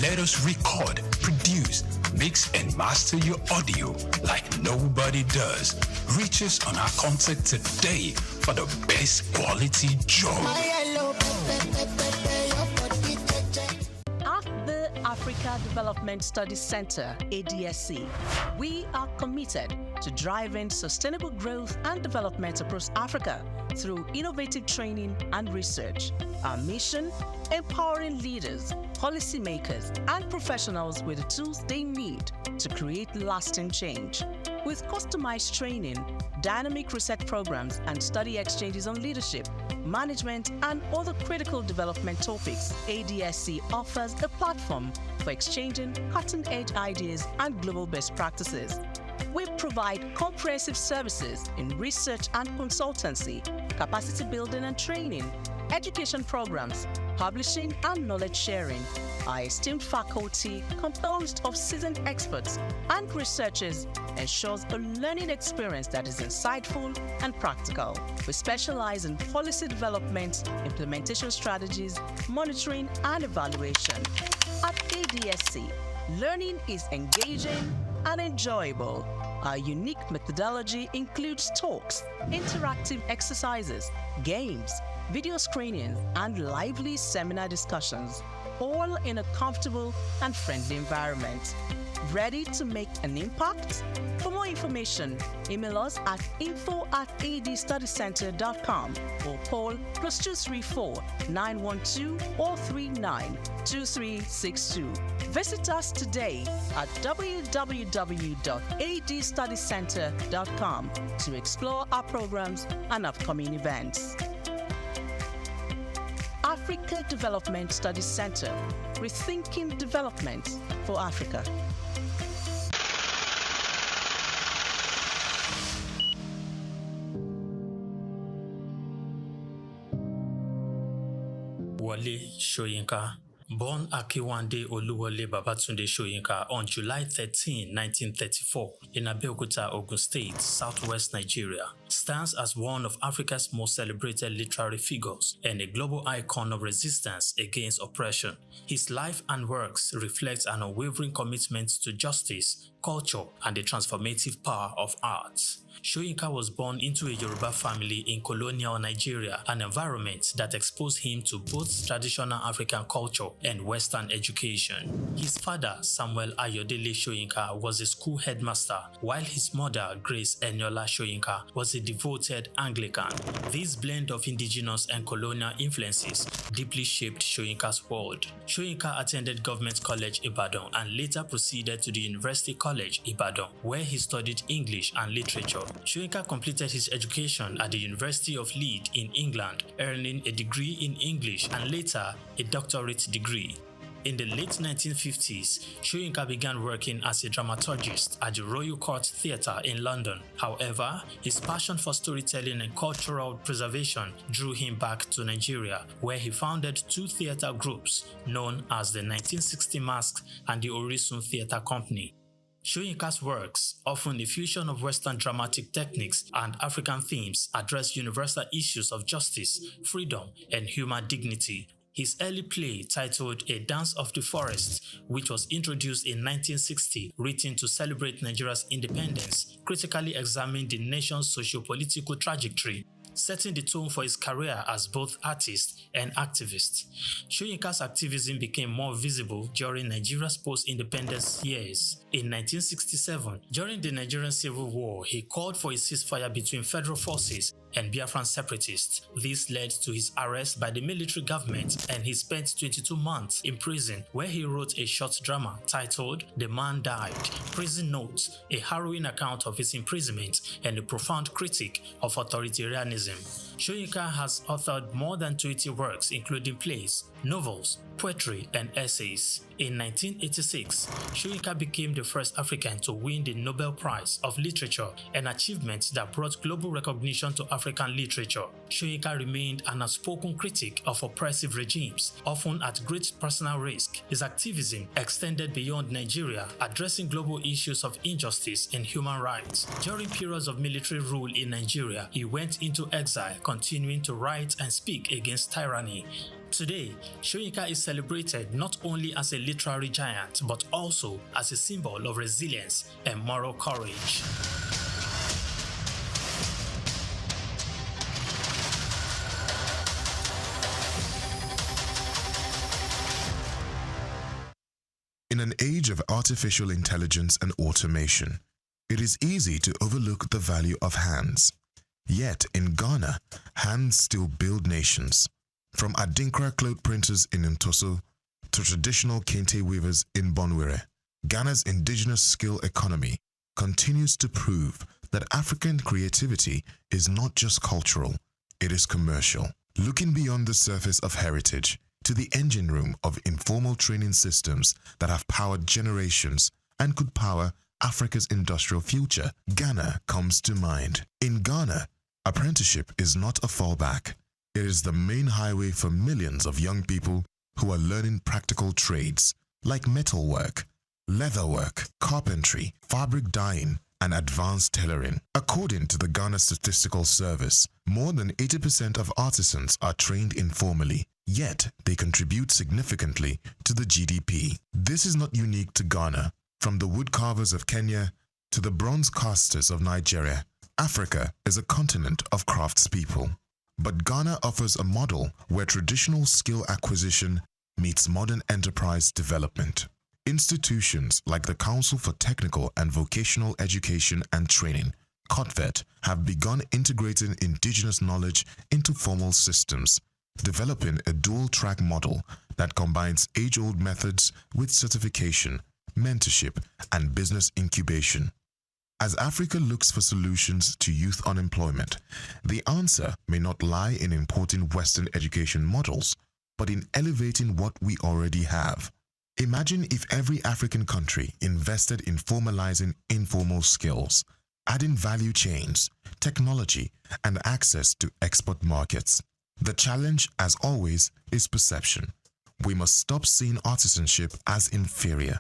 Let us record, produce, mix and master your audio like nobody does. Reach us on our contact today for the best quality job. At the Africa Development Studies Center, ADSC, we are committed to driving sustainable growth and development across Africa through innovative training and research. Our mission: empowering leaders, policymakers, and professionals with the tools they need to create lasting change. With customized training, dynamic research programs, and study exchanges on leadership, management, and other critical development topics, ADSC offers a platform for exchanging cutting-edge ideas and global best practices. We provide comprehensive services in research and consultancy, capacity building and training, education programs, publishing, and knowledge sharing. Our esteemed faculty, composed of seasoned experts and researchers, ensures a learning experience that is insightful and practical. We specialize in policy development, implementation strategies, monitoring, and evaluation. At ADSC, learning is engaging and enjoyable. Our unique methodology includes talks, interactive exercises, games, video screenings, and lively seminar discussions, all in a comfortable and friendly environment. Ready to make an impact? For more information, email us at info@adstudycenter.com or call +234 912 439 2362. Visit us today at www.adstudycenter.com to explore our programs and upcoming events. Africa Development Studies Center, rethinking development for Africa. Wale Soyinka, born Akiwande Oluwole Babatunde Soyinka on July 13, 1934, in Abeokuta, Ogun State, southwest Nigeria, stands as one of Africa's most celebrated literary figures and a global icon of resistance against oppression. His life and works reflect an unwavering commitment to justice, culture, and the transformative power of art. Soyinka was born into a Yoruba family in colonial Nigeria, an environment that exposed him to both traditional African culture and Western education. His father, Samuel Ayodele Soyinka, was a school headmaster, while his mother, Grace Eniola Soyinka, was a devoted Anglican. This blend of indigenous and colonial influences deeply shaped Soyinka's world. Soyinka attended Government College Ibadan and later proceeded to the University College Ibadan, where he studied English and literature. Soyinka completed his education at the University of Leeds in England, earning a degree in English and later a doctorate degree. In the late 1950s, Soyinka began working as a dramaturgist at the Royal Court Theatre in London. However, his passion for storytelling and cultural preservation drew him back to Nigeria, where he founded two theatre groups known as the 1960 Masks and the Orisun Theatre Company. Soyinka's works, often a fusion of Western dramatic techniques and African themes, address universal issues of justice, freedom, and human dignity. His early play, titled A Dance of the Forest, which was introduced in 1960, written to celebrate Nigeria's independence, critically examined the nation's socio-political trajectory, setting the tone for his career as both artist and activist. Soyinka's activism became more visible during Nigeria's post-independence years. In 1967, during the Nigerian Civil War, he called for a ceasefire between federal forces and Biafran separatists. This led to his arrest by the military government, and he spent 22 months in prison, where he wrote a short drama titled The Man Died, Prison Notes, a harrowing account of his imprisonment and a profound critique of authoritarianism. Soyinka has authored more than 20 works, including plays, novels, poetry, and essays. In 1986, Soyinka became the first African to win the Nobel Prize of Literature, an achievement that brought global recognition to African literature. Soyinka remained an outspoken critic of oppressive regimes, often at great personal risk. His activism extended beyond Nigeria, addressing global issues of injustice and human rights. During periods of military rule in Nigeria, he went into exile, continuing to write and speak against tyranny. Today, Soyinka is celebrated not only as a literary giant but also as a symbol of resilience and moral courage. In an age of artificial intelligence and automation, it is easy to overlook the value of hands. Yet in Ghana, hands still build nations. From Adinkra cloth printers in Ntoso to traditional kente weavers in Bonwire, Ghana's indigenous skill economy continues to prove that African creativity is not just cultural, it is commercial. Looking beyond the surface of heritage to the engine room of informal training systems that have powered generations and could power Africa's industrial future, Ghana comes to mind. In Ghana, apprenticeship is not a fallback. It is the main highway for millions of young people who are learning practical trades like metalwork, leatherwork, carpentry, fabric dyeing, and advanced tailoring. According to the Ghana Statistical Service, more than 80% of artisans are trained informally, yet they contribute significantly to the GDP. This is not unique to Ghana. From the woodcarvers of Kenya to the bronze casters of Nigeria, Africa is a continent of craftspeople. But Ghana offers a model where traditional skill acquisition meets modern enterprise development. Institutions like the Council for Technical and Vocational Education and Training, COTVET, have begun integrating indigenous knowledge into formal systems, developing a dual-track model that combines age-old methods with certification, mentorship, and business incubation. As Africa looks for solutions to youth unemployment, the answer may not lie in importing Western education models, but in elevating what we already have. Imagine if every African country invested in formalizing informal skills, adding value chains, technology, and access to export markets. The challenge, as always, is perception. We must stop seeing artisanship as inferior.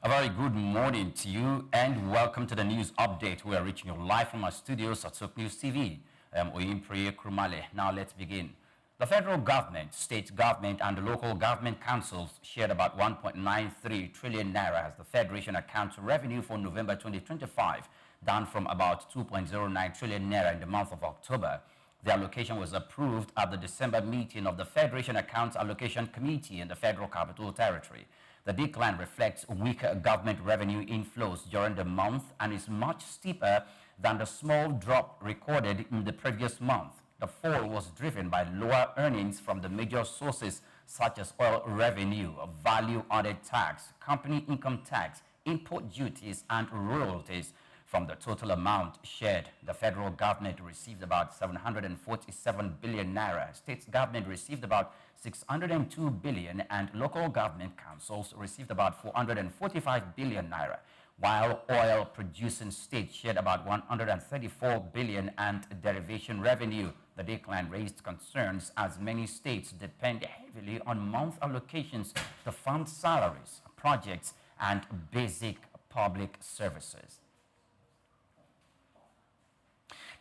A very good morning to you and welcome to the news update. We are reaching you live from our studios at SOUQ News TV. I am Oyinpriye Krumale. Now let's begin. The federal government, state government and the local government councils shared about 1.93 trillion naira as the federation accounts revenue for November 2025, down from about 2.09 trillion naira in the month of October. The allocation was approved at the December meeting of the Federation Accounts Allocation Committee in the Federal Capital Territory. The decline reflects weaker government revenue inflows during the month and is much steeper than the small drop recorded in the previous month. The fall was driven by lower earnings from the major sources such as oil revenue, value-added tax, company income tax, import duties, and royalties. From the total amount shared, the federal government received about 747 billion naira, state government received about 602 billion, and local government councils received about 445 billion naira, while oil-producing states shared about 134 billion and derivation revenue. The decline raised concerns as many states depend heavily on month allocations to fund salaries, projects, and basic public services.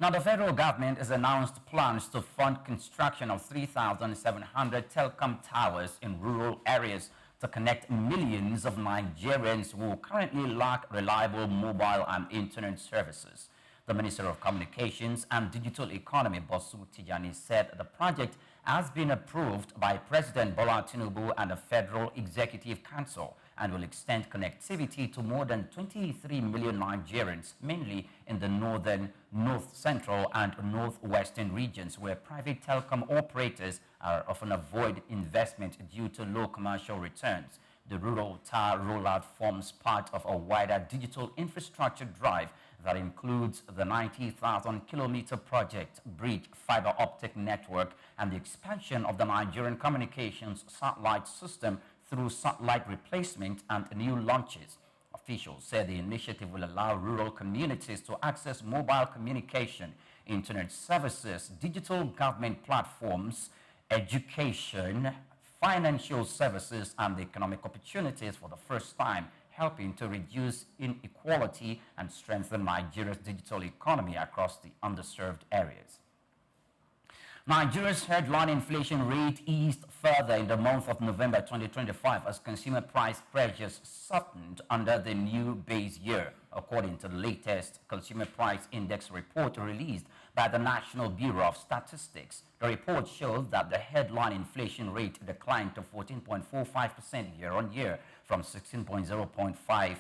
Now, the federal government has announced plans to fund construction of 3,700 telecom towers in rural areas to connect millions of Nigerians who currently lack reliable mobile and internet services. The Minister of Communications and Digital Economy, Bosu Tijani, said the project has been approved by President Bola Tinubu and the Federal Executive Council and will extend connectivity to more than 23 million Nigerians, mainly in the northern, north-central, and northwestern regions where private telecom operators are often avoid investment due to low commercial returns. The rural tower rollout forms part of a wider digital infrastructure drive that includes the 90,000-kilometer project, bridge fiber optic network, and the expansion of the Nigerian communications satellite system through satellite replacement and new launches. Officials said the initiative will allow rural communities to access mobile communication, internet services, digital government platforms, education, financial services, and economic opportunities for the first time, helping to reduce inequality and strengthen Nigeria's digital economy across the underserved areas. Nigeria's headline inflation rate eased further in the month of November 2025 as consumer price pressures softened under the new base year, according to the latest Consumer Price Index report released by the National Bureau of Statistics. The report shows that the headline inflation rate declined to 14.45% year-on-year from 16.05%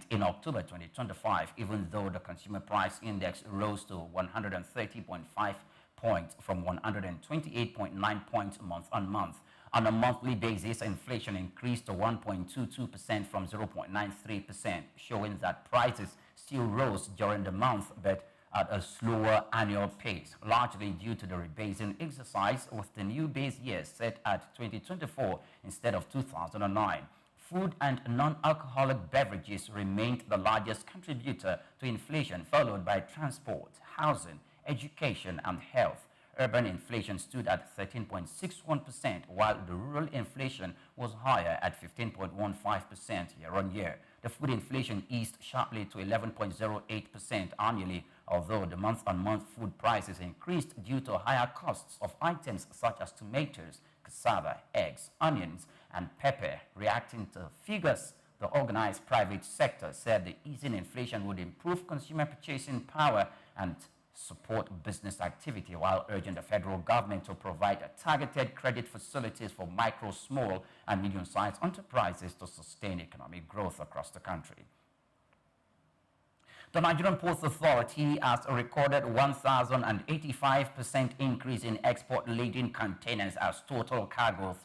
in October 2025, even though the Consumer Price Index rose to 130.5 points from 128.9 points month-on-month. On a monthly basis, inflation increased to 1.22% from 0.93%, showing that prices still rose during the month, but at a slower annual pace, largely due to the rebasing exercise with the new base year set at 2024 instead of 2009. Food and non-alcoholic beverages remained the largest contributor to inflation, followed by transport, housing, education, and health. Urban inflation stood at 13.61%, while the rural inflation was higher at 15.15% year-on-year. The food inflation eased sharply to 11.08% annually, although the month-on-month food prices increased due to higher costs of items such as tomatoes, cassava, eggs, onions, and pepper. Reacting to figures, the organized private sector said the easing inflation would improve consumer purchasing power and support business activity, while urging the federal government to provide targeted credit facilities for micro, small, and medium-sized enterprises to sustain economic growth across the country. The Nigerian Ports Authority has recorded 1,085% increase in export-laden containers as total cargo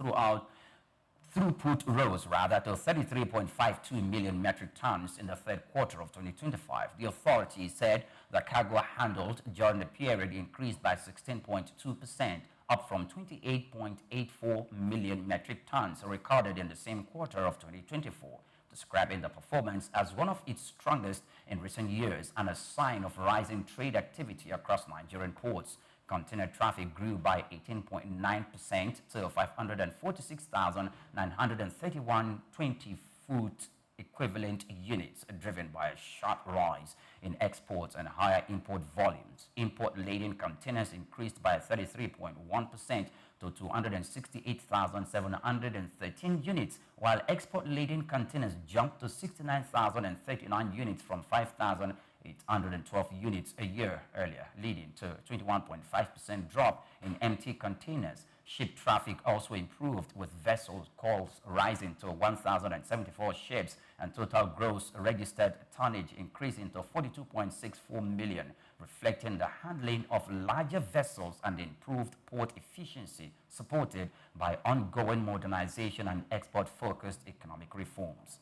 throughput rose to 33.52 million metric tons in the third quarter of 2025. The authority said the cargo handled during the period increased by 16.2%, up from 28.84 million metric tons recorded in the same quarter of 2024, describing the performance as one of its strongest in recent years and a sign of rising trade activity across Nigerian ports. Container traffic grew by 18.9% to 546,931 20-foot equivalent units, driven by a sharp rise in exports and higher import volumes. Import-laden containers increased by 33.1% to 268,713 units, while export-laden containers jumped to 69,039 units from 5,812 units a year earlier, leading to a 21.5% drop in empty containers. Ship traffic also improved, with vessel calls rising to 1,074 ships and total gross registered tonnage increasing to 42.64 million, reflecting the handling of larger vessels and improved port efficiency, supported by ongoing modernization and export-focused economic reforms.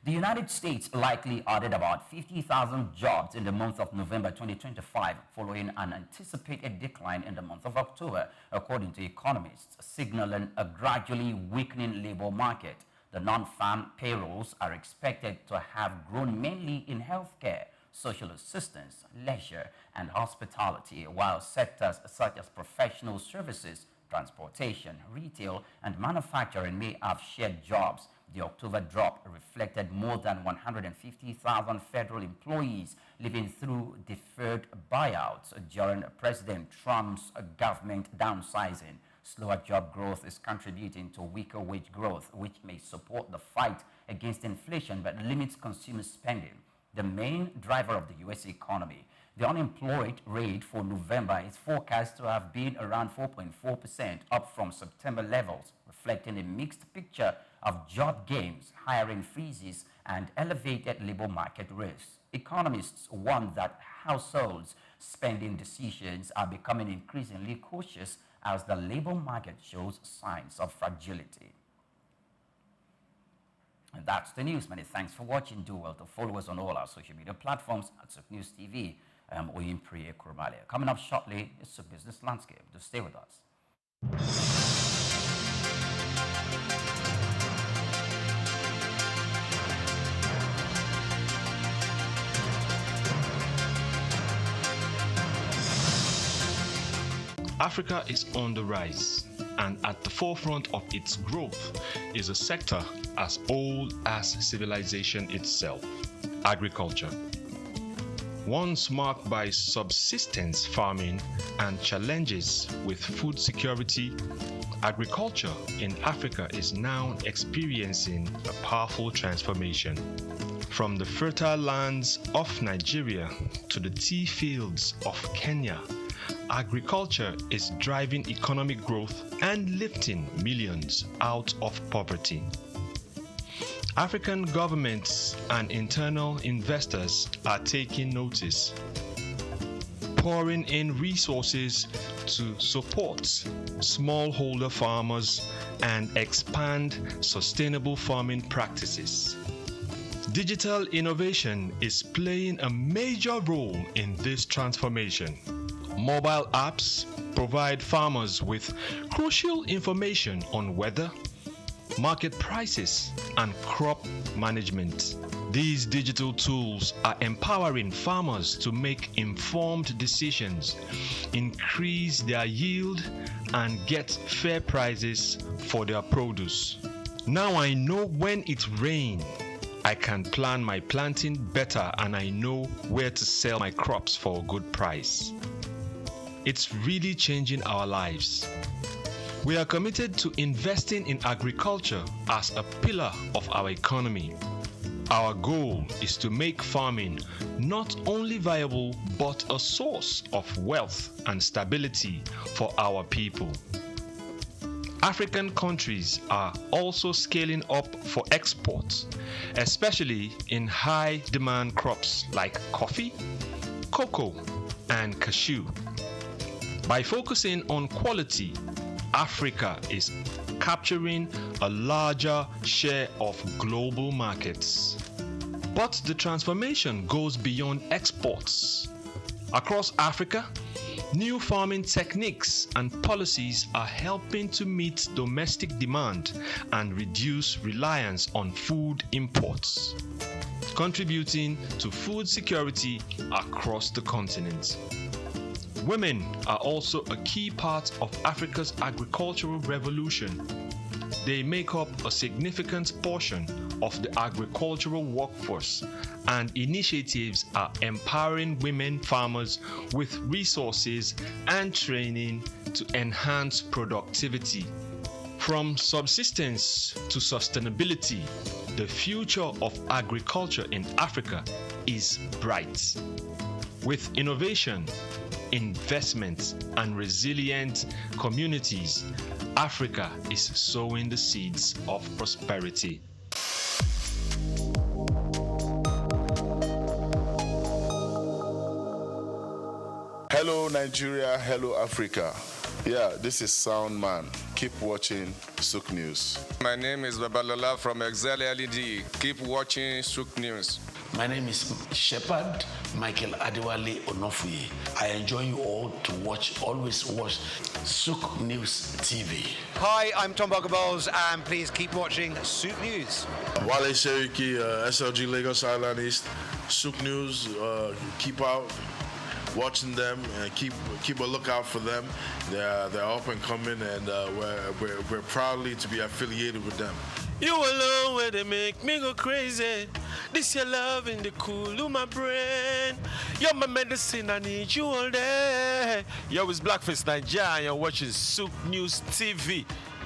The United States likely added about 50,000 jobs in the month of November 2025, following an anticipated decline in the month of October, according to economists, signaling a gradually weakening labor market. The non-farm payrolls are expected to have grown mainly in healthcare, social assistance, leisure, and hospitality, while sectors such as professional services, transportation, retail, and manufacturing may have shared jobs. The October drop reflected more than 150,000 federal employees living through deferred buyouts during President Trump's government downsizing. Slower job growth is contributing to weaker wage growth, which may support the fight against inflation but limits consumer spending, the main driver of the U.S. economy. The unemployed rate for November is forecast to have been around 4.4%, up from September levels, reflecting a mixed picture of job gains, hiring freezes, and elevated labor market risks. Economists warn that households' spending decisions are becoming increasingly cautious as the labor market shows signs of fragility. And that's the news. Many thanks for watching. Do well to follow us on all our social media platforms at SOUQ News TV. I'm Oyinpriye Kurumale. Coming up shortly is the business landscape. Do stay with us. Africa is on the rise, and at the forefront of its growth is a sector as old as civilization itself: agriculture. Once marked by subsistence farming and challenges with food security, agriculture in Africa is now experiencing a powerful transformation. From the fertile lands of Nigeria to the tea fields of Kenya, agriculture is driving economic growth and lifting millions out of poverty. African governments and internal investors are taking notice, pouring in resources to support smallholder farmers and expand sustainable farming practices. Digital innovation is playing a major role in this transformation. Mobile apps provide farmers with crucial information on weather, market prices, and crop management. These digital tools are empowering farmers to make informed decisions, increase their yield, and get fair prices for their produce. Now I know when it rains, I can plan my planting better, and I know where to sell my crops for a good price. It's really changing our lives. We are committed to investing in agriculture as a pillar of our economy. Our goal is to make farming not only viable but a source of wealth and stability for our people. African countries are also scaling up for exports, especially in high-demand crops like coffee, cocoa, and cashew. By focusing on quality, Africa is capturing a larger share of global markets. But the transformation goes beyond exports. Across Africa, new farming techniques and policies are helping to meet domestic demand and reduce reliance on food imports, contributing to food security across the continent. Women are also a key part of Africa's agricultural revolution. They make up a significant portion of the agricultural workforce, and initiatives are empowering women farmers with resources and training to enhance productivity. From subsistence to sustainability, the future of agriculture in Africa is bright. With innovation, investment, and resilient communities, Africa is sowing the seeds of prosperity. Hello Nigeria, hello Africa. Yeah, this is Sound Man. Keep watching SOUQ News. My name is Babalola from Excel LED. Keep watching SOUQ News. My name is Shepherd Michael Adewale Onofuye. I enjoy you all to always watch SOUQ News TV. Hi, I'm Tom Bogaballs, and please keep watching SOUQ News. Wale Seriki, SLG Lagos Island East, SOUQ News, keep out watching them and keep a lookout for them. They're up and coming, and we're proudly to be affiliated with them. You alone where they make me go crazy. This your love in the cool of my brain. You're my medicine, I need you all day. Yo, it's Blackface Nigeria, and you're watching SOUQ News TV.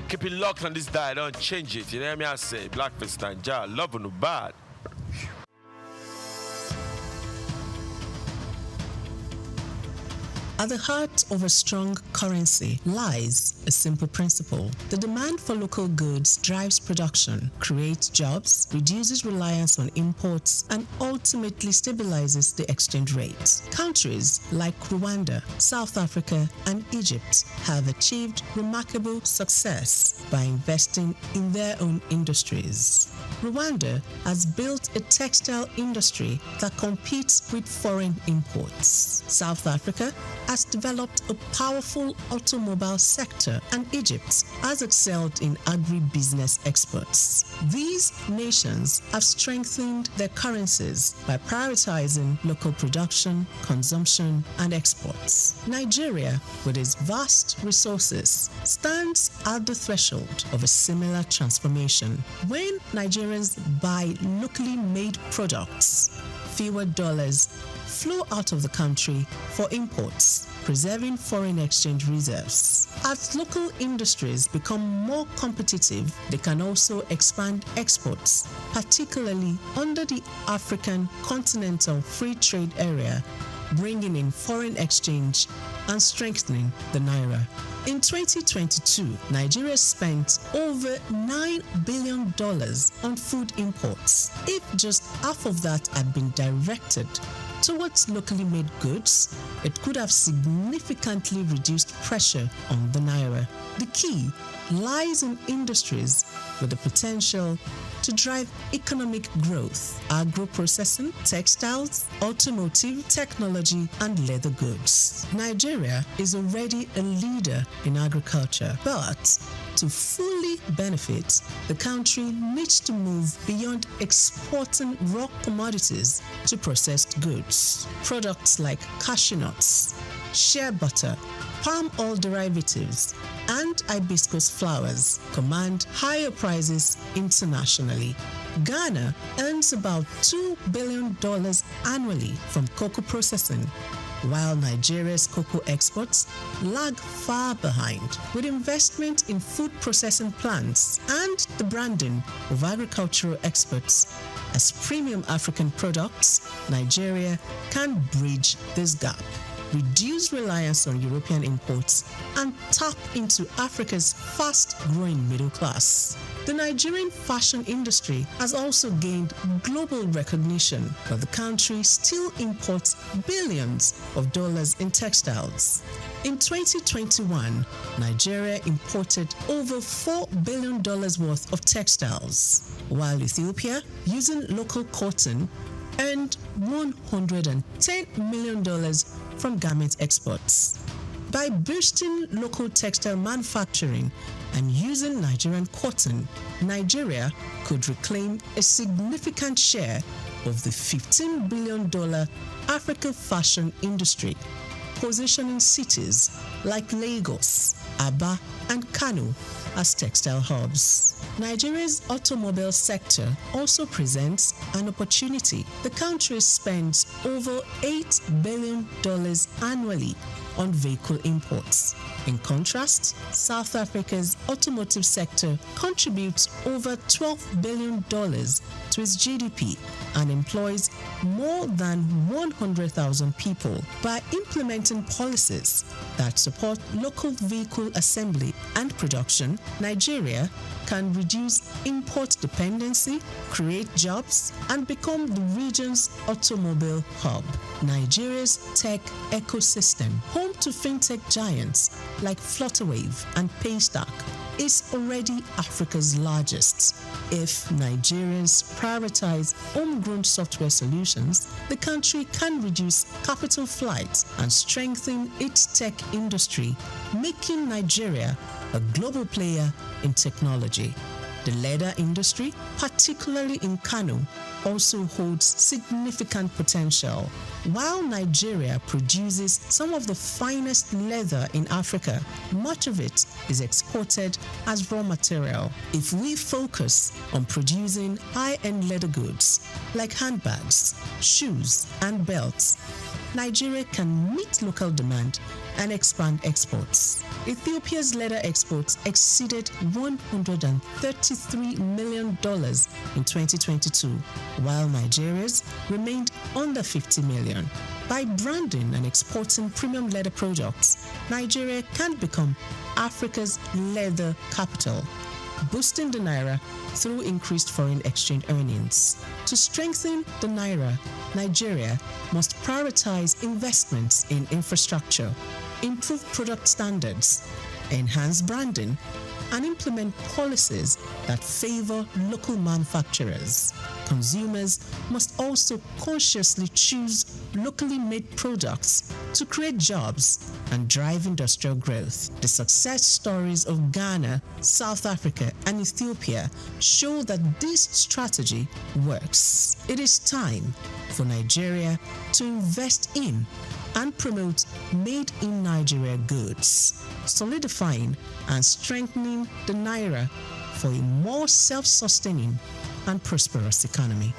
Keep it locked on this dial, don't change it. You know what I say? Blackface Nigeria, love no bad. At the heart of a strong currency lies a simple principle. The demand for local goods drives production, creates jobs, reduces reliance on imports, and ultimately stabilizes the exchange rate. Countries like Rwanda, South Africa, and Egypt have achieved remarkable success by investing in their own industries. Rwanda has built a textile industry that competes with foreign imports. South Africa has developed a powerful automobile sector, and Egypt has excelled in agribusiness exports. These nations have strengthened their currencies by prioritizing local production, consumption, and exports. Nigeria, with its vast resources, stands at the threshold of a similar transformation. When Nigerians buy locally made products, fewer dollars flow out of the country for imports, preserving foreign exchange reserves. As local industries become more competitive, they can also expand exports, particularly under the African Continental Free Trade Area, bringing in foreign exchange and strengthening the naira. In 2022, Nigeria spent over $9 billion on food imports. If just half of that had been directed towards locally made goods, it could have significantly reduced pressure on the naira. The key lies in industries with the potential to drive economic growth: agro-processing, textiles, automotive, technology, and leather goods. Nigeria is already a leader in agriculture, but to fully benefit, the country needs to move beyond exporting raw commodities to processed goods. Products like cashew nuts, shea butter, palm oil derivatives, and hibiscus flowers command higher prices internationally. Ghana earns about $2 billion annually from cocoa processing, while Nigeria's cocoa exports lag far behind. With investment in food processing plants and the branding of agricultural exports as premium African products, Nigeria can bridge this gap, reduce reliance on European imports, and tap into Africa's fast-growing middle class. The Nigerian fashion industry has also gained global recognition, but the country still imports billions of dollars in textiles. In 2021, Nigeria imported over $4 billion worth of textiles, while Ethiopia, using local cotton, earned $110 million from garment exports. By boosting local textile manufacturing and using Nigerian cotton, Nigeria could reclaim a significant share of the $15 billion African fashion industry, positioning cities like Lagos, Aba, and Kano as textile hubs. Nigeria's automobile sector also presents an opportunity. The country spends over $8 billion annually on vehicle imports. In contrast, South Africa's automotive sector contributes over $12 billion to its GDP and employs more than 100,000 people. By implementing policies that support local vehicle assembly and production, Nigeria can reduce import dependency, create jobs, and become the region's automobile hub. Nigeria's tech ecosystem, home to fintech giants like Flutterwave and Paystack, is already Africa's largest. If Nigerians prioritize homegrown software solutions, the country can reduce capital flight and strengthen its tech industry, making Nigeria a global player in technology. The leather industry, particularly in Kano, also holds significant potential. While Nigeria produces some of the finest leather in Africa, much of it is exported as raw material. If we focus on producing high-end leather goods like handbags, shoes, and belts, Nigeria can meet local demand and expand exports. Ethiopia's leather exports exceeded $133 million in 2022, while Nigeria's remained under $50 million. By branding and exporting premium leather products, Nigeria can become Africa's leather capital, boosting the naira through increased foreign exchange earnings. To strengthen the naira, Nigeria must prioritize investments in infrastructure, improve product standards, enhance branding, and implement policies that favor local manufacturers. Consumers must also consciously choose locally made products to create jobs and drive industrial growth. The success stories of Ghana, South Africa, and Ethiopia show that this strategy works. It is time for Nigeria to invest in and promote made in Nigeria goods, solidifying and strengthening the Naira for a more self-sustaining and prosperous economy.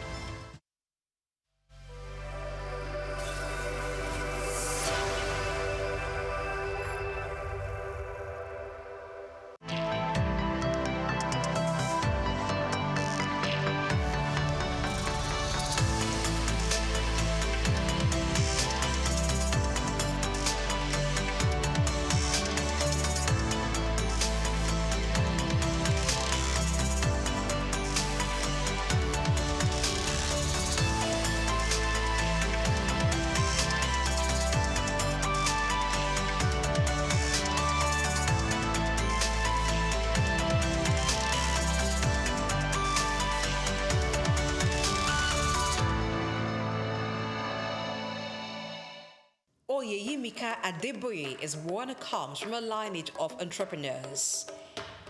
Oyeyimika Adeboye is one who comes from a lineage of entrepreneurs.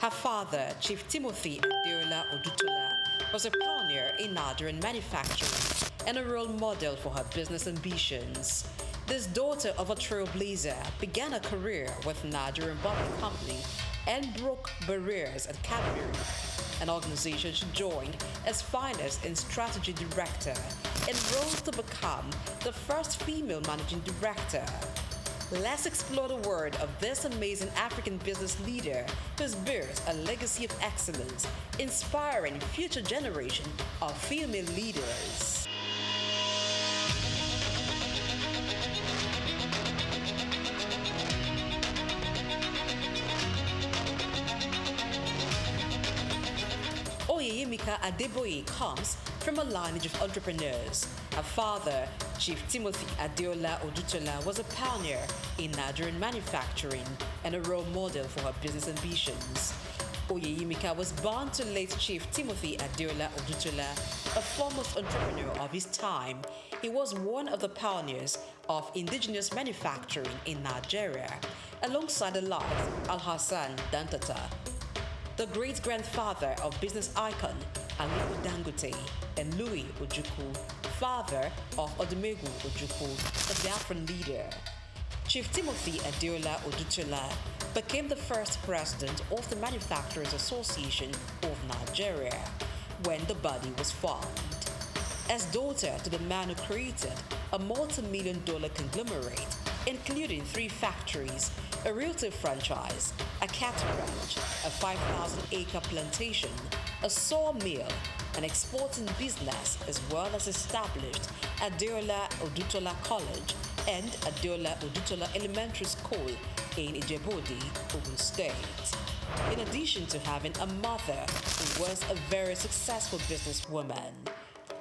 Her father, Chief Timothy Adeola Odutola, was a pioneer in Nigerian manufacturing and a role model for her business ambitions. This daughter of a trailblazer began a career with Nigerian Bottling Company and broke barriers at Cadbury, an organization she joined as finance and strategy director and rose to become the first female managing director. Let's explore the word of this amazing African business leader who's built a legacy of excellence, inspiring future generation of female leaders. Oyeyimika Adeboye comes from a lineage of entrepreneurs. Her father, Chief Timothy Adeola Odutola, was a pioneer in Nigerian manufacturing and a role model for her business ambitions. Oyeyimika was born to late Chief Timothy Adeola Odutola, a foremost entrepreneur of his time. He was one of the pioneers of indigenous manufacturing in Nigeria, alongside the likes Al-Hassan Dantata, the great-grandfather of business icon Aliko Dangote, and Louis Ojukwu, father of Odumegwu Ojukwu, the Biafran leader. Chief Timothy Adeola Odutola became the first president of the Manufacturers Association of Nigeria when the body was formed. As daughter to the man who created a multi-million-dollar conglomerate, including 3 factories, a realty franchise, a cattle ranch, a 5,000-acre plantation, a sawmill, an exporting business, as well as established Adeola Odutola College and Adeola Odutola Elementary School in Ijebu-Ode, Ogun State. In addition to having a mother who was a very successful businesswoman,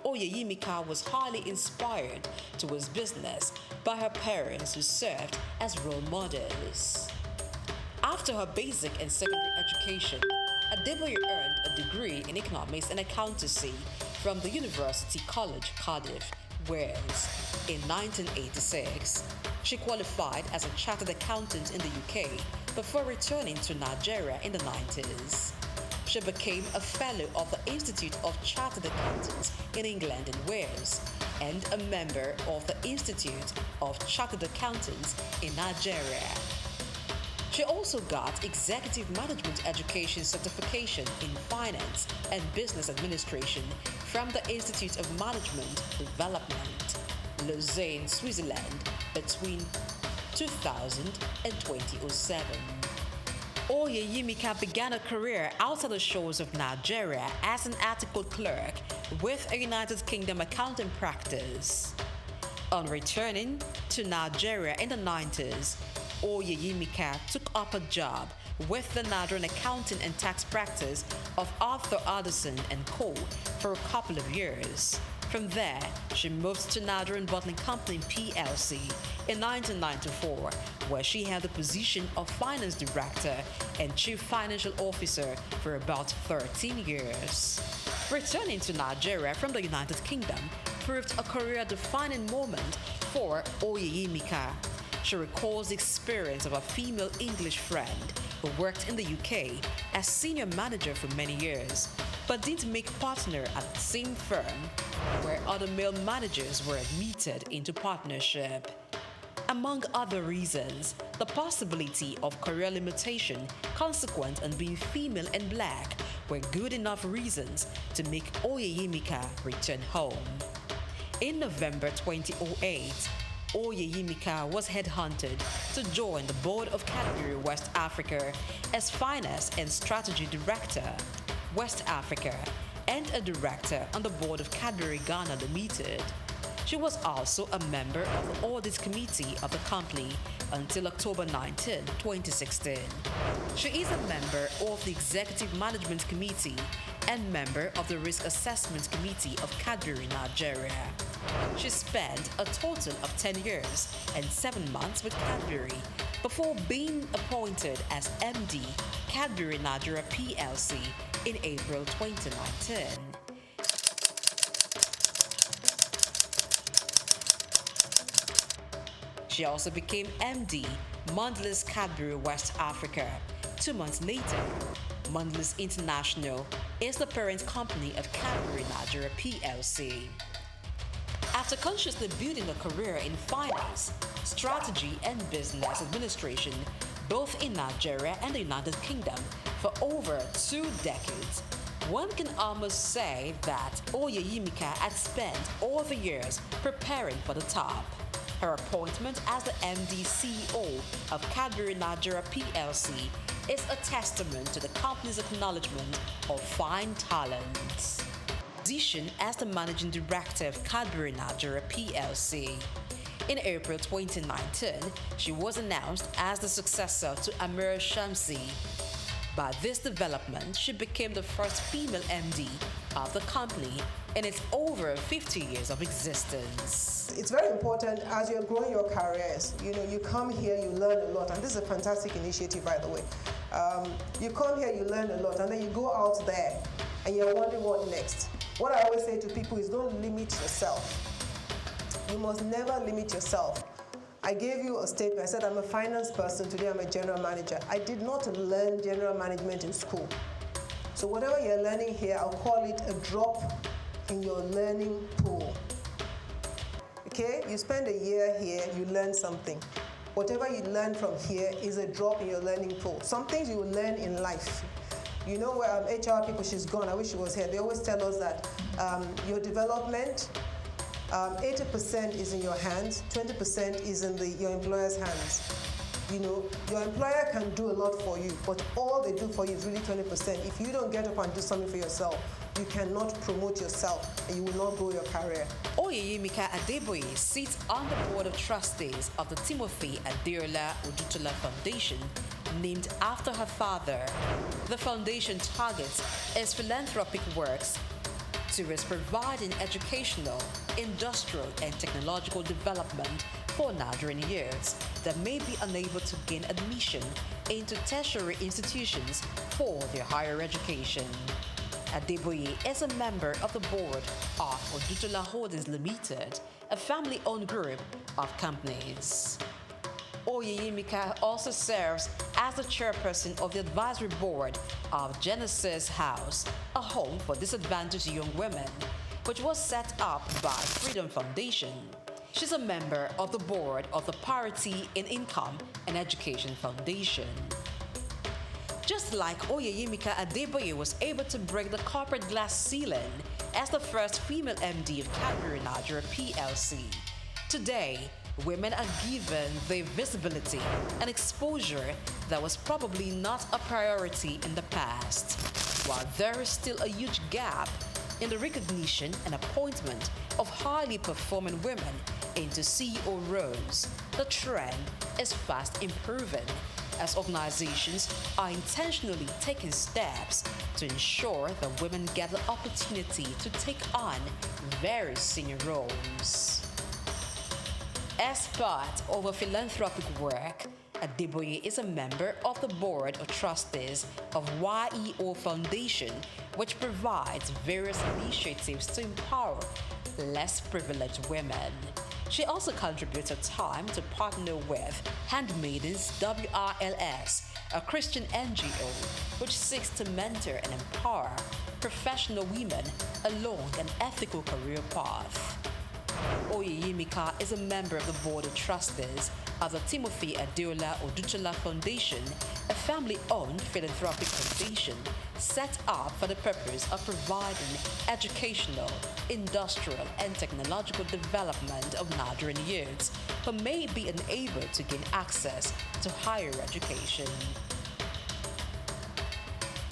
Oyeyimika was highly inspired towards business by her parents who served as role models. After her basic and secondary education, Adeboye earned a degree in economics and accountancy from the University College, Cardiff, Wales. In 1986, she qualified as a chartered accountant in the UK before returning to Nigeria in the 90s. She became a fellow of the Institute of Chartered Accountants in England and Wales and a member of the Institute of Chartered Accountants in Nigeria. She also got executive management education certification in finance and business administration from the Institute of Management Development, Lausanne, Switzerland, between 2000 and 2007. Oyeyimika began a career outside the shores of Nigeria as an article clerk with a United Kingdom accounting practice. On returning to Nigeria in the 90s, Oyeyimika took up a job with the Nigerian accounting and tax practice of Arthur Addison & Co. for a couple of years. From there, she moved to Nigerian Bottling Company PLC in 1994, where she held the position of Finance Director and Chief Financial Officer for about 13 years. Returning to Nigeria from the United Kingdom, proved a career-defining moment for Oyeyemika. She recalls the experience of a female English friend who worked in the UK as senior manager for many years, but didn't make partner at the same firm where other male managers were admitted into partnership. Among other reasons, the possibility of career limitation consequent on being female and black were good enough reasons to make Oyeyemika return home. In November 2008, Oyeyemika was headhunted to join the board of Cadbury West Africa as Finance and Strategy Director, West Africa, and a director on the board of Cadbury Ghana Limited. She was also a member of the Audit Committee of the company until October 19, 2016. She is a member of the Executive Management Committee and member of the Risk Assessment Committee of Cadbury Nigeria. She spent a total of 10 years and 7 months with Cadbury before being appointed as MD, Cadbury Nigeria PLC in April 2019. She also became MD, Mondelez Cadbury West Africa. 2 months later, Mondelez International is the parent company of Cadbury Nigeria PLC. After consciously building a career in finance, strategy, and business administration, both in Nigeria and the United Kingdom, for over 2 decades, one can almost say that Oyeyemika had spent all the years preparing for the top. Her appointment as the MD CEO of Cadbury Nigeria PLC is a testament to the company's acknowledgement of fine talents. Position as the Managing Director of Cadbury Nigeria PLC. In April 2019, she was announced as the successor to Amir Shamsi. By this development, she became the first female MD of the company in its over 50 years of existence. It's very important as you're growing your careers. You come here, you learn a lot, and this is a fantastic initiative, by the way. You come here, you learn a lot, and then you go out there and you're wondering what next. What I always say to people is don't limit yourself. You must never limit yourself. I gave you a statement. I said I'm a finance person. Today I'm a general manager. I did not learn general management in school. So whatever you're learning here, I'll call it a drop in your learning pool. Okay? You spend a year here, you learn something. Whatever you learn from here is a drop in your learning pool. Some things you will learn in life. You know where HR people, she's gone, I wish she was here. They always tell us that your development, 80% is in your hands, 20% is in your employer's hands. Your employer can do a lot for you, but all they do for you is really 20%. If you don't get up and do something for yourself, you cannot promote yourself and you will not grow your career. Oyeyemika Adeboye sits on the board of trustees of the Timothy Adeola Odutola Foundation, named after her father. The foundation targets its philanthropic works towards providing educational, industrial, and technological development for Nigerian youths that may be unable to gain admission into tertiary institutions for their higher education. Adeboye is a member of the board of Odutola Holdings Limited, a family-owned group of companies. Oyeyemika also serves as the chairperson of the advisory board of Genesis House, a home for disadvantaged young women, which was set up by Freedom Foundation. She's a member of the board of the Parity in Income and Education Foundation. Just like Oyeyemika Adeboye was able to break the corporate glass ceiling as the first female MD of Cadbury Nigeria PLC, today, women are given the visibility and exposure that was probably not a priority in the past. While there is still a huge gap in the recognition and appointment of highly performing women into CEO roles, the trend is fast improving as organizations are intentionally taking steps to ensure that women get the opportunity to take on very senior roles. As part of her philanthropic work, Adeboye is a member of the board of trustees of YEO Foundation, which provides various initiatives to empower less privileged women. She also contributed time to partner with Handmaidens WRLS, a Christian NGO which seeks to mentor and empower professional women along an ethical career path. Oyeyimika is a member of the Board of Trustees of the Timothy Adeola Odutola Foundation, a family-owned philanthropic foundation set up for the purpose of providing educational, industrial, and technological development of Nigerian youths who may be unable to gain access to higher education.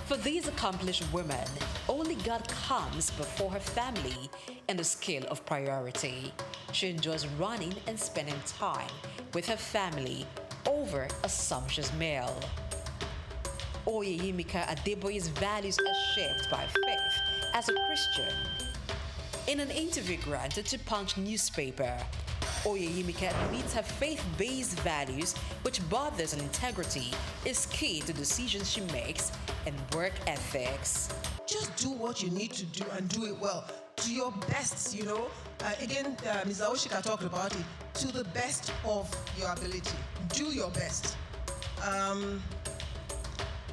For these accomplished women, only God comes before her family in the scale of priority. She enjoys running and spending time with her family over a sumptuous meal. Oyeyimika Adeboye's values are shaped by faith as a Christian. In an interview granted to Punch newspaper, Oyeyimika admits her faith-based values, which borders on integrity, is key to decisions she makes and work ethics. Just do what you need to do and do it well, to your best, you know. Ms. Aoshika talked about it, to the best of your ability. Do your best.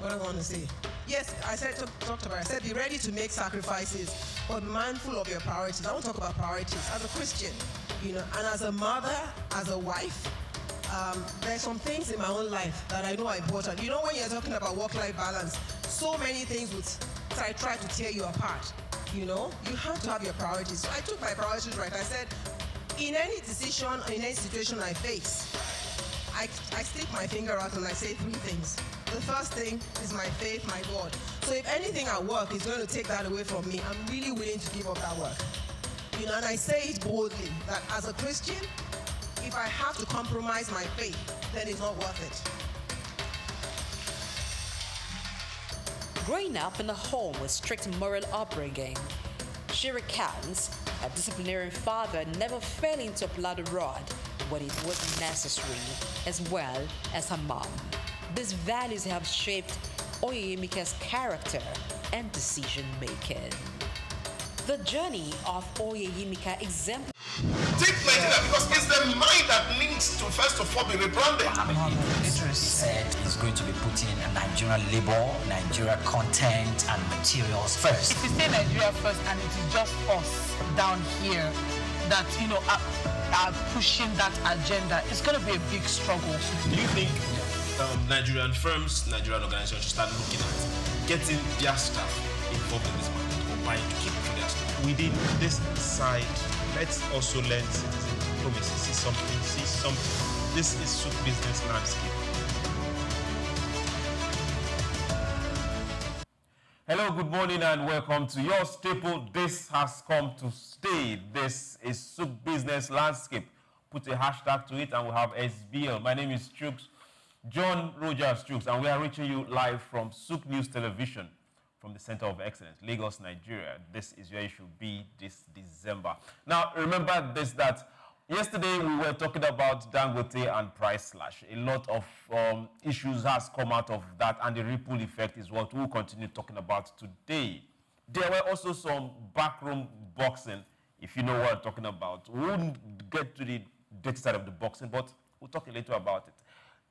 What do I want to say? Yes, I talked about it. I said be ready to make sacrifices, but mindful of your priorities. I want to talk about priorities. As a Christian, you know, and as a mother, as a wife, there's some things in my own life that I know are important. You know, when you're talking about work-life balance, so many things would try to tear you apart. You know, you have to have your priorities. So I took my priorities right. I said, in any decision, in any situation I face, I stick my finger out and I say three things. The first thing is my faith, my God. So if anything at work is going to take that away from me, I'm really willing to give up that work. You know, and I say it boldly that as a Christian, if I have to compromise my faith, then it's not worth it. Growing up in a home with strict moral upbringing, she recounts her disciplinary father never failing to apply the rod when it was necessary, as well as her mom. These values have shaped Oyeyimika's character and decision-making. The journey of Oyeyimika exemplifies Take Nigeria because it's the mind that needs to first of all be rebranded. It said is going to be putting Nigerian labor, Nigeria content and materials first. If you say Nigeria first and it is just us down here that, you know, are pushing that agenda, it's going to be a big struggle. Do you think Nigerian firms, Nigerian organizations should start looking at getting their staff involved in this market or buying to keep for their staff? Within this side, let's also learn citizen diplomacy. See something. This is SOUQ business landscape. Hello, good morning and welcome to your staple. This has come to stay. This is SOUQ business landscape. Put a hashtag to it and we'll have SBL. My name is SOUQ, John Rogers SOUQ, and we are reaching you live from SOUQ News Television from the Center of Excellence, Lagos, Nigeria. This is where you should be this December. Now, remember this, that yesterday we were talking about Dangote and price slash. A lot of issues has come out of that, and the ripple effect is what we'll continue talking about today. There were also some backroom boxing, if you know what I'm talking about. We won't get to the dirty side of the boxing, but we'll talk a little about it.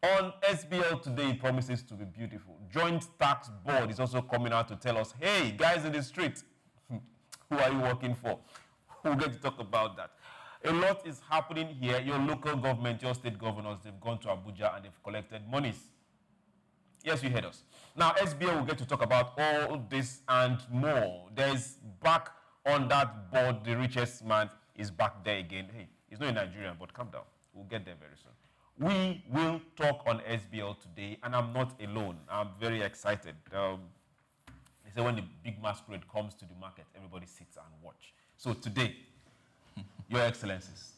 On SBL today, it promises to be beautiful. Joint Tax Board is also coming out to tell us, hey, guys in the street, who are you working for? We'll get to talk about that. A lot is happening here. Your local government, your state governors, they've gone to Abuja and they've collected monies. Yes, you heard us. Now, SBL will get to talk about all this and more. There's back on that board, the richest man is back there again. Hey, he's not a Nigerian, but calm down. We'll get there very soon. We will talk on SBL today, and I'm not alone. I'm very excited. They say when the big masquerade comes to the market, everybody sits and watch. So today, Your Excellencies,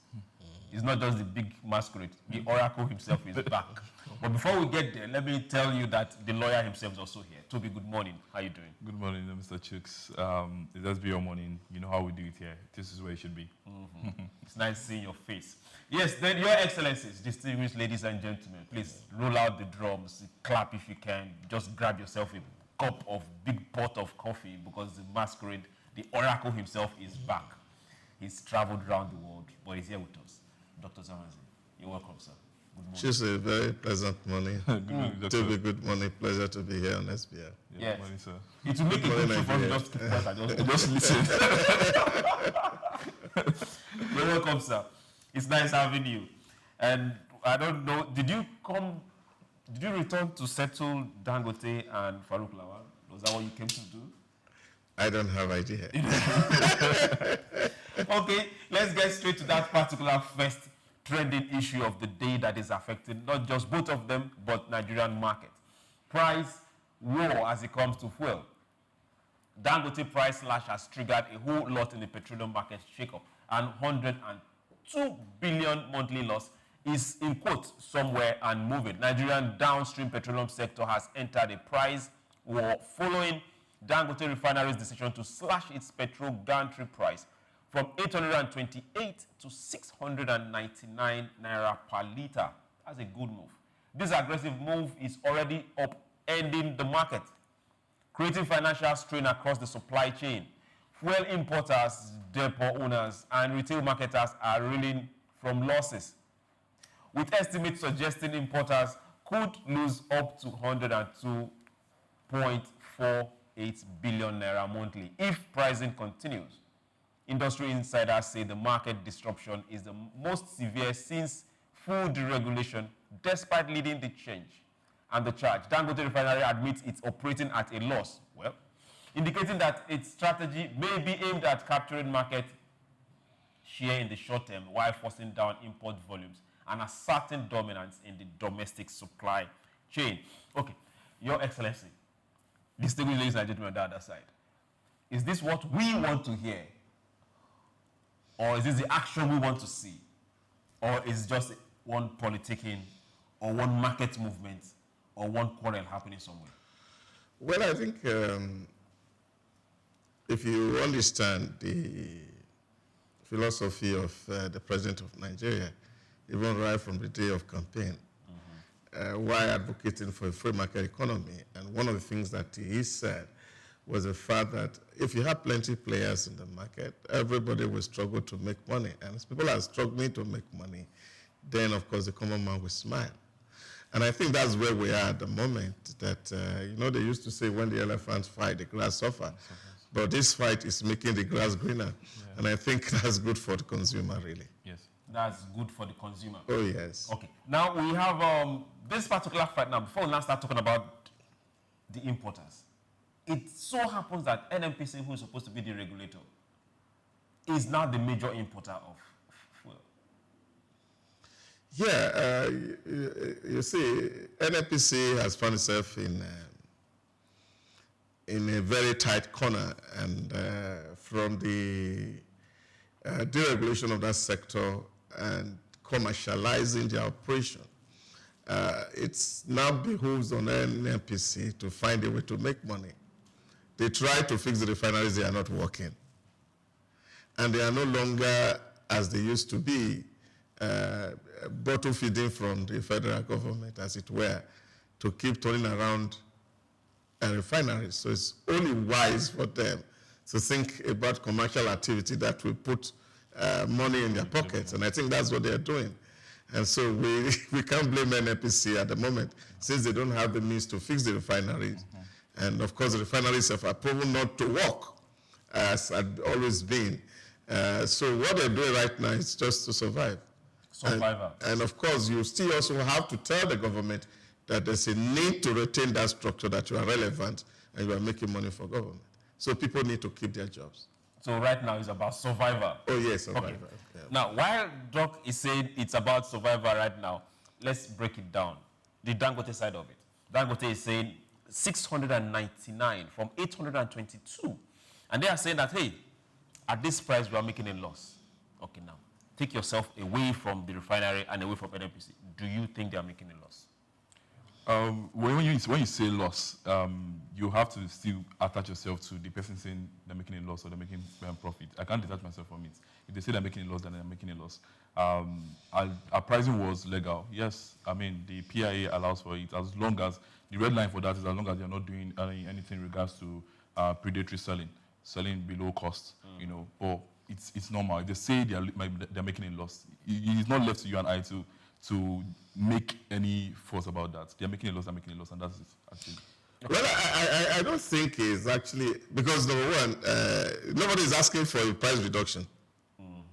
it's not just the big masquerade. The Oracle himself is back. But before we get there, let me tell you that the lawyer himself is also here. Toby, good morning. How are you doing? Good morning, Mr. SOUQ. It does be your morning. You know how we do it here. This is where it should be. It's nice seeing your face. Yes, then Your Excellencies, distinguished ladies and gentlemen, please roll out the drums, clap if you can. Just grab yourself a big pot of coffee because the masquerade, the Oracle himself is back. He's traveled around the world, but he's here with us. Dr. Zamanzi, you're welcome, sir. Good morning. Just a very pleasant morning. Good morning, To be good morning. Pleasure to be here on SBR. Yes. Good morning, sir. It will make a good show for you just keep quiet and just listen. You're welcome, sir. It's nice having you. And I don't know, did you return to settle Dangote and Farouk Lawal? Was that what you came to do? I don't have idea. Okay, let's get straight to that particular first trending issue of the day that is affecting not just both of them, but Nigerian market. Price war as it comes to fuel. Dangote price slash has triggered a whole lot in the petroleum market shakeup, and 102 billion monthly loss is in quotes somewhere and moving. Nigerian downstream petroleum sector has entered a price war following Dangote Refinery's decision to slash its petrol gantry price from 828 to 699 naira per litre. That's a good move. This aggressive move is already upending the market, creating financial strain across the supply chain. Fuel importers, depot owners, and retail marketers are reeling from losses, with estimates suggesting importers could lose up to 102.48 billion naira monthly if pricing continues. Industry insiders say the market disruption is the most severe since full deregulation, despite leading the change and the charge. Dangote Refinery admits it's operating at a loss, well, indicating that its strategy may be aimed at capturing market share in the short term while forcing down import volumes and asserting dominance in the domestic supply chain. Okay, Your Excellency, distinguished ladies and gentlemen on the other side, is this what we want to hear? Or is this the action we want to see? Or is it just one politicking, or one market movement, or one quarrel happening somewhere? Well, I think if you understand the philosophy of the President of Nigeria, even right from the day of campaign, why advocating for a free market economy, and one of the things that he said was the fact that if you have plenty of players in the market, everybody will struggle to make money. And as people are struggling to make money, then of course the common man will smile. And I think that's where we are at the moment, that, you know, they used to say when the elephants fight, the grass suffers. But this fight is making the grass greener. Yeah. And I think that's good for the consumer, really. Yes, that's good for the consumer. Oh, yes. Okay. Now we have this particular fight now, before we now start talking about the importers. It so happens that NNPC, who is supposed to be the regulator, is now the major importer of fuel. Yeah, you see, NNPC has found itself in a very tight corner, and from the deregulation of that sector and commercializing their operation, it's now behooves on NNPC to find a way to make money. They try to fix the refineries, they are not working. And they are no longer, as they used to be, bottle feeding from the federal government, as it were, to keep turning around refineries. So it's only wise for them to think about commercial activity that will put money in their pockets. And I think that's what they're doing. And so we can't blame NNPC at the moment, since they don't have the means to fix the refineries. And of course, the refineries have proven not to work, as had always been. So what they're doing right now is just to survive. And of course, you still also have to tell the government that there's a need to retain that structure, that you are relevant and you are making money for government. So people need to keep their jobs. So right now it's about survival. Oh, yes, survival. Okay. Yeah. Now, while Doc is saying it's about survival right now, let's break it down. The Dangote side of it. Dangote is saying 699 from 822. And they are saying that, hey, at this price, we are making a loss. Okay, now, take yourself away from the refinery and away from NNPC. Do you think they are making a loss? When you say loss, you have to still attach yourself to the person saying they're making a loss or they're making profit. I can't detach myself from it. If they say they're making a loss, then they're making a loss. Our pricing was legal. Yes, I mean, the PIA allows for it, as long as the red line for that is as long as you're not doing anything in regards to predatory selling below cost, you know. Or it's normal. If they say they're making a loss, it's not left to you and I to make any fuss about that. They're making a loss, and that's it, actually. Well, I don't think it's actually, because number one, nobody is asking for a price reduction.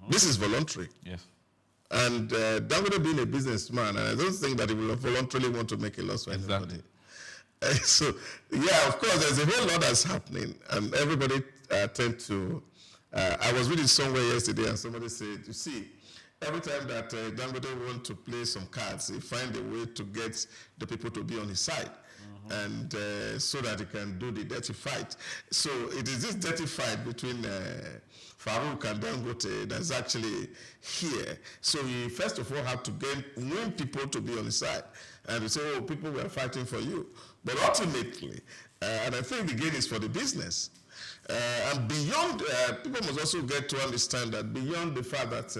This is voluntary. Yes. And Dangote being a businessman, and I don't think that he will voluntarily want to make a loss for anybody. So, yeah, of course, there's a whole lot that's happening, and everybody tend to. I was reading somewhere yesterday, and somebody said, you see, every time that Dangote want to play some cards, he find a way to get the people to be on his side. And so that he can do the dirty fight. So it is this dirty fight between Farouk and Dangote that's actually here. So he first of all had to win people to be on his side. And we say, oh, people were fighting for you. But ultimately, and I think the gain is for the business. And beyond, people must also get to understand that beyond the fact that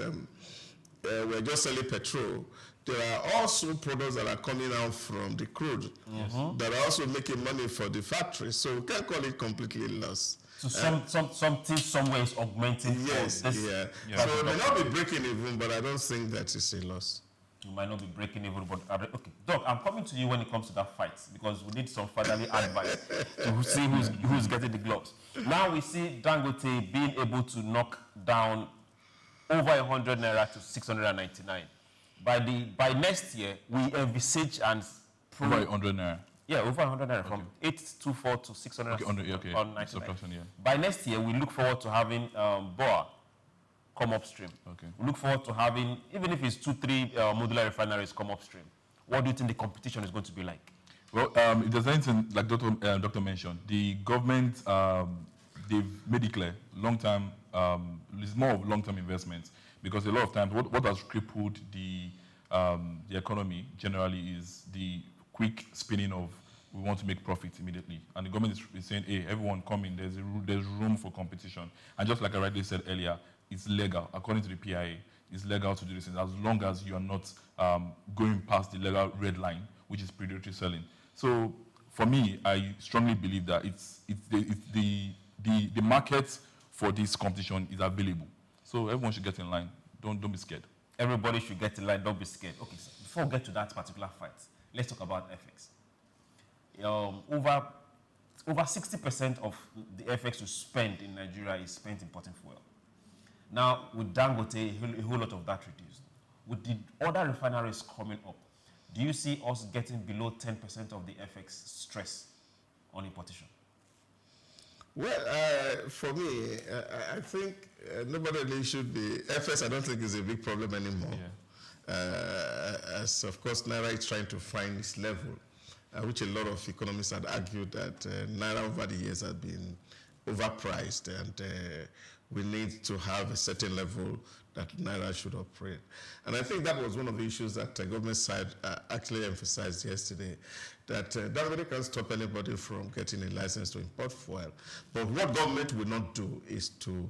we're just selling petrol, there are also products that are coming out from the crude that are also making money for the factory. So we can't call it completely loss. So something somewhere is augmenting. Yes, yeah. So it may not be breaking even, but I don't think that is a loss. You might not be breaking even, but okay, Doc, I'm coming to you when it comes to that fight because we need some fatherly advice to see who's getting the gloves. Now we see Dangote being able to knock down over 100 naira to 699. By next year, we envisage and over 100 naira. Yeah, over 100 naira from 824 to 600. Okay. Subtraction, yeah. By next year, we look forward to having BOA come upstream. Okay. We look forward to having, even if it's 2-3 modular refineries come upstream. What do you think the competition is going to be like? Well, if there's anything like Doctor mentioned, the government they've made it clear long-term. It's more of long-term investments. Because a lot of times, what has crippled the economy generally is the quick spinning of we want to make profit immediately, and the government is saying, "Hey, everyone come in. There's room for competition." And just like I rightly said earlier, it's legal according to the PIA. It's legal to do this as long as you are not going past the legal red line, which is predatory selling. So, for me, I strongly believe that it's the market for this competition is available. So everyone should get in line. Don't be scared. Everybody should get in line. Don't be scared. Okay, so before we get to that particular fight, let's talk about FX. Over 60% of the FX you spend in Nigeria is spent importing fuel. Now, with Dangote, a whole lot of that reduced. With the other refineries coming up, do you see us getting below 10% of the FX stress on importation? Well, for me, I think nobody really should be. FS, I don't think is a big problem anymore. Yeah. As of course, Naira is trying to find its level, which a lot of economists had argued that Naira over the years has been overpriced, and we need to have a certain level that Naira should operate. And I think that was one of the issues that the government side actually emphasized yesterday, that Dangote can't stop anybody from getting a license to import fuel. But what government will not do is to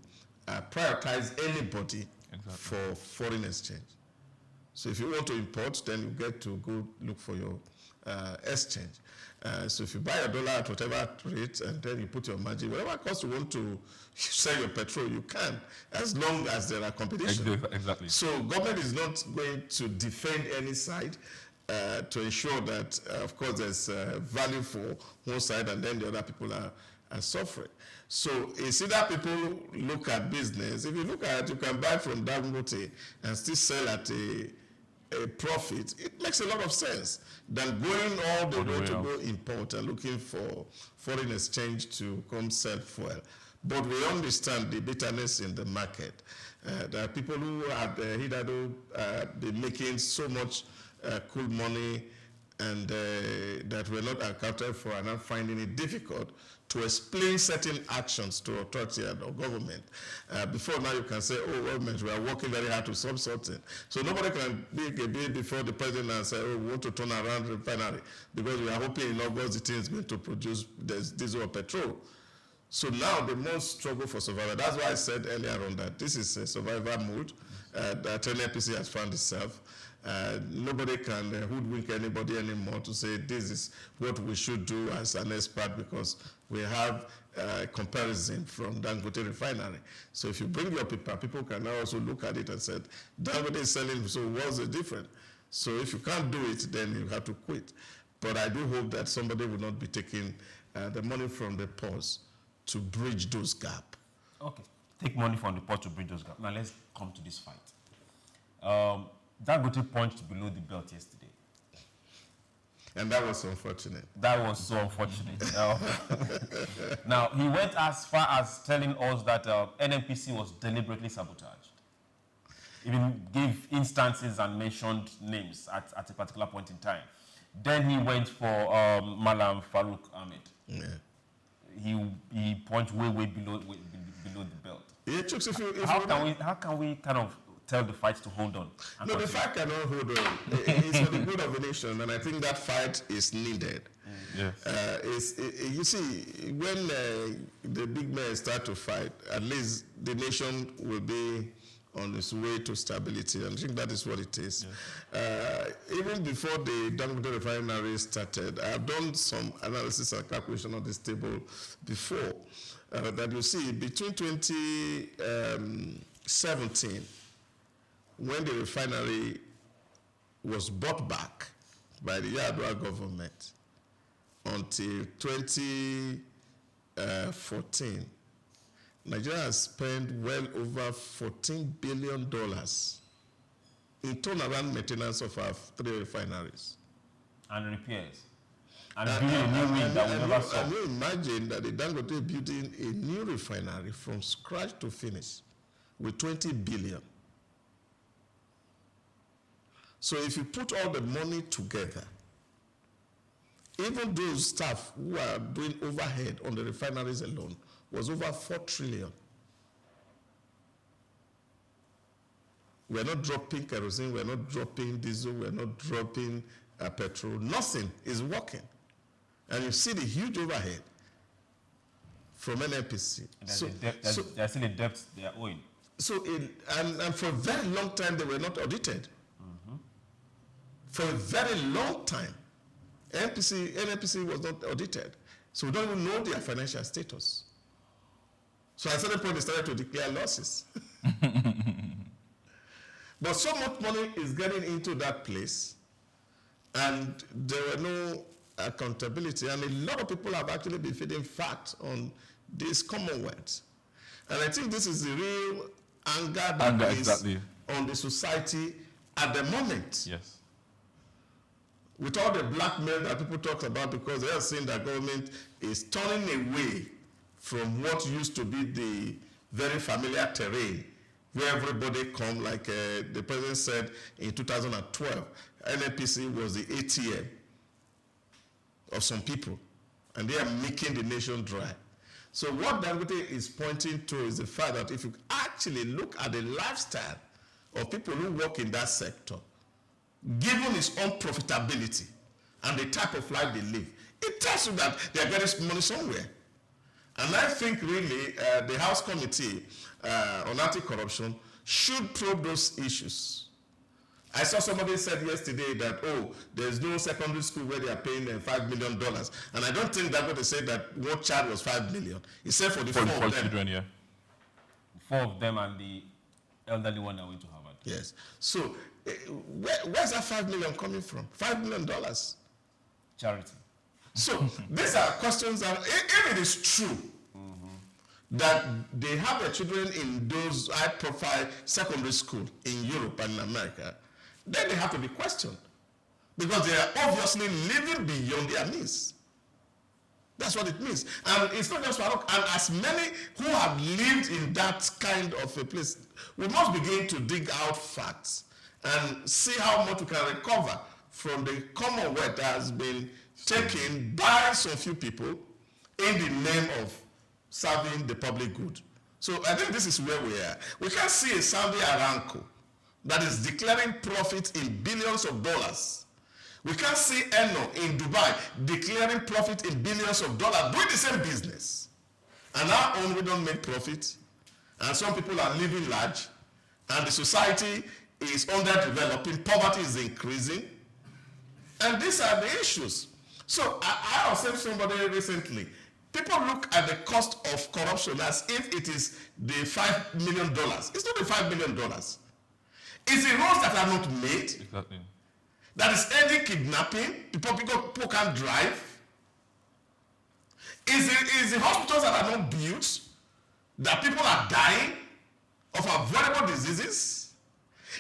prioritize anybody for foreign exchange. So if you want to import, then you get to go look for your exchange. So if you buy a dollar at whatever rate and then you put your margin, whatever cost you want to sell your petrol, you can, as long as there are competition. Exactly. So government is not going to defend any side to ensure that, of course, there's value for one side and then the other people are suffering. So it's either people look at business. If you look at it, you can buy from Dangote and still sell at a profit. It makes a lot of sense than going all the way to go import and looking for foreign exchange to come sell fuel. But we understand the bitterness in the market. There are people who have hitherto been making so much cool money and that were not accounted for, and are finding it difficult to explain certain actions to authority and or government. Before now you can say, oh, government, we are working very hard to solve something. So nobody can be a bill before the president and say, oh, we want to turn around the refinery because we are hoping in August the thing is going to produce diesel or petrol. So now the most struggle for survival. That's why I said earlier on that this is a survival mode that NNPC has found itself. Nobody can hoodwink anybody anymore to say this is what we should do as an expert because we have comparison from Dangote refinery. So if you bring your paper, people can now also look at it and say, Dangote is selling, so what's the difference? So if you can't do it, then you have to quit. But I do hope that somebody will not be taking the money from the pause to bridge those gaps. Okay, take money from the pot to bridge those gaps. Now let's come to this fight. Dangote punched below the belt yesterday. And that was unfortunate. That was so unfortunate. Now, he went as far as telling us that NNPC was deliberately sabotaged. Even gave instances and mentioned names at a particular point in time. Then he went for Malam Farouk Ahmed. Yeah. He punched way below the belt. Yeah, Chooks, how can we kind of tell the fight to hold on? No, the fight cannot hold on. It's for the good of the nation, and I think that fight is needed. Yes. You see, when the big men start to fight, at least the nation will be on its way to stability, and I think that is what it is. Yes. Even before the Dangote refinery started, I have done some analysis and calculation on this table before, that you see between 2017, when the refinery was bought back by the Yar'Adua government, until 2014, Nigeria has spent well over $14 billion in turnaround maintenance of our 3 refineries. And repairs. And building a new wing that we never saw. Can you imagine that the Dangote building a new refinery from scratch to finish with $20 billion? So if you put all the money together, even those staff who are doing overhead on the refineries alone was over 4 trillion. We're not dropping kerosene, we're not dropping diesel, we're not dropping petrol. Nothing is working. And you see the huge overhead from NNPC. There's still a debt they are owing. So, and for a very long time, they were not audited. For a very long time, NNPC was not audited. So we don't even know their financial status. So at a certain point, they started to declare losses. But so much money is getting into that place, and there were no accountability. And a lot of people have actually been feeding facts on this Commonwealth. And I think this is the real anger that is on the society at the moment. Yes. With all the blackmail that people talk about, because they are saying that government is turning away from what used to be the very familiar terrain, where everybody come, like the president said in 2012, NNPC was the ATM of some people, and they are making the nation dry. So what Dangote is pointing to is the fact that if you actually look at the lifestyle of people who work in that sector, given its own profitability and the type of life they live, it tells you that they are getting money somewhere. And I think really the House Committee on Anti-Corruption should probe those issues. I saw somebody said yesterday that, oh, there's no secondary school where they are paying $5 million. And I don't think that's what they said, that one child was $5 million. He said for the four of them. Children, yeah. 4 of them and the elderly one that went to Harvard. Yes. So where's that $5 million coming from? $5 million. Charity. So these are questions that, if it is true that they have their children in those high-profile secondary schools in Europe and in America, then they have to be questioned, because they are obviously living beyond their means. That's what it means. And it's not just Farouk. And as many who have lived in that kind of a place, we must begin to dig out facts and see how much we can recover from the Commonwealth that has been taken by some few people in the name of serving the public good. So I think this is where we are. We can see a Saudi Aramco that is declaring profit in billions of dollars. We can see Eno in Dubai declaring profit in billions of dollars, doing the same business. And our own, we don't make profit. And some people are living large. And the society is underdeveloping. Poverty is increasing. And these are the issues. So I was saying to somebody recently, People look at the cost of corruption as if it is the $5 million. It's not the $5 million. It's the roads that are not made. Exactly. That is ending kidnapping. People can't drive. It's the hospitals that are not built, that people are dying of avoidable diseases.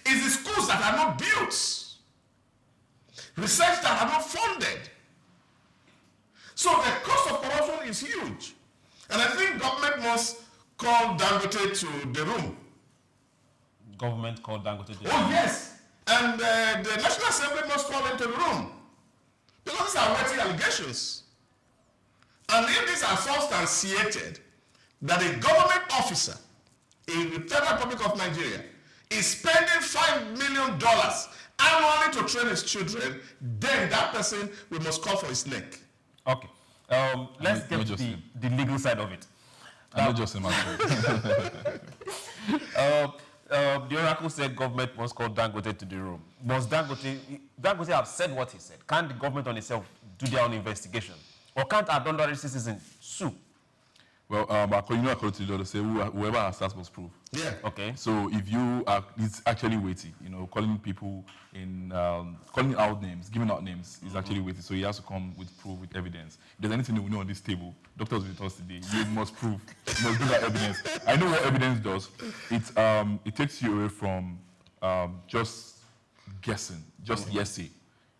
It's the schools that are not built. Research that are not funded. So the cost of corruption is huge. And I think government must call Dangote to the room. Government called Dangote to the room? Oh, yes. And the National Assembly must call him to the room. Because these are weighty allegations. And if these are substantiated, that a government officer in the Federal Republic of Nigeria is spending $5 million annually to train his children, then that person, we must call for his neck. Okay. Let's get to the legal side of it. Not just him. The oracle said government must call Dangote to the room. Must Dangote have said what he said? Can't the government on itself do their own investigation? Or can't our ordinary citizen sue? Well, according to the law, they say whoever has task must prove. Yeah. Okay. So if you are, it's actually weighty. Calling people in, calling out names, giving out names is actually weighty. So he has to come with proof, with evidence. If there's anything that we know on this table, doctors with us today, you must prove, you must bring out evidence. I know what evidence does. It takes you away from just guessing, just hearsay.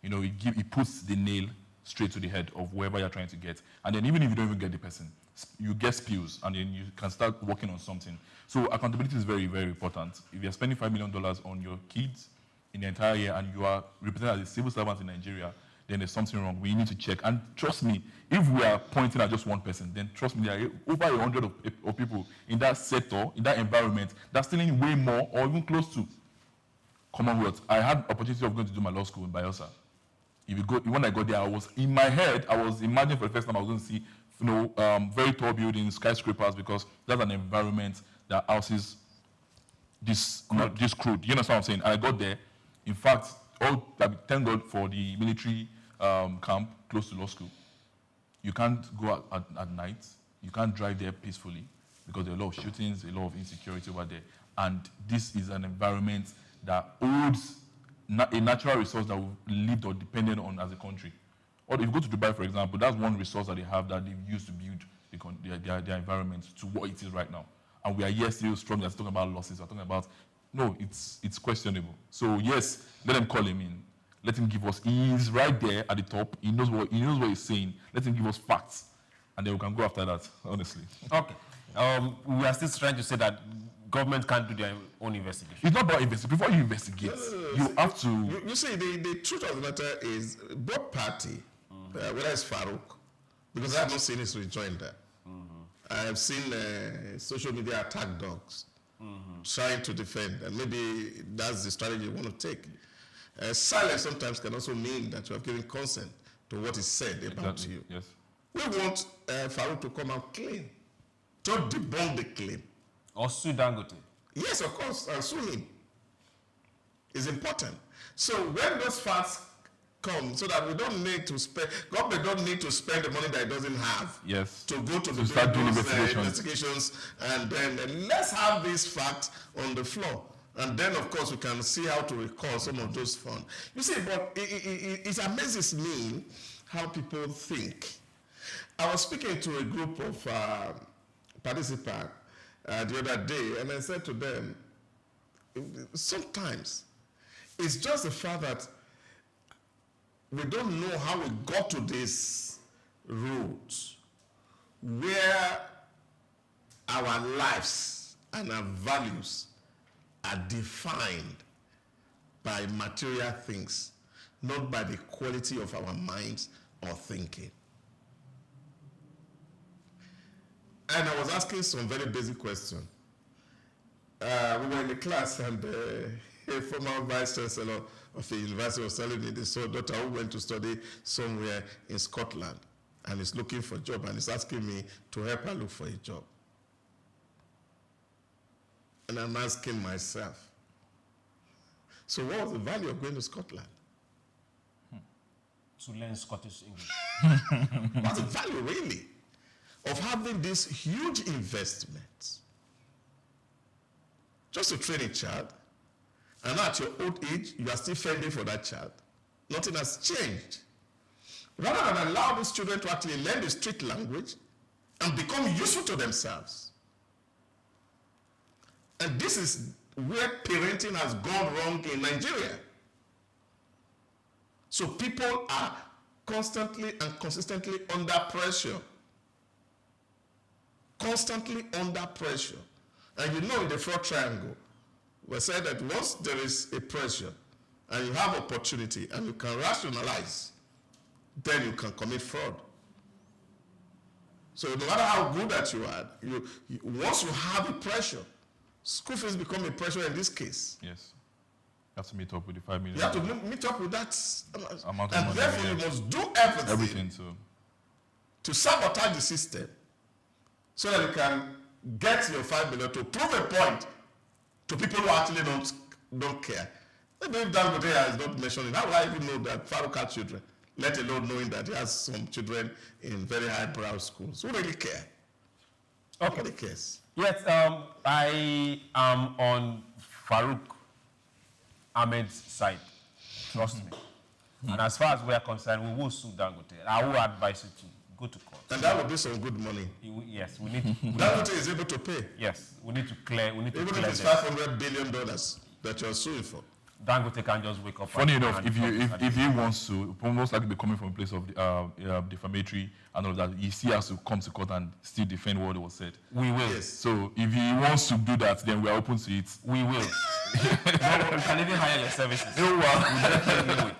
It puts the nail straight to the head of whoever you're trying to get. And then even if you don't even get the person, you get spills, and then you can start working on something. So accountability is very, very important. If you're spending $5 million on your kids in the entire year and you are represented as a civil servant in Nigeria, then there's something wrong. We need to check. And trust me, if we are pointing at just one person, then trust me, there are over 100 of people in that sector, in that environment, that's stealing way more or even close to Commonwealth. I had opportunity of going to do my law school in Bayelsa. When I got there, I was in my head, I was imagining for the first time I was going to see very tall buildings, skyscrapers, because that's an environment that houses this crude. You know what I'm saying? And I got there. In fact, thank God for the military camp close to law school. You can't go out at night. You can't drive there peacefully because there are a lot of shootings, a lot of insecurity over there. And this is an environment that holds a natural resource that we've lived or depended on as a country. Or if you go to Dubai, for example, that's one resource that they have that they've used to build their environment to what it is right now. And we are here still strong. That's talking about losses. We're talking about, no, it's questionable. So yes, let them call him in. Let him give us. He's right there at the top. He knows what he's saying. Let him give us facts, and then we can go after that. Honestly. Okay. We are still trying to say that government can't do their own investigation. It's not about investigation. Before you investigate, you have to. You see, the truth of the matter is both party, whether it's SOUQ, because I have not seen his rejoinder. I have seen social media attack dogs trying to defend, and maybe that's the strategy you want to take. Silence sometimes can also mean that you have given consent to what is said about you. Yes. We want SOUQ to come out clean, to debunk the claim. Or sue Dangote. Yes, of course, and sue him. It's important. So when those facts come, so that we don't need to spend, government don't need to spend the money that it doesn't have. Yes. To go to start doing investigations, and then let's have these facts on the floor. And then, of course, we can see how to recall some of those funds. You see, but it amazes me how people think. I was speaking to a group of participants the other day, and I said to them, sometimes it's just the fact that we don't know how we got to this road where our lives and our values are defined by material things, not by the quality of our minds or thinking. And I was asking some very basic questions. We were in the class, and a former vice chancellor of the university was telling me this daughter who went to study somewhere in Scotland and is looking for a job, and is asking me to help her look for a job. And I'm asking myself, so what was the value of going to Scotland? To learn Scottish English. What's the value, really? of having this huge investment just to train a child, and at your old age, you are still fending for that child. Nothing has changed. Rather than allow these children to actually learn the street language and become useful to themselves. And this is where parenting has gone wrong in Nigeria. So people are constantly and consistently under pressure. Constantly under pressure. And you know, in the fraud triangle, we said that once there is a pressure and you have opportunity and you can rationalize, then you can commit fraud. So no matter how good that you are, once you have a pressure, school fees become a pressure in this case. Yes. You have to meet up with the 5 million. You have to meet up with that amount of and money. therefore you must do everything to sabotage the system so that you can get your 5 million to prove a point to people who actually don't care. Maybe if Dangote is not mentioning, how will I even know that Farouk has children, let alone knowing that he has some children in very highbrow schools? Who really care? Okay. Nobody cares. Yes, I am on Farouk Ahmed's side. Trust me. And as far as we are concerned, we will sue Dangote. I will advise you to go to court. And that will be some good money. Yes, we need to. Dangote is able to pay. Yes, we need to clear. Even if it's $500 billion that you're suing for. Dangote can just wake up. Funny enough, if he wants to, most likely be coming from a place of defamatory and all of that, he still has to come to court and still defend what was said. We will. Yes. So if he wants to do that, then we are open to it. We will. We can even hire your services. We definitely will.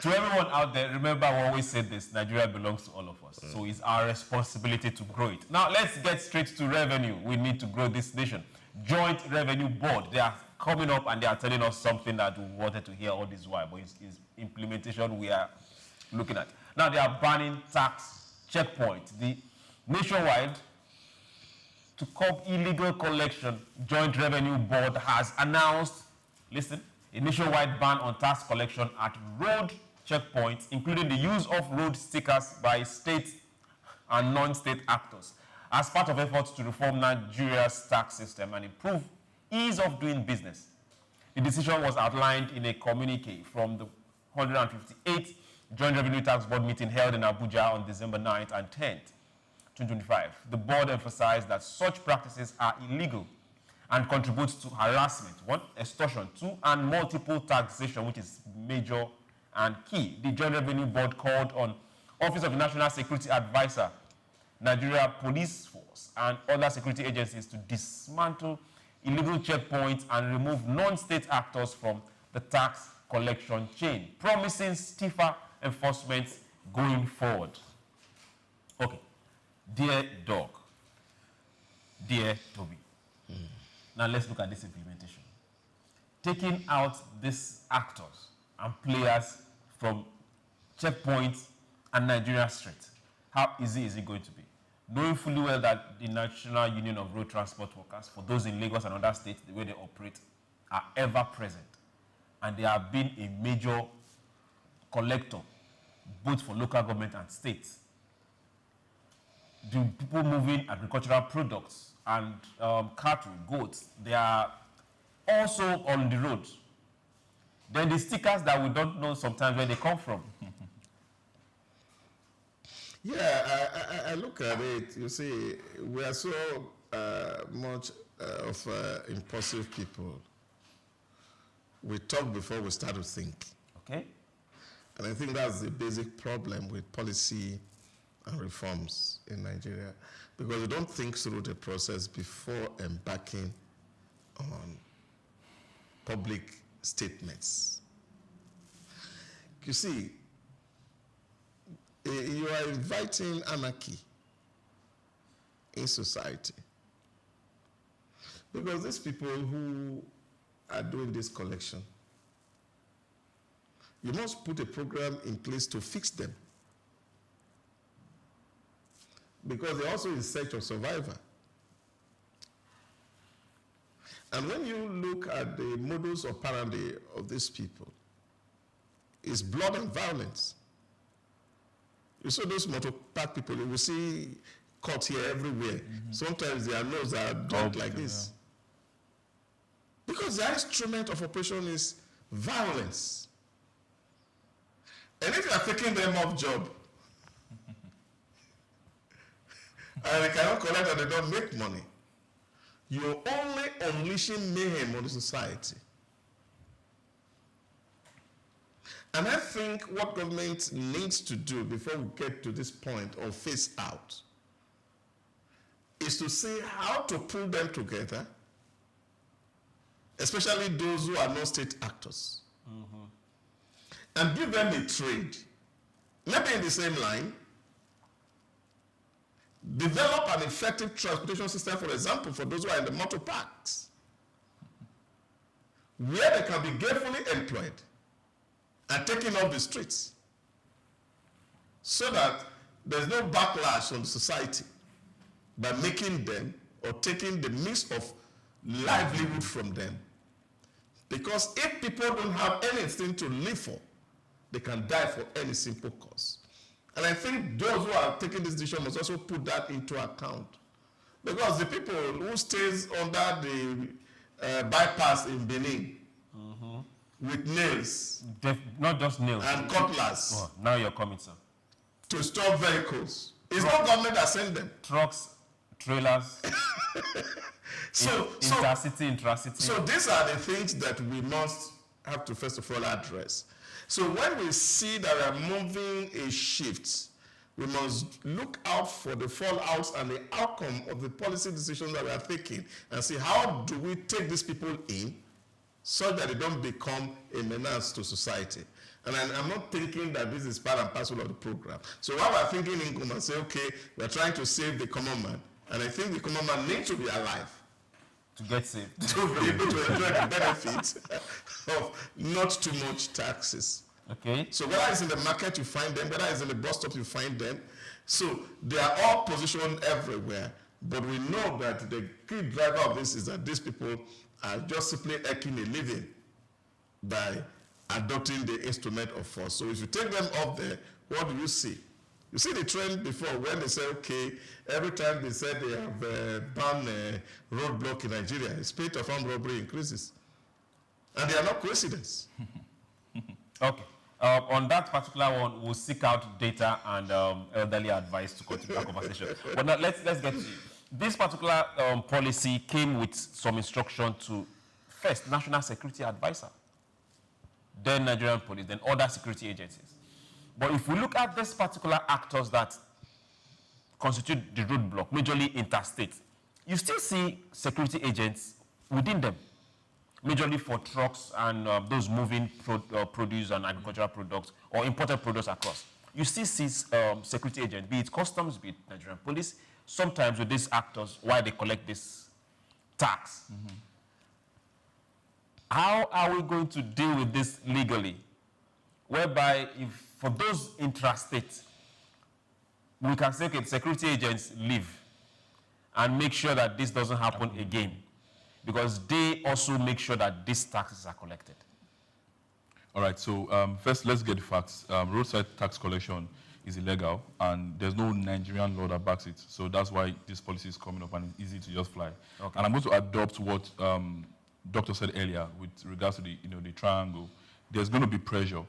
To everyone out there, remember we always said this: Nigeria belongs to all of us. So it's our responsibility to grow it. Now let's get straight to revenue. We need to grow this nation. Joint Revenue Board, they are coming up and they are telling us something that we wanted to hear all this while, but it's implementation we are looking at. Now they are banning tax checkpoints. The nationwide, to curb illegal collection, Joint Revenue Board has announced, listen, a nationwide ban on tax collection at road checkpoints, including the use of road stickers by state and non-state actors, as part of efforts to reform Nigeria's tax system and improve ease of doing business. The decision was outlined in a communique from the 158th Joint Revenue Tax Board meeting held in Abuja on December 9th and 10th, 2025. The board emphasized that such practices are illegal and contribute to harassment, extortion, and multiple taxation, which is major and key. The Joint Revenue Board called on Office of the National Security Advisor, Nigeria Police Force, and other security agencies to dismantle illegal checkpoints and remove non-state actors from the tax collection chain, promising stiffer enforcement going forward. Okay. Dear Doc, dear Toby, now let's look at this implementation. Taking out these actors and players from checkpoints and Nigeria Street, how easy is it going to be? Knowing fully well that the National Union of Road Transport Workers, for those in Lagos and other states, the way they operate, are ever present. And they have been a major collector, both for local government and states. The people moving agricultural products and cattle, goats, they are also on the road. Then the stickers that we don't know sometimes where they come from. Yeah, I look at it. You see, we are so much of impulsive people. We talk before we start to think. Okay. And I think that's the basic problem with policy and reforms in Nigeria, because we don't think through the process before embarking on public statements. You see, you are inviting anarchy in society, because these people who are doing this collection, you must put a program in place to fix them, because they're also in search of survivor. And when you look at the modus operandi of these people, it's blood and violence. You saw those motor park people, you will see cut here everywhere. Sometimes their nose are done like this. Because their instrument of operation is violence. And if you are taking them off job, and they cannot collect and they don't make money, you're only unleashing mayhem on the society. And I think what government needs to do before we get to this point of phase out is to see how to pull them together, especially those who are not state actors, and give them a trade. Maybe in the same line, develop an effective transportation system, for example, for those who are in the motor parks, where they can be gainfully employed and taken off the streets, so that there's no backlash on the society by making them or taking the means of livelihood from them. Because if people don't have anything to live for, they can die for any simple cause. And I think those who are taking this decision must also put that into account. Because the people who stays under the bypass in Benin with nails, not just nails, and cutlass, oh, now you're coming, sir, to stop vehicles. It's not government that sent them. Trucks, trailers, intercity, intracity. So these are the things that we must have to first of all address. So when we see that we are moving a shift, we must look out for the fallouts and the outcome of the policy decisions that we are taking and see how do we take these people in so that they don't become a menace to society. And I'm not thinking that this is part and parcel of the program. So while we're thinking in Guma, say, okay, we're trying to save the common man, and I think the common man needs to be alive. To get saved. To be able to enjoy the benefits of not too much taxes. Okay. So whether it's in the market you find them, whether it's in the bus stop you find them. So they are all positioned everywhere. But we know that the key driver of this is that these people are just simply earning a living by adopting the instrument of force. So if you take them off there, what do you see? You see the trend before when they say, okay, every time they said they have banned roadblock in Nigeria, the spate of armed robbery increases. And they are not coincidence. Okay. On that particular one, we'll seek out data and elderly advice to continue our conversation. But now let's get to this particular policy came with some instruction to first National Security Advisor, then Nigerian Police, then other security agencies. But if we look at these particular actors that constitute the roadblock, majorly interstate, you still see security agents within them, majorly for trucks and those moving produce and agricultural products or imported products across. You still see security agents, be it customs, be it Nigerian Police, sometimes with these actors while they collect this tax. How are we going to deal with this legally? Whereby, if for those intrastate, we can say, okay, security agents leave and make sure that this doesn't happen again, because they also make sure that these taxes are collected. All right, so first let's get the facts. Roadside tax collection is illegal, and there's no Nigerian law that backs it. So that's why this policy is coming up, and it's easy to just fly. Okay. And I'm going to adopt what Doctor said earlier with regards to the, the triangle. There's going to be pressure,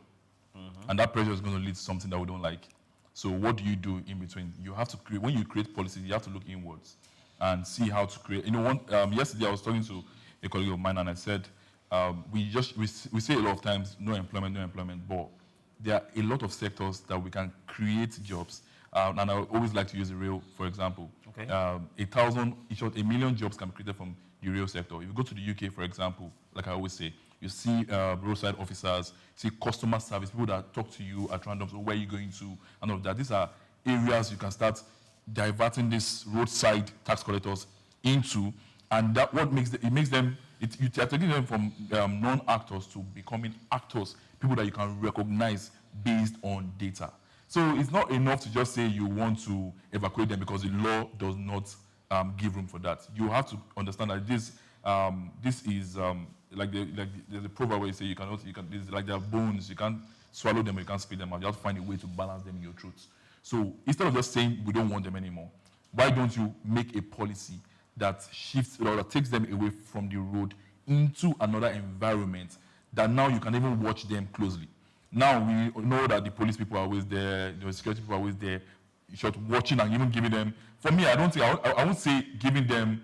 and that pressure is going to lead to something that we don't like. So what do you do in between? You have to create, when you create policies, you have to look inwards and see how to create. Yesterday I was talking to a colleague of mine, and I said, we say a lot of times, no employment, but there are a lot of sectors that we can create jobs. And I always like to use the rail, for example. Okay. 1 million jobs can be created from the rail sector. If you go to the UK, for example, like I always say, you see roadside officers, see customer service, people that talk to you at random, so where are you going to, and all of that. These are areas you can start diverting these roadside tax collectors into, and that what makes them, you're taking them from non-actors to becoming actors, people that you can recognize based on data. So it's not enough to just say you want to evacuate them because the law does not give room for that. You have to understand that this is like there's a proverb where you say it's like their bones, you can't swallow them, you can't spit them out. You have to find a way to balance them in your truth. So instead of just saying we don't want them anymore, Why don't you make a policy that shifts or that takes them away from the road into another environment that now you can even watch them closely? Now we know that the police people are always there, the security people are always there, watching and even giving them. For me, I won't say giving them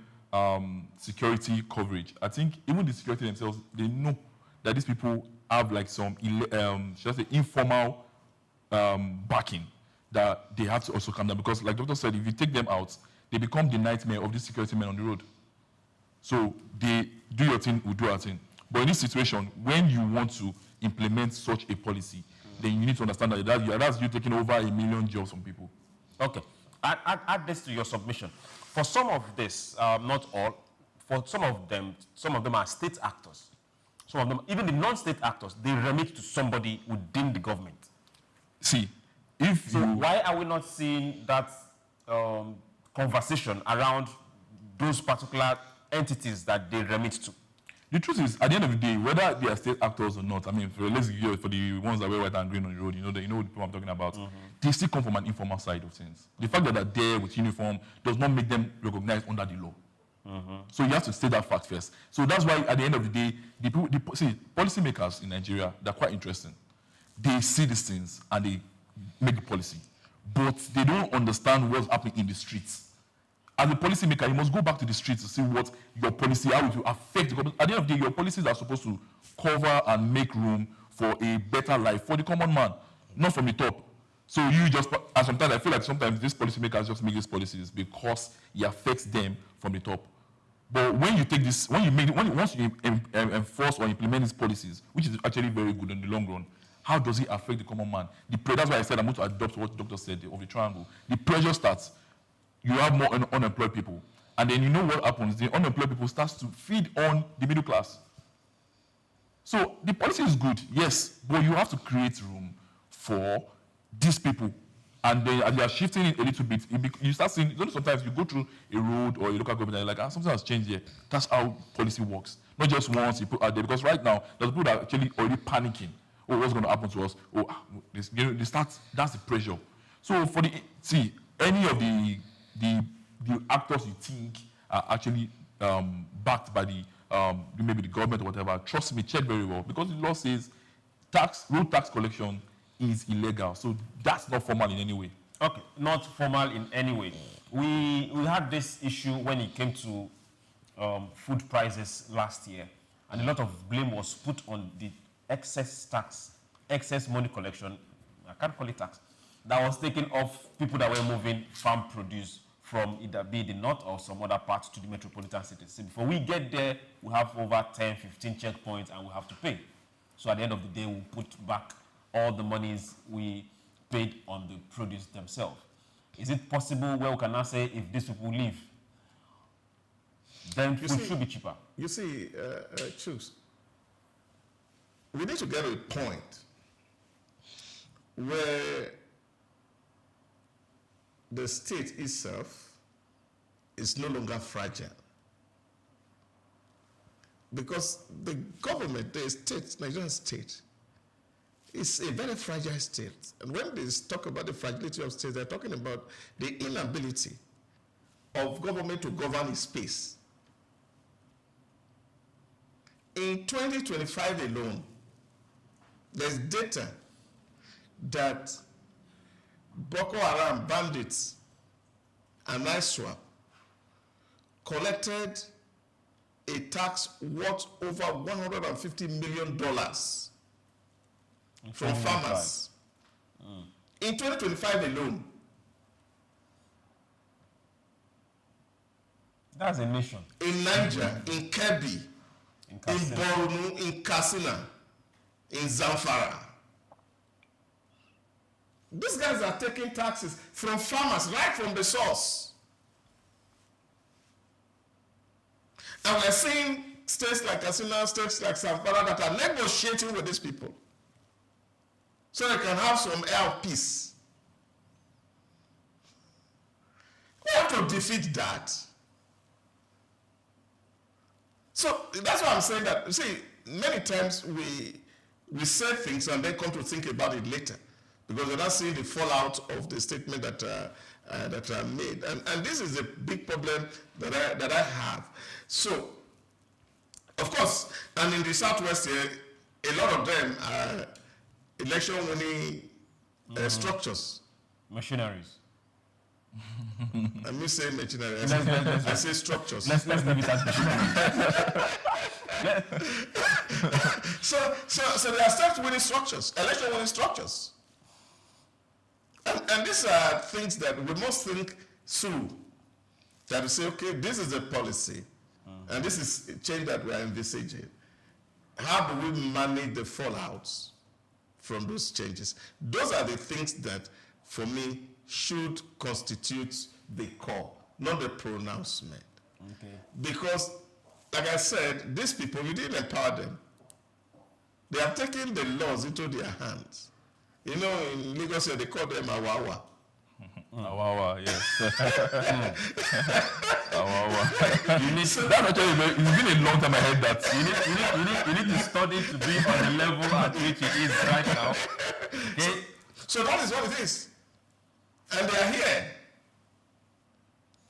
security coverage. I think even the security themselves, they know that these people have like some, should I say, informal backing that they have to also calm down. Because like the doctor said, if you take them out, they become the nightmare of these security men on the road. So they do your thing, we do our thing. But in this situation, when you want to implement such a policy, then you need to understand that that's you taking over 1 million jobs from people. Okay. Add this to your submission. For some of this, not all, for some of them are state actors. Some of them, even the non-state actors, they remit to somebody within the government. See, why are we not seeing that conversation around those particular entities that they remit to? The truth is, at the end of the day, whether they are state actors or not, I mean, for the ones that wear white and green on the road, you know the people I'm talking about, they still come from an informal side of things. The fact that they're there with uniform does not make them recognized under the law. So you have to state that fact first. So that's why, at the end of the day, policymakers in Nigeria, they're quite interesting. They see these things and they make the policy, but they don't understand what's happening in the streets. As a policymaker, you must go back to the streets to see what your policy, how it will affect the government. At the end of the day, your policies are supposed to cover and make room for a better life for the common man, not from the top. So you just, and sometimes I feel like sometimes these policymakers just make these policies because it affects them from the top. But when you take this, once you enforce or implement these policies, which is actually very good in the long run, how does it affect the common man? That's why I said I'm going to adopt what the doctor said of the triangle. The pressure starts. You have more unemployed people. And then you know what happens. The unemployed people start to feed on the middle class. So the policy is good, yes, but you have to create room for these people. And then as you are shifting it a little bit, you start seeing, sometimes you go through a road or a local government and you're like, something has changed here. That's how policy works. Not just once you put out there, because right now, there's people that are actually already panicking. Oh, what's going to happen to us? Oh, they start, that's the pressure. So for any of the actors you think are actually backed by maybe the government or whatever, trust me, check very well, because the law says road tax collection is illegal. So that's not formal in any way. Okay, not formal in any way. We had this issue when it came to food prices last year, and a lot of blame was put on the excess money collection, I can't call it tax, that was taken off people that were moving farm produce from either be the north or some other parts to the metropolitan cities. So before we get there, we have over 10, 15 checkpoints and we have to pay. So at the end of the day, we'll put back all the monies we paid on the produce themselves. Is it possible where we can now say if these people leave, then food should be cheaper? You see, choose. We need to get to a point where the state itself is no longer fragile. Because the government, the state, Nigerian state, is a very fragile state. And when they talk about the fragility of state, they're talking about the inability of government to govern its space. In 2025 alone, there's data that Boko Haram bandits and ISWAP collected a tax worth over $150 million from farmers. In 2025 alone. That's a nation. In Niger, in Kebbi, in Borno, in Katsina, in Zamfara. These guys are taking taxes from farmers right from the source. And we're seeing states like Katsina, states like Zamfara that are negotiating with these people so they can have some air of peace. We have to defeat that. So that's why I'm saying that, see, many times we say things and then come to think about it later. because they're not seeing the fallout of the statement that are made. And this is a big problem that I have. So, of course, and in the Southwest here, a lot of them are election-winning structures. Machineries. I mean, say machinery. I say structures. Let's leave it as machinery. So they are start-winning structures, election-winning structures. And these are things that we must think through. That we say, okay, this is a policy, and this is a change that we are envisaging. How do we manage the fallouts from those changes? Those are the things that, for me, should constitute the core, not the pronouncement. Okay. Because, like I said, these people, you didn't empower them. They are taking the laws into their hands. You know, in Lagos, they call them awawa. Awawa, yes. Awawa. It's been a long time I heard that. You need to study to be on the level at which it is right now. Okay? So that is what it is. And they are here.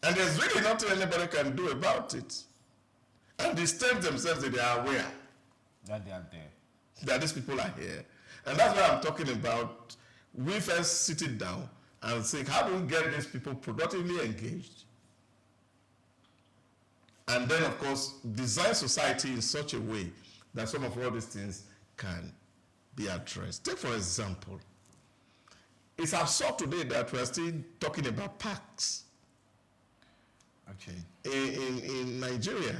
And there's really nothing anybody can do about it. And the states themselves, they are aware that they are there. That these people are here. And that's what I'm talking about. We first sit it down and think, how do we get these people productively engaged? And then, of course, design society in such a way that some of all these things can be addressed. Take, for example, it's absurd today that we're still talking about parks. Okay. In Nigeria,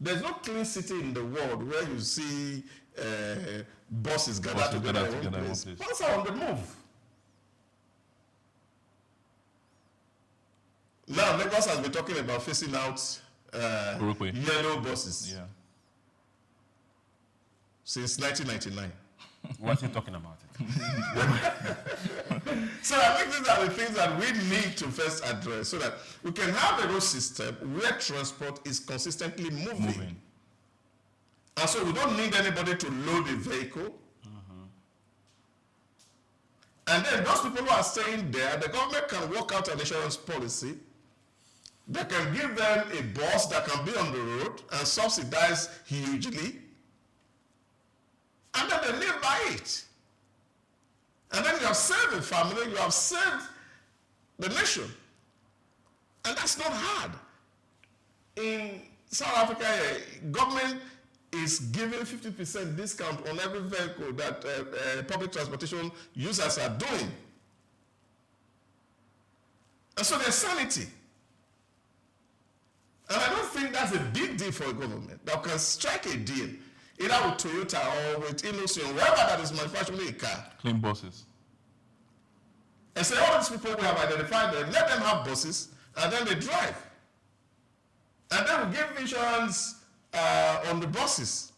there's no clean city in the world where you see buses gathered together in one place. Buses are on the move. Now, Lagos has been talking about phasing out yellow buses since 1999. What's he talking about it? So I think these are the things that we need to first address so that we can have a road system where transport is consistently moving. And so we don't need anybody to load the vehicle. And then those people who are staying there, the government can work out an insurance policy that can give them a bus that can be on the road and subsidize hugely. And then they live by it. And then you have saved the family, you have saved the nation. And that's not hard. In South Africa, government is giving 50% discount on every vehicle that public transportation users are doing. And so there's sanity. And I don't think that's a big deal for a government that can strike a deal, either with Toyota or with Innoson, wherever that is manufacturing a car. Clean buses. And say, all these people we have identified, let them have buses, and then they drive. And then we give insurance on the buses.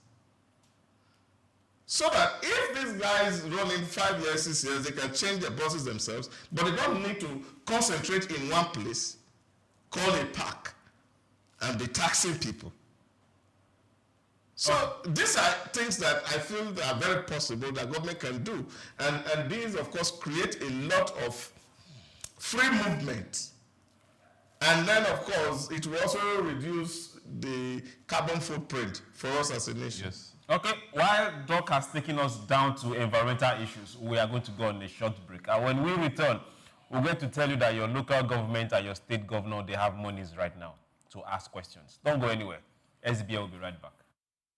So that if these guys run in 5 years, 6 years, they can change their buses themselves, but they don't need to concentrate in one place, call a park, and be taxing people. So these are things that I feel that are very possible that government can do. And these, of course, create a lot of free movement. And then, of course, it will also reduce the carbon footprint for us as a nation. Yes. Okay, while Doc has taken us down to environmental issues, we are going to go on a short break. And when we return, we're going to tell you that your local government and your state governor, they have monies right now to ask questions. Don't go anywhere. SBL will be right back.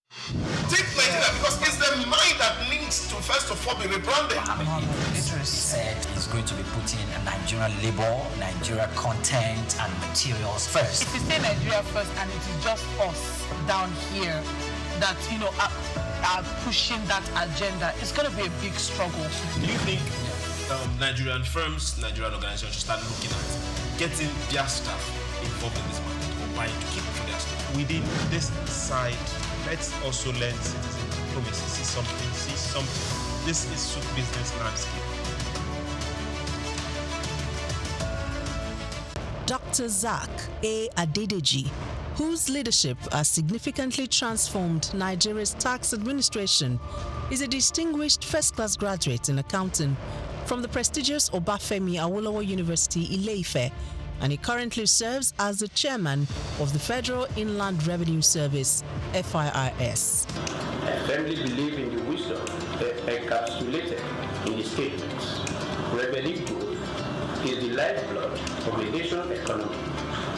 Think Nigeria because it's the mind that needs to first of all be rebranded. Idris said he's going to be putting Nigerian labor, Nigeria content and materials first. If you say Nigeria first and it is just us down here that, you know, are pushing that agenda, it's going to be a big struggle. Do you think Nigerian firms, Nigerian organizations should start looking at getting their staff involved in this market or buying to keep it for their staff? Within this side, let's also learn citizen diplomacy. See something. This is SOUQ business landscape. Dr. SOUQ A. Adedeji, whose leadership has significantly transformed Nigeria's tax administration, is a distinguished first-class graduate in accounting from the prestigious Obafemi Awolowo University, Ile-Ife, and he currently serves as the chairman of the Federal Inland Revenue Service, FIRS. I firmly believe in the wisdom encapsulated in the statements. Revenue growth is the lifeblood of the nation's economy,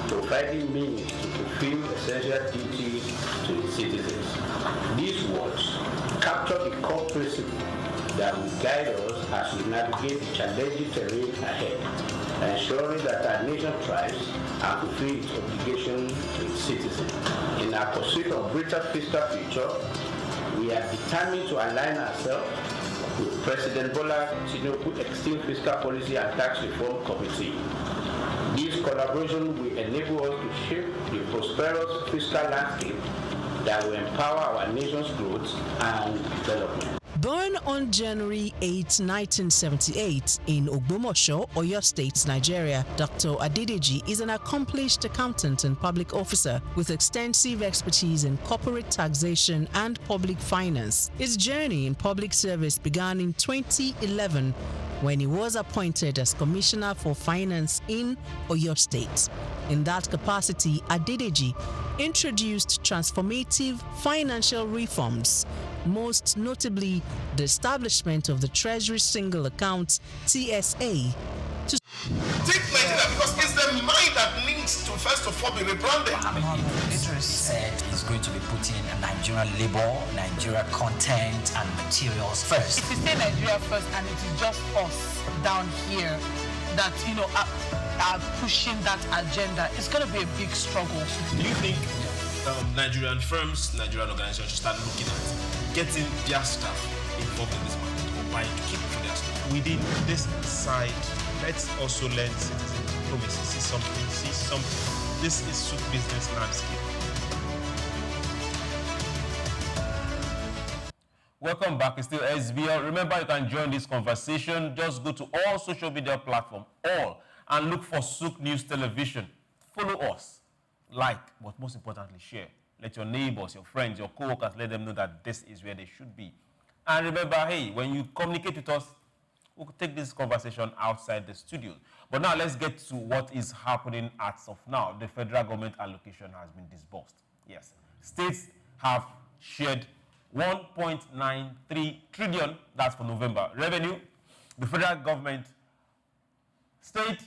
providing means to fulfill essential duties to its citizens. These words capture the core principle that will guide us as we navigate the challenging terrain ahead, ensuring that our nation thrives and fulfills its obligations to its citizens. In our pursuit of greater fiscal future, we are determined to align ourselves with President Bola Tinubu's Extreme Fiscal Policy and Tax Reform Committee. This collaboration will enable us to shape the prosperous fiscal landscape that will empower our nation's growth and development. Born on January 8, 1978 in Ogbomoso, Oyo State, Nigeria, Dr. Adedeji is an accomplished accountant and public officer with extensive expertise in corporate taxation and public finance. His journey in public service began in 2011 when he was appointed as Commissioner for Finance in Oyo State. In that capacity, Adedeji introduced transformative financial reforms, most notably the establishment of the Treasury Single Account (TSA). Take Nigeria because it's the mind that needs to first of all be rebranded. It said is going to be putting Nigerian labor, Nigeria content and materials first. If you say Nigeria first and it is just us down here that, are pushing that agenda, it's going to be a big struggle. Do you think Nigerian firms, Nigerian organizations should start looking at getting their staff involved in this market or buying to keep for their staff? Within this side, let's also learn citizen diplomacy. See something. This is SOUQ business landscape. Welcome back. It's still SBL. Remember, you can join this conversation. Just go to all social media platforms, and look for SOUQ News Television. Follow us, like, but most importantly, share. Let your neighbors, your friends, your co-workers, let them know that this is where they should be. And remember, hey, when you communicate with us, we'll take this conversation outside the studio. But now let's get to what is happening as of now. The federal government allocation has been disbursed. Yes, states have shared 1.93 trillion, that's for November. Revenue, the federal government, state,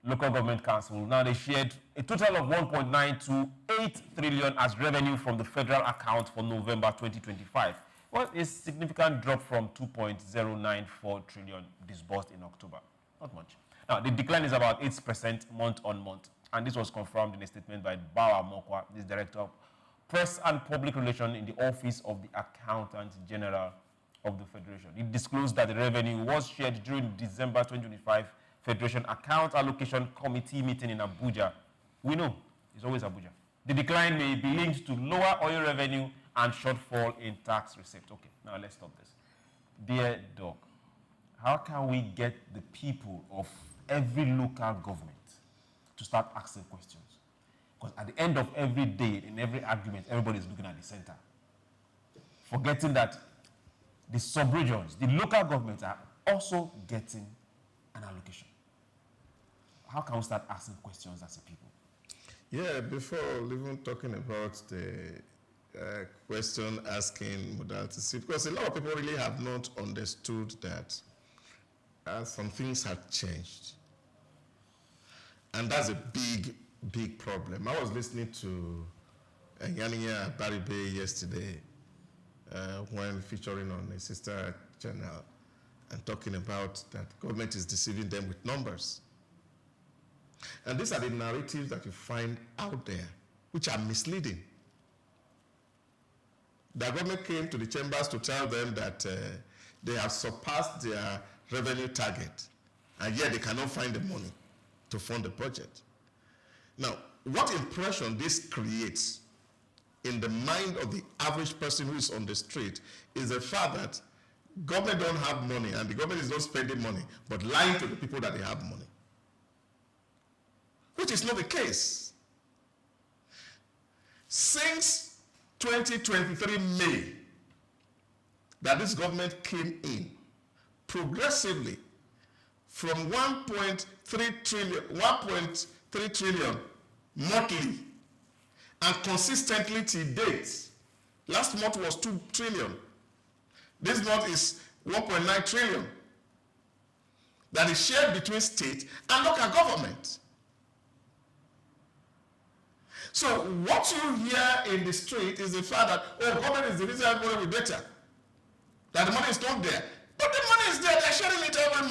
local government council, now they shared a total of 1.928 trillion as revenue from the federal account for November 2025. Well, a significant drop from 2.094 trillion disbursed in October. Not much. Now, the decline is about 8% month on month, and this was confirmed in a statement by Bawa Mokwa, the Director of Press and Public Relations in the Office of the Accountant General of the Federation. It disclosed that the revenue was shared during the December 2025 Federation Account Allocation Committee meeting in Abuja. We know, it's always Abuja. The decline may be linked to lower oil revenue and shortfall in tax receipt. Okay, now let's stop this. Dear Doc, how can we get the people of every local government to start asking questions? Because at the end of every day, in every argument, everybody is looking at the center, forgetting that the sub-regions, the local governments are also getting an allocation. How can we start asking questions as a people? Yeah, before even talking about the question asking modalities, because a lot of people really have not understood that some things have changed. And that's a big problem. I was listening to Yaniya Baribe yesterday when featuring on a sister channel and talking about that government is deceiving them with numbers. And these are the narratives that you find out there, which are misleading. The government came to the chambers to tell them that they have surpassed their revenue target, and yet they cannot find the money to fund the budget. Now, what impression this creates in the mind of the average person who is on the street is the fact that government don't have money and the government is not spending money, but lying to the people that they have money, which is not the case. Since 2023 May, that this government came in, progressively from 1.3 trillion monthly and consistently to date. Last month was 2 trillion. This month is 1.9 trillion. That is shared between state and local government. So what you hear in the street is the fact that, oh, government is the reason everybody will better. That the money is not there. But the money is there, they're sharing it every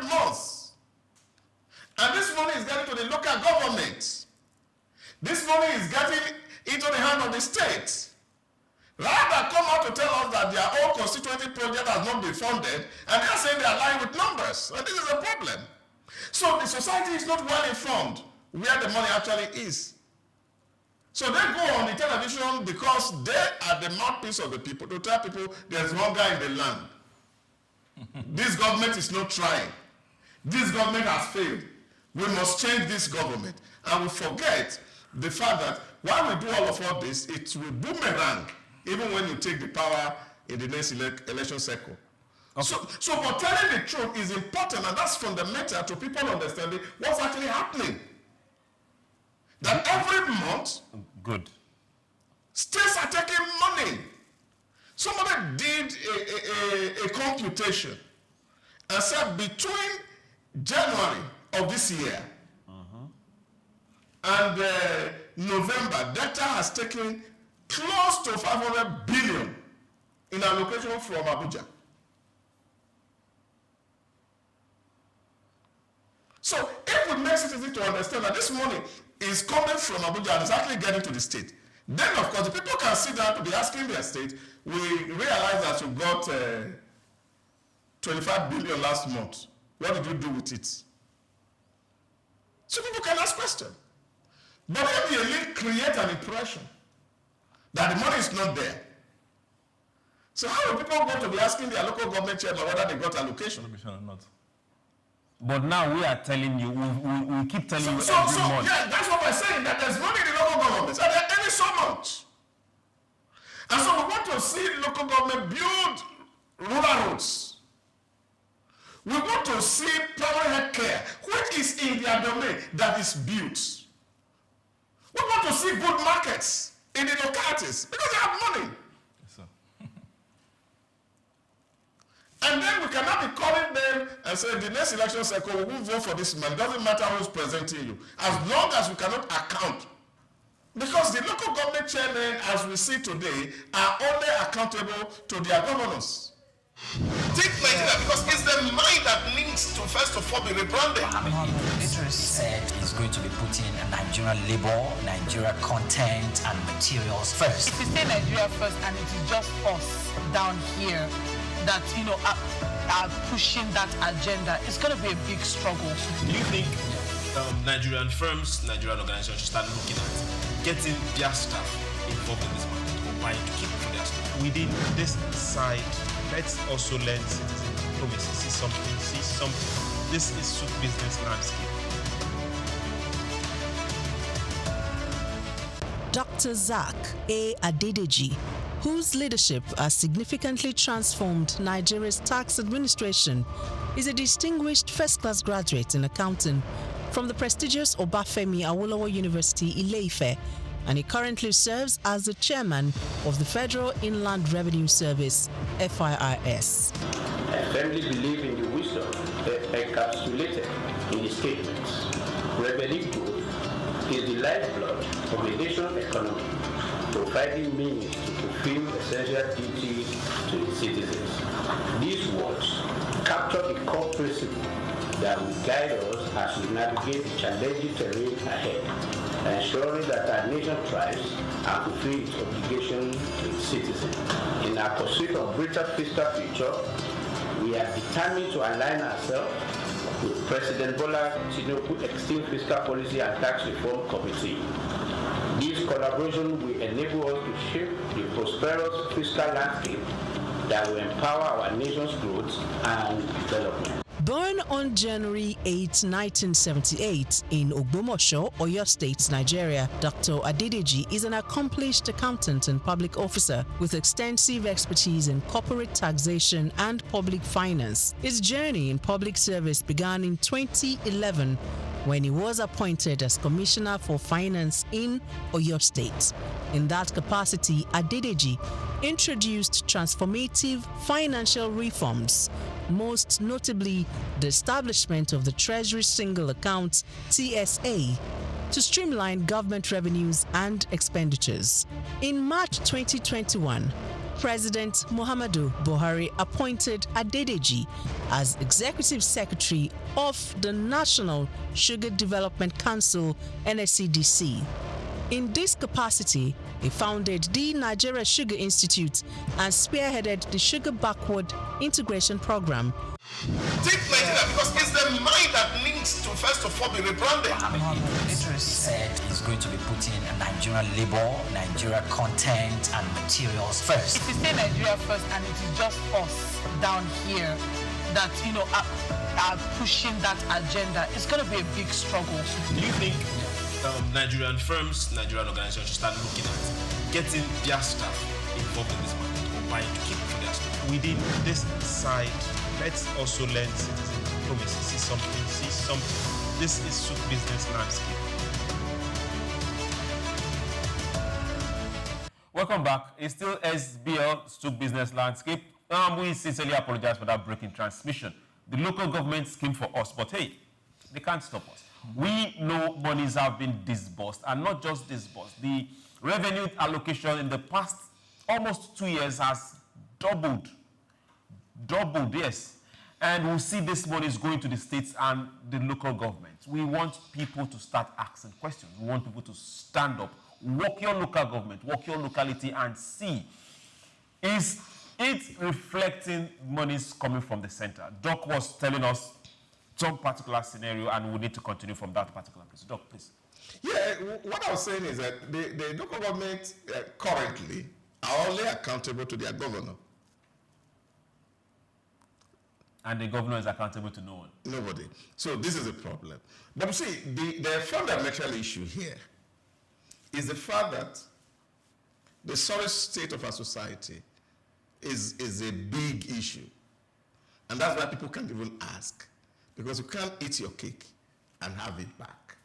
month. And this money is getting to the local government. This money is getting into the hand of the state. Rather come out to tell us that their own constituency project has not been funded, and they are saying they are lying with numbers. And this is a problem. So the society is not well informed where the money actually is. So they go on the television because they are the mouthpiece of the people to tell people there's hunger in the land. This government is not trying. This government has failed. We must change this government. And we forget the fact that while we do all this, it will boomerang even when you take the power in the next election cycle. Okay. So but telling the truth is important, and that's fundamental to people understanding what's actually happening. That every month, states are taking money. Somebody did a computation and said between January of this year and November, Delta has taken close to 500 billion in allocation from Abuja. So if we make citizens to understand that this money is coming from Abuja and is actually getting to the state, then of course the people can sit down to be asking their state, we realize that you got 25 billion last month. What did you do with it? So people can ask questions. But if the elite create an impression that the money is not there, so how are people going to be asking their local government chairman whether they got allocation? But now we are telling you, we keep telling you every month. Yeah, that's what we're saying, that there's money in the local governments, and they're earning so much. And so we want to see local government build rural roads. We want to see primary health care, which is in their domain, that is built. We want to see good markets in the localities because they have money. Yes, sir. And then we cannot be calling them and say the next election cycle we will vote for this man. It doesn't matter who's presenting you, as long as we cannot account. Because the local government chairmen, as we see today, are only accountable to their governors. Take Nigeria because it's the mind that needs to first of all be rebranded. Minister said he's going to be putting Nigerian labor, Nigeria content and materials first. If you say Nigeria first and it is just us down here that, you know, are pushing that agenda, it's going to be a big struggle. Do you think Nigerian firms, Nigerian organizations should start looking at getting their staff involved in this market or buying to keep for their staff? Within this side, let's also learn citizen diplomacy, see something. This is SOUQ business landscape. Dr. SOUQ A. Adedeji, whose leadership has significantly transformed Nigeria's tax administration, is a distinguished first-class graduate in accounting from the prestigious Obafemi Awolowo University, Ile-Ife, and he currently serves as the chairman of the Federal Inland Revenue Service, FIRS. I firmly believe in the wisdom encapsulated in the statements. Revenue growth is the lifeblood of the nation's economy, providing means to fulfill essential duties to its citizens. These words capture the core principle that will guide us as we navigate the challenging terrain ahead, ensuring that our nation thrives and fulfills its obligation to its citizens. In our pursuit of greater fiscal future, we are determined to align ourselves with President Bola Tinubu's extreme fiscal policy and tax reform committee. This collaboration will enable us to shape the prosperous fiscal landscape that will empower our nation's growth and development. Born on January 8, 1978 in Ogbomoso, Oyo State, Nigeria, Dr. Adedeji is an accomplished accountant and public officer with extensive expertise in corporate taxation and public finance. His journey in public service began in 2011 when he was appointed as Commissioner for Finance in Oyo State. In that capacity, Adedeji introduced transformative financial reforms, most notably the establishment of the Treasury Single Account (TSA) to streamline government revenues and expenditures. In March 2021, President Muhammadu Buhari appointed Adedeji as Executive Secretary of the National Sugar Development Council (NSCDC). In this capacity, he founded the Nigeria Sugar Institute and spearheaded the Sugar Backward Integration Program. Take Nigeria because it's the mind that needs to first of all be rebranded. It said he's going to be putting Nigerian labor, Nigeria content and materials first. If you say Nigeria first and it is just us down here that, are pushing that agenda, it's going to be a big struggle. Do you think Nigerian firms, Nigerian organizations should start looking at getting their staff involved in this market or buying to keep for their staff? Within this side, let's also learn citizen diplomacy. See something. This is SOUQ Business Landscape. Welcome back. It's still SBL SOUQ Business Landscape. We sincerely apologize for that breaking transmission. The local government scheme for us, but hey, they can't stop us. We know monies have been disbursed, and not just disbursed. The revenue allocation in the past almost 2 years has doubled. Yes. And we'll see this money is going to the states and the local governments. We want people to start asking questions. We want people to stand up, walk your local government, walk your locality and see, is it reflecting monies coming from the center? Doc was telling us some particular scenario, and we need to continue from that particular place. Doc, please. Yeah, what I was saying is that the local government currently are only accountable to their governor. And the governor is accountable to no one. Nobody. So this is a problem. But you see, the fundamental issue here is the fact that the sorry state of our society is a big issue. And that's why people can't even ask. Because you can't eat your cake and have it back.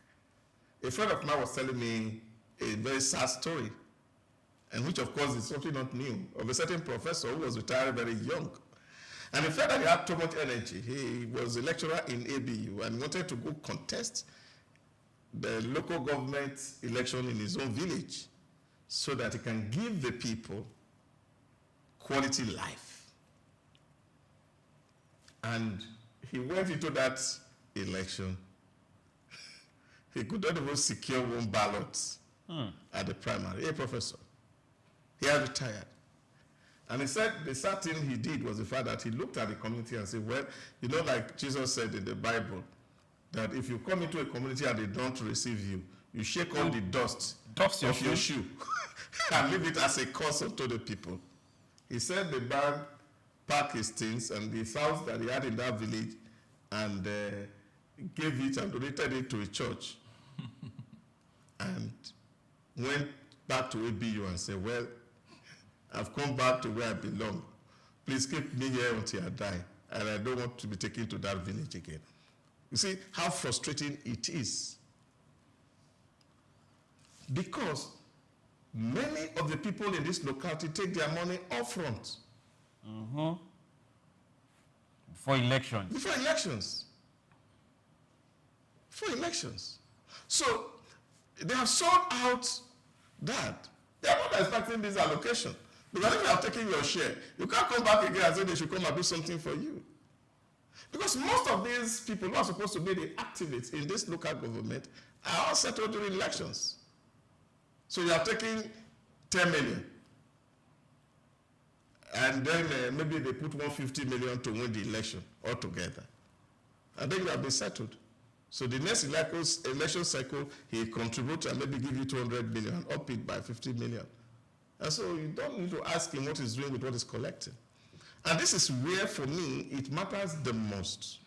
A friend of mine was telling me a very sad story, and which of course is something not new, of a certain professor who was retired very young. And he felt that he had too much energy. He was a lecturer in ABU and wanted to go contest the local government election in his own village so that he can give the people quality life. And he went into that election. He could not even secure one ballot at the primary. A professor. He had retired. And he said the sad thing he did was the fact that he looked at the community and said, well, like Jesus said in the Bible, that if you come into a community and they don't receive you, you shake all the dust off your shoe and leave it as a curse unto the people. He said the man packed his things and the house that he had in that village and gave it and donated it to a church and went back to ABU and said, well, I've come back to where I belong. Please keep me here until I die, and I don't want to be taken to that village again. You see how frustrating it is. Because many of the people in this locality take their money up front. Before elections. Before elections. Before elections. So they have sold out that. They are not expecting this allocation. Because if you are taking your share, you can't come back again and say they should come and do something for you. Because most of these people who are supposed to be the activists in this local government are all settled during elections. So you are taking 10 million. And then maybe they put 150 million to win the election altogether. And then you have been settled. So the next election cycle, he contributes and maybe give you 200 million, up it by 50 million. And so you don't need to ask him what he's doing with what he's collecting. And this is where, for me, it matters the most.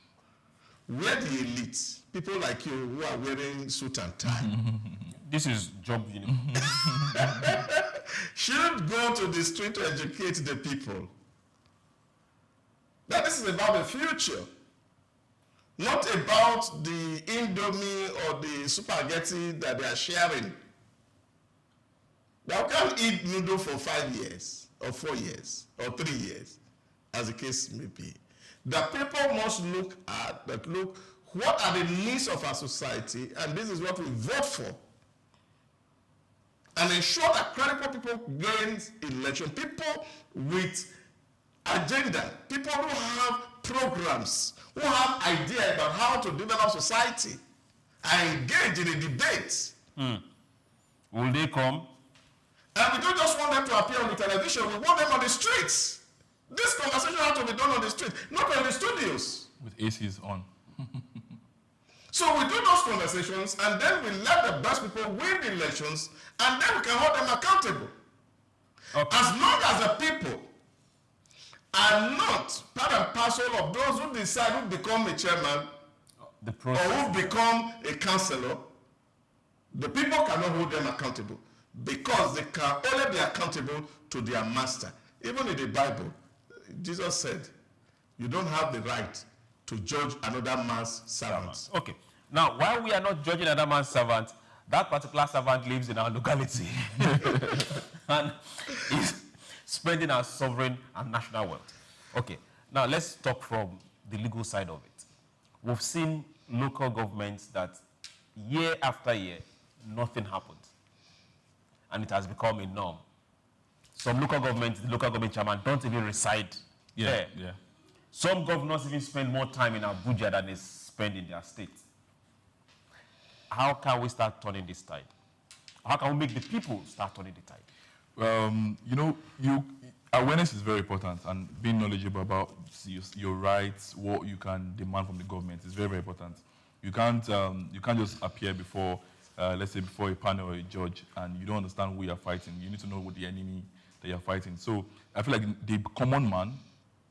where the elite, people like you who are wearing suit and tie, this is job uniform, should go to the street to educate the people. Now this is about the future, not about the Indomie or the spaghetti that they are sharing. Now can't eat noodle for 5 years, or 4 years, or 3 years, as the case may be. The people must look at that. Look, what are the needs of our society, and this is what we vote for, and ensure that credible people gain election. People with agenda, people who have programs, who have ideas about how to develop society, are engaged in a debate. Will they come? And we don't just want them to appear on the television, we want them on the streets. This conversation has to be done on the street, not on the studios. With ACs on. So we do those conversations, and then we let the best people win the elections, and then we can hold them accountable. Okay. As long as the people are not part and parcel of those who decide who become a chairman or who become a councillor, the people cannot hold them accountable, because they can only be accountable to their master. Even in the Bible, Jesus said, you don't have the right to judge another man's servant. Okay. Now, while we are not judging another man's servant, that particular servant lives in our locality and is spending our sovereign and national wealth. Okay. Now, let's talk from the legal side of it. We've seen local governments that year after year, nothing happens. And it has become a norm. Some local governments, the local government chairman, don't even reside there. Yeah. Some governors even spend more time in Abuja than they spend in their state. How can we start turning this tide? How can we make the people start turning the tide? Awareness is very important, and being knowledgeable about your rights, what you can demand from the government is very, very important. You can't just appear before, let's say, before a panel or a judge, and you don't understand who you're fighting. You need to know what the enemy that you're fighting. So I feel like the common man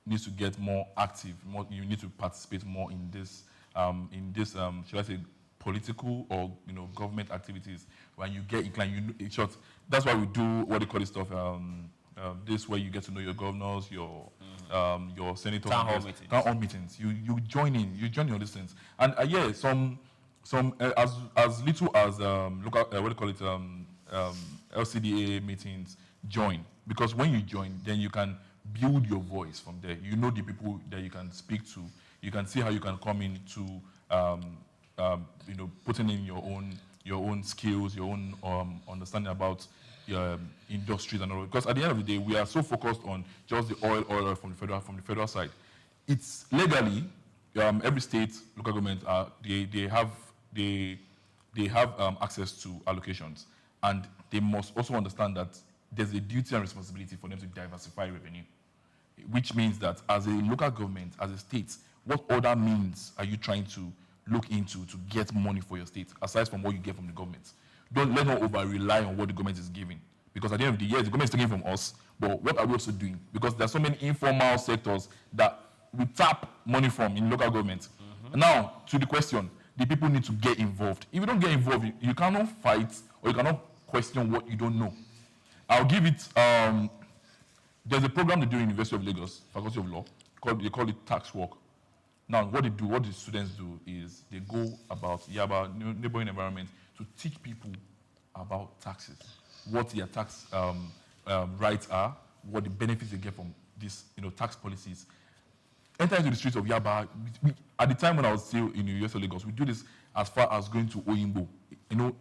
needs to get more active. You need to participate more in this, should I say, political or government activities. When you get inclined, in short, that's why we do what they call this stuff. This where you get to know your governors, your senators, town hall meetings. You join in all these things, and some as little as local what do you call it LCDA meetings. Join, because when you join, then you can build your voice from there. You know the people that you can speak to. You can see how you can come in to putting in your own skills, your own understanding about industries and all. Because at the end of the day, we are so focused on just the oil from the federal side. It's legally every state, local government, they have access to allocations, and they must also understand that there's a duty and responsibility for them to diversify revenue, which means that as a local government, as a state, what other means are you trying to look into to get money for your state, aside from what you get from the government? Let's not over-rely on what the government is giving, because at the end of the year, the government is taking from us, but what are we also doing? Because there are so many informal sectors that we tap money from in local government. Now, to the question, the people need to get involved. If you don't get involved, you cannot fight or you cannot question what you don't know. I'll give it, there's a program they do in University of Lagos, Faculty of Law, they call it tax work. Now, what the students do is they go about Yaba, neighboring environment, to teach people about taxes, what their tax rights are, what the benefits they get from these tax policies. Enter into the streets of Yaba. At the time when I was still in the University of Lagos, we do this as far as going to Oyinbo,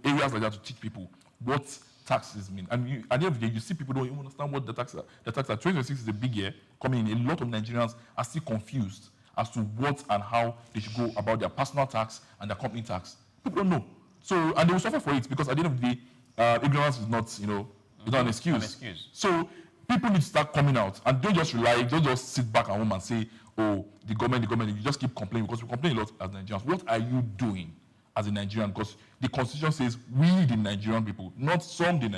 areas like that, to teach people what taxes mean. And at the end of the day, you see people don't even understand what the tax are. 2026 is a big year coming in. A lot of Nigerians are still confused as to what and how they should go about their personal tax and their company tax. People don't know. So, and they will suffer for it, because at the end of the day, ignorance is not, is not an excuse. So people need to start coming out, and don't just sit back at home and say, oh, the government, you just keep complaining, because we complain a lot as Nigerians. What are you doing as a Nigerian? Because the constitution says we, the Nigerian people, not some of the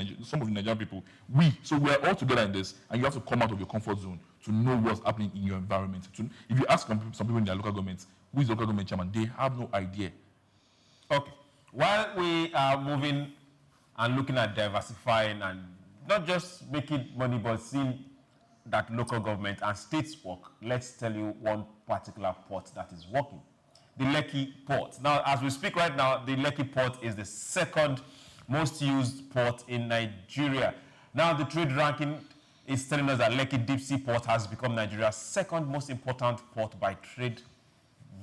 Nigerian people, we. So we are all together in this, and you have to come out of your comfort zone to know what's happening in your environment. If you ask some people in their local governments, who is the local government chairman? They have no idea. Okay. While we are moving and looking at diversifying and not just making money, but seeing that local government and states work, let's tell you one particular port that is working. The Lekki port. Now, as we speak right now, the Lekki port is the second most used port in Nigeria. Now, the trade ranking is telling us that Lekki Deep Sea Port has become Nigeria's second most important port by trade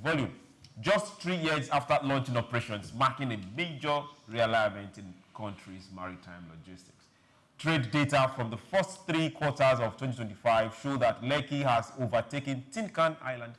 volume. Just 3 years after launching operations, marking a major realignment in country's maritime logistics. Trade data from the first 3 quarters of 2025 show that Lekki has overtaken Tin Can Island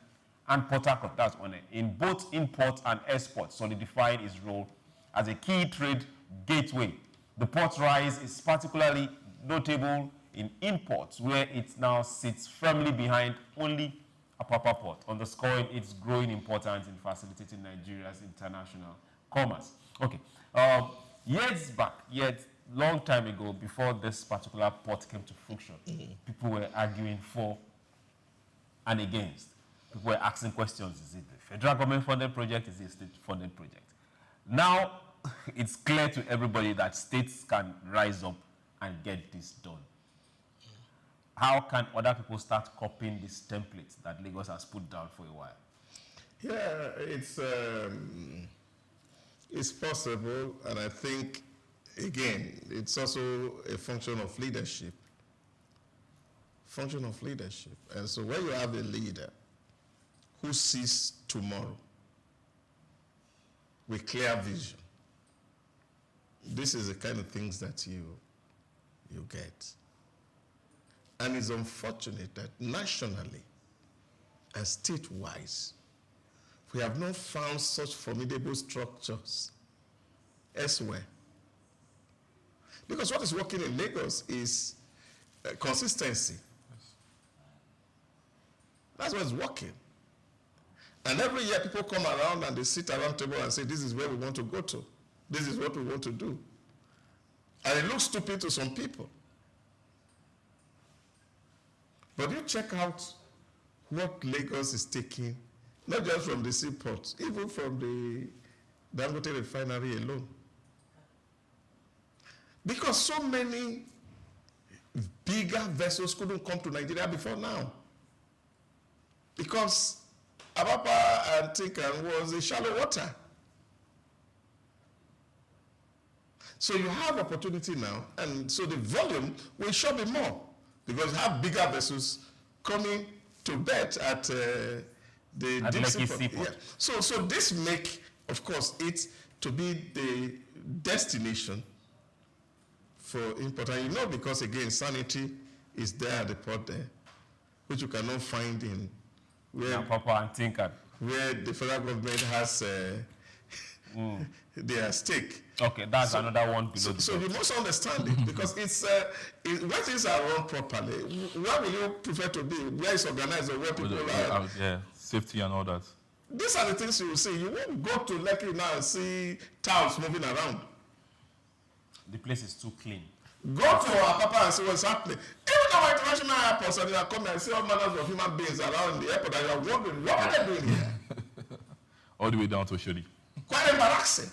and Port Harcourt, that's on it, in both import and export, solidifying its role as a key trade gateway. The port's rise is particularly notable in imports, where it now sits firmly behind only Apapa Port, underscoring its growing importance in facilitating Nigeria's international commerce. Okay, years back, long time ago, before this particular port came to fruition, people were arguing for and against. People were asking questions: is it the federal government funded project? Is it a state funded project? Now it's clear to everybody that states can rise up and get this done. How can other people start copying these templates that Lagos has put down for a while? Yeah, it's possible, and I think, again, it's also a function of leadership. And so when you have a leader who sees tomorrow with clear vision, this is the kind of things that you get. And it's unfortunate that nationally and state-wise, we have not found such formidable structures elsewhere. Because what is working in Lagos is consistency. That's what's working. And every year people come around and they sit around the table and say, this is where we want to go to. This is what we want to do. And it looks stupid to some people. But you check out what Lagos is taking, not just from the seaports, even from the Dangote refinery alone. Because so many bigger vessels couldn't come to Nigeria before now. Because Apapa and Tin Can was a shallow water. So you have opportunity now, and so the volume will sure be more, because you have bigger vessels coming to bet at the deep sea port. Yeah. So this make, of course, it to be the destination for import. And you know, because again, sanity is there at the port there, which you cannot find in where Apapa and Tin Can, where the federal government has their stake. Okay, that's another one below. So you must understand it, because it's when things are run properly, where will you prefer to be? Where it's organized or where people are? Yeah, safety and all that. These are the things you will see. You won't go to Lekki now and see towels moving around. The place is too clean. Go to Apapa and see what's happening. Even our international airports, and they are coming and see all manners of human beings around the airport, and you are wondering, what are they doing here? All the way down to Oshodi. Quite embarrassing.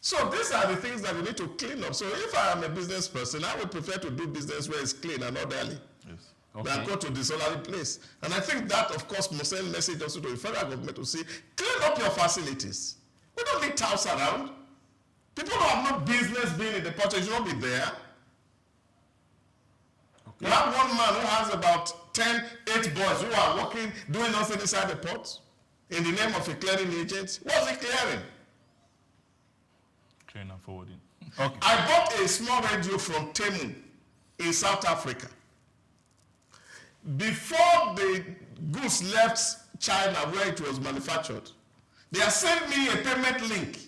So these are the things that we need to clean up. So if I am a business person, I would prefer to do business where it's clean and orderly. Yes. Okay. Than go to disorderly place. And I think that, of course, must send message also to the federal government to say, clean up your facilities. We don't need towels around. People who have no business being in the port should not be there. Okay. You have one man who has about 8 boys who are working, doing nothing inside the port in the name of a clearing agent. What's he clearing? Clearing and forwarding. Okay. I bought a small radio from Temu in South Africa. Before the goods left China where it was manufactured, they have sent me a payment link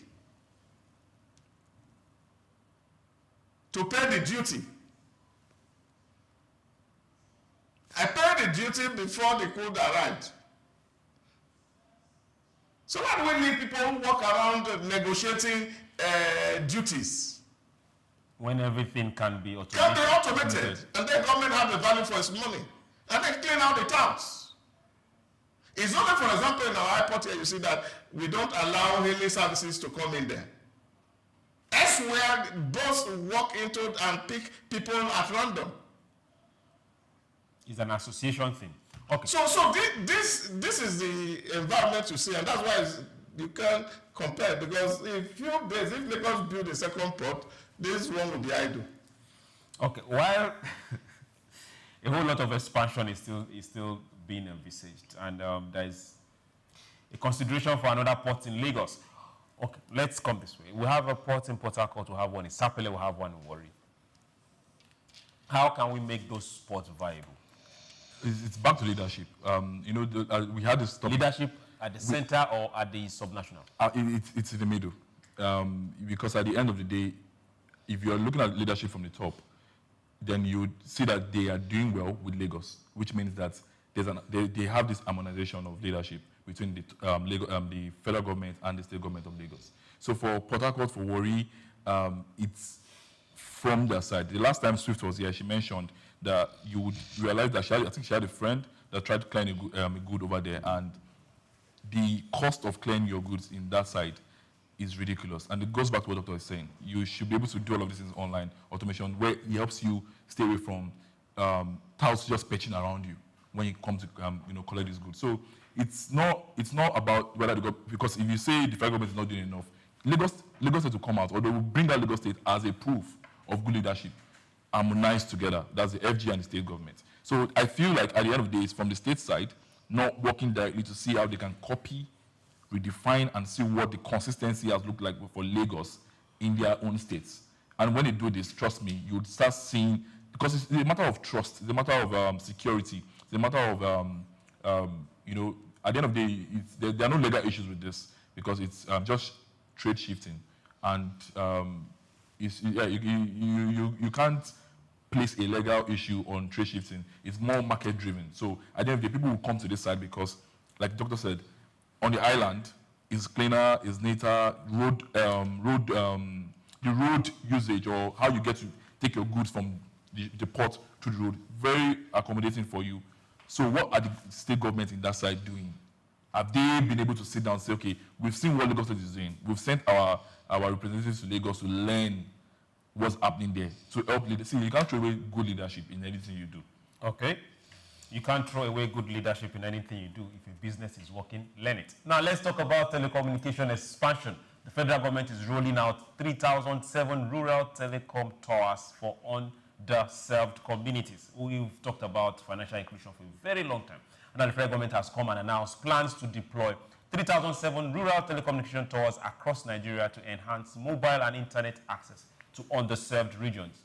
to pay the duty. I paid the duty before the good arrived. So why do we need people who walk around negotiating duties? When everything can be automated. Can be automated. And then government have the value for its money. And then clean out the towns. It's not like, for example, in our airport here, you see that we don't allow hailing services to come in there. Elsewhere, boats walk into and pick people at random. It's an association thing. Okay. So this is the environment you see, and that's why you can't compare, because if Lagos build a second port, this one will be idle. Okay, while a whole lot of expansion is still being envisaged, and there is a consideration for another port in Lagos. Okay, let's come this way. We have a port in Port Harcourt, we have one in Sapele, we have one in Warri. How can we make those ports viable? It's back to leadership. We had this topic. Leadership at the center or at the subnational? It's in the middle. Because at the end of the day, if you're looking at leadership from the top, then you see that they are doing well with Lagos, which means that they have this harmonization of leadership between the federal government and the state government of Lagos. So for Port Harcourt, for Warri, it's from their side. The last time Swift was here, she mentioned that you would realize that I think she had a friend that tried to clean a good over there, and the cost of cleaning your goods in that side is ridiculous. And it goes back to what Doctor is saying. You should be able to do all of this in online automation, where it helps you stay away from touts just perching around you when you come to collect these goods. So it's not about whether the government, because if you say the federal government is not doing enough, Lagos State will come out, or they will bring that Lagos State as a proof of good leadership, harmonized together. That's the FG and the state government. So I feel like at the end of the day, it's from the state side, not working directly to see how they can copy, redefine, and see what the consistency has looked like for Lagos in their own states. And when they do this, trust me, you would start seeing, because it's a matter of trust, it's a matter of security, it's a matter of, at the end of the day, there are no legal issues with this, because it's just trade shifting. And you can't place a legal issue on trade shifting. It's more market driven. So at the end of the day, people will come to this side because, like the doctor said, on the island is cleaner, is neater, the road usage, or how you get to take your goods from the port to the road, very accommodating for you. So what are the state governments in that side doing? Have they been able to sit down and say, okay, we've seen what Lagos State is doing. We've sent our representatives to Lagos to learn what's happening there, to help leaders. See, you can't throw away good leadership in anything you do. Okay. You can't throw away good leadership in anything you do. If your business is working, learn it. Now, let's talk about telecommunication expansion. The federal government is rolling out 3,007 rural telecom towers for underserved communities. We've talked about financial inclusion for a very long time. And now the federal government has come and announced plans to deploy 3,007 rural telecommunication towers across Nigeria to enhance mobile and internet access to underserved regions.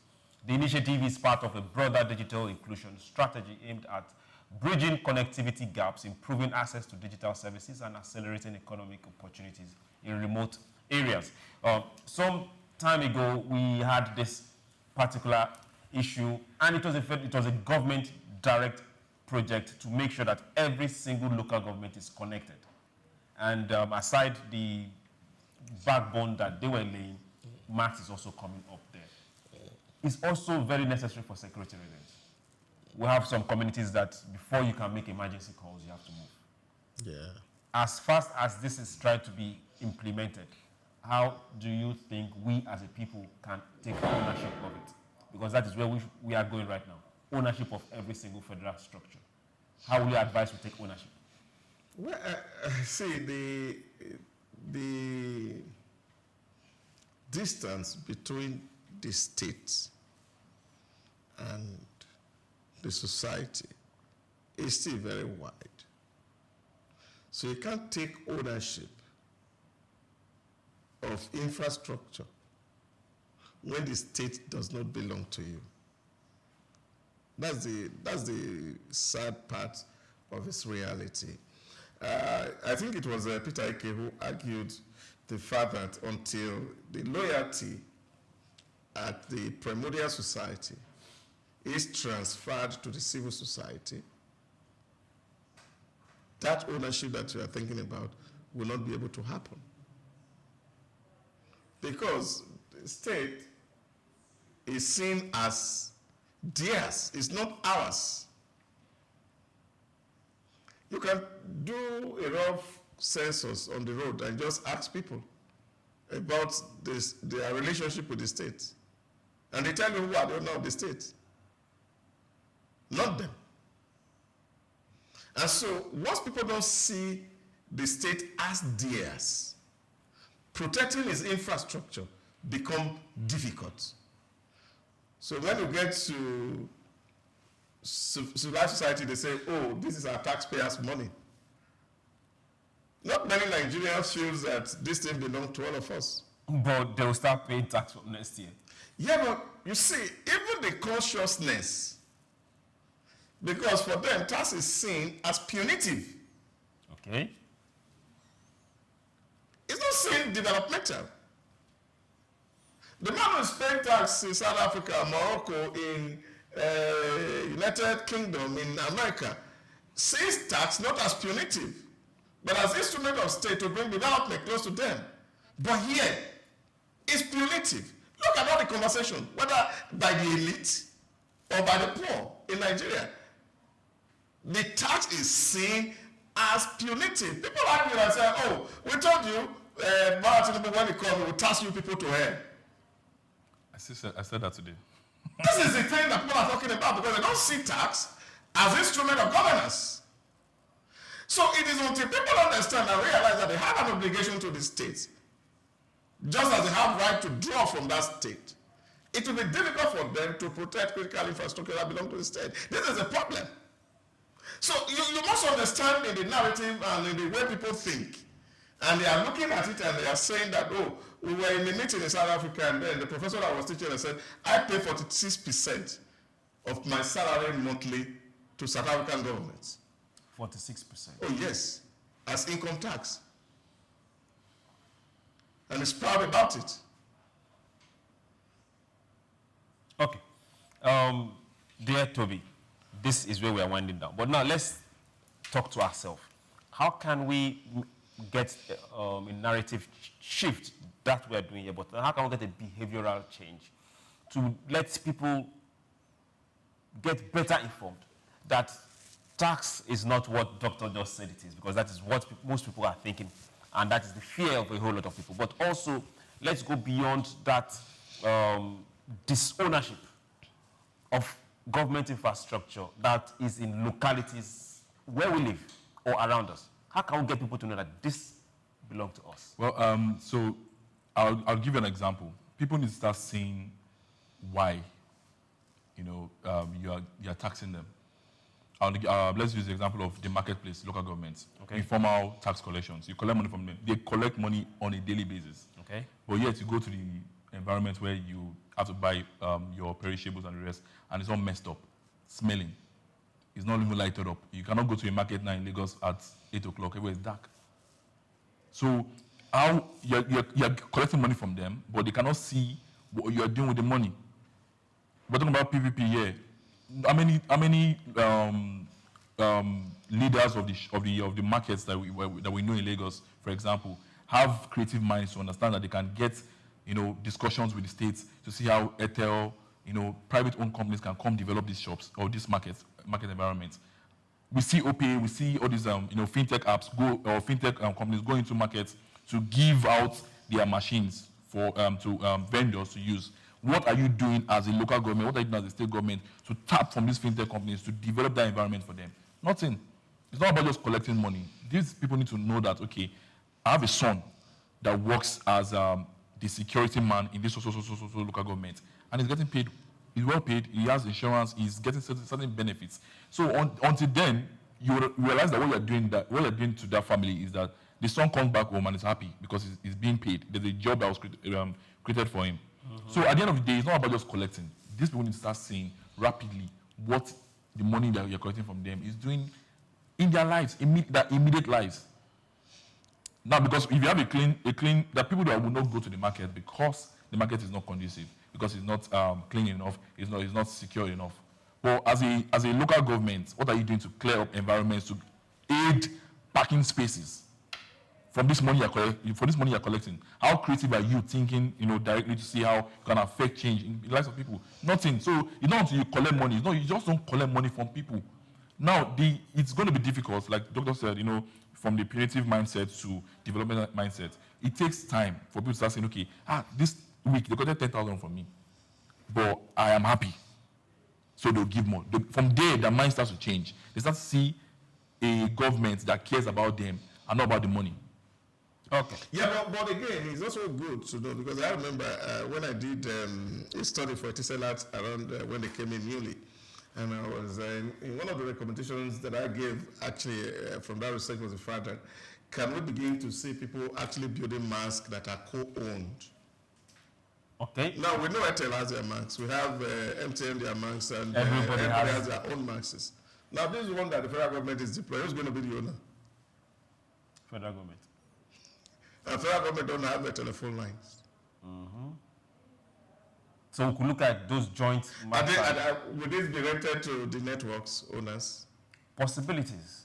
The initiative is part of a broader digital inclusion strategy aimed at bridging connectivity gaps, improving access to digital services, and accelerating economic opportunities in remote areas. Some time ago, we had this particular issue, and it was a government direct project to make sure that every single local government is connected. And aside the backbone that they were laying, Max is also coming up there. It's also very necessary for security reasons. We have some communities that before you can make emergency calls, you have to move. Yeah. As fast as this is tried to be implemented, how do you think we as a people can take ownership of it? Because that is where we are going right now. Ownership of every single federal structure. How will you advise we take ownership? Well, see, the distance between the states and the society is still very wide. So you can't take ownership of infrastructure when the state does not belong to you. That's the sad part of its reality. I think it was Peter Ike who argued the fact that until the loyalty at the primordial society is transferred to the civil society, that ownership that you are thinking about will not be able to happen. Because the state is seen as theirs, it's not ours. You can do a rough census on the road and just ask people about their relationship with the state. And they tell you who are the owner of the state. Not them. And so once people don't see the state as theirs, protecting its infrastructure become difficult. So when you get to civilized society, they say, oh, this is our taxpayers' money. Not many Nigerians feel that this thing belongs to all of us. But they'll start paying tax from next year. Yeah, but you see, even the consciousness, because for them, tax is seen as punitive. Okay. It's not seen developmental. The man who's paying tax in South Africa, Morocco, in United Kingdom, in America, sees tax not as punitive, but as instrument of state to bring development close to them. But here, it's punitive. Look at all the conversation, whether by the elite or by the poor in Nigeria. The tax is seen as punitive. People argue and say, oh, we told you, when it comes, we will tax you people to hell. I said that today. This is the thing that people are talking about because they don't see tax as instrument of governance. So it is until people understand and realize that they have an obligation to the state, just as they have right to draw from that state, it will be difficult for them to protect critical infrastructure that belongs to the state. This is a problem. So you must understand in the narrative and in the way people think. And they are looking at it and they are saying that, oh, we were in a meeting in South Africa and then the professor that was teaching said, I pay 46% of my salary monthly to South African government. 46%? Oh, yes, as income tax. And he's proud about it. Okay. Dear Toby, this is where we are winding down. But now let's talk to ourselves. How can we get a narrative shift that we are doing here? But how can we get a behavioral change to let people get better informed that tax is not what Dr. just said it is, because that is what most people are thinking, and that is the fear of a whole lot of people. But also, let's go beyond that disownership of government infrastructure that is in localities where we live or around us. How can we get people to know that this belongs to us? Well, so I'll give you an example. People need to start seeing why, you're taxing them. Let's use the example of the marketplace, local governments, informal tax collections. You collect money from them. They collect money on a daily basis. Okay. But yet you go to the environment where you have to buy your perishables and the rest, and it's all messed up, smelling. It's not even lighted up. You cannot go to a market now in Lagos at 8 o'clock. Everywhere is dark. So how you're collecting money from them, but they cannot see what you are doing with the money. We're talking about PVP here. How many leaders of the markets that we know in Lagos, for example, have creative minds to understand that they can get discussions with the states to see how Airtel, private-owned companies can come develop these shops or these market environments. We see OPay, we see all these fintech apps fintech companies go into markets to give out their machines for vendors to use. What are you doing as a local government? What are you doing as a state government to tap from these fintech companies to develop that environment for them? Nothing. It's not about just collecting money. These people need to know that, okay, I have a son that works as the security man in this local government, and he's getting paid. He's well paid. He has insurance. He's getting certain benefits. So until then, you realize that what you're doing to that family is that the son comes back home and is happy because he's being paid. There's a job that was created for him. So at the end of the day, it's not about just collecting. These people need to start seeing rapidly what the money that you're collecting from them is doing in their lives, their immediate lives. Now, because if you have a clean, that people that will not go to the market because the market is not conducive, because it's not clean enough, it's not secure enough. But as a local government, what are you doing to clear up environments, to aid parking spaces? From this money you're collecting, how creative are you thinking, directly to see how you can affect change in the lives of people? Nothing. So it's not until you collect money. You just don't collect money from people. Now, it's going to be difficult, like the doctor said, from the punitive mindset to development mindset. It takes time for people to start saying, okay, this week they got 10,000 from me, but I am happy. So they'll give more. From there, their mind starts to change. They start to see a government that cares about them and not about the money. Okay. Yeah, but again, it's also good to know, because I remember when I did a study for Etisalat around when they came in newly, and I was in one of the recommendations that I gave actually from that research was the fact that can we begin to see people actually building masks that are co-owned? Okay. Now we know Airtel has their masks. We have MTN their masks, and everybody has their own masks. Now this is one that the federal government is deploying. Who's going to be the owner? Federal government. The federal government don't have their telephone lines. Mm-hmm. So we could look at those joint masks. Would this be rented to the networks owners? Possibilities.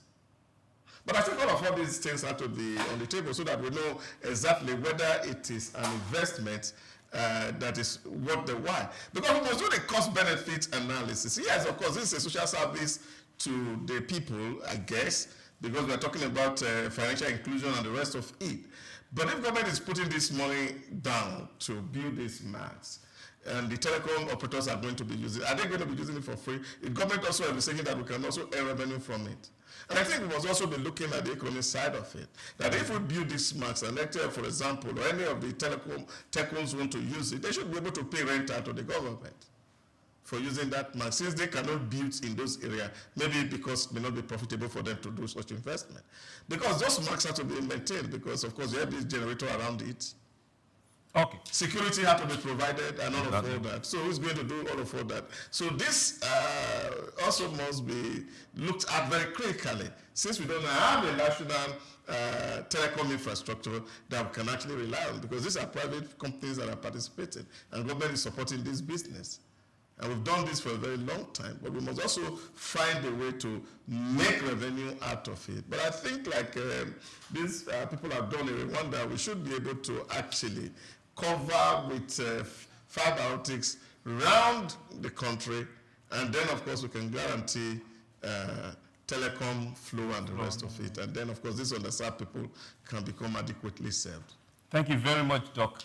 But I think all of these things have to be on the table so that we know exactly whether it is an investment that is worth the while. Because we must do the cost-benefit analysis. Yes, of course, this is a social service to the people, I guess, because we're talking about financial inclusion and the rest of it. But if government is putting this money down to build these masks, and the telecom operators are going to be using it, are they going to be using it for free? The government also is saying that we can also earn revenue from it. And I think we must also be looking at the economic side of it. That if we build these masks, and let's say, for example, or any of the telecoms want to use it, they should be able to pay rent out to the government for using that mask, since they cannot build in those areas, maybe because it may not be profitable for them to do such investment. Because those masks have to be maintained, because of course you have this generator around it. Okay. Security has to be provided and all of all that. So who's going to do all of all that? So this also must be looked at very critically, since we don't have a national telecom infrastructure that we can actually rely on, because these are private companies that are participating, and government is supporting this business. And we've done this for a very long time, but we must also find a way to make revenue out of it. But I think like these people have done in Rwanda, we should be able to actually cover with fiber optics around the country, and then of course we can guarantee telecom flow and the rest of it. And then of course these underserved people can become adequately served. Thank you very much, Doc.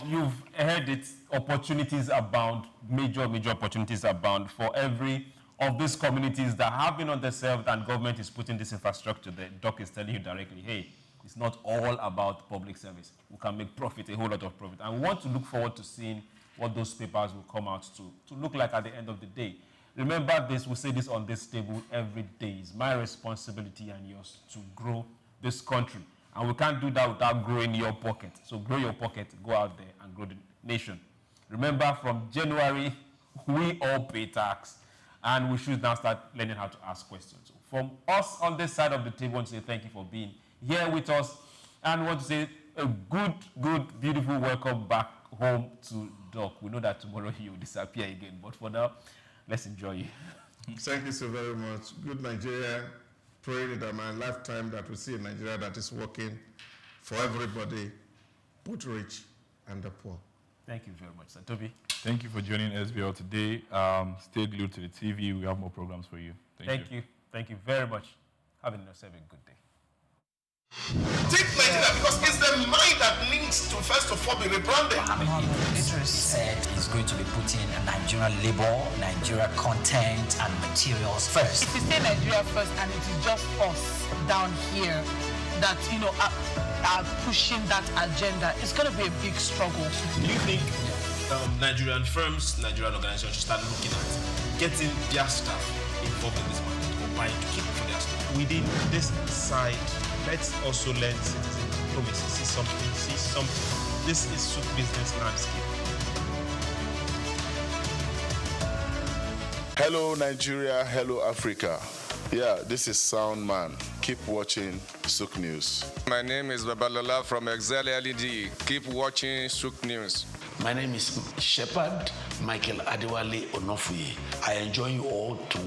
You've heard it, opportunities abound, major opportunities abound for every of these communities that have been underserved, and government is putting this infrastructure. The Doc is telling you directly, hey, it's not all about public service. We can make profit, a whole lot of profit. And we want to look forward to seeing what those papers will come out to look like at the end of the day. Remember this, we say this on this table every day. It's my responsibility and yours to grow this country. And we can't do that without growing your pocket. So grow your pocket, go out there and grow the nation. Remember, from January, we all pay tax. And we should now start learning how to ask questions. So from us on this side of the table, I want to say thank you for being here with us. And we want to say a good, beautiful welcome back home to Doc. We know that tomorrow he will disappear again. But for now, let's enjoy you. Thank you so very much. Good Nigeria. Praying that my lifetime that we see a Nigeria that is working for everybody, both rich and the poor. Thank you very much, Sir Toby. Thank you for joining SBL today. Stay glued to the TV. We have more programs for you. Thank you. Thank you very much. Having yourself a good day. Take Nigeria, because it's the mind that needs to first of all be rebranded. Idris said he's going to be putting Nigerian labor, Nigeria content and materials first. If you say Nigeria first and it is just us down here that, are pushing that agenda, it's going to be a big struggle. Do you think Nigerian firms, Nigerian organizations should start looking at getting their staff involved in this market, or buying to keep for their staff? Within this side, let's also learn citizen diplomacy. See something. This is SOUQ Business Landscape. Hello Nigeria, hello Africa. Yeah, this is Sound Man. Keep watching SOUQ News. My name is Babalola from Excel LED. Keep watching SOUQ News. My name is Shepherd Michael Adewale Onofuye. I enjoy you all to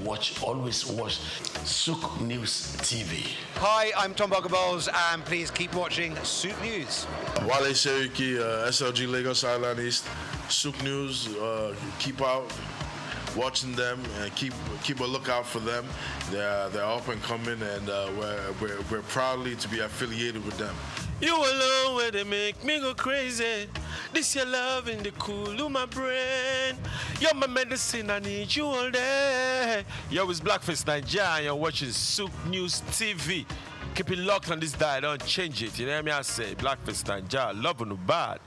always watch SOUQ News TV. Hi, I'm Tom Boggaballs, and please keep watching SOUQ News. Wale Seriki, SLG Lagos Island East, SOUQ News, keep out watching them and keep a lookout for them. They're up and coming, and we're proudly to be affiliated with them. You alone where they make me go crazy. This your love in the cool of my brain. You're my medicine, I need you all day. Yo, it's Blackface Nigeria and you're watching SOUQ News TV. Keep it locked on this dial, don't change it. You know what I mean? I say Blackface Nigeria, love no bad.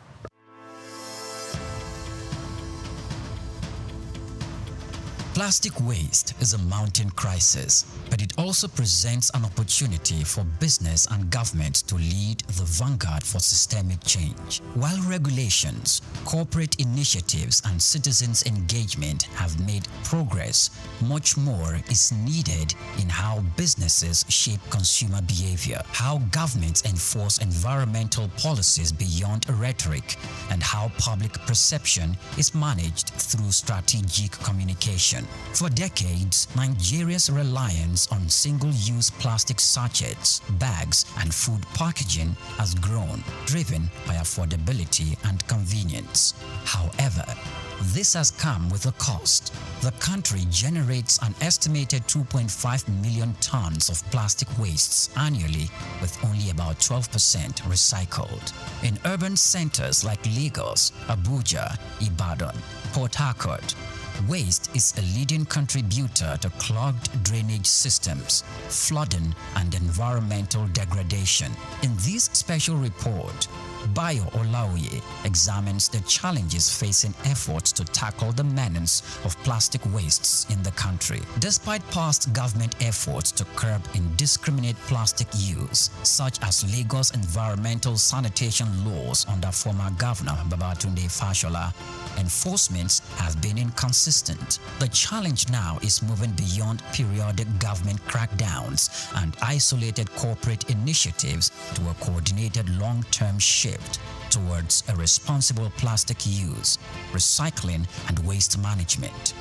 Plastic waste is a mounting crisis, but it also presents an opportunity for business and government to lead the vanguard for systemic change. While regulations, corporate initiatives, and citizens' engagement have made progress, much more is needed in how businesses shape consumer behavior, how governments enforce environmental policies beyond rhetoric, and how public perception is managed through strategic communication. For decades, Nigeria's reliance on single-use plastic sachets, bags, and food packaging has grown, driven by affordability and convenience. However, this has come with a cost. The country generates an estimated 2.5 million tons of plastic wastes annually, with only about 12% recycled. In urban centers like Lagos, Abuja, Ibadan, Port Harcourt, waste is a leading contributor to clogged drainage systems, flooding, and environmental degradation. In this special report, Bayo Olaoye examines the challenges facing efforts to tackle the menace of plastic wastes in the country. Despite past government efforts to curb indiscriminate plastic use, such as Lagos environmental sanitation laws under former Governor Babatunde Fashola, enforcement has been inconsistent. The challenge now is moving beyond periodic government crackdowns and isolated corporate initiatives to a coordinated long-term shift towards a responsible plastic use, recycling, and waste management.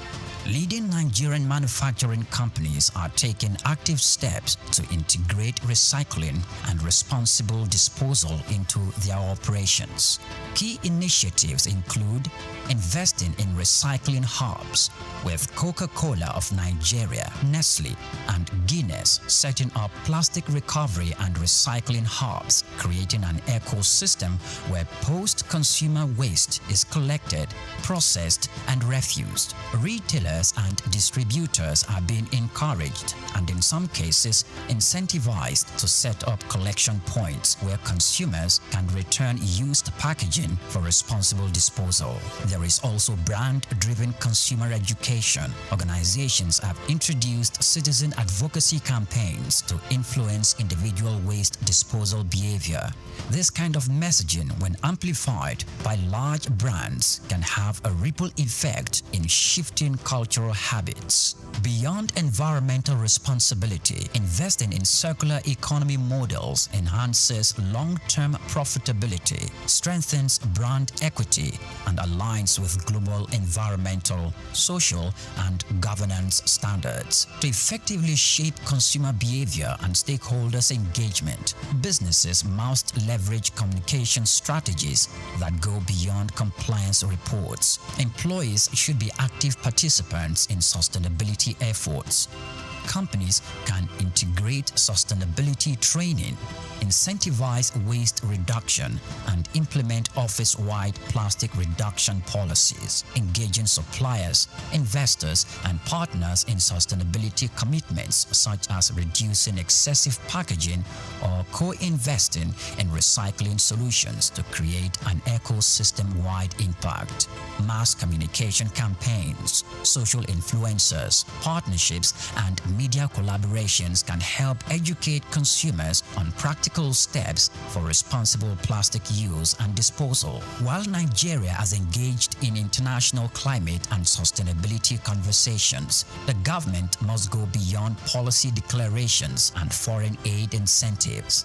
Leading Nigerian manufacturing companies are taking active steps to integrate recycling and responsible disposal into their operations. Key initiatives include investing in recycling hubs, with Coca-Cola of Nigeria, Nestle, and Guinness setting up plastic recovery and recycling hubs, creating an ecosystem where post-consumer waste is collected, processed, and refused. Retailers and distributors are being encouraged and in some cases incentivized to set up collection points where consumers can return used packaging for responsible disposal. There is also brand-driven consumer education. Organizations have introduced citizen advocacy campaigns to influence individual waste disposal behavior. This kind of messaging, when amplified by large brands, can have a ripple effect in shifting cultural habits. Beyond environmental responsibility, investing in circular economy models enhances long-term profitability, strengthens brand equity, and aligns with global environmental, social, and governance standards. To effectively shape consumer behavior and stakeholders' engagement, businesses must leverage communication strategies that go beyond compliance reports. Employees should be active participants in sustainability efforts. Companies can integrate sustainability training, incentivize waste reduction, and implement office-wide plastic reduction policies, engaging suppliers, investors, and partners in sustainability commitments such as reducing excessive packaging or co-investing in recycling solutions to create an ecosystem-wide impact. Mass communication campaigns, social influencers, partnerships, and media collaborations can help educate consumers on practical steps for responsible plastic use and disposal. While Nigeria has engaged in international climate and sustainability conversations, the government must go beyond policy declarations and foreign aid incentives.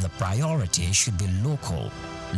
The priority should be local,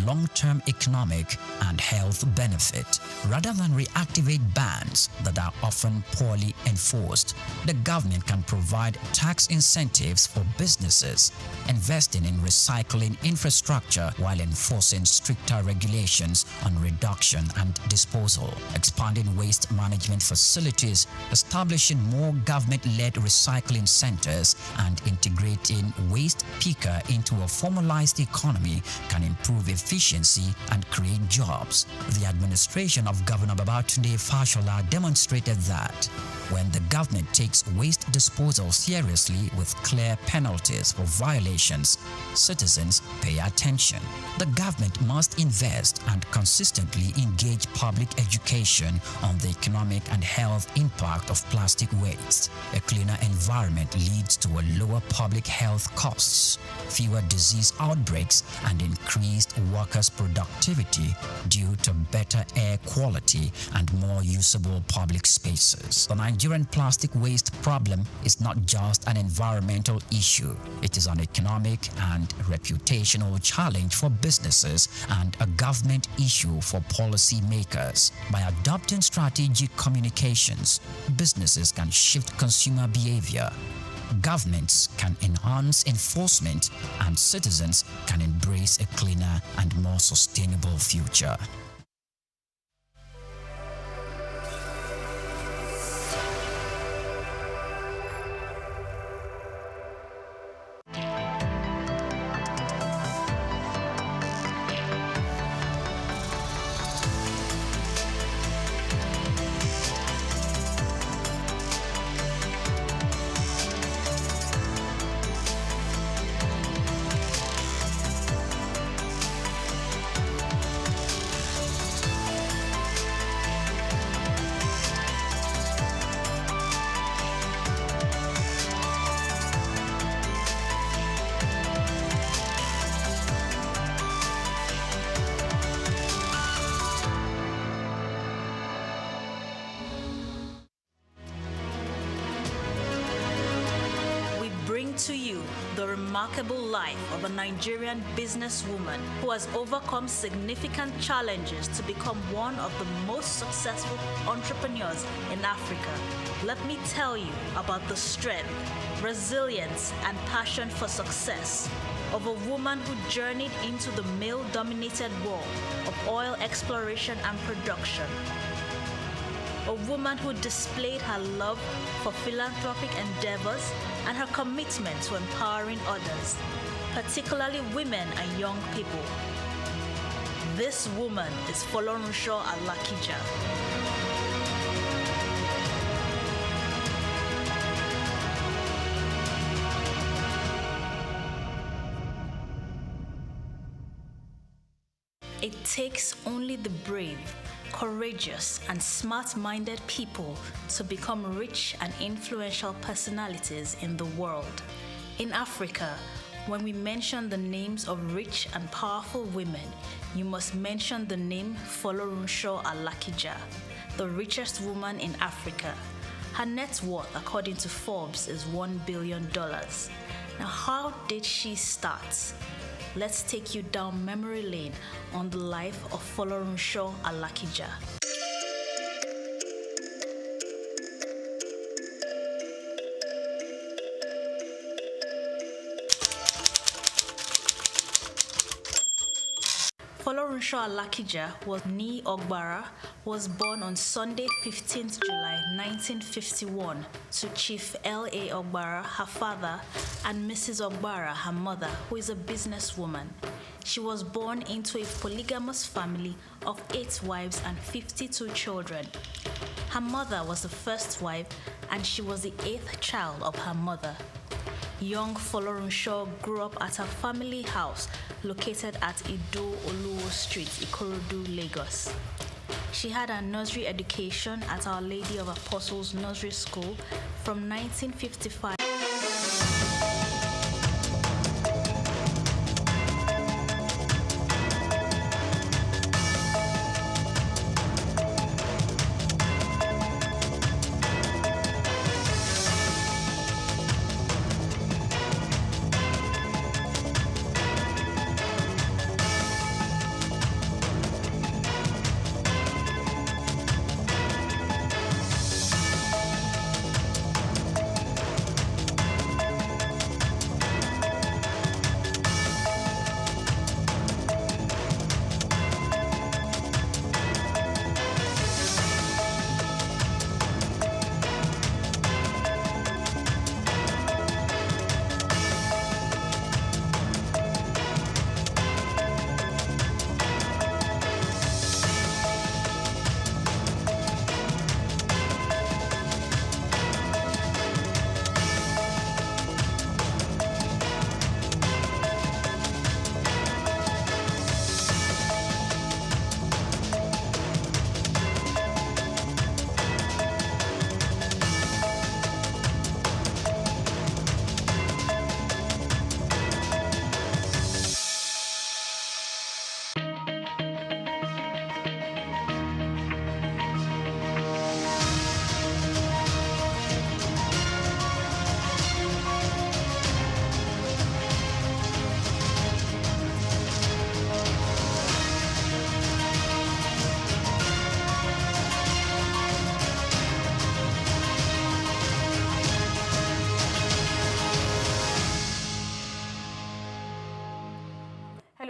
long-term economic and health benefit. Rather than reactivate bans that are often poorly enforced, the government can provide tax incentives for businesses, investing in recycling infrastructure while enforcing stricter regulations on reduction and disposal, expanding waste management facilities, establishing more government-led recycling centers, and integrating waste picker into a formalized economy can improve efficiency and create jobs. The administration of Governor Babatunde Fashola demonstrated that when the government takes waste disposal seriously with clear penalties for violations, citizens pay attention. The government must invest and consistently engage public education on the economic and health impact of plastic waste. A cleaner environment leads to a lower public health costs, fewer disease outbreaks, and increased workers' productivity due to better air quality and more usable public spaces. The Nigerian plastic waste problem is not just an environmental issue. It is an economic and reputational challenge for businesses and a government issue for policymakers. By adopting strategic communications, businesses can shift consumer behavior, governments can enhance enforcement, and citizens can embrace a cleaner and more sustainable future. To you the remarkable life of a Nigerian businesswoman who has overcome significant challenges to become one of the most successful entrepreneurs in Africa. Let me tell you about the strength, resilience, and passion for success of a woman who journeyed into the male-dominated world of oil exploration and production. A woman who displayed her love for philanthropic endeavors and her commitment to empowering others, particularly women and young people. This woman is Folorunsho Alakija. It takes only the brave, courageous, and smart-minded people to become rich and influential personalities in the world. In Africa, when we mention the names of rich and powerful women, you must mention the name Folorunsho Alakija, the richest woman in Africa. Her net worth, according to Forbes, is $1 billion. Now, how did she start? Let's take you down memory lane on the life of Folorunsho Alakija. Folorunsho Alakija was born on Sunday, 15th July 1951 to Chief L.A. Ogbara, her father, and Mrs. Ogbara, her mother, who is a businesswoman. She was born into a polygamous family of 8 wives and 52 children. Her mother was the first wife, and she was the 8th child of her mother. Young Folorunsho grew up at her family house located at Ido Oluwo Street, Ikorodu, Lagos. She had her nursery education at Our Lady of Apostles Nursery School from 1955.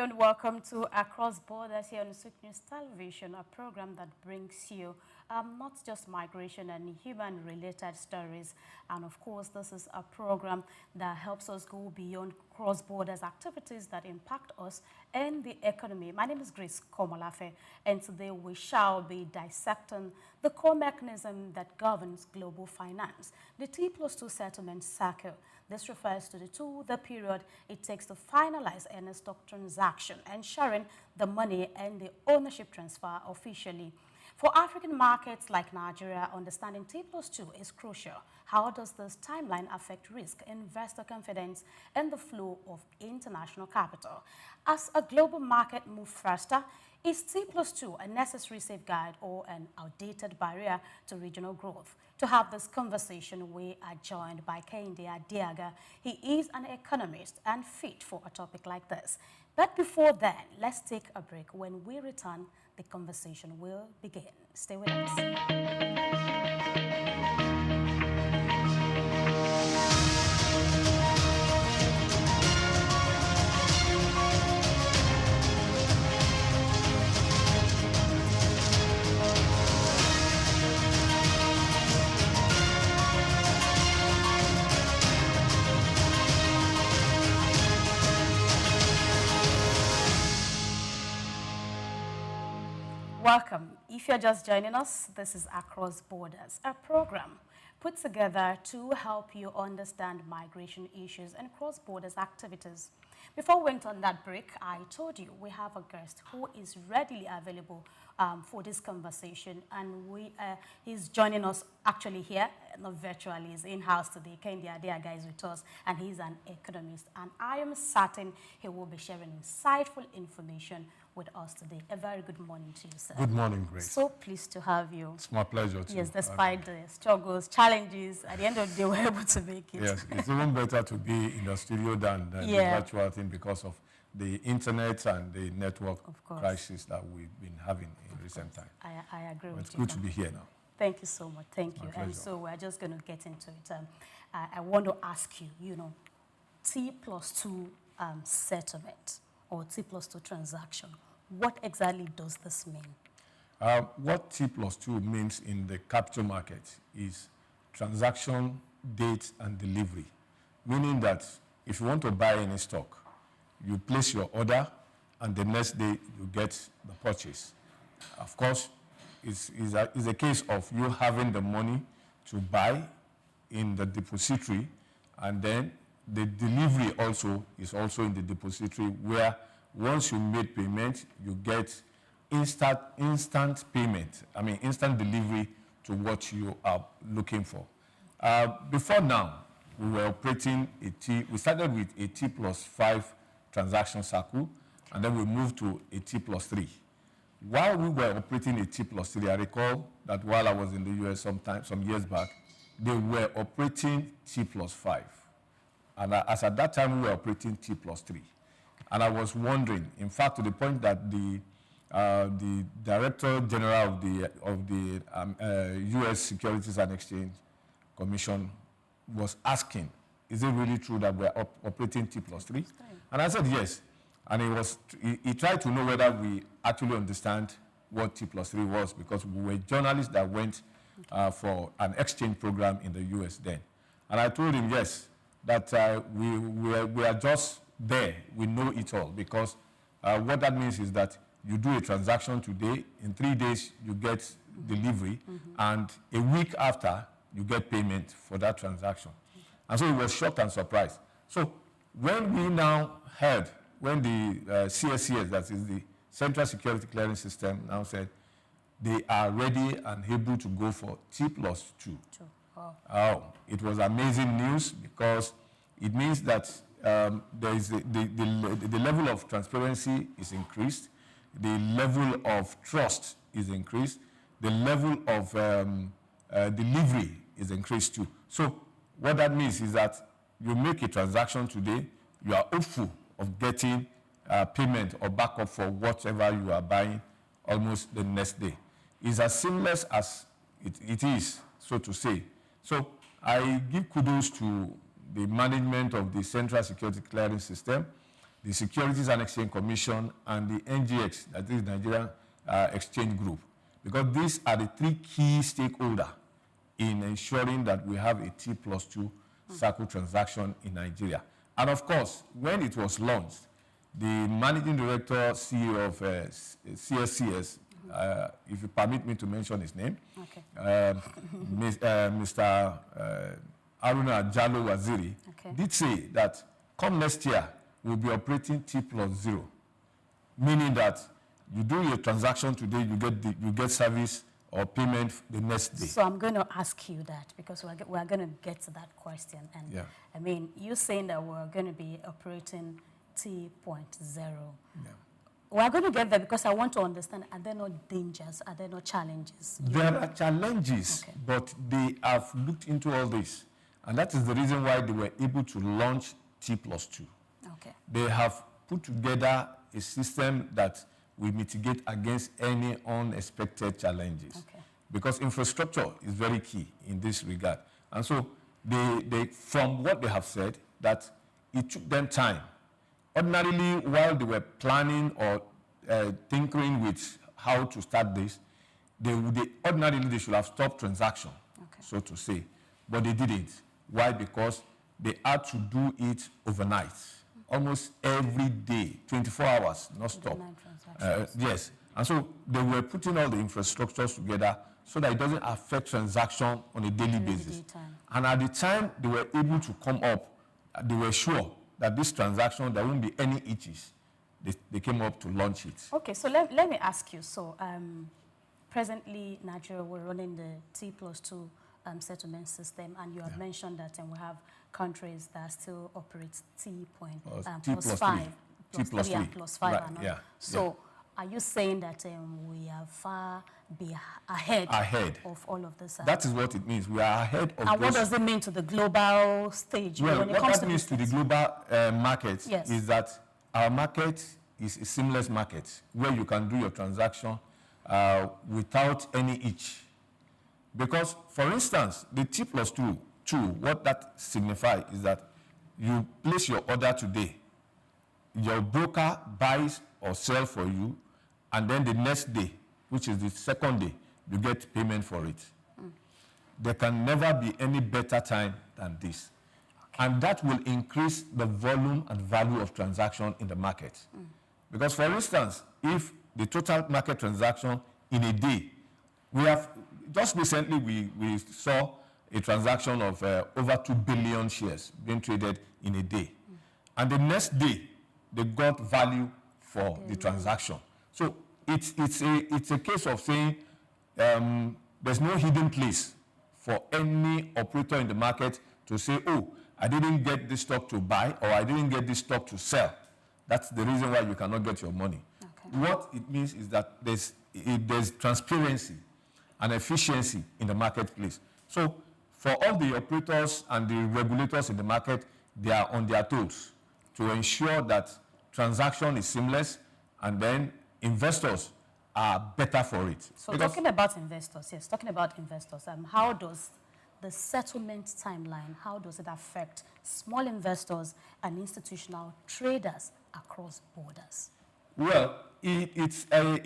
Hello and welcome to Across Borders here on SOUQ News Television, a program that brings you not just migration and human-related stories. And of course, this is a program that helps us go beyond cross-borders activities that impact us and the economy. My name is Grace Komolafe, and today we shall be dissecting the core mechanism that governs global finance, the T+2 settlement cycle. This refers to the period it takes to finalize any stock transaction, ensuring the money and the ownership transfer officially. For African markets like Nigeria, understanding T+2 is crucial. How does this timeline affect risk, investor confidence, and the flow of international capital? As a global market moves faster, is T+2 a necessary safeguard or an outdated barrier to regional growth? To have this conversation, we are joined by Kehinde Adiaga. He is an economist and fit for a topic like this. But before then, let's take a break. When we return, the conversation will begin. Stay with us. Welcome. If you're just joining us, this is Across Borders, a program put together to help you understand migration issues and cross-borders activities. Before we went on that break, I told you we have a guest who is readily available for this conversation, and he's joining us actually here, not virtually, he's in-house today. Kehinde Adiaga is with us, and he's an economist, and I am certain he will be sharing insightful information with us today. A very good morning to you, sir. Good morning, Grace. So pleased to have you. It's my pleasure to. Yes, despite the struggles, challenges, at the end of the day, we're able to make it. Yes, it's even better to be in the studio than the virtual thing because of the internet and the network crisis that we've been having in recent time. I agree with you. It's good to be here now. Thank you so much. Thank you. And so we're just going to get into it. I want to ask you, T+2 settlement or T+2 transaction. What exactly does this mean? What T+2 means in the capital market is transaction, date, and delivery, meaning that if you want to buy any stock, you place your order, and the next day you get the purchase. Of course, it's a case of you having the money to buy in the depository, and then the delivery also is also in the depository, where once you made payment, you get instant payment. I mean, instant delivery to what you are looking for. Before now, we were operating we started with a T+5 transaction cycle, and then we moved to a T+3. While we were operating a T+3, I recall that while I was in the US some years back, they were operating T+5. And as at that time, we were operating T+3. And I was wondering, in fact, to the point that the Director General of the U.S. Securities and Exchange Commission was asking, is it really true that we're operating T+3? And I said yes. And he tried to know whether we actually understand what T+3 was, because we were journalists that went for an exchange program in the U.S. then. And I told him yes, that we are just there, we know it all, because what that means is that you do a transaction today, in 3 days you get delivery, and a week after you get payment for that transaction. And so he was shocked and surprised. So when we now heard, when the CSCS, that is the Central Security Clearance System, now said they are ready and able to go for T+2. It was amazing news, because it means that there is the level of transparency is increased, the level of trust is increased, the level of delivery is increased too. So what that means is that you make a transaction today, you are hopeful of getting payment or backup for whatever you are buying almost the next day. It's as seamless as it is, so to say. So I give kudos to the management of the Central Security Clearance System, the Securities and Exchange Commission, and the NGX, that is Nigerian Exchange Group, because these are the three key stakeholders in ensuring that we have a T+2 SOUQ transaction in Nigeria. And of course, when it was launched, the managing director, CEO of CSCS, if you permit me to mention his name, okay. Mr. Aruna Jallo Waziri, did say that come next year, we'll be operating T+0, meaning that you do your transaction today, you get service or payment the next day. So I'm going to ask you that because we're going to get to that question. And yeah. I mean, you're saying that we're going to be operating T.0. Yeah. We're going to get there because I want to understand, are there no dangers? Are there no challenges? There are challenges, okay. but they have looked into all this. And that is the reason why they were able to launch T+2. Okay. They have put together a system that will mitigate against any unexpected challenges. Okay. Because infrastructure is very key in this regard. And so they from what they have said, that it took them time. Ordinarily, while they were planning or tinkering with how to start this, ordinarily they should have stopped transaction, so to say. But they didn't. Why? Because they had to do it overnight. Almost every day, 24 hours, not stop. Yes. And so they were putting all the infrastructures together so that it doesn't affect transaction on a daily basis. And at the time they were able to come up, they were sure that this transaction, there won't be any itches. They came up to launch it. Okay, so let me ask you. So presently, Nigeria, we're running the T+2 settlement system, and you have mentioned that we have countries that still operate T+5, +3, right, and all. yeah. So are you saying that we are far ahead of all of this? That is what it means. We are ahead of. And what does it mean to the global stage? Well, when it what comes that to means to the global market is that our market is a seamless market where you can do your transaction without any hitch. Because, for instance, the T+2, what that signifies is that you place your order today, your broker buys or sells for you, and then the next day, which is the second day, you get payment for it. There can never be any better time than this. And that will increase the volume and value of transaction in the market. Because, for instance, if the total market transaction in a day, we have, just recently we saw a transaction of over 2 billion shares being traded in a day. And the next day, they got value for the transaction. So it's a case of saying there's no hidden place for any operator in the market to say, oh, I didn't get this stock to buy or I didn't get this stock to sell. That's the reason why you cannot get your money. Okay. What it means is that there's transparency and efficiency in the marketplace. So for all the operators and the regulators in the market, they are on their toes to ensure that transaction is seamless, and then investors are better for it. So talking about investors, how does the settlement timeline, how does it affect small investors and institutional traders across borders? Well, it's an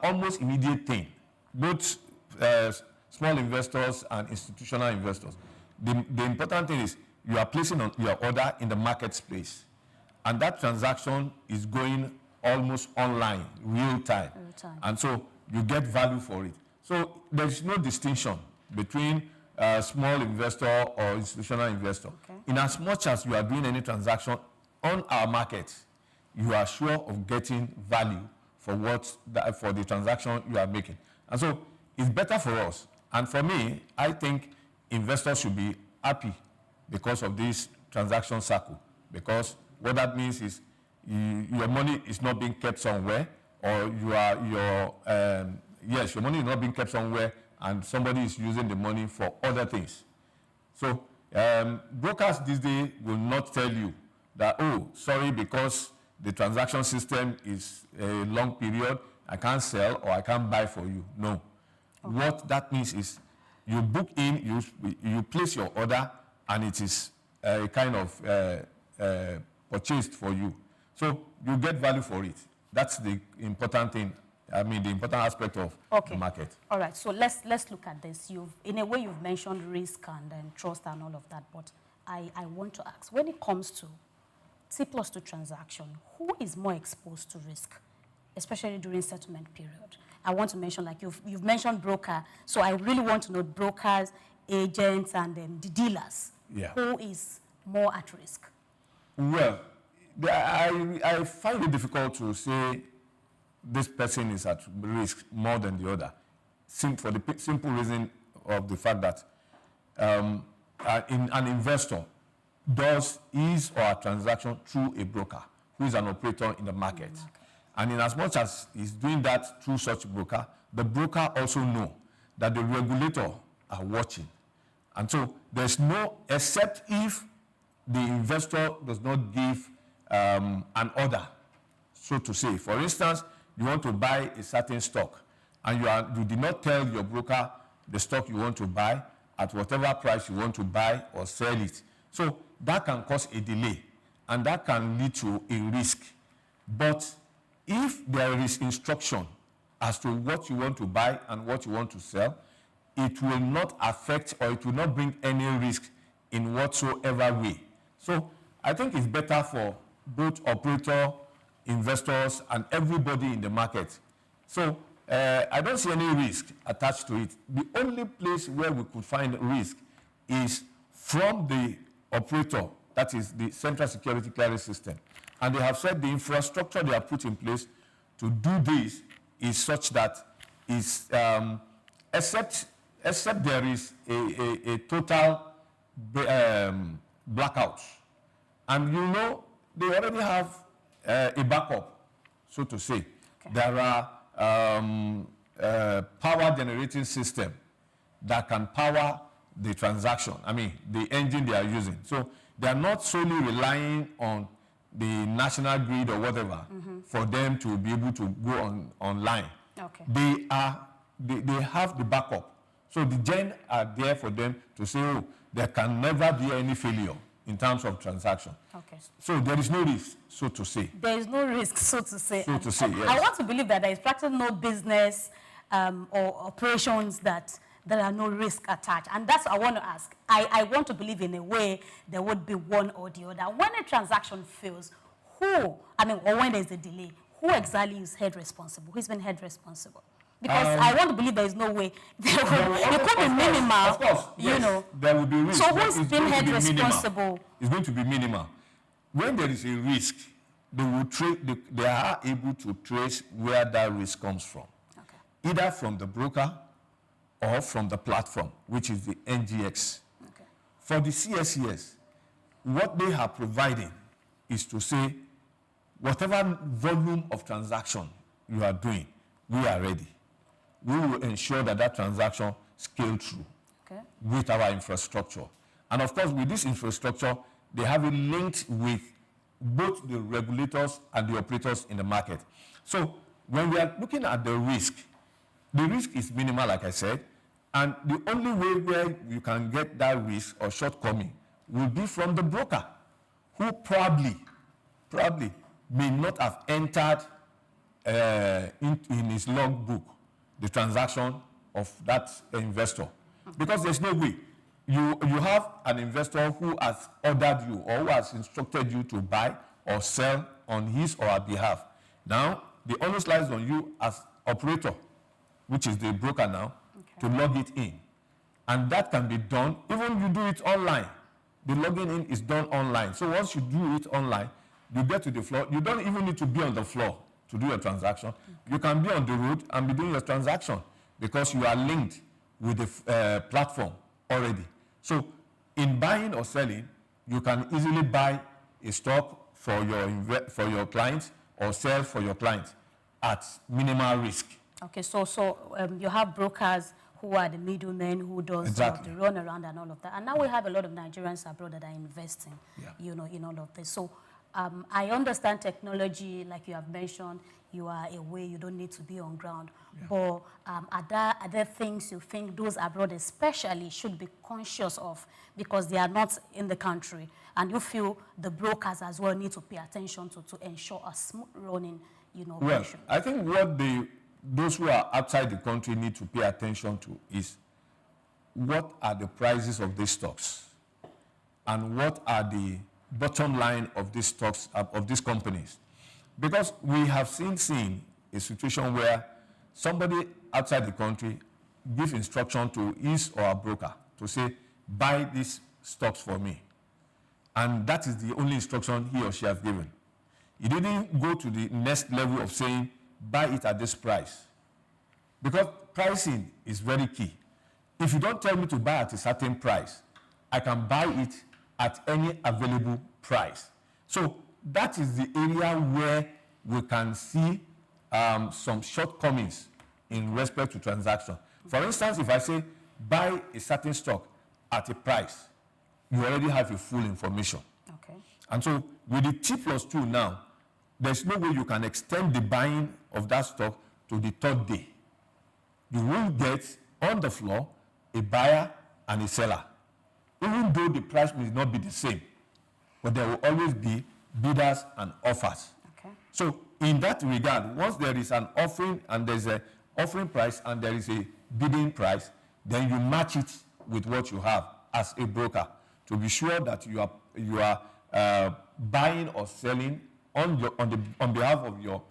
almost immediate thing. Both small investors and institutional investors. The important thing is you are placing your order in the market space, and that transaction is going almost online, real time. And so you get value for it. So there's no distinction between small investor or institutional investor. In as much as you are doing any transaction on our market, you are sure of getting value for for the transaction you are making. And so it's better for us. And for me, I think investors should be happy because of this transaction cycle. Because what that means is your money is not being kept somewhere, or your money is not being kept somewhere and somebody is using the money for other things. So brokers these days will not tell you that, oh, sorry, because the transaction system is a long period, I can't sell or I can't buy for you. No. Okay. What that means is you book in, you place your order, and it is a kind of purchased for you. So you get value for it. That's the important thing. I mean, the important aspect of the market. All right, so let's look at this. In a way, you've mentioned risk and trust and all of that, but I want to ask, when it comes to T+2 transaction, who is more exposed to risk, especially during settlement period? I want to mention, like you've mentioned broker, so I really want to know brokers, agents, and the dealers. Yeah. Who is more at risk? Well, I find it difficult to say this person is at risk more than the other, for the simple reason of the fact that an investor does his or her transaction through a broker who is an operator in the market. And in as much as he's doing that through such broker, the broker also know that the regulator are watching. And so there's no, except if the investor does not give an order, so to say. For instance, you want to buy a certain stock, and you did not tell your broker the stock you want to buy at whatever price you want to buy or sell it. So that can cause a delay, and that can lead to a risk. But if there is instruction as to what you want to buy and what you want to sell, it will not affect or it will not bring any risk in whatsoever way. So I think it's better for both operator, investors, and everybody in the market. So I don't see any risk attached to it. The only place where we could find risk is from the operator, that is the Central Security Clearance System. And they have said the infrastructure they have put in place to do this is such that is, except there is a total blackout. And you know, they already have a backup, so to say. Okay. There are power generating system that can power the transaction, I mean, the engine they are using. So they are not solely relying on the national grid or whatever for them to be able to go online. Okay. They have the backup. So the gen are there for them to say, oh, there can never be any failure in terms of transaction. Okay. So there is no risk, so to say. There is no risk, so to say. So to say, yes. I want to believe that there is practically no business or operations that there are no risk attached. And that's what I want to ask. I want to believe in a way there would be one or the other. When a transaction fails, or when there's a delay, who exactly is held responsible? Who's been held responsible? Because I want to believe there is no way. It could be minimal. Of course, yes, you know. There will be risk. So who's been held responsible? It's going to be minimal. When there is a risk, they are able to trace where that risk comes from. Okay. Either from the broker or from the platform, which is the NGX. Okay. For the CSCS, what they are providing is to say, whatever volume of transaction you are doing, we are ready. We will ensure that that transaction scales through with our infrastructure. And of course, with this infrastructure, they have it linked with both the regulators and the operators in the market. So when we are looking at the risk is minimal, like I said, and the only way where you can get that risk or shortcoming will be from the broker, who probably may not have entered in his logbook the transaction of that investor. Because there's no way. You have an investor who has ordered you or who has instructed you to buy or sell on his or her behalf. Now, the onus lies on you as operator, which is the broker now, to log it in. And that can be done, even you do it online. The logging in is done online. So once you do it online, you get to the floor. You don't even need to be on the floor to do your transaction. You can be on the road and be doing your transaction because you are linked with the platform already. So in buying or selling, you can easily buy a stock for your client or sell for your client at minimal risk. Okay, so you have brokers who are the middlemen who does the runaround and all of that. And now we have a lot of Nigerians abroad that are investing, in all of this. So I understand technology, like you have mentioned, you are away, you don't need to be on ground. Yeah. But are there things you think those abroad especially should be conscious of because they are not in the country? And you feel the brokers as well need to pay attention to ensure a smooth running, Well, operation? I think what those who are outside the country need to pay attention to is what are the prices of these stocks and what are the bottom line of these stocks, of these companies. Because we have seen a situation where somebody outside the country gives instruction to his or a broker to say, buy these stocks for me. And that is the only instruction he or she has given. He didn't go to the next level of saying, buy it at this price. Because pricing is very key. If you don't tell me to buy at a certain price, I can buy it at any available price. So that is the area where we can see some shortcomings in respect to transaction. For instance, if I say, buy a certain stock at a price, you already have your full information. Okay. And so with the T+2 now, there's no way you can extend the buying of that stock to the third day. You will get on the floor a buyer and a seller. Even though the price may not be the same, but there will always be bidders and offers. Okay. So in that regard, once there is an offering and there's an offering price and there is a bidding price, then you match it with what you have as a broker to be sure that you are buying or selling on behalf of your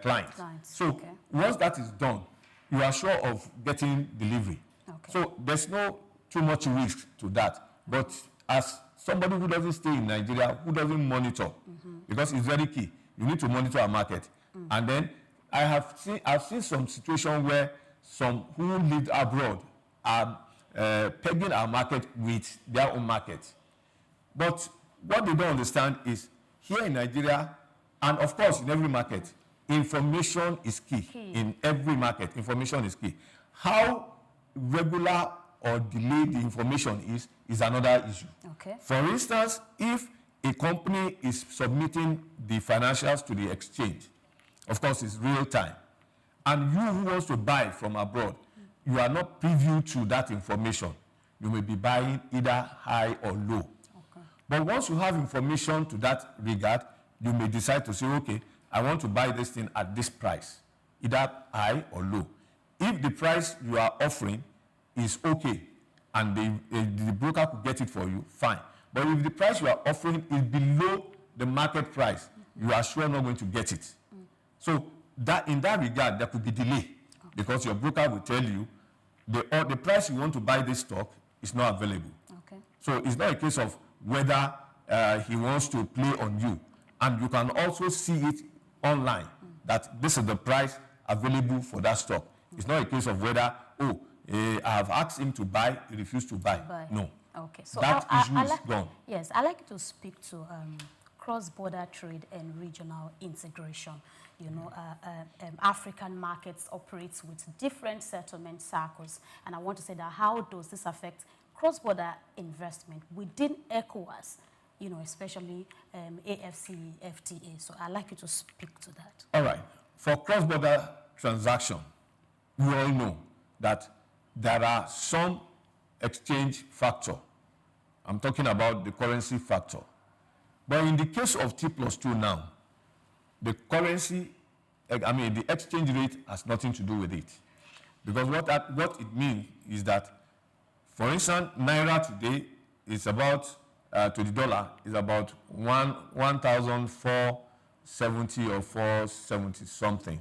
clients. So once that is done, you are sure of getting delivery. Okay. So there's no too much risk to that. But as somebody who doesn't stay in Nigeria, who doesn't monitor, because it's very key, you need to monitor a market. And then I've seen some situation where some who live abroad are pegging our market with their own market. But what they don't understand is here in Nigeria, and of course in every market, information is key. In every market, information is key. How regular or delayed the information is another issue. Okay. For instance, if a company is submitting the financials to the exchange, of course it's real time, and you who wants to buy from abroad, you are not privy to that information. You may be buying either high or low. Okay. But once you have information to that regard, you may decide to say, okay, I want to buy this thing at this price, either high or low. If the price you are offering is okay and the broker could get it for you, fine. But if the price you are offering is below the market price, you are sure not going to get it. So that in that regard, there could be delay because your broker will tell you the price you want to buy this stock is not available. Okay. So it's not a case of whether he wants to play on you. And you can also see it online that this is the price available for that stock. It's not a case of whether, I have asked him to buy, he refused to buy. No. Okay. So that issue is gone. Yes, I like to speak to cross-border trade and regional integration. You know, African markets operates with different settlement circles, and I want to say that how does this affect cross-border investment within ECOWAS? You know, especially AFCFTA. So I'd like you to speak to that. All right. For cross-border transaction, we all know that there are some exchange factor. I'm talking about the currency factor. But in the case of T+2 now, the currency, the exchange rate has nothing to do with it. Because what it means is that, for instance, Naira today is about, to the dollar, is about 1,470 or 470 something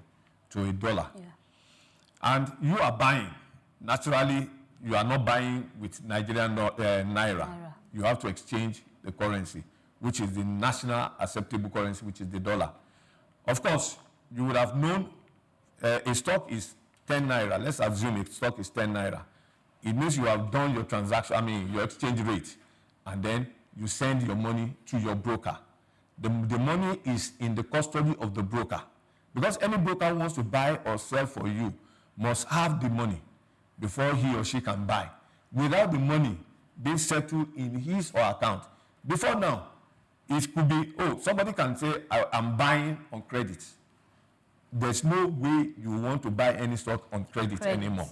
to a dollar. Yeah. And you are buying. Naturally, you are not buying with Nigerian Naira. You have to exchange the currency, which is the national acceptable currency, which is the dollar. Of course, you would have known a stock is 10 Naira. Let's assume a stock is 10 Naira. It means you have done your transaction, your exchange rate, and then you send your money to your broker. The money is in the custody of the broker. Because any broker who wants to buy or sell for you must have the money before he or she can buy. Without the money being settled in his or her account, before now, it could be, somebody can say, I'm buying on credit. There's no way you want to buy any stock on credit anymore.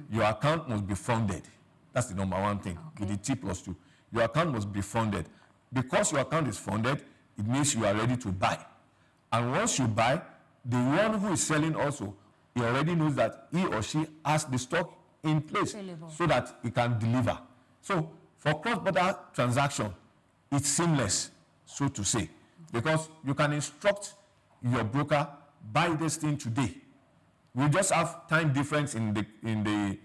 Your account must be funded. That's the number one thing with the T+2. Your account must be funded. because your account is funded, it means you are ready to buy. And once you buy, the one who is selling also, he already knows that he or she has the stock in place so that he can deliver. So for cross-border transaction, it's seamless, so to say, because you can instruct your broker, buy this thing today. We just have time difference in the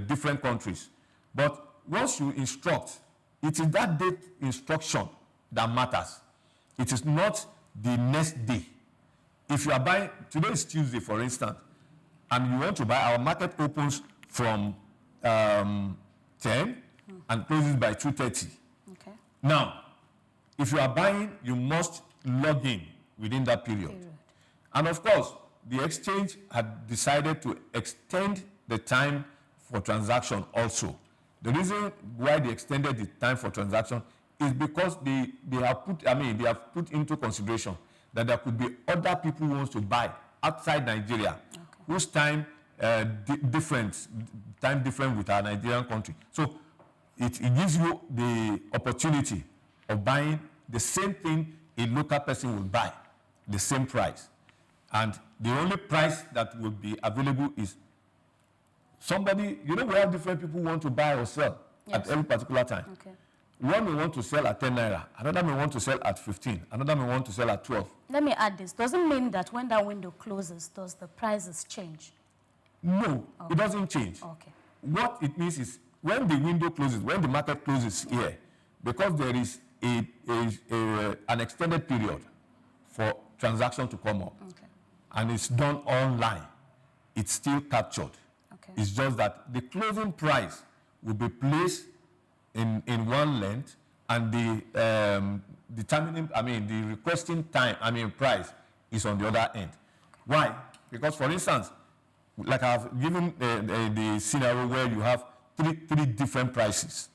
different countries. But once you instruct, it is that date instruction that matters. It is not the next day. If you are buying, today is Tuesday, for instance, and you want to buy, our market opens from 10 and closes by 2:30. Okay. Now, if you are buying, you must log in within that period. And of course, the exchange had decided to extend the time for transaction also. The reason why they extended the time for transaction is because they have put into consideration that there could be other people who wants to buy outside Nigeria, whose time different with our Nigerian country. So it gives you the opportunity of buying the same thing a local person will buy, the same price. And the only price that will be available is somebody, we have different people who want to buy or sell at every particular time. Okay. One may want to sell at 10 naira, another may want to sell at 15, another may want to sell at 12. Let me add this. Doesn't mean that when that window closes, does the prices change? No, it doesn't change. Okay. What it means is when the window closes, when the market closes here, because there is an extended period for transaction to come up, and it's done online, it's still captured. Okay. It's just that the closing price will be placed in one length, and the the requesting time, price is on the other end. Why? Because, for instance, like I've given the scenario where you have three different prices.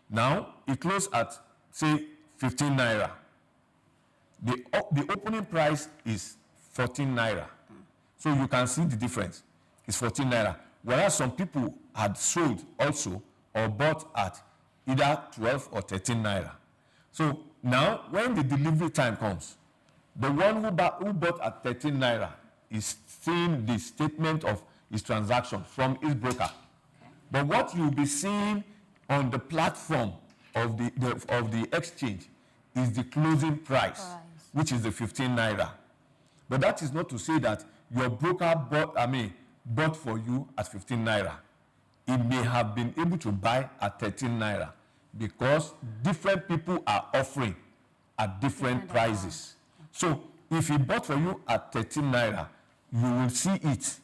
Now, it closed at, say, 15 naira. The opening price is 14 naira. So you can see the difference. It's 14 naira. Whereas some people had sold also or bought at either 12 or 13 naira. So now, when the delivery time comes, the one who bought at 13 naira is seeing the statement of his transaction from his broker. Okay. But what you'll be seeing on the platform of the exchange is the closing price, which is the 15 naira. But that is not to say that your broker bought for you at 15 naira. He may have been able to buy at 13 naira because different people are offering at different prices. So if he bought for you at 13 naira, you will see it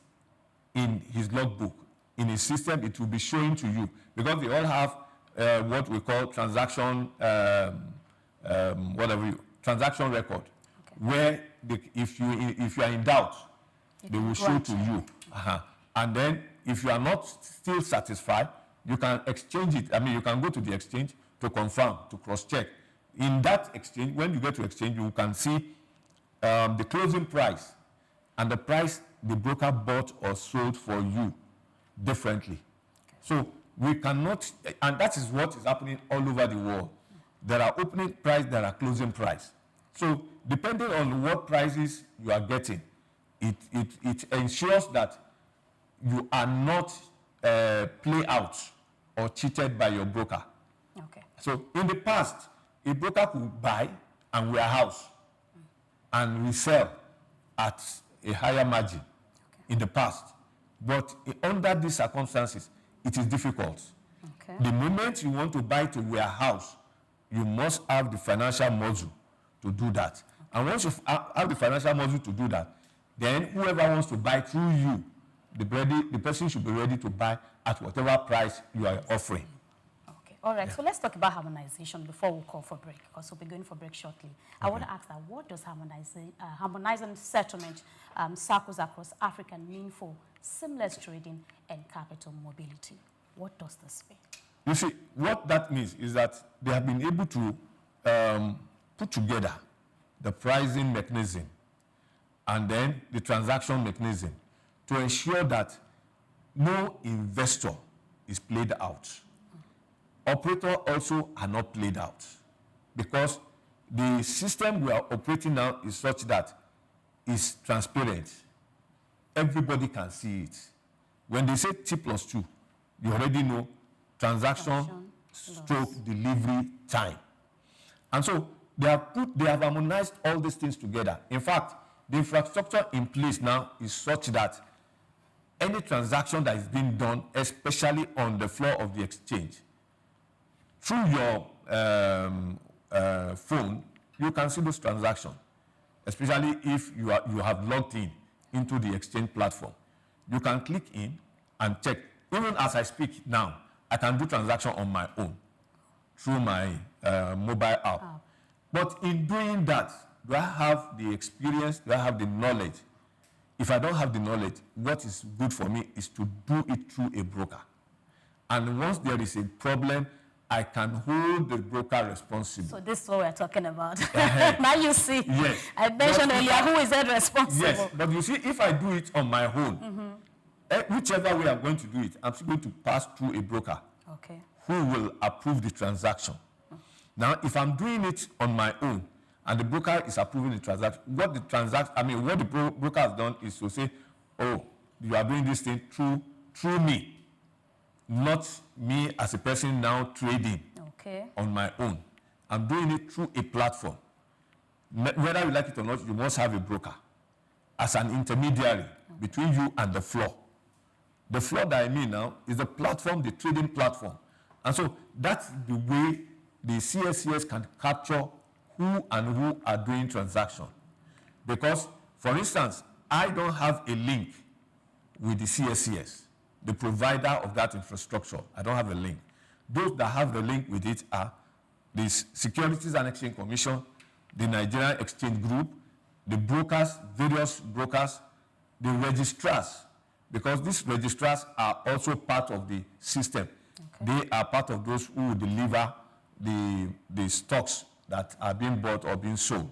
in his logbook. In his system, it will be showing to you because they all have what we call transaction, transaction record, where if you are in doubt, they will show to you. And then if you are not still satisfied, you can exchange it. You can go to the exchange to confirm, to cross-check. In that exchange, when you get to exchange, you can see the closing price and the price the broker bought or sold for you differently. So we cannot, and that is what is happening all over the world. There are opening price, there are closing price. So depending on what prices you are getting, it ensures that you are not play out or cheated by your broker. Okay. So in the past, a broker could buy and warehouse and resell at a higher margin in the past. But under these circumstances, it is difficult. Okay. The moment you want to buy to warehouse, you must have the financial muscle to do that. And once you have the financial muscle to do that, then whoever wants to buy through you, the person should be ready to buy at whatever price you are offering. Okay, all right. Yeah. So let's talk about harmonization before we call for break, because we'll be going for break shortly. I want to ask that, what does harmonizing settlement circles across Africa mean for seamless trading and capital mobility? What does this mean? You see, what that means is that they have been able to put together the pricing mechanism and then the transaction mechanism to ensure that no investor is played out. Operators also are not played out. because the system we are operating now is such that it's transparent. Everybody can see it. When they say T+2, you already know transaction stroke delivery time. And so they have harmonized all these things together. In fact, the infrastructure in place now is such that any transaction that is being done, especially on the floor of the exchange, through your phone, you can see those transactions, especially if you have logged in into the exchange platform. You can click in and check. Even as I speak now, I can do transaction on my own through my mobile app. But in doing that, do I have the experience? Do I have the knowledge? If I don't have the knowledge, what is good for me is to do it through a broker. And once there is a problem, I can hold the broker responsible. So this is what we're talking about. Now you see, yes. I mentioned earlier, who is that responsible? Yes, but you see, if I do it on my own, whichever way I'm going to do it, I'm still going to pass through a broker who will approve the transaction. Now, if I'm doing it on my own, and the broker is approving the transaction, what the broker has done is to say, oh, you are doing this thing through me, not me as a person now trading on my own. I'm doing it through a platform. Whether you like it or not, you must have a broker as an intermediary between you and the floor. The floor that I mean now is the platform, the trading platform. And so that's the way the CSCS can capture who and who are doing transaction. Because, for instance, I don't have a link with the CSCS, the provider of that infrastructure. I don't have a link. Those that have the link with it are the Securities and Exchange Commission, the Nigerian Exchange Group, the brokers, various brokers, the registrars, because these registrars are also part of the system. They are part of those who will deliver the stocks that are being bought or being sold.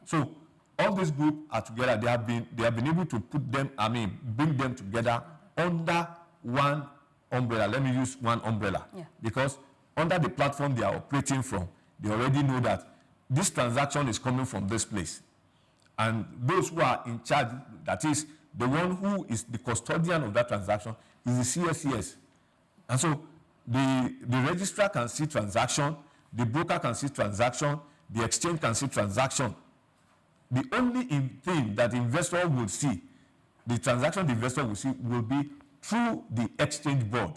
So all these groups are together. They have been able to bring them together under one umbrella. Let me use one umbrella. Because under the platform they are operating from, they already know that this transaction is coming from this place. And those who are in charge, that is, the one who is the custodian of that transaction is the CSCS. And so the registrar can see transaction, the broker can see transaction, the exchange can see transaction. The only thing that the investor will see, the transaction the investor will see, will be through the exchange board.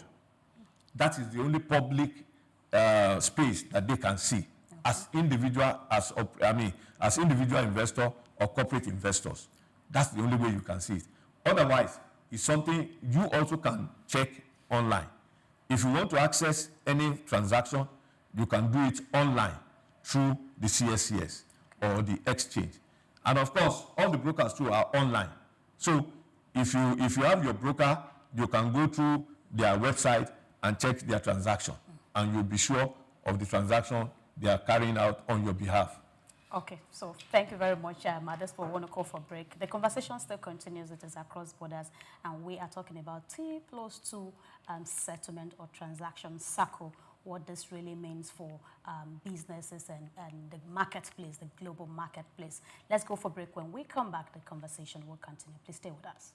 That is the only public space that they can see as individual, as individual investor or corporate investors. That's the only way you can see it. Otherwise, it's something you also can check online. If you want to access any transaction, you can do it online through the CSCS or the exchange. And of course, all the brokers too are online. So if you have your broker, you can go through their website and check their transaction, and you'll be sure of the transaction they are carrying out on your behalf. Okay, so thank you very much, Mothers, for one call for break. The conversation still continues. It is across borders, and we are talking about T+2 settlement or transaction SOUQ, what this really means for businesses and the marketplace, the global marketplace. Let's go for break. When we come back, the conversation will continue. Please stay with us.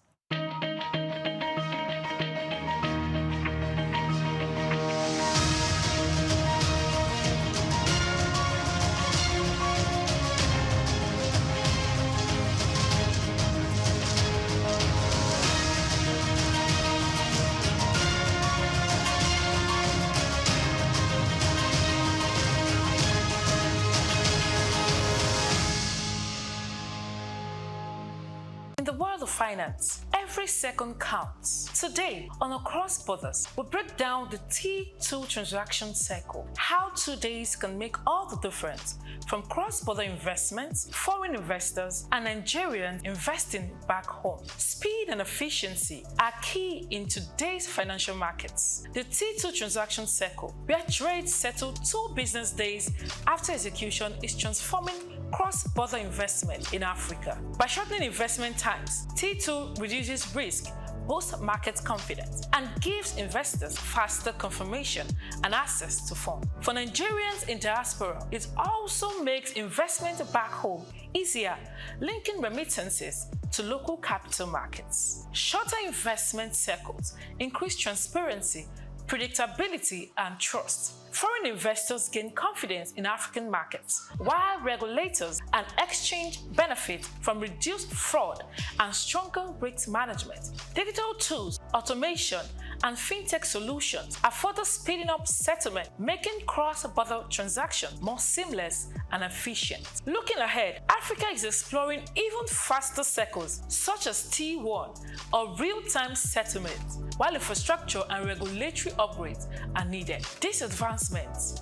Finance. Every second counts. Today on Across Borders, we break down the T2 transaction cycle, how 2 days can make all the difference from cross-border investments, foreign investors, and Nigerians investing back home. Speed and efficiency are key in today's financial markets. The T2 transaction cycle, where trades settle 2 business days after execution, is transforming cross-border investment in Africa. By shortening investment times, T2 reduces risk boosts market confidence and gives investors faster confirmation and access to funds. For Nigerians in diaspora, it also makes investment back home easier, linking remittances to local capital markets. Shorter investment cycles increase transparency, predictability, and trust. Foreign investors gain confidence in African markets, while regulators and exchange benefit from reduced fraud and stronger risk management. Digital tools, automation, and fintech solutions are further speeding up settlement, making cross-border transactions more seamless and efficient. Looking ahead, Africa is exploring even faster cycles such as T1 or real-time settlement, while infrastructure and regulatory upgrades are needed. These advancements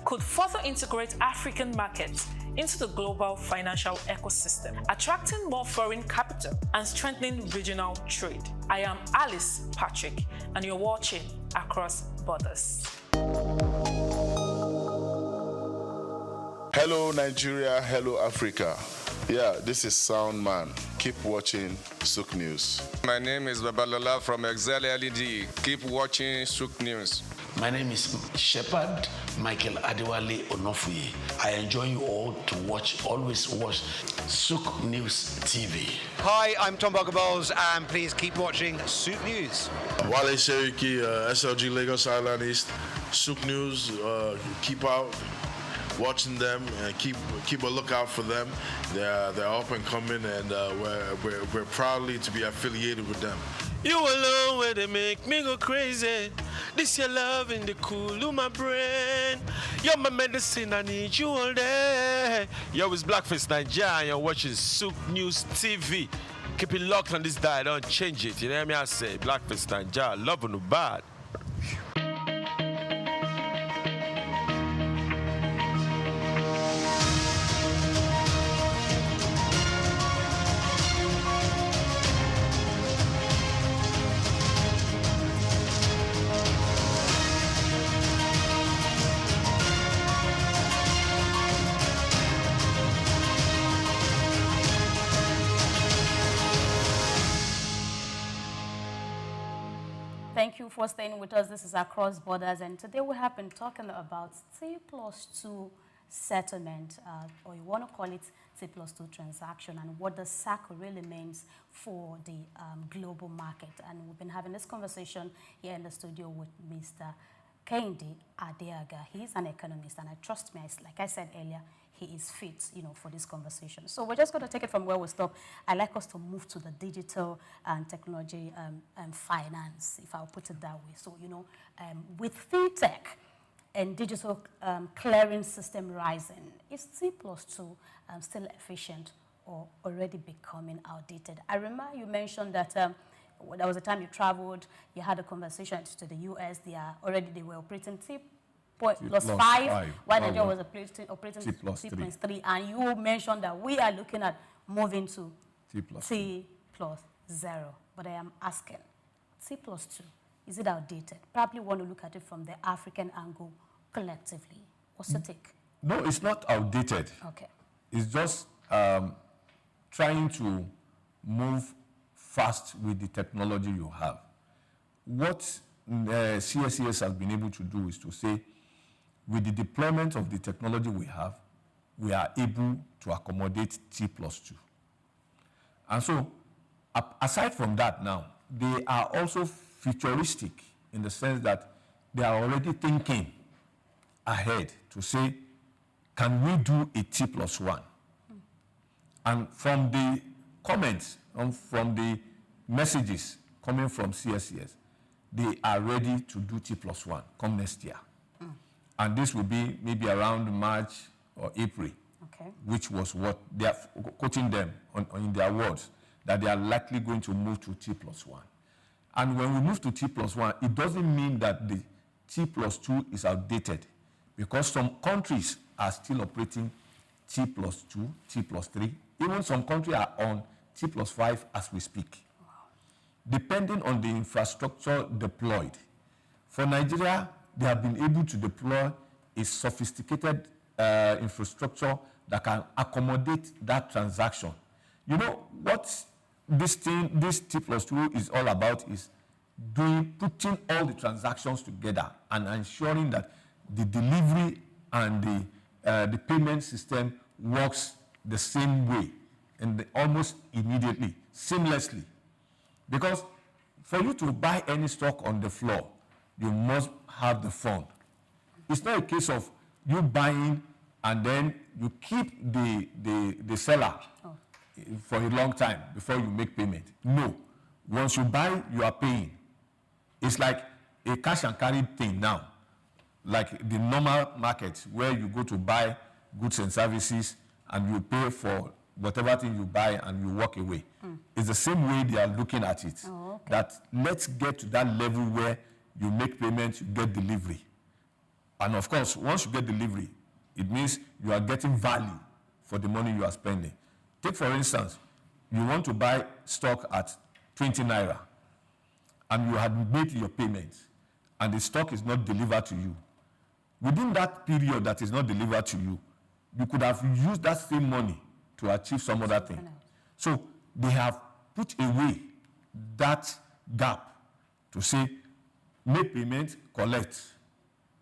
could further integrate African markets into the global financial ecosystem, attracting more foreign capital and strengthening regional trade. I am Alice Patrick, and you're watching Across Borders. Hello, Nigeria. Hello, Africa. Yeah, this is Sound Man. Keep watching SOUQ News. My name is Babalola from Excel LED. Keep watching SOUQ News. My name is Shepherd Michael Adewale Onofuye. I enjoy you all to always watch SOUQ News TV. Hi, I'm Tom Boggables, and please keep watching SOUQ News. Wale Seriki, SLG Lagos Island East, SOUQ News, keep out watching them and keep a lookout for them. They're up and coming, and we're proudly to be affiliated with them. You alone where they make me go crazy. This your love in the cool of my brain. You're my medicine, I need you all day. Yo, it's Blackface Nigeria, and you're watching SOUQ News TV. Keep it locked on this dial, don't change it. You know what I say? Blackface Nigeria, love no bad. Thank you for staying with us. This is Across Borders, and today we have been talking about T+2 settlement, or you want to call it T+2 transaction, and what the SOUQ really means for the global market. And we've been having this conversation here in the studio with Mr. Kehinde Adeaga. He's an economist, and I trust me, like I said earlier, he is fit, for this conversation. So we're just going to take it from where we stop. I'd like us to move to the digital and technology and finance, if I'll put it that way. So, with fintech and digital clearing system rising, is T+2 still efficient or already becoming outdated? I remember you mentioned that there was a time you traveled, you had a conversation to the US, they were operating T+5, while Nigeria was operating T+3, and you mentioned that we are looking at moving to T+0. But I am asking, T+2, is it outdated? Probably want to look at it from the African angle collectively. What's your take? No, it's not outdated. Okay. It's just trying to move fast with the technology you have. What CSCS has been able to do is to say, with the deployment of the technology we have, we are able to accommodate T+2. And so, aside from that now, they are also futuristic in the sense that they are already thinking ahead to say, can we do a T+1? And from the comments, from the messages coming from CSCS, they are ready to do T+1 come next year. And this will be maybe around March or April, which was what they are quoting them in their words, that they are likely going to move to T+1. And when we move to T+1, it doesn't mean that the T+2 is outdated, because some countries are still operating T+2, T+3. Even some countries are on T+5 as we speak, depending on the infrastructure deployed. For Nigeria, they have been able to deploy a sophisticated infrastructure that can accommodate that transaction. What this T+2 is all about is putting all the transactions together and ensuring that the delivery and the payment system works the same way and almost immediately, seamlessly. Because for you to buy any stock on the floor, you must have the fund. It's not a case of you buying and then you keep the seller for a long time before you make payment. No. Once you buy, you are paying. It's like a cash and carry thing now, like the normal market where you go to buy goods and services and you pay for whatever thing you buy and you walk away. It's the same way they are looking at it. That let's get to that level where you make payment, you get delivery. And of course, once you get delivery, it means you are getting value for the money you are spending. Take for instance, you want to buy stock at 20 naira and you had made your payment and the stock is not delivered to you. Within that period that is not delivered to you, you could have used that same money to achieve some other thing. So they have put away that gap to say, make payment, collect.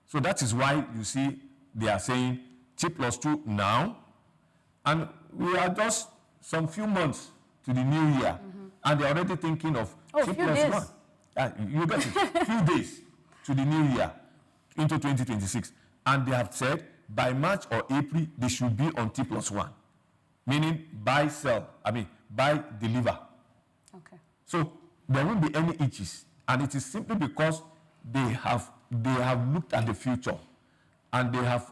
So that is why you see they are saying T+2 now, and we are just some few months to the new year, and they're already thinking of T+1. You get it, few days to the new year, into 2026. And they have said by March or April, they should be on T+1, meaning buy, sell, buy, deliver. Okay. So there won't be any itches, and it is simply because they have looked at the future, and they have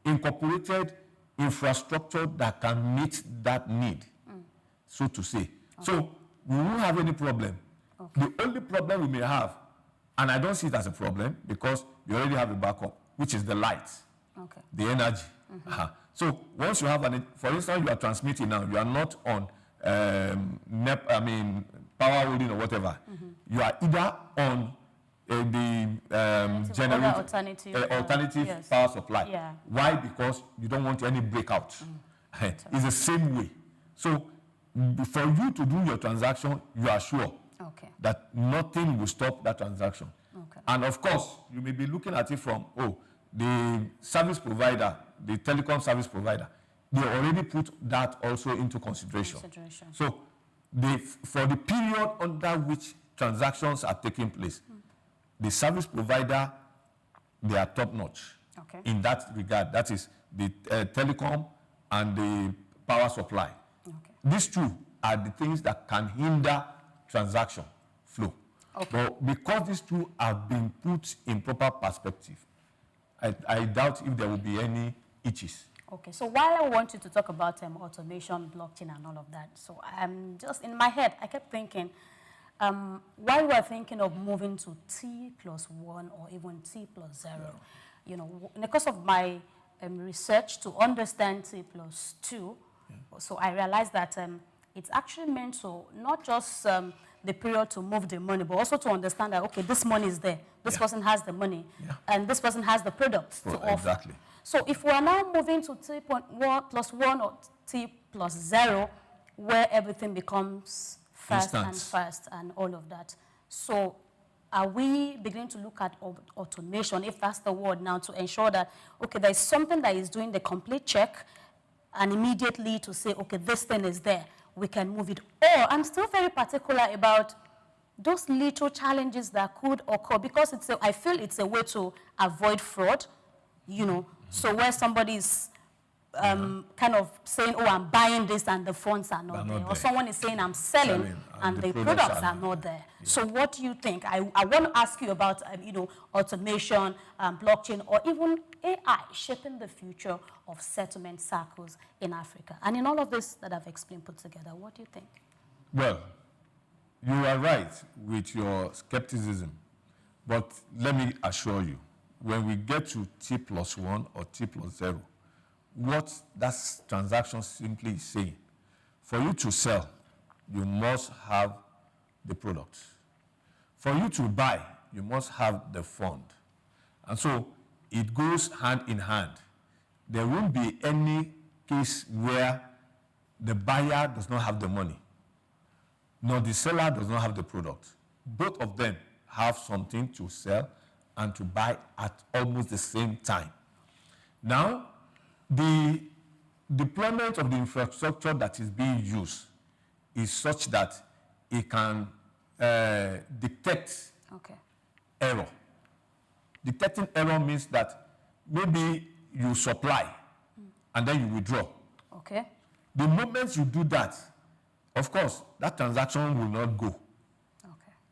incorporated infrastructure that can meet that need, so to say. So we won't have any problem. The only problem we may have, and I don't see it as a problem because you already have a backup, which is the light, the energy. So once you have for instance, you are transmitting now, you are not on power holding or whatever. You are either on the generator, alternative power supply. Yeah. Why? Because you don't want any breakout. It's the same way. So for you to do your transaction, you are sure that nothing will stop that transaction. And of course, you may be looking at it from, the service provider, the telecom service provider, they already put that also into consideration. So for the period under which transactions are taking place, the service provider, they are top-notch in that regard. That is the telecom and the power supply. These two are the things that can hinder transaction flow. But because these two have been put in proper perspective, I doubt if there will be any itches. Okay, so while I want you to talk about automation, blockchain, and all of that, so I'm just in my head, I kept thinking, while we're thinking of moving to T+1 or even T+0, you know, in the course of my research to understand T+2, so I realized that it's actually meant to not just the period to move the money, but also to understand that, okay, this money is there, this person has the money, and this person has the products to offer. Exactly. So if we are now moving to T+1 or T+0, where everything becomes fast and all of that, so are we beginning to look at automation, if that's the word now, to ensure that, okay, there is something that is doing the complete check, and immediately to say, okay, this thing is there, we can move it. Or I'm still very particular about those little challenges that could occur, because I feel it's a way to avoid fraud, you know. So where somebody is kind of saying, oh, I'm buying this and the funds are not there. Or someone is saying, I'm selling and the products are not there. Yeah. So what do you think? I want to ask you about, you know, automation, blockchain, or even AI shaping the future of settlement circles in Africa. And in all of this that I've explained put together, what do you think? Well, you are right with your skepticism. But let me assure you, when we get to T+1 or T+0, what that transaction simply is saying, for you to sell, you must have the product. For you to buy, you must have the fund. And so it goes hand in hand. There won't be any case where the buyer does not have the money. nor the seller does not have the product. Both of them have something to sell and to buy at almost the same time. Now, the deployment of the infrastructure that is being used is such that it can detect error. Detecting error means that maybe you supply and then you withdraw. Okay. The moment you do that, of course, that transaction will not go.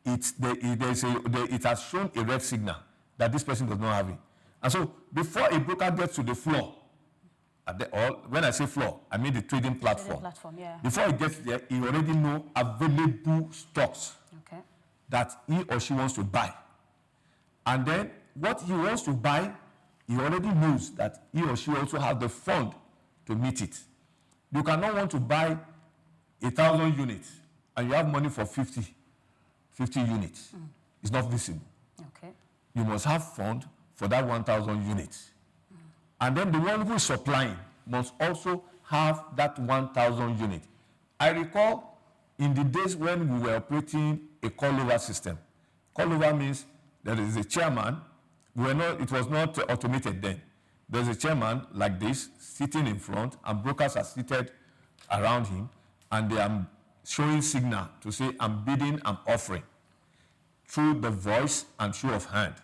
It has shown a red signal that this person does not have it. And so before a broker gets to the floor, when I say floor, I mean the trading platform. Before he gets there, he already knows available stocks that he or she wants to buy. And then what he wants to buy, he already knows that he or she also has the fund to meet it. You cannot want to buy 1,000 units and you have money for 50 units. It's not visible. You must have fund for that 1,000 units. And then the one who is supplying must also have that 1,000 units. I recall in the days when we were operating a call-over system. Call-over means there is a chairman. It was not automated then. There's a chairman like this sitting in front, and brokers are seated around him, and they are showing signal to say, I'm bidding, I'm offering, through the voice and show of hand.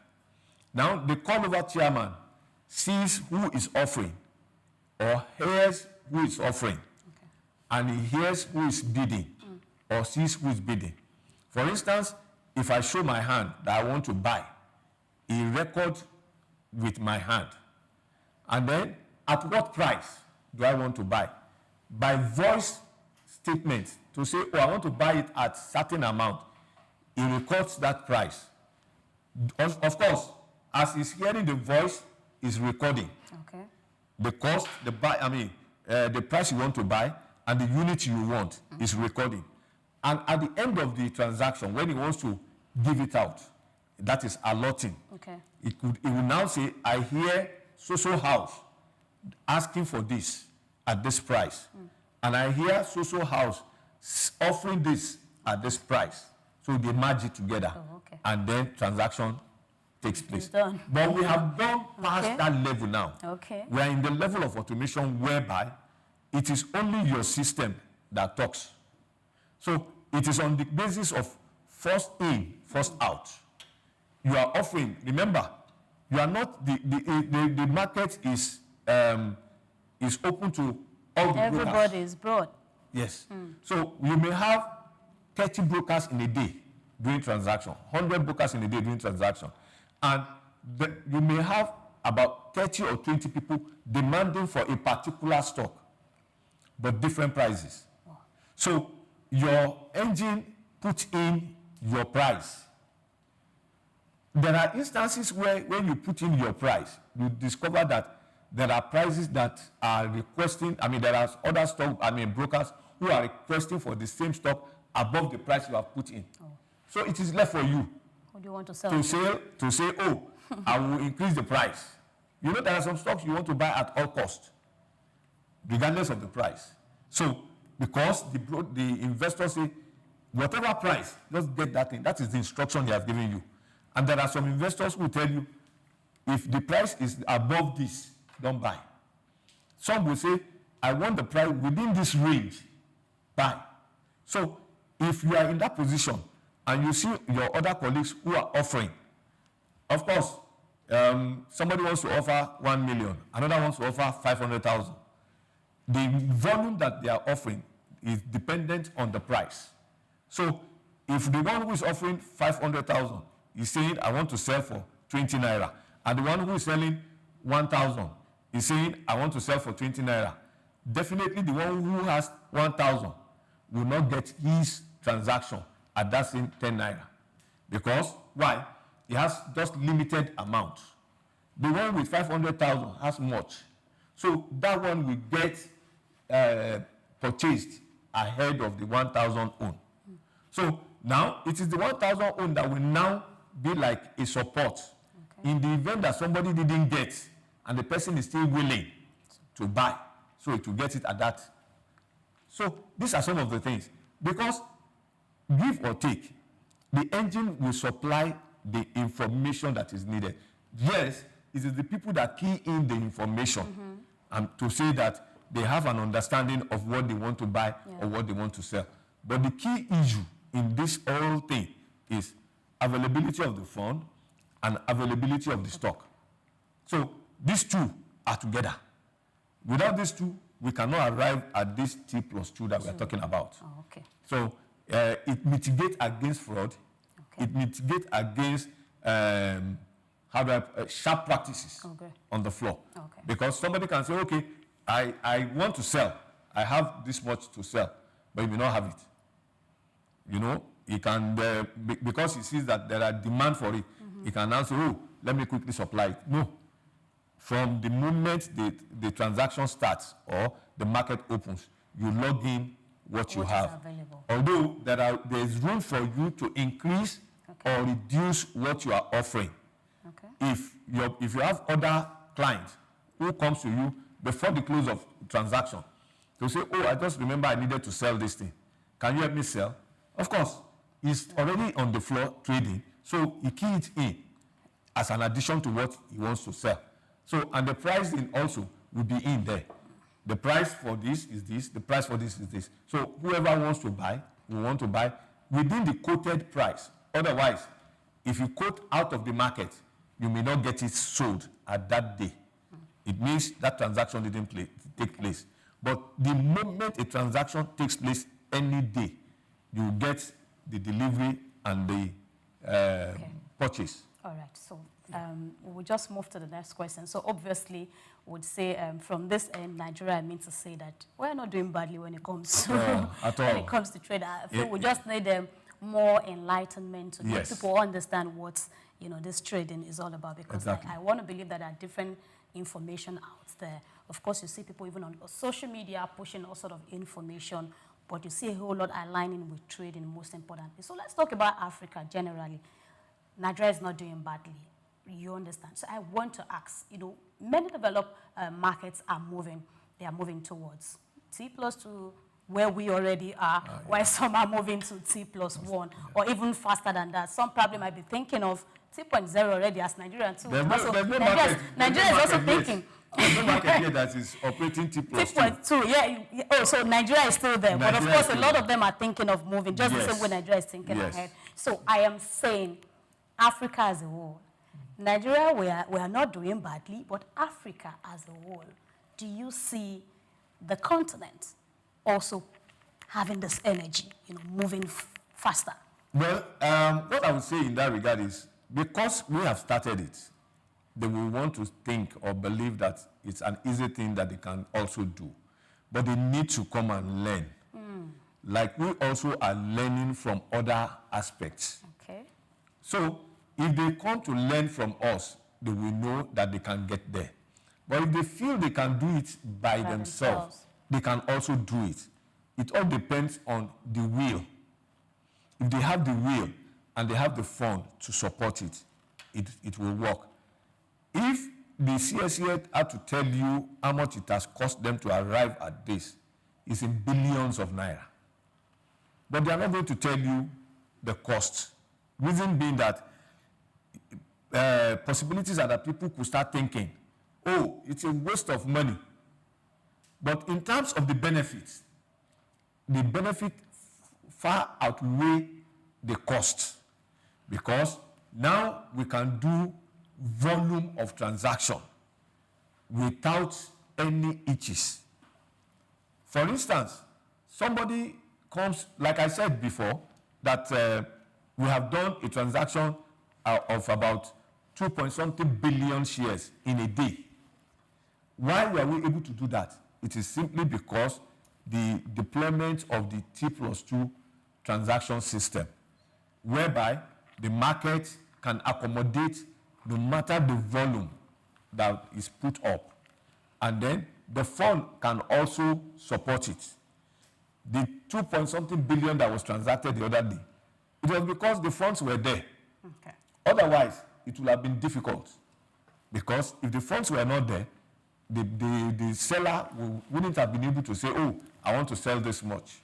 Now, the call-over chairman sees who is offering or hears who is offering, and he hears who is bidding or sees who is bidding. For instance, if I show my hand that I want to buy, he records with my hand. And then, at what price do I want to buy? By voice statement, to say, oh, I want to buy it at certain amount, he records that price. Of course, as he's hearing the voice, he's recording the cost, the price you want to buy, and the unit you want is recording. And at the end of the transaction, when he wants to give it out, that is allotting. It will now say, I hear so-so house asking for this at this price. And I hear so-so house offering this at this price. So they merge it together. And then transaction takes place. But we have gone past that level now. We are in the level of automation whereby it is only your system that talks. So it is on the basis of first in, first out. You are offering, remember, you are not, the market is open to all the brokers. Everybody is broad. Yes. So you may have 30 brokers in a day doing transaction, 100 brokers in a day doing transaction. And you may have about 30 or 20 people demanding for a particular stock, but different prices. So your engine puts in your price. There are instances where when you put in your price, you discover that there are prices that are requesting, there are other stock, brokers who are requesting for the same stock above the price you have put in. So it is left for you Who do you want to sell? to say, oh, I will increase the price. You know, there are some stocks you want to buy at all cost, regardless of the price. So because the investors say, whatever price, just get that thing. That is the instruction they have given you. And there are some investors who tell you, if the price is above this, don't buy. Some will say, I want the price within this range, buy. So if you are in that position and you see your other colleagues who are offering, of course, somebody wants to offer 1 million, another wants to offer 500,000. The volume that they are offering is dependent on the price. So if the one who is offering 500,000 is saying, I want to sell for 20 naira, and the one who is selling 1,000 is saying, I want to sell for 20 naira, definitely the one who has 1,000 will not get his transaction at that same 10 naira. Because, why? He has just limited amount. The one with 500,000 has much. So that one will get purchased ahead of the 1,000 own. So now it is the 1,000 own that will now be like a support in the event that somebody didn't get and the person is still willing to buy. So it will get it at that. So these are some of the things. Because give or take, the engine will supply the information that is needed. Yes, it is the people that key in the information and to say that they have an understanding of what they want to buy or what they want to sell. But the key issue in this whole thing is availability of the fund and availability of the stock. So these two are together. Without these two, we cannot arrive at this T+2 that we are talking about. Oh, okay. So it mitigates against fraud. Okay. It mitigates against sharp practices on the floor. Okay. Because somebody can say, okay, I want to sell. I have this much to sell, but you may not have it. You know, he can, because he sees that there are demand for it, he can now say, oh, let me quickly supply it. No. From the moment the transaction starts or the market opens, you log in what you have. Although there is room for you to increase or reduce what you are offering. Okay. If you have other clients who comes to you before the close of transaction, they'll say, oh, I just remember I needed to sell this thing. Can you help me sell? Of course, he's already on the floor trading, so he keys it in as an addition to what he wants to sell. So, and the pricing also will be in there. The price for this is this, the price for this is this. So whoever wants to buy, will want to buy within the quoted price. Otherwise, if you quote out of the market, you may not get it sold at that day. It means that transaction didn't take place. But the moment a transaction takes place any day, you get the delivery and the purchase. All right, so we'll just move to the next question. So obviously, would say from this end, Nigeria, I mean to say that we're not doing badly when it comes to when it comes to trade. I feel we just need more enlightenment to make people understand what this trading is all about. Because I want to believe that there are different information out there. Of course, you see people even on social media pushing all sort of information, but you see a whole lot aligning with trading most importantly. So let's talk about Africa generally. Nigeria is not doing badly. You understand? So I want to ask, many developed markets are moving. They are moving towards T+2, where we already are, while some are moving to T+1, or even faster than that. Some probably might be thinking of T.0 already as Nigeria too. Nigeria is also thinking. There's no market here that is operating T+2. T+2, Oh, so Nigeria is still there. But of course, a lot of them are thinking of moving, just the same way Nigeria is thinking ahead. So I am saying Africa as a whole. Nigeria, we are not doing badly, but Africa as a whole, do you see the continent also having this energy, moving faster? Well, what I would say in that regard is, because we have started it, they will want to think or believe that it's an easy thing that they can also do. But they need to come and learn. Like we also are learning from other aspects. Okay. So if they come to learn from us, they will know that they can get there. But if they feel they can do it by themselves, they can also do it. It all depends on the will. If they have the will and they have the fund to support it, it will work. If the CSE had to tell you how much it has cost them to arrive at this, it's in billions of naira. But they are not going to tell you the cost. Reason being that possibilities are that people could start thinking, oh, it's a waste of money. But in terms of the benefits, the benefit far outweigh the cost, because now we can do volume of transaction without any itches. For instance, somebody comes, like I said before, that we have done a transaction of about 2-point-something billion shares in a day. Why were we able to do that? It is simply because the deployment of the T+2 transaction system, whereby the market can accommodate no matter the volume that is put up. And then the fund can also support it. The 2-point-something billion that was transacted the other day, it was because the funds were there. Okay. Otherwise, it would have been difficult. Because if the funds were not there, the seller wouldn't have been able to say, oh, I want to sell this much.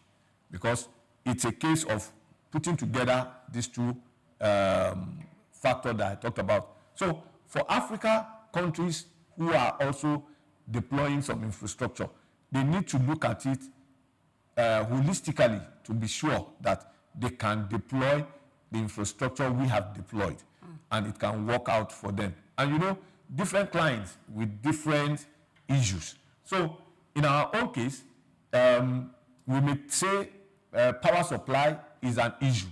Because it's a case of putting together these two factors that I talked about. So for Africa countries who are also deploying some infrastructure, they need to look at it holistically to be sure that they can deploy the infrastructure we have deployed and it can work out for them. And you know, different clients with different issues. So in our own case, we may say power supply is an issue,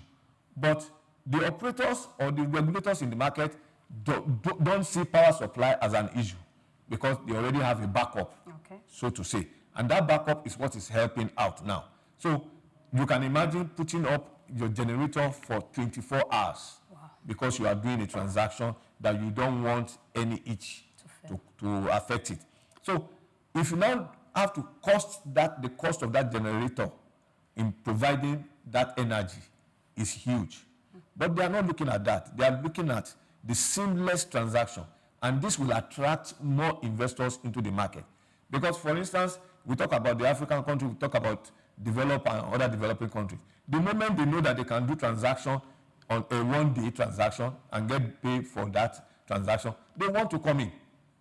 but the operators or the regulators in the market don't see power supply as an issue because they already have a backup, so to say. And that backup is what is helping out now. So you can imagine putting up your generator for 24 hours because you are doing a transaction that you don't want any itch to affect it. So if you now have to the cost of that generator in providing that energy is huge. But they are not looking at that. They are looking at the seamless transaction. And this will attract more investors into the market. Because, for instance, we talk about the African country, we talk about developed and other developing countries. The moment they know that they can do transaction on a one-day transaction and get paid for that transaction, they want to come in.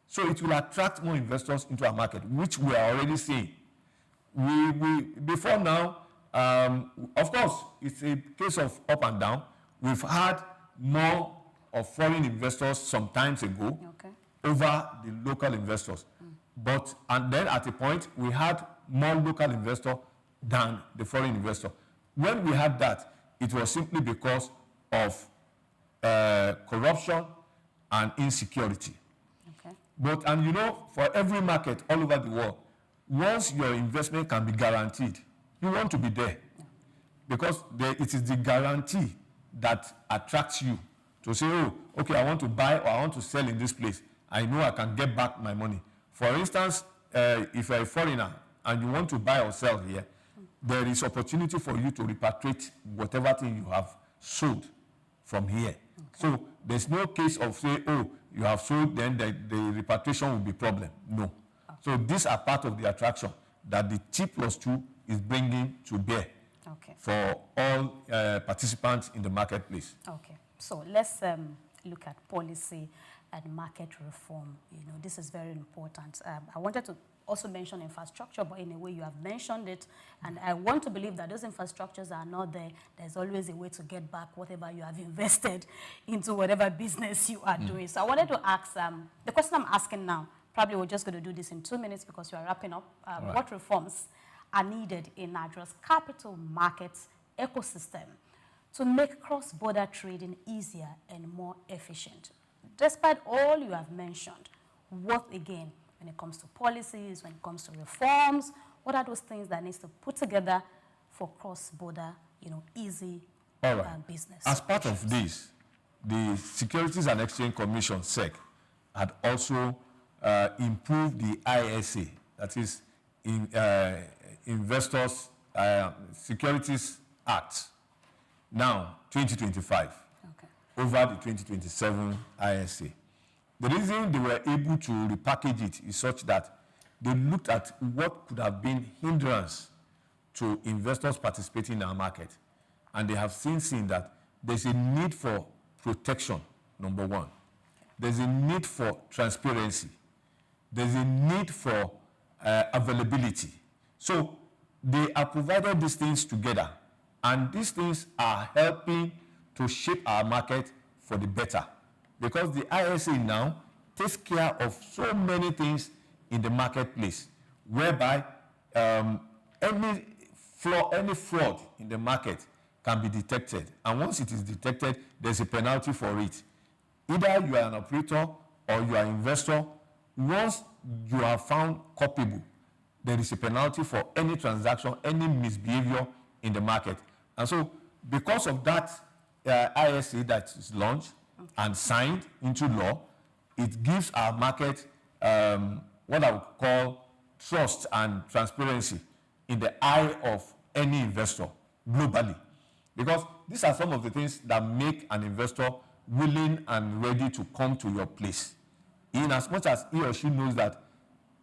So it will attract more investors into our market, which we are already seeing. Before now, of course, it's a case of up and down. We've had more of foreign investors some times ago over the local investors. And then at a point, we had more local investor than the foreign investor. When we had that, it was simply because of corruption and insecurity. And you know, for every market all over the world, once your investment can be guaranteed, you want to be there. Because it is the guarantee that attracts you to say, oh, okay, I want to buy or I want to sell in this place. I know I can get back my money. For instance, if you're a foreigner and you want to buy or sell here, there is opportunity for you to repatriate whatever thing you have sold from here. So there's no case of say, oh, you have sold, then the repatriation will be problem. No. So these are part of the attraction that the T+2 is bringing to bear for all participants in the marketplace. Okay. So let's look at policy and market reform. You know, this is very important. I wanted to also mention infrastructure, but in a way you have mentioned it, and I want to believe that those infrastructures are not there. There's always a way to get back whatever you have invested into whatever business you are doing. So I wanted to ask, the question I'm asking now, probably we're just going to do this in 2 minutes because we are wrapping up. What reforms are needed in Nigeria's capital markets ecosystem to make cross-border trading easier and more efficient? Despite all you have mentioned, what again, when it comes to policies, when it comes to reforms, what are those things that needs to put together for cross-border, easy business? As part of this, the Securities and Exchange Commission, SEC, had also improved the ISA, that is Investors Securities Act, now 2025, over the 2027 ISA. The reason they were able to repackage it is such that they looked at what could have been hindrance to investors participating in our market. And they have seen that there's a need for protection, number one. There's a need for transparency. There's a need for availability. So they have provided these things together. And these things are helping to shape our market for the better. Because the ISA now takes care of so many things in the marketplace, whereby any fraud in the market can be detected. And once it is detected, there's a penalty for it. Either you are an operator or you are an investor. Once you are found culpable, there is a penalty for any transaction, any misbehavior in the market. And so because of that ISA that is launched and signed into law, it gives our market what I would call trust and transparency in the eye of any investor globally. Because these are some of the things that make an investor willing and ready to come to your place. In as much as he or she knows that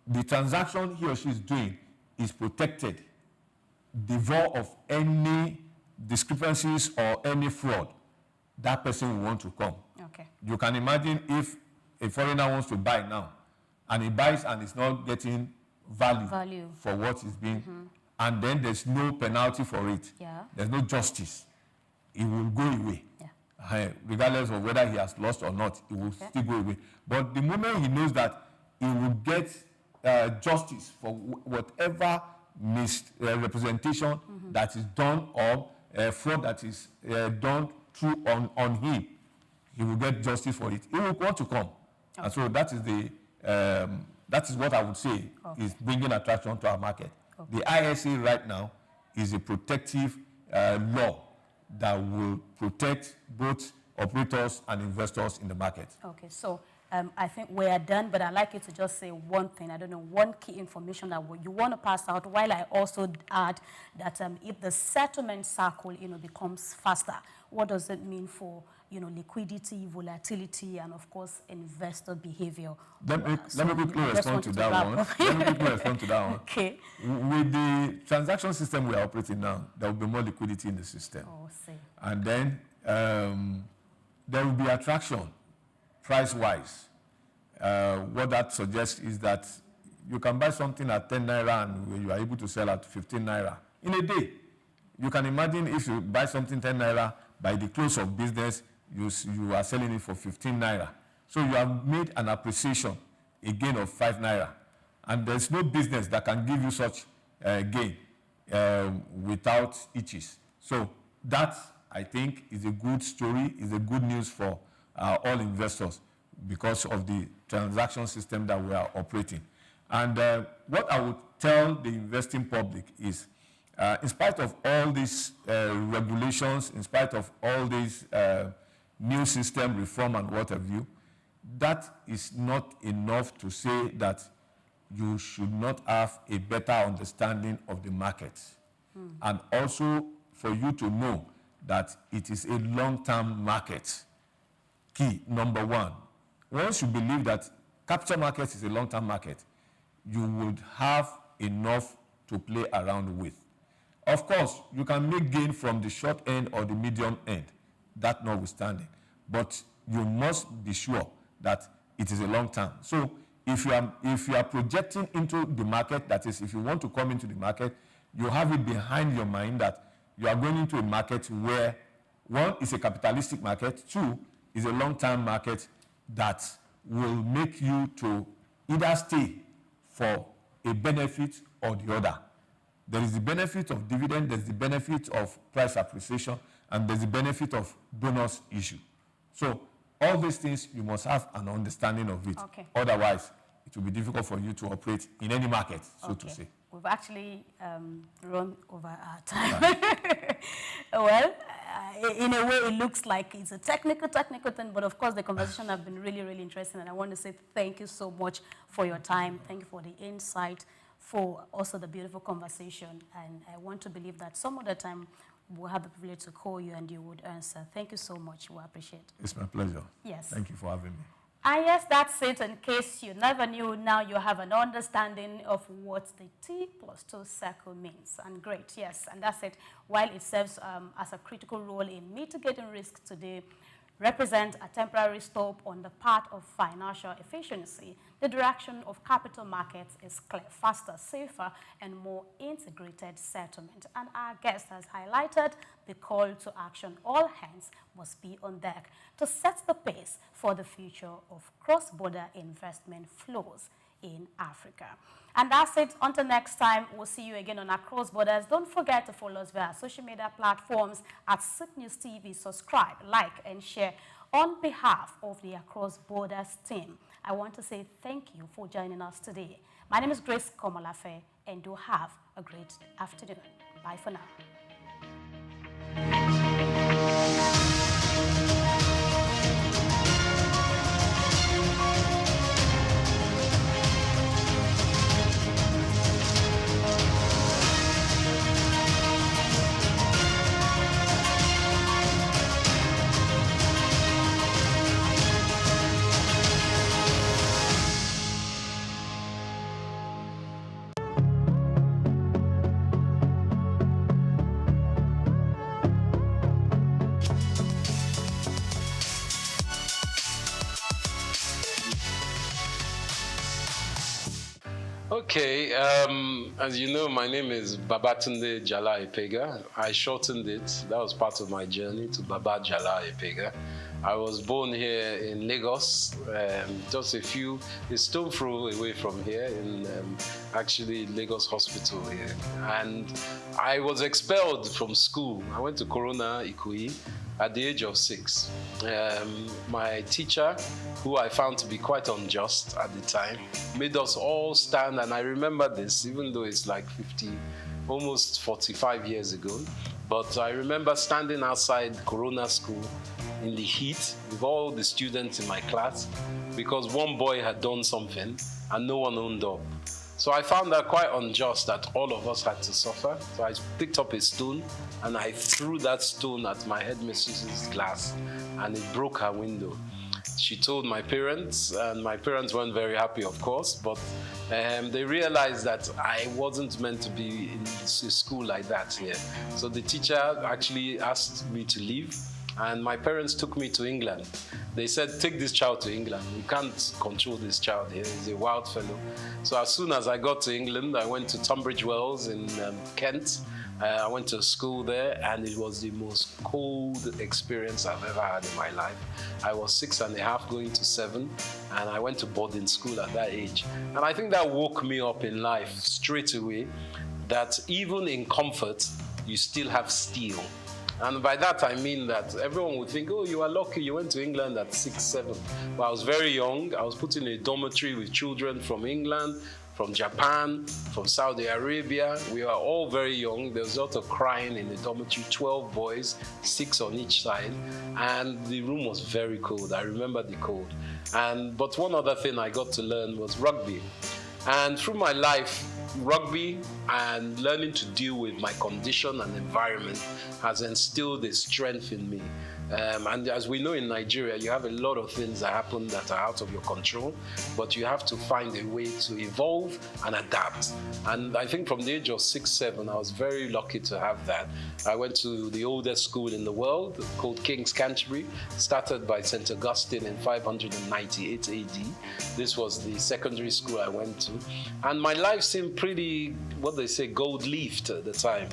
the transaction he or she is doing is protected, devoid of any discrepancies or any fraud, that person will want to come. Okay. You can imagine if a foreigner wants to buy now, and he buys and is not getting value for what is being, and then there's no penalty for it. Yeah. There's no justice. It will go away. Regardless of whether he has lost or not, it will still go away. But the moment he knows that he will get justice for whatever misrepresentation that is done or fraud that is done through on him, he will get justice for it. He will want to come. Okay. And so that is what I would say is bringing attraction to our market. Okay. The ISA right now is a protective law that will protect both operators and investors in the market. Okay, so I think we are done, but I'd like you to just say one thing. I don't know, one key information that you want to pass out, while I also add that if the settlement cycle, becomes faster, what does it mean for, liquidity, volatility, and of course, investor behavior? Let me quickly respond to that one. Okay. With the transaction system we are operating now, there will be more liquidity in the system. Oh, see. And then there will be attraction, price-wise. What that suggests is that you can buy something at 10 naira and you are able to sell at 15 naira in a day. You can imagine if you buy something 10 naira, by the close of business, you are selling it for 15 naira. So you have made an appreciation, a gain of 5 naira. And there's no business that can give you such gain without itches. So that, I think, is a good story, is a good news for all investors because of the transaction system that we are operating. And what I would tell the investing public is, in spite of all these regulations, in spite of all these new system reform and what have you, that is not enough to say that you should not have a better understanding of the market. And also for you to know that it is a long-term market. Key, number one. Once you believe that capital market is a long-term market, you would have enough to play around with. Of course, you can make gain from the short end or the medium end, that notwithstanding. But you must be sure that it is a long term. So if you are projecting into the market, that is, if you want to come into the market, you have it behind your mind that you are going into a market where, one, is a capitalistic market, two, is a long-term market that will make you to either stay for a benefit or the other. There is the benefit of dividend, there's the benefit of price appreciation, and there's the benefit of bonus issue. So all these things, you must have an understanding of it. Okay. Otherwise, it will be difficult for you to operate in any market, so to say. We've actually run over our time. Well, in a way, it looks like it's a technical thing, but of course, the conversation has been really, really interesting, and I want to say thank you so much for your time. Thank you for the insight, for also the beautiful conversation, and I want to believe that some other time we'll have the privilege to call you and you would answer. Thank you so much. We appreciate it. It's my pleasure. Yes. Thank you for having me. And yes, that's it. In case you never knew, now you have an understanding of what the T+2 cycle means. And great, yes, and that's it. While it serves as a critical role in mitigating risks today, represent a temporary stop on the part of financial efficiency, the direction of capital markets is clear, faster, safer, and more integrated settlement. And our guest has highlighted the call to action. All hands must be on deck to set the pace for the future of cross-border investment flows in Africa. And that's it. Until next time, we'll see you again on Across Borders. Don't forget to follow us via social media platforms at SOUQ News TV. Subscribe, like, and share. On behalf of the Across Borders team, I want to say thank you for joining us today. My name is Grace Komolafe, and do have a great afternoon. Bye for now. Okay, as you know, my name is Babatunde Jala Epega. I shortened it. That was part of my journey to Baba Jala Epega. I was born here in Lagos, just a stone throw away from here, in actually Lagos Hospital here. And I was expelled from school. I went to Corona Ikoyi at the age of 6. My teacher, who I found to be quite unjust at the time, made us all stand, and I remember this, even though it's like almost 45 years ago. But I remember standing outside Corona School in the heat with all the students in my class because one boy had done something and no one owned up. So I found that quite unjust that all of us had to suffer. So I picked up a stone and I threw that stone at my headmistress's glass and it broke her window. She told my parents, and my parents weren't very happy, of course, but they realized that I wasn't meant to be in school like that here. So the teacher actually asked me to leave, and my parents took me to England. They said, take this child to England. We can't control this child here. He's a wild fellow. So as soon as I got to England, I went to Tunbridge Wells in Kent. I went to school there, and it was the most cold experience I've ever had in my life. I was 6.5 going to 7, and I went to boarding school at that age. And I think that woke me up in life straight away, that even in comfort, you still have steel. And by that, I mean that everyone would think, oh, you are lucky, you went to England at 6, 7. But I was very young. I was put in a dormitory with children from England, from Japan, from Saudi Arabia. We were all very young. There was a lot of crying in the dormitory, 12 boys, 6 on each side. And the room was very cold. I remember the cold. But one other thing I got to learn was rugby. And through my life, rugby and learning to deal with my condition and environment has instilled a strength in me. And as we know in Nigeria, you have a lot of things that happen that are out of your control, but you have to find a way to evolve and adapt. And I think from the age of 6, 7, I was very lucky to have that. I went to the oldest school in the world called King's Canterbury, started by St. Augustine in 598 AD. This was the secondary school I went to. And my life seemed pretty, what they say, gold-leafed at the time.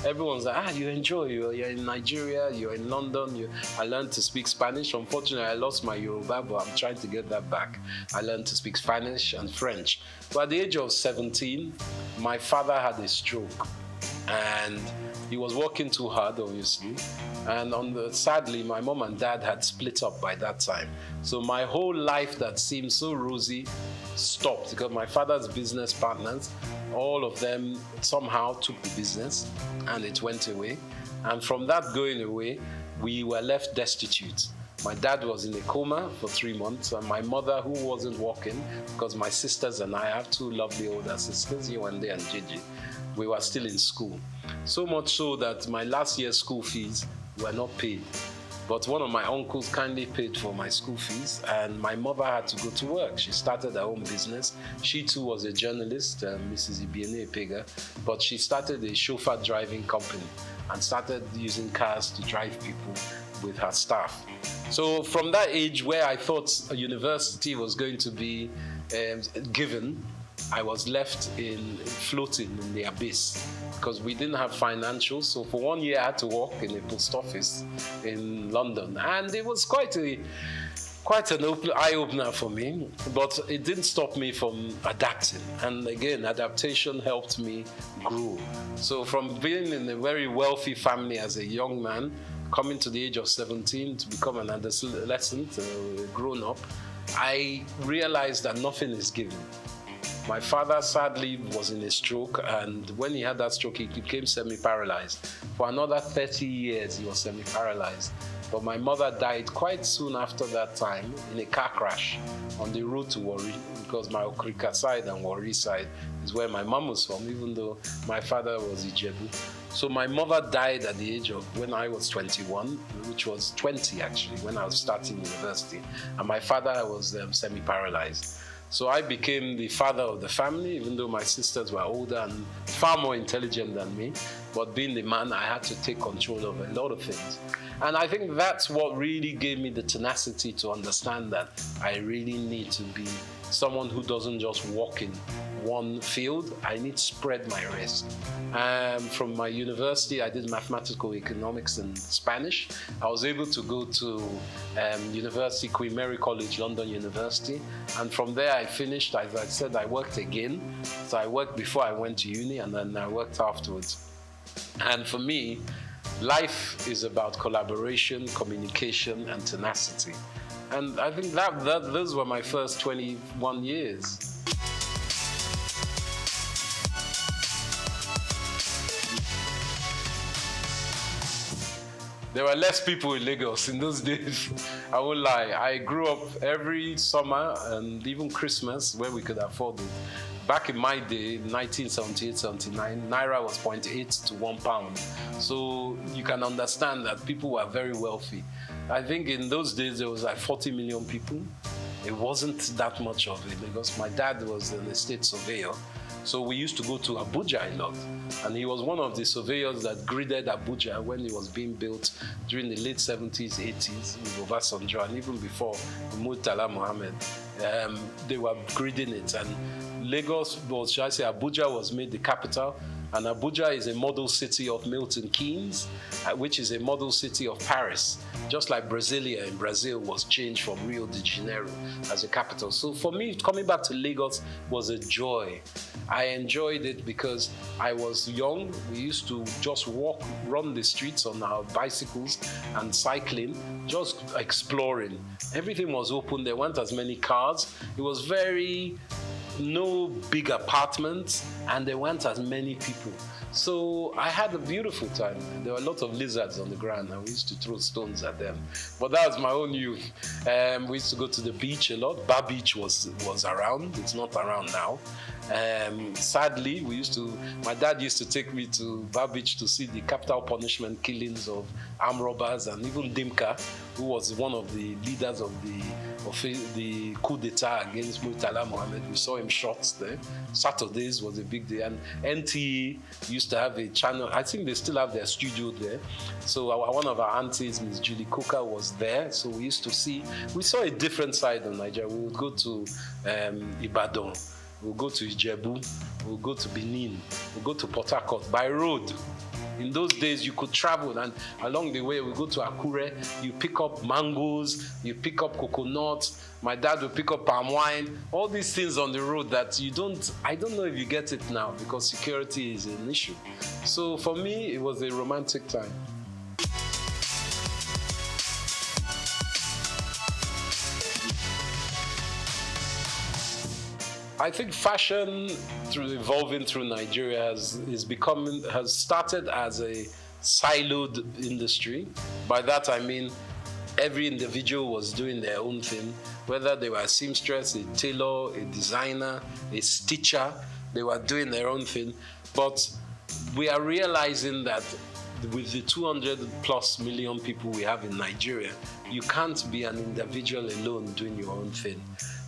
Everyone's like, you enjoy, you're in Nigeria, you're in London, I learned to speak Spanish. Unfortunately, I lost my Yoruba, but I'm trying to get that back. I learned to speak Spanish and French. But at the age of 17, my father had a stroke. And he was working too hard, obviously. And sadly, my mom and dad had split up by that time. So my whole life that seemed so rosy stopped because my father's business partners, all of them somehow took the business and it went away. And from that going away, we were left destitute. My dad was in a coma for 3 months, and my mother, who wasn't working, because my sisters and I have 2 lovely older sisters, Yewande and Gigi, we were still in school. So much so that my last year's school fees were not paid. But one of my uncles kindly paid for my school fees, and my mother had to go to work. She started her own business. She too was a journalist, Mrs. Ibiene Epega, but she started a chauffeur driving company and started using cars to drive people with her staff. So from that age where I thought a university was going to be given, I was left floating in the abyss because we didn't have financials. So for 1 year I had to work in a post office in London, and it was quite an eye-opener for me, but it didn't stop me from adapting. And again, adaptation helped me grow. So from being in a very wealthy family as a young man, coming to the age of 17 to become an adolescent, grown up, I realized that nothing is given. My father sadly was in a stroke, and when he had that stroke, he became semi-paralyzed. For another 30 years, he was semi-paralyzed. But my mother died quite soon after that time in a car crash on the road to Warri, because my Okrika side and Warri side is where my mom was from, even though my father was Ijebu. So my mother died at the age of, when I was 21, which was 20 actually, when I was starting university. And my father was semi-paralyzed. So I became the father of the family, even though my sisters were older and far more intelligent than me. But being the man, I had to take control of a lot of things. And I think that's what really gave me the tenacity to understand that I really need to be someone who doesn't just walk in one field. I need to spread my risk. From my university, I did mathematical economics and Spanish. I was able to go to University, Queen Mary College, London University. And from there, I finished. As I said, I worked again. So I worked before I went to uni, and then I worked afterwards. And for me, life is about collaboration, communication, and tenacity. And I think those were my first 21 years. There were less people in Lagos in those days. I won't lie. I grew up every summer and even Christmas where we could afford it. Back in my day, 1978, 79, Naira was 0.8 to £1. So you can understand that people were very wealthy. I think in those days, there was like 40 million people. It wasn't that much of it because my dad was an estate surveyor. So we used to go to Abuja a lot. And he was one of the surveyors that gridded Abuja when it was being built during the late 70s, 80s with Obasanjo, and even before Murtala Mohammed. They were gridding it. And Lagos, or should I say Abuja, was made the capital. And Abuja is a model city of Milton Keynes, which is a model city of Paris. Just like Brasilia in Brazil was changed from Rio de Janeiro as a capital. So for me, coming back to Lagos was a joy. I enjoyed it because I was young. We used to just walk, run the streets on our bicycles and cycling, just exploring. Everything was open. There weren't as many cars. It was no big apartments, and there weren't as many people. So I had a beautiful time. There were a lot of lizards on the ground, and we used to throw stones at them. But that was my own youth. We used to go to the beach a lot. Bar Beach was around. It's not around now. Sadly, my dad used to take me to Bar Beach to see the capital punishment killings of armed robbers, and even Dimka, who was one of the leaders of the coup d'etat against Murtala Mohammed. We saw him shot there. Saturdays was a big day. And NTA used to have a channel. I think they still have their studio there. So one of our aunties, Ms. Julie Coker, was there. So we saw a different side of Nigeria. We would go to Ibadan. We'll go to Ijebu, we'll go to Benin, we'll go to Port Harcourt by road. In those days, you could travel, and along the way, we go to Akure, you pick up mangoes, you pick up coconuts, my dad will pick up palm wine, all these things on the road that I don't know if you get it now because security is an issue. So for me, it was a romantic time. I think fashion, evolving through Nigeria, has started as a siloed industry. By that I mean every individual was doing their own thing, whether they were a seamstress, a tailor, a designer, a stitcher, they were doing their own thing. But we are realizing that with the 200+ million people we have in Nigeria, you can't be an individual alone doing your own thing.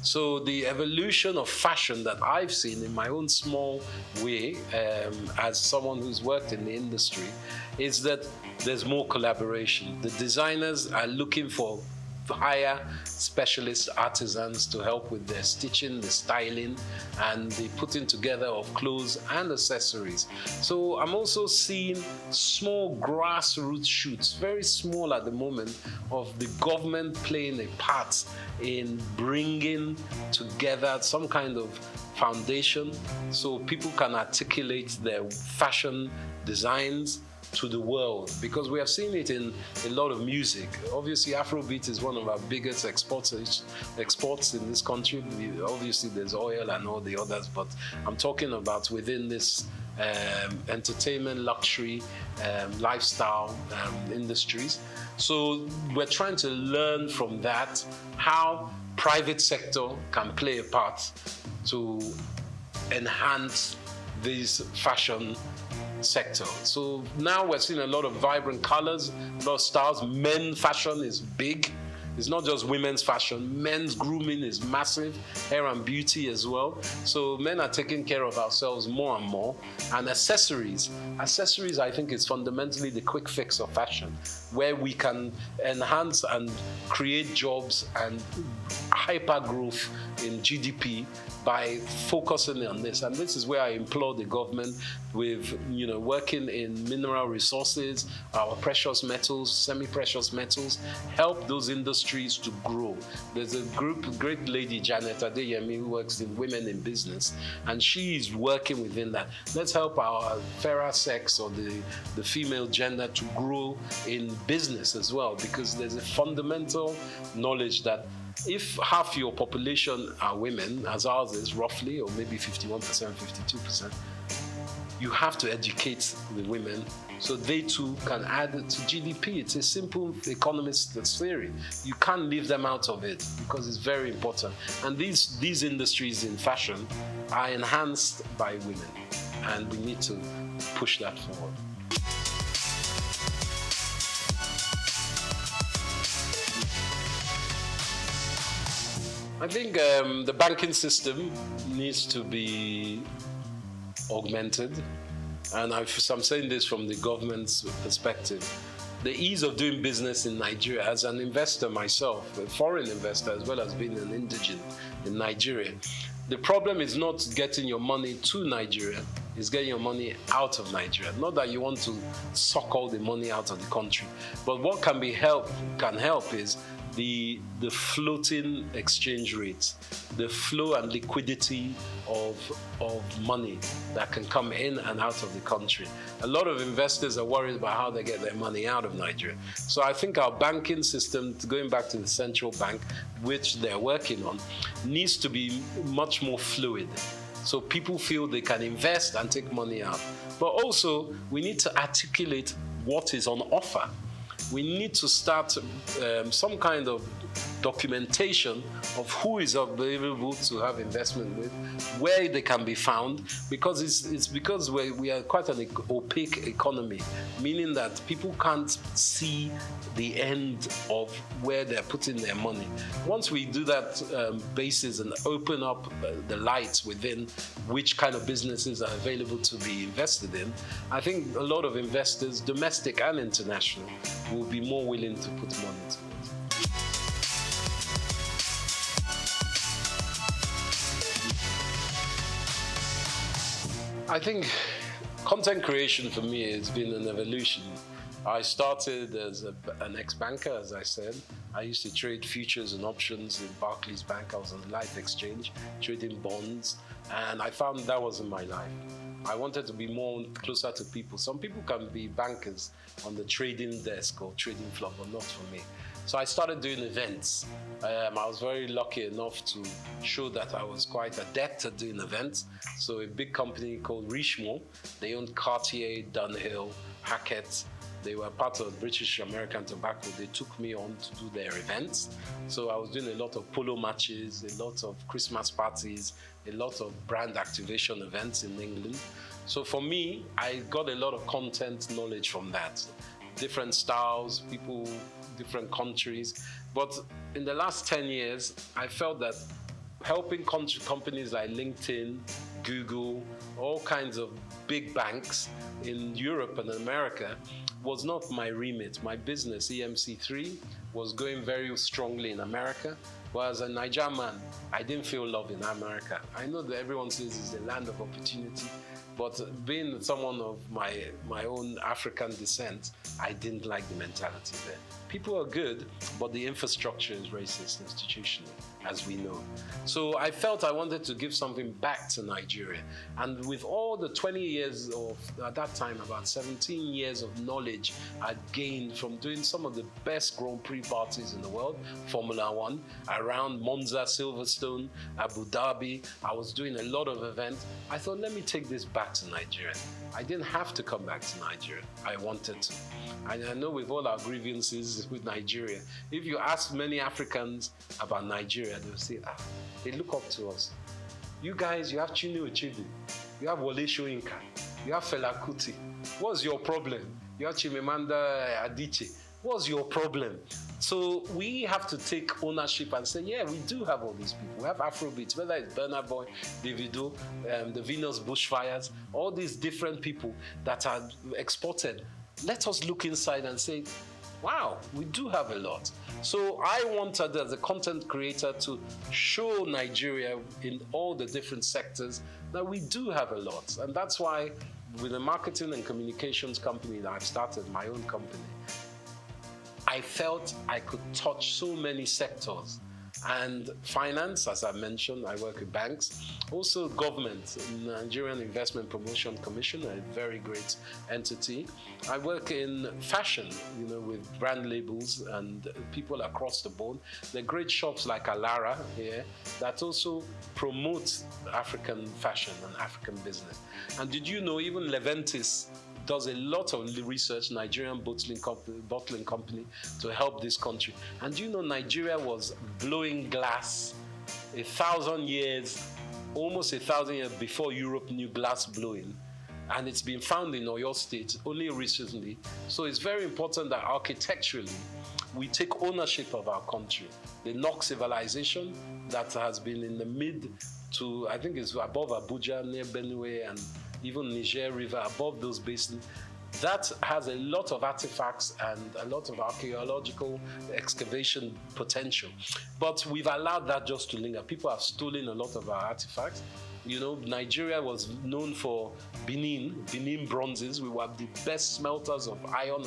So the evolution of fashion that I've seen in my own small way, as someone who's worked in the industry, is that there's more collaboration. The designers are looking for hire specialist artisans to help with their stitching, the styling, and the putting together of clothes and accessories. So I'm also seeing small grassroots shoots, very small at the moment, of the government playing a part in bringing together some kind of foundation so people can articulate their fashion designs to the world, because we have seen it in a lot of music. Obviously, Afrobeat is one of our biggest exports in this country. Obviously, there's oil and all the others, but I'm talking about within this entertainment, luxury, lifestyle industries. So we're trying to learn from that how private sector can play a part to enhance this fashion sector. So now we're seeing a lot of vibrant colors, a lot of styles. Men's fashion is big. It's not just women's fashion. Men's grooming is massive, hair and beauty as well. So men are taking care of ourselves more and more. And accessories, I think, is fundamentally the quick fix of fashion, where we can enhance and create jobs and hyper growth in GDP by focusing on this. And this is where I implore the government with, working in mineral resources, our precious metals, semi-precious metals, help those industries to grow. There's a great lady, Janet Adeyemi, who works in Women in Business, and she is working within that. Let's help our fairer sex or the female gender to grow in business as well, because there's a fundamental knowledge that if half your population are women, as ours is roughly, or maybe 51%, 52%, you have to educate the women so they too can add it to GDP. It's a simple economist theory. You can't leave them out of it because it's very important. And these industries in fashion are enhanced by women, and we need to push that forward. I think the banking system needs to be augmented, and I'm saying this from the government's perspective. The ease of doing business in Nigeria, as an investor myself, a foreign investor as well as being an indigent in Nigeria, the problem is not getting your money to Nigeria, it's getting your money out of Nigeria. Not that you want to suck all the money out of the country, but what can help is the floating exchange rates, the flow and liquidity of money that can come in and out of the country. A lot of investors are worried about how they get their money out of Nigeria. So I think our banking system, going back to the central bank, which they're working on, needs to be much more fluid. So people feel they can invest and take money out. But also, we need to articulate what is on offer. We need to start some kind of documentation of who is available to have investment with, where they can be found, because it's because we are quite an opaque economy, meaning that people can't see the end of where they're putting their money. Once we do that basis and open up the lights within which kind of businesses are available to be invested in, I think a lot of investors, domestic and international, will be more willing to put money to it. I think content creation for me has been an evolution. I started as an ex-banker, as I said. I used to trade futures and options in Barclays Bank. I was on the Life Exchange, trading bonds, and I found that wasn't my life. I wanted to be more closer to people. Some people can be bankers on the trading desk or trading floor, but not for me. So I started doing events. I was very lucky enough to show that I was quite adept at doing events. So a big company called Richemont, they owned Cartier, Dunhill, Hackett. They were part of British American Tobacco. They took me on to do their events. So I was doing a lot of polo matches, a lot of Christmas parties, a lot of brand activation events in England. So for me, I got a lot of content knowledge from that. Different styles, people, different countries. But in the last 10 years, I felt that helping companies like LinkedIn, Google, all kinds of big banks in Europe and America was not my remit. My business, EMC3, was going very strongly in America. Well, as a Nigerian man, I didn't feel love in America. I know that everyone says it's the land of opportunity, but being someone of my own African descent, I didn't like the mentality there. People are good, but the infrastructure is racist institutionally, as we know. So I felt I wanted to give something back to Nigeria. And with all the 20 years of, at that time, about 17 years of knowledge I'd gained from doing some of the best Grand Prix parties in the world, Formula One, around Monza, Silverstone, Abu Dhabi, I was doing a lot of events. I thought, let me take this back to Nigeria. I didn't have to come back to Nigeria. I wanted to. And I know with all our grievances with Nigeria, if you ask many Africans about Nigeria, they'll say, they look up to us. You guys, you have Chinua Achebe, you have Wole Soyinka, you have Fela Kuti. What's your problem? You have Chimamanda Adichie. What's your problem? So we have to take ownership and say, yeah, we do have all these people. We have Afrobeats, whether it's Burna Boy, Davido, the Venus Bushfires, all these different people that are exported. Let us look inside and say, wow, we do have a lot. So I wanted, as a content creator, to show Nigeria in all the different sectors that we do have a lot. And that's why with the marketing and communications company that I've started, my own company, I felt I could touch so many sectors. And finance, as I mentioned, I work with banks. Also government, Nigerian Investment Promotion Commission, a very great entity. I work in fashion, with brand labels and people across the board. There are great shops like Alara here that also promote African fashion and African business. And did you know even Leventis does a lot of research, Nigerian bottling company, to help this country. And you know, Nigeria was blowing glass 1,000 years, almost 1,000 years before Europe knew glass blowing. And it's been found in Oyo State only recently. So it's very important that architecturally, we take ownership of our country. The NOC civilization that has been in the mid to, I think it's above Abuja, near Benue, and even Niger River, above those basins, that has a lot of artifacts and a lot of archaeological excavation potential. But we've allowed that just to linger. People have stolen a lot of our artifacts. Nigeria was known for Benin bronzes. We were the best smelters of iron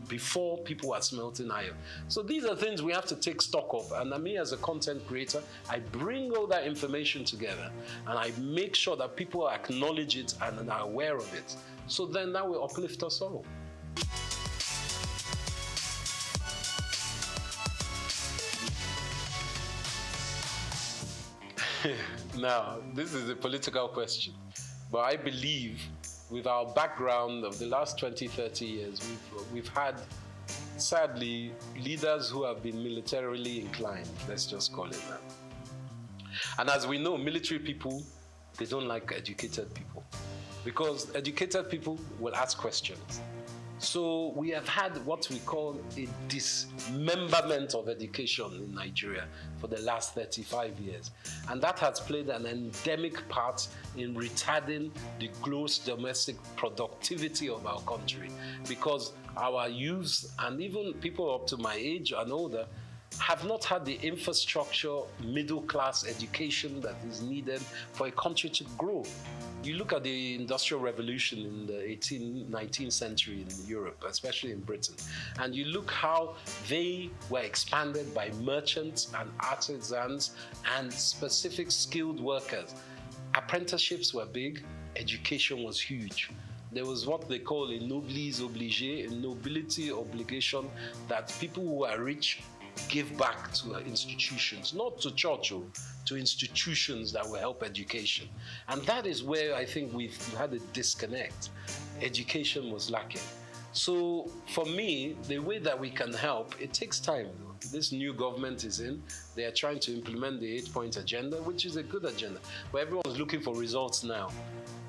before people were smelting iron. So these are things we have to take stock of. And me as a content creator, I bring all that information together and I make sure that people acknowledge it and are aware of it. So then that will uplift us all. Now, this is a political question, but I believe with our background of the last 20, 30 years, we've had, sadly, leaders who have been militarily inclined, let's just call it that. And as we know, military people, they don't like educated people because educated people will ask questions. So we have had what we call a dismemberment of education in Nigeria for the last 35 years. And that has played an endemic part in retarding the gross domestic productivity of our country because our youths and even people up to my age and older have not had the infrastructure, middle-class education that is needed for a country to grow. You look at the Industrial Revolution in the 19th century in Europe, especially in Britain, and you look how they were expanded by merchants and artisans and specific skilled workers. Apprenticeships were big, education was huge. There was what they call a noblesse obligée, a nobility obligation that people who are rich give back to institutions, not to church, to institutions that will help education. And that is where I think we've had a disconnect. Education was lacking. So for me, the way that we can help, it takes time. This new government is in. They are trying to implement the 8-point agenda, which is a good agenda. But everyone's looking for results now.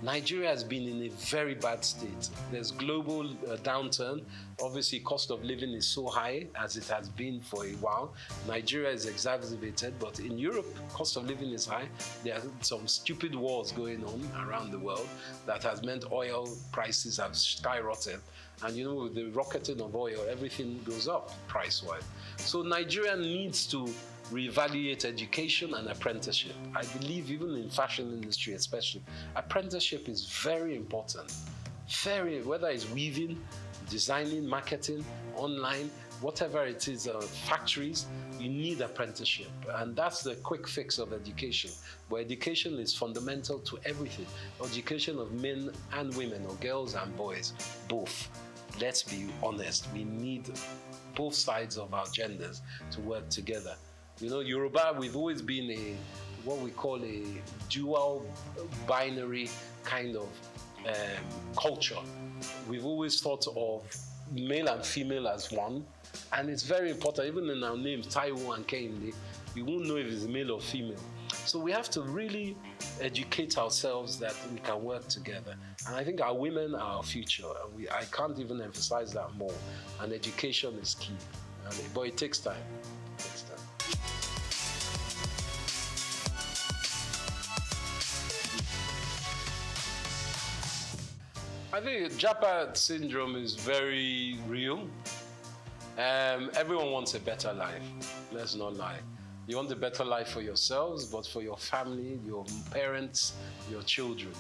Nigeria has been in a very bad state. There's global downturn. Obviously, cost of living is so high as it has been for a while. Nigeria is exacerbated, but in Europe, cost of living is high. There are some stupid wars going on around the world that has meant oil prices have skyrocketed. And with the rocketing of oil, everything goes up price-wise. So Nigeria needs to reevaluate education and apprenticeship. I believe even in fashion industry especially, apprenticeship is very important. Whether it's weaving, designing, marketing, online, whatever it is, factories, you need apprenticeship. And that's the quick fix of education. But education is fundamental to everything. Education of men and women, or girls and boys, both. Let's be honest, we need both sides of our genders to work together. Yoruba, we've always been what we call a dual binary kind of culture. We've always thought of male and female as one, and it's very important. Even in our names, Taiwo and Kehinde, we won't know if it's male or female. So we have to really educate ourselves that we can work together. And I think our women are our future. And I can't even emphasize that more. And education is key. But it takes time. I think Japa syndrome is very real. Everyone wants a better life. Let's not lie. You want a better life for yourselves, but for your family, your parents, your children.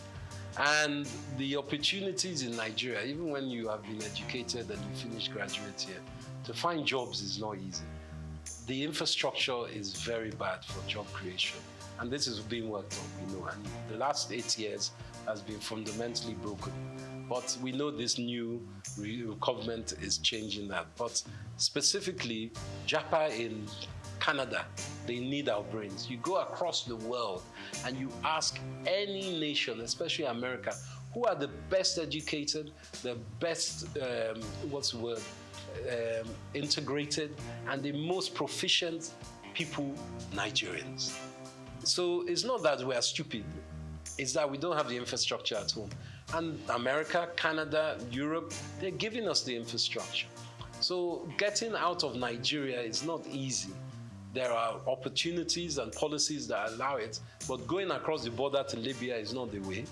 And the opportunities in Nigeria, even when you have been educated and you finish graduate here, to find jobs is not easy. The infrastructure is very bad for job creation. And this is being worked on, we know. And the last 8 years has been fundamentally broken. But we know this new government is changing that. But specifically, JAPA in Canada, they need our brains. You go across the world and you ask any nation, especially America, who are the best educated, the best, integrated, and the most proficient people, Nigerians. So it's not that we are stupid, it's that we don't have the infrastructure at home. And America, Canada, Europe, they're giving us the infrastructure. So getting out of Nigeria is not easy. There are opportunities and policies that allow it, but going across the border to Libya is not the way.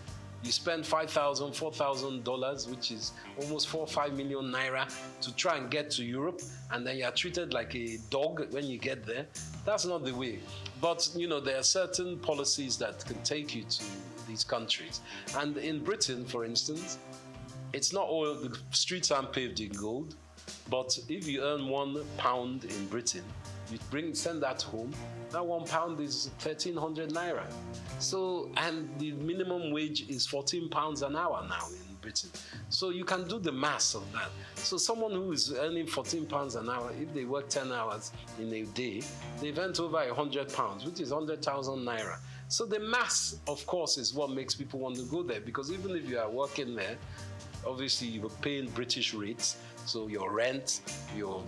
You spend $5,000, $4,000, which is almost 4 or 5 million naira to try and get to Europe, and then you are treated like a dog when you get there. That's not the way. But, you know, there are certain policies that can take you to these countries. And in Britain, for instance, it's not all, the streets aren't paved in gold, but if you earn £1 in Britain, you send that home, that £1 is 1,300 naira. So, and the minimum wage is £14 an hour now in Britain. So you can do the maths of that. So someone who is earning £14 an hour, if they work 10 hours in a day, they've earned over £100, which is 100,000 naira. So the maths, of course, is what makes people want to go there, because even if you are working there, obviously you're paying British rates. So your rent, your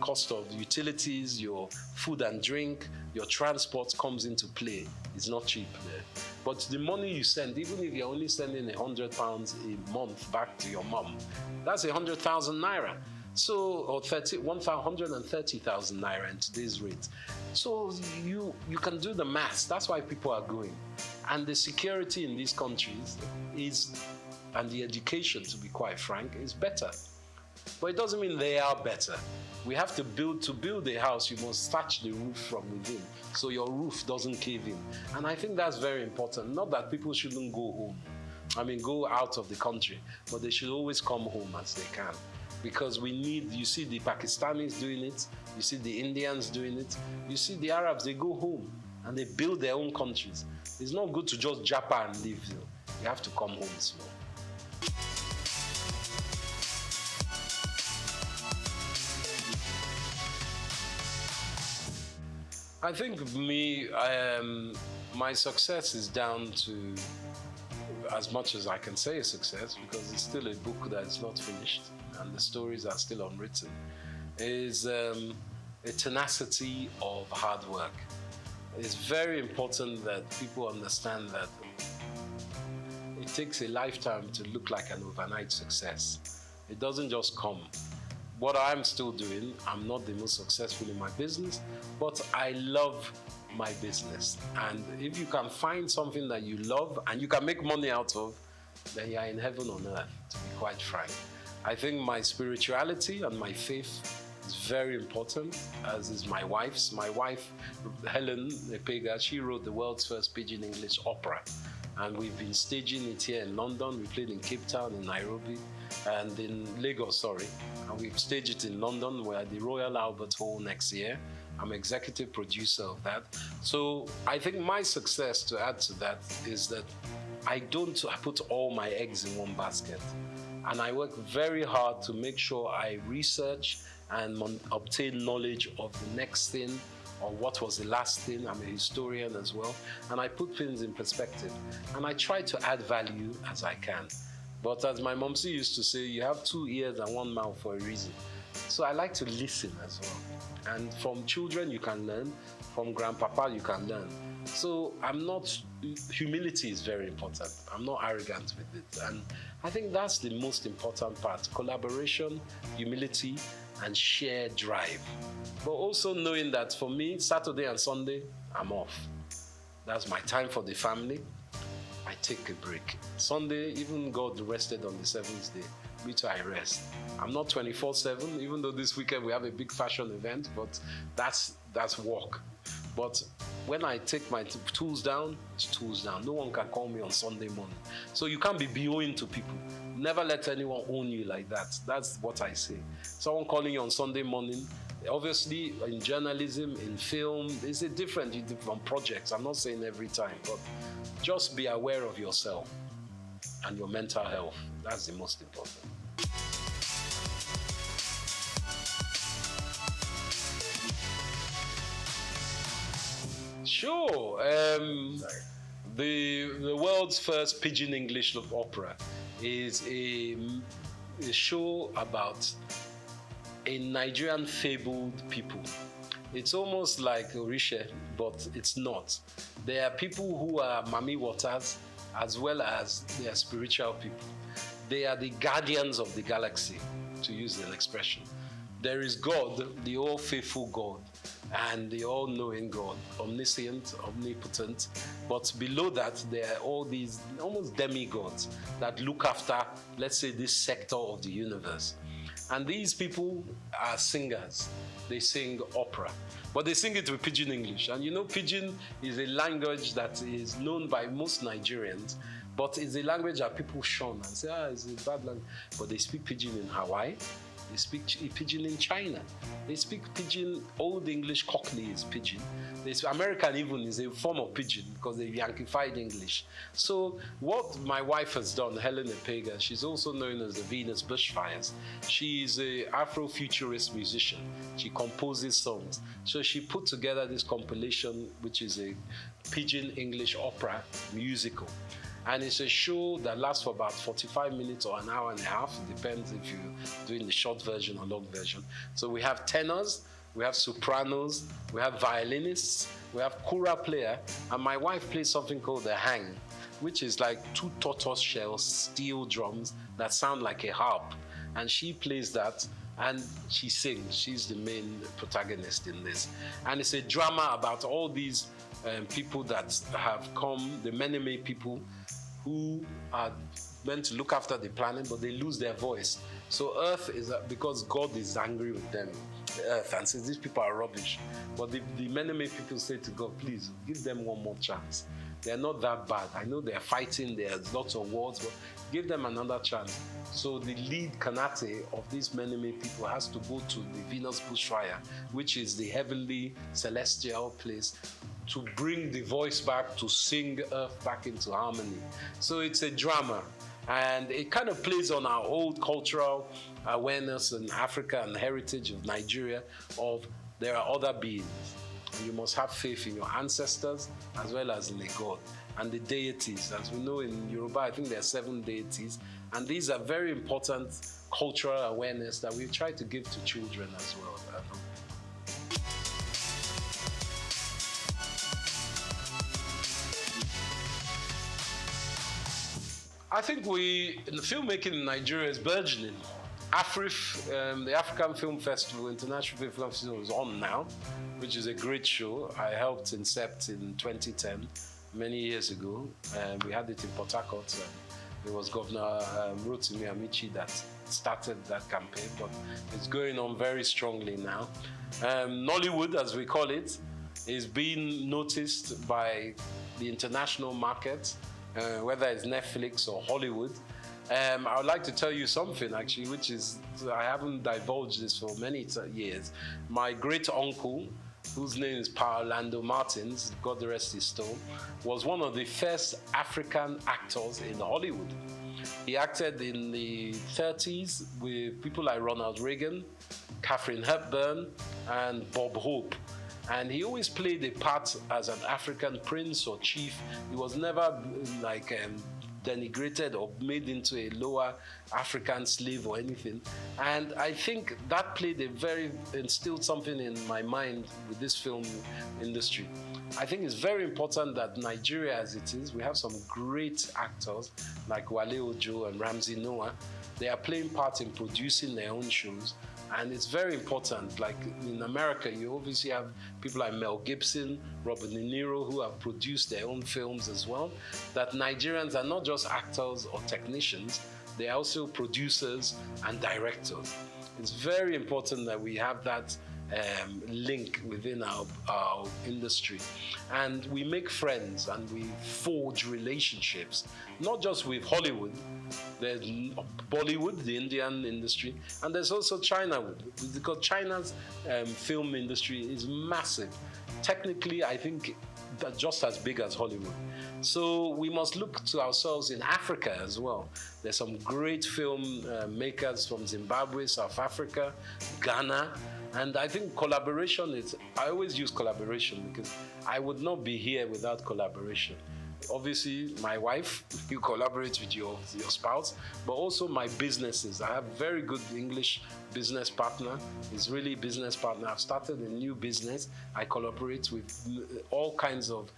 cost of utilities, your food and drink, your transport comes into play. It's not cheap there. But the money you send, even if you're only sending £100 a month back to your mom, that's 100,000 naira. So, or 130,000 naira in today's rate. So you can do the maths. That's why people are going. And the security in these countries is, and the education, to be quite frank, is better. But it doesn't mean they are better. We have to build a house, you must thatch the roof from within, so your roof doesn't cave in. And I think that's very important. Not that people shouldn't go home. I mean, go out of the country, but they should always come home as they can. Because we need, you see the Pakistanis doing it, you see the Indians doing it, you see the Arabs, they go home and they build their own countries. It's not good to just japa and live. You have to come home as well. I think my success is down to, as much as I can say a success, because it's still a book that is not finished and the stories are still unwritten, is a tenacity of hard work. It's very important that people understand that it takes a lifetime to look like an overnight success. It doesn't just come. What I'm still doing, I'm not the most successful in my business, but I love my business. And if you can find something that you love and you can make money out of, then you're in heaven on earth, to be quite frank. I think my spirituality and my faith is very important, as is my wife's. My wife, Helen Epega, she wrote the world's first Pidgin English opera. And we've been staging it here in London. We played in Cape Town, in Nairobi, and in Lagos, sorry. And we've staged it in London. We're at the Royal Albert Hall next year. I'm executive producer of that. So I think my success, to add to that, is that I put all my eggs in one basket. And I work very hard to make sure I research and obtain knowledge of the next thing, or what was the last thing. I'm a historian as well. And I put things in perspective. And I try to add value as I can. But as my momsy used to say, you have 2 ears and 1 mouth for a reason. So I like to listen as well. And from children you can learn, from grandpapa you can learn. So humility is very important. I'm not arrogant with it. And I think that's the most important part. Collaboration, humility, and shared drive. But also knowing that for me, Saturday and Sunday, I'm off. That's my time for the family. I take a break. Sunday, even God rested on the seventh day. Me too, I rest. I'm not 24/7, even though this weekend we have a big fashion event, but that's work. But when I take my tools down, it's tools down. No one can call me on Sunday morning. So you can't be BOing to people. Never let anyone own you like that. That's what I say. Someone calling you on Sunday morning, obviously in journalism, in film, it's a different projects. I'm not saying every time, but just be aware of yourself and your mental health. That's the most important. Sure. The world's first pidgin English opera is a show about a Nigerian fabled people. It's almost like Orisha, but it's not. There are people who are Mami Waters as well as they are spiritual people. They are the guardians of the galaxy, to use an expression. There is God, the all-faithful God, and the all-knowing God, omniscient, omnipotent. But below that, there are all these almost demigods that look after, let's say, this sector of the universe. And these people are singers. They sing opera. But they sing it with pidgin English. And you know, pidgin is a language that is known by most Nigerians, but it's a language that people shun and say, it's a bad language. But they speak pidgin in Hawaii. They speak pidgin in China. They speak pidgin, Old English Cockney is pidgin. American even is a form of pidgin because they Yankified English. So what my wife has done, Helen Epega, she's also known as the Venus Bushfires. She's an Afrofuturist musician. She composes songs. So she put together this compilation, which is a pidgin English opera musical. And it's a show that lasts for about 45 minutes or an hour and a half. It depends if you're doing the short version or long version. So we have tenors, we have sopranos, we have violinists, we have kura player, and my wife plays something called the hang, which is like 2 tortoiseshell steel drums that sound like a harp. And she plays that and she sings. She's the main protagonist in this. And it's a drama about all these people that have come, the Meneme people, who are meant to look after the planet, but they lose their voice. So Earth is, because God is angry with them, the Earth, and says these people are rubbish. But the Meneme people say to God, please, give them one more chance. They're not that bad. I know they're fighting, there's lots of wars, but give them another chance. So the lead Kanate of these Meneme people has to go to the Venus Bushfire, which is the heavenly celestial place, to bring the voice back, to sing Earth back into harmony. So it's a drama, and it kind of plays on our old cultural awareness in Africa and heritage of Nigeria of there are other beings. And you must have faith in your ancestors as well as in the God. And the deities, as we know in Yoruba, I think there are 7 deities, and these are very important cultural awareness that we try to give to children as well. I think the filmmaking in Nigeria is burgeoning. AFRIF, the African Film Festival, International Film Festival, is on now, which is a great show. I helped incept in 2010, many years ago. We had it in Port Harcourt. It was Governor Rotimi Amici that started that campaign, but it's going on very strongly now. Nollywood, as we call it, is being noticed by the international market, whether it's Netflix or Hollywood. I would like to tell you something, actually, which is, I haven't divulged this for many years. My great uncle, whose name is Orlando Martins, God rest his soul, was one of the first African actors in Hollywood. He acted in the 30s with people like Ronald Reagan, Katharine Hepburn, and Bob Hope. And he always played a part as an African prince or chief. He was never like denigrated or made into a lower African slave or anything. And I think that instilled something in my mind with this film industry. I think it's very important that Nigeria, as it is, we have some great actors like Wale Ojo and Ramsey Noah. They are playing part in producing their own shows. And it's very important. Like in America, you obviously have people like Mel Gibson, Robert De Niro, who have produced their own films as well. That Nigerians are not just actors or technicians, they are also producers and directors. It's very important that we have that link within our industry. And we make friends and we forge relationships, not just with Hollywood. There's Bollywood, the Indian industry, and there's also China, because China's film industry is massive. Technically, I think that just as big as Hollywood. So we must look to ourselves in Africa as well. There's some great film makers from Zimbabwe, South Africa, Ghana, and I think collaboration is, I always use collaboration because I would not be here without collaboration. Obviously, my wife, you collaborate with your spouse, but also my businesses. I have very good English business partner. He's really a business partner. I've started a new business. I collaborate with all kinds of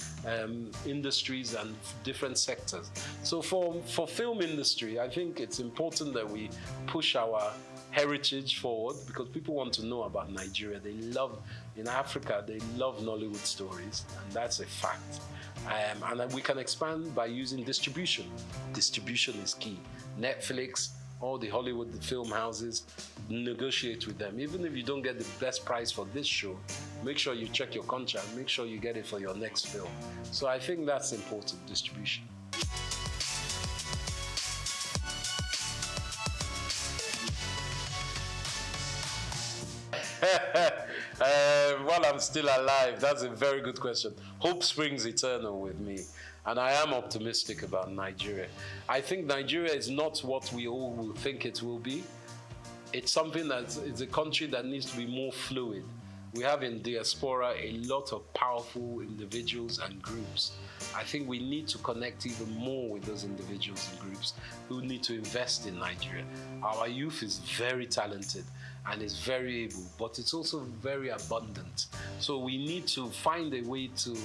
industries and different sectors. So for film industry, I think it's important that we push our heritage forward, because people want to know about Nigeria. They love, in Africa, they love Nollywood stories, and that's a fact. And we can expand by using distribution. Distribution is key. Netflix, all the Hollywood film houses, negotiate with them. Even if you don't get the best price for this show, make sure you check your contract, make sure you get it for your next film. So I think that's important, distribution. While I'm still alive, that's a very good question. Hope springs eternal with me, and I am optimistic about Nigeria. I think Nigeria is not what we all will think it will be. It's something it's a country that needs to be more fluid. We have in diaspora a lot of powerful individuals and groups. I think we need to connect even more with those individuals and groups who need to invest in Nigeria. Our youth is very talented and is very able, but it's also very abundant. So we need to find a way to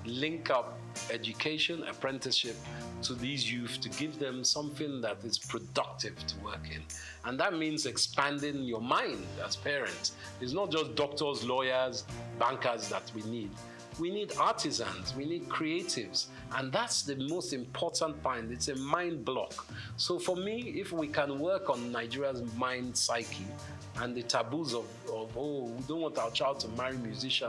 link up education, apprenticeship to these youth to give them something that is productive to work in. And that means expanding your mind as parents. It's not just doctors, lawyers, bankers that we need. We need artisans, we need creatives, and that's the most important point. It's a mind block. So for me, if we can work on Nigeria's mind psyche and the taboos of oh, we don't want our child to marry a musician.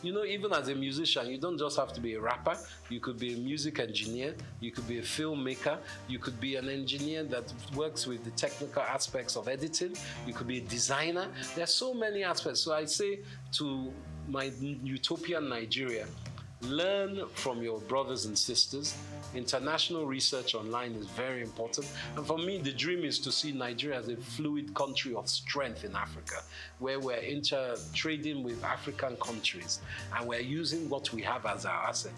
You know, even as a musician, you don't just have to be a rapper. You could be a music engineer, you could be a filmmaker, you could be an engineer that works with the technical aspects of editing, you could be a designer. There's so many aspects. So I say to my utopian Nigeria, learn from your brothers and sisters. International research online is very important. And for me, the dream is to see Nigeria as a fluid country of strength in Africa, where we're trading with African countries and we're using what we have as our asset.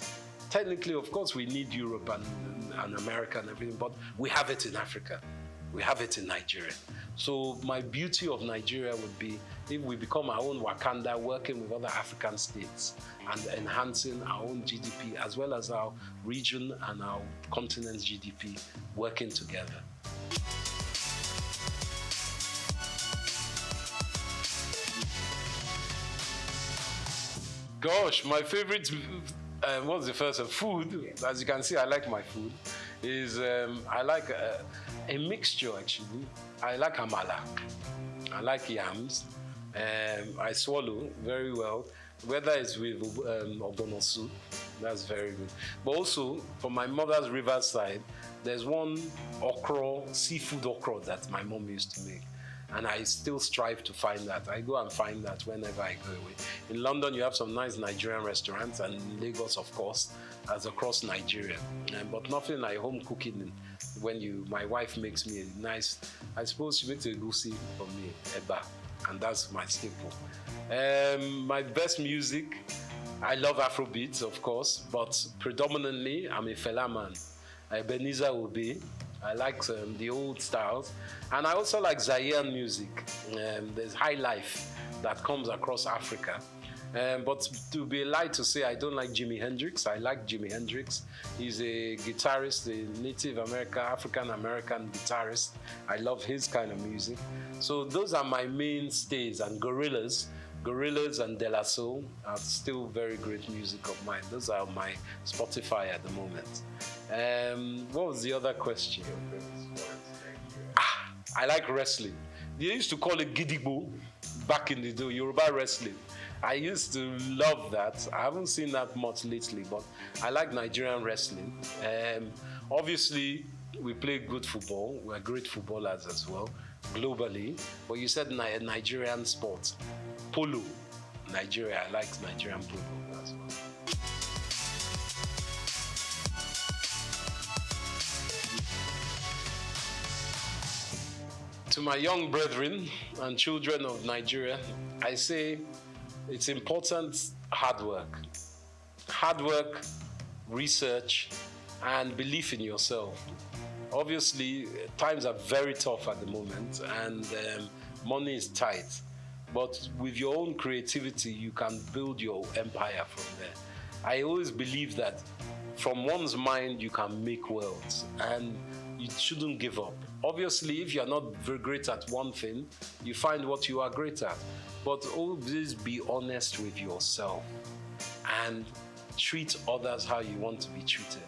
Technically, of course, we need Europe and America and everything, but we have it in Africa. We have it in Nigeria. So my beauty of Nigeria would be if we become our own Wakanda, working with other African states and enhancing our own GDP as well as our region and our continent's GDP working together. Gosh, my favorite, what's the first one? Food. As you can see, I like my food. I like a mixture actually. I like amala. I like yams. I swallow very well, whether it's with ogbono soup, that's very good. But also, from my mother's river side, there's one okra, seafood okra that my mom used to make. And I still strive to find that. I go and find that whenever I go away. In London, you have some nice Nigerian restaurants, and in Lagos, of course, as across Nigeria. But nothing like home cooking. When my wife makes me a nice, I suppose she makes a goosey for me, eba, and that's my staple. My best music, I love Afrobeats, of course, but predominantly, I'm a Fela man. Ebenezer Obey. I like the old styles. And I also like Zaire music. There's high life that comes across Africa. But to be a lie to say I don't like Jimi Hendrix, I like Jimi Hendrix. He's a guitarist, a Native American, African American guitarist. I love his kind of music. So those are my mainstays, and Gorillaz and De La Soul are still very great music of mine. Those are my Spotify at the moment. What was the other question? I like wrestling. They used to call it Gidigbo back in the day, Yoruba wrestling. I used to love that. I haven't seen that much lately, but I like Nigerian wrestling. Obviously, we play good football. We're great footballers as well, globally. But you said Nigerian sports. Polo. Nigeria, I like Nigerian polo as well. To my young brethren and children of Nigeria, I say it's important hard work. Hard work, research, and belief in yourself. Obviously, times are very tough at the moment, and money is tight. But with your own creativity, you can build your empire from there. I always believe that from one's mind, you can make wealth, and you shouldn't give up. Obviously, if you're not very great at one thing, you find what you are great at. But always be honest with yourself and treat others how you want to be treated.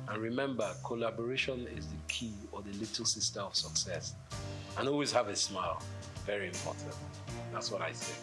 And remember, collaboration is the key or the little sister of success. And always have a smile. Very important. That's what I say.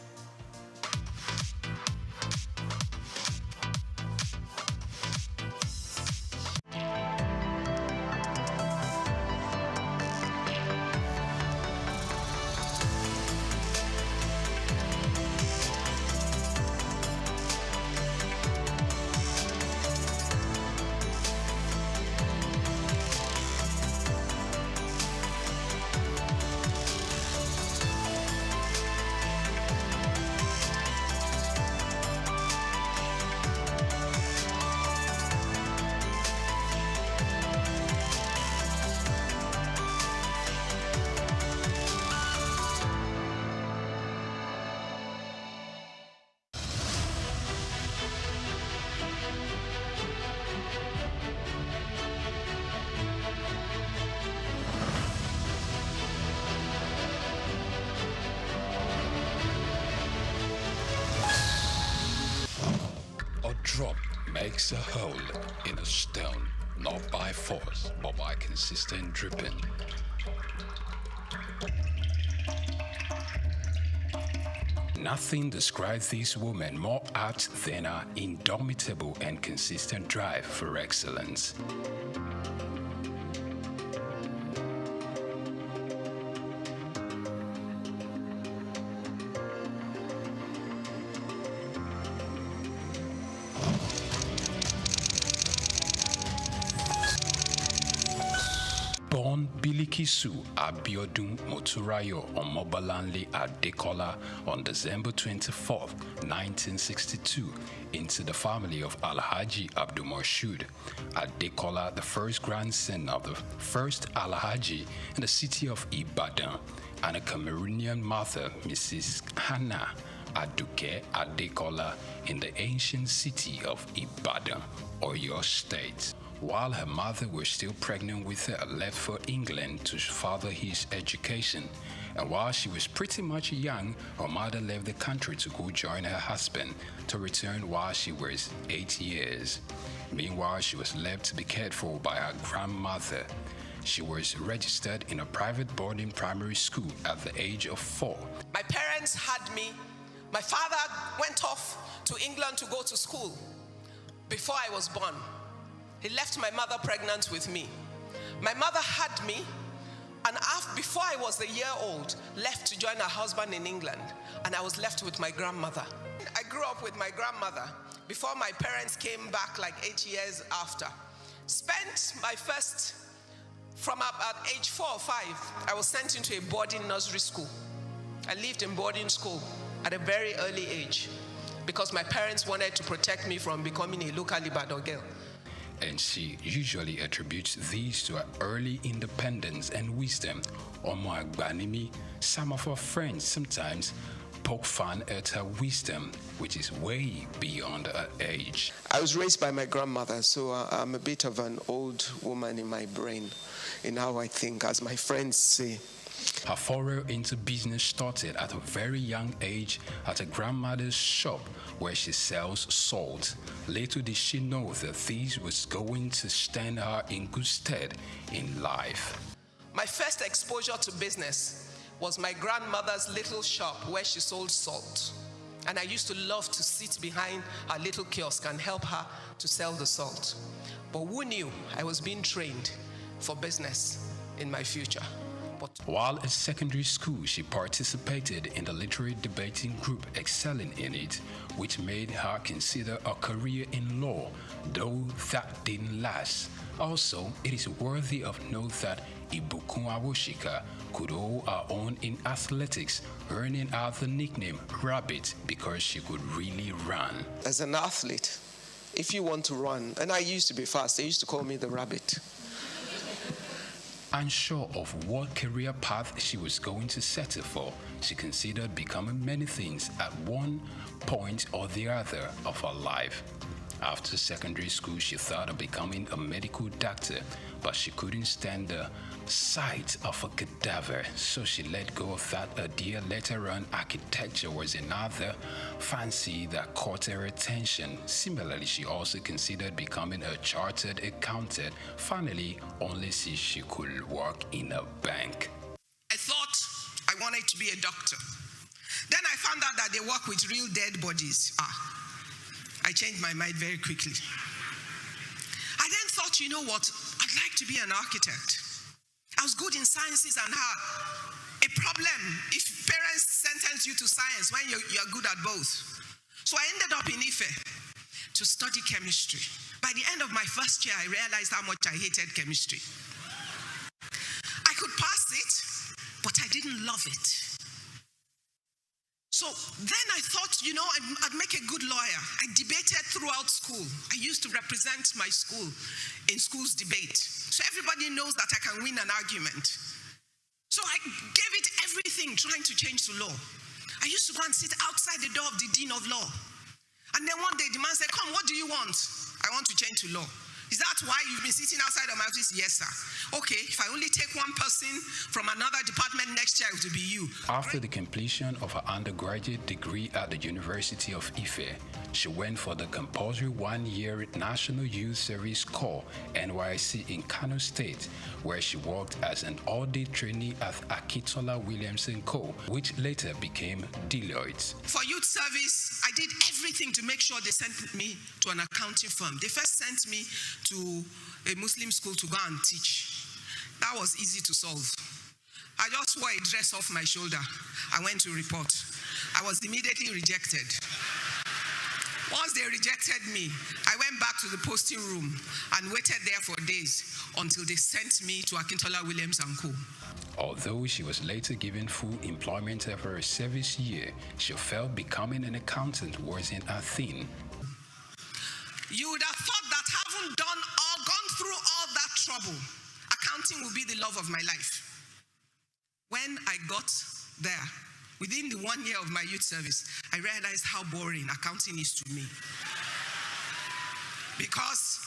Drop makes a hole in a stone, not by force, but by consistent dripping. Nothing describes this woman more apt than her indomitable and consistent drive for excellence. Born Bilikisu Abiodun Moturayo Omobalanle Adekola on December 24, 1962, into the family of Alhaji Abdulmoshood Adekola, the first grandson of the first Alhaji in the city of Ibadan, and a Cameroonian mother, Mrs. Hannah Aduke Adekola, in the ancient city of Ibadan, Oyo State. While her mother was still pregnant with her, left for England to further his education. And while she was pretty much young, her mother left the country to go join her husband, to return while she was 8 years. Meanwhile, she was left to be cared for by her grandmother. She was registered in a private boarding primary school at the age of 4. My parents had me. My father went off to England to go to school before I was born. He left my mother pregnant with me. My mother had me, and before I was a year old, left to join her husband in England, and I was left with my grandmother. I grew up with my grandmother before my parents came back like 8 years after. Spent my first, from about age 4 or 5, I was sent into a boarding nursery school. I lived in boarding school at a very early age because my parents wanted to protect me from becoming a local Ibadan girl. And she usually attributes these to her early independence and wisdom. Omo Agbanimi, some of her friends sometimes poke fun at her wisdom, which is way beyond her age. I was raised by my grandmother, so I'm a bit of an old woman in my brain, in how I think, as my friends say. Her foray into business started at a very young age at her grandmother's shop where she sells salt. Little did she know that this was going to stand her in good stead in life. My first exposure to business was my grandmother's little shop where she sold salt. And I used to love to sit behind her little kiosk and help her to sell the salt. But who knew I was being trained for business in my future? While at secondary school, she participated in the literary debating group, excelling in it, which made her consider a career in law, though that didn't last. Also, it is worthy of note that Ibukun Awoshika could hold her own in athletics, earning her the nickname Rabbit because she could really run. As an athlete, if you want to run, and I used to be fast, they used to call me the Rabbit. Unsure of what career path she was going to settle for, she considered becoming many things at one point or the other of her life. After secondary school, she thought of becoming a medical doctor, but she couldn't stand the sight of a cadaver, so she let go of that idea. Later on, architecture was another fancy that caught her attention. Similarly, she also considered becoming a chartered accountant. Finally, only see she could work in a bank. I thought I wanted to be a doctor. Then I found out that they work with real dead bodies. I changed my mind very quickly. I then thought, you know what? I'd like to be an architect. I was good in sciences and had a problem if parents sentence you to science when you're good at both. So I ended up in Ife to study chemistry. By the end of my first year, I realized how much I hated chemistry. I could pass it, but I didn't love it. So then I thought, you know, I'd make a good lawyer. I debated throughout school. I used to represent my school in school's debate. So everybody knows that I can win an argument. So I gave it everything trying to change to law. I used to go and sit outside the door of the dean of law. And then one day the man said, come, what do you want? I want to change to law. Is that why you've been sitting outside of my office? Yes, sir. Okay, if I only take one person from another department next year, it will be you. After the completion of her undergraduate degree at the University of Ife, she went for the compulsory one-year National Youth Service Corps, NYSC, in Kano State, where she worked as an audit trainee at Akintola Williamson Co., which later became Deloitte. For youth service, I did everything to make sure they sent me to an accounting firm. They first sent me to a Muslim school to go and teach. That was easy to solve. I just wore a dress off my shoulder. I went to report. I was immediately rejected. Once they rejected me, I went back to the posting room and waited there for days until they sent me to Akintola Williams & Co. Although she was later given full employment after her service year, she felt becoming an accountant wasn't a thing. You would have thought that having gone through all that trouble, accounting would be the love of my life. When I got there, within the 1 year of my youth service, I realized how boring accounting is to me. Because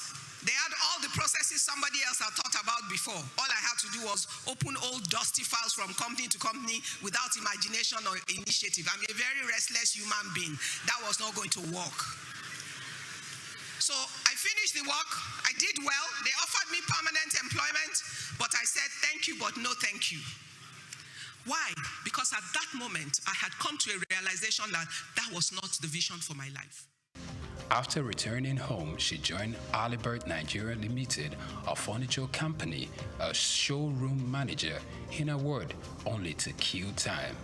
they had all the processes somebody else had thought about before. All I had to do was open old dusty files from company to company without imagination or initiative. I'm a very restless human being. That was not going to work. So I finished the work. I did well. They offered me permanent employment, but I said, thank you, but no thank you. Why? Because at that moment, I had come to a realization that that was not the vision for my life. After returning home, she joined Alibert Nigeria Limited, a furniture company, as showroom manager. In a word, only to kill time.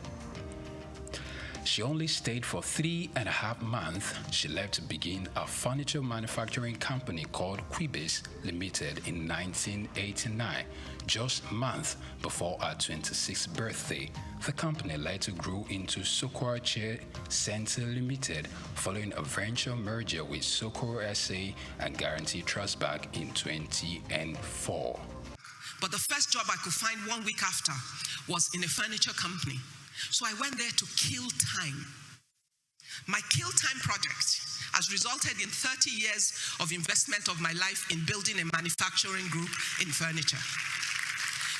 She only stayed for 3.5 months. She left to begin a furniture manufacturing company called Quibis Limited in 1989, just a month before her 26th birthday. The company later grew into SOUQ Chair Center Limited, following a venture merger with SOUQ SA and Guarantee Trust Bank in 2004. But the first job I could find 1 week after was in a furniture company. So I went there to kill time. My Kill Time project has resulted in 30 years of investment of my life in building a manufacturing group in furniture.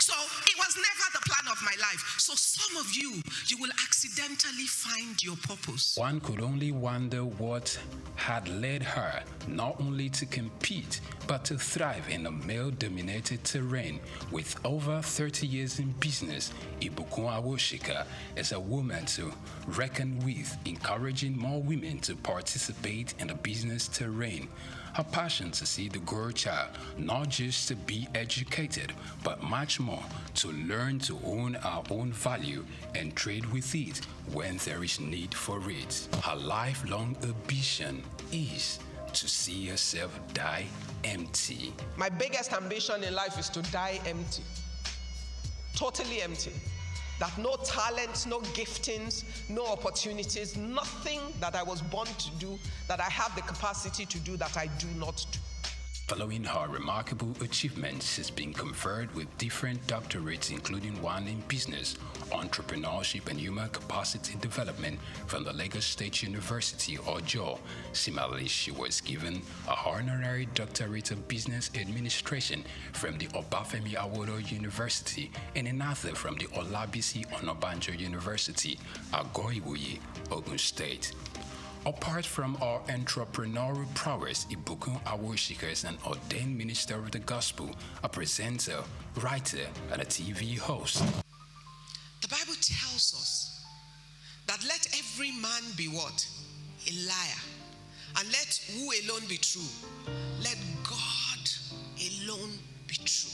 So it was never the plan of my life. So some of you will accidentally find your purpose. One could only wonder what had led her not only to compete, but to thrive in a male-dominated terrain. With over 30 years in business, Ibukun Awoshika is a woman to reckon with, encouraging more women to participate in the business terrain. Her passion to see the girl child not just to be educated, but much more to learn to own our own value and trade with it when there is need for it. Her lifelong ambition is to see herself die empty. My biggest ambition in life is to die empty. Totally empty. That no talents, no giftings, no opportunities, nothing that I was born to do, that I have the capacity to do, that I do not do. Following her remarkable achievements, she's been conferred with different doctorates, including one in business, entrepreneurship and human capacity development from the Lagos State University, Ojo. Similarly, she was given a honorary doctorate of business administration from the Obafemi Awolowo University and another from the Olabisi Onabanjo University, Agoiwoye, Ogun State. Apart from our entrepreneurial prowess, Ibukun Awoshika is an ordained minister of the gospel, a presenter, writer, and a TV host. The Bible tells us that let every man be what? A liar. And let who alone be true? Let God alone be true.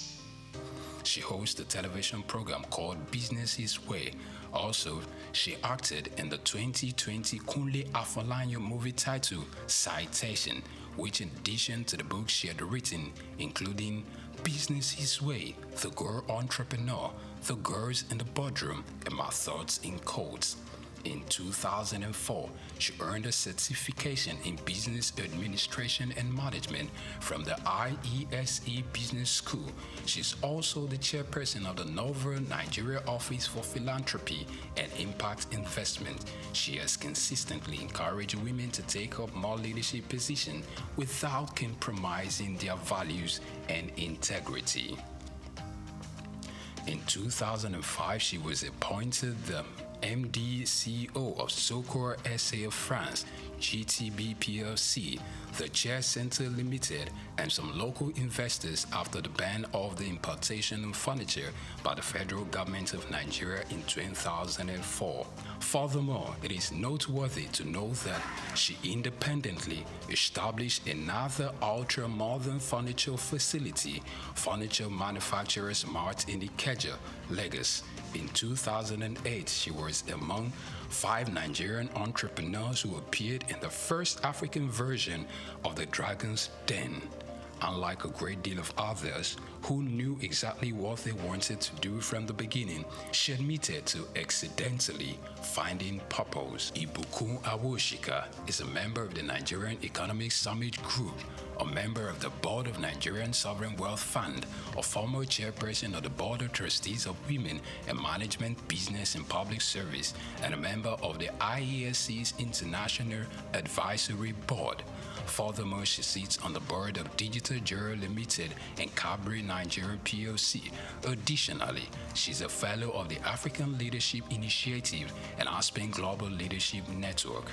She hosts a television program called Business His Way. Also, she acted in the 2020 Kunle Afolayan movie titled Citation, which in addition to the books she had written, including Business His Way, The Girl Entrepreneur, The Girls in the Boardroom, and My Thoughts in Codes. In 2004, she earned a certification in Business Administration and Management from the IESE Business School. She's also the chairperson of the Novel Nigeria Office for Philanthropy and Impact Investment. She has consistently encouraged women to take up more leadership positions without compromising their values and integrity. In 2005, she was appointed the MD CEO of SOUQ SA of France, GTB PLC, the Chair Center Limited, and some local investors after the ban of the importation of furniture by the federal government of Nigeria in 2004. Furthermore, it is noteworthy to note that she independently established another ultra-modern furniture facility, Furniture Manufacturers Mart in Ikeja, Lagos. In 2008, she was among 5 Nigerian entrepreneurs who appeared in the first African version of the Dragon's Den. Unlike a great deal of others who knew exactly what they wanted to do from the beginning, she admitted to accidentally finding purpose. Ibukun Awoshika is a member of the Nigerian Economic Summit Group, a member of the board of Nigerian Sovereign Wealth Fund, a former chairperson of the Board of Trustees of Women in Management, Business and Public Service, and a member of the IESC's International Advisory Board. Furthermore, she sits on the board of Digital Jura Limited and Cabri Nigeria PLC. Additionally, she's a fellow of the African Leadership Initiative and Aspen Global Leadership Network.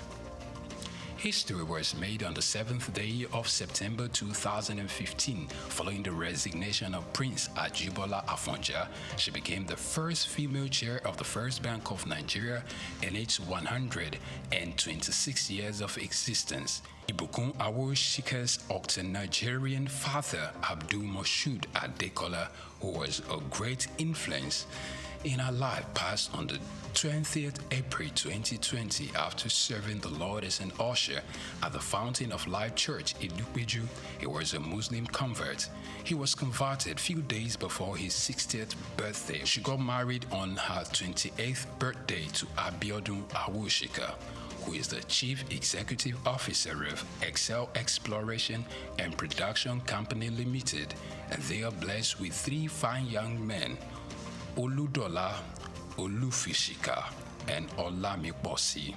History was made on the 7th day of September 2015. Following the resignation of Prince Ajibola Afonja, she became the first female chair of the First Bank of Nigeria in its 126 years of existence. Ibukun Awoshika's octo-Nigerian father, Abdul Moshood Adekola, who was a great influence in her life, passed on the 20th April 2020 after serving the Lord as an usher at the Fountain of Life Church in Ilupeju. He was a Muslim convert. He was converted few days before his 60th birthday. She got married on her 28th birthday to Abiodun Awoshika, who is the Chief Executive Officer of Excel Exploration and Production Company Limited, and they are blessed with 3 fine young men, Oludola Olufishika, and Olamiposi.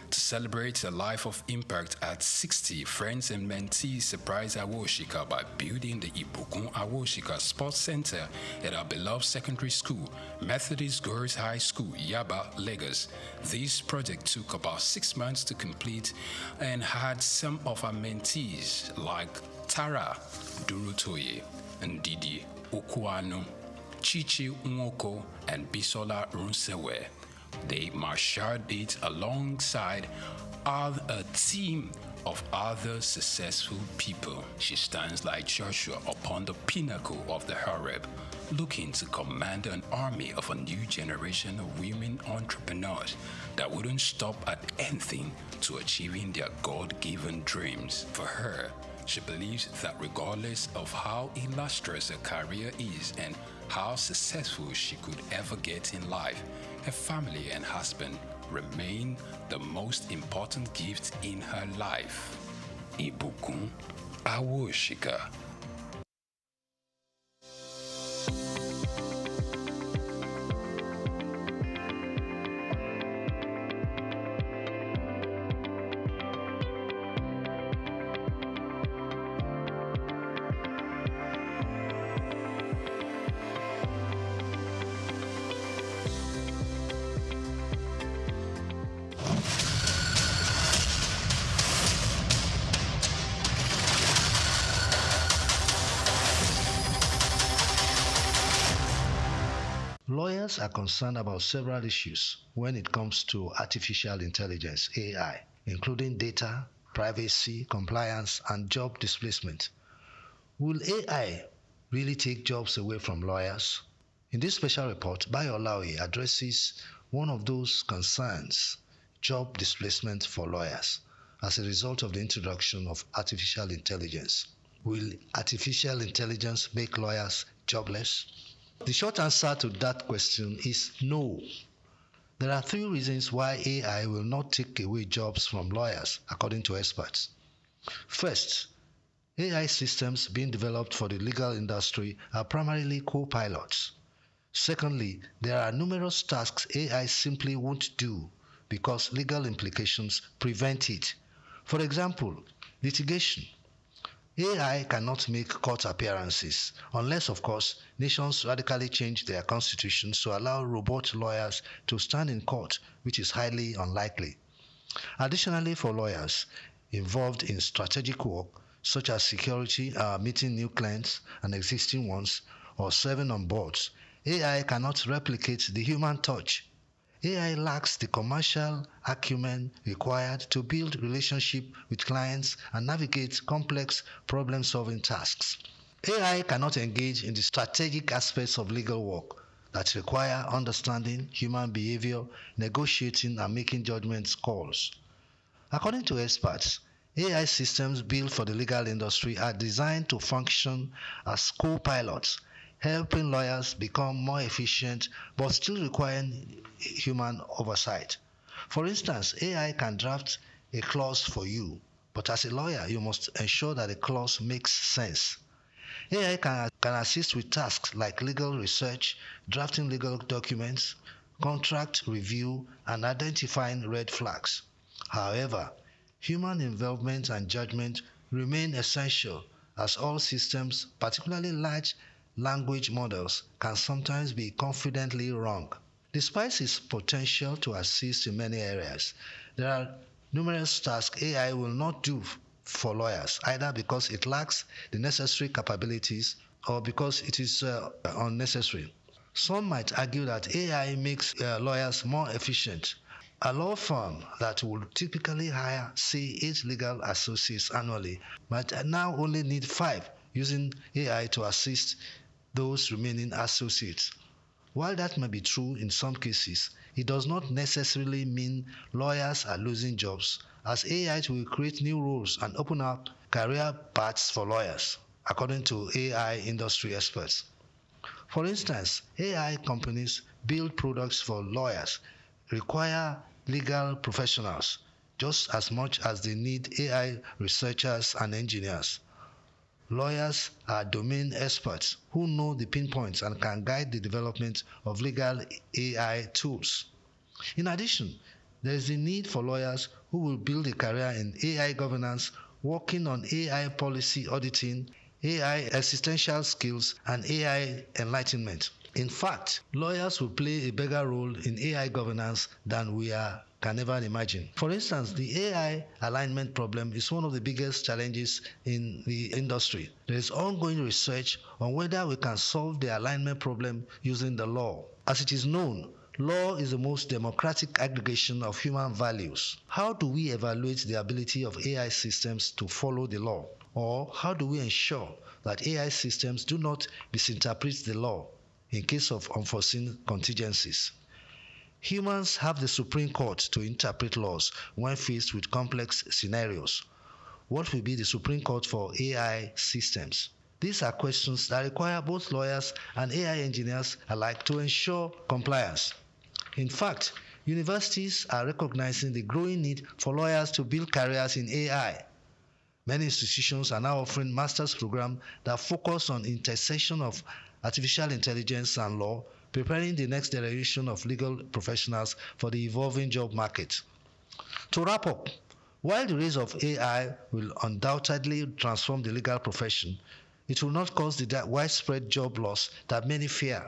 To celebrate a life of impact at 60, friends and mentees surprised Awoshika by building the Ibukun Awoshika Sports Center at our beloved secondary school, Methodist Girls High School, Yaba, Lagos. This project took about 6 months to complete and had some of our mentees like Tara Durutoye, Ndidi Okuanu, Chichi Nwoko, and Bisola Runsewe. They marshaled it alongside a team of other successful people. She stands like Joshua upon the pinnacle of the Horeb, looking to command an army of a new generation of women entrepreneurs that wouldn't stop at anything to achieving their God-given dreams. For her, she believes that regardless of how illustrious her career is and how successful she could ever get in life, her family and husband remain the most important gift in her life. Ibukun Awoshika. Lawyers are concerned about several issues when it comes to artificial intelligence, AI, including data, privacy, compliance, and job displacement. Will AI really take jobs away from lawyers? In this special report, Bayo Olaoye addresses one of those concerns, job displacement for lawyers, as a result of the introduction of artificial intelligence. Will artificial intelligence make lawyers jobless? The short answer to that question is no. There are 3 reasons why AI will not take away jobs from lawyers, according to experts. First, AI systems being developed for the legal industry are primarily co-pilots. Secondly, there are numerous tasks AI simply won't do because legal implications prevent it. For example, litigation. AI cannot make court appearances unless, of course, nations radically change their constitutions to allow robot lawyers to stand in court, which is highly unlikely. Additionally, for lawyers involved in strategic work, such as security, meeting new clients and existing ones, or serving on boards, AI cannot replicate the human touch. AI lacks the commercial acumen required to build relationships with clients and navigate complex problem-solving tasks. AI cannot engage in the strategic aspects of legal work that require understanding human behavior, negotiating, and making judgment calls. According to experts, AI systems built for the legal industry are designed to function as co-pilots, helping lawyers become more efficient but still requiring human oversight. For instance, AI can draft a clause for you, but as a lawyer, you must ensure that the clause makes sense. AI can assist with tasks like legal research, drafting legal documents, contract review, and identifying red flags. However, human involvement and judgment remain essential, as all systems, particularly large language models, can sometimes be confidently wrong. Despite its potential to assist in many areas, there are numerous tasks AI will not do for lawyers, either because it lacks the necessary capabilities or because it is unnecessary. Some might argue that AI makes lawyers more efficient. A law firm that would typically hire, say, 8 legal associates annually might now only need 5, using AI to assist those remaining associates. While that may be true in some cases, it does not necessarily mean lawyers are losing jobs, as AI will create new roles and open up career paths for lawyers, according to AI industry experts. For instance, AI companies build products for lawyers, require legal professionals just as much as they need AI researchers and engineers. Lawyers are domain experts who know the pinpoints and can guide the development of legal AI tools. In addition, there is a need for lawyers who will build a career in AI governance, working on AI policy auditing, AI existential skills, and AI enlightenment. In fact, lawyers will play a bigger role in AI governance than we can ever imagine. For instance, the AI alignment problem is one of the biggest challenges in the industry. There is ongoing research on whether we can solve the alignment problem using the law. As it is known, law is the most democratic aggregation of human values. How do we evaluate the ability of AI systems to follow the law? Or how do we ensure that AI systems do not misinterpret the law in case of unforeseen contingencies? Humans have the Supreme Court to interpret laws when faced with complex scenarios. What will be the Supreme Court for AI systems? These are questions that require both lawyers and AI engineers alike to ensure compliance. In fact, universities are recognizing the growing need for lawyers to build careers in AI. Many institutions are now offering master's programs that focus on intersection of artificial intelligence and law, preparing the next generation of legal professionals for the evolving job market. To wrap up, while the rise of AI will undoubtedly transform the legal profession, it will not cause the widespread job loss that many fear.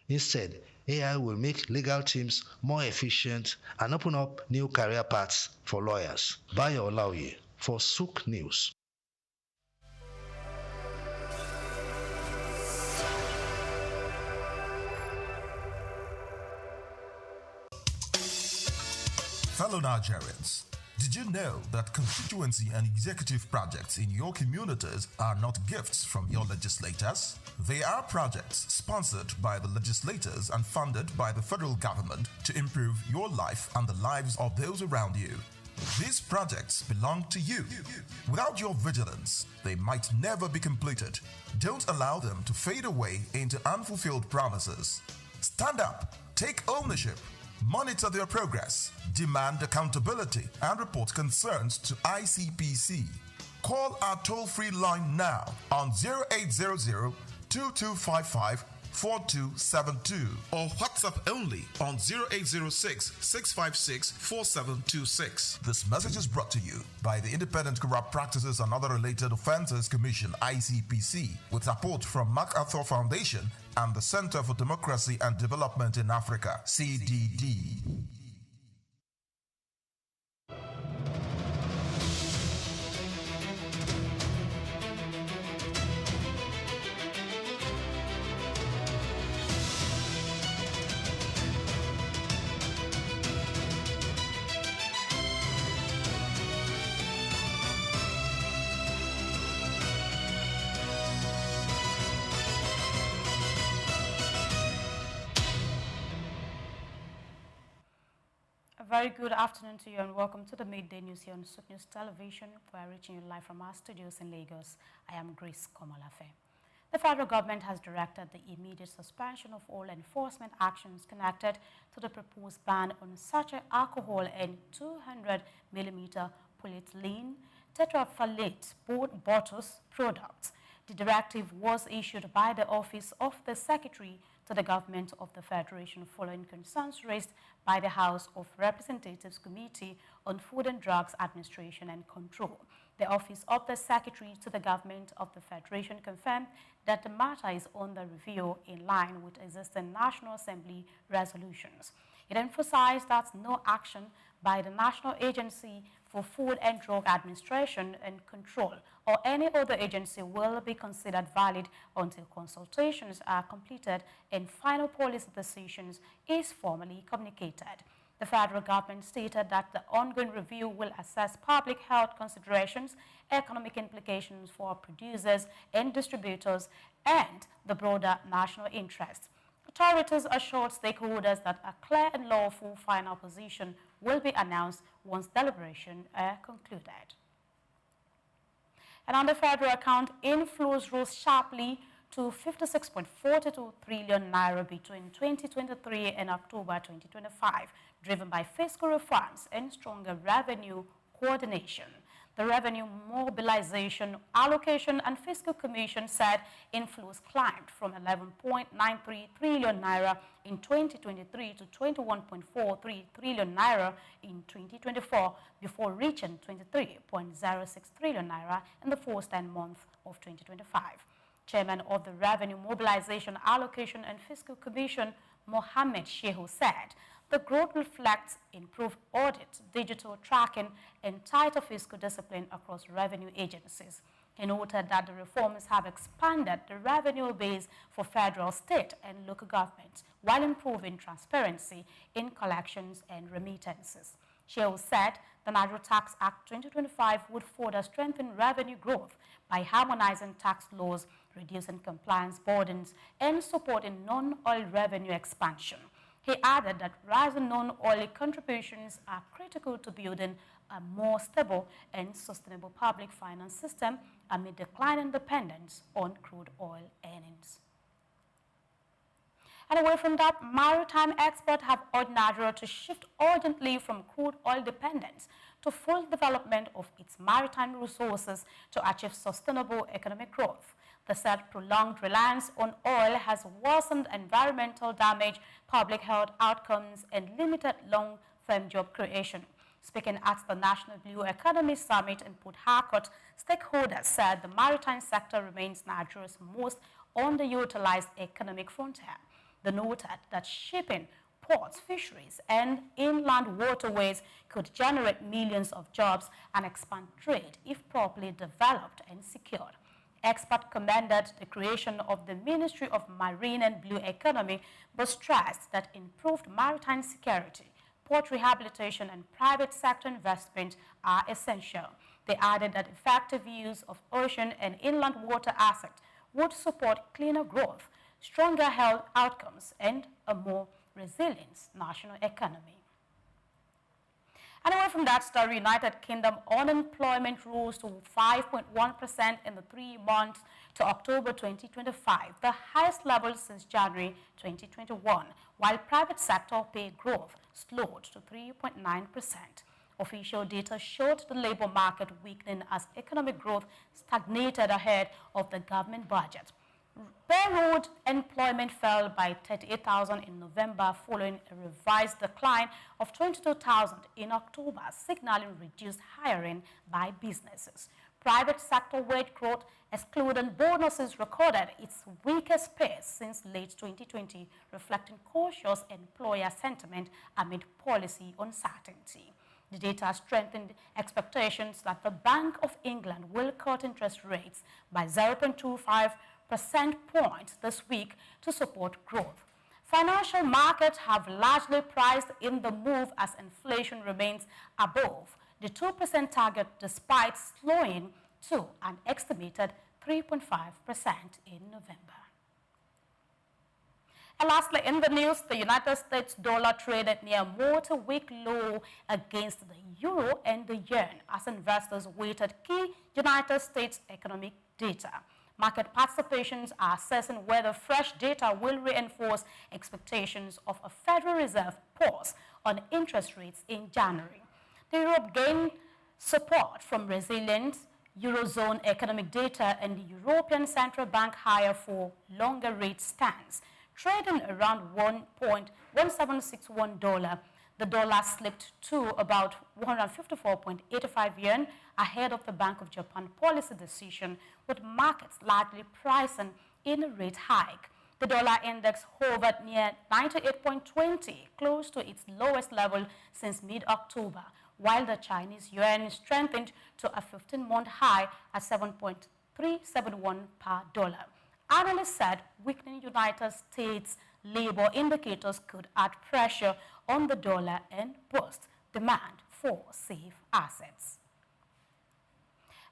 Instead, AI will make legal teams more efficient and open up new career paths for lawyers. Bayo Olaoye for SOUQ News. Fellow Nigerians, did you know that constituency and executive projects in your communities are not gifts from your legislators? They are projects sponsored by the legislators and funded by the federal government to improve your life and the lives of those around you. These projects belong to you. Without your vigilance, they might never be completed. Don't allow them to fade away into unfulfilled promises. Stand up, take ownership, monitor their progress, demand accountability, and report concerns to ICPC. Call our toll-free line now on 0800-2255-4272 or WhatsApp only on 0806-656-4726. This message is brought to you by the Independent Corrupt Practices and Other Related Offences Commission, ICPC, with support from MacArthur Foundation and the Center for Democracy and Development in Africa, CDD. Very good afternoon to you and welcome to the Midday News here on SOUQ News Television. We are reaching you live from our studios in Lagos. I am Grace Komalafe. The federal government has directed the immediate suspension of all enforcement actions connected to the proposed ban on sachet alcohol and 200mm polyethylene tetraphthalate bottles products. The directive was issued by the Office of the Secretary to the Government of the Federation following concerns raised by the House of Representatives Committee on Food and Drugs Administration and Control. The Office of the Secretary to the Government of the Federation confirmed that the matter is under review in line with existing National Assembly resolutions. It emphasized that no action by the National Agency for Food and Drug Administration and Control or any other agency will be considered valid until consultations are completed and final policy decisions is formally communicated. The federal government stated that the ongoing review will assess public health considerations, economic implications for producers and distributors, and the broader national interest. Authorities assured stakeholders that a clear and lawful final position will be announced once deliberations are concluded. And on the federal account, inflows rose sharply to 56.42 trillion naira between 2023 and October 2025, driven by fiscal reforms and stronger revenue coordination. The Revenue Mobilization, Allocation and Fiscal Commission said inflows climbed from 11.93 trillion naira in 2023 to 21.43 trillion naira in 2024 before reaching 23.06 trillion naira in the first 10 months of 2025. Chairman of the Revenue Mobilization, Allocation and Fiscal Commission, Mohammed Shehu, said the growth reflects improved audit, digital tracking, and tighter fiscal discipline across revenue agencies. He noted that the reforms have expanded the revenue base for federal, state, and local governments while improving transparency in collections and remittances. Shehu said the National Tax Act 2025 would further strengthen revenue growth by harmonizing tax laws, reducing compliance burdens, and supporting non-oil revenue expansion. He added that rising non-oil contributions are critical to building a more stable and sustainable public finance system amid declining dependence on crude oil earnings. And away from that, maritime experts have urged Nigeria to shift urgently from crude oil dependence to full development of its maritime resources to achieve sustainable economic growth. They said prolonged reliance on oil has worsened environmental damage, public health outcomes, and limited long-term job creation. Speaking at the National Blue Economy Summit in Port Harcourt, stakeholders said the maritime sector remains Nigeria's most underutilized economic frontier. They noted that shipping, ports, fisheries, and inland waterways could generate millions of jobs and expand trade if properly developed and secured. Experts commended the creation of the Ministry of Marine and Blue Economy, but stressed that improved maritime security, port rehabilitation, and private sector investment are essential. They added that effective use of ocean and inland water assets would support cleaner growth, stronger health outcomes, and a more resilient national economy. And away from that story, United Kingdom unemployment rose to 5.1% in the 3 months to October 2025, the highest level since January 2021, while private sector pay growth slowed to 3.9%. Official data showed the labor market weakening as economic growth stagnated ahead of the government budget. Payroll employment fell by 38,000 in November following a revised decline of 22,000 in October, signaling reduced hiring by businesses. Private sector wage growth, excluding bonuses, recorded its weakest pace since late 2020, reflecting cautious employer sentiment amid policy uncertainty. The data strengthened expectations that the Bank of England will cut interest rates by 0.25 percentage points this week to support growth. Financial markets have largely priced in the move as inflation remains above the 2% target despite slowing to an estimated 3.5% in November. And lastly, in the news, the United States dollar traded near multi-week low against the euro and the yen as investors awaited key United States economic data. Market participations are assessing whether fresh data will reinforce expectations of a Federal Reserve pause on interest rates in January. The Europe gained support from resilient Eurozone economic data and the European Central Bank higher for longer rate stance, trading around $1.1761. The dollar slipped to about 154.85 yen ahead of the Bank of Japan policy decision, with markets largely pricing in a rate hike. The dollar index hovered near 98.20, close to its lowest level since mid-October, while the Chinese yuan strengthened to a 15-month high at 7.371 per dollar. Analysts said weakening United States labor indicators could add pressure on the dollar and boost demand for safe assets.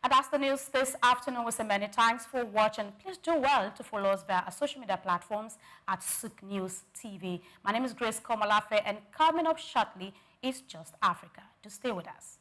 And that's the news this afternoon. We say many thanks for watching. Please do well to follow us via our social media platforms at SOUQ News TV. My name is Grace Komalafe, and coming up shortly is Just Africa. Do stay with us.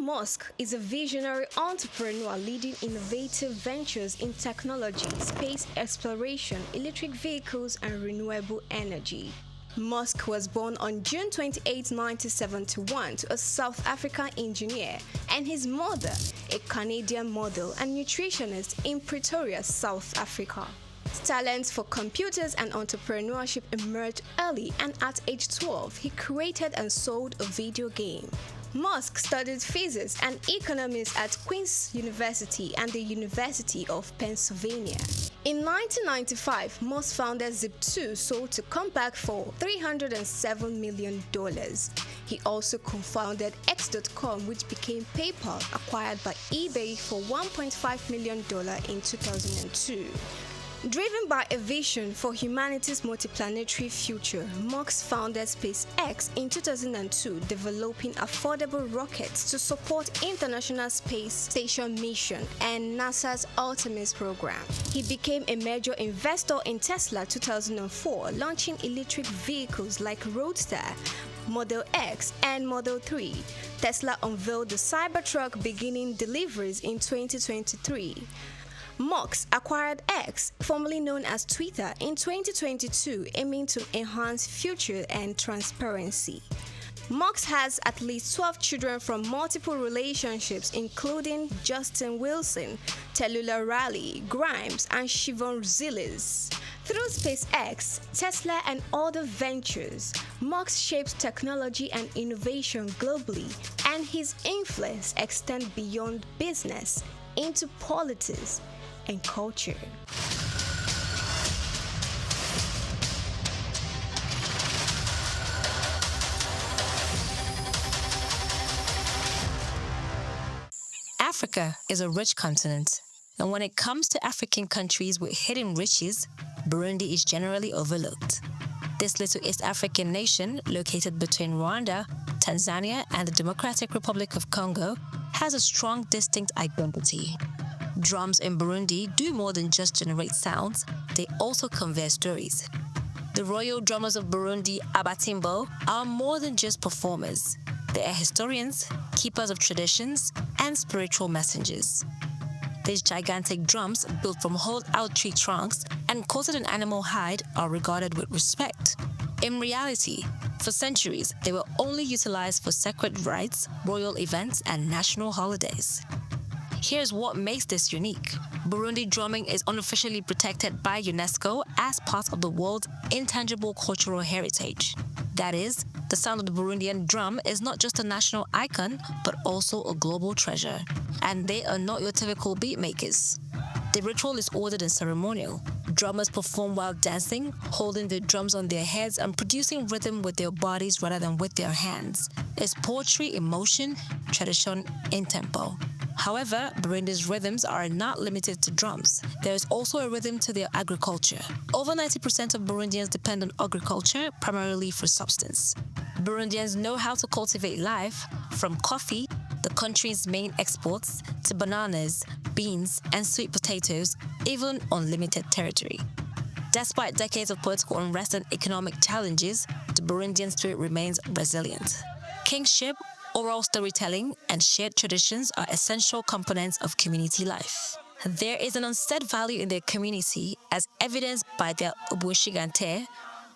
Elon Musk is a visionary entrepreneur leading innovative ventures in technology, space exploration, electric vehicles, and renewable energy. Musk was born on June 28, 1971 to a South African engineer and his mother, a Canadian model and nutritionist in Pretoria, South Africa. His talents for computers and entrepreneurship emerged early, and at age 12, he created and sold a video game. Musk studied physics and economics at Queen's University and the University of Pennsylvania. In 1995, Musk founded Zip2, sold to Compaq for $307 million. He also co-founded X.com, which became PayPal, acquired by eBay for $1.5 million in 2002. Driven by a vision for humanity's multiplanetary future, Musk founded SpaceX in 2002, developing affordable rockets to support International Space Station mission and NASA's Artemis program. He became a major investor in Tesla 2004, launching electric vehicles like Roadster, Model X, and Model 3. Tesla unveiled the Cybertruck, beginning deliveries in 2023. Musk acquired X, formerly known as Twitter, in 2022, aiming to enhance future and transparency. Musk has at least 12 children from multiple relationships, including Justin Wilson, Tallulah Riley, Grimes, and Siobhan Zilis. Through SpaceX, Tesla, and other ventures, Musk shapes technology and innovation globally, and his influence extends beyond business into politics and culture. Africa is a rich continent, and when it comes to African countries with hidden riches, Burundi is generally overlooked. This little East African nation, located between Rwanda, Tanzania, and the Democratic Republic of Congo, has a strong, distinct identity. Drums in Burundi do more than just generate sounds, they also convey stories. The royal drummers of Burundi, Abatimbo, are more than just performers. They are historians, keepers of traditions, and spiritual messengers. These gigantic drums, built from hollowed-out tree trunks and coated in animal hide, are regarded with respect. In reality, for centuries, they were only utilized for sacred rites, royal events, and national holidays. Here's what makes this unique. Burundi drumming is unofficially protected by UNESCO as part of the world's intangible cultural heritage. That is, the sound of the Burundian drum is not just a national icon, but also a global treasure. And they are not your typical beat makers. The ritual is ordered and ceremonial. Drummers perform while dancing, holding the drums on their heads and producing rhythm with their bodies rather than with their hands. It's poetry in motion, tradition in tempo. However, Burundi's rhythms are not limited to drums. There is also a rhythm to their agriculture. Over 90% of Burundians depend on agriculture, primarily for substance. Burundians know how to cultivate life, from coffee, the country's main exports, to bananas, beans, and sweet potatoes, even on limited territory. Despite decades of political unrest and economic challenges, the Burundian spirit remains resilient. Kingship, oral storytelling, and shared traditions are essential components of community life. There is an unsaid value in their community, as evidenced by their Ubushigante,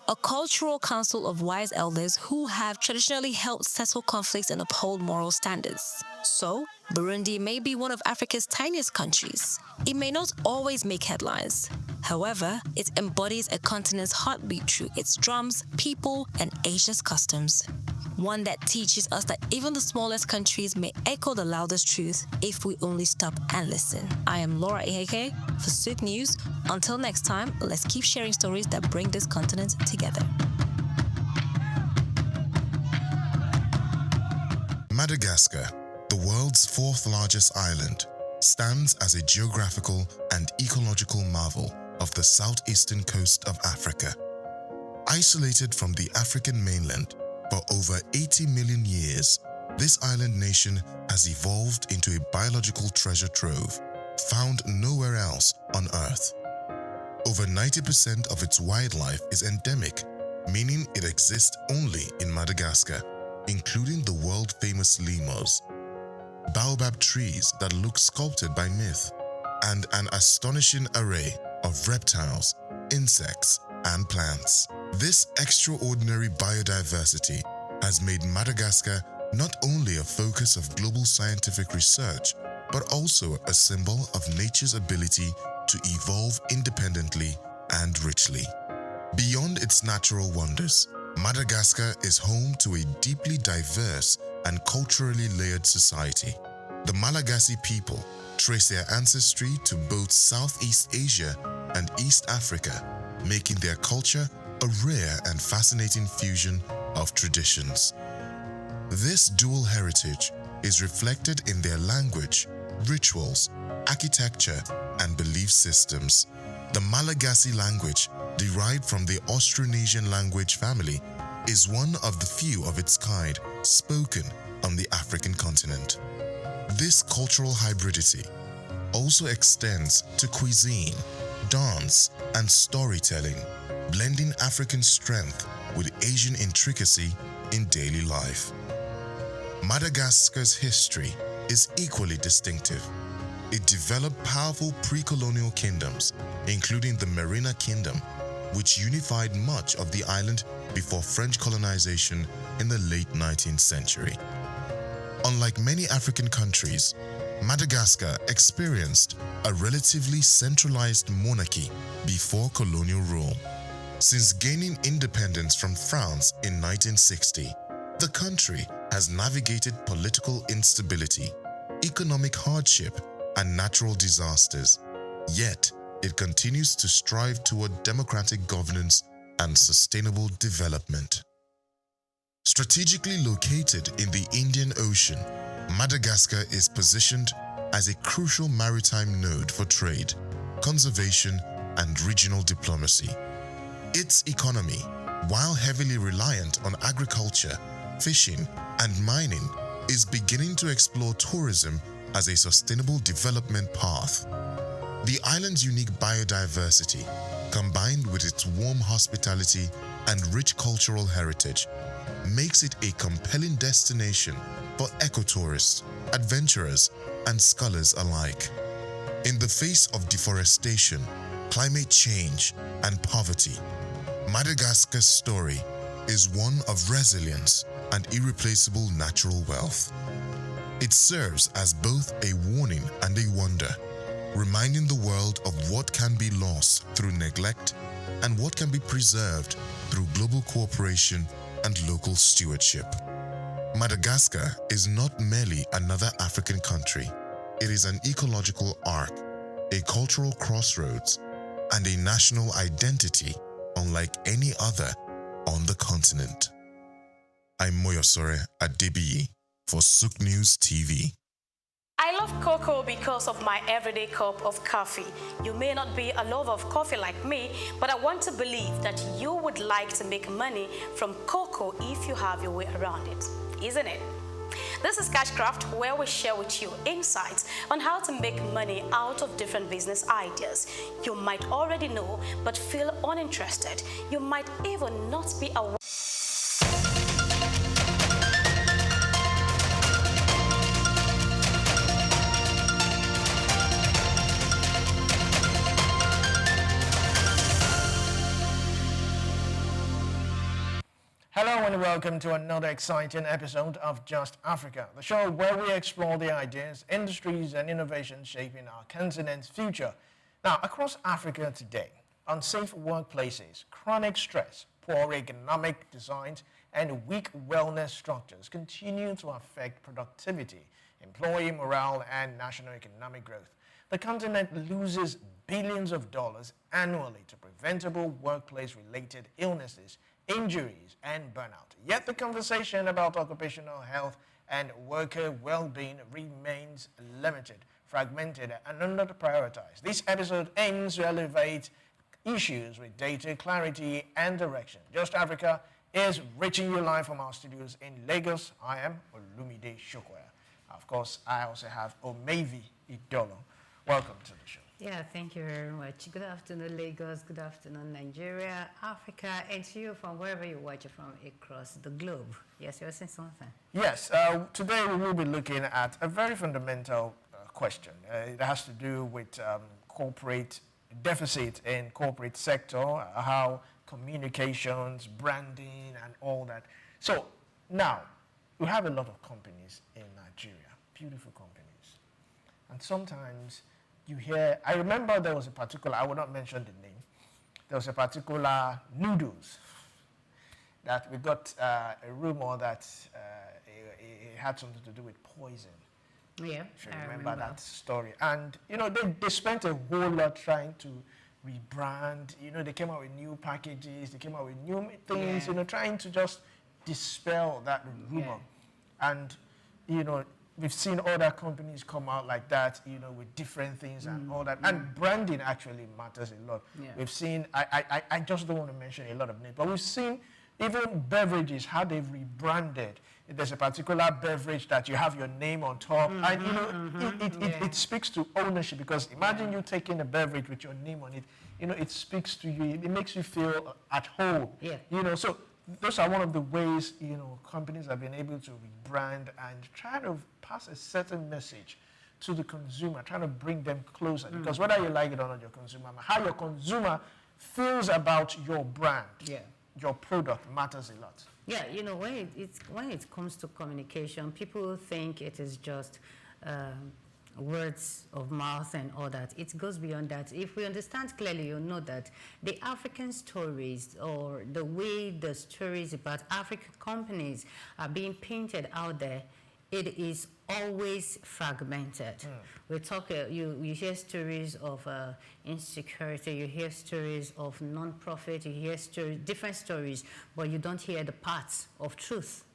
a cultural council of wise elders who have traditionally helped settle conflicts and uphold moral standards. So, Burundi may be one of Africa's tiniest countries. It may not always make headlines. However, it embodies a continent's heartbeat through its drums, people, and ancient customs. One that teaches us that even the smallest countries may echo the loudest truth if we only stop and listen. I am Laura Iheke for SOUQ News. Until next time, let's keep sharing stories that bring this continent together. Madagascar, the world's fourth largest island, stands as a geographical and ecological marvel of the southeastern coast of Africa. Isolated from the African mainland for over 80 million years, this island nation has evolved into a biological treasure trove found nowhere else on Earth. Over 90% of its wildlife is endemic, meaning it exists only in Madagascar, including the world-famous lemurs. baobab trees that look sculpted by myth, and an astonishing array of reptiles, insects, and plants. This extraordinary biodiversity has made Madagascar not only a focus of global scientific research, but also a symbol of nature's ability to evolve independently and richly. Beyond its natural wonders, Madagascar is home to a deeply diverse and culturally layered society. The Malagasy people trace their ancestry to both Southeast Asia and East Africa, making their culture a rare and fascinating fusion of traditions. This dual heritage is reflected in their language, rituals, architecture, and belief systems. The Malagasy language, derived from the Austronesian language family, is one of the few of its kind spoken on the African continent. This cultural hybridity also extends to cuisine, dance, and storytelling, blending African strength with Asian intricacy in daily life. Madagascar's history is equally distinctive. It developed powerful pre-colonial kingdoms, including the Merina Kingdom, which unified much of the island before French colonization in the late 19th century. Unlike many African countries, Madagascar experienced a relatively centralized monarchy before colonial rule. Since gaining independence from France in 1960, the country has navigated political instability, economic hardship, and natural disasters. Yet, it continues to strive toward democratic governance and sustainable development. Strategically located in the Indian Ocean, Madagascar is positioned as a crucial maritime node for trade, conservation, and regional diplomacy. Its economy, while heavily reliant on agriculture, fishing, and mining, is beginning to explore tourism as a sustainable development path. The island's unique biodiversity, combined with its warm hospitality and rich cultural heritage, makes it a compelling destination for ecotourists, adventurers, and scholars alike. In the face of deforestation, climate change, and poverty, Madagascar's story is one of resilience and irreplaceable natural wealth. It serves as both a warning and a wonder, reminding the world of what can be lost through neglect and what can be preserved through global cooperation and local stewardship. Madagascar is not merely another African country. It is an ecological arc, a cultural crossroads, and a national identity unlike any other on the continent. I'm Moyosore Adebiyi for SOUQ News TV. I love cocoa because of my everyday cup of coffee. You may not be a lover of coffee like me, but I want to believe that you would like to make money from cocoa if you have your way around it, isn't it? This is Cashcraft, where we share with you insights on how to make money out of different business ideas. You might already know, but feel uninterested. You might even not be aware. Hello and welcome to another exciting episode of Just Africa, the show where we explore the ideas, industries and innovations shaping our continent's future. Now, across Africa today, unsafe workplaces, chronic stress, poor economic designs and weak wellness structures continue to affect productivity, employee morale and national economic growth. The continent loses billions of dollars annually to preventable workplace-related illnesses, injuries, and burnout. Yet the conversation about occupational health and worker well-being remains limited, fragmented, and under-prioritized. This episode aims to elevate issues with data, clarity, and direction. Just Africa is reaching you live from our studios in Lagos. I am Olumide Shokwaya. Of course, I also have Omevi Idolo. Welcome to the show. Yeah, thank you very much. Good afternoon, Lagos. Good afternoon, Nigeria, Africa, and to you from wherever you watch it from across the globe. Yes, you're saying something. Yes, today we will be looking at a very fundamental question. It has to do with corporate deficit in corporate sector, how communications, branding, and all that. So now, we have a lot of companies in Nigeria, beautiful companies. And sometimes you hear, I remember there was a particular, I will not mention the name, there was a particular noodles that we got a rumor that it had something to do with poison. Yeah, if you remember that story. And, you know, they spent a whole lot trying to rebrand. You know, they came out with new packages, they came out with new things, you know, trying to just dispel that rumor. And, you know, we've seen other companies come out like that, you know, with different things and all that. And branding actually matters a lot. We've seen, I just don't want to mention a lot of names, but we've seen even beverages, how they've rebranded. There's a particular beverage that you have your name on top. And, you know, it speaks to ownership, because imagine you taking a beverage with your name on it. You know, it speaks to you. It makes you feel at home. You know, so those are one of the ways, you know, companies have been able to rebrand and try to pass a certain message to the consumer, trying to bring them closer. Because whether you like it or not, your consumer, how your consumer feels about your brand, your product matters a lot. Yeah, you know, when it comes to communication, people think it is just words of mouth and all that. It goes beyond that. If we understand clearly, you'll know that the African stories, or the way the stories about African companies are being painted out there, it is always fragmented. We talk, you hear stories of insecurity, you hear stories of non-profit, you hear different stories, but you don't hear the parts of truth.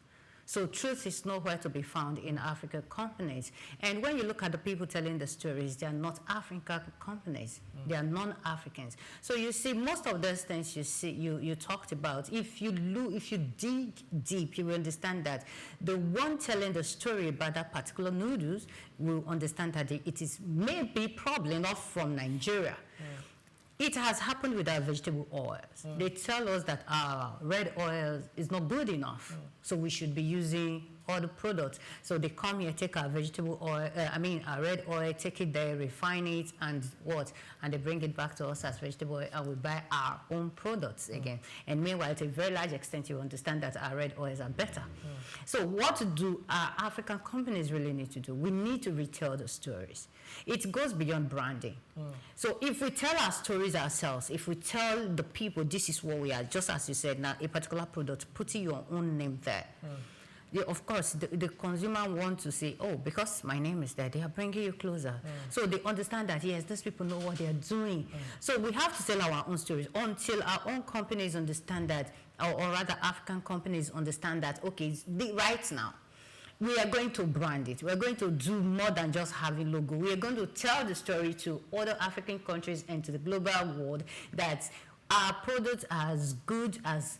So truth is nowhere to be found in African companies. And when you look at the people telling the stories, they are not African companies. They are non-Africans. So you see, most of those things you talked about, if you dig deep, you will understand that the one telling the story about that particular noodles will understand that it is maybe probably not from Nigeria. It has happened with our vegetable oils. They tell us that our red oil is not good enough, so we should be using other products. So they come here, take our vegetable oil, our red oil, take it there, refine it, and what? And they bring it back to us as vegetable oil, and we buy our own products again. And meanwhile, to a very large extent, you understand that our red oils are better. So what do our African companies really need to do? We need to retell the stories. It goes beyond branding. So if we tell our stories ourselves, if we tell the people this is what we are, just as you said, now a particular product, putting your own name there, of course, the consumer wants to say, oh, because my name is there, they are bringing you closer. So they understand that, yes, these people know what they are doing. So we have to tell our own stories until our own companies understand that, or rather African companies understand that, okay, right now, we are going to brand it. We're going to do more than just having logo. We are going to tell the story to other African countries and to the global world that our products are as good as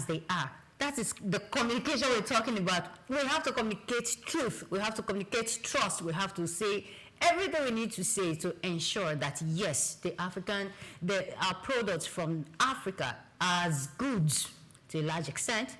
they are. That is the communication we're talking about. We have to communicate truth. We have to communicate trust. We have to say everything we need to say to ensure that, yes, our products from Africa are as good to a large extent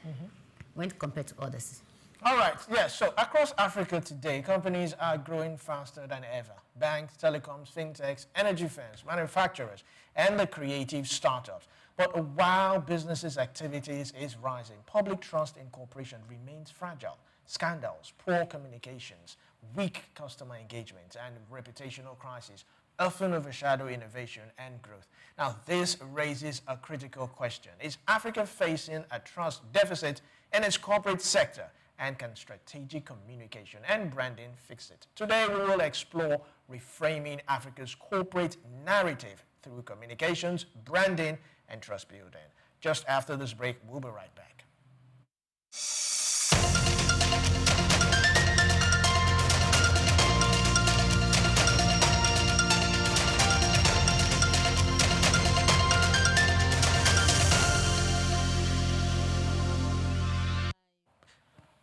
when compared to others. All right, yes, so across Africa today, companies are growing faster than ever. Banks, telecoms, fintechs, energy firms, manufacturers, and the creative startups. But while businesses' activities is rising, public trust in corporation remains fragile. Scandals, poor communications, weak customer engagement, and reputational crises often overshadow innovation and growth. Now, this raises a critical question. Is Africa facing a trust deficit in its corporate sector? And can strategic communication and branding fix it? Today, we will explore reframing Africa's corporate narrative through communications, branding, and trust building. Just after this break, we'll be right back.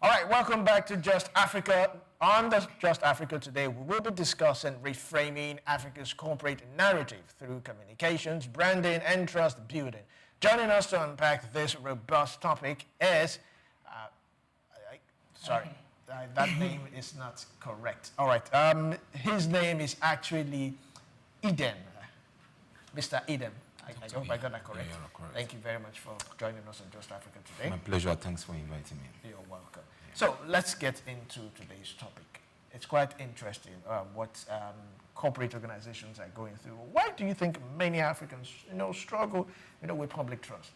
All right, right, welcome back to Just Africa. On the Just Africa today, we will be discussing reframing Africa's corporate narrative through communications, branding, and trust building. Joining us to unpack this robust topic is, that name is not correct. All right, his name is actually Eden, Mr. Eden. I hope I got that correct. Yeah, you're correct. Thank you very much for joining us on Just Africa today. My pleasure. Thanks for inviting me. You're welcome. So let's get into today's topic. It's quite interesting what corporate organizations are going through. Why do you think many Africans, struggle, with public trust?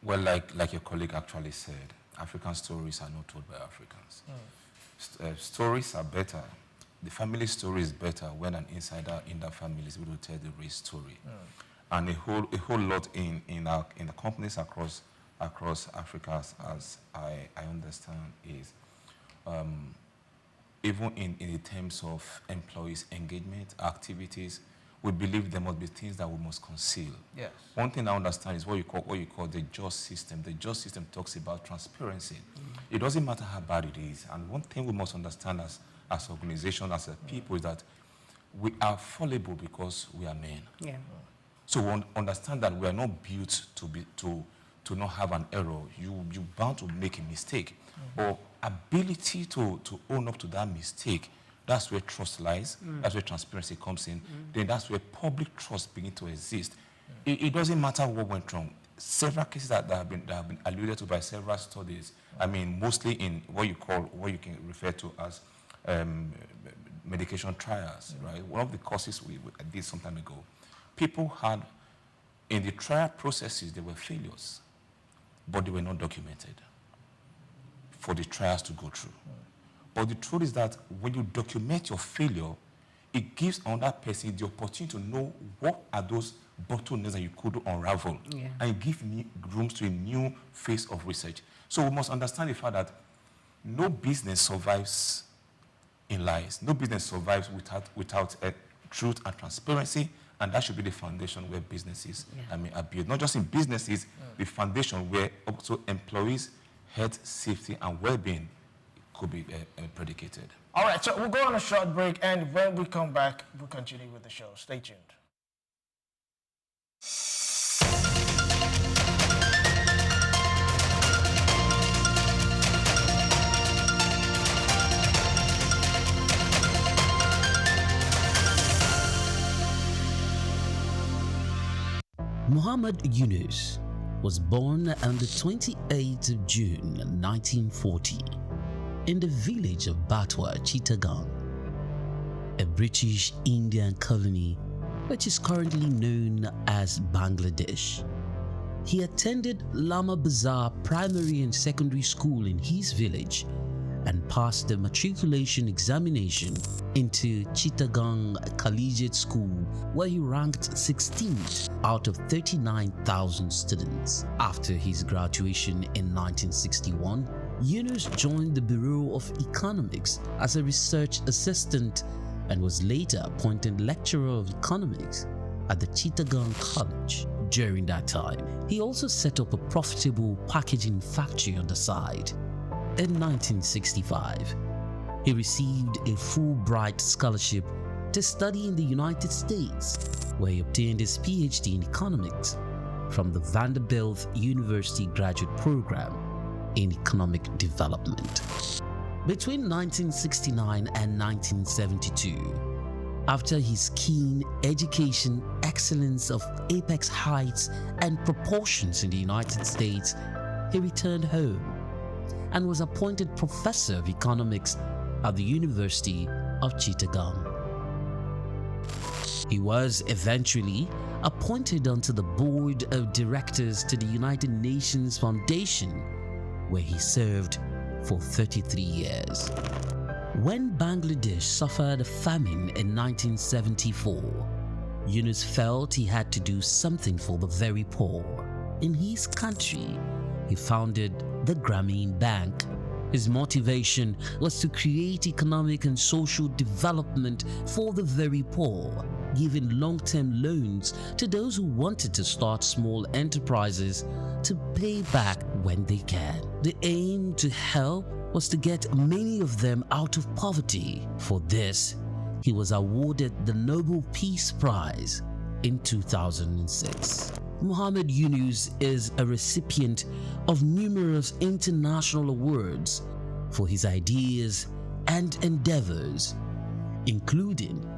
Well, like your colleague actually said, African stories are not told by Africans. Stories are better. The family story is better when an insider in that family is able to tell the real story. And a whole lot in the companies across Africa, as I understand, is even in terms of employees' engagement activities, we believe there must be things that we must conceal. Yes. One thing I understand is what you call the just system. The just system talks about transparency. It doesn't matter how bad it is. And one thing we must understand as organization, as a people, is that we are fallible because we are men. Yeah. So we understand that we are not built to not have an error. You're bound to make a mistake. Or ability to own up to that mistake, that's where trust lies. That's where transparency comes in. Then that's where public trust begins to exist. It doesn't matter what went wrong. Several cases that have been alluded to by several studies. I mean, mostly in what you can refer to as medication trials, right? One of the courses we did some time ago, people had, in the trial processes, there were failures, but they were not documented for the trials to go through. But the truth is that when you document your failure, it gives another person the opportunity to know what are those bottlenecks that you could unravel, and it gives rooms to a new phase of research. So we must understand the fact that no business survives in lies. No business survives without truth and transparency, and that should be the foundation where businesses are built. Not just in businesses, the foundation where also employees' health, safety, and well-being could be predicated. All right, so we'll go on a short break, and when we come back, we'll continue with the show. Stay tuned. Muhammad Yunus was born on the 28th of June 1940 in the village of Batwa, Chittagong, a British Indian colony which is currently known as Bangladesh. He attended Lama Bazar Primary and Secondary School in his village and passed the matriculation examination into Chittagong Collegiate School, where he ranked 16th out of 39,000 students. After his graduation in 1961, Yunus joined the Bureau of Economics as a research assistant and was later appointed lecturer of economics at the Chittagong College. During that time, he also set up a profitable packaging factory on the side. In 1965, he received a Fulbright scholarship to study in the United States, where he obtained his PhD in economics from the Vanderbilt University Graduate Program in Economic Development. Between 1969 and 1972, after his keen education excellence of apex heights and proportions in the United States, he returned home and was appointed professor of economics at the University of Chittagong. He was eventually appointed onto the board of directors to the United Nations Foundation, where he served for 33 years. When Bangladesh suffered a famine in 1974, Yunus felt he had to do something for the very poor. In his country, he founded the Grameen Bank. His motivation was to create economic and social development for the very poor, giving long-term loans to those who wanted to start small enterprises to pay back when they can. The aim to help was to get many of them out of poverty. For this, he was awarded the Nobel Peace Prize in 2006. Muhammad Yunus is a recipient of numerous international awards for his ideas and endeavors, including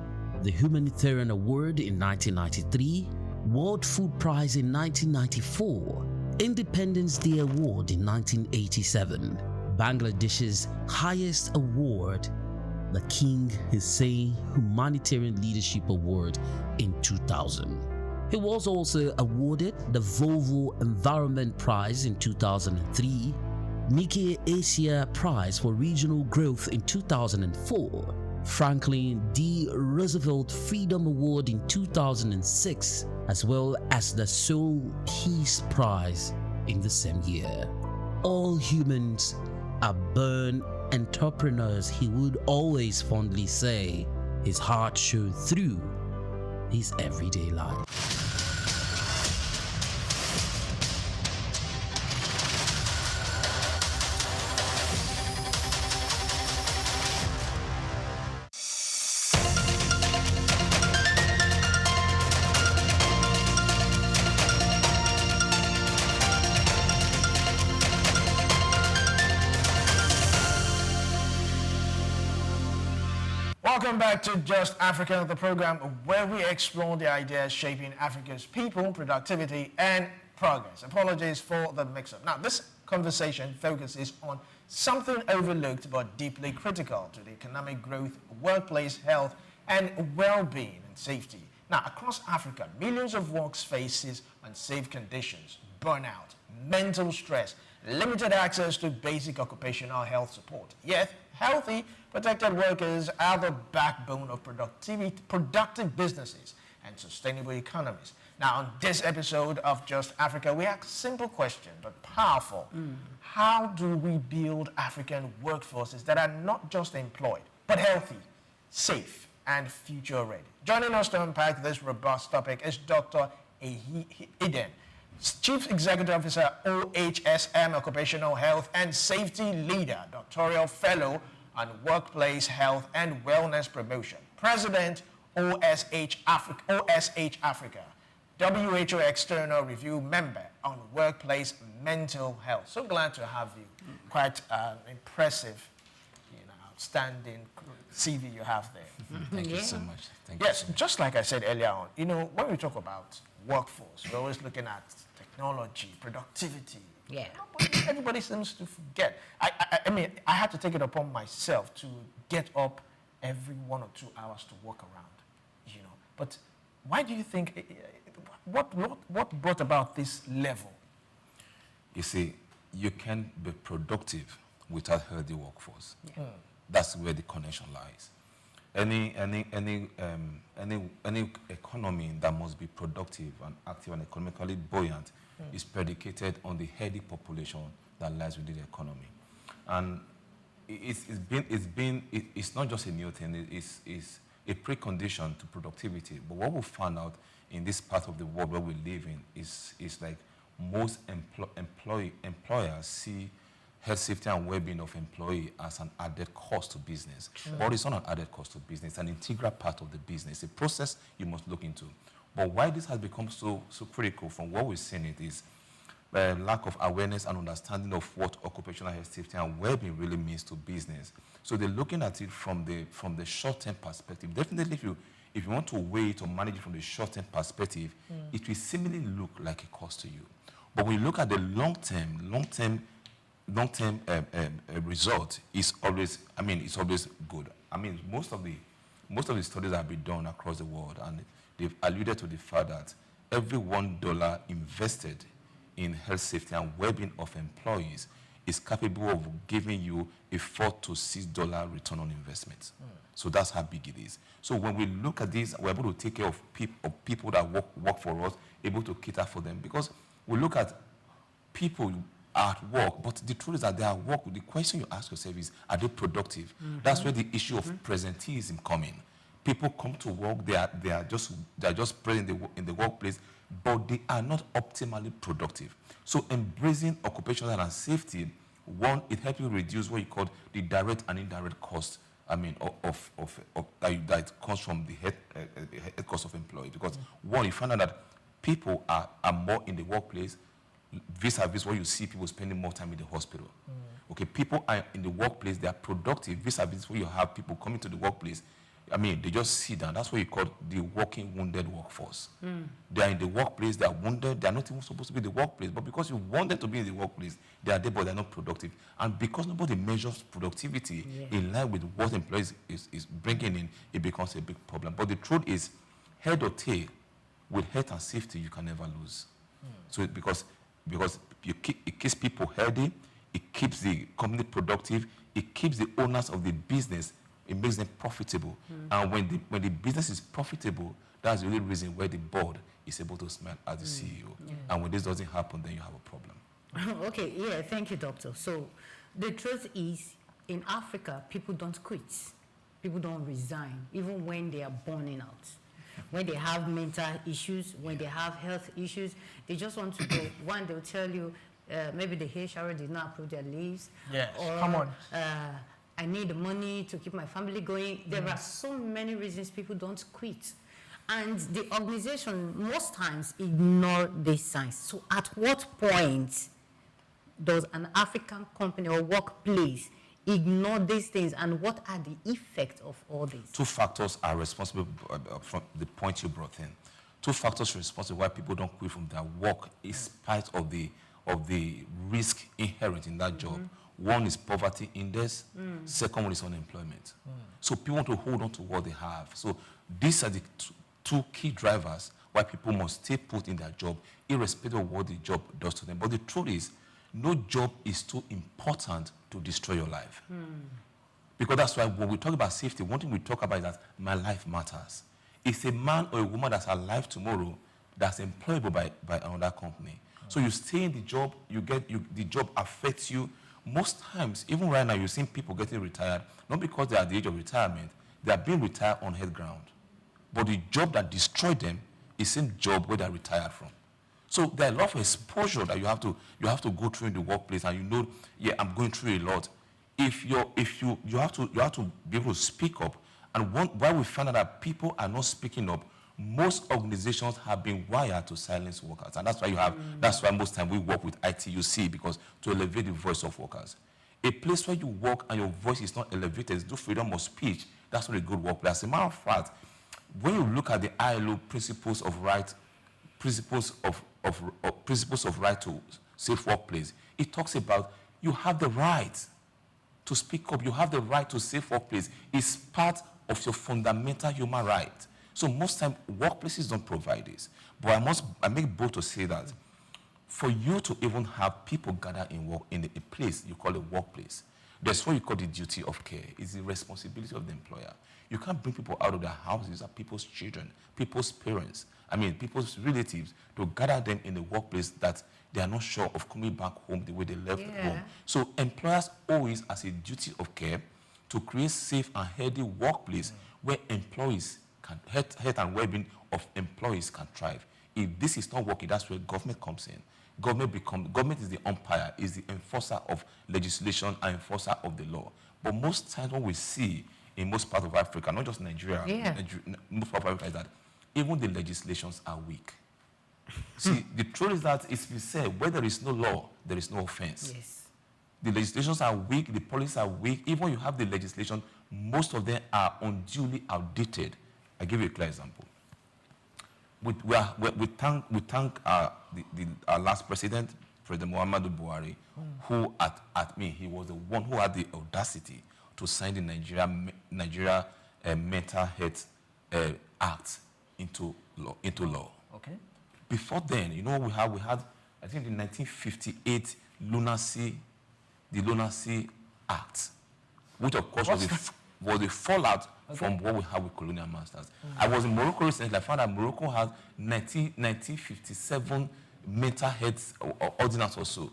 the Humanitarian Award in 1993, World Food Prize in 1994, Independence Day Award in 1987, Bangladesh's highest award, the King Hussein Humanitarian Leadership Award in 2000. He was also awarded the Volvo Environment Prize in 2003, Nikkei Asia Prize for Regional Growth in 2004, Franklin D. Roosevelt Freedom Award in 2006, as well as the SOUQ Peace Prize in the same year. All humans are born entrepreneurs, he would always fondly say. His heart showed through his everyday life. Welcome back to Just Africa, the program where we explore the ideas shaping Africa's people, productivity, and progress. Apologies for the mix-up. Now, this conversation focuses on something overlooked but deeply critical to the economic growth, workplace health, and well-being and safety. Now, across Africa, millions of workers face unsafe conditions, burnout, mental stress, limited access to basic occupational health support. Yet, healthy, protected workers are the backbone of productive businesses and sustainable economies. Now, on this episode of Just Africa, we ask a simple question, but powerful. How do we build African workforces that are not just employed, but healthy, safe, and future-ready? Joining us to unpack this robust topic is Dr. Eden, Chief Executive Officer, OHSM, Occupational Health and Safety Leader, Doctoral Fellow on Workplace Health and Wellness Promotion, President, OSH Africa, WHO External Review Member on Workplace Mental Health. So glad to have you. Quite impressive, outstanding CV you have there. Thank you so much. Thank Yes, you so much. just like I said earlier on, when we talk about workforce, we're always looking at technology, productivity. Yeah. Everybody seems to forget. I mean, I had to take it upon myself to get up every 1 or 2 hours to walk around, But why do you think, what brought about this level? You see, you can't be productive without a healthy workforce. Yeah. That's where the connection lies. Any economy that must be productive and active and economically buoyant is predicated on the healthy population that lies within the economy. And it's not just a new thing, it's a precondition to productivity. But what we found out in this part of the world where we live in is like most employers see health, safety, and well-being of employee as an added cost to business. But it's not an added cost to business, it's an integral part of the business, a process you must look into. But why this has become so critical from what we've seen it is lack of awareness and understanding of what occupational health, safety, and well-being really means to business. So they're looking at it from the short-term perspective. Definitely, if you want to weigh it or manage it from the short-term perspective, it will seemingly look like a cost to you. But when you look at the long-term result, is always, it's always good. Most of the studies that have been done across the world, and they've alluded to the fact that every $1 invested in health, safety, and well-being of employees is capable of giving you a $4 to $6 return on investment. So that's how big it is. So when we look at this, we're able to take care of people that work for us, able to cater for them. Because we look at people at work, but the truth is that they are at work. The question you ask yourself is, are they productive? That's where the issue of presenteeism come in. People come to work, they are just present in the workplace, but they are not optimally productive. So embracing occupational and safety One, it helps you reduce what you call the direct and indirect cost. I mean, that comes from the head cost of employee. Because one, you find out that people are more in the workplace vis-a-vis what you see people spending more time in the hospital. Okay, people are in the workplace, they are productive vis-a-vis where you have people coming to the workplace. I mean, they just sit down. That's what you call the working wounded workforce. They are in the workplace, they are wounded, they are not even supposed to be in the workplace, but because you want them to be in the workplace, they are there, but they are not productive. And because nobody measures productivity in line with what employees is bringing in, it becomes a big problem. But the truth is, head or tail, with health and safety, you can never lose. So because it keeps people healthy, it keeps the company productive, it keeps the owners of the business, it makes them profitable. And when the business is profitable, that's the only reason why the board is able to smile as the CEO. And when this doesn't happen, then you have a problem. Okay, yeah, thank you, doctor. So the truth is, in Africa, people don't quit. People don't resign, even when they are burning out. When they have mental issues, when they have health issues, they just want to go. One, they'll tell you, maybe the HR did not approve their leaves. Yes, or, come on. I need the money to keep my family going. There are so many reasons people don't quit. And the organization most times ignore these signs. So at what point does an African company or workplace ignore these things, and what are the effects of all this? Two factors are responsible from the point you brought in. Two factors responsible why people don't quit from their work in spite of the risk inherent in that job. One is poverty index, second one is unemployment. So people want to hold on to what they have. So these are the two key drivers why people must stay put in their job, irrespective of what the job does to them. But the truth is, no job is too important to destroy your life. Because that's why when we talk about safety, one thing we talk about is that my life matters. It's a man or a woman that's alive tomorrow that's employable by another company. So you stay in the job, the job affects you. Most times, even right now, you're seeing people getting retired, not because they are at the age of retirement, they are being retired on head ground. But the job that destroyed them is the same job where they're retired from. So there are a lot of exposure that you have to go through in the workplace, and you know, yeah, I'm going through a lot. You have to be able to speak up. And why we find out that people are not speaking up, most organizations have been wired to silence workers, and that's why that's why most time we work with ITUC, because to elevate the voice of workers. A place where you work and your voice is not elevated, is no freedom of speech. That's not a good workplace. As a matter of fact, when you look at the ILO principles of right to safe workplace, it talks about you have the right to speak up. You have the right to safe workplace. It's part of your fundamental human right. So most times, workplaces don't provide this. But I make bold to say that for you to even have people gather in a place you call a workplace, there's what you call the duty of care. It's the responsibility of the employer. You can't bring people out of their houses, people's children, people's parents, people's relatives, to gather them in the workplace that they are not sure of coming back home the way they left home. So employers always, as a duty of care, to create safe and healthy workplace where employees health and well-being of employees can thrive. If this is not working, that's where government comes in. Government is the umpire, is the enforcer of legislation and enforcer of the law. But most times what we see in most parts of Africa, not just Nigeria, most parts of Africa, is that even the legislations are weak. See, the truth is that it's been said, where there is no law, there is no offense. The legislations are weak, the policies are weak. Even when you have the legislation, most of them are unduly outdated. I'll give you a clear example. We thank our last president, President Muhammadu Buhari, who he was the one who had the audacity to sign the Nigeria Mental Health Act into law. Okay. Before then, you know, we had I think the 1958 the Lunacy Act, which of course was a fallout from what we have with colonial masters. I was in Morocco recently. I found that Morocco has 1957 mental health ordinance or so.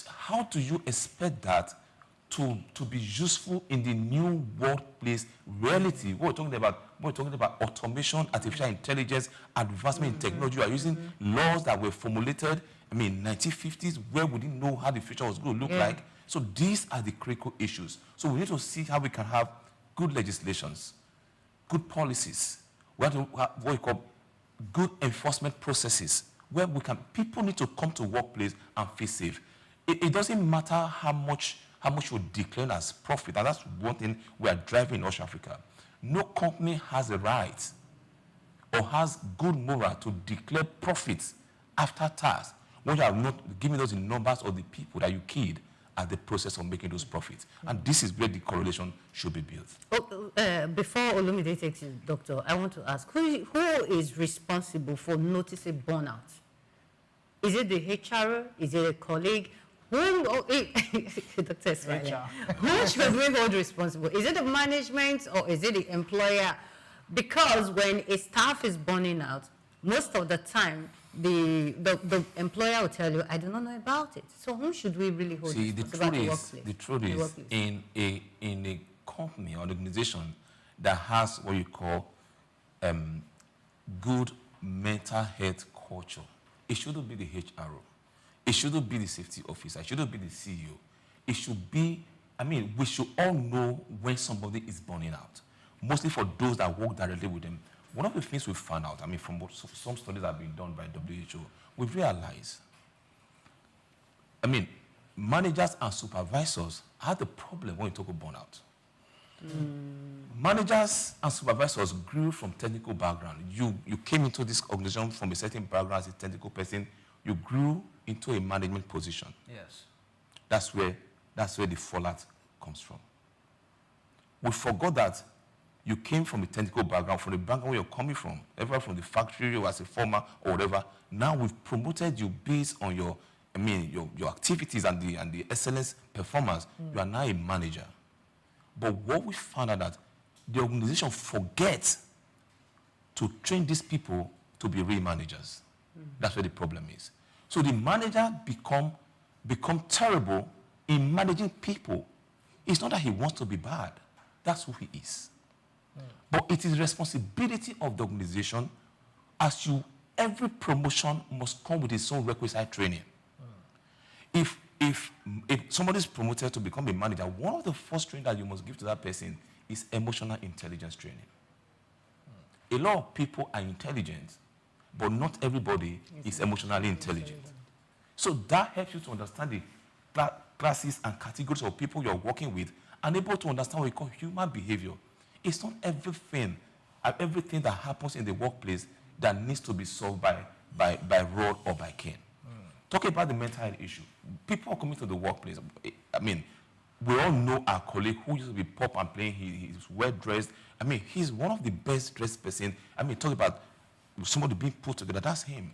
How do you expect that to be useful in the new workplace reality? We're talking about automation, artificial intelligence, advancement in technology. We are using laws that were formulated, 1950s, where we didn't know how the future was going to look like. So these are the critical issues. So we need to see how we can have good legislations, good policies. We have to have what we call good enforcement processes, where people need to come to workplace and feel safe. It doesn't matter how much we declare as profit, and that's one thing we are driving in West Africa. No company has a right or has good moral to declare profits after tax when you are not giving us the numbers of the people that you killed at the process of making those profits. And this is where the correlation should be built. Before Olumide takes you, Doctor, I want to ask, who is responsible for noticing burnout? Is it the HR? Is it a colleague? Dr. Ismail, who should we hold responsible? Is it the management or is it the employer? Because when a staff is burning out, most of the time, the employer will tell you, I do not know about it. So whom should we really hold responsible? The truth is, in a company or an organization that has what you call good mental health culture, it shouldn't be the HRO. It shouldn't be the safety officer. It shouldn't be the CEO. It should be, we should all know when somebody is burning out. Mostly for those that work directly with them. One of the things we found out, from what some studies that have been done by WHO, we've realized, managers and supervisors have the problem when you talk about burnout. Managers and supervisors grew from technical background. You came into this organization from a certain background as a technical person. You grew into a management position. Yes. That's where the fallout comes from. We forgot that you came from a technical background, from the background where you're coming from, ever from the factory or as a farmer or whatever. Now we've promoted you based on your activities and the excellence performance. You are now a manager. But what we found out that the organization forgets to train these people to be real managers. That's where the problem is. So the manager become terrible in managing people. It's not that he wants to be bad. That's who he is. But it is responsibility of the organization every promotion must come with its own requisite training. If somebody is promoted to become a manager, one of the first training that you must give to that person is emotional intelligence training. A lot of people are intelligent, but not everybody is emotionally intelligent. So that helps you to understand the classes and categories of people you're working with and able to understand what we call human behavior. It's not everything that happens in the workplace that needs to be solved by rod or by cane. Talk about the mental health issue. People are coming to the workplace. We all know our colleague who used to be pop and playing. He's well dressed. He's one of the best dressed person. Talk about somebody being put together. That's him.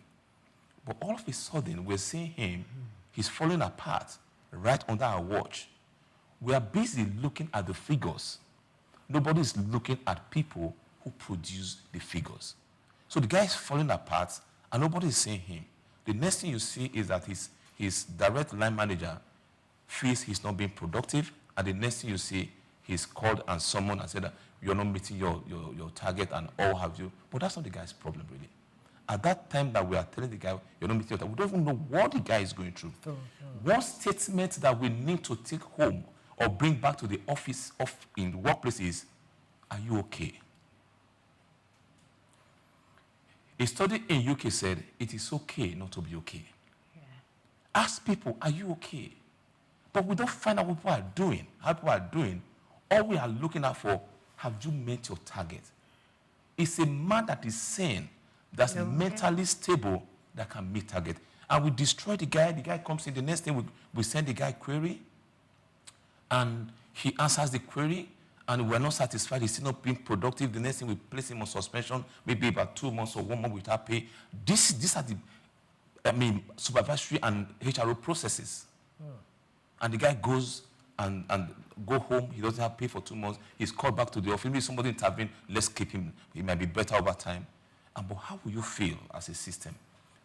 But all of a sudden, we're seeing him. He's falling apart right under our watch. We are busy looking at the figures. Nobody's looking at people who produce the figures. So the guy is falling apart, and nobody is seeing him. The next thing you see is that his direct line manager feels he's not being productive, and the next thing you see, he's called and summoned and said that you're not meeting your target and all have you. But that's not the guy's problem, really. At that time that we are telling the guy, you're not meeting your target, we don't even know what the guy is going through. One statement that we need to take home or bring back to the office in the workplace is, are you okay? A study in UK said, it is okay not to be okay. Yeah. Ask people, are you okay? But we don't find out what people are doing, how people are doing. All we are looking out for, have you met your target? It's a man that is sane, that's mentally stable, that can meet target. And we destroy the guy comes in, the next thing we send the guy query, and he answers the query, and we're not satisfied, he's still not being productive. The next thing we place him on suspension, maybe about 2 months or 1 month without pay. These are the supervisory and HRO processes. And the guy goes and go home, he doesn't have pay for 2 months, he's called back to the office, maybe somebody intervened, let's keep him, he might be better over time. But how will you feel as a system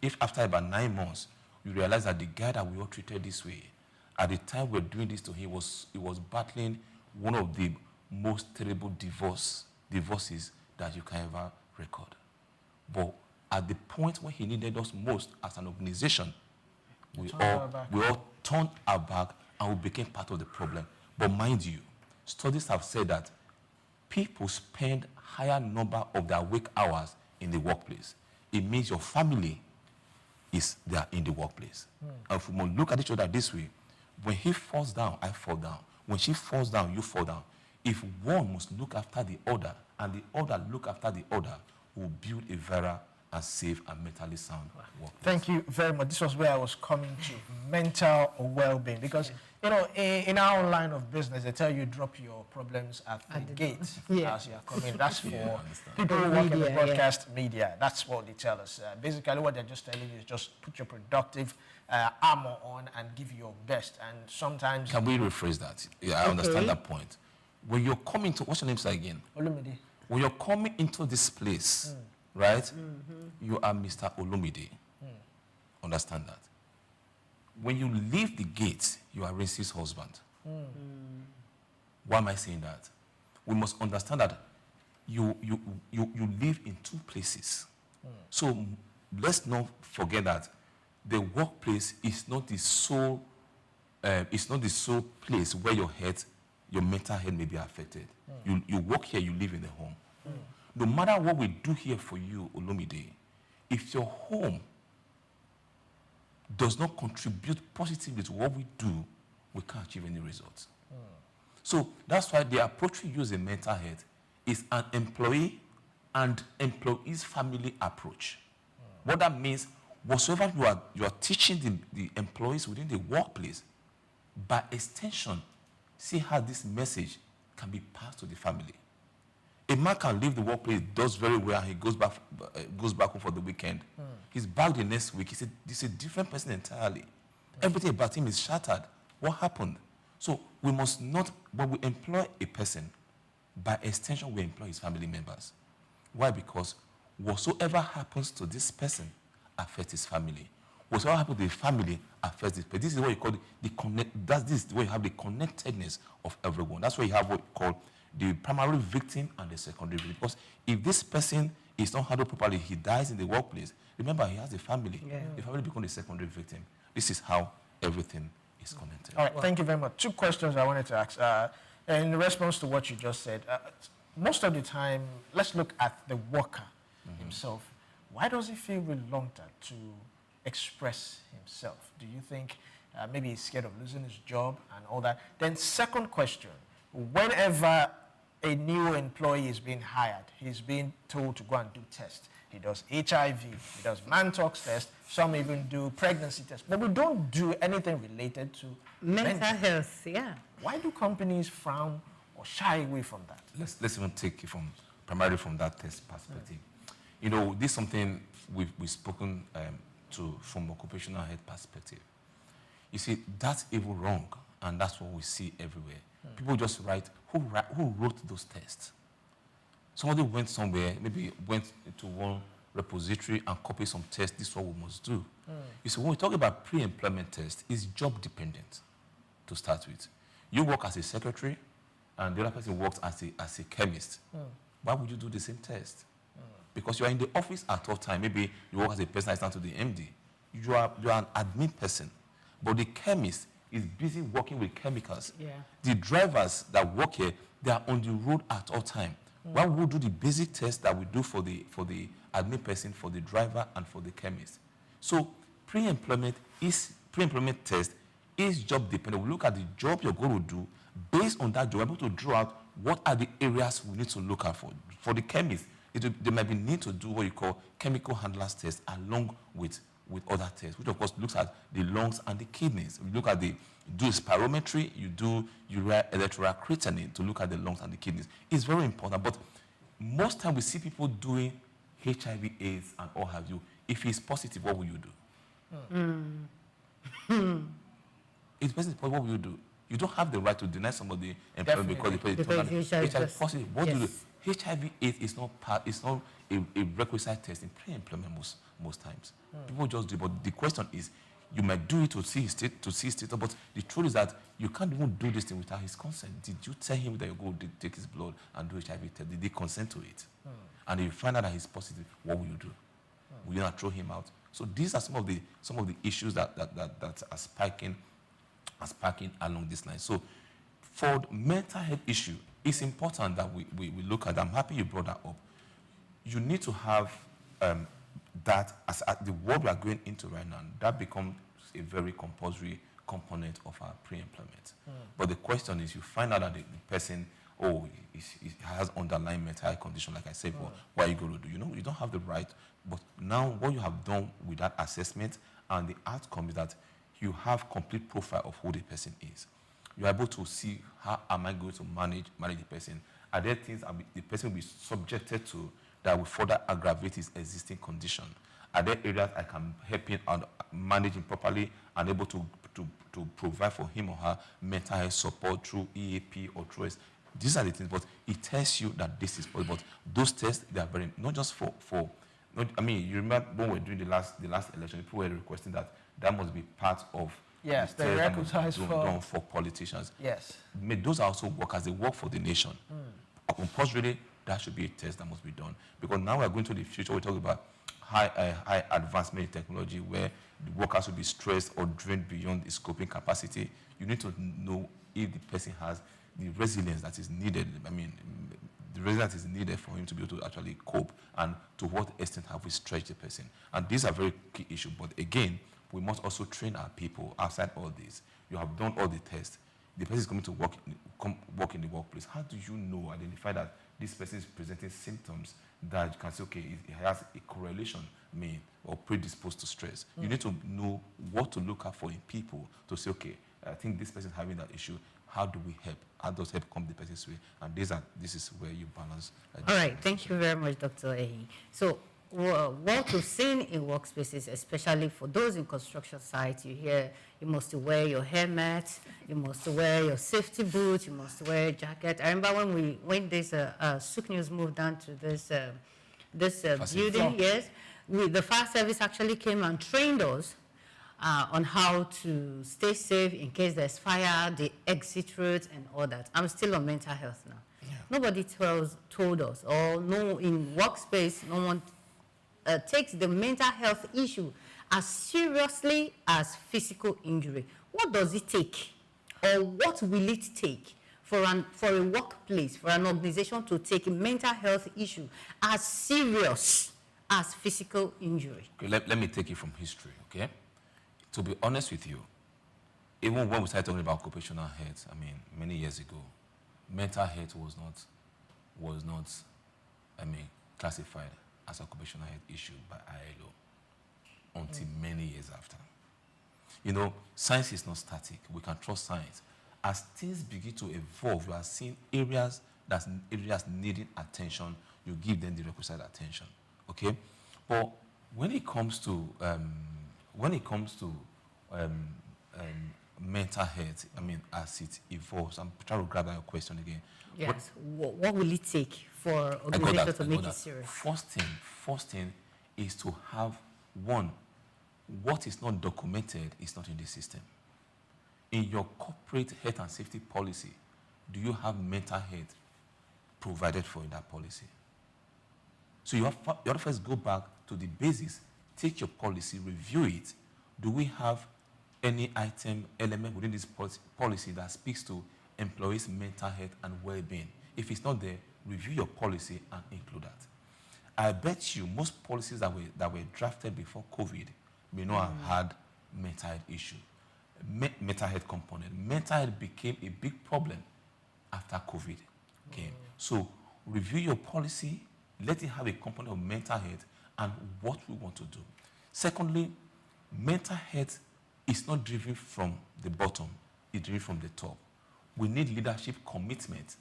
if after about 9 months, you realize that the guy that we all treated this way, at the time we're doing this to him, he was battling one of the most terrible divorces that you can ever record. But at the point when he needed us most as an organization, we all turned our back and we became part of the problem. But mind you, studies have said that people spend higher number of their work hours in the workplace. It means your family is there in the workplace. And if we look at each other this way, when he falls down, I fall down. When she falls down, you fall down. If one must look after the other, and the other look after the other, we'll build a very and safe and mentally sound workplace. Thank you very much. This was where I was coming to, mental well-being. Because, you know, in our line of business, they tell you drop your problems at the gate as you're coming. That's for people who work in the broadcast media. That's what they tell us. Basically, what they're just telling you is just put your productive armor on and give your best. And sometimes... Can we rephrase that? Yeah, I understand that point. When you're coming to... What's your name, sir, again? Olumide. When you're coming into this place, right, you are Mr. Olumide. Understand that. When you leave the gate, you are Rince's husband. Why am I saying that? We must understand that you live in two places. So let's not forget that the workplace is not the sole place where your mental health may be affected. You work here, you live in the home. No matter what we do here for you, Olumide, if your home does not contribute positively to what we do, we can't achieve any results. So that's why the approach we use in mental health is an employee and employee's family approach. What that means, whatsoever you are teaching the employees within the workplace, by extension, see how this message can be passed to the family. A man can leave the workplace, does very well, and he goes back home for the weekend. He's back the next week. He's a different person entirely. Everything about him is shattered. What happened? So we must not, when we employ a person, by extension, we employ his family members. Why? Because whatsoever happens to this person affects his family. Whatsoever happens to the family affects this person. This is what you call this is where you have the connectedness of everyone. That's why you have what you call the primary victim and the secondary victim. Because if this person is not handled properly, he dies in the workplace. Remember, he has a family. The family becomes the secondary victim. This is how everything is connected. All right, thank you very much. Two questions I wanted to ask. In response to what you just said, most of the time, let's look at the worker himself. Why does he feel reluctant to express himself? Do you think maybe he's scared of losing his job and all that? Then second question, whenever a new employee is being hired, he's being told to go and do tests. He does HIV, he does man-tox test, some even do pregnancy tests. But we don't do anything related to mental health, Why do companies frown or shy away from that? Let's even take it primarily from that test perspective. You know, this is something we've spoken to from occupational health perspective. You see, that's even wrong, and that's what we see everywhere. People just write, who wrote those tests? Somebody went somewhere, maybe went into one repository and copied some tests. This is what we must do. You see, when we talk about pre-employment test, it's job dependent to start with. You work as a secretary, and the other person works as a chemist. Why would you do the same test? Because you are in the office at all time. Maybe you work as a personal assistant to the MD. You are an admin person. But the chemist is busy working with chemicals. The drivers that work here, they are on the road at all time. Why would we do the basic test that we do for the admin person, for the driver, and for the chemist? So pre-employment test is job dependent. We look at the job you're going to do. Based on that job, we're able to draw out what are the areas we need to look at for. For the chemist, there might be need to do what you call chemical handlers test along with other tests, which of course looks at the lungs and the kidneys. We look at do spirometry, you do urea electoral creatinine to look at the lungs and the kidneys. It's very important, but most time we see people doing HIV, AIDS, and all have you. If it's positive, what will you do? It's positive, what will you do? You don't have the right to deny somebody employment because HIV positive. What do you do? HIV AIDS is not a requisite test in pre-employment most times. People just do, but the question is, you might do it to see his status, but the truth is that you can't even do this thing without his consent. Did you tell him that you go take his blood and do HIV test? Did they consent to it? And if you find out that he's positive, what will you do? Will you not throw him out? So these are some of the issues that are spiking as parking along this line. So for the mental health issue, it's important that we look at. I'm happy you brought that up. You need to have that as the world we are going into right now, that becomes a very compulsory component of our pre-employment. But the question is, you find out that the person, he has underlying mental health condition, like I said, well, what are you going to do? You know, you don't have the right. But now what you have done with that assessment and the outcome is that you have complete profile of who the person is. You're able to see, how am I going to manage the person? Are there things the person will be subjected to that will further aggravate his existing condition? Are there areas I can help him and manage him properly and able to provide for him or her mental health support through EAP or through these are the things, but it tells you that this is possible. But those tests, they are very, not just I mean, you remember when we were doing the last election, people were requesting that must be part of yes, they recognize for politicians. Yes. Those are also workers, they work for the nation. Compulsorily, that should be a test that must be done. Because now we're going to the future, we're talking about high advancement in technology where the workers will be stressed or drained beyond the scoping capacity. You need to know if the person has the resilience that is needed. I mean, the resilience is needed for him to be able to actually cope, and to what extent have we stretched the person. And these are very key issues. But again, we must also train our people outside all this. You have done all the tests. The person is going to work in the workplace. How do you know, identify that this person is presenting symptoms that you can say, okay, it has a correlation, or predisposed to stress? You need to know what to look out for in people to say, okay, I think this person is having that issue. How do we help? How does help come the person's way? And this is where you balance. All right, thank you very much, Dr. Ehi. So what we've seen in workspaces, especially for those in construction sites, you hear you must wear your helmet, you must wear your safety boots, you must wear a jacket. I remember when this SOUQ News moved down to this building, yes, the fire service actually came and trained us on how to stay safe in case there's fire, the exit routes, and all that. I'm still on mental health now. Yeah. Nobody told us, or no, in workspace, no one takes the mental health issue as seriously as physical injury. What does it take, or what will it take for a workplace, for an organization to take a mental health issue as serious as physical injury? Okay, let me take it from history, okay? To be honest with you, even when we started talking about occupational health, I mean, many years ago, mental health was not, classified as occupational health issue by ILO until many years after. You know, science is not static. We can trust science. As things begin to evolve, we are seeing areas needing attention. You give them the requisite attention, okay? But when it comes to mental health, I mean, as it evolves, I'm trying to grab that question again. Yes. What will it take for organizations to make it serious? First thing is to have, one, what is not documented is not in the system. In your corporate health and safety policy, do you have mental health provided for in that policy? So you have to first go back to the basis, take your policy, review it. Do we have any element within this policy that speaks to employees' mental health and well-being? If it's not there, review your policy and include that. I bet you most policies that were drafted before COVID may not have had mental health issue, mental health component. Mental health became a big problem after COVID came. So review your policy, let it have a component of mental health and what we want to do. Secondly, mental health is not driven from the bottom, it's driven from the top. We need leadership commitment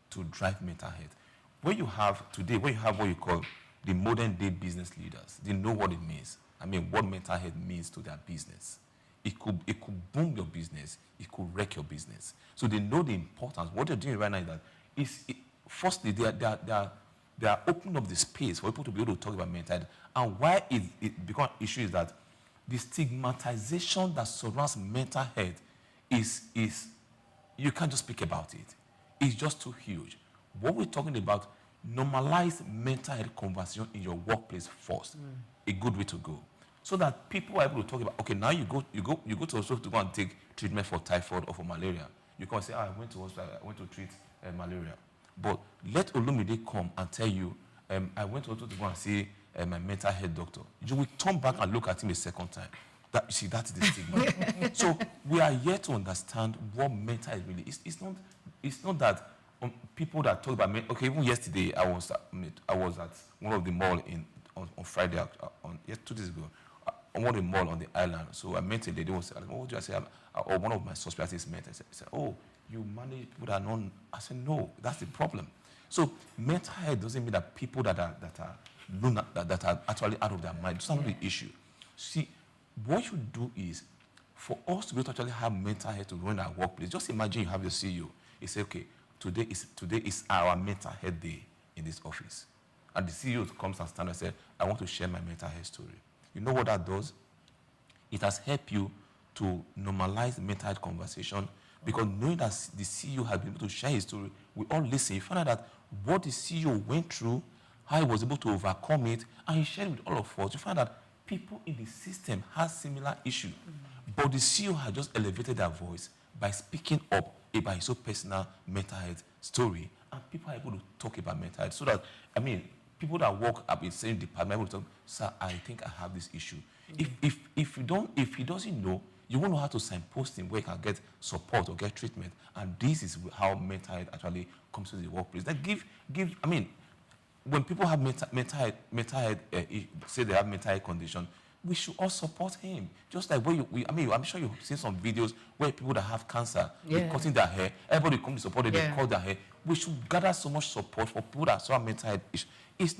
to drive mental health. What you have what you call the modern day business leaders, they know what it means. I mean, what mental health means to their business. It could boom your business, it could wreck your business. So they know the importance. What they're doing right now is that firstly, they are opening up the space for people to be able to talk about mental health. And why it becomes an issue is that the stigmatization that surrounds mental health is you can't just speak about it. It's just too huge. What we're talking about, normalize mental health conversation in your workplace first. A good way to go. so that people are able to talk about, okay, now you go to hospital to go and take treatment for typhoid or for malaria. You can't say, I went to hospital, I went to treat malaria. But let Olumide come and tell you, I went to hospital to go and see my mental health doctor. You will turn back and look at him a second time. That, you see, that's the stigma. So we are here to understand what mental health really is. It's not that people that talk about okay, even yesterday I was at one of the mall on Friday, 2 days ago, on one of the mall on the island. So I met a lady who said, what do I say? Or one of my suspects met. I said, oh, you manage people that are non. I said, no, that's the problem. So mental health doesn't mean that people that are actually out of their mind. That's not the issue. See, what you do is, for us to be able to actually have mental health to run our workplace, just imagine you have your CEO. You say, okay, today is our mental health day in this office. And the CEO comes and stands and says, I want to share my mental health story. You know what that does? It has helped you to normalize mental health conversation, because knowing that the CEO has been able to share his story, we all listen. You find out that what the CEO went through, how he was able to overcome it, and he shared it with all of us. You find that people in the system have similar issues, but the CEO has just elevated their voice by speaking up about his own personal mental health story, and people are able to talk about mental health. So that, I mean, people that work up in the same department will talk, sir, I think I have this issue. If he doesn't know, you won't know how to signpost him where he can get support or get treatment. And this is how mental health actually comes to the workplace. That I mean, when people have mental health, say they have mental health condition, we should all support him. Just like where I'm sure you've seen some videos where people that have cancer, they're cutting their hair, everybody comes to support them, they cut their hair. We should gather so much support for people that have mental health issues. It's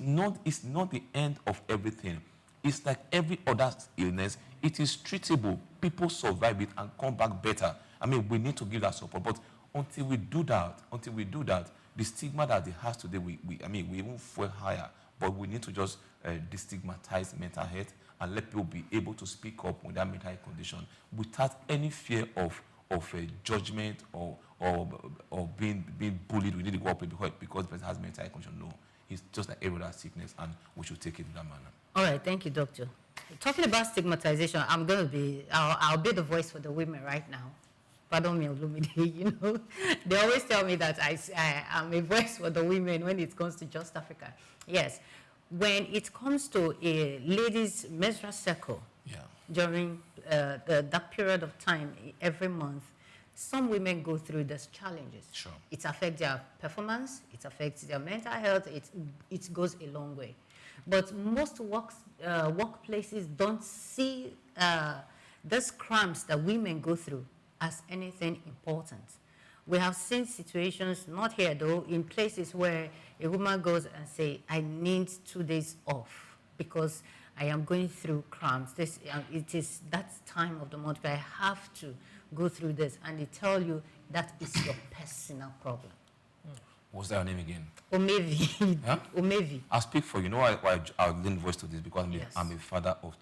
not the end of everything. It's like every other illness. It is treatable. People survive it and come back better. I mean, we need to give that support. But until we do that, the stigma that it has today, we even fall higher. But we need to just destigmatize mental health and let people be able to speak up with that mental health condition without any fear of judgment or being bullied within the workplace because the person has mental health condition. No, it's just like every other sickness, and we should take it in that manner. All right, thank you, doctor. Talking about stigmatization, I'll be the voice for the women right now. Pardon me, Olumide, you know, they always tell me that I'm a voice for the women when it comes to Just Africa. Yes, when it comes to a lady's menstrual cycle, during that period of time every month, some women go through these challenges. Sure. It affects their performance, it affects their mental health, it goes a long way. But most workplaces don't see these cramps that women go through as anything important. We have seen situations, not here though, in places where a woman goes and say, I need 2 days off because I am going through cramps. It is that time of the month where I have to go through this, and they tell you that is your personal problem. What's that name again? Omevi. Huh? Omevi. I'll speak for you. Know why I'll lend voice to this, because I'm a father of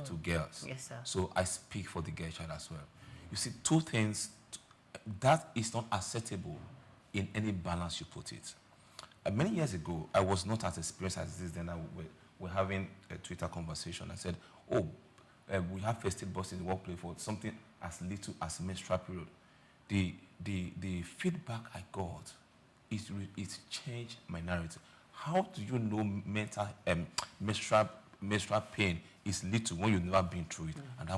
two girls. Yes, sir. So I speak for the girl child as well. You see, two things that is not acceptable in any balance you put it. Many years ago, I was not as experienced as this. Then we're having a Twitter conversation. I said, "Oh, we have festive bus in the workplace for something as little as menstrual period." The feedback I got, it changed my narrative. How do you know menstrual pain is little when you've never been through it? And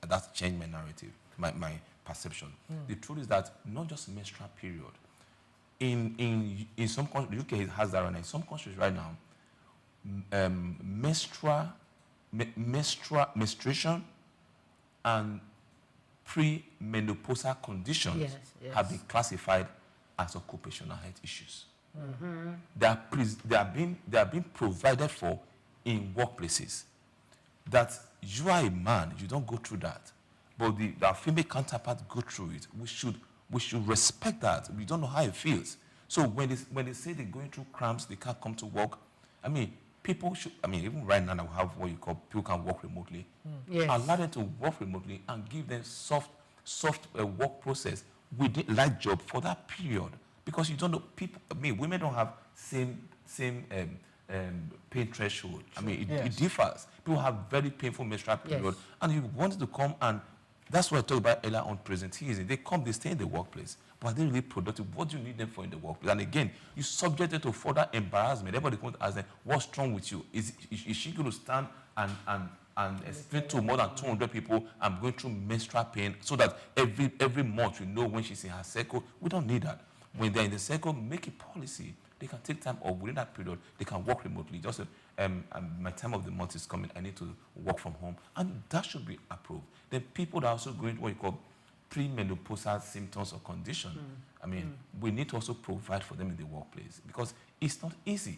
that changed my narrative, my perception. The truth is that not just menstrual period. In some countries, the UK has that right now. In some countries right now, menstruation and pre-menopausal conditions have been classified as occupational health issues. They are being provided for in workplaces. That you are a man, you don't go through that, but our female counterparts go through it. We should respect that. We don't know how it feels. So when they say they're going through cramps, they can't come to work. I mean, people should. I mean, even right now we have what you call people can work remotely. Allow them to work remotely and give them soft work process within light job for that period, because you don't know people. I mean, women don't have same pain threshold. I mean, it differs. People have very painful menstrual period, and you wanted to come, and that's what I talked about earlier on presenteeism. They come, they stay in the workplace, but are they really productive? What do you need them for in the workplace? And again, you subject them to further embarrassment. Everybody comes to ask them, what's wrong with you? Is she going to stand and explain to more than 200 people, I'm going through menstrual pain, so that every month we know when she's in her cycle? We don't need that. When they're in the cycle, make a policy. They can take time off within that period. They can work remotely. Just my time of the month is coming. I need to work from home, and that should be approved. Then people that are also going to what you call premenopausal symptoms or condition. I mean, we need to also provide for them in the workplace, because it's not easy.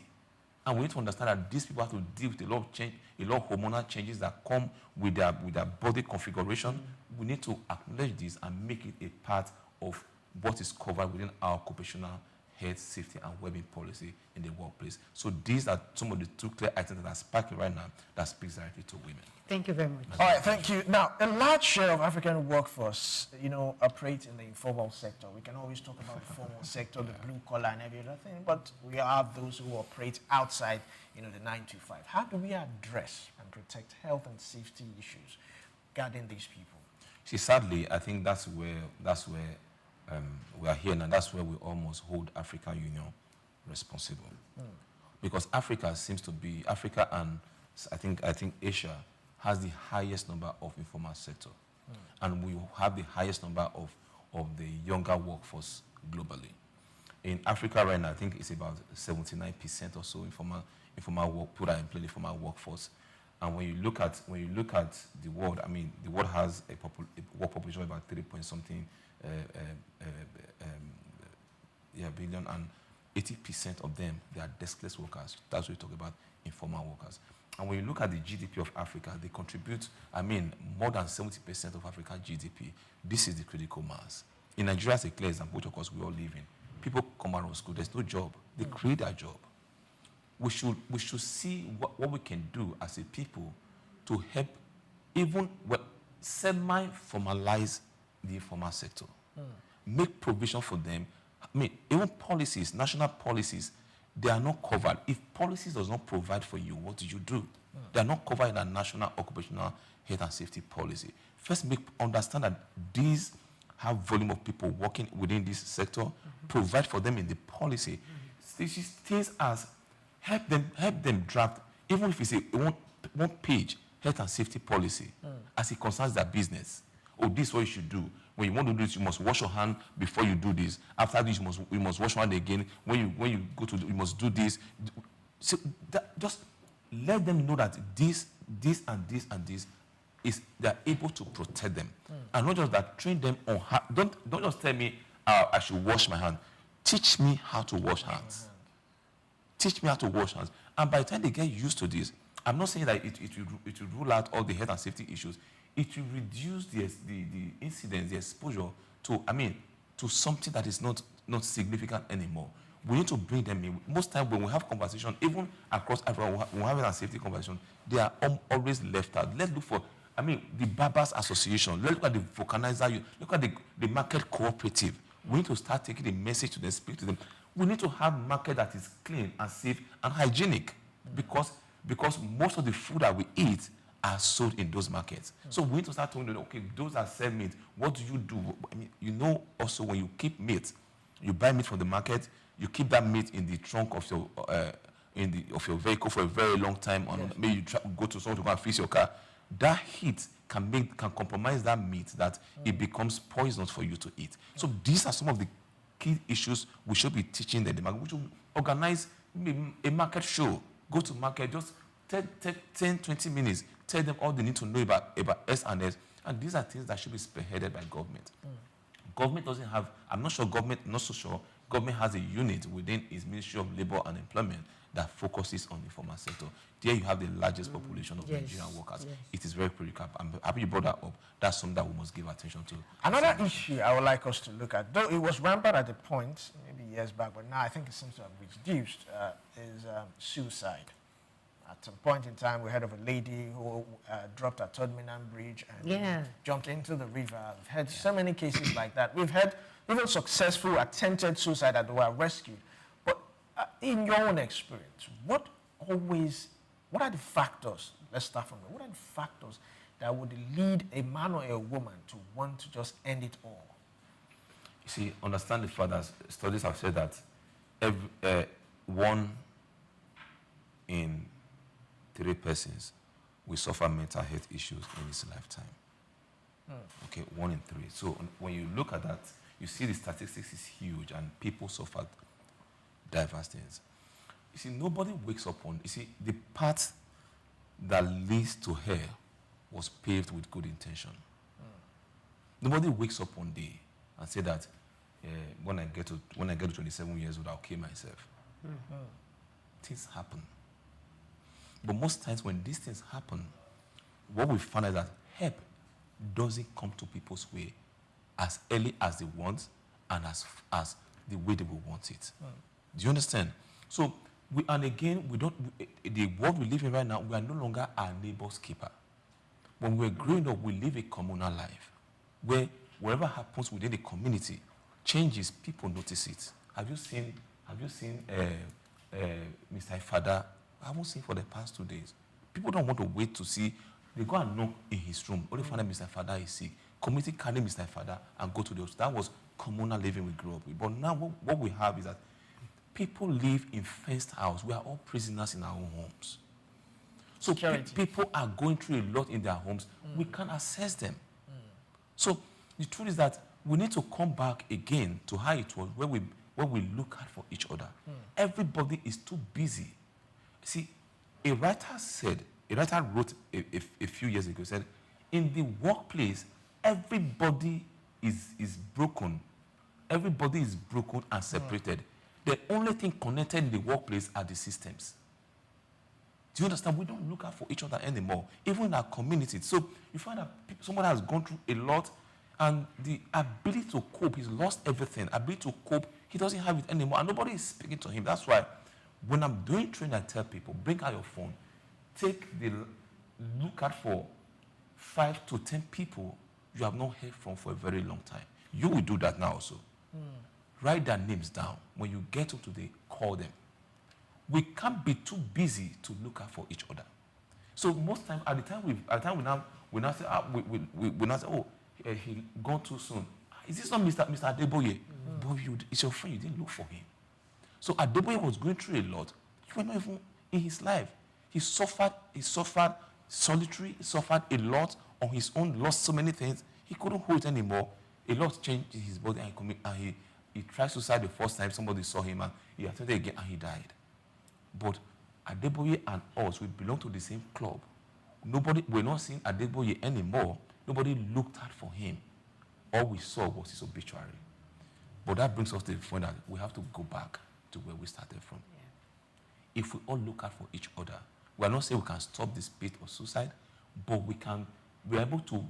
And we need to understand that these people have to deal with a lot of change, a lot of hormonal changes that come with their body configuration. We need to acknowledge this and make it a part of what is covered within our occupational health, safety, and well-being policy in the workplace. So these are some of the two clear items that are sparking right now that speaks directly to women. Thank you very much. All right, thank you. Now, a large share of African workforce, operate in the informal sector. We can always talk about the formal sector, the blue collar and every other thing, but we have those who operate outside, the 9 to 5. How do we address and protect health and safety issues regarding these people? See, sadly, I think that's where we are here now. That's where we almost hold African Union responsible, because Africa and I think Asia has the highest number of informal sector, and we have the highest number of the younger workforce globally. In Africa right now, I think it's about 79% or so informal work, people are employed in the informal workforce. And when you look at the world, I mean, the world has a work population of about 3 point something billion, and 80% of them, they are deskless workers. That's what we talk about, informal workers. And when you look at the GDP of Africa, they contribute, more than 70% of Africa's GDP. This is the critical mass. In Nigeria, as a clear example, which of course we all live in, people come out of school, there's no job. They create their job. We should see what we can do as a people to help even semi-formalize the informal sector. Make provision for them. Even policies, national policies, they are not covered. If policies does not provide for you, what do? They are not covered in a national occupational health and safety policy. First, understand that these have volume of people working within this sector, provide for them in the policy. Things as help them draft, even if it's a one page health and safety policy, as it concerns their business. Oh, this is what you should do. When you want to do this, you must wash your hand before you do this. After this, you must wash your hand again. When you go to, you must do this. So just let them know that this and this and this is, they're able to protect them, and not just that. Train them on how. Don't just tell me I should wash my hand. Teach me how to wash hands. Teach me how to wash hands. And by the time they get used to this, I'm not saying that it will rule out all the health and safety issues. It will reduce the incidence, the exposure to something that is not significant anymore. We need to bring them in. Most times when we have conversation, even across Africa, when we have a safety conversation, they are always left out. Let's look for, the Barbers Association. Let's look at the vulcanizer. Look at the market cooperative. We need to start taking the message to them, speak to them. We need to have a market that is clean and safe and hygienic, because most of the food that we eat are sold in those markets. So we need to start talking to them, okay, those that sell meat, what do you do? Also when you keep meat, you buy meat from the market, you keep that meat in the trunk of your vehicle for a very long time, and maybe you go to someone to go and fix your car. That heat can compromise that meat, that it becomes poisonous for you to eat. So these are some of the key issues we should be teaching them. We should organize a market show. Go to market, just take 10, 20 minutes, tell them all they need to know about S&S. And these are things that should be spearheaded by government. Government doesn't have, I'm not so sure, government has a unit within its Ministry of Labor and Employment that focuses on the informal sector. There you have the largest population of Nigerian workers. It is very critical. I'm happy you brought that up. That's something that we must give attention to. Another issue I would like us to look at, though it was rampant at a point, maybe years back, but now I think it seems to have reduced, is suicide. At some point in time, we heard of a lady who dropped at Third Mainland Bridge and jumped into the river. We've had so many cases like that. We've had even successful attempted suicide that were rescued. But in your own experience, what always, what are the factors, let's start from there, what are the factors that would lead a man or a woman to want to just end it all? You see, understand the fact that studies have said that one in 3 persons will suffer mental health issues in his lifetime. Okay, 1 in 3. So when you look at that, you see the statistics is huge and people suffer diverse things. You see, nobody wakes up on, you see, the path that leads to hell was paved with good intention. Nobody wakes up one day and say that when I get to 27 years old, I'll kill myself. Things happen. But most times when these things happen, what we find is that help doesn't come to people's way as early as they want and as the way they will want it. Do you understand? So, the world we live in right now, we are no longer our neighbor's keeper. When we're growing up, we live a communal life where whatever happens within the community changes, people notice it. Have you seen Mr. Ifada? I haven't seen for the past 2 days. People don't want to wait to see. They go and knock in his room. Only find out Mr. Ifada is sick. Community carry Mr. Ifada and go to the hospital. That was communal living we grew up with. But now what we have is that people live in fenced houses. We are all prisoners in our own homes. So people are going through a lot in their homes. We can't assess them. So the truth is that we need to come back again to how it was, where we look out for each other. Everybody is too busy. See, a writer wrote a few years ago, said, in the workplace, everybody is broken. Everybody is broken and separated. The only thing connected in the workplace are the systems. Do you understand? We don't look out for each other anymore, even in our community. So you find that somebody has gone through a lot, and the ability to cope, he's lost everything. Ability to cope, he doesn't have it anymore, and nobody is speaking to him. That's why when I'm doing training, I tell people, bring out your phone, look out for 5 to 10 people you have not heard from for a very long time. You will do that now also. Write their names down. When you get up today, call them. We can't be too busy to look out for each other. So most times, at the time we now say, oh, he gone too soon. Is this not Mr. Adeboye? But it's your friend. You didn't look for him. So Adeboye was going through a lot. You were not even in his life. He suffered solitary. He suffered a lot on his own. Lost so many things. He couldn't hold it anymore. A lot changed in his body, and he tried suicide the first time. Somebody saw him, and he attempted again, and he died. But Adeboye and us, we belong to the same club. We're not seeing Adeboye anymore. Nobody looked out for him. All we saw was his obituary. But that brings us to the point that we have to go back to where we started from. Yeah. If we all look out for each other, we are not saying we can stop the spate of suicide, but we're able to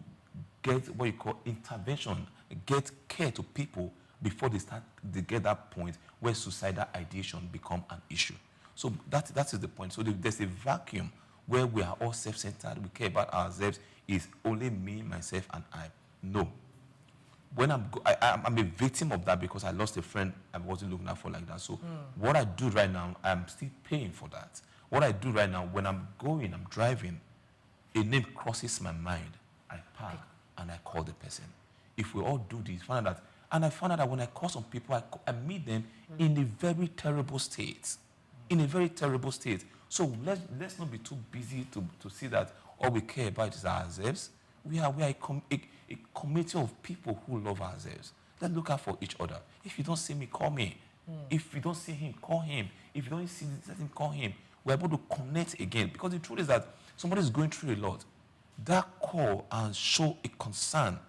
get what you call intervention, get care to people before they get that point where suicidal ideation become an issue. So that is the point. So there's a vacuum where we are all self-centered, we care about ourselves, is only me, myself, and I. No. When I'm a victim of that because I lost a friend I wasn't looking out for like that. So what I do right now, I'm still paying for that. What I do right now, when I'm driving, a name crosses my mind, I park and I call the person. If we all do this, I find out that when I call some people, I meet them in a very terrible state. In a very terrible state. So let's not be too busy to see that all we care about is ourselves. We are a community of people who love ourselves. Let's look out for each other. If you don't see me, call me. If you don't see him, call him. If you don't see him, call him. We're able to connect again. Because the truth is that somebody is going through a lot. That call and show a concern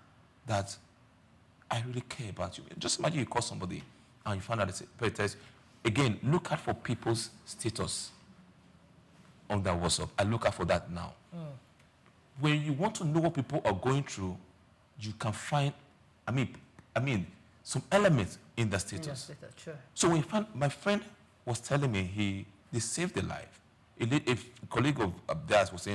that I really care about you. Just imagine you call somebody and you find out it's again, look out for people's status on their WhatsApp. I look out for that now. When you want to know what people are going through, you can find, some elements in the status. Sure. So when my friend was telling me they saved their life. A colleague of theirs was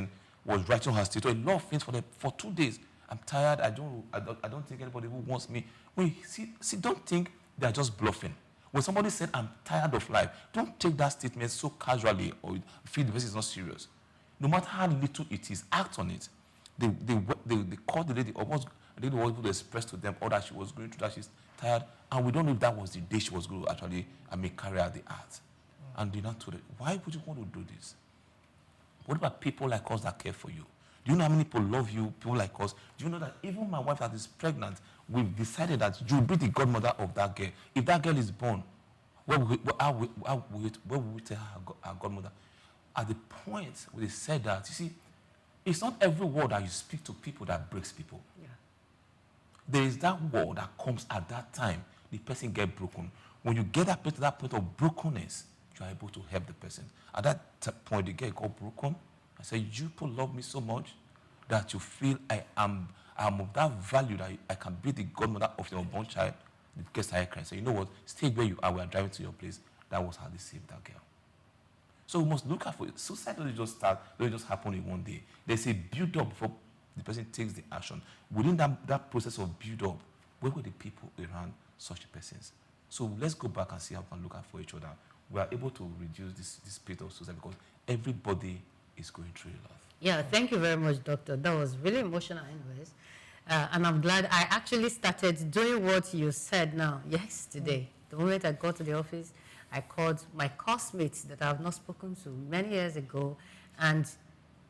writing her status, a lot of things for 2 days. I'm tired. I don't think anybody who wants me. Don't think they're just bluffing. When somebody said, I'm tired of life, don't take that statement so casually or feel the person is not serious. No matter how little it is, act on it. They called the lady, almost the lady was able to express to them all that she was going through, that she's tired, and we don't know if that was the day she was going to actually carry out the act. And they not told her, why would you want to do this? What about people like us that care for you? Do you know how many people love you, people like us? Do you know that even my wife that is pregnant, we've decided that you'll be the godmother of that girl. If that girl is born, where will we tell her our godmother? At the point where they said that, you see, it's not every word that you speak to people that breaks people. Yeah. There is that word that comes at that time, the person gets broken. When you get that to that point of brokenness, you are able to help the person. At that point, the girl got broken. I said, you people love me so much that you feel I am of that value that I can be the godmother of your unborn child. The girl started crying. So you know what? Stay where you are. We are driving to your place. That was how they saved that girl. So we must look out for it. Suicide doesn't just start, doesn't just happen in one day. There's a build-up before the person takes the action. Within that process of build-up, where were the people around such persons? So let's go back and see how we can look out for each other. We are able to reduce this spate of suicide because everybody is going through a lot. Yeah, thank you very much, Doctor. That was really emotional anyways. And I'm glad I actually started doing what you said now yesterday. The moment I got to the office, I called my classmates that I have not spoken to many years ago, and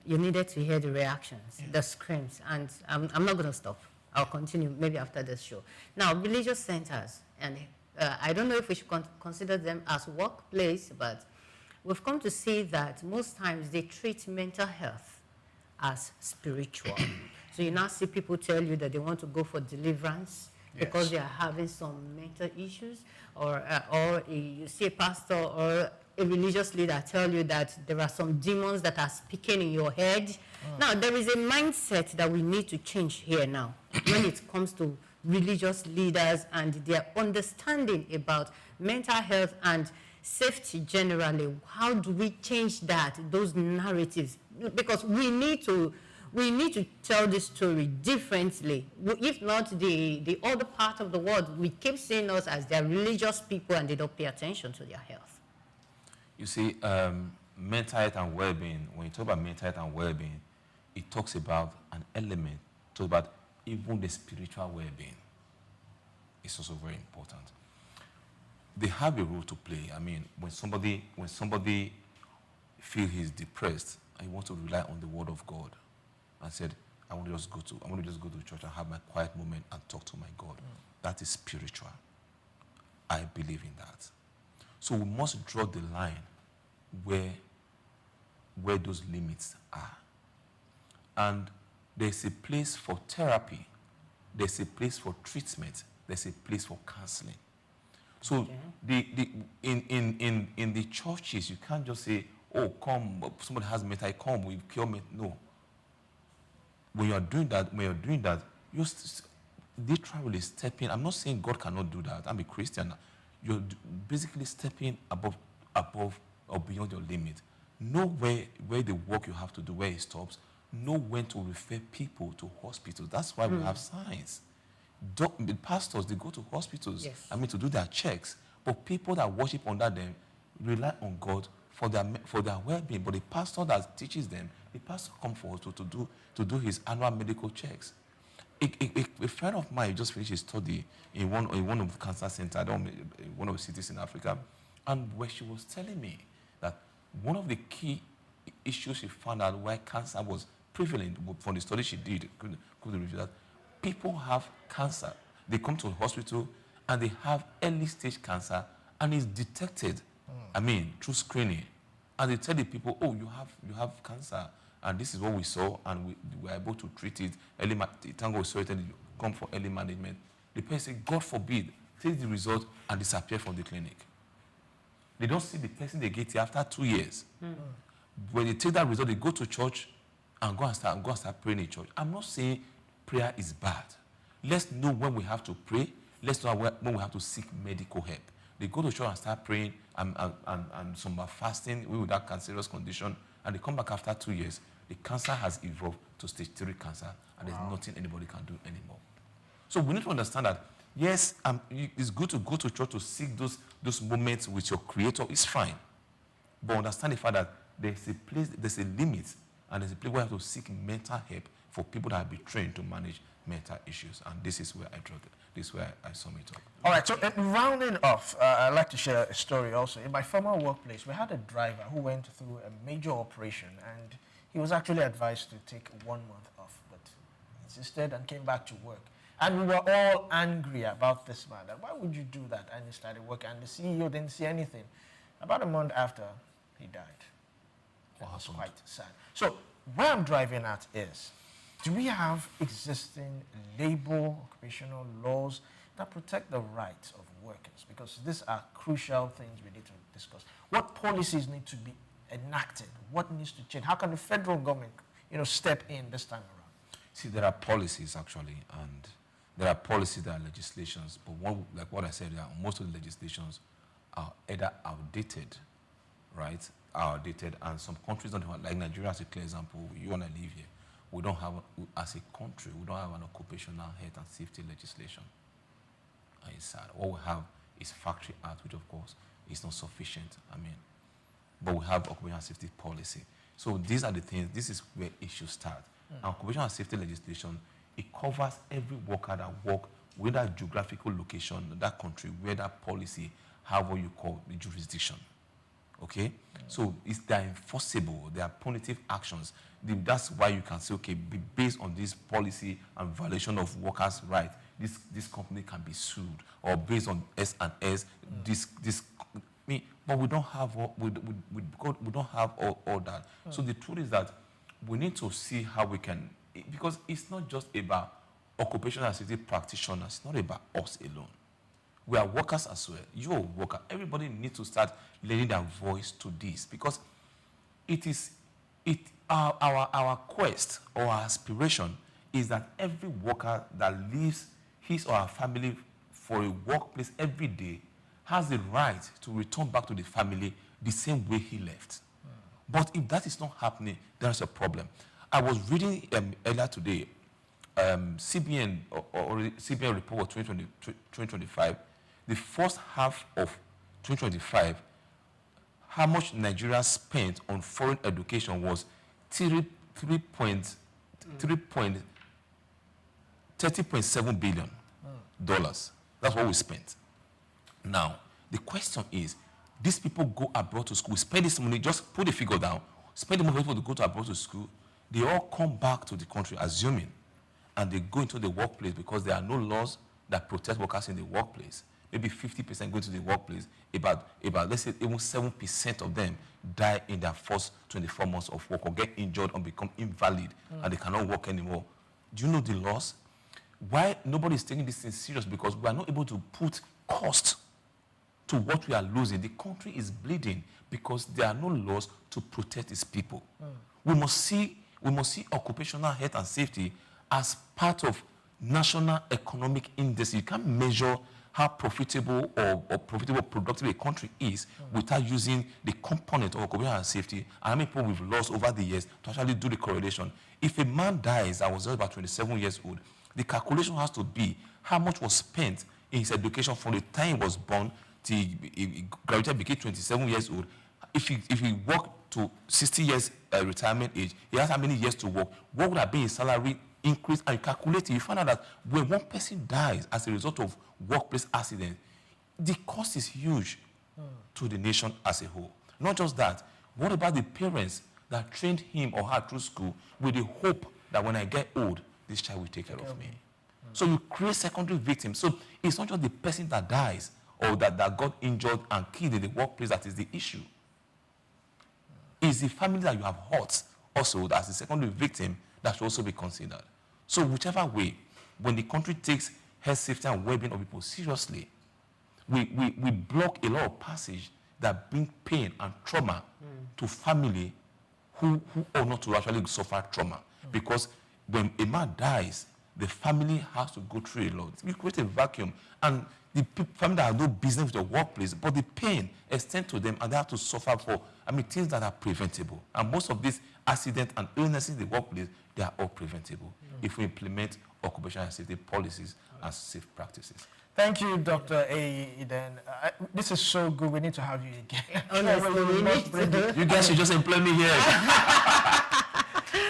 you needed to hear the reactions, the screams, and I'm not going to stop. I'll continue maybe after this show. Now, religious centers, and I don't know if we should consider them as workplace, but we've come to see that most times they treat mental health as spiritual. So you now see people tell you that they want to go for deliverance because they are having some mental issues, or you see a pastor or a religious leader tell you that there are some demons that are speaking in your head. Now, there is a mindset that we need to change here now when it comes to religious leaders and their understanding about mental health and safety generally. How do we change those narratives? Because we need to tell this story differently. If not, the other part of the world, we keep seeing us as their religious people and they don't pay attention to their health. You see, mental health and well-being, when you talk about mental health and well-being, it talks about an element, talks about even the spiritual well-being. It's also very important. They have a role to play. I mean, when somebody feels he's depressed and he wants to rely on the word of God, and said, I want to just go to church and have my quiet moment and talk to my God. That is spiritual. I believe in that. So we must draw the line where those limits are. And there's a place for therapy. There's a place for treatment. There's a place for counseling. So in the churches, you can't just say, oh, come, somebody has mental, come, we cure me. No. When you're doing that, you're literally stepping. I'm not saying God cannot do that. I'm a Christian. You're basically stepping above or beyond your limit. Know where the work you have to do, where it stops. Know when to refer people to hospitals. That's why we have signs. The pastors, they go to hospitals, to do their checks. But people that worship under them rely on God for their well-being. But the pastor that teaches them, the pastor comes forward to do his annual medical checks. A friend of mine just finished his study in one of the cancer centers, one of the cities in Africa, and where she was telling me that one of the key issues she found out why cancer was prevalent from the study she did, could review that people have cancer. They come to the hospital and they have early stage cancer and it's detected, through screening. And they tell the people, oh, you have cancer. And this is what we saw, and we were able to treat it. Thank God we saw it, and you come for early management. The person, God forbid, takes the result and disappear from the clinic. They don't see the person they get here after 2 years. When they take that result, they go to church and go and start praying in church. I'm not saying prayer is bad. Let's know when we have to pray. Let's know when we have to seek medical help. They go to church and start praying, and some are fasting with that cancerous condition, and they come back after 2 years. The cancer has evolved to stage 3 cancer, and there's nothing anybody can do anymore. So we need to understand that Yes, it's good to go to church to seek those moments with your Creator. It's fine. But understand the fact that there's a place, there's a limit, and there's a place where you have to seek mental help for people that have been trained to manage mental issues. And this is where I draw it. This is where I sum it up. All right, so in rounding off, I'd like to share a story also. In my former workplace, we had a driver who went through a major operation, and he was actually advised to take 1 month off, but insisted and came back to work. And we were all angry about this man. Why would you do that? And he started working, and the CEO didn't see anything. About a month after, he died. That was quite sad. So where I'm driving at is, do we have existing labor, occupational laws that protect the rights of workers? Because these are crucial things we need to discuss. What policies need to be enacted? What needs to change? How can the federal government, step in this time around? See, there are policies actually, and there are policies that are legislations, but like what I said, most of the legislations are either outdated, right? Outdated, and some countries don't have, like Nigeria as a clear example. You want to live here. We don't have, as a country, we don't have an occupational health and safety legislation. And it's sad. What we have is Factory Act, which of course is not sufficient. But we have occupational safety policy. So these are the things, this is where it should start. And occupational safety legislation, it covers every worker that work with that geographical location, that country, where that policy have what you call the jurisdiction. Okay? So they're enforceable, they are punitive actions. That's why you can say, okay, based on this policy and violation of workers' rights, this company can be sued, or based on S&S, but we don't have we don't have all that. So the truth is that we need to see how we can, because it's not just about occupational safety practitioners, it's not about us alone. We are workers as well. You're a worker. Everybody needs to start lending their voice to this, because our quest or our aspiration is that every worker that leaves his or her family for a workplace every day has the right to return back to the family the same way he left. But if that is not happening, there's a problem. I was reading earlier today, CBN report of 2025, the first half of 2025, how much Nigeria spent on foreign education was $30.7 billion. That's what we spent. Now, the question is, these people go abroad to school, spend this money, just put the figure down, spend the money for people to go abroad to school, they all come back to the country, assuming, and they go into the workplace because there are no laws that protect workers in the workplace. Maybe 50% go to the workplace, about let's say even 7% of them die in their first 24 months of work or get injured or become invalid and they cannot work anymore. Do you know the laws? Why nobody is taking this thing serious? Because we are not able to put cost to what we are losing. The country is bleeding because there are no laws to protect its people. We must see occupational health and safety as part of national economic index. You can't measure how profitable or productive a country is without using the component of occupational safety and how many people we've lost over the years to actually do the correlation. If a man dies that was just about 27 years old, the calculation has to be how much was spent in his education from the time he was born till he graduated, became 27 years old. If he worked to 60 years retirement age, he has how many years to work? What would have been his salary increase? And you calculate it, you find out that when one person dies as a result of workplace accident, the cost is huge to the nation as a whole. Not just that, what about the parents that trained him or her through school with the hope that when I get old, this child will take care of me? So you create secondary victims. So it's not just the person that dies or that got injured and killed in the workplace that is the issue. It's the family that you have hurt also as the secondary victim that should also be considered. So whichever way, when the country takes health, safety, and well-being of people seriously, we block a lot of passage that bring pain and trauma to family who ought not to actually suffer trauma. Because when a man dies, the family has to go through a lot. We create a vacuum, and the family that have no business with the workplace, but the pain extends to them, and they have to suffer for, things that are preventable. And most of these accidents and illnesses in the workplace, they are all preventable if we implement occupational safety policies and safe practices. Thank you, Dr. Eden. This is so good. We need to have you again. You guys should just employ me here.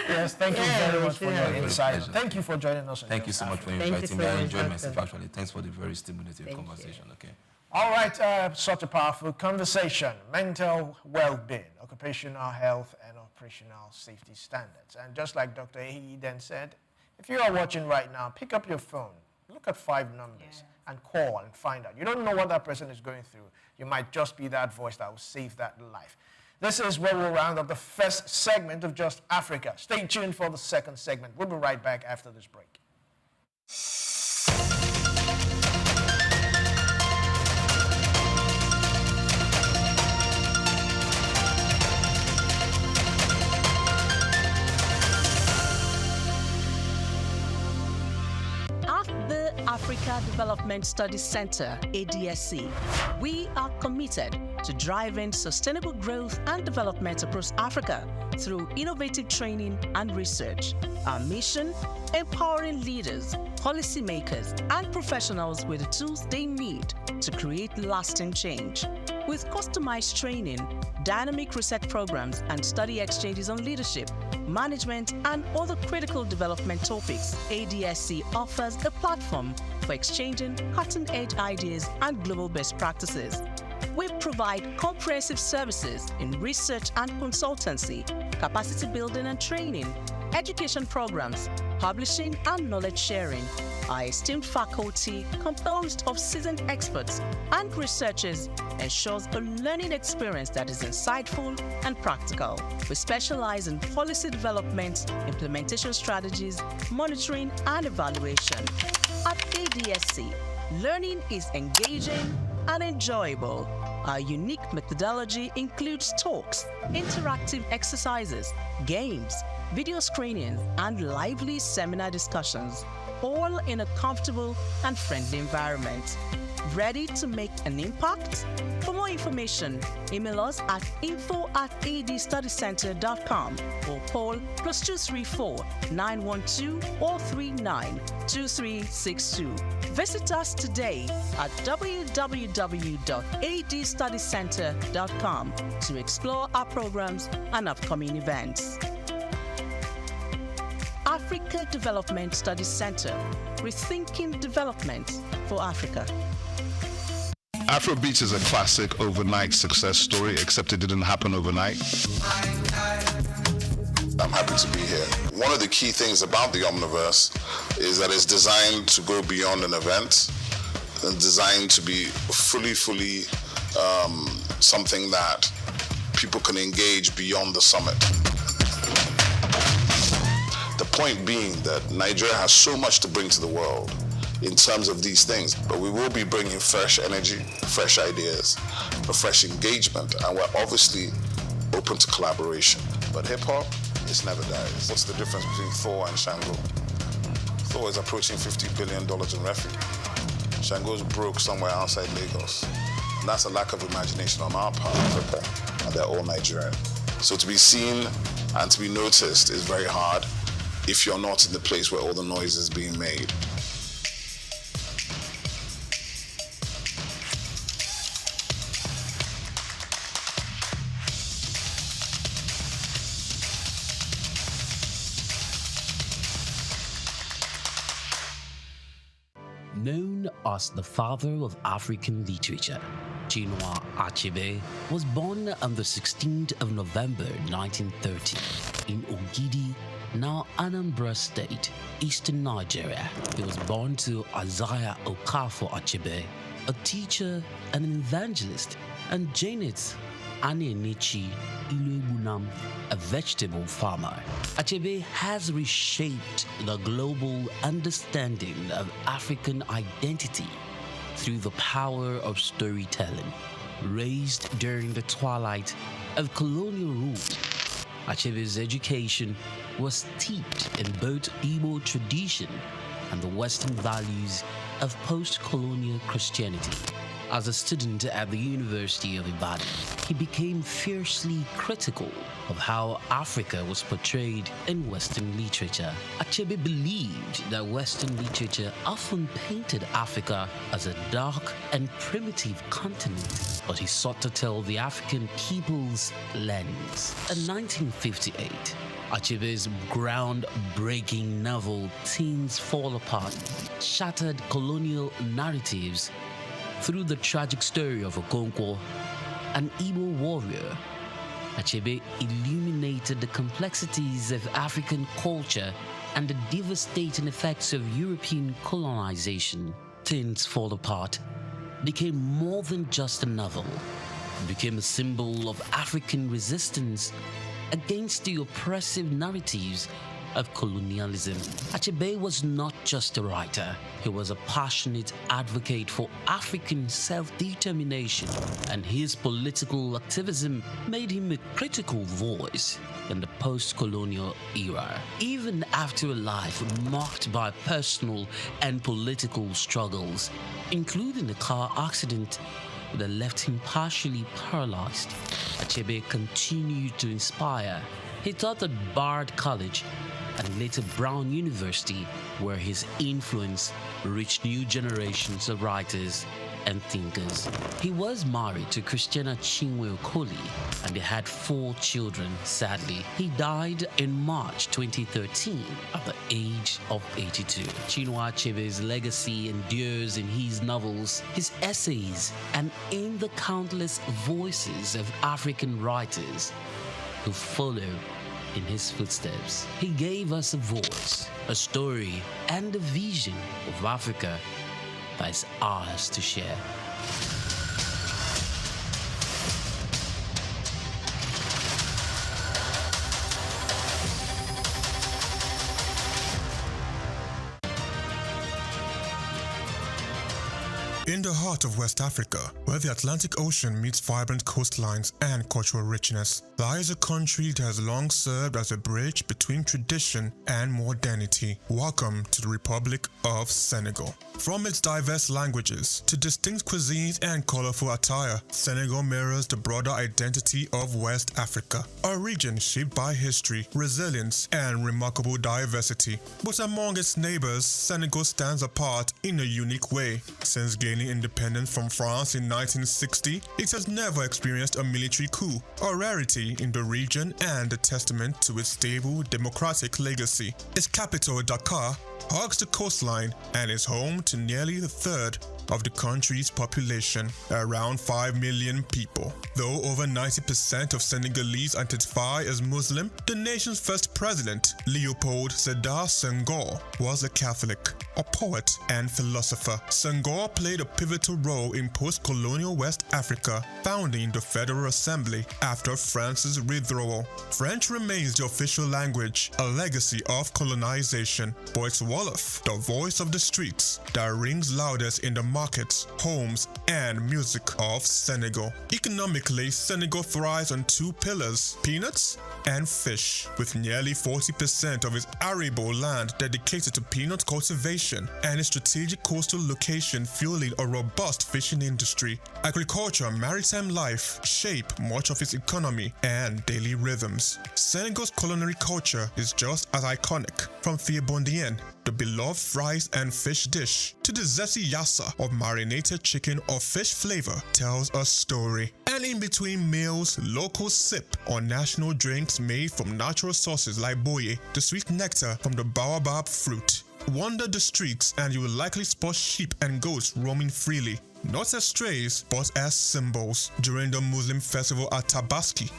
Yes, thank you very much for your insight. Thank you for joining us. Thank you so much for inviting me. I enjoyed myself, actually. Thanks for the very stimulative conversation. Okay. All right, such a powerful conversation. Mental well-being, occupational health, and operational safety standards. And just like Dr. Eden said, if you are watching right now, pick up your phone, look at 5 numbers, and call and find out. You don't know what that person is going through. You might just be that voice that will save that life. This is where we'll round up the first segment of Just Africa. Stay tuned for the second segment. We'll be right back after this break. Africa Development Studies Center, ADSC, we are committed to driving sustainable growth and development across Africa through innovative training and research. Our mission, empowering leaders, policymakers, and professionals with the tools they need to create lasting change. With customized training, dynamic research programs, and study exchanges on leadership, management, and other critical development topics, ADSC offers a platform for exchanging cutting-edge ideas and global best practices. We provide comprehensive services in research and consultancy, capacity building and training, education programs, publishing, and knowledge sharing. Our esteemed faculty, composed of seasoned experts and researchers, ensures a learning experience that is insightful and practical. We specialize in policy development, implementation strategies, monitoring, and evaluation. At ADSC, learning is engaging and enjoyable. Our unique methodology includes talks, interactive exercises, games, video screenings, and lively seminar discussions, all in a comfortable and friendly environment. Ready to make an impact? For more information, email us at info@adstudycenter.com or call +234 912 439 2362. Visit us today at www.adstudycenter.com to explore our programs and upcoming events. Africa Development Studies Center, rethinking development for Africa. Afrobeats is a classic overnight success story, except it didn't happen overnight. I'm happy to be here. One of the key things about the Omniverse is that it's designed to go beyond an event and designed to be fully something that people can engage beyond the summit. The point being that Nigeria has so much to bring to the world in terms of these things, but we will be bringing fresh energy, fresh ideas, a fresh engagement, and we're obviously open to collaboration. But hip-hop, it never dies. What's the difference between Thor and Shango? Thor is approaching $50 billion in revenue. Shango's broke somewhere outside Lagos. And that's a lack of imagination on our part, Africa, and they're all Nigerian. So to be seen and to be noticed is very hard if you're not in the place where all the noise is being made. Known as the father of African literature, Chinua Achebe was born on the 16th of November 1930 in Ogidi, now Anambra State, eastern Nigeria. He was born to Isaiah Okafor Achebe, a teacher and an evangelist, and Janet Anenichi Iluebunam, a vegetable farmer. Achebe has reshaped the global understanding of African identity through the power of storytelling. Raised during the twilight of colonial rule, Achebe's education was steeped in both Igbo tradition and the Western values of post-colonial Christianity. As a student at the University of Ibadan, he became fiercely critical of how Africa was portrayed in Western literature. Achebe believed that Western literature often painted Africa as a dark and primitive continent, but he sought to tell the African people's lens. In 1958, Achebe's groundbreaking novel Things Fall Apart shattered colonial narratives through the tragic story of Okonkwo, an Igbo warrior. Achebe illuminated the complexities of African culture and the devastating effects of European colonization. Things Fall Apart became more than just a novel. It became a symbol of African resistance against the oppressive narratives of colonialism. Achebe was not just a writer, he was a passionate advocate for African self-determination, and his political activism made him a critical voice in the post-colonial era. Even after a life marked by personal and political struggles, including a car accident that left him partially paralyzed, Achebe continued to inspire. He taught at Bard College and later Brown University, where his influence reached new generations of writers and thinkers. He was married to Christiana Chinwe Okoli, and they had 4 children. Sadly, he died in March 2013 at the age of 82. Chinua Achebe's legacy endures in his novels, his essays, and in the countless voices of African writers who follow in his footsteps. He gave us a voice, a story, and a vision of Africa that is ours to share. In the heart of West Africa, where the Atlantic Ocean meets vibrant coastlines and cultural richness, lies a country that has long served as a bridge between tradition and modernity. Welcome to the Republic of Senegal. From its diverse languages to distinct cuisines and colorful attire, Senegal mirrors the broader identity of West Africa, a region shaped by history, resilience, and remarkable diversity. But among its neighbors, Senegal stands apart in a unique way. Since gaining independence from France in 1960, it has never experienced a military coup, a rarity in the region and a testament to its stable democratic legacy. Its capital, Dakar, hugs the coastline and is home to nearly a third of the country's population, around 5 million people. Though over 90% of Senegalese identify as Muslim, the nation's first president, Léopold Sédar Senghor, was a Catholic, a poet, and philosopher. Senghor played a pivotal role in post-colonial West Africa, founding the Federal Assembly after France's withdrawal. French remains the official language, a legacy of colonization, but it's Wolof, the voice of the streets, that rings loudest in the markets, homes, and music of Senegal. Economically, Senegal thrives on 2 pillars: peanuts and fish, with nearly 40% of its arable land dedicated to peanut cultivation and a strategic coastal location fueling a robust fishing industry. Agriculture and maritime life shape much of its economy and daily rhythms. Senegal's culinary culture is just as iconic, from Fiebondien, the beloved rice and fish dish, to the zesty yassa of marinated chicken or fish flavor, tells a story. And in between meals, locals sip on national drinks made from natural sources like boye, the sweet nectar from the baobab fruit. Wander the streets and you will likely spot sheep and goats roaming freely, not as strays, but as symbols. During the Muslim festival at Tabaski,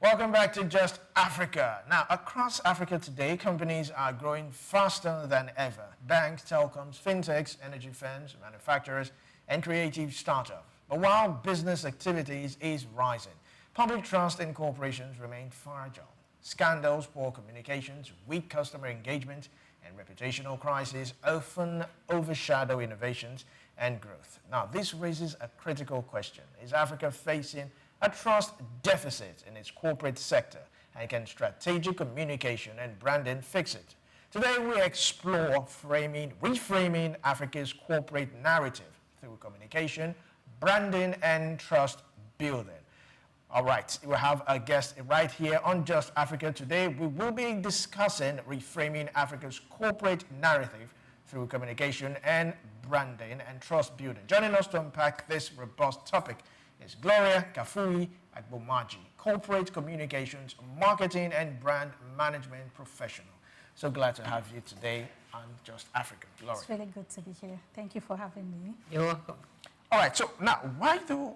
Welcome back to Just Africa. Now, across Africa today, companies are growing faster than ever. Banks, telecoms, fintechs, energy firms, manufacturers, and creative startups. But while business activities is rising, public trust in corporations remain fragile. Scandals, poor communications, weak customer engagement, and reputational crises often overshadow innovations and growth. Now, this raises a critical question. Is Africa facing a trust deficit in its corporate sector? And can strategic communication and branding fix it? Today, we explore reframing Africa's corporate narrative through communication, branding, and trust building. All right, we have a guest right here on Just Africa today. We will be discussing reframing Africa's corporate narrative through communication and branding and trust building. Joining us to unpack this robust topic is Gloria Kafui Agbomaji, corporate communications, marketing, and brand management professional. So glad to have you today on Just Africa. Gloria. It's really good to be here. Thank you for having me. You're welcome. All right, so now, why do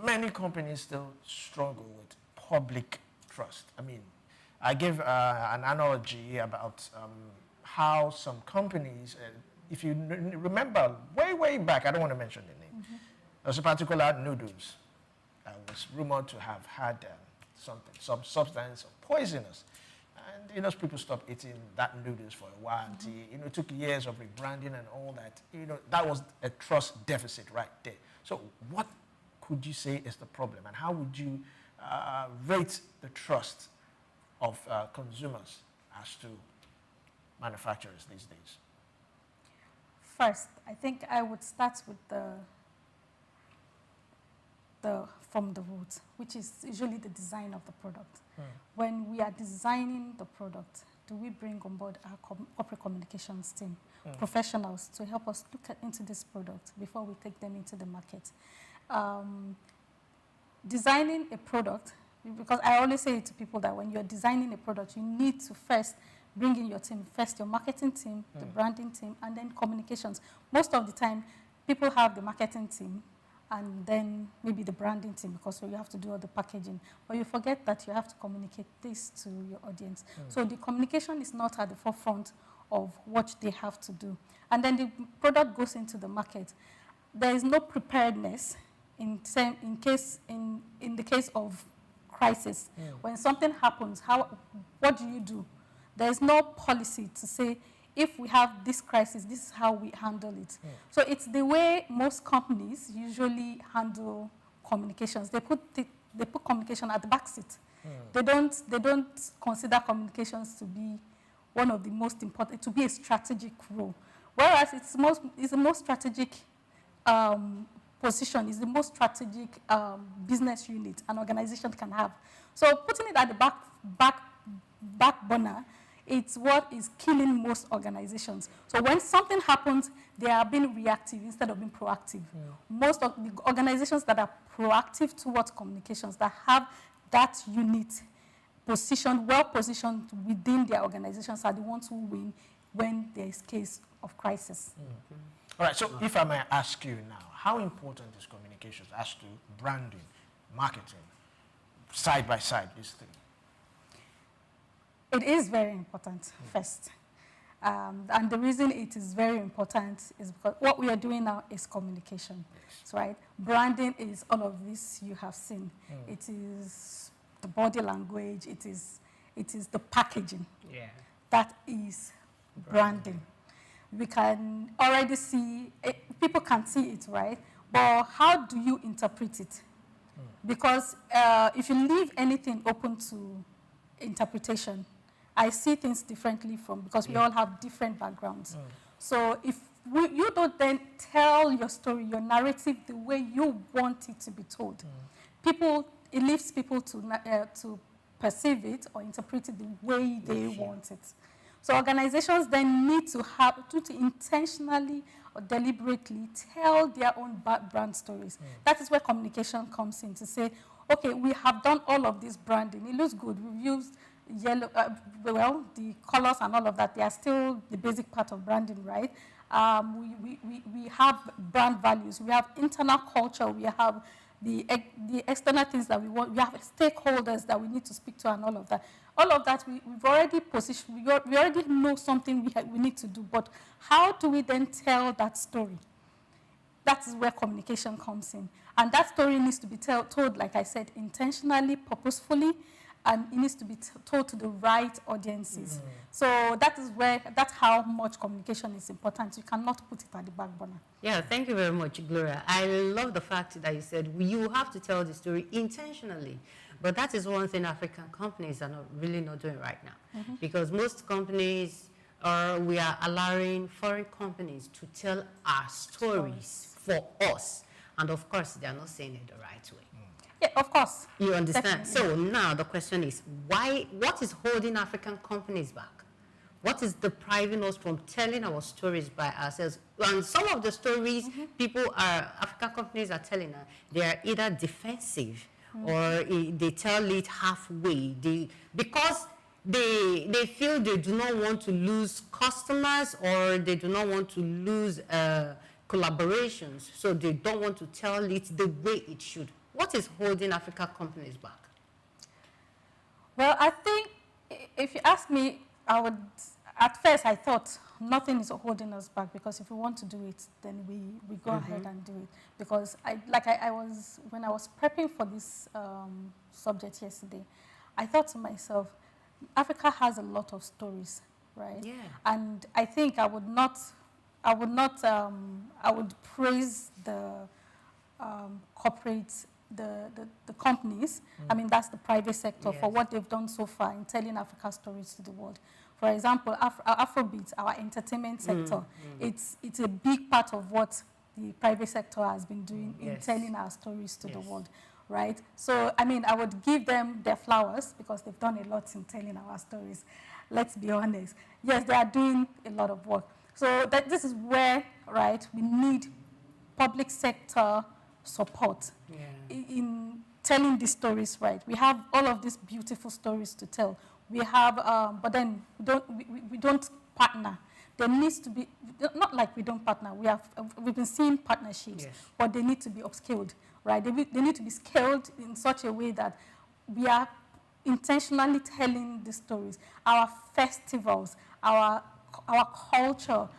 many companies still struggle with public trust? I mean, I give an analogy about how some companies, if you remember way back, I don't want to mention the name, there's a particular noodles that was rumored to have had some substance or poisonous. And, people stopped eating that noodles for a while. It took years of rebranding and all that. That was a trust deficit right there. So what could you say is the problem? And how would you rate the trust of consumers as to manufacturers these days? First, I think I would start with from the roots, which is usually the design of the product. When we are designing the product, do we bring on board our corporate communications team, professionals, to help us look into this product before we take them into the market? Designing a product, because I always say to people that when you're designing a product, you need to first bring in your team, first your marketing team, the branding team, and then communications. Most of the time, people have the marketing team and then maybe the branding team, because you have to do all the packaging. But you forget that you have to communicate this to your audience. So the communication is not at the forefront of what they have to do. And then the product goes into the market. There is no preparedness in the case of crisis. When something happens, what do you do? There is no policy to say, if we have this crisis, this is how we handle it. So it's the way most companies usually handle communications. They put communication at the back seat. They don't consider communications to be one of the most important, to be a strategic role. Whereas it's the most strategic position, is the most strategic business unit an organization can have. So putting it at the back burner, it's what is killing most organizations. So when something happens, they are being reactive instead of being proactive. Most of the organizations that are proactive towards communications, that have that unit well positioned within their organizations, are the ones who win when there is case of crisis. All right, so if I may ask you now, how important is communications as to branding, marketing, side by side, these things? It is very important, first. And the reason it is very important is because what we are doing now is communication, right? Branding is all of this you have seen. It is the body language, it is the packaging. That is branding. We can already see, people can see it, right? But how do you interpret it? Because if you leave anything open to interpretation, I see things differently because we all have different backgrounds. So if you don't then tell your story, your narrative, the way you want it to be told, it leaves people to perceive it or interpret it the way they want it. So organizations then need to intentionally or deliberately tell their own brand stories. That is where communication comes in, to say, okay, we have done all of this branding. It looks good. We've used yellow, the colors and all of that, they are still the basic part of branding, right? We have brand values. We have internal culture. We have the external things that we want. We have stakeholders that we need to speak to and all of that. All of that, we've already positioned. We already know something we need to do. But how do we then tell that story? That is where communication comes in. And that story needs to be told, like I said, intentionally, purposefully, and it needs to be told to the right audiences. So that's how much communication is important. You cannot put it at the back burner. Yeah, thank you very much, Gloria. I love the fact that you said you have to tell the story intentionally. But that is one thing African companies are really not doing right now. Because most companies, we are allowing foreign companies to tell our stories for us. And of course, they are not saying it the right way. Yeah, of course. You understand? Definitely. So now the question is, what is holding African companies back? What is depriving us from telling our stories by ourselves? And some of the stories African companies are telling us, they are either defensive or they tell it halfway. Because they feel they do not want to lose customers, or they do not want to lose collaborations, so they don't want to tell it the way it should. What is holding African companies back? Well, I think if you ask me, at first I thought nothing is holding us back, because if we want to do it, then we go ahead and do it. Because when I was prepping for this subject yesterday, I thought to myself, Africa has a lot of stories, right? Yeah. And I think I would praise the corporate, the companies, I mean, that's the private sector, for what they've done so far in telling Africa stories to the world. For example, Afrobeat, our entertainment sector, it's a big part of what the private sector has been doing in telling our stories to the world, right? So, I mean, I would give them their flowers, because they've done a lot in telling our stories. Let's be honest. Yes, they are doing a lot of work. So this is where, right, we need public sector support in telling these stories right. We have all of these beautiful stories to tell. We have, but then we don't partner. There needs to be, not like we don't partner. We've been seeing partnerships, but they need to be upscaled, right? They need to be scaled in such a way that we are intentionally telling the stories. Our festivals, our culture,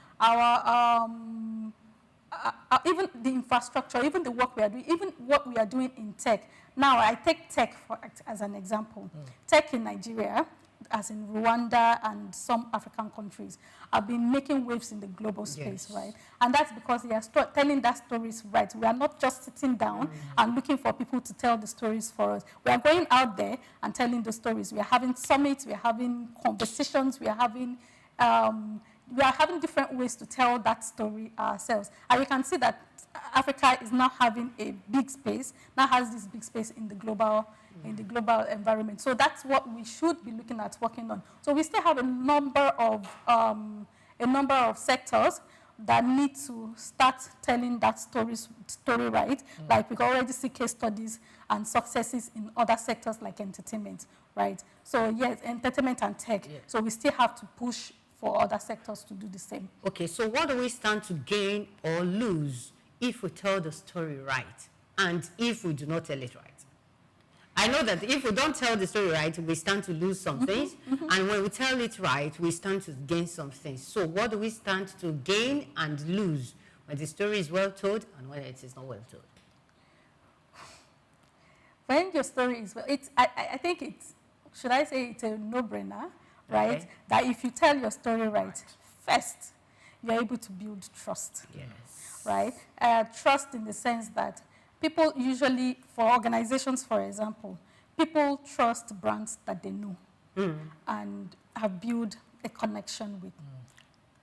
even the infrastructure, even the work we are doing, even what we are doing in tech. Now, I take tech as an example. Tech in Nigeria, as in Rwanda and some African countries, have been making waves in the global space, right? And that's because they are telling that stories right. We are not just sitting down and looking for people to tell the stories for us. We are going out there and telling the stories. We are having summits, we are having conversations, we are having different ways to tell that story ourselves. And we can see that Africa is now having a big space, now has this big space in the global environment. So that's what we should be looking at working on. So we still have a number of sectors that need to start telling that story right. Like we can already see case studies and successes in other sectors like entertainment, right? So yes, entertainment and tech. So we still have to push for other sectors to do the same. Okay, so what do we stand to gain or lose if we tell the story right, and if we do not tell it right? I know that if we don't tell the story right, we stand to lose some things, and when we tell it right, we stand to gain some things. So what do we stand to gain and lose when the story is well told and when it is not well told? When your story is well, I think it's, should I say it's a no-brainer, right? Okay. That if you tell your story right, first, you're able to build trust. Yes. Right? Trust in the sense that people usually, for organizations, for example, people trust brands that they know and have built a connection with.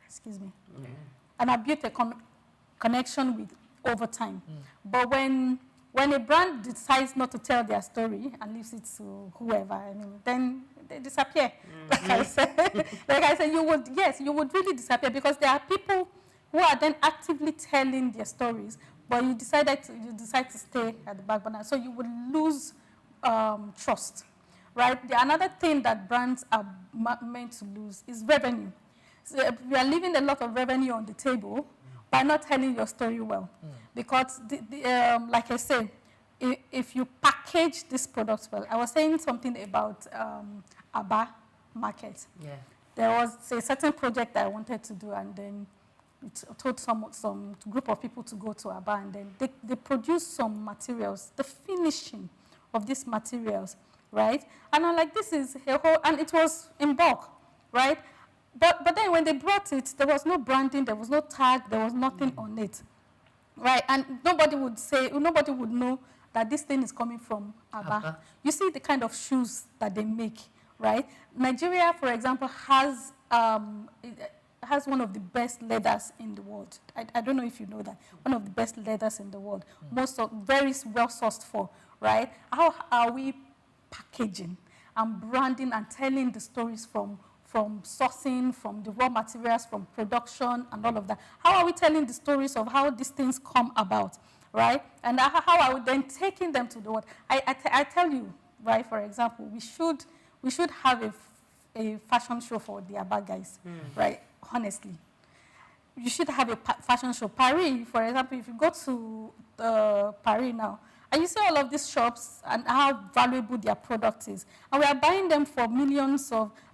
Excuse me. And have built a connection with over time. But when a brand decides not to tell their story and leaves it to whoever, I mean, then they disappear. Like I said, you would really disappear, because there are people who are then actively telling their stories, but you decide to stay at the back burner. So you would lose trust, right? Another thing that brands are meant to lose is revenue. So we are leaving a lot of revenue on the table by not telling your story well. Because, like I said, if you package this product well, I was saying something about Aba market. There was a certain project that I wanted to do, and then it told some group of people to go to Aba, and then they produced some materials. The finishing of these materials right? And I'm like, this is a whole, and it was in bulk, right? But then when they brought it, there was no branding, there was no tag, there was nothing on it, right? And nobody would know that this thing is coming from Aba. You see the kind of shoes that they make, right? Nigeria, for example, has one of the best leathers in the world. I don't know if you know that. One of the best leathers in the world. Very well sourced for, right? How are we packaging and branding and telling the stories from sourcing, from the raw materials, from production and all of that? How are we telling the stories of how these things come about, right? And how are we then taking them to the world? I tell you, right, for example, we should have a fashion show for the Aba guys, right? Honestly. You should have a fashion show. Paris, for example, if you go to Paris now, and you see all of these shops and how valuable their product is. And we are buying them for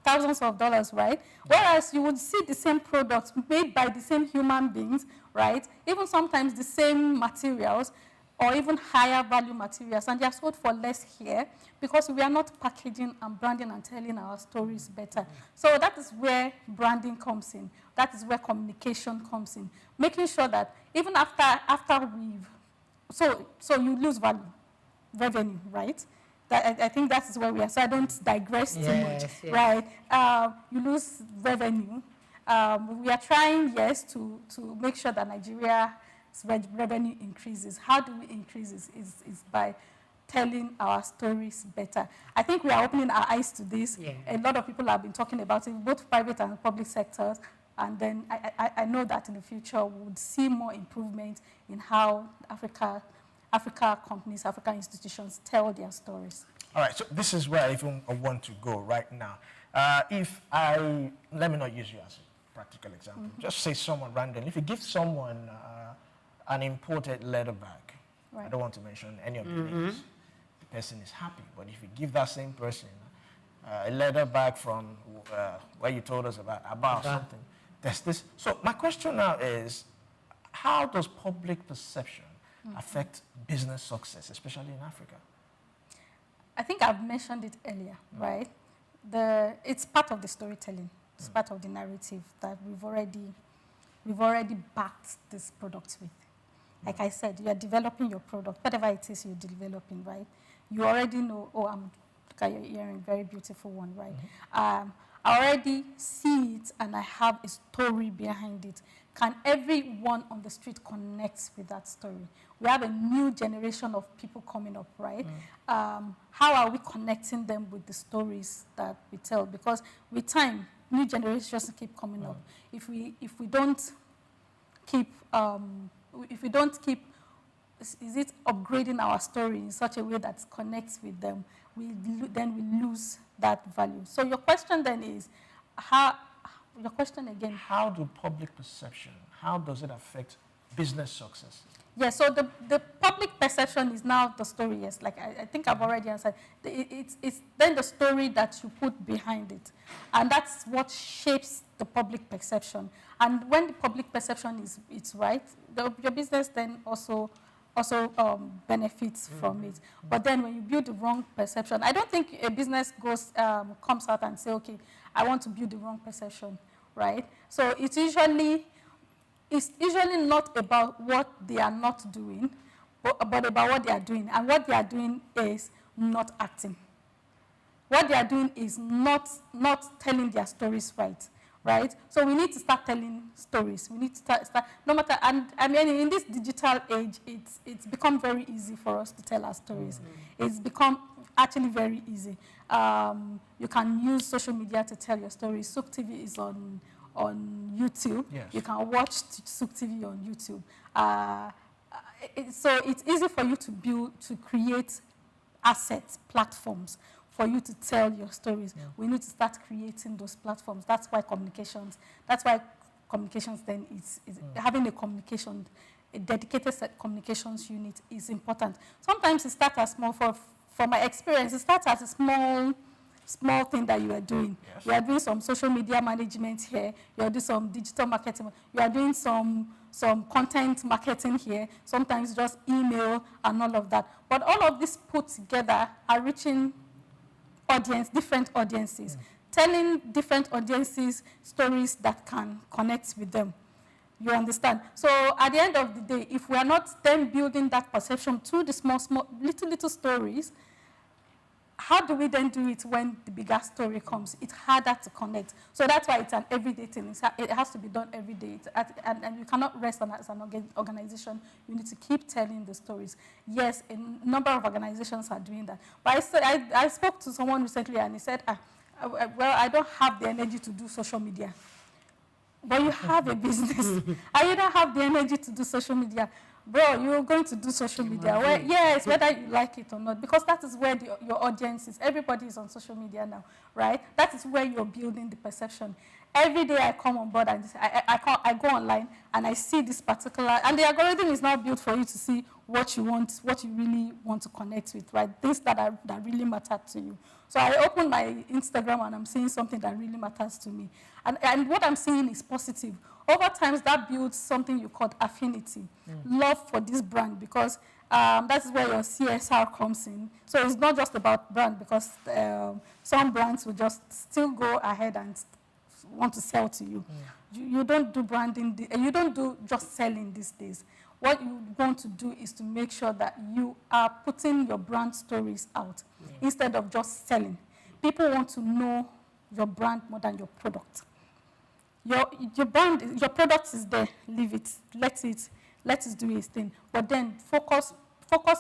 thousands of dollars, right? Whereas you would see the same product made by the same human beings, right? Even sometimes the same materials or even higher value materials, and they are sold for less here because we are not packaging and branding and telling our stories better. So that is where branding comes in. That is where communication comes in. Making sure that even after we've So you lose revenue, right? I think that is where we are. So I don't digress too much, right? You lose revenue. We are trying, yes, to make sure that Nigeria's revenue increases. How do we increase it? Is by telling our stories better. I think we are opening our eyes to this. Yeah. A lot of people have been talking about it, both private and public sectors. And then I know that in the future we would see more improvement in how Africa companies, Africa institutions tell their stories. All right, so this is where I even want to go right now. Let me not use you as a practical example. Just say someone random. If you give someone an imported leather bag, I don't want to mention any of the names, the person is happy. But if you give that same person a leather bag from where you told us about something, there's this. So my question now is, how does public perception affect business success, especially in Africa? I think I've mentioned it earlier, right? It's part of the storytelling. It's part of the narrative that we've already backed this product with. Like I said, you are developing your product, whatever it is you're developing, right? You already know, look at your earring, very beautiful one, right? I already see it and I have a story behind it. Can everyone on the street connect with that story? We have a new generation of people coming up, right? How are we connecting them with the stories that we tell? Because with time, new generations keep coming up. If we don't keep is it upgrading our story in such a way that connects with them, then we lose that value. So your question then is, your question again? How do public perception, how does it affect business success? Yeah, so the public perception is now the story, yes. Like I think I've already answered. It's then the story that you put behind it. And that's what shapes the public perception. And when the public perception is right, your business then also benefits from it. But then when you build the wrong perception, I don't think a business comes out and say, okay, I want to build the wrong perception, right? So it's usually not about what they are not doing, but about what they are doing. And what they are doing is not acting. What they are doing is not telling their stories right? So we need to start telling stories. We need to start no matter, and I mean, in this digital age, it's become very easy for us to tell our stories. It's become actually very easy. You can use social media to tell your stories. SOUQ TV is on YouTube. Yes. You can watch SOUQ TV on YouTube. So it's easy for you to create assets, platforms, for you to tell your stories. Yeah. We need to start creating those platforms. That's why communications then is having a dedicated communications unit is important. Sometimes it starts as small, from my experience, it starts as a small thing that you are doing. Yes. You are doing some social media management here, you are doing some digital marketing, you are doing some content marketing here, sometimes just email and all of that. But all of this put together are reaching different audiences, telling different audiences stories that can connect with them. You understand? So at the end of the day, if we are not then building that perception through the small, little stories, how do we then do it when the bigger story comes? It's harder to connect. So that's why it's an everyday thing. It has to be done every day. And you cannot rest on that as an organization. You need to keep telling the stories. Yes, a number of organizations are doing that. But I spoke to someone recently and he said, well, I don't have the energy to do social media. But you have a business and you don't have the energy to do social media. Bro, you're going to do social media. Yes, whether you like it or not, because that is where your audience is. Everybody is on social media now, right? That is where you're building the perception. Every day I come on board and I go online and I see this particular, and the algorithm is now built for you to see what you want, what you really want to connect with, right? Things that really matter to you. So I open my Instagram and I'm seeing something that really matters to me. And what I'm seeing is positive. Over time, that builds something you call affinity, love for this brand, because that is where your CSR comes in. So it's not just about brand, because some brands will just still go ahead and want to sell to you. You don't do branding, you don't do just selling these days. What you want to do is to make sure that you are putting your brand stories out instead of just selling. People want to know your brand more than your product. Your brand, your product is there. Leave it. Let it do its thing. But then focus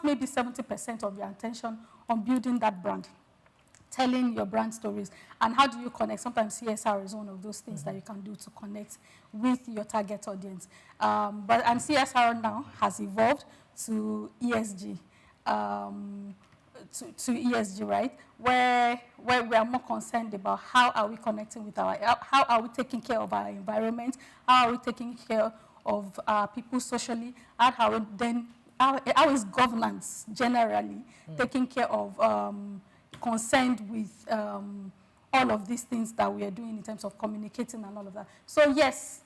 maybe 70% of your attention on building that brand, telling your brand stories. And how do you connect? Sometimes CSR is one of those things that you can do to connect with your target audience. And CSR now has evolved to ESG. To ESG, right? Where we are more concerned about how are we connecting with how are we taking care of our environment, how are we taking care of people socially, how is governance generally taking care of, concerned with all of these things that we are doing in terms of communicating and all of that. So yes,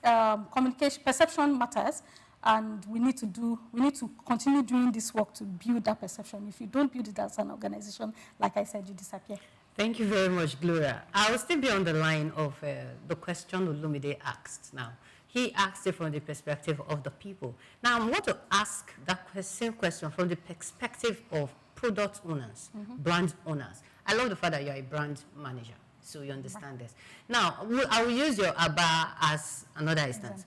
communication, perception matters. And we need to continue doing this work to build that perception. If you don't build it as an organization, like I said, you disappear. Thank you very much, Gloria. I will still be on the line of the question Olumide asked now. He asked it from the perspective of the people. Now, I want to ask that same question from the perspective of product owners, brand owners. I love the fact that you're a brand manager, so you understand this. Now, I will use your Abba as another instance.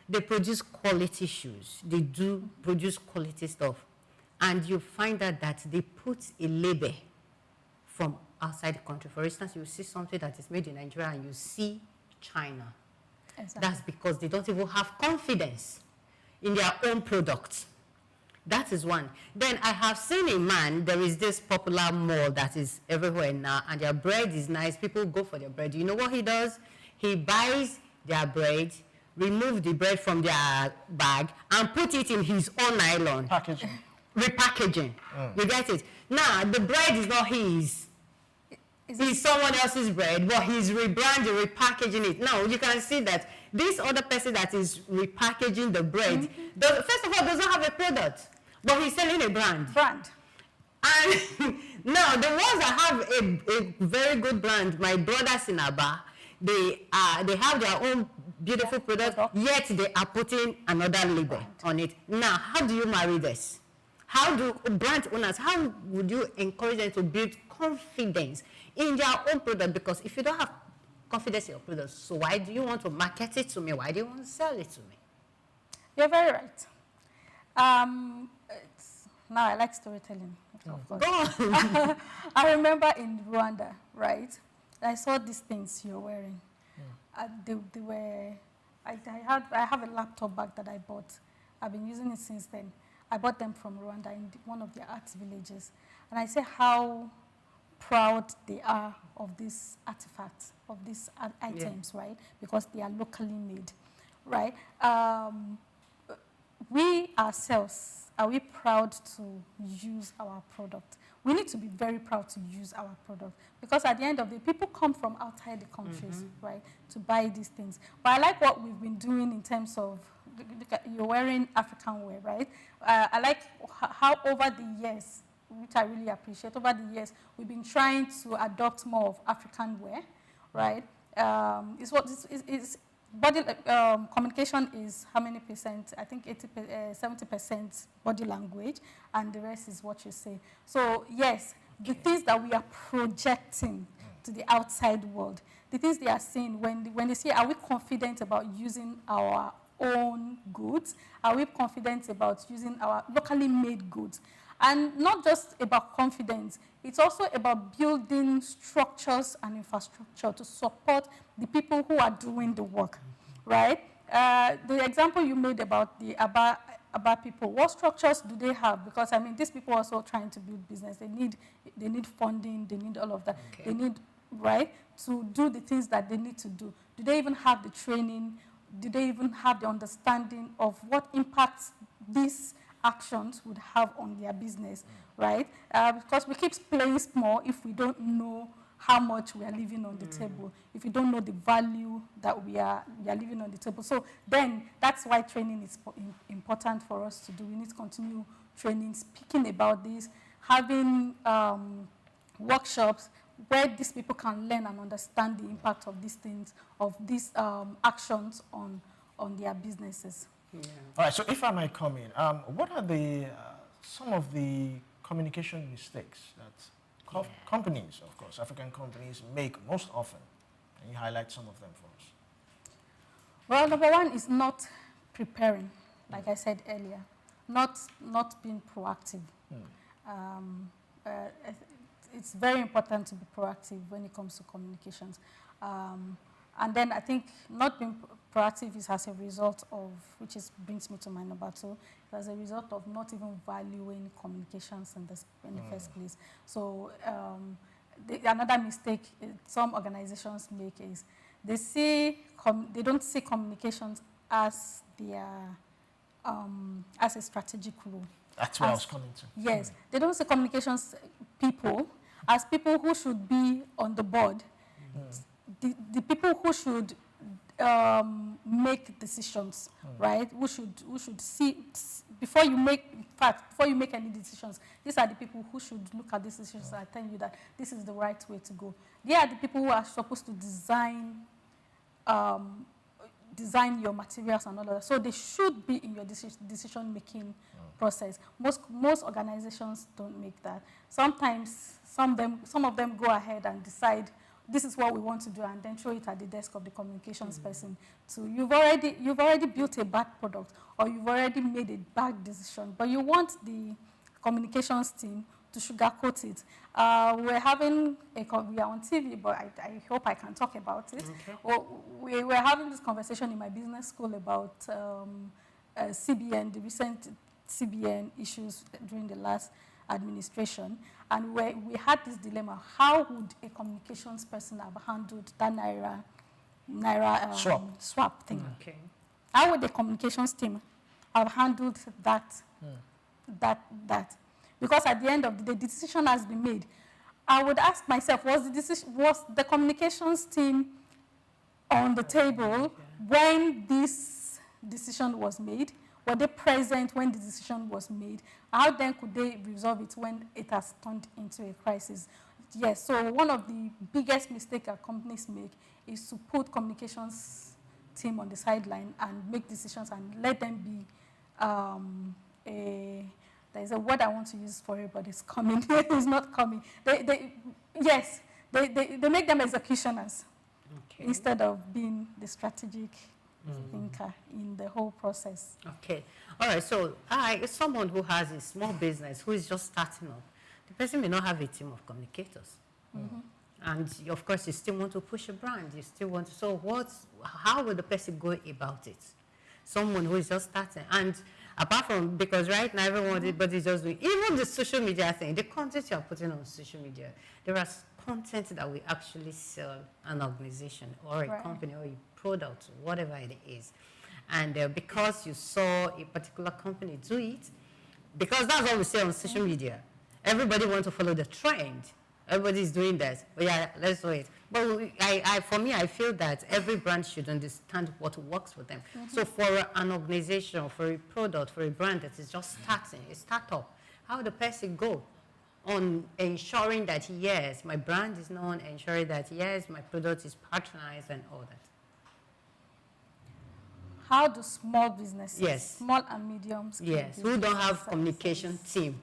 They produce quality shoes. They do produce quality stuff. And you find out that they put a label from outside the country. For instance, you see something that is made in Nigeria and you see China. Exactly. That's because they don't even have confidence in their own products. That is one. Then I have seen a man, there is this popular mall that is everywhere now, and their bread is nice. People go for their bread. You know what he does? He buys their bread, remove the bread from their bag and put it in his own nylon. Packaging. Repackaging. You get it? Now, the bread is not his. It's someone else's bread, but he's rebranding, repackaging it. Now, you can see that this other person that is repackaging the bread, first of all, doesn't have a product, but he's selling a brand. And now, the ones that have a very good brand, my brothers in Aba, they have their own beautiful product, yet they are putting another label on it. Now, how do you marry this? How do brand owners, how would you encourage them to build confidence in their own product? Because if you don't have confidence in your product, so why do you want to market it to me? Why do you want to sell it to me? You're very right. Now, I like storytelling, of course. Go on. I remember in Rwanda, right? I saw these things you're wearing. They were, I have a laptop bag that I bought. I've been using it since then. I bought them from Rwanda in one of their arts villages. And I say how proud they are of these artifacts, of these items, right? Because they are locally made, right? We ourselves, are we proud to use our product? We need to be very proud to use our product, because at the end of the day, people come from outside the countries, right, to buy these things. But I like what we've been doing in terms of, you're wearing African wear, right? I like how over the years, which I really appreciate. Over the years, we've been trying to adopt more of African wear, right? Body communication is how many percent? I think 70% body language, and the rest is what you say. So yes, the things that we are projecting to the outside world, the things they are seeing, when they say, are we confident about using our own goods? Are we confident about using our locally made goods? And not just about confidence, it's also about building structures and infrastructure to support the people who are doing the work, right? The example you made about the Aba people, what structures do they have? Because, I mean, these people are also trying to build business. They need funding, they need all of that. Okay. They need, right, to do the things that they need to do. Do they even have the training? Do they even have the understanding of what impacts these actions would have on their business, right? Because we keep playing small if we don't know how much we are leaving on the table, if we don't know the value that we are leaving on the table. So then that's why training is important for us to do. We need to continue training, speaking about this, having workshops where these people can learn and understand the impact of these things, of these actions on their businesses. Yeah. All right, so if I might come in, what are some of the communication mistakes that companies, of course, African companies, make most often? Can you highlight some of them for us? Well, number one is not preparing, like I said earlier, not being proactive. It's very important to be proactive when it comes to communications. And then I think not being proactive is as a result of, brings me to my number two, as a result of not even valuing communications in the first place. So another mistake some organizations make is they don't see communications as their as a strategic role. That's what I was coming to. Yes, they don't see communications people as people who should be on the board. The people who should make decisions, right? Who should see before you make any decisions. These are the people who should look at these decisions and tell you that this is the right way to go. They are the people who are supposed to design your materials and all of that. So they should be in your decision-making process. Most organizations don't make that. Sometimes some of them go ahead and decide this is what we want to do, and then throw it at the desk of the communications person. So you've already built a bad product, or you've already made a bad decision, but you want the communications team to sugarcoat it. We are on TV, but I hope I can talk about it. Okay. Well, we were having this conversation in my business school about CBN, the recent CBN issues during the last administration, and we had this dilemma: how would a communications person have handled that naira swap thing? Okay. How would the communications team have handled that? Because at the end of the day, the decision has been made. I would ask myself: was the communications team on the table when this decision was made? Were they present when the decision was made? How then could they resolve it when it has turned into a crisis? Yes, so one of the biggest mistakes that companies make is to put communications team on the sideline and make decisions and let them be there's a word I want to use for it, but it's coming. It's not coming. They make them executioners instead of being the strategic thinker in the whole process. Okay. All right. So someone who has a small business who is just starting up, the person may not have a team of communicators. And of course, you still want to push a brand. You still want to. So how will the person go about it? Someone who is just starting. And apart from, because right now everybody's just doing, even the social media thing, the content you are putting on social media, there are content that we actually sell an organization or a company or a product, whatever it is. And because you saw a particular company do it, because that's what we say on social media, everybody wants to follow the trend. Everybody's doing that. But yeah, let's do it. But for me, I feel that every brand should understand what works for them. So for an organization, for a product, for a brand that is just starting, a startup, how would the person go on ensuring that, yes, my brand is known, ensuring that, yes, my product is patronized and all that? How do small businesses, yes, small and medium scale yes, who don't have communication team,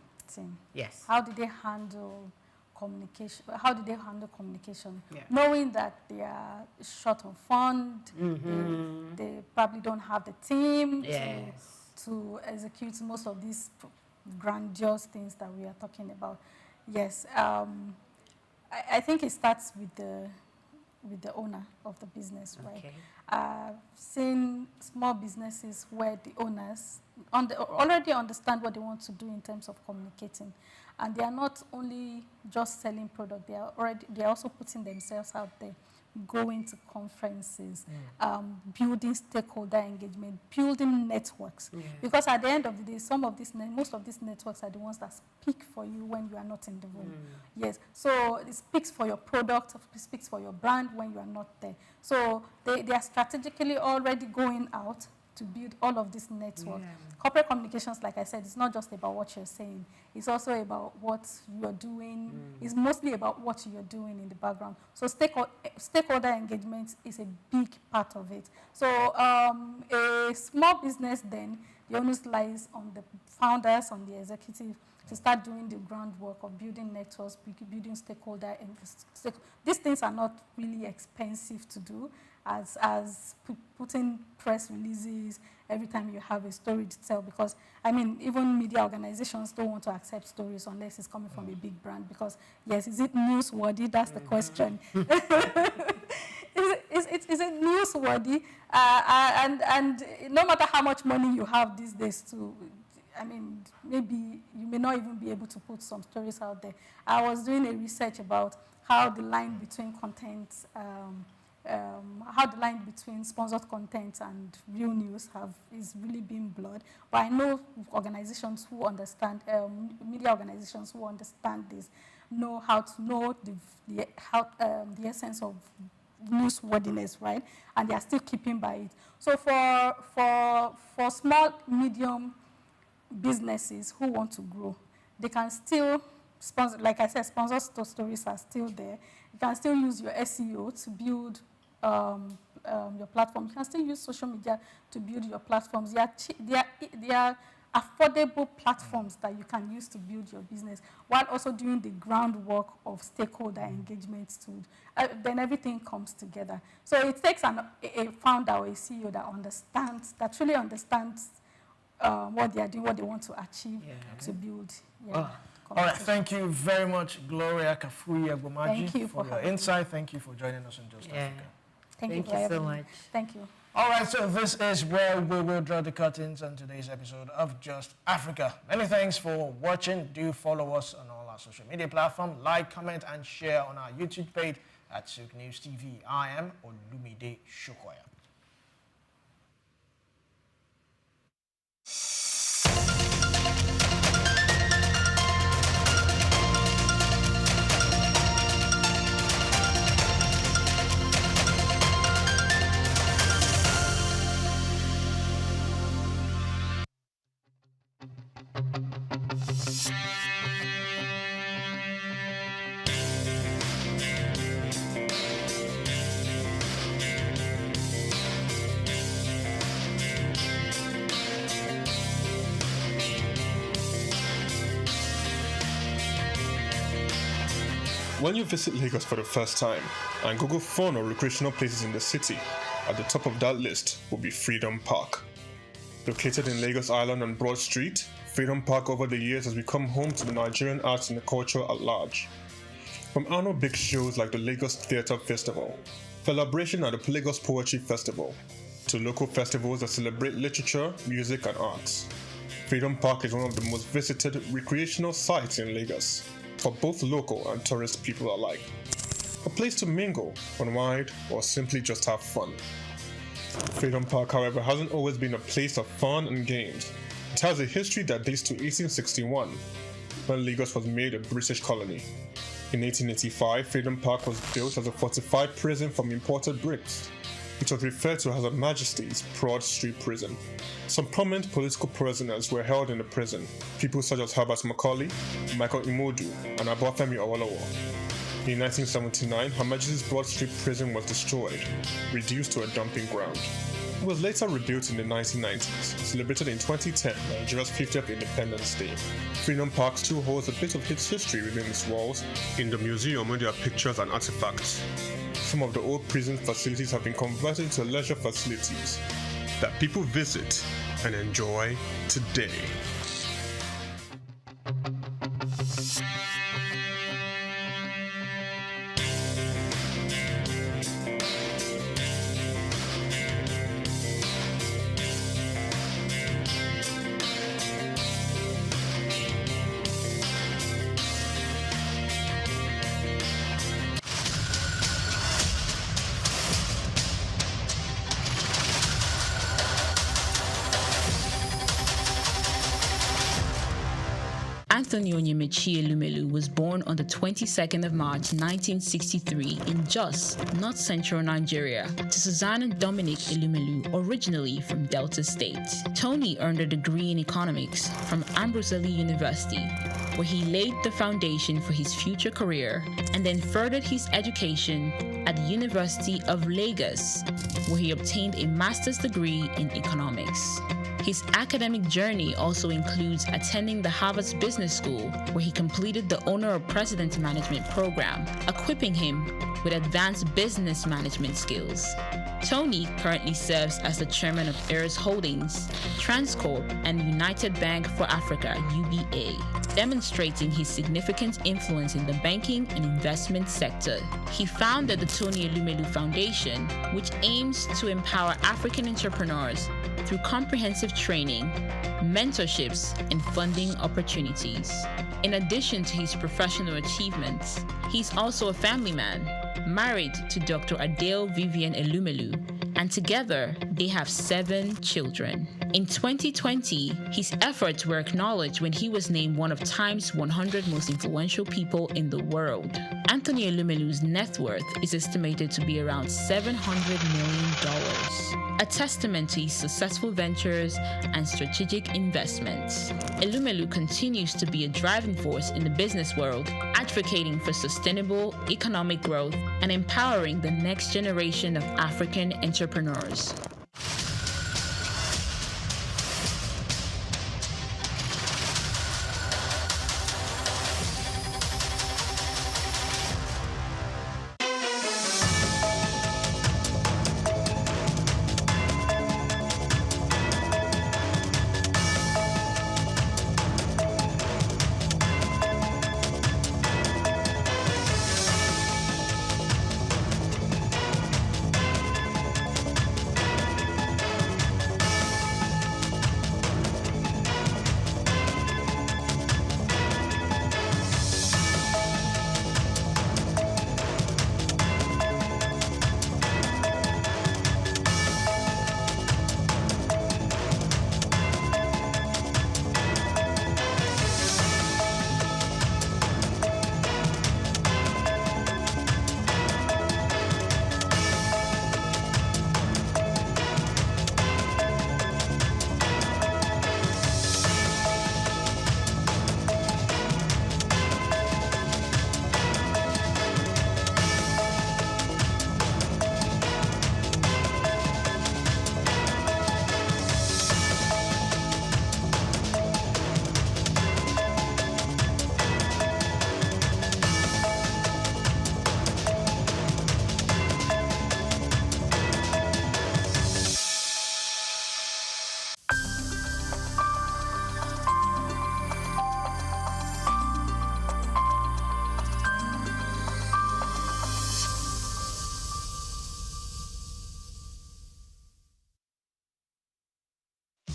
yes, how do they handle communication? How do they handle communication? Yeah. Knowing that they are short on fund, they probably don't have the team to execute most of these grandiose things that we are talking about. Yes, I think it starts with the owner of the business, right? Seeing small businesses where the owners already understand what they want to do in terms of communicating, and they are not only just selling product; they are also putting themselves out there, going to conferences, building stakeholder engagement, building networks. Yeah. Because at the end of the day, most of these networks are the ones that speak for you when you are not in the room. Yes, so it speaks for your product, it speaks for your brand when you are not there. So they are strategically already going out to build all of this network. Corporate communications, like I said, it's not just about what you're saying. It's also about what you're doing. It's mostly about what you're doing in the background. So stakeholder engagement is a big part of it. So a small business then, the onus lies on the founders, on the executive, to start doing the groundwork of building networks, building stakeholder. These things are not really expensive to do, as putting press releases every time you have a story to tell, because, I mean, even media organizations don't want to accept stories unless it's coming from a big brand, because, yes, is it newsworthy? That's the question. Is it newsworthy? And no matter how much money you have these days to, I mean, maybe you may not even be able to put some stories out there. I was doing a research about how the line between content, how the line between sponsored content and real news is really being blurred. But I know organizations who understand, media organizations who understand this, know how to know the essence of newsworthiness, right? And they are still keeping by it. So for small, medium businesses who want to grow, they can still sponsor, like I said, sponsored stories are still there. You can still use your SEO to build your platform. You can still use social media to build your platforms. They are affordable platforms that you can use to build your business, while also doing the groundwork of stakeholder engagement too. Then everything comes together. So it takes a founder or a CEO that truly understands what they are doing, what they want to achieve to build. All right, thank you very much, Gloria Kafuyi-Agbomaji, for your insight. Thank you for joining us in Just Africa. Thank you so much. Thank you. All right, so this is where we will draw the curtains on today's episode of Just Africa. Many thanks for watching. Do follow us on all our social media platforms. Like, comment, and share on our YouTube page at SOUQ News TV. I am Olumide Shokoya. When you visit Lagos for the first time and Google fun or recreational places in the city, at the top of that list will be Freedom Park. Located in Lagos Island on Broad Street, Freedom Park over the years has become home to the Nigerian arts and the culture at large. From annual big shows like the Lagos Theatre Festival, celebration at the Lagos Poetry Festival, to local festivals that celebrate literature, music and arts. Freedom Park is one of the most visited recreational sites in Lagos, for both local and tourist people alike. A place to mingle, unwind, or simply just have fun. Freedom Park, however, hasn't always been a place of fun and games. It has a history that dates to 1861, when Lagos was made a British colony. In 1885, Freedom Park was built as a fortified prison from imported bricks. It was referred to as Her Majesty's Broad Street Prison. Some prominent political prisoners were held in the prison, people such as Herbert Macaulay, Michael Imodu, and Obafemi Awolowo. In 1979, Her Majesty's Broad Street Prison was destroyed, reduced to a dumping ground. It was later rebuilt in the 1990s, celebrated in 2010, Nigeria's 50th Independence Day. Freedom Park still holds a bit of its history within its walls. In the museum, where there are pictures and artifacts. Some of the old prison facilities have been converted into leisure facilities that people visit and enjoy today. Anthony Onyemaechi Elumelu was born on the 22nd of March 1963 in Jos, North Central Nigeria, to Susanna Dominic Elumelu, originally from Delta State. Tony earned a degree in economics from Ambrosely University, where he laid the foundation for his future career, and then furthered his education at the University of Lagos, where he obtained a master's degree in economics. His academic journey also includes attending the Harvard Business School, where he completed the Owner of President Management program, equipping him with advanced business management skills. Tony currently serves as the chairman of Ayers Holdings, Transcorp, and United Bank for Africa, UBA, demonstrating his significant influence in the banking and investment sector. He founded the Tony Elumelu Foundation, which aims to empower African entrepreneurs through comprehensive training, mentorships, and funding opportunities. In addition to his professional achievements, he's also a family man, married to Dr. Adele Vivian Elumelu, and together they have 7 children. In 2020, his efforts were acknowledged when he was named one of Time's 100 most influential people in the world. Anthony Elumelu's net worth is estimated to be around $700 million, a testament to his successful ventures and strategic investments. Elumelu continues to be a driving force in the business world, advocating for sustainable economic growth and empowering the next generation of African entrepreneurs.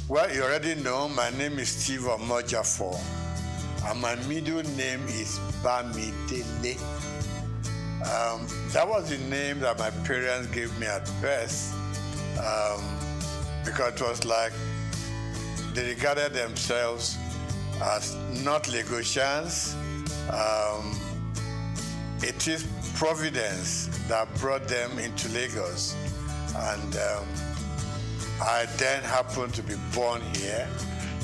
Well, you already know my name is Steve Omojafo, and my middle name is Bamidele. That was the name that my parents gave me at birth, because it was like they regarded themselves as not Lagosians. It is Providence that brought them into Lagos. And I then happened to be born here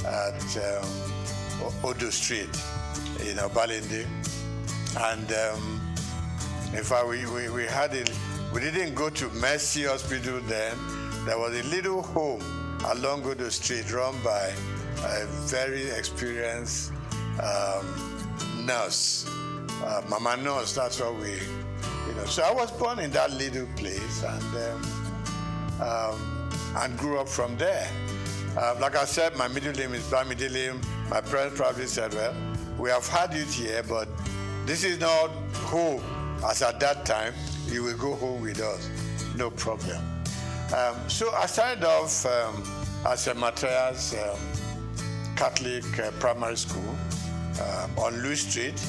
at Odo Street in Obalende. And in fact, we didn't go to Mercy Hospital then. There was a little home along Odo Street run by a very experienced nurse, Mama Nurse, that's what we, So I was born in that little place and grew up from there. Like I said, my middle name is Bamidele. My parents probably said, well, we have had you here, but this is not home. As at that time, you will go home with us. No problem. So I started off at St. Matthias Catholic Primary School on Louis Street.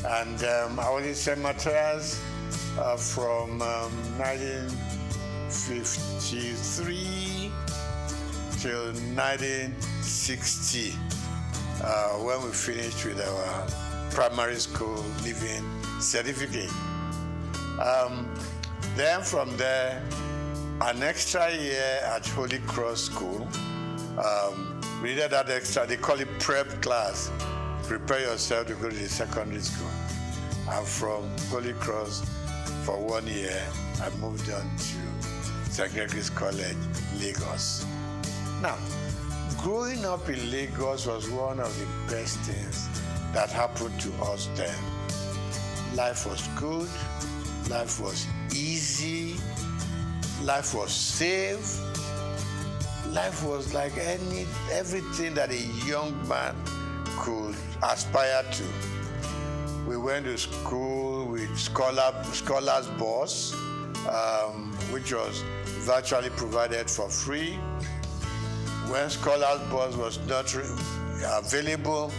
And I was in St. Matthias from 1953 till 1960 when we finished with our primary school leaving certificate. Then from there, an extra year at Holy Cross School. We needed that extra, they call it prep class. Prepare yourself to go to the secondary school. And from Holy Cross, for 1 year, I moved on to St. Gregory's College, Lagos. Now, growing up in Lagos was one of the best things that happened to us then. Life was good, life was easy, life was safe, life was like everything that a young man could aspire to. We went to school with Scholars Bus, which was virtually provided for free. When Scholars Bus was not available,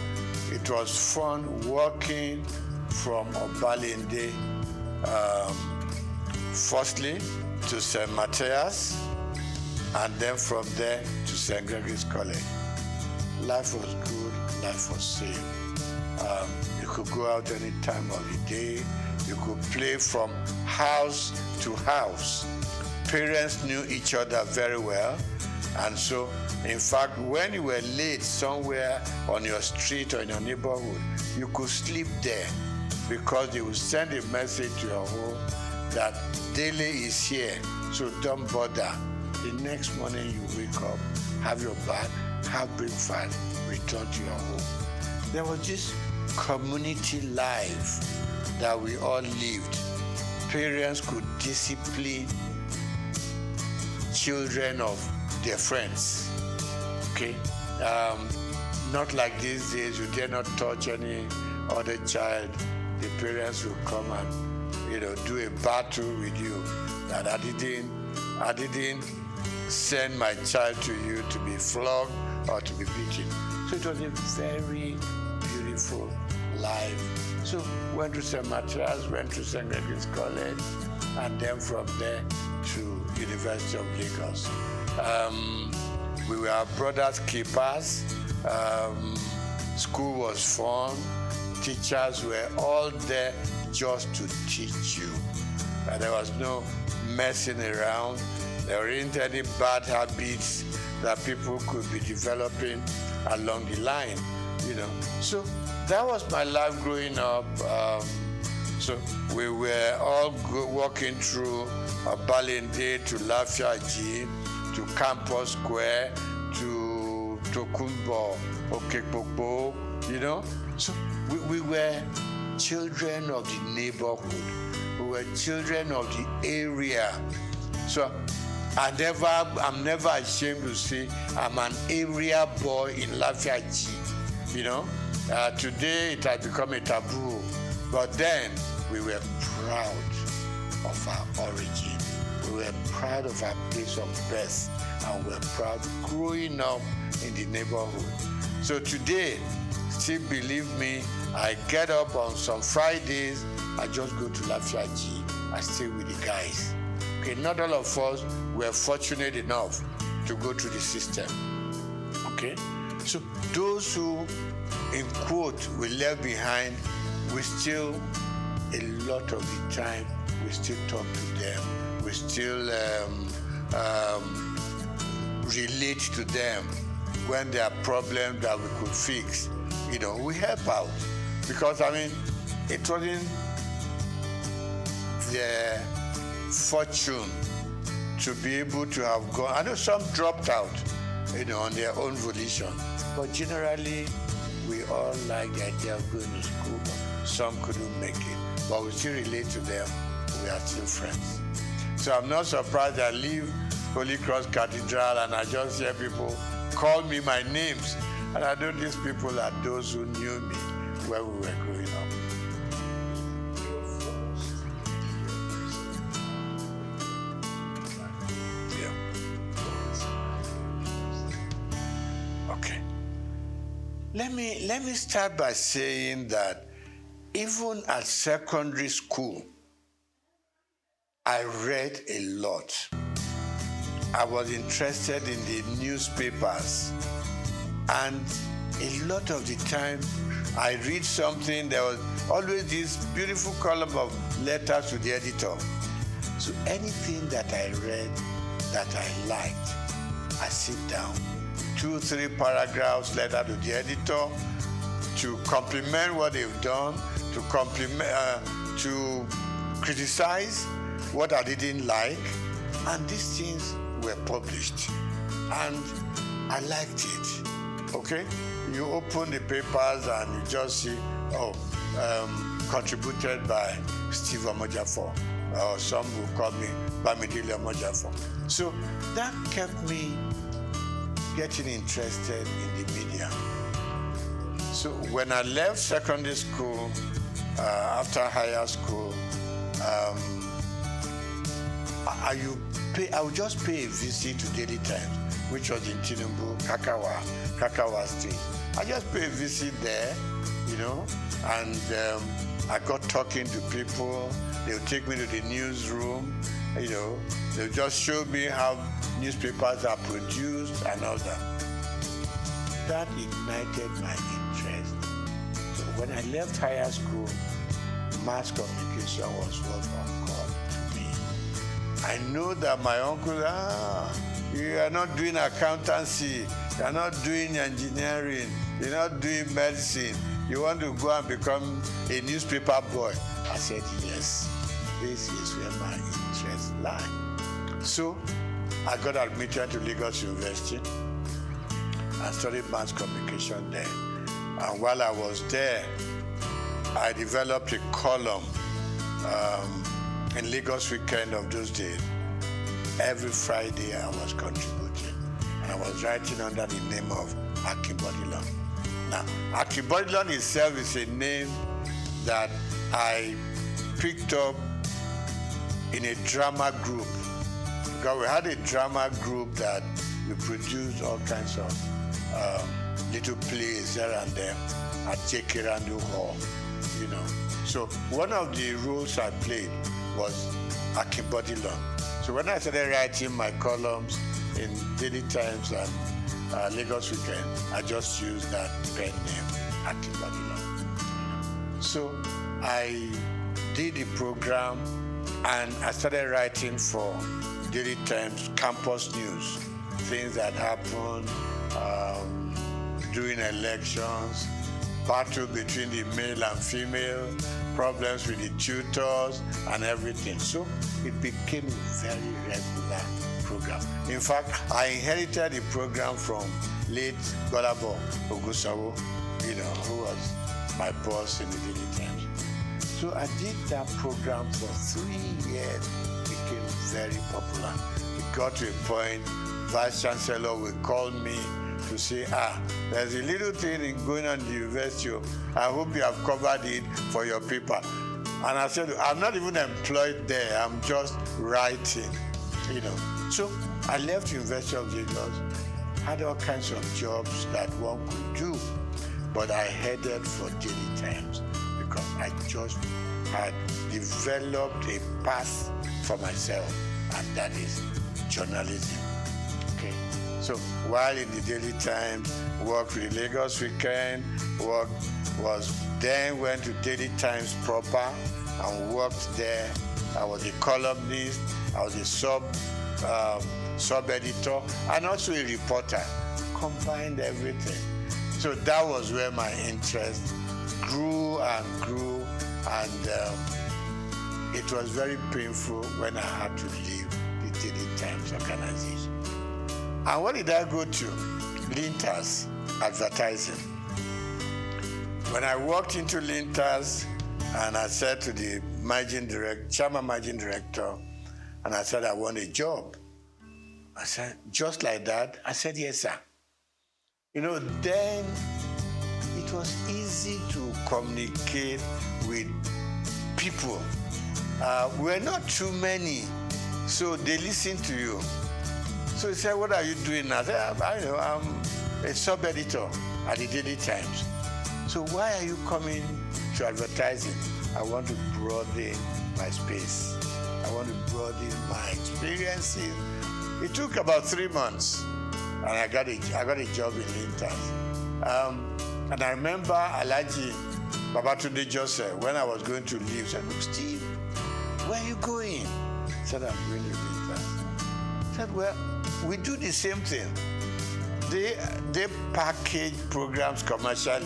it was fun walking from Obalende, firstly to St. Matthias, and then from there to St. Gregory's College. Life was good, life was safe. You could go out any time of the day. You could play from house to house. Parents knew each other very well. And so, in fact, when you were late somewhere on your street or in your neighborhood, you could sleep there because they would send a message to your home that Dele is here, so don't bother. The next morning you wake up, have your bath, have breakfast, return to your home. There was this community life that we all lived. Parents could discipline children of their friends, okay? Not like these days, you dare not touch any other child. The parents will come and, do a battle with you that I didn't send my child to you to be flogged or to be beaten. So it was a very beautiful life. So went to St. Matthias, went to St. Gregory's College, and then from there to University of Lagos. We were brothers keepers. School was fun. Teachers were all there just to teach you. There was no messing around. There weren't any bad habits that people could be developing along the line, So that was my life growing up. So we were all walking through Balinde to Lafiaji, to Campus Square, to Tokunbo, Okekpokpo, So we were children of the neighborhood. We were children of the area. So I'm never ashamed to say I'm an area boy in Lafiaji. Today it has become a taboo, but then we were proud of our origin. We were proud of our place of birth, and we were proud growing up in the neighborhood. So today, still believe me, I get up on some Fridays, I just go to Lafiaji, I stay with the guys. Okay, not all of us were fortunate enough to go through the system. Okay? So those who, in quote, we left behind, we still, a lot of the time, we still talk to them, we still relate to them when there are problems that we could fix. You know, we help out. Because, I mean, it wasn't their fortune to be able to have gone. I know some dropped out, you know, on their own volition. But generally, we all like the idea of going to school. Some couldn't make it. But we still relate to them. We are still friends. So I'm not surprised I leave Holy Cross Cathedral and I just hear people call me my names. And I know these people are those who knew me when we were growing up. Let me start by saying that even at secondary school, I read a lot. I was interested in the newspapers, and a lot of the time I read something, there was always this beautiful column of letters to the editor. So anything that I read that I liked, I sit down, 2-3 paragraphs letter to the editor to compliment what they've done, to criticize what I didn't like, and these things were published, and I liked it. Okay, you open the papers and you just see, contributed by Steve Omojafor, or some will call me Bamidele Omojafor. So that kept me getting interested in the media. So when I left secondary school, after higher school, I would just pay a visit to Daily Times, which was in Tinubu, Kakawa Street. I just pay a visit there, you know, and I got talking to people. They would take me to the newsroom, you know. They would just show me how newspapers are produced and all that. That ignited my interest. So when I left higher school, mass communication was what occurred to me. I know that my uncle, you are not doing accountancy, you are not doing engineering, you're not doing medicine, you want to go and become a newspaper boy. I said, yes, this is where my interests lie. So I got admitted to Lagos University and studied mass communication there. And while I was there, I developed a column in Lagos Weekend of those days. Every Friday I was contributing. And I was writing under the name of Akibodilon. Now, Akibodilon itself is a name that I picked up in a drama group. Because we had a drama group that we produced all kinds of little plays here and there at Jekirandu Hall, you know. So one of the roles I played was Akibodilon. So when I started writing my columns in Daily Times and Lagos Weekend, I just used that pen name, Akibodilon. So I did the program and I started writing for Daily Times campus news, things that happen during elections, battle between the male and female, problems with the tutors and everything. So it became a very regular program. In fact, I inherited the program from late Golabo Ogusawo, you know, who was my boss in the Daily Times. So I did that program for 3 years. It became very popular. It got to a point, Vice Chancellor would call me to say, there's a little thing going on in the university. I hope you have covered it for your paper. And I said, I'm not even employed there. I'm just writing, you know. So I left University of Lagos, had all kinds of jobs that one could do. But I headed for Daily Times because I just had developed a path for myself, and that is journalism. Okay. So while in the Daily Times, worked with Lagos Weekend, went to Daily Times proper and worked there I was a columnist, I was a sub-editor, and also a reporter. Combined everything. So that was where my interest grew and grew, and it was very painful when I had to leave the Daily Times organization. And what did I go to? Linters advertising. When I walked into Linters, and I said to the chairman managing director, and I said, I want a job. I said, just like that? I said, yes, sir. You know, then it was easy to communicate with people. We're not too many, so they listen to you. So he said, what are you doing now? I said, I'm a sub-editor at the Daily Times. So why are you coming to advertising? I want to broaden my space. I want to broaden my experiences. It took about 3 months, and I got a job in Linters. And I remember Alhaji Babatunde Joseph, when I was going to leave, said, look, Steve, where are you going? I said, I'm going to Linters. I said, well, we do the same thing. They package programs commercially.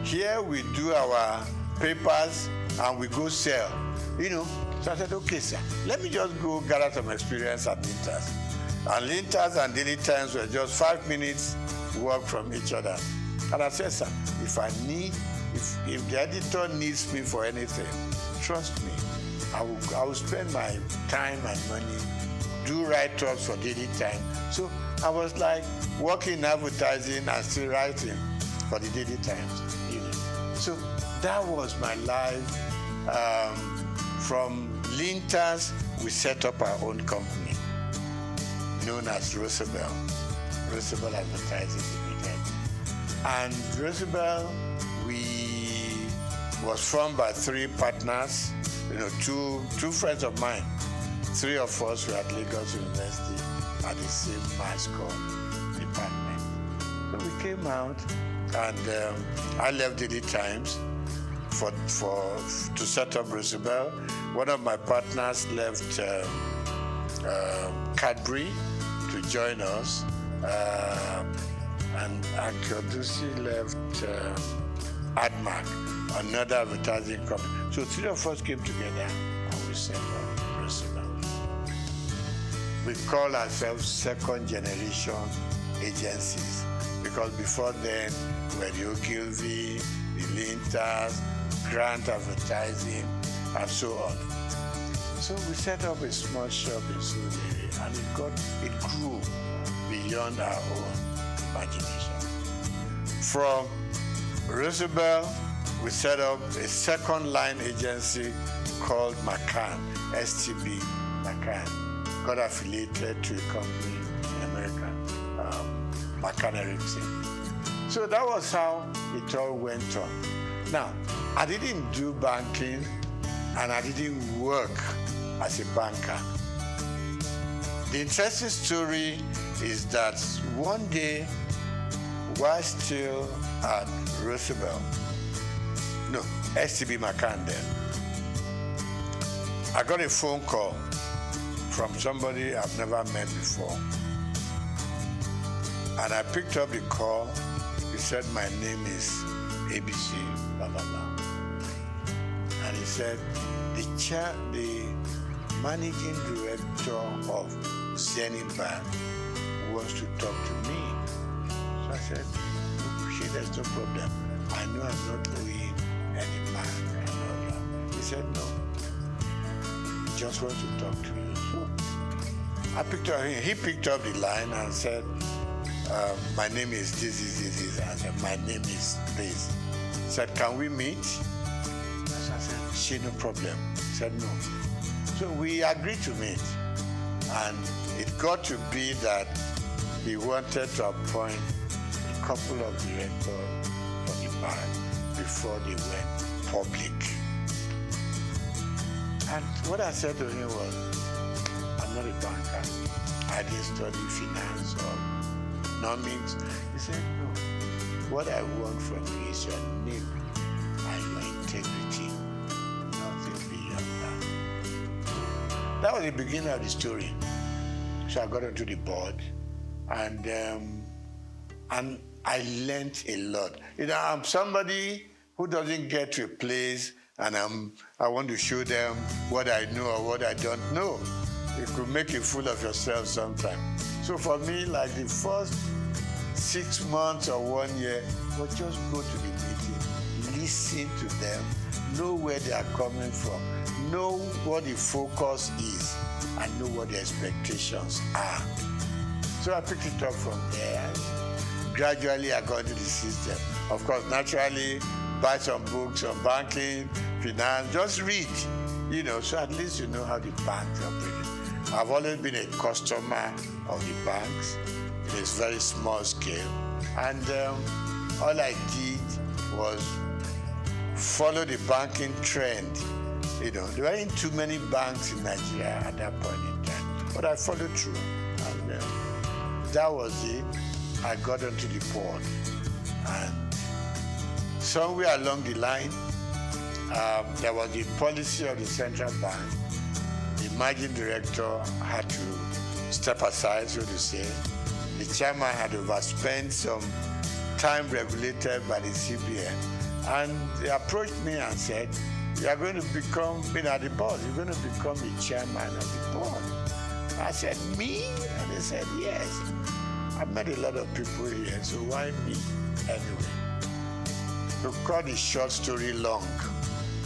Here we do our papers and we go sell, you know. So I said, okay, sir, let me just go gather some experience at Linters. And Linters and Daily Times were just 5 minutes walk from each other. And I said, sir, if the editor needs me for anything, trust me, I will spend my time and money, do write-ups for Daily Times. So I was like working in advertising and still writing for the Daily Times. You know. So that was my life. From Linters, we set up our own company known as Roosevelt Advertising Limited. And Roosevelt, was formed by 3 partners, you know, two friends of mine. 3 of us were at Lagos University at the same mass comm department. So we came out, and I left Daily Times to set up Roosevelt. One of my partners left Cadbury to join us, and Ankodusi left Admark, another advertising company. So 3 of us came together and we set up Roosevelt. We call ourselves second generation agencies, because before then we were the Ogilvy, the Linters, Grant Advertising, and so on. So we set up a small shop in Surrey, and it grew beyond our own imagination. From Roosevelt, we set up a second line agency called McCann, STB McCann. Got affiliated to a company in America, McCann Erickson. So that was how it all went on. Now, I didn't do banking, and I didn't work as a banker. The interesting story is that one day, while still at Roosevelt, no, STB McCann then, I got a phone call from somebody I've never met before. And I picked up the call. He said, my name is ABC, blah, blah, blah. And he said, the managing director of Zenith Bank wants to talk to me. So I said, okay, there's no problem. I know I'm not owing any bank. Blah, blah. He said, no. He just wants to talk to you. So I picked up, he picked up the line and said, my name is this. I said, my name is this. He said, can we meet? So I said, she, no problem. He said, no. So we agreed to meet. And it got to be that he wanted to appoint a couple of directors for the bank before they went public. And what I said to him was, I'm not a banker. I didn't study finance or economics. He said, no. What I want from you is your name and your integrity. Nothing beyond that. that was the beginning of the story. So I got onto the board, and I learned a lot. You know, I'm somebody who doesn't get to a place and I want to show them what I know or what I don't know. You could make a fool of yourself sometimes. So for me, like the first 6 months or 1 year, was just go to the meeting, listen to them, know where they are coming from, know what the focus is, and know what the expectations are. So I picked it up from there. Gradually, I got into the system. Of course, naturally, buy some books on banking, finance, just read, you know, so at least you know how the banks operate. I've always been a customer of the banks. It is very small scale. And all I did was follow the banking trend. You know, there weren't too many banks in Nigeria at that point in time, but I followed through. And that was it. I got onto the board. And somewhere along the line, there was the policy of the central bank. The managing director had to step aside, so to say. The chairman had overspent some time regulated by the CBN. And they approached me and said, you are going to become, being at the board, you're going to become the chairman of the board. I said, me? And they said, yes. I've met a lot of people here, so why me anyway? To cut the short story long,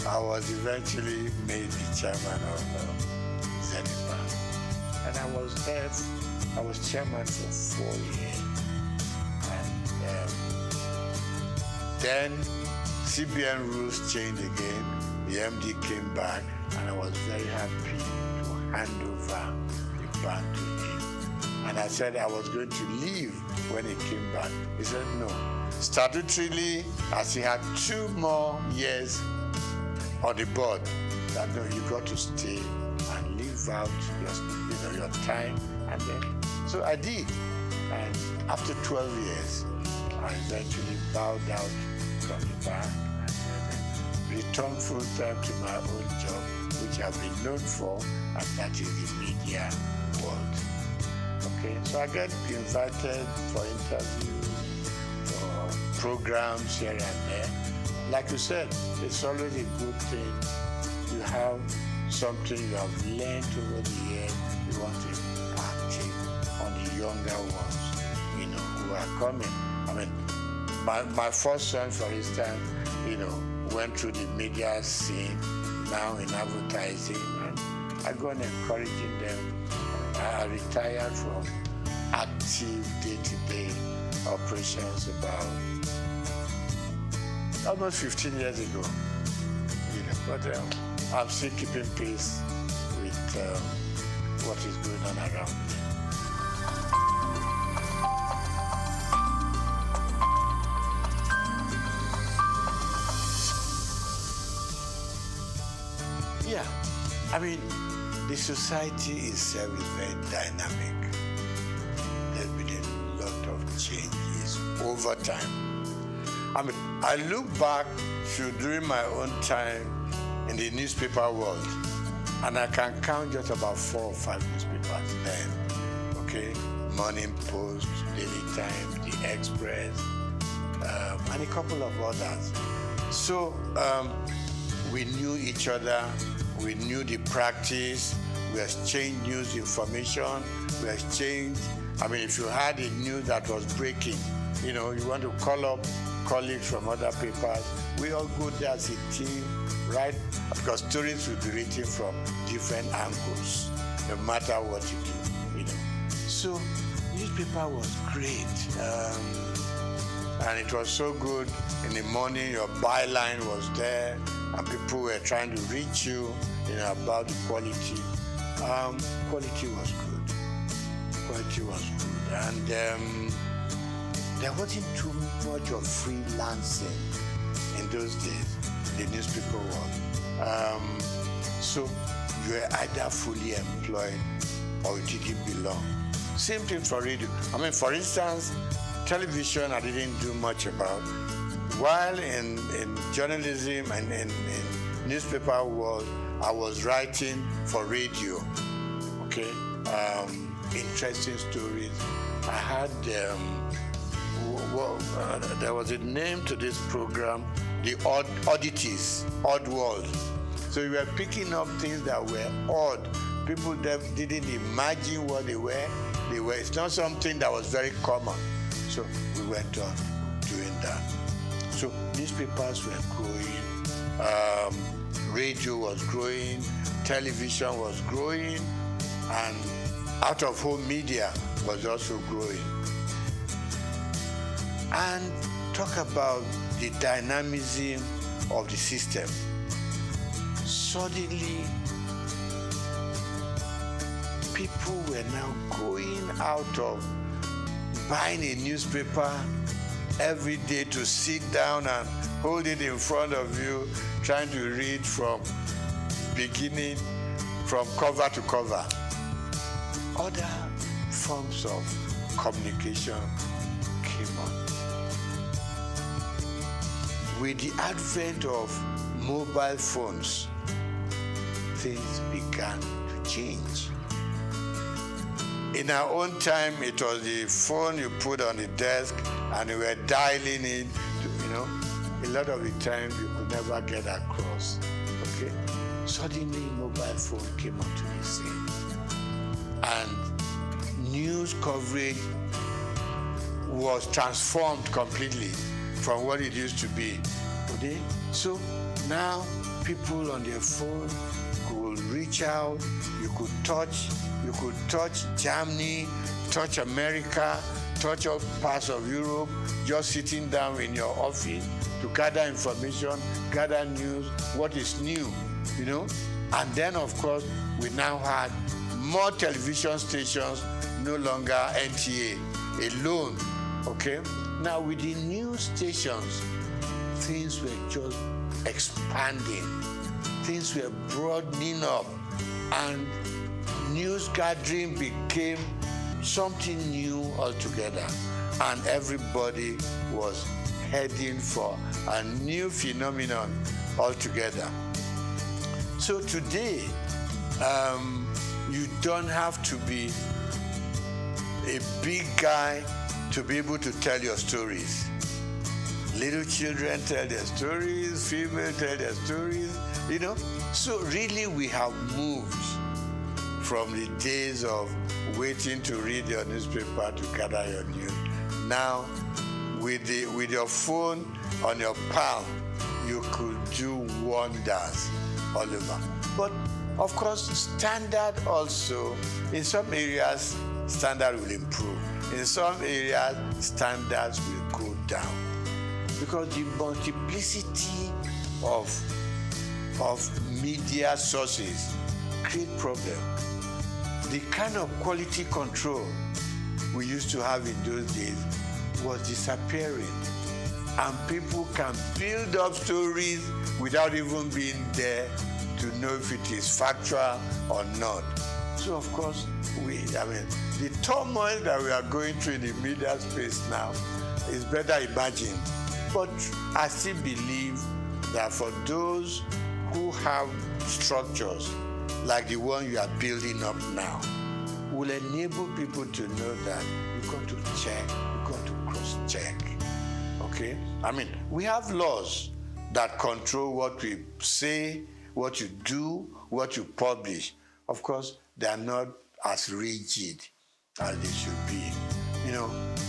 I was eventually made the chairman of Zenith Bank. And I was there, I was chairman for 4 years. And then CBN rules changed again. The MD came back, and I was very happy to hand over the bank to him. And I said I was going to leave when he came back. He said no. Statutorily, as he had 2 more years on the board, that no, you got to stay and live out your time. And then, so I did. And after 12 years, I eventually bowed out from the bank and returned full time to my own job, which I've been known for, and that is the media world. Okay, so I get invited for interviews, for programs here and there. Like you said, it's always a good thing. You have something you have learned over the years, you want to impact it on the younger ones, you know, who are coming. I mean, my first son, for instance, you know, went through the media scene, now in advertising, and I go on encouraging them. I retired from active day-to-day operations about almost 15 years ago. You know, but I'm still keeping pace with what is going on around me. Yeah, I mean, the society itself is very dynamic. There's been a lot of changes over time. I mean, I look back to during my own time in the newspaper world, and I can count just about 4 or 5 newspapers then. Okay, Morning Post, Daily Times, The Express, and a couple of others. So we knew each other. We knew the practice, we exchanged news information, we exchanged, I mean, if you had a news that was breaking, you know, you want to call up colleagues from other papers, we all go there as a team, right? Because stories will be written from different angles, no matter what you do, you know. So, newspaper was great. And it was so good. In the morning, your byline was there, and people were trying to reach you, you know, about the quality. Quality was good. Quality was good. And there wasn't too much of freelancing in those days, in the newspaper world. So you were either fully employed or you didn't belong. Same thing for radio. I mean, for instance, television I didn't do much about. While in journalism and in newspaper world, I was writing for radio, okay? Interesting stories. I had, there was a name to this program, the Oddities, Odd World. So we were picking up things that were odd. People didn't imagine what they were. It's not something that was very common. So we went on doing that. So newspapers were growing, radio was growing, television was growing, and out-of-home media was also growing. And talk about the dynamism of the system. Suddenly, people were now going out of buying a newspaper every day to sit down and hold it in front of you, trying to read from beginning, from cover to cover. Other forms of communication came on. With the advent of mobile phones, things began to change. In our own time, it was the phone you put on the desk and you were dialing it, a lot of the time you could never get across, okay? Suddenly, mobile phone came onto the scene. And news coverage was transformed completely from what it used to be. Okay? So now people on their phone could reach out, you could touch Germany, touch America, touch all parts of Europe, just sitting down in your office to gather information, gather news, what is new, And then, of course, we now had more television stations, no longer NTA alone, okay? Now, with the news stations, things were just expanding. Things were broadening up, and news gathering became something new altogether, and everybody was heading for a new phenomenon altogether. So today, you don't have to be a big guy to be able to tell your stories. Little children tell their stories, females tell their stories, So really we have moved from the days of waiting to read your newspaper to gather your news. Now, with your phone on your palm, you could do wonders all over. But of course, standard also, in some areas, standard will improve. In some areas, standards will go down. Because the multiplicity of media sources create problems. The kind of quality control we used to have in those days was disappearing. And people can build up stories without even being there to know if it is factual or not. So of course, the turmoil that we are going through in the media space now is better imagined. But I still believe that for those who have structures like the one you are building up now, will enable people to know that you've got to check, you've got to cross-check, okay? We have laws that control what we say, what you do, what you publish. Of course, they are not as rigid as they should be,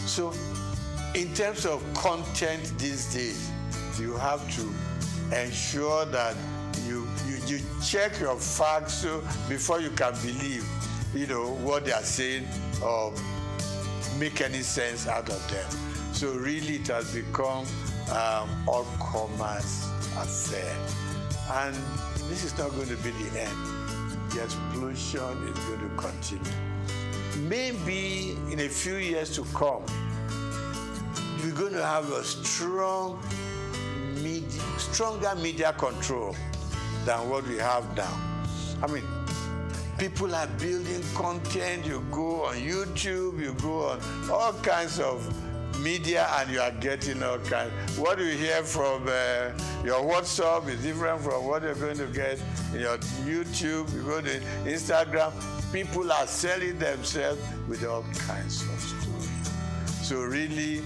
So in terms of content these days, you have to ensure that you check your facts before you can believe, what they are saying or make any sense out of them. So really it has become all commerce affair. And this is not going to be the end. The explosion is going to continue. Maybe in a few years to come, we're going to have a stronger media control than what we have now. People are building content. You go on YouTube, you go on all kinds of media and you are getting all kinds. What you hear from your WhatsApp is different from what you're going to get in your YouTube. You go to Instagram, people are selling themselves with all kinds of stories. So really,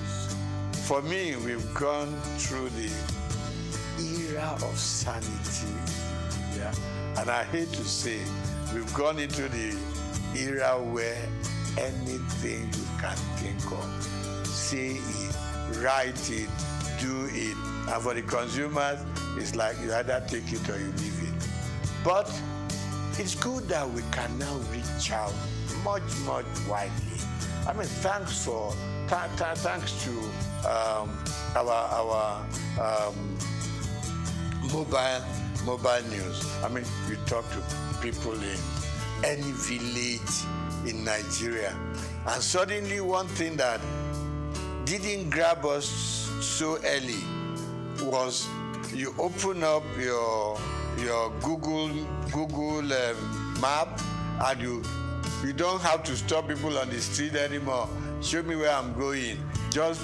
for me, we've gone through the era of sanity. Yeah? And I hate to say, we've gone into the era where anything you can think of, say it, write it, do it. And for the consumers, it's like you either take it or you leave it. But it's good that we can now reach out much, much widely. I mean, thanks to our mobile news. I mean, you talk to people in any village in Nigeria, and suddenly one thing that didn't grab us so early was you open up your Google map, and you don't have to stop people on the street anymore. Show me where I'm going. Just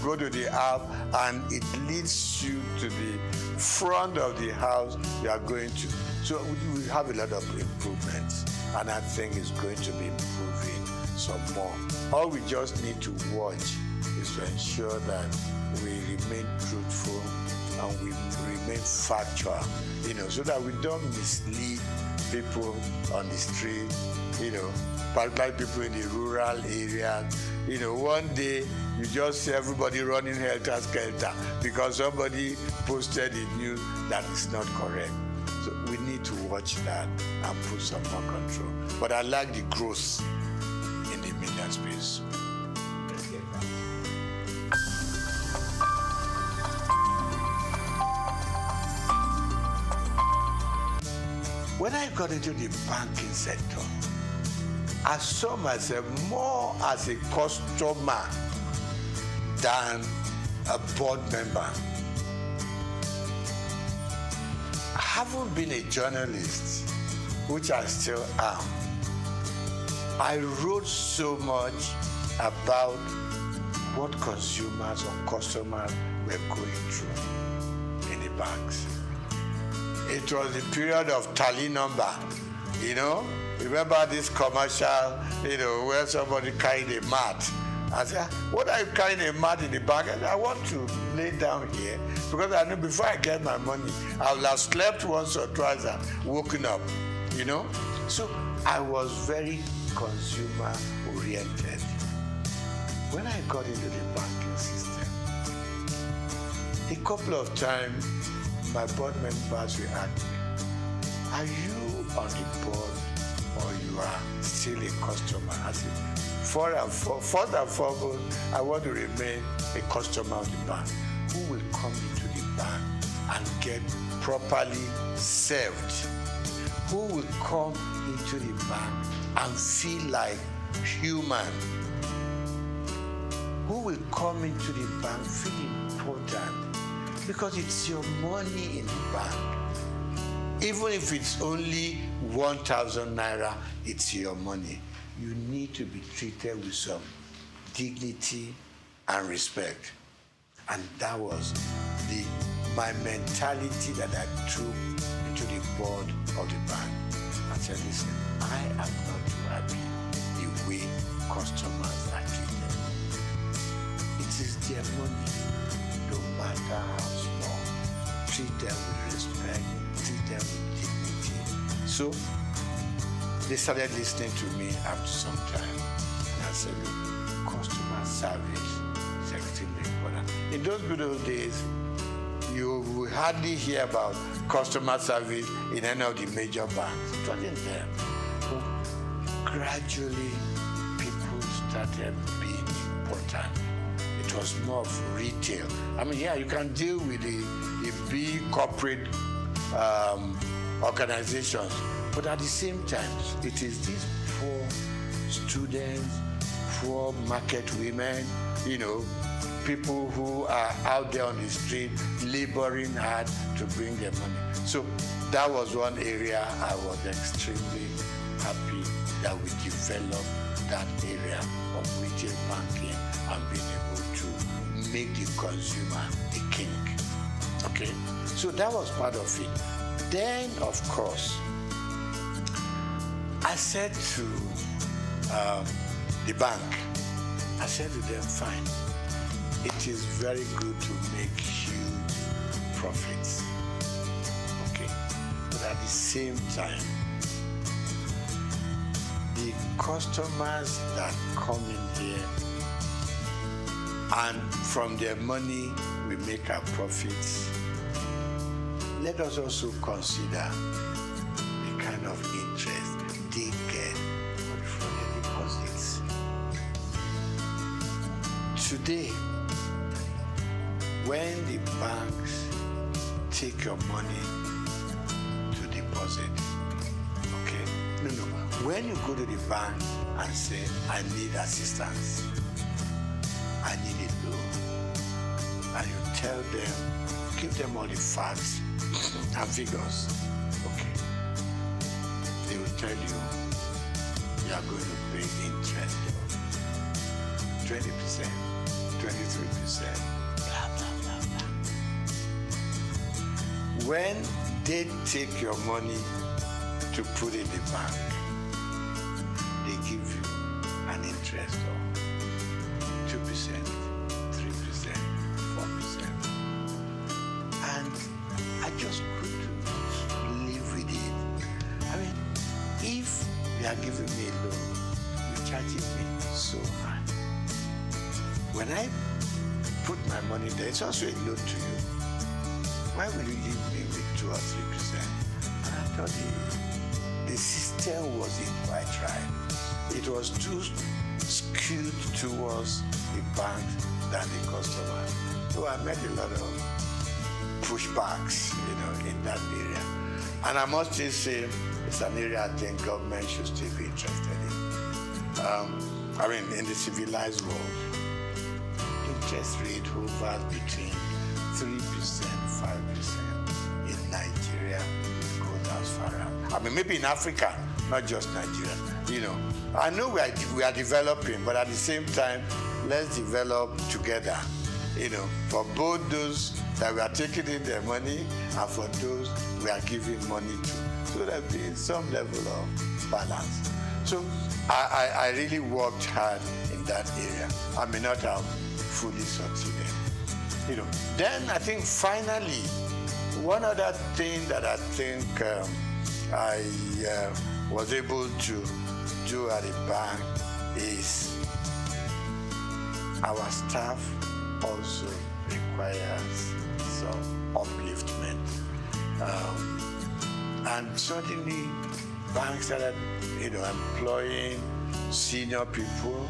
go to the app, and it leads you to the front of the house you are going to. So we have a lot of improvements, and I think it's going to be improving some more. All we just need to watch is to ensure that we remain truthful and we remain factual, so that we don't mislead people on the street, particularly people in the rural areas. One day you just see everybody running helter-skelter because somebody posted a news that is not correct. So we need to watch that and put some more control. But I like the growth in the media space. Let's get back. When I got into the banking sector, I saw myself more as a customer than a board member. I haven't been a journalist, which I still am. I wrote so much about what consumers or customers were going through in the banks. It was the period of tally number, Remember this commercial, where somebody carried a mat. I said, what are you carrying a mat in the bank? I said, I want to lay down here because I know before I get my money, I will have slept once or twice and woken up, So I was very consumer oriented. When I got into the banking system, a couple of times my board members will ask me, are you on the board or you are still a customer? I said, first and foremost, I want to remain a customer of the bank who will come into the bank and get properly served, who will come into the bank and feel like human, who will come into the bank feeling important, because it's your money in the bank. Even if it's only 1,000 naira, it's your money. You need to be treated with some dignity and respect. And that was my mentality that I took into the board of the bank. I said, listen, I am not too happy the way customers are treated. It is their money, no matter how small. Treat them with respect, treat them with dignity. So they started listening to me after some time. And I said, look, customer service is extremely important. In those good old days, you will hardly hear about customer service in any of the major banks. It wasn't there. But gradually, people started being important. It was more of retail. I mean, yeah, you can deal with the big corporate organizations, but at the same time, it is these poor students, poor market women, people who are out there on the street laboring hard to bring their money. So that was one area I was extremely happy that we develop that area of retail banking and being able to make the consumer the king. Okay, so that was part of it. Then, of course, I said to the bank, I said to them, fine, it is very good to make huge profits. Okay, but at the same time, the customers that come in here and from their money we make our profits, let us also consider the kind of interest they get from their deposits. Today, when the banks take your money to deposit, okay? No. When you go to the bank and say, I need assistance, I need a loan, and you tell them, give them all the facts and figures, okay? They will tell you, you are going to pay interest of 20%, 23%, blah, blah, blah, blah. When they take your money to put in the bank, they give you an interest of 2%, 3%, 4%. And I just couldn't live with it. I mean, if you are giving me a loan, you're charging me so high. When I put my money there, it's also a loan to you. Why will you leave me with 2 or 3%? And I thought the system wasn't quite right. It was too skewed towards the bank than the customer. So I met a lot of pushbacks, in that area. And I must just say, it's an area I think government should still be interested in. In the civilized world, interest rate hovers between 3%, 5%. In Nigeria, it goes as far as. Maybe in Africa, not just Nigeria. I know we are developing, but at the same time, let's develop together. For both those that we are taking in their money and for those we are giving money to. So there be some level of balance. So I really worked hard in that area. I may not have fully succeeded. Then I think finally, one other thing that I think I was able to do at the bank is our staff also requires some upliftment. And suddenly, banks started, employing senior people.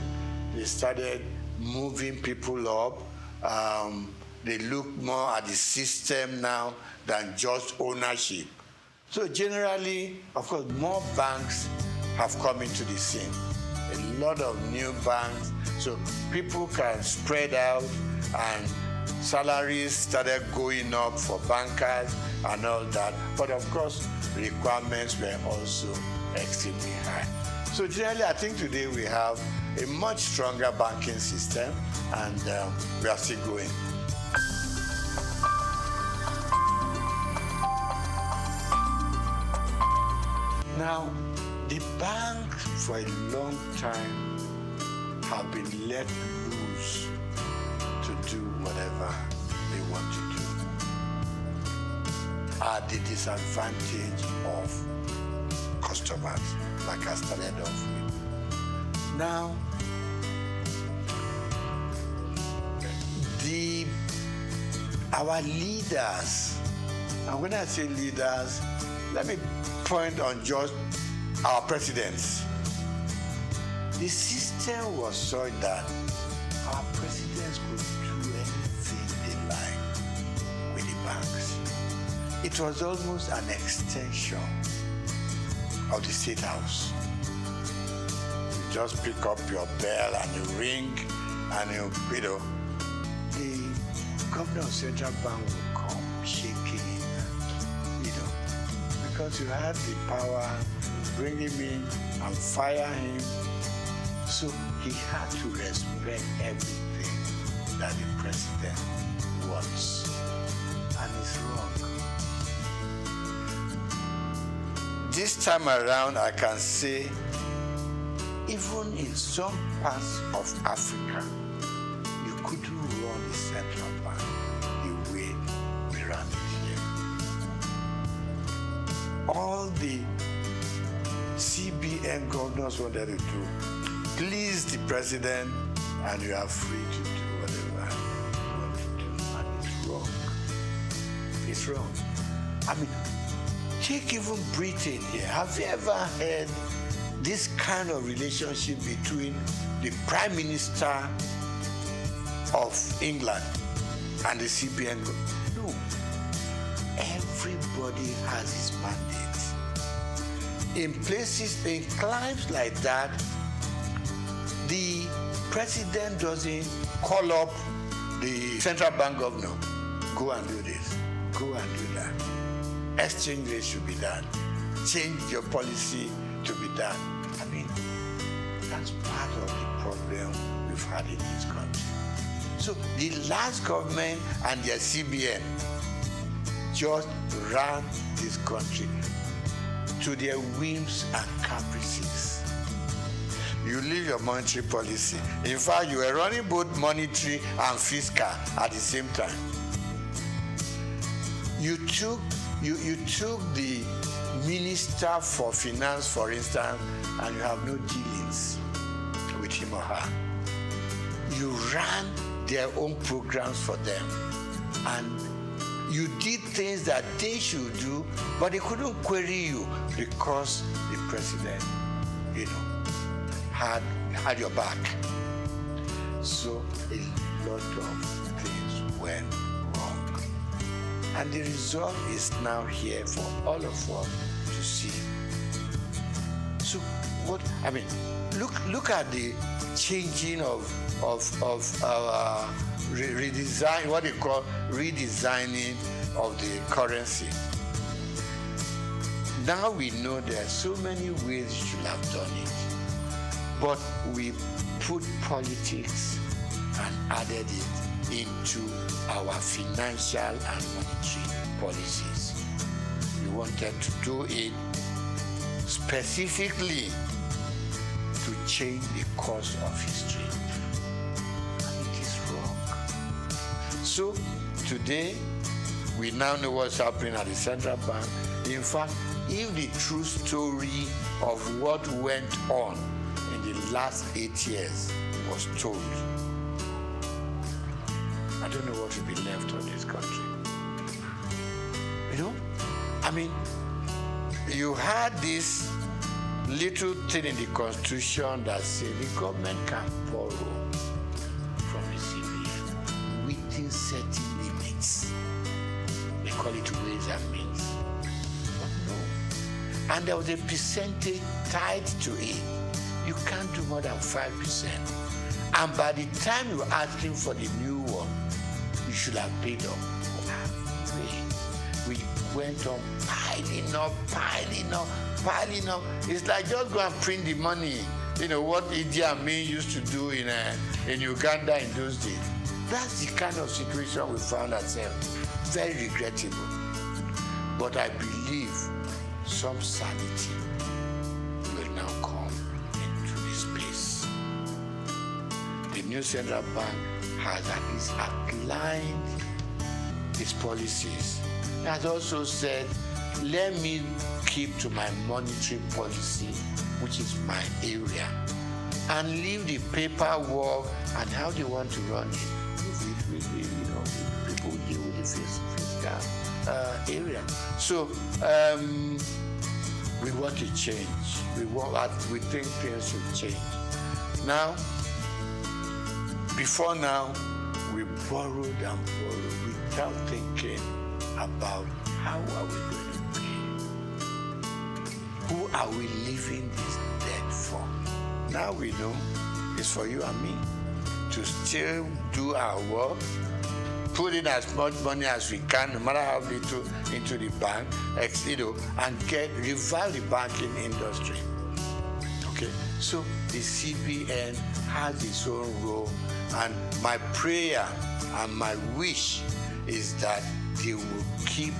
They started moving people up. They look more at the system now than just ownership. So generally, of course, more banks have come into the scene. A lot of new banks, so people can spread out, and salaries started going up for bankers and all that. But of course, requirements were also extremely high. So generally, I think today we have a much stronger banking system, and we are still going. Now, the banks for a long time have been let loose to do whatever they want to do at the disadvantage of customers, like I started off with. Now, our leaders, and when I say leaders, let me point on just our presidents. The system was such that our presidents could do anything they like with the banks. It was almost an extension of the State House. You just pick up your bell and you ring, and the governor of Central Bank will come shaking, because you had the power bring him in and fire him. So he had to respect everything that the president wants. And it's wrong. This time around, I can say, even in some parts of Africa, you couldn't run the central bank the way we run it here. All the CBN governors wanted to do, please the president, and you are free to do whatever you want to do. And it's wrong. It's wrong. I mean, take even Britain here. Have you ever heard this kind of relationship between the Prime Minister of England and the CBN? No. Everybody has his mandate. In places, in climes like that, the president doesn't call up the central bank governor, go and do this, go and do that. Exchange rate should be done. Change your policy to be done. I mean, that's part of the problem we've had in this country. So the last government and their CBN just ran this country to their whims and caprices. You leave your monetary policy. In fact, you were running both monetary and fiscal at the same time. You took the Minister for Finance, for instance, and you have no dealings with him or her. You ran their own programs for them, and you did things that they should do, but they couldn't query you because the president, had your back. So a lot of things went wrong. And the result is now here for all of us to see. So look at the changing of our redesign, what they call redesigning of the currency. Now we know there are so many ways you should have done it, but we put politics and added it into our financial and monetary policies. We wanted to do it specifically to change the course of history. And it is wrong. So today, we now know what's happening at the central bank. In fact, if the true story of what went on in the last 8 years was told, I don't know what will be left of this country. You had this little thing in the Constitution that said the government can borrow from the CBN within certain limits. They call it ways and means. But no. And there was a percentage tied to it. You can't do more than 5%. And by the time you're asking for the new one, you should have paid up. We went on piling up. It's like just go and print the money. What Idi Amin used to do in Uganda in those days. That's the kind of situation we found ourselves. Very regrettable. But I believe some sanity will now come into this space. The new central bank has at least outlined its policies. It has also said, let me keep to my monetary policy, which is my area, and leave the paperwork and how they want to run it. People deal with the fiscal area. So we want to change. We think things should change. Now, before now, we borrowed and borrowed without thinking about how are we going to pay? Who are we leaving this debt for? Now we know it's for you and me to still do our work put in as much money as we can, no matter how little, into the bank, and revive the banking industry. Okay, so the CBN has its own role, and my prayer and my wish is that they will keep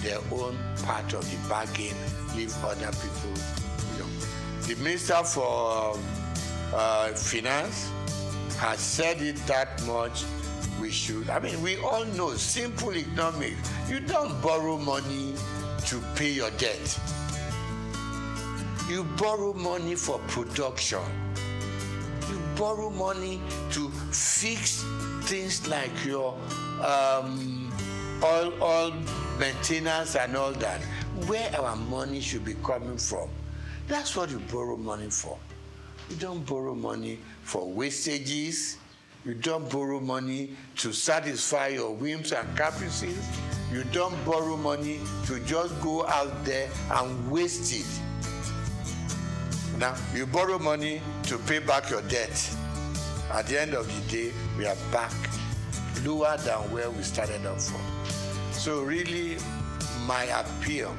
their own part of the bargain, leave other people. The Minister for Finance has said it that much. We should. I mean, we all know simple economics. You don't borrow money to pay your debt. You borrow money for production. You borrow money to fix things like your oil maintenance and all that. Where our money should be coming from. That's what you borrow money for. You don't borrow money for wastages. You don't borrow money to satisfy your whims and caprices. You don't borrow money to just go out there and waste it. Now, you borrow money to pay back your debt. At the end of the day, we are back lower than where we started off from. So really, my appeal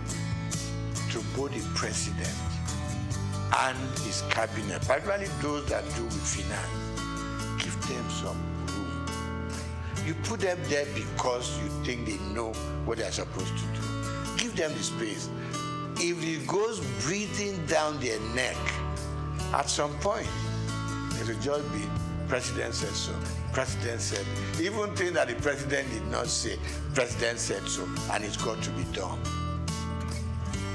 to both the president and his cabinet, particularly those that do with finance, give them some room. You put them there because you think they know what they're supposed to do. Give them the space. If it goes breathing down their neck, at some point, it will just be, President said so, President said, even things that the President did not say, President said so, and it's got to be done.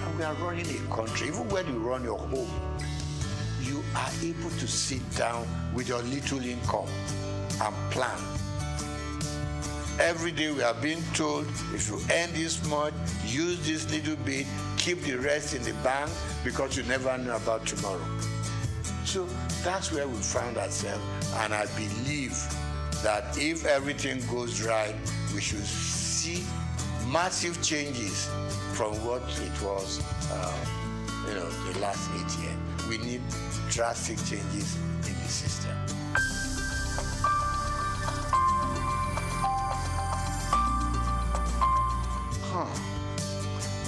And we are running a country, even when you run your home, you are able to sit down with your little income and plan. Every day we are being told, if you earn this much, use this little bit, keep the rest in the bank, because you never know about tomorrow. So that's where we found ourselves, and I believe that if everything goes right, we should see massive changes from what it was, the last 8 years. We need drastic changes in the system.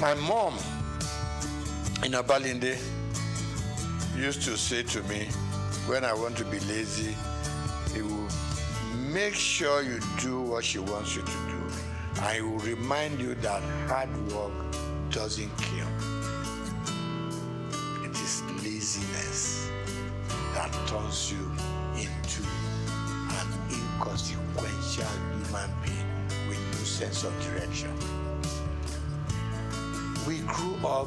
My mom in Abalinde used to say to me, when I want to be lazy, he will make sure you do what she wants you to do. And he will remind you that hard work doesn't kill. It is laziness that turns you into an inconsequential human being with no sense of direction. We grew up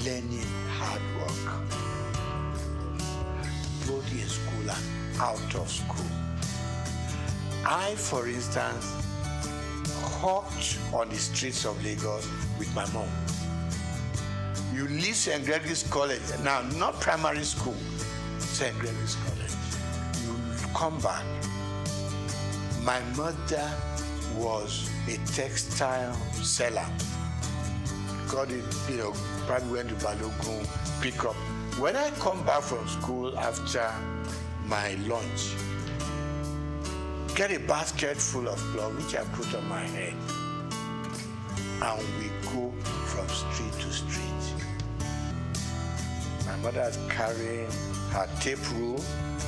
learning hard work, both in school and out of school. I, for instance, hawked on the streets of Lagos with my mom. You leave St. Gregory's College, now not primary school, St. Gregory's College. You come back. My mother was a textile seller. Got it, probably went to Balogun, pick up. When I come back from school after my lunch, get a basket full of cloth, which I put on my head, and we go from street to street. My mother's carrying her tape rule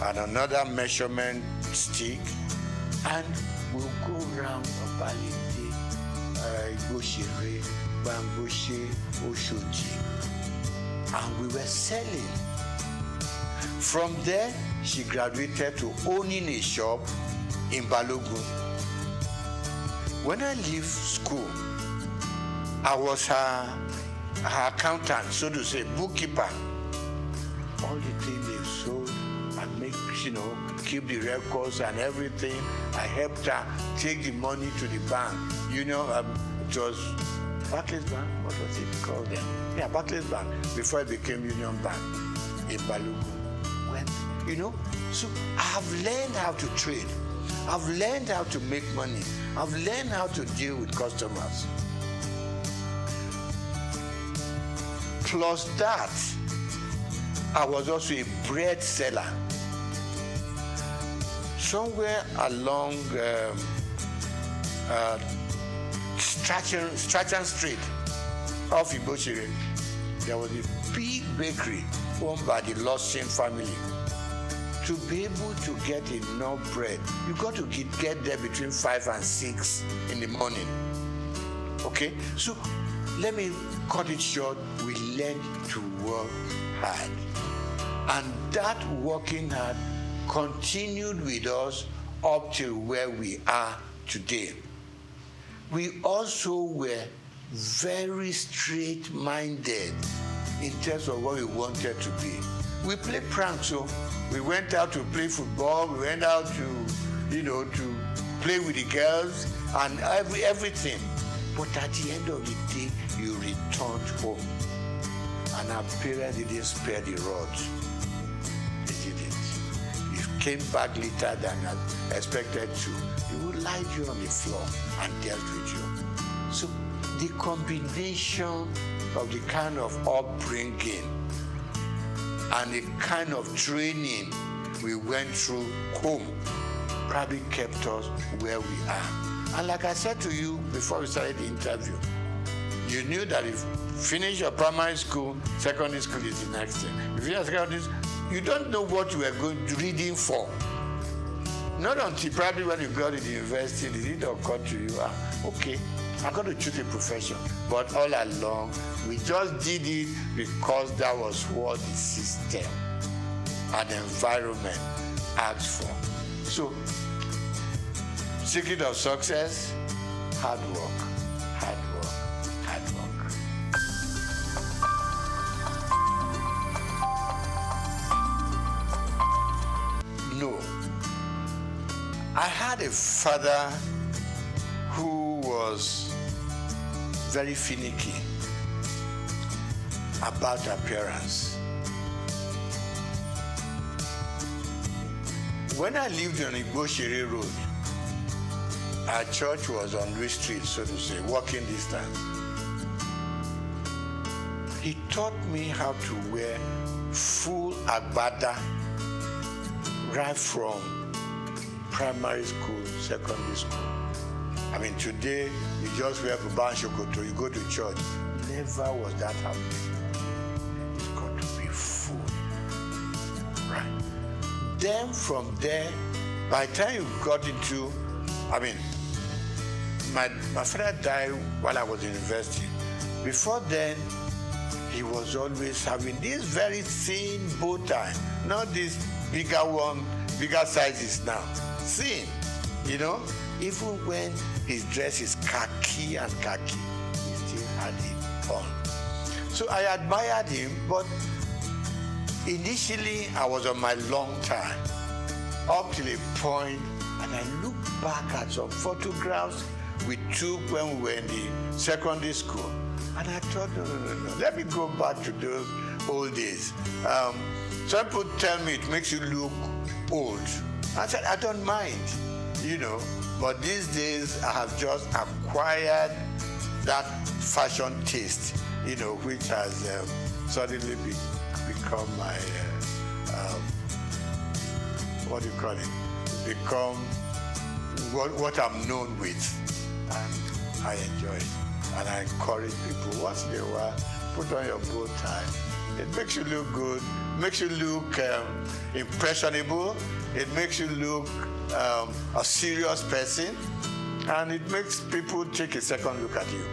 and another measurement stick, and we'll go round Obalinde, Igoshere, Bamboshe, Oshoji, and we were selling. From there, she graduated to owning a shop in Balogun. When I leave school, I was her accountant, so to say, bookkeeper. All the things they've sold and make, keep the records and everything. I helped her take the money to the bank. It was Barclays Bank, what was it called then? Yeah, Barclays Bank, before it became Union Bank in Balogun. So I've learned how to trade. I've learned how to make money. I've learned how to deal with customers. Plus that, I was also a bread seller. Somewhere along Strachan Street off Igboshere, there was a big bakery owned by the Lawson family. To be able to get enough bread, you got to get there between 5 and 6 in the morning. Okay? So let me cut it short. We learned to work hard. And that working hard continued with us up till where we are today. We also were very straight-minded in terms of what we wanted to be. We played pranks, so we went out to play football, we went out to, to play with the girls and everything. But at the end of the day, you returned home. And our parents didn't spare the rod. They didn't. You came back later than expected to. They would lie you on the floor and dealt with you. So the combination of the kind of upbringing and the kind of training we went through home probably kept us where we are. And like I said to you before we started the interview, you knew that if you finish your primary school, secondary school is the next thing. If you finish secondary school, you don't know what you were reading for. Not until probably when you got to the university, did it occur to you, okay, I'm going to choose a profession. But all along, we just did it because that was what the system and environment asked for. So, secret of success, hard work, hard work, hard work. No. I had a father who was very finicky about appearance. When I lived on Igboshere Road, our church was on Louis Street, so to say, walking distance. He taught me how to wear full agbada right from primary school, secondary school. I mean, today, you just wear buba and shokoto, you go to church. Never was that happening. It's got to be full. Right. Then from there, by the time you got into, I mean, my father died while I was in university. Before then, he was always having this very thin bow tie, not this bigger one, bigger sizes now. Thin, even when his dress is khaki and khaki, he still had it on. So I admired him, but initially I was on my long time, up till a point, and I look back at some photographs we took when we were in the secondary school, and I thought, no, let me go back to those old days. Some people tell me it makes you look old. I said, I don't mind, but these days I have just acquired that fashion taste, which has suddenly become my, what do you call it? Become what I'm known with. And I enjoy it. And I encourage people, once in a while, put on your bow tie. It makes you look good, makes you look impressionable, it makes you look a serious person, and it makes people take a second look at you.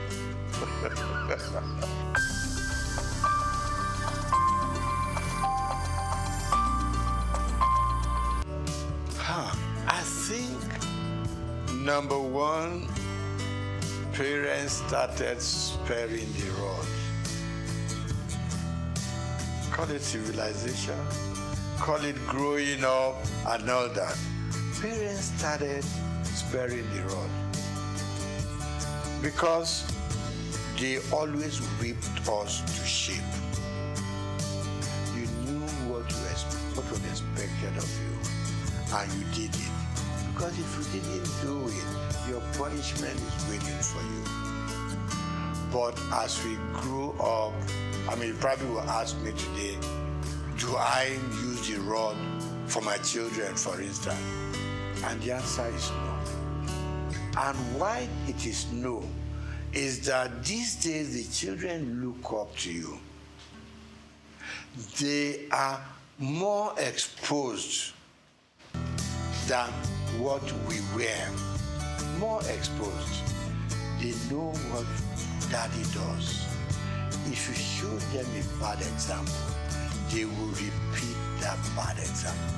I think, number one, parents started sparing the rod. Call it civilization, call it growing up and all that. Parents started sparing the rod because they always whipped us to shape. You knew what was expected of you, and you did it. Because if you didn't do it, your punishment is waiting for you. But as we grew up, you probably will ask me today, do I use the rod for my children, for instance? And the answer is no. And why it is no is that these days the children look up to you. They are more exposed than what we were. More exposed. They know what daddy does. If you show them a bad example, they will repeat that bad example.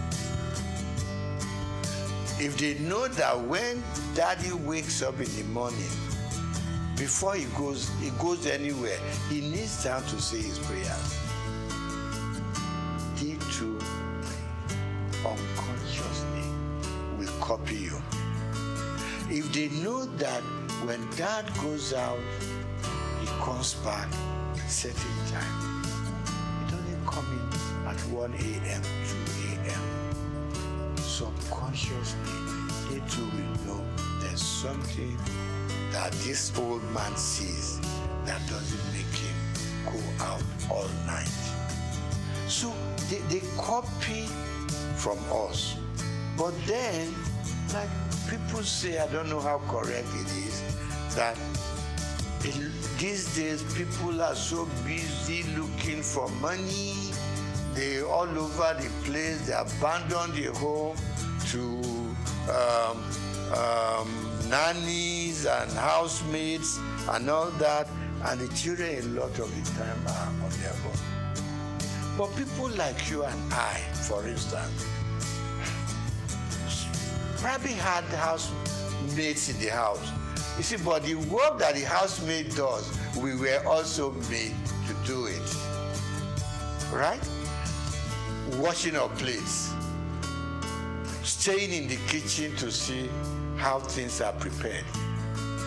If they know that when daddy wakes up in the morning, before he goes anywhere, he needs time to say his prayers. He too unconsciously will copy you. If they know that when dad goes out, he comes back certain time. It doesn't come in at 1 a.m., 2 a.m. Subconsciously, they too will know there's something that this old man sees that doesn't make him go out all night. So they copy from us. But then, like people say, I don't know how correct it is, that these days people are so busy looking for money. They all over the place. They abandon the home to nannies and housemates and all that. And the children a lot of the time are on their own. But people like you and I, for instance, probably had housemates in the house. You see, but the work that the housemaid does, we were also made to do it. Right? Washing our plates, staying in the kitchen to see how things are prepared.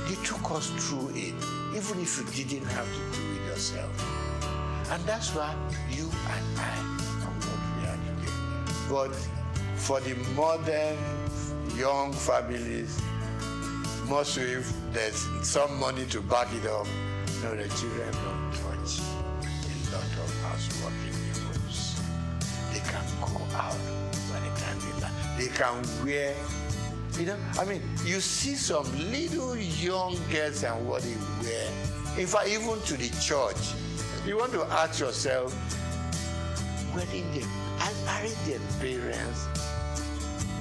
They took us through it, even if you didn't have to do it yourself. And that's why you and I are what we are today. But for the modern young families, most if there's some money to back it up, no, the children don't touch a lot of housework in the homes. They can go out by the time they like. They can wear, you know, I mean, you see some little young girls and what they wear. In fact, even to the church, you want to ask yourself, where did their parents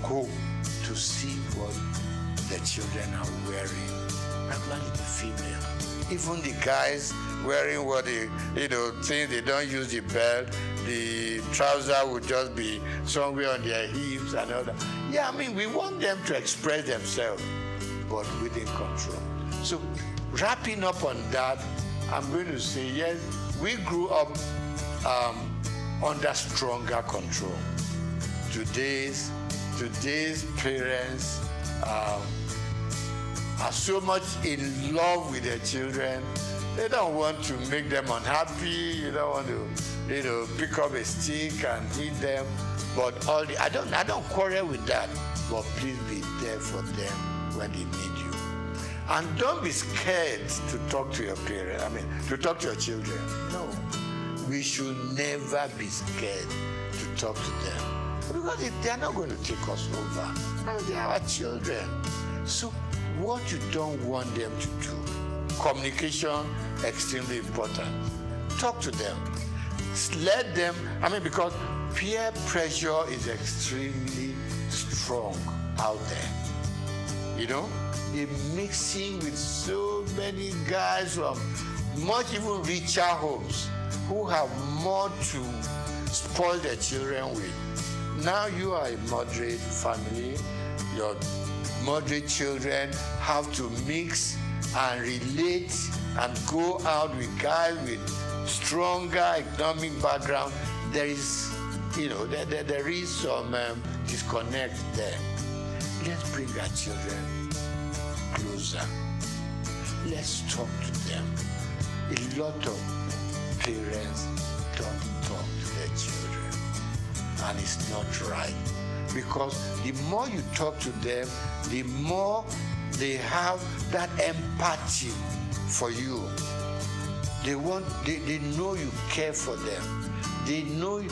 go to see what the children are wearing? Particularly the female. Even the guys wearing what they, things they don't use the belt, the trouser would just be somewhere on their hips and all that. Yeah, I mean, we want them to express themselves, but within control. So, wrapping up on that, I'm going to say, yes, we grew up under stronger control. Today's parents are so much in love with their children. They don't want to make them unhappy. You don't want to, pick up a stick and hit them. But I don't quarrel with that. But please be there for them when they need you. And don't be scared to talk to your parents. To talk to your children. No. We should never be scared to talk to them. Because they are not going to take us over. They are our children. So what you don't want them to do, communication, extremely important. Talk to them. Let them, because peer pressure is extremely strong out there. They're mixing with so many guys from much even richer homes who have more to spoil their children with. Now you are a moderate family, your moderate children have to mix and relate and go out with guys with stronger economic background. There is, there is some disconnect there. Let's bring our children closer. Let's talk to them. A lot of parents don't talk to their children, and it's not right. Because the more you talk to them, the more they have that empathy for you. They know you care for them. They know you,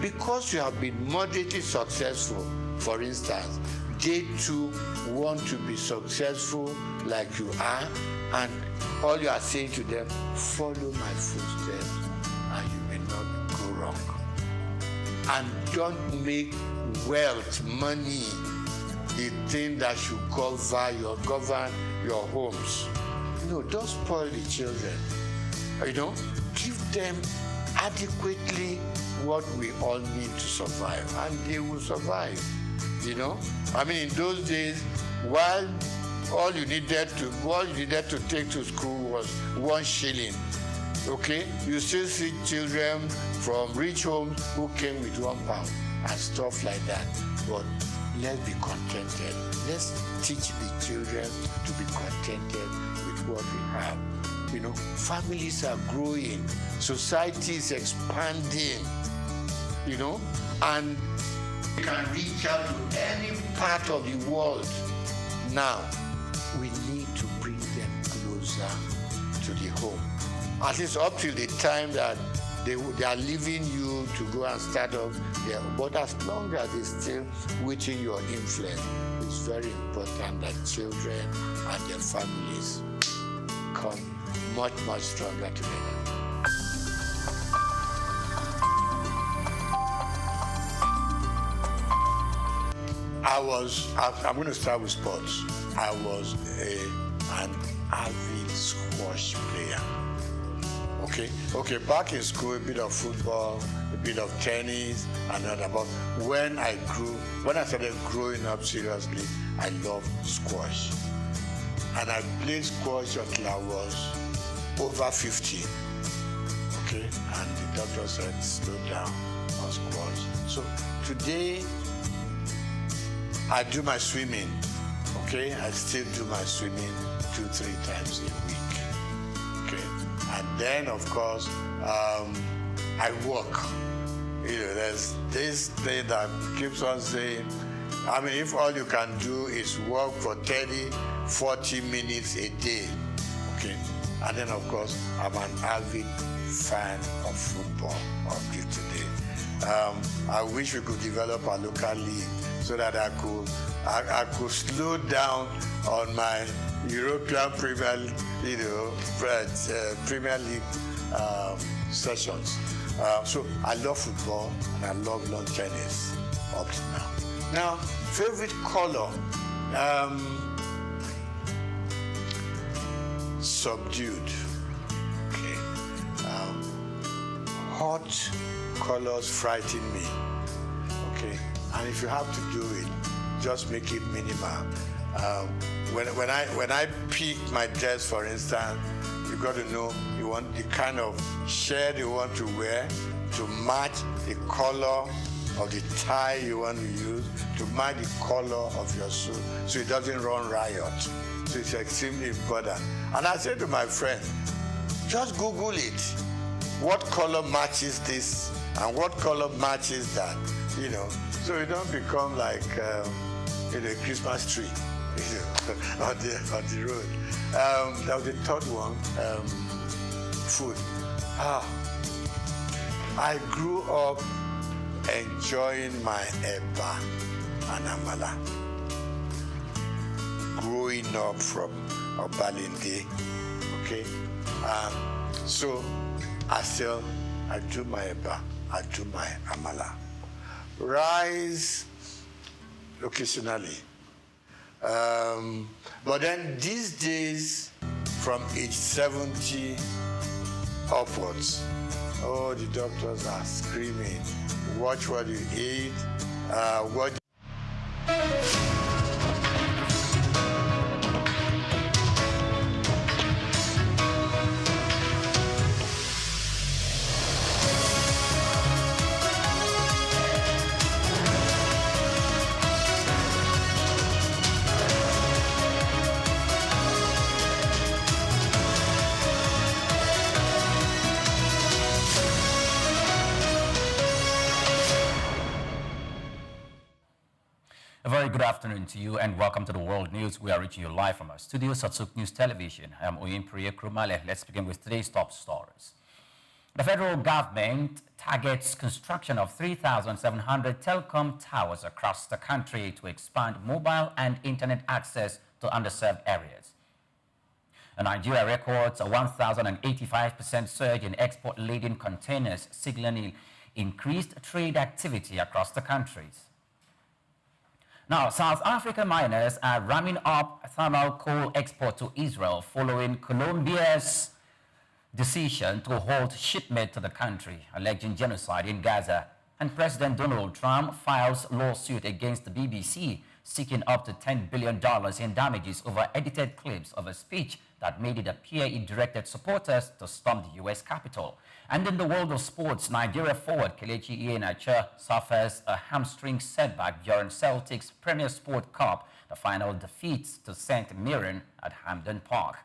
because you have been moderately successful, for instance, they too want to be successful like you are, and all you are saying to them, follow my footsteps and you may not go wrong. And don't make wealth, money, the thing that should govern your homes. No, don't spoil the children. You know, give them adequately what we all need to survive, and they will survive. You know, I mean, in those days, while all you needed to take to school was 1 shilling. Okay, you still see children from rich homes who came with £1 and stuff like that. But let's be contented. Let's teach the children to be contented with what we have. You know, families are growing, society is expanding, you know, and we can reach out to any part of the world. Now, we need to bring them closer to the home. At least up till the time that they are leaving you to go and start up there. But as long as they're still within your influence, it's very important that children and their families come much, much stronger together. I'm going to start with sports. I was an avid squash player. Okay, back in school, a bit of football, a bit of tennis, and all that. But when I started growing up seriously, I loved squash. And I played squash until I was over 50. Okay, and the doctor said, slow down on squash. So today, I do my swimming. Okay, I still do my swimming 2-3 times a week. Okay, and then of course I walk. You know, there's this thing that keeps on saying, I mean, if all you can do is walk for 30-40 minutes a day, okay. And then of course I'm an avid fan of football up till today. I wish we could develop a local league so that I could slow down on my European Premier League sessions. So I love football and I love lawn tennis up to now. Now, favorite color, subdued. Okay. Hot colors frighten me. Okay. And if you have to do it, just make it minimal. When I pick my dress, for instance, you got to know you want the kind of shirt you want to wear to match the color of the tie you want to use, to match the color of your suit, so it doesn't run riot. So it's extremely important. And I said to my friend, just Google it. What color matches this and what color matches that? You know, so you don't become like a Christmas tree, you know, on the road. That was the third one, food. I grew up enjoying my eba and amala. Growing up from Obalinde, okay? So I do my eba, I do my amala. Rice occasionally. But then these days, from age 70 upwards, oh, the doctors are screaming, watch what you eat, A very good afternoon to you and welcome to the World News. We are reaching you live from our studios at SOUQ News Television. I'm Oyin Priya Krumale. Let's begin with today's top stories. The federal government targets construction of 3,700 telecom towers across the country to expand mobile and internet access to underserved areas. Nigeria records a 1,085% surge in export-laden containers, signaling increased trade activity across the countries. Now, South African miners are ramming up thermal coal export to Israel following Colombia's decision to halt shipment to the country, alleging genocide in Gaza. And President Donald Trump files lawsuit against the BBC, seeking up to $10 billion in damages over edited clips of a speech that made it appear he directed supporters to storm the U.S. Capitol. And in the world of sports, Nigeria forward Kelechi Iheanacho suffers a hamstring setback during Celtic's Premier Sport Cup, the final defeat to St. Mirren at Hampden Park.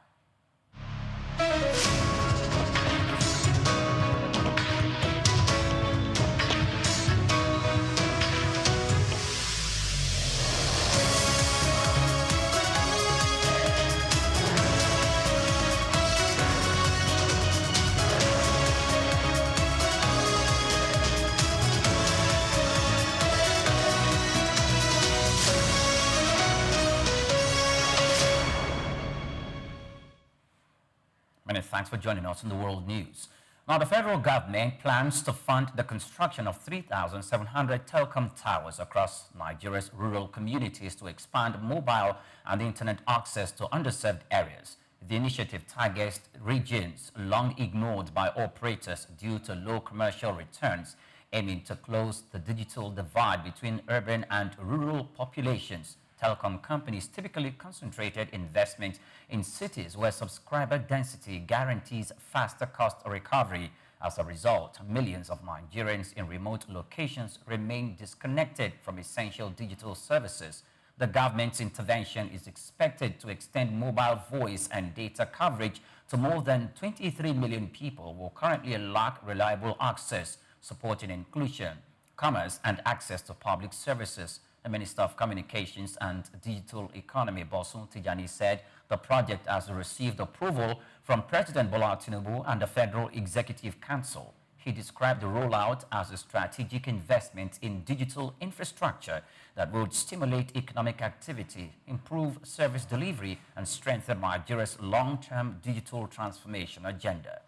Many thanks for joining us in the World News. Now, the federal government plans to fund the construction of 3,700 telecom towers across Nigeria's rural communities to expand mobile and internet access to underserved areas. The initiative targets regions long ignored by operators due to low commercial returns, aiming to close the digital divide between urban and rural populations. Telecom companies typically concentrated investment in cities where subscriber density guarantees faster cost recovery. As a result, millions of Nigerians in remote locations remain disconnected from essential digital services. The government's intervention is expected to extend mobile voice and data coverage to more than 23 million people who currently lack reliable access, supporting inclusion, commerce, and access to public services. The Minister of Communications and Digital Economy, Bosun Tijani, said the project has received approval from President Bola Tinubu and the Federal Executive Council. He described the rollout as a strategic investment in digital infrastructure that would stimulate economic activity, improve service delivery, and strengthen Nigeria's long-term digital transformation agenda.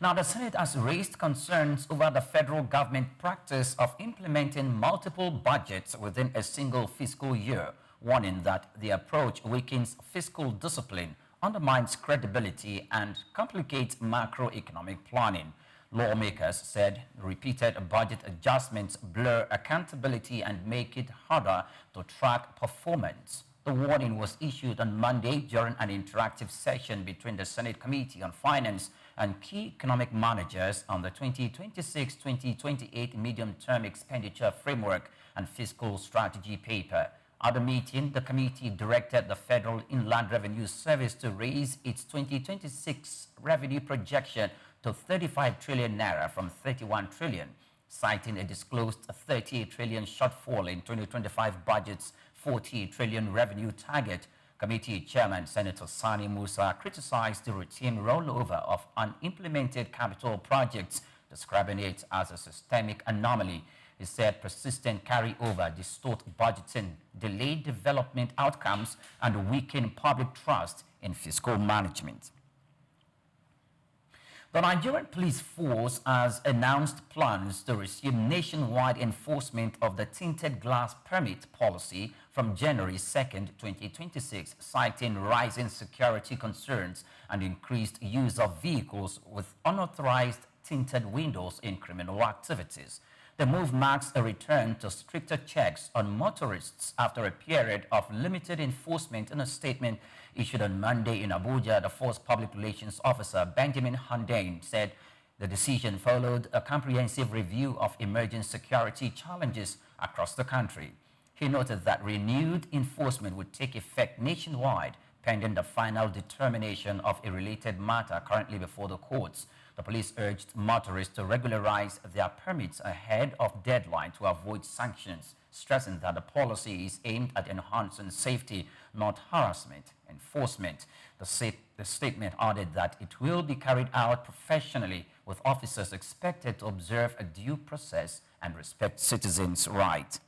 Now, the Senate has raised concerns over the federal government practice of implementing multiple budgets within a single fiscal year, warning that the approach weakens fiscal discipline, undermines credibility, and complicates macroeconomic planning. Lawmakers said repeated budget adjustments blur accountability and make it harder to track performance. The warning was issued on Monday during an interactive session between the Senate Committee on Finance and key economic managers on the 2026-2028 medium-term expenditure framework and fiscal strategy paper. At the meeting, the committee directed the Federal Inland Revenue Service to raise its 2026 revenue projection to 35 trillion naira from 31 trillion, citing a disclosed 38 trillion shortfall in 2025 budget's 40 trillion revenue target. Committee Chairman Senator Sani Musa criticized the routine rollover of unimplemented capital projects, describing it as a systemic anomaly. He said persistent carryover distort budgeting, delay development outcomes, and weaken public trust in fiscal management. The Nigerian police force has announced plans to resume nationwide enforcement of the tinted glass permit policy from January 2nd, 2026, citing rising security concerns and increased use of vehicles with unauthorized tinted windows in criminal activities. The move marks a return to stricter checks on motorists after a period of limited enforcement. In a statement issued on Monday in Abuja, the Force Public Relations Officer Benjamin Hundain said the decision followed a comprehensive review of emerging security challenges across the country. He noted that renewed enforcement would take effect nationwide, pending the final determination of a related matter currently before the courts. The police urged motorists to regularize their permits ahead of deadline to avoid sanctions, stressing that the policy is aimed at enhancing safety not harassment enforcement. The statement added that it will be carried out professionally, with officers expected to observe a due process and respect citizens' rights.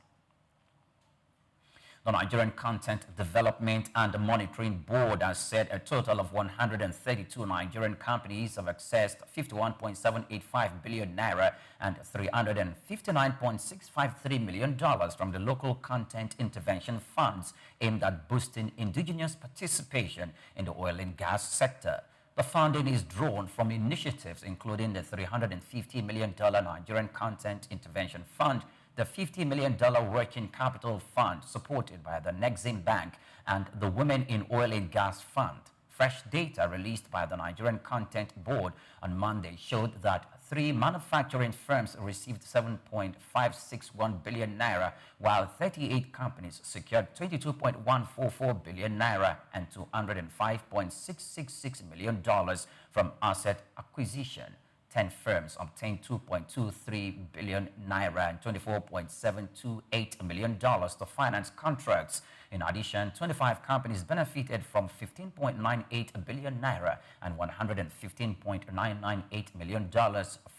The Nigerian Content Development and Monitoring Board has said a total of 132 Nigerian companies have accessed 51.785 billion naira and $359.653 million from the local content intervention funds aimed at boosting indigenous participation in the oil and gas sector. The funding is drawn from initiatives including the $350 million Nigerian Content Intervention Fund, the $50 million Working Capital Fund supported by the Nexim Bank, and the Women in Oil and Gas Fund. Fresh data released by the Nigerian Content Board on Monday showed that 3 manufacturing firms received 7.561 billion naira, while 38 companies secured 22.144 billion naira and $205.666 million from asset acquisition. 10 firms obtained 2.23 billion naira and $24.728 million to finance contracts. In addition, 25 companies benefited from 15.98 billion naira and $115.998 million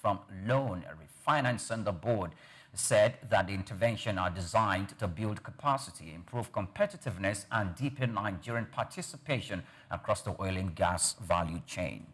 from loan refinancing. The board said that the interventions are designed to build capacity, improve competitiveness, and deepen Nigerian participation across the oil and gas value chain.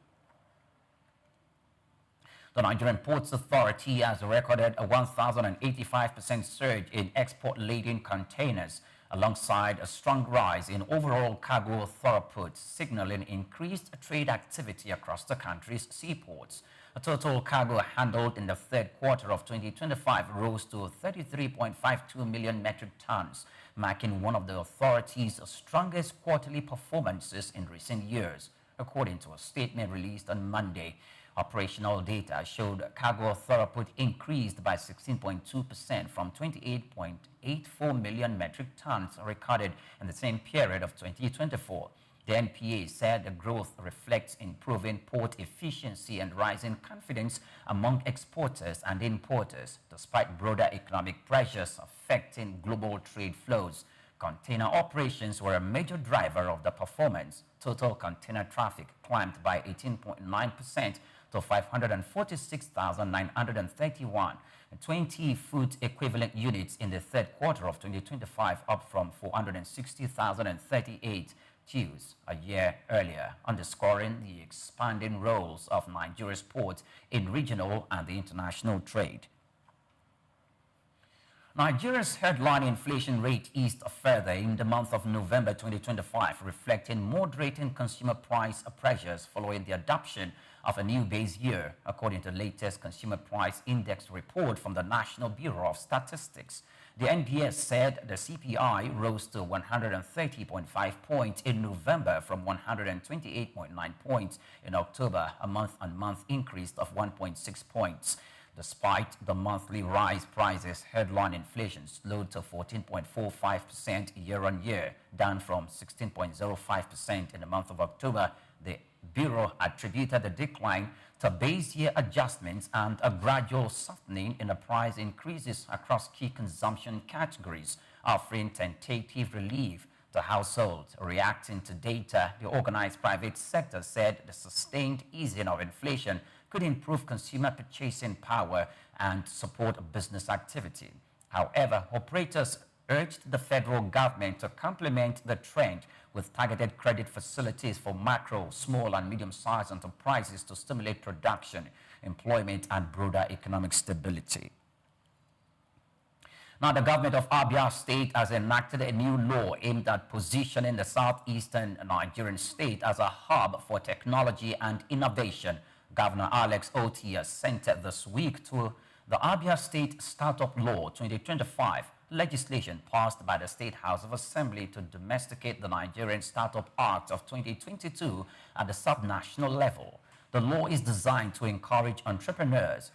The Nigerian Ports Authority has recorded a 1,085% surge in export-laden containers, alongside a strong rise in overall cargo throughput, signaling increased trade activity across the country's seaports. The total cargo handled in the third quarter of 2025 rose to 33.52 million metric tons, marking one of the authority's strongest quarterly performances in recent years, according to a statement released on Monday. Operational data showed cargo throughput increased by 16.2% from 28.84 million metric tons recorded in the same period of 2024. The NPA said the growth reflects improving port efficiency and rising confidence among exporters and importers, despite broader economic pressures affecting global trade flows. Container operations were a major driver of the performance. Total container traffic climbed by 18.9% to 546,931, 20 foot equivalent units in the third quarter of 2025, up from 460,038 TEUs a year earlier, underscoring the expanding roles of Nigeria's ports in regional and the international trade. Nigeria's headline inflation rate eased further in the month of November 2025, reflecting moderating consumer price pressures following the adoption of a new base year, according to the latest Consumer Price Index report from the National Bureau of Statistics. The NBS said the CPI rose to 130.5 points in November from 128.9 points in October, a month-on-month increase of 1.6 points. Despite the monthly rise, prices headline inflation slowed to 14.45% year-on-year, down from 16.05% in the month of October. The Bureau attributed the decline to base year adjustments and a gradual softening in the price increases across key consumption categories, offering tentative relief to households. Reacting to data, the organized private sector said the sustained easing of inflation could improve consumer purchasing power and support business activity. However, operators urged the federal government to complement the trend with targeted credit facilities for macro, small and medium-sized enterprises to stimulate production, employment and broader economic stability. Now, the government of Abia State has enacted a new law aimed at positioning the southeastern Nigerian state as a hub for technology and innovation. Governor Alex Oti has sent this week to the Abia State Startup Law 2025, legislation passed by the State House of Assembly to domesticate the Nigerian Startup Act of 2022 at the subnational level. The law is designed to encourage entrepreneurs,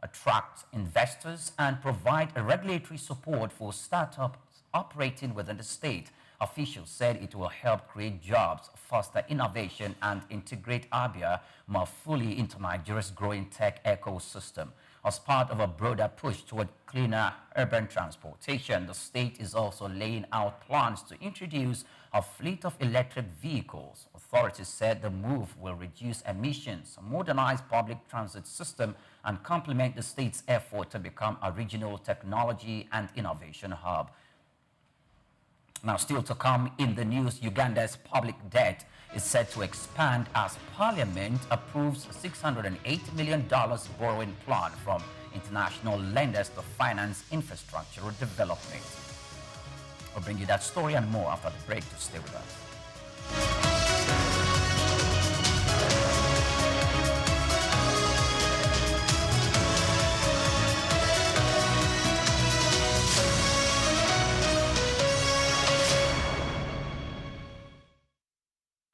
attract investors, and provide a regulatory support for startups operating within the state. Officials said it will help create jobs, foster innovation, and integrate Abia more fully into Nigeria's growing tech ecosystem. As part of a broader push toward cleaner urban transportation, the state is also laying out plans to introduce a fleet of electric vehicles. Authorities said the move will reduce emissions, modernize public transit system, and complement the state's effort to become a regional technology and innovation hub. Now, still to come in the news, Uganda's public debt is set to expand as Parliament approves $608 million borrowing plan from international lenders to finance infrastructural development. We'll bring you that story and more after the break, to stay with us.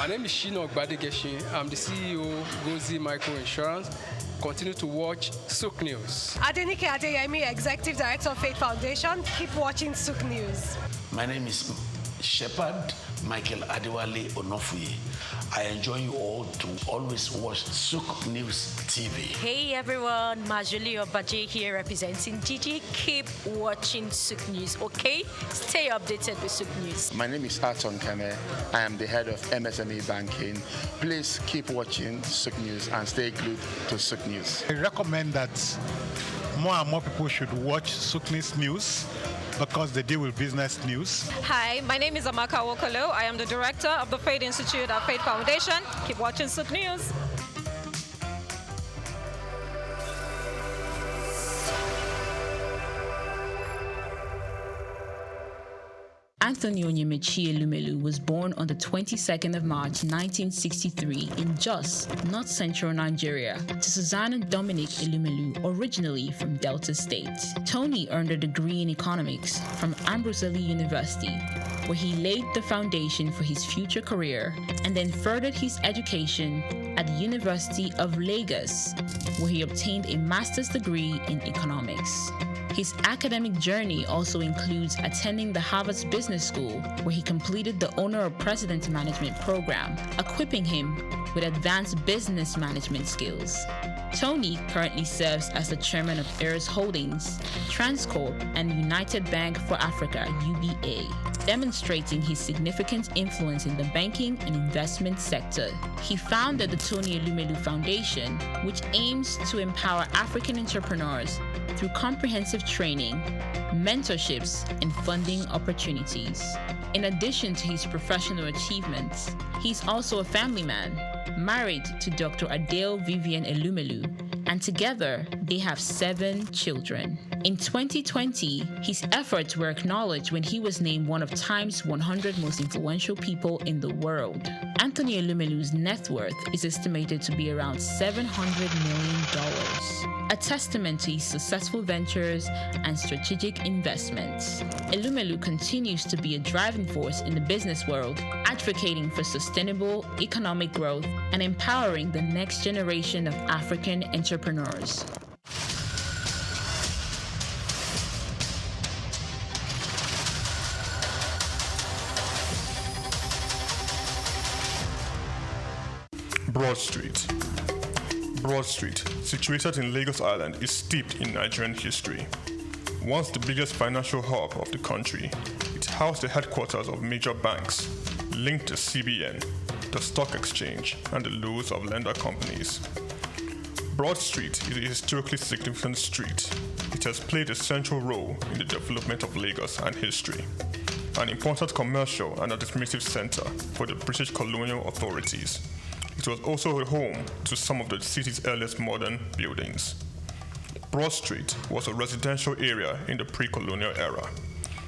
My name is Shino Gbadegeshin. I'm the CEO of Gozi Micro Insurance. Continue to watch SOUQ News. Adenike Adeyemi, Executive Director of Faith Foundation. Keep watching SOUQ News. My name is Shepherd Michael Adewale Onofuye. I enjoy you all to always watch SOUQ News TV. Hey everyone, Majuli Obaje here representing Gigi. Keep watching SOUQ News, okay? Stay updated with SOUQ News. My name is Harton Keme. I am the head of MSME Banking. Please keep watching SOUQ News and stay glued to SOUQ News. I recommend that more and more people should watch SOUQ News because they deal with business news. Hi, my name is Amaka Wokolo. I am the director of the Faith Institute at Faith Foundation. Keep watching SOUQ News. Anthony Onyemaechi Elumelu was born on the 22nd of March 1963 in Jos, North Central Nigeria, to Susanna Dominic Elumelu, originally from Delta State. Tony earned a degree in economics from Ambrose Ali University, where he laid the foundation for his future career, and then furthered his education at the University of Lagos, where he obtained a master's degree in economics. His academic journey also includes attending the Harvard Business School, where he completed the Owner of President Management program, equipping him with advanced business management skills. Tony currently serves as the chairman of Heirs Holdings, Transcorp, and United Bank for Africa, UBA, demonstrating his significant influence in the banking and investment sector. He founded the Tony Elumelu Foundation, which aims to empower African entrepreneurs through comprehensive training, mentorships, and funding opportunities. In addition to his professional achievements, he's also a family man, married to Dr. Adele Vivian Elumelu, and together they have 7 children. In 2020, his efforts were acknowledged when he was named one of Time's 100 most influential people in the world. Anthony Elumelu's net worth is estimated to be around $700 million, a testament to his successful ventures and strategic investments. Elumelu continues to be a driving force in the business world, advocating for sustainable economic growth and empowering the next generation of African entrepreneurs. Broad Street. Broad Street, situated in Lagos Island, is steeped in Nigerian history. Once the biggest financial hub of the country, it housed the headquarters of major banks, linked to CBN, the stock exchange, and the loads of lender companies. Broad Street is a historically significant street. It has played a central role in the development of Lagos and history, an important commercial and administrative center for the British colonial authorities. It was also a home to some of the city's earliest modern buildings. Broad Street was a residential area in the pre-colonial era.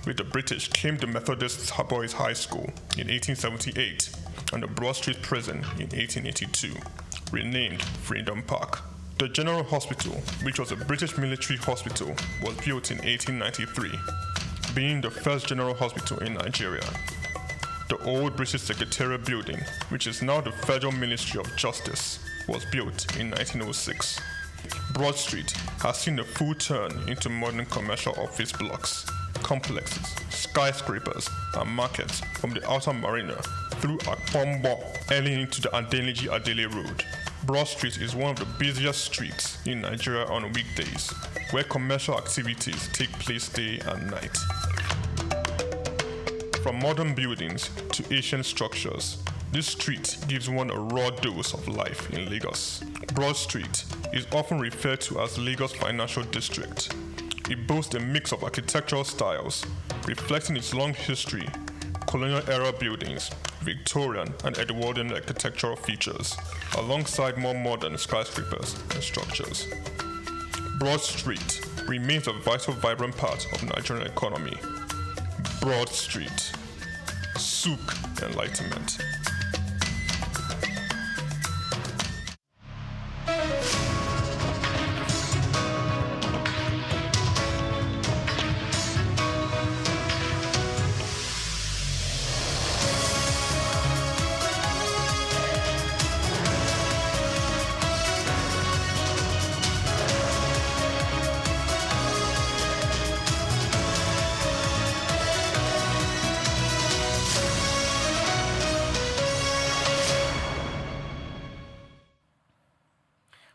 With the British came the Methodist Boys High School in 1878 and the Broad Street Prison in 1882, renamed Freedom Park. The General Hospital, which was a British military hospital, was built in 1893, being the first general hospital in Nigeria. The old British Secretariat building, which is now the Federal Ministry of Justice, was built in 1906. Broad Street has seen a full turn into modern commercial office blocks, complexes, skyscrapers, and markets from the outer marina through Akpombo early into the Adeliji Adele Road. Broad Street is one of the busiest streets in Nigeria on weekdays, where commercial activities take place day and night. From modern buildings to ancient structures, this street gives one a raw dose of life in Lagos. Broad Street is often referred to as Lagos Financial District. It boasts a mix of architectural styles, reflecting its long history, colonial-era buildings, Victorian and Edwardian architectural features, alongside more modern skyscrapers and structures. Broad Street remains a vital, vibrant part of the Nigerian economy. Broad Street. SOUQ Enlightenment.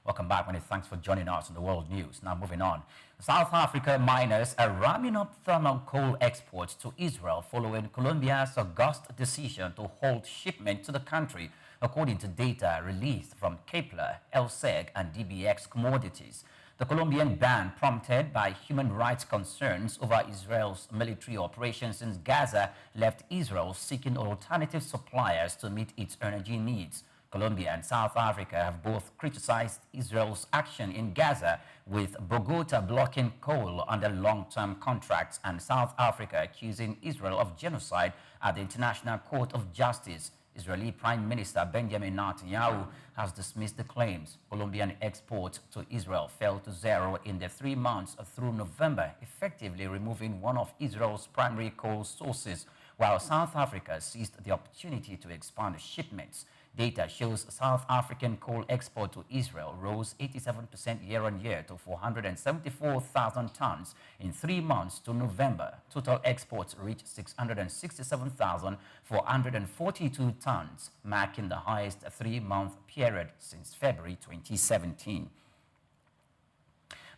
Welcome back, many thanks for joining us on the World News. Now moving on. South Africa miners are ramming up thermal coal exports to Israel following Colombia's august decision to halt shipment to the country, according to data released from Kepler, SOUQ, and DBX Commodities. The Colombian ban, prompted by human rights concerns over Israel's military operations in Gaza, left Israel seeking alternative suppliers to meet its energy needs. Colombia and South Africa have both criticized Israel's action in Gaza, with Bogota blocking coal under long-term contracts and South Africa accusing Israel of genocide at the International Court of Justice. Israeli Prime Minister Benjamin Netanyahu has dismissed the claims. Colombian exports to Israel fell to zero in the 3 months through November, effectively removing one of Israel's primary coal sources, while South Africa seized the opportunity to expand shipments. Data shows South African coal export to Israel rose 87% year-on-year to 474,000 tons in 3 months to November. Total exports reached 667,442 tons, marking the highest 3-month period since February 2017.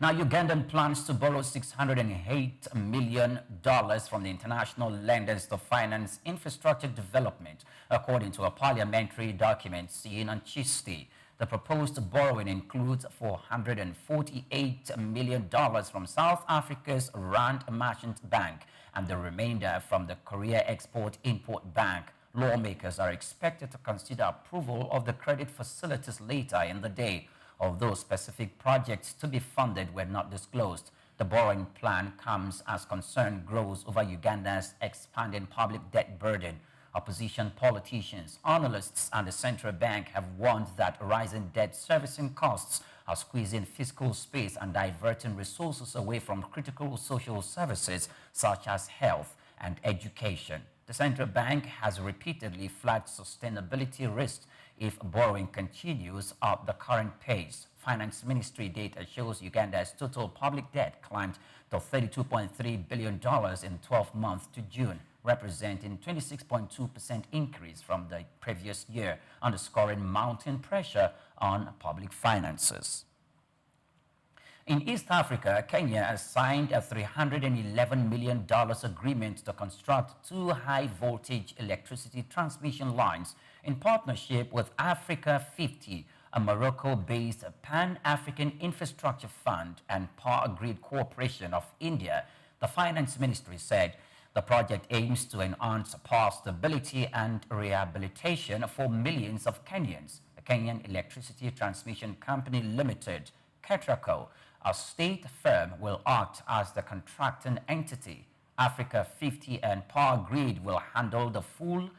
Now, Ugandan plans to borrow $608 million from the international lenders to finance infrastructure development, according to a parliamentary document seen on Tuesday. The proposed borrowing includes $448 million from South Africa's Rand Merchant Bank and the remainder from the Korea Export-Import Bank. Lawmakers are expected to consider approval of the credit facilities later in the day. Although specific projects to be funded were not disclosed, the borrowing plan comes as concern grows over Uganda's expanding public debt burden. Opposition politicians, analysts, and the central bank have warned that rising debt servicing costs are squeezing fiscal space and diverting resources away from critical social services such as health and education. The central bank has repeatedly flagged sustainability risks if borrowing continues at the current pace. Finance Ministry data shows Uganda's total public debt climbed to $32.3 billion in 12 months to June, representing 26.2% increase from the previous year, underscoring mounting pressure on public finances. In East Africa, Kenya has signed a $311 million agreement to construct 2 high-voltage electricity transmission lines in partnership with Africa 50, a Morocco-based Pan-African Infrastructure Fund, and Power Grid Corporation of India. The Finance Ministry said the project aims to enhance power stability and rehabilitation for millions of Kenyans. The Kenyan Electricity Transmission Company Limited, KETRACO, a state firm, will act as the contracting entity. Africa 50 and Power Grid will handle the full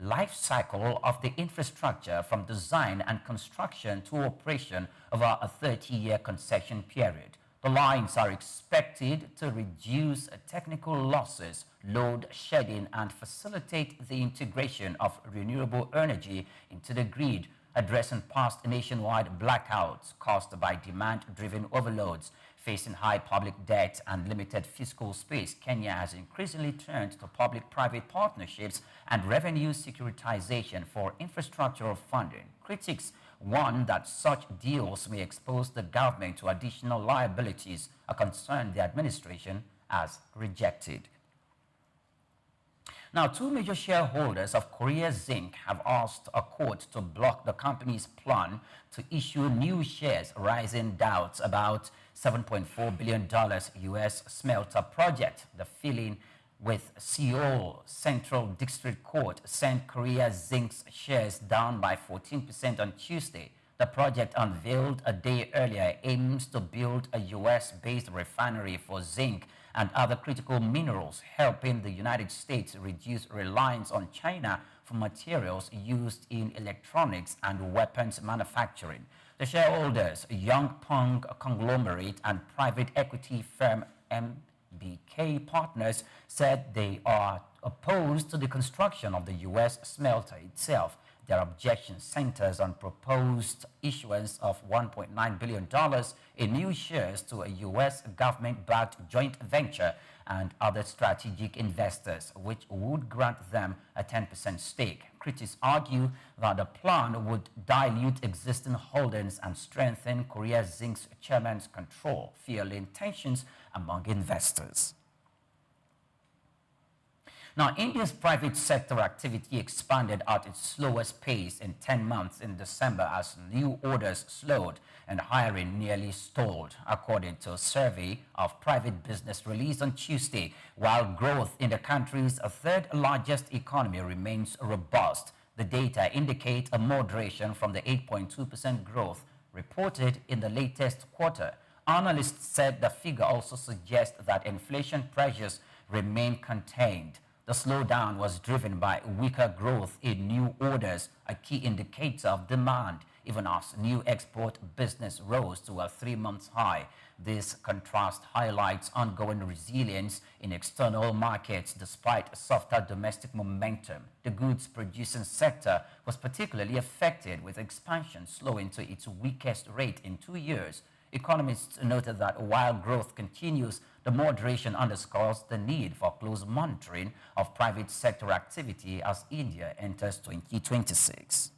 life cycle of the infrastructure from design and construction to operation over a 30-year concession period. The lines are expected to reduce technical losses, load shedding, and facilitate the integration of renewable energy into the grid, addressing past nationwide blackouts caused by demand-driven overloads. Facing high public debt and limited fiscal space, Kenya has increasingly turned to public-private partnerships and revenue securitization for infrastructural funding. Critics warned that such deals may expose the government to additional liabilities, a concern the administration has rejected. Now, two major shareholders of Korea Zinc have asked a court to block the company's plan to issue new shares, raising doubts about $7.4 billion U.S. smelter project. The filing with Seoul Central District Court sent Korea Zinc's shares down by 14% on Tuesday. The project, unveiled a day earlier, aims to build a U.S.-based refinery for zinc and other critical minerals, helping the United States reduce reliance on China for materials used in electronics and weapons manufacturing. The shareholders, Youngpong conglomerate and private equity firm MBK Partners, said they are opposed to the construction of the U.S. smelter itself. Their objection centers on proposed issuance of $1.9 billion in new shares to a U.S. government-backed joint venture and other strategic investors, which would grant them a 10% stake. Critics argue that the plan would dilute existing holdings and strengthen Korea Zinc's chairman's control, fueling tensions among investors. Now, India's private sector activity expanded at its slowest pace in 10 months in December as new orders slowed and hiring nearly stalled, according to a survey of private business released on Tuesday. While growth in the country's third largest economy remains robust, the data indicate a moderation from the 8.2% growth reported in the latest quarter. Analysts said the figure also suggests that inflation pressures remain contained. The slowdown was driven by weaker growth in new orders, a key indicator of demand, even as new export business rose to a 3-month high. This contrast highlights ongoing resilience in external markets despite softer domestic momentum. The goods-producing sector was particularly affected, with expansion slowing to its weakest rate in 2 years. Economists noted that while growth continues, the moderation underscores the need for close monitoring of private sector activity as India enters 2026.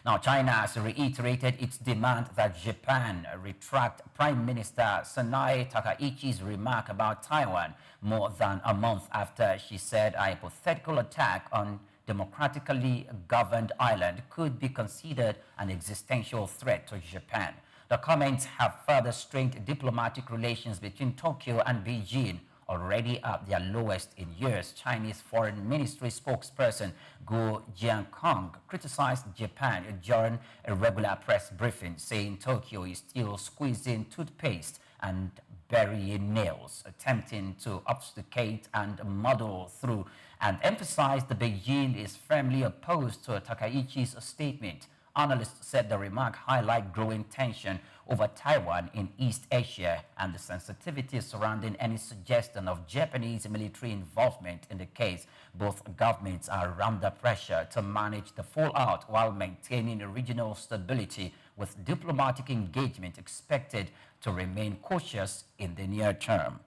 Now, China has reiterated its demand that Japan retract Prime Minister Sanae Takaichi's remark about Taiwan more than a month after she said a hypothetical attack on democratically governed island could be considered an existential threat to Japan. The comments have further strained diplomatic relations between Tokyo and Beijing, already at their lowest in years. Chinese Foreign Ministry spokesperson Guo Jiankong criticized Japan during a regular press briefing, saying Tokyo is still squeezing toothpaste and burying nails, attempting to obfuscate and muddle through, and emphasized that Beijing is firmly opposed to Takaichi's statement. Analysts said the remark highlighted growing tension over Taiwan in East Asia and the sensitivity surrounding any suggestion of Japanese military involvement in the case. Both governments are under pressure to manage the fallout while maintaining regional stability, with diplomatic engagement expected to remain cautious in the near term.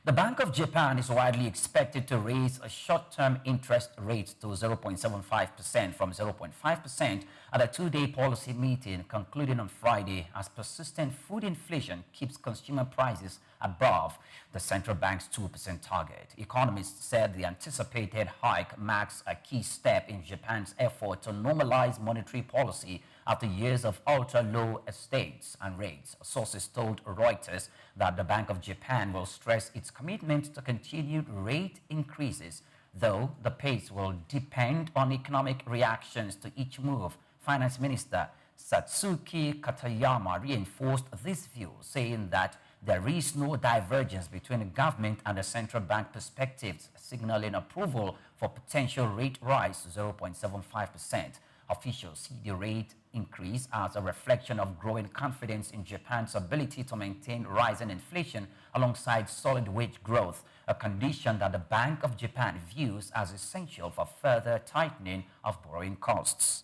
The Bank of Japan is widely expected to raise a short-term interest rate to 0.75% from 0.5% at a two-day policy meeting concluding on Friday, as persistent food inflation keeps consumer prices above the central bank's 2% target. Economists said the anticipated hike marks a key step in Japan's effort to normalize monetary policy after years of ultra-low estates and rates. Sources told Reuters that the Bank of Japan will stress its commitment to continued rate increases, though the pace will depend on economic reactions to each move. Finance Minister Satsuki Katayama reinforced this view, saying that there is no divergence between the government and the central bank perspectives, signaling approval for potential rate rise to 0.75%. Officials see the rate increase as a reflection of growing confidence in Japan's ability to maintain rising inflation alongside solid wage growth, a condition that the Bank of Japan views as essential for further tightening of borrowing costs.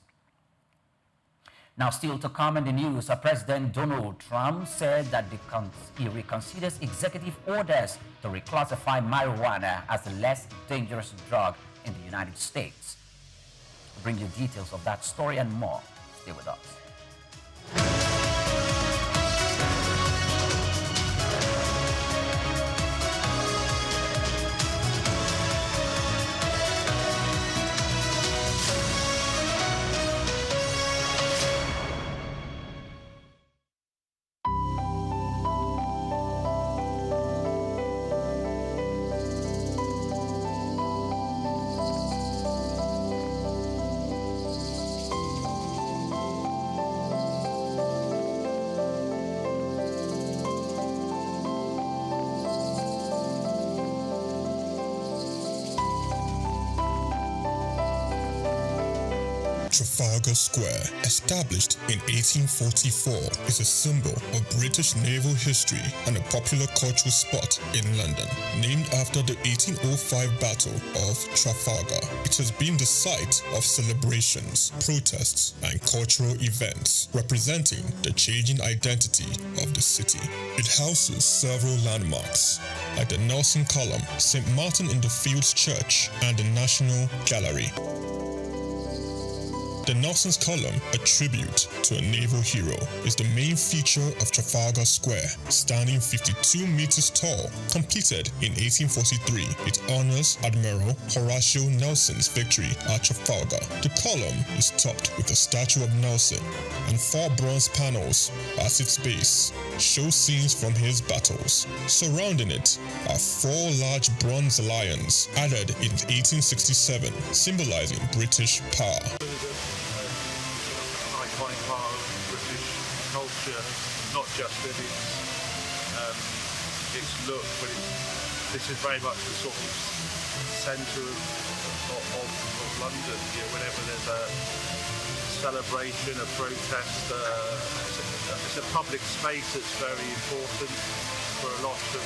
Now, still to come in the news, President Donald Trump said that he reconsiders executive orders to reclassify marijuana as a less dangerous drug in the United States. bring you details of that story and more. Stay with us. Trafalgar Square, established in 1844, is a symbol of British naval history and a popular cultural spot in London. Named after the 1805 Battle of Trafalgar, it has been the site of celebrations, protests, and cultural events, representing the changing identity of the city. It houses several landmarks, like the Nelson Column, St. Martin in the Fields Church, and the National Gallery. The Nelson's Column, a tribute to a naval hero, is the main feature of Trafalgar Square. Standing 52 meters tall, completed in 1843, it honors Admiral Horatio Nelson's victory at Trafalgar. The column is topped with a statue of Nelson, and 4 bronze panels at its base show scenes from his battles. Surrounding it are 4 large bronze lions added in 1867, symbolizing British power. Iconic part of British culture, not just in its look, but this is very much the sort of centre of London. You know, whenever there's a celebration, a protest, it's a public space that's very important for a lot of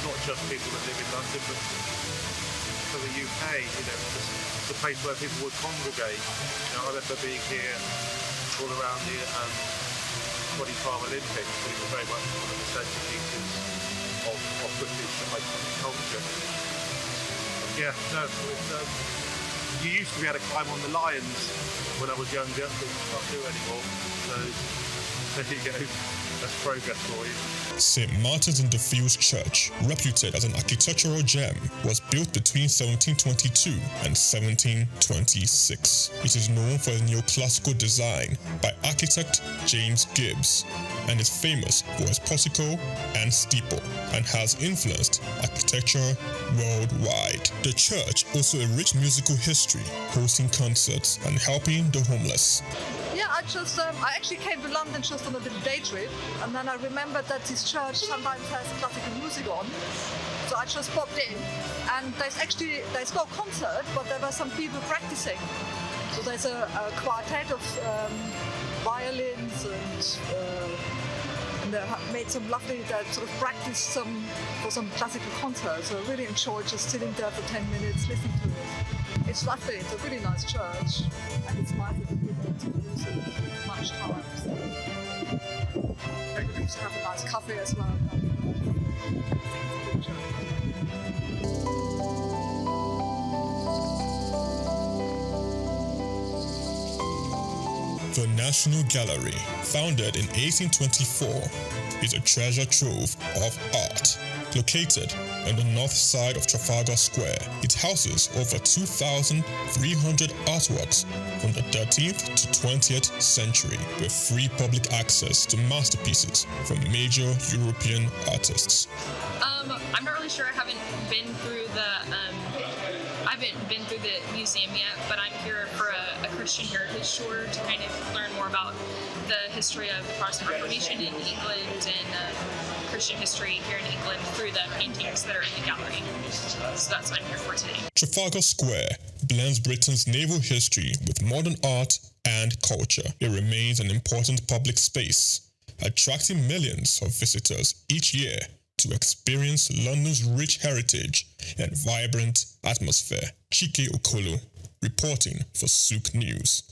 not just people that live in London, but for the UK. You know, it's a place where people would congregate. You know, I remember being here all around the 25 Olympics, but it was very much one of the centerpieces of British culture. Yeah, no, you used to be able to climb on the lions when I was younger, but you can't do anymore. So there you go. That's progress for you. St. Martin's in the Fields Church, reputed as an architectural gem, was built between 1722 and 1726. It is known for its neoclassical design by architect James Gibbs, and is famous for its portico and steeple, and has influenced architecture worldwide. The church also a rich musical history, hosting concerts and helping the homeless. Yeah, I actually came to London just on a little day trip, and then I remembered that this church sometimes has classical music on, so I just popped in, and there's no concert, but there were some people practicing. So there's a quartet of violins, and they made some lovely, sort of practiced for some classical concerts. So I really enjoyed just sitting there for 10 minutes, listening to it. It's lovely, it's a really nice church, and it's nice that people don't use it much time. So maybe we should have a nice coffee as well. The National Gallery, founded in 1824, is a treasure trove of art. Located on the north side of Trafalgar Square, it houses over 2,300 artworks from the 13th to 20th century, with free public access to masterpieces from major European artists. I'm not really sure. I haven't been through the museum yet, but I'm here for a Christian heritage tour to kind of learn more about the history of the Protestant Reformation in England and Christian history here in England through the paintings that are in the gallery. So that's what I'm here for today. Trafalgar Square blends Britain's naval history with modern art and culture. It remains an important public space, attracting millions of visitors each year to experience London's rich heritage and vibrant atmosphere. Chike Okolo, reporting for SOUQ News.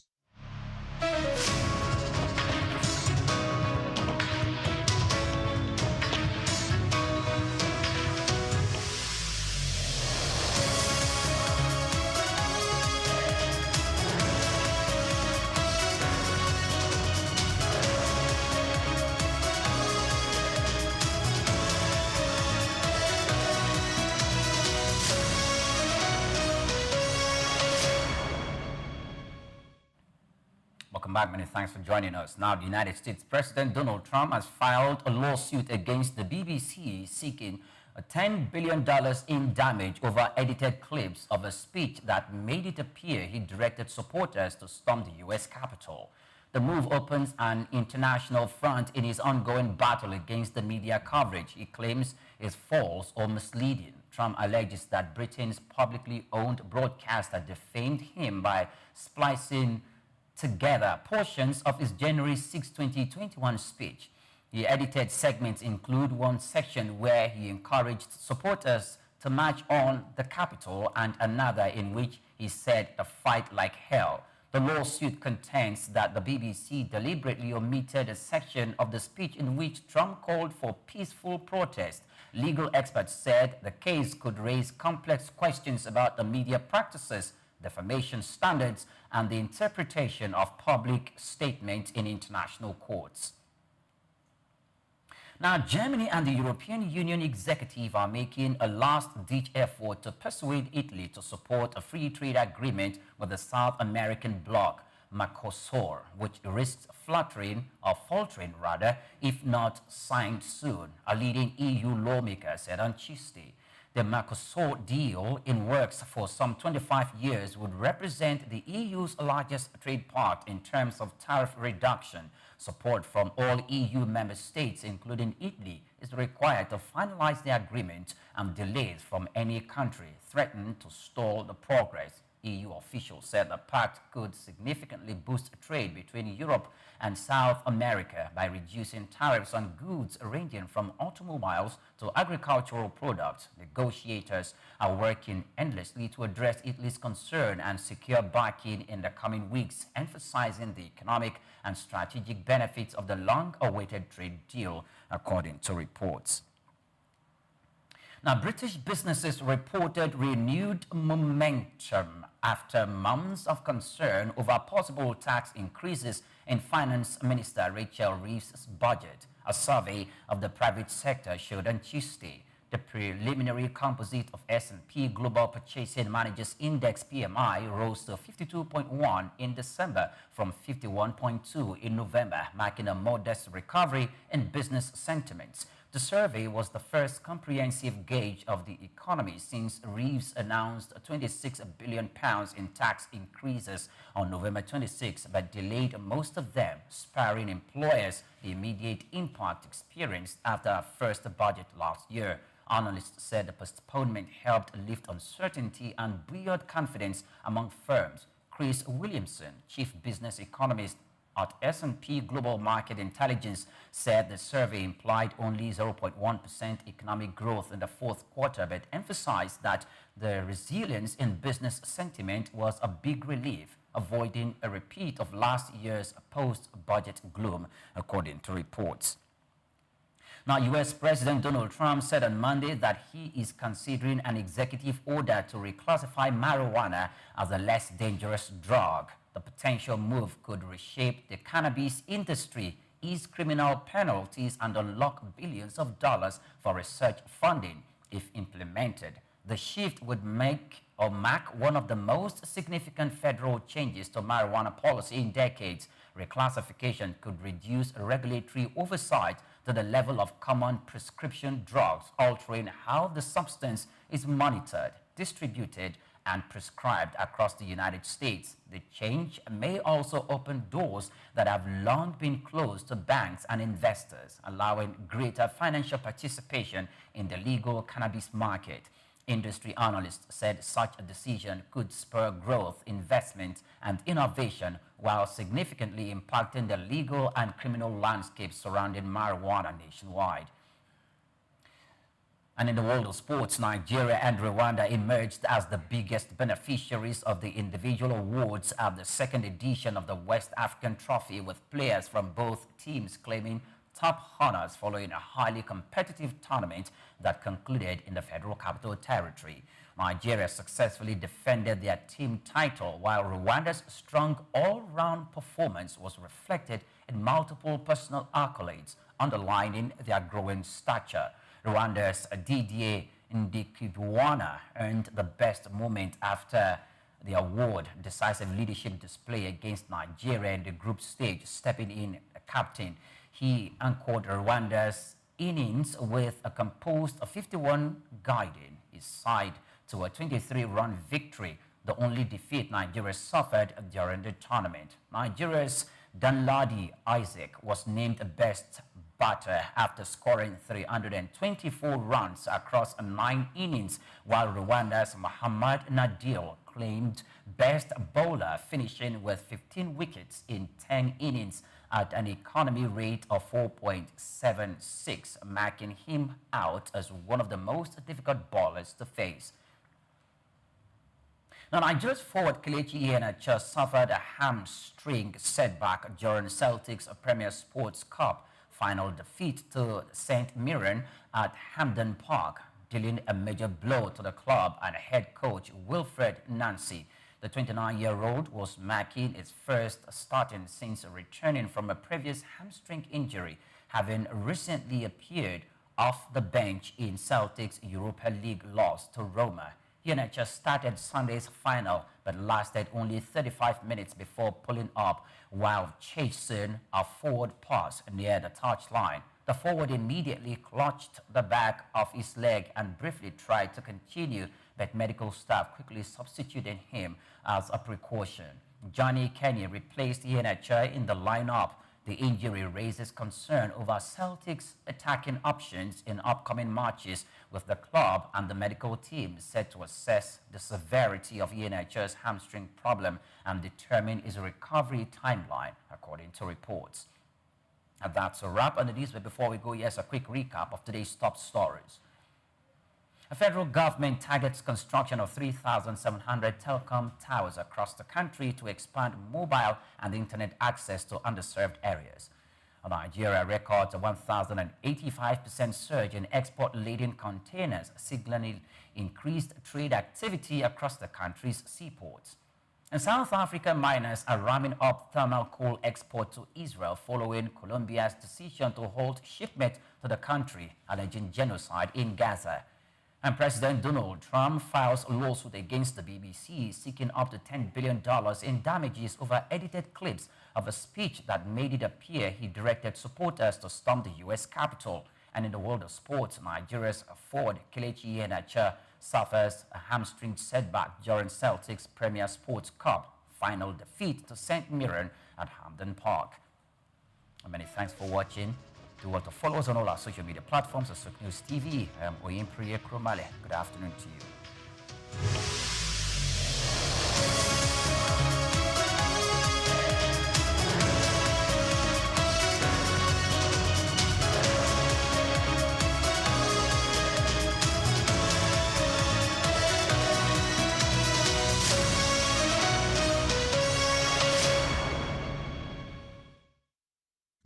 Mark, many thanks for joining us. Now, the United States President Donald Trump has filed a lawsuit against the BBC seeking $10 billion in damage over edited clips of a speech that made it appear he directed supporters to storm the U.S. Capitol. The move opens an international front in his ongoing battle against the media coverage he claims is false or misleading. Trump alleges that Britain's publicly owned broadcaster defamed him by splicing together portions of his January 6, 2021 speech. The edited segments include one section where he encouraged supporters to march on the Capitol and another in which he said to fight like hell. The lawsuit contends that the BBC deliberately omitted a section of the speech in which Trump called for peaceful protest. Legal experts said the case could raise complex questions about the media practices, defamation standards, and the interpretation of public statements in international courts. Now, Germany and the European Union executive are making a last-ditch effort to persuade Italy to support a free trade agreement with the South American bloc, Mercosur, which risks faltering, if not signed soon, a leading EU lawmaker said on Tuesday. The Mercosur deal, in works for some 25 years, would represent the EU's largest trade part in terms of tariff reduction. Support from all EU member states, including Italy, is required to finalize the agreement, and delays from any country threaten to stall the progress. EU officials said the pact could significantly boost trade between Europe and South America by reducing tariffs on goods ranging from automobiles to agricultural products. Negotiators are working endlessly to address Italy's concern and secure backing in the coming weeks, emphasizing the economic and strategic benefits of the long-awaited trade deal, according to reports. Now, British businesses reported renewed momentum after months of concern over possible tax increases in Finance Minister Rachel Reeves' budget. A survey of the private sector showed on Tuesday the preliminary composite of S&P Global Purchasing Managers Index PMI rose to 52.1 in December from 51.2 in November, marking a modest recovery in business sentiments. The survey was the first comprehensive gauge of the economy since Reeves announced £26 billion in tax increases on November 26, but delayed most of them, sparing employers the immediate impact experienced after our first budget last year. Analysts said the postponement helped lift uncertainty and build confidence among firms. Chris Williamson, chief business economist at S&P Global Market Intelligence, said the survey implied only 0.1% economic growth in the fourth quarter, but emphasized that the resilience in business sentiment was a big relief, avoiding a repeat of last year's post-budget gloom, according to reports. Now, U.S. President Donald Trump said on Monday that he is considering an executive order to reclassify marijuana as a less dangerous drug. The potential move could reshape the cannabis industry, ease criminal penalties, and unlock billions of dollars for research funding if implemented. The shift would mark one of the most significant federal changes to marijuana policy in decades. Reclassification could reduce regulatory oversight to the level of common prescription drugs, altering how the substance is monitored, distributed, and prescribed across the United States. The change may also open doors that have long been closed to banks and investors, allowing greater financial participation in the legal cannabis market. Industry analysts said such a decision could spur growth, investment, and innovation while significantly impacting the legal and criminal landscape surrounding marijuana nationwide. And in the world of sports, Nigeria and Rwanda emerged as the biggest beneficiaries of the individual awards at the second edition of the West African Trophy, with players from both teams claiming top honors following a highly competitive tournament that concluded in the Federal Capital Territory. Nigeria successfully defended their team title, while Rwanda's strong all-round performance was reflected in multiple personal accolades, underlining their growing stature. Rwanda's Didier Ndikibwana earned the best moment after the award decisive leadership display against Nigeria in the group stage, stepping in a captain. He anchored Rwanda's innings with a composed 51, guiding his side to a 23-run victory, the only defeat Nigeria suffered during the tournament. Nigeria's Danladi Isaac was named best batter after scoring 324 runs across 9 innings, while Rwanda's Muhammad Nadil claimed best bowler, finishing with 15 wickets in 10 innings at an economy rate of 4.76, marking him out as one of the most difficult bowlers to face. Now, Nigeria's forward Kelechi Iheanacho suffered a hamstring setback during Celtic's Premier Sports Cup final defeat to St. Mirren at Hampden Park, dealing a major blow to the club and head coach Wilfred Nancy. The 29-year-old was marking his first starting since returning from a previous hamstring injury, having recently appeared off the bench in Celtic's Europa League loss to Roma. Iheanacho started Sunday's final but lasted only 35 minutes before pulling up while chasing a forward pass near the touchline. The forward immediately clutched the back of his leg and briefly tried to continue, but medical staff quickly substituted him as a precaution. Johnny Kenny replaced Iheanacho in the lineup. The injury raises concern over Celtic's attacking options in upcoming matches, with the club and the medical team set to assess the severity of Iheanacho's hamstring problem and determine his recovery timeline, according to reports. And that's a wrap on the news, but before we go, here's a quick recap of today's top stories. The federal government targets construction of 3,700 telecom towers across the country to expand mobile and internet access to underserved areas. Nigeria records a 1,085% surge in export-laden containers, signaling increased trade activity across the country's seaports. In South Africa, miners are ramming up thermal coal export to Israel following Colombia's decision to halt shipment to the country, alleging genocide in Gaza. And President Donald Trump files a lawsuit against the BBC, seeking up to $10 billion in damages over edited clips of a speech that made it appear he directed supporters to storm the U.S. Capitol. And in the world of sports, Nigeria's forward Kelechi Iheanacho suffers a hamstring setback during Celtic's Premier Sports Cup final defeat to St. Mirren at Hampden Park. Many thanks for watching. Do well to follow us on all our social media platforms at SOUQ News TV. I am Oyim Priye Kromale. Good afternoon to you.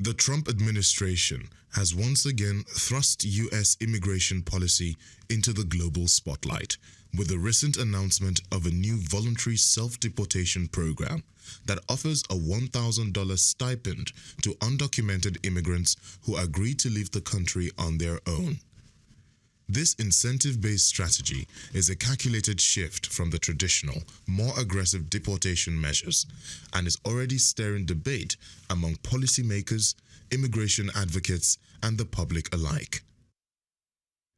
The Trump administration has once again thrust U.S. immigration policy into the global spotlight with the recent announcement of a new voluntary self-deportation program that offers a $1,000 stipend to undocumented immigrants who agree to leave the country on their own. This incentive-based strategy is a calculated shift from the traditional, more aggressive deportation measures and is already stirring debate among policymakers, immigration advocates, and the public alike.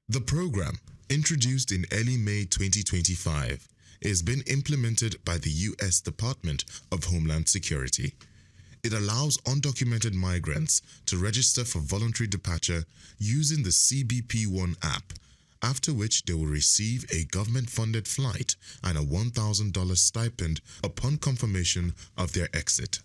The program, introduced in early May 2025, is being implemented by the U.S. Department of Homeland Security. It allows undocumented migrants to register for voluntary departure using the CBP-1 app, after which they will receive a government-funded flight and a $1,000 stipend upon confirmation of their exit.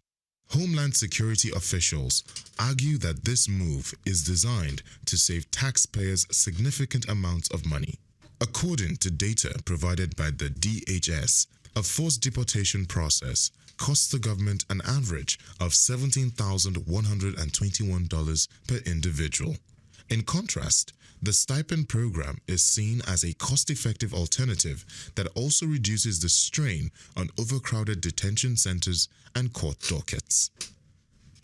Homeland Security officials argue that this move is designed to save taxpayers significant amounts of money. According to data provided by the DHS, a forced deportation process costs the government an average of $17,121 per individual. In contrast, the stipend program is seen as a cost-effective alternative that also reduces the strain on overcrowded detention centers and court dockets.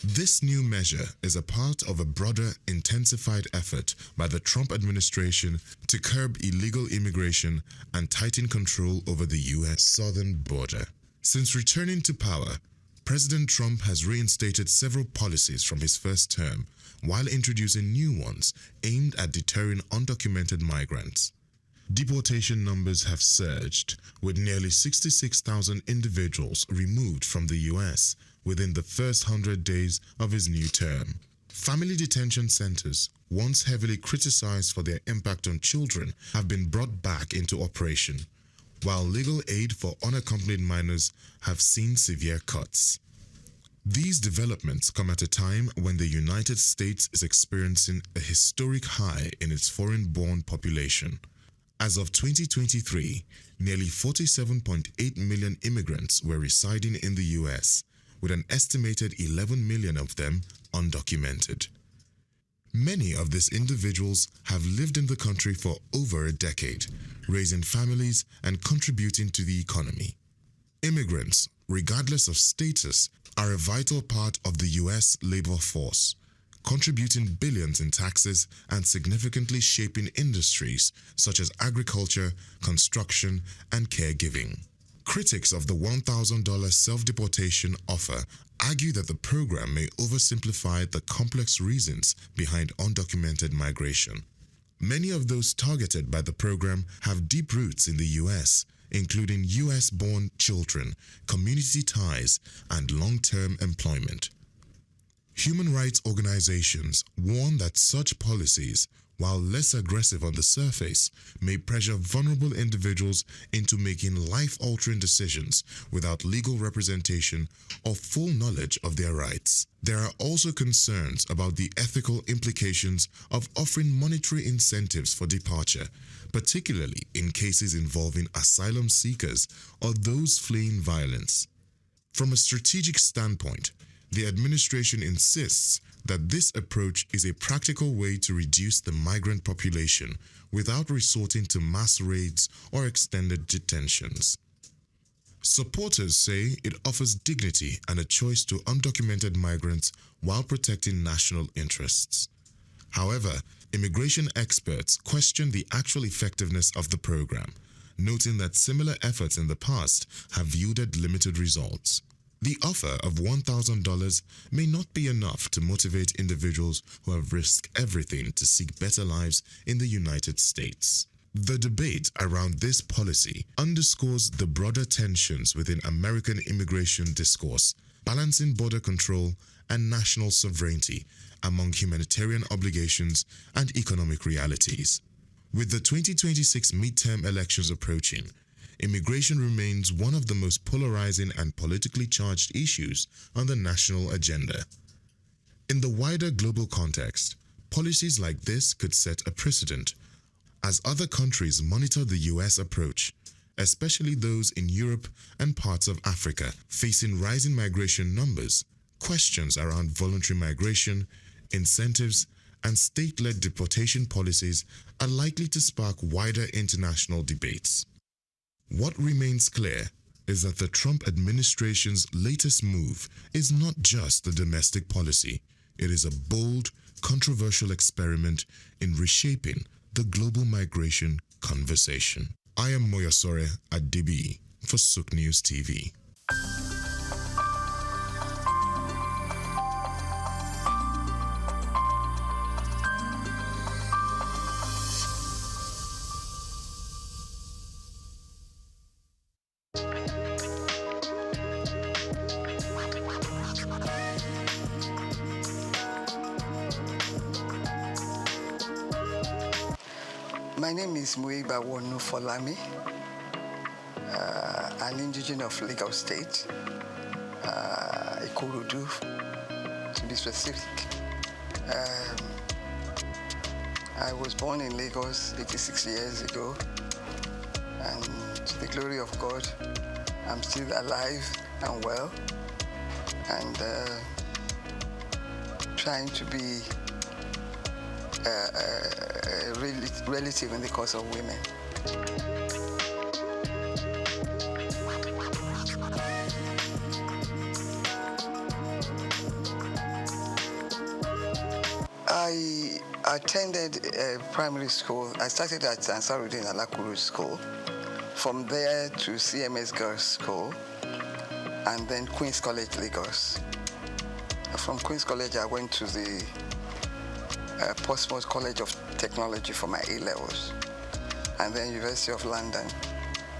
This new measure is a part of a broader, intensified effort by the Trump administration to curb illegal immigration and tighten control over the U.S. southern border. Since returning to power, President Trump has reinstated several policies from his first term, while introducing new ones aimed at deterring undocumented migrants. Deportation numbers have surged, with nearly 66,000 individuals removed from the U.S. within the first 100 days of his new term. Family detention centers, once heavily criticized for their impact on children, have been brought back into operation, while legal aid for unaccompanied minors have seen severe cuts. These developments come at a time when the United States is experiencing a historic high in its foreign-born population. As of 2023, nearly 47.8 million immigrants were residing in the U.S., with an estimated 11 million of them undocumented. Many of these individuals have lived in the country for over a decade, raising families and contributing to the economy. Immigrants, regardless of status, are a vital part of the U.S. labor force, contributing billions in taxes and significantly shaping industries such as agriculture, construction, and caregiving. Critics of the $1,000 self-deportation offer argue that the program may oversimplify the complex reasons behind undocumented migration. Many of those targeted by the program have deep roots in the U.S., including U.S.-born children, community ties, and long-term employment. Human rights organizations warn that such policies, while less aggressive on the surface, may pressure vulnerable individuals into making life-altering decisions without legal representation or full knowledge of their rights. There are also concerns about the ethical implications of offering monetary incentives for departure, particularly in cases involving asylum seekers or those fleeing violence. From a strategic standpoint, the administration insists that this approach is a practical way to reduce the migrant population without resorting to mass raids or extended detentions. Supporters say it offers dignity and a choice to undocumented migrants while protecting national interests. However, immigration experts question the actual effectiveness of the program, noting that similar efforts in the past have yielded limited results. The offer of $1,000 may not be enough to motivate individuals who have risked everything to seek better lives in the United States. The debate around this policy underscores the broader tensions within American immigration discourse, balancing border control and national sovereignty among humanitarian obligations and economic realities. With the 2026 midterm elections approaching, immigration remains one of the most polarizing and politically charged issues on the national agenda. In the wider global context, policies like this could set a precedent as other countries monitor the U.S. approach, especially those in Europe and parts of Africa facing rising migration numbers. Questions around voluntary migration, incentives, and state-led deportation policies are likely to spark wider international debates. What remains clear is that the Trump administration's latest move is not just a domestic policy. It is a bold, controversial experiment in reshaping the global migration conversation. I am Moyosore Adibi for SOUQ News TV. My name is Muiba Wonu Folami, an indigenous of Lagos State, Ikorodu, to be specific. I was born in Lagos 86 years ago, and to the glory of God, I'm still alive and well, and trying to be a relative in the cause of women. I attended primary school. I started at Ansarudin Alakuru School. From there to CMS Girls School, and then Queen's College, Lagos. From Queen's College, I went to the Portsmouth College of Technology for my A-levels, and then University of London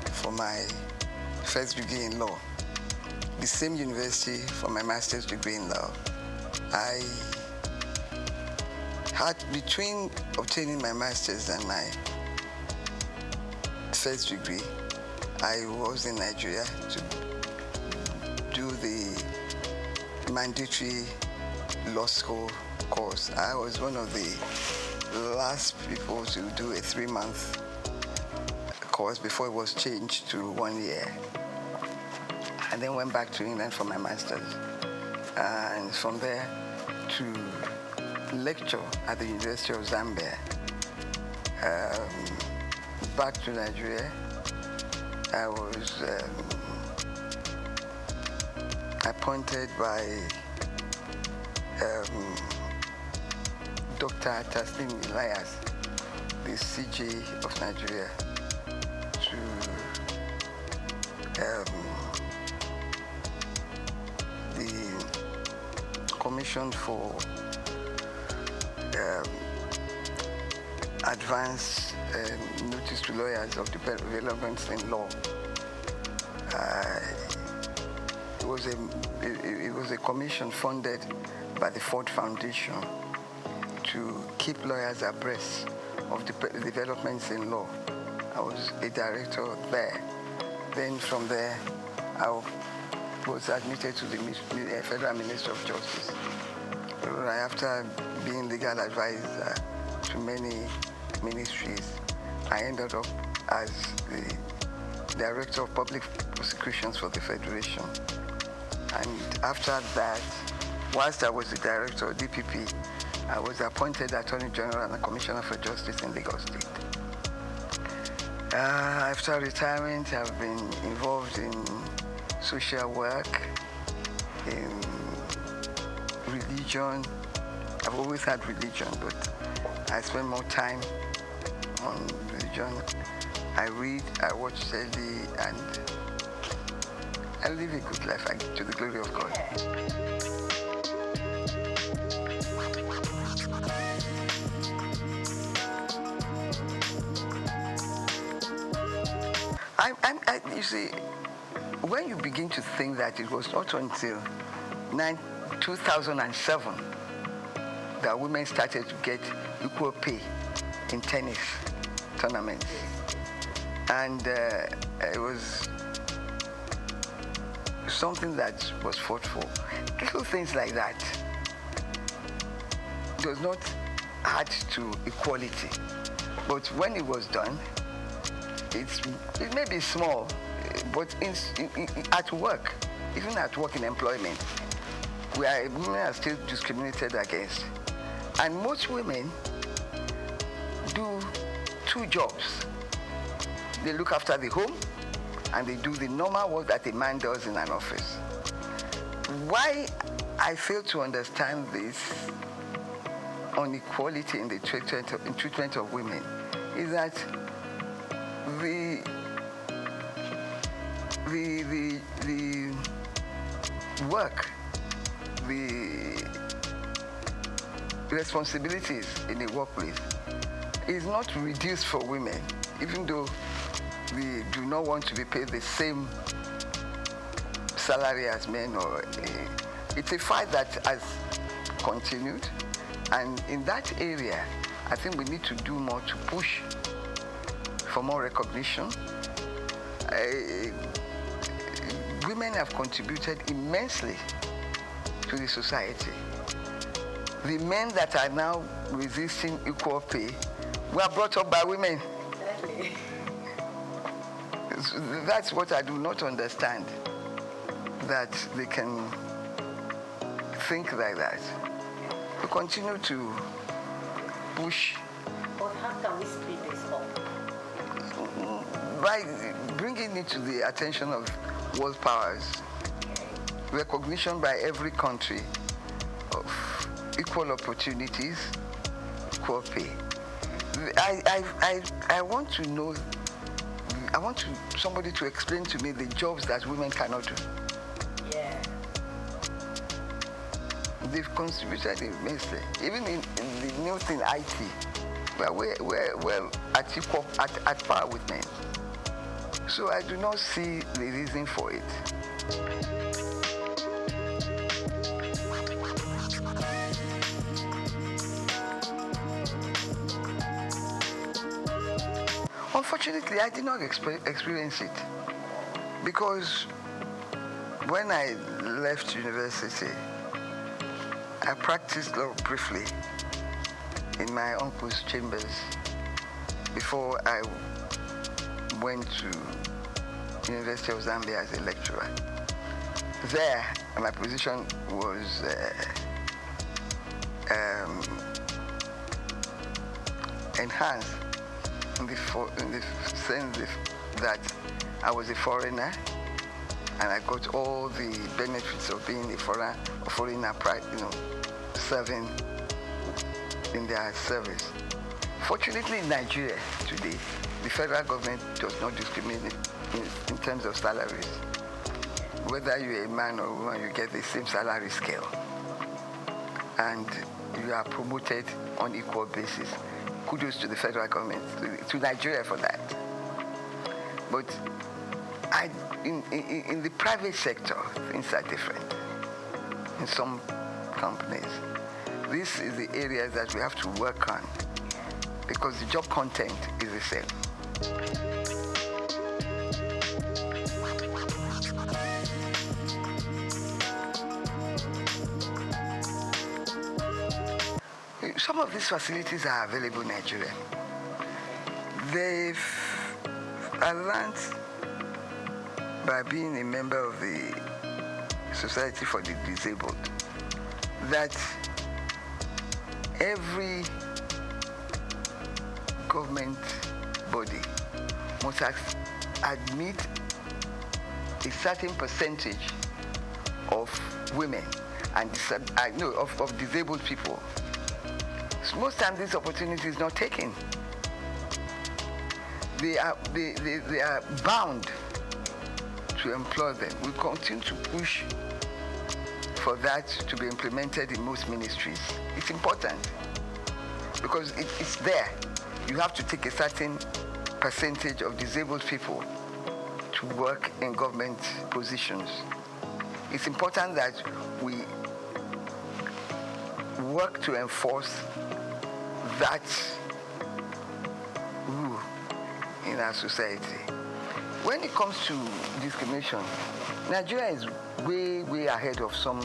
for my first degree in law. The same university for my master's degree in law. I had, between obtaining my master's and my first degree, I was in Nigeria to do the mandatory law school course. I was one of the last people to do a 3-month course before it was changed to 1 year. And then went back to England for my master's. And from there to lecture at the University of Zambia. Back to Nigeria, I was appointed by Dr. Taslim Elias, the CJ of Nigeria, to the Commission for Advanced Notice to Lawyers of Developments in Law. It was a commission funded by the Ford Foundation to keep lawyers abreast of the developments in law. I was a director there. Then from there, I was admitted to the Federal Ministry of Justice. After being legal advisor to many ministries, I ended up as the Director of Public Prosecutions for the Federation. And after that, whilst I was the Director of DPP, I was appointed Attorney General and Commissioner for Justice in Lagos State. After retirement, I've been involved in social work, in religion. I've always had religion, but I spend more time on religion. I read, I watch telly, and I live a good life, to the glory of God. You see, when you begin to think that it was not until 2007 that women started to get equal pay in tennis tournaments. And it was something that was fought for. Little things like that does not add to equality. But when it was done, it may be small, but at work, even at work in employment, women are still discriminated against. And most women do 2 jobs. They look after the home, and they do the normal work that a man does in an office. Why I fail to understand this inequality in the treatment of women is that the work, the responsibilities in the workplace is not reduced for women, even though we do not want to be paid the same salary as men. It's a fight that has continued, and in that area, I think we need to do more to push for more recognition. Women have contributed immensely to the society. The men that are now resisting equal pay were brought up by women. Exactly. That's what I do not understand, that they can think like that. We continue to push. But how can we speed this up? By bringing it to the attention of world powers, recognition by every country of equal opportunities, equal pay. I want to know, I want somebody to explain to me the jobs that women cannot do. Yeah. They've contributed immensely. Even in the new thing, IT, we're at par with men. So I do not see the reason for it. Unfortunately, I did not experience it because when I left university, I practiced law briefly in my uncle's chambers before I went to University of Zambia as a lecturer. There, my position was enhanced in the sense that I was a foreigner and I got all the benefits of being a foreigner, serving in their service. Fortunately, in Nigeria today, the federal government does not discriminate in terms of salaries. Whether you're a man or a woman, you get the same salary scale. And you are promoted on equal basis. Kudos to the federal government, to Nigeria for that. But in the private sector, things are different. In some companies, this is the area that we have to work on because the job content is the same. Some of these facilities are available in Nigeria. I learned by being a member of the Society for the Disabled that every government body must admit a certain percentage of women and of disabled people. So most times this opportunity is not taken. They are bound to employ them. We continue to push for that to be implemented in most ministries. It's important because it's there. You have to take a certain percentage of disabled people to work in government positions. It's important that we work to enforce that rule in our society. When it comes to discrimination, Nigeria is way, way ahead of some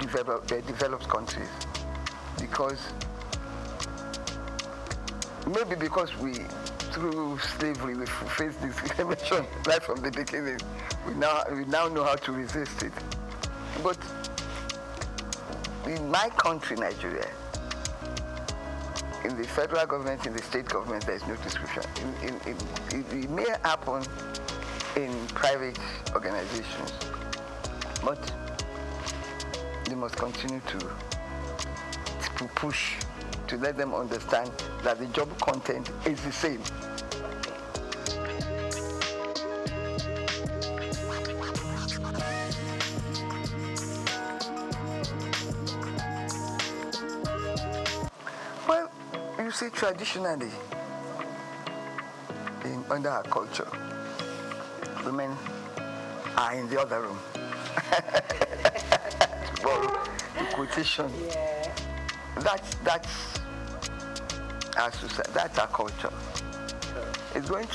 developed countries because maybe because through slavery, we faced discrimination right from the beginning. We now know how to resist it. But in my country, Nigeria, in the federal government, in the state government, there is no discrimination. It may happen in private organizations, but they must continue to push to let them understand that the job content is the same. Well, you see, traditionally, under our culture, women are in the other room. To borrow the quotation. Yeah. That's our society, that's our culture. It's going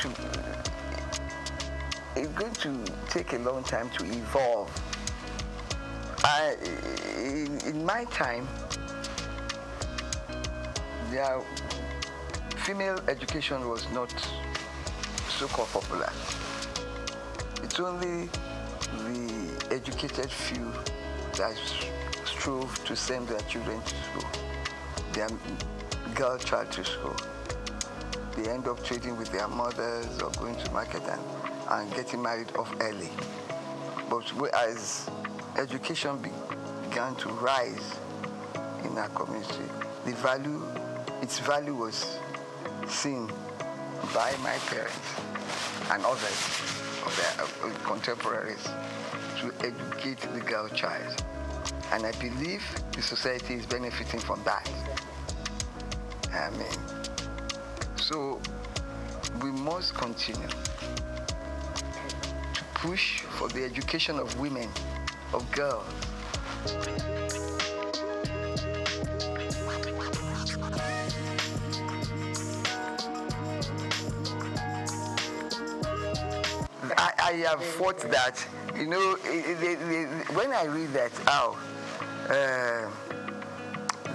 to take a long time to evolve. In my time, female education was not so-called popular. It's only the educated few that strove to send their children to school, their girl child to school. They end up trading with their mothers or going to market and getting married off early. But as education began to rise in our community, the value its value was seen by my parents and others of their contemporaries to educate the girl child. And I believe the society is benefiting from that. I mean, so we must continue to push for the education of women, of girls. I have thought that, you know, when I read that,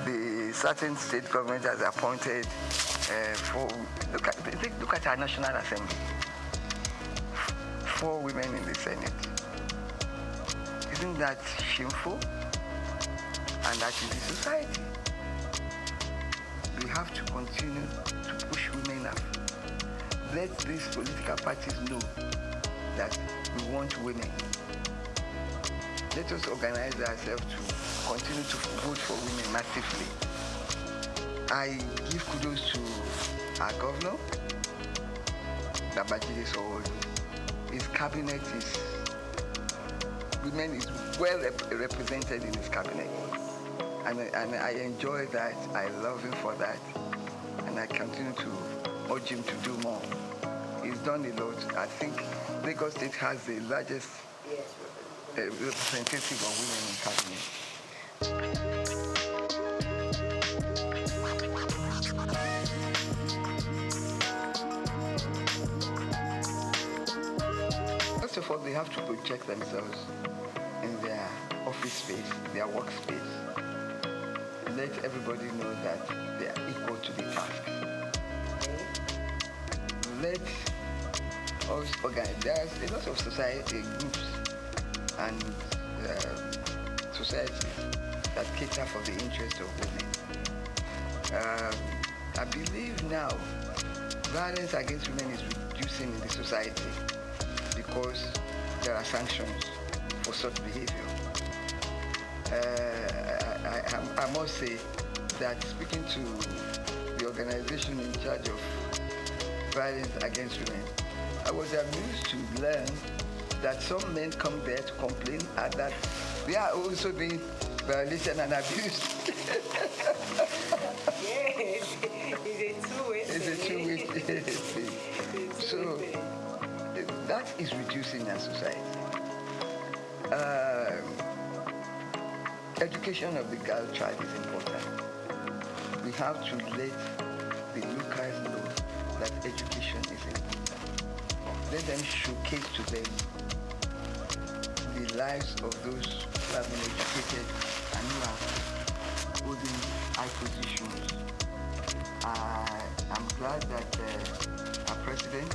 the certain state government has appointed for, look at our National Assembly, 4 women in the Senate. Isn't that shameful? And that is the society. We have to continue to push women up. Let these political parties know that we want women. Let us organize ourselves to continue to vote for women massively. I give kudos to our governor, Babajide Sanwo-Olu. His cabinet is, women is well represented in his cabinet. And I enjoy that, I love him for that. And I continue to urge him to do more. He's done a lot. I think Lagos State has the largest representative of women in cabinet. First of all, they have to project themselves in their office space, their workspace. Let everybody know that they are equal to the task. Let us organize. There's a lot of society groups and societies that cater for the interest of women. I believe now violence against women is reducing in the society because there are sanctions for such behavior. I must say that speaking to the organization in charge of violence against women, I was amused to learn that some men come there to complain and that they are also being violated and abused. Yes, it's a two-way thing. So that is reducing our society. Education of the girl child is important. We have to let the locals know that education is important. Let them showcase to them the lives of those who have been educated and who are holding high positions. I'm glad that our president,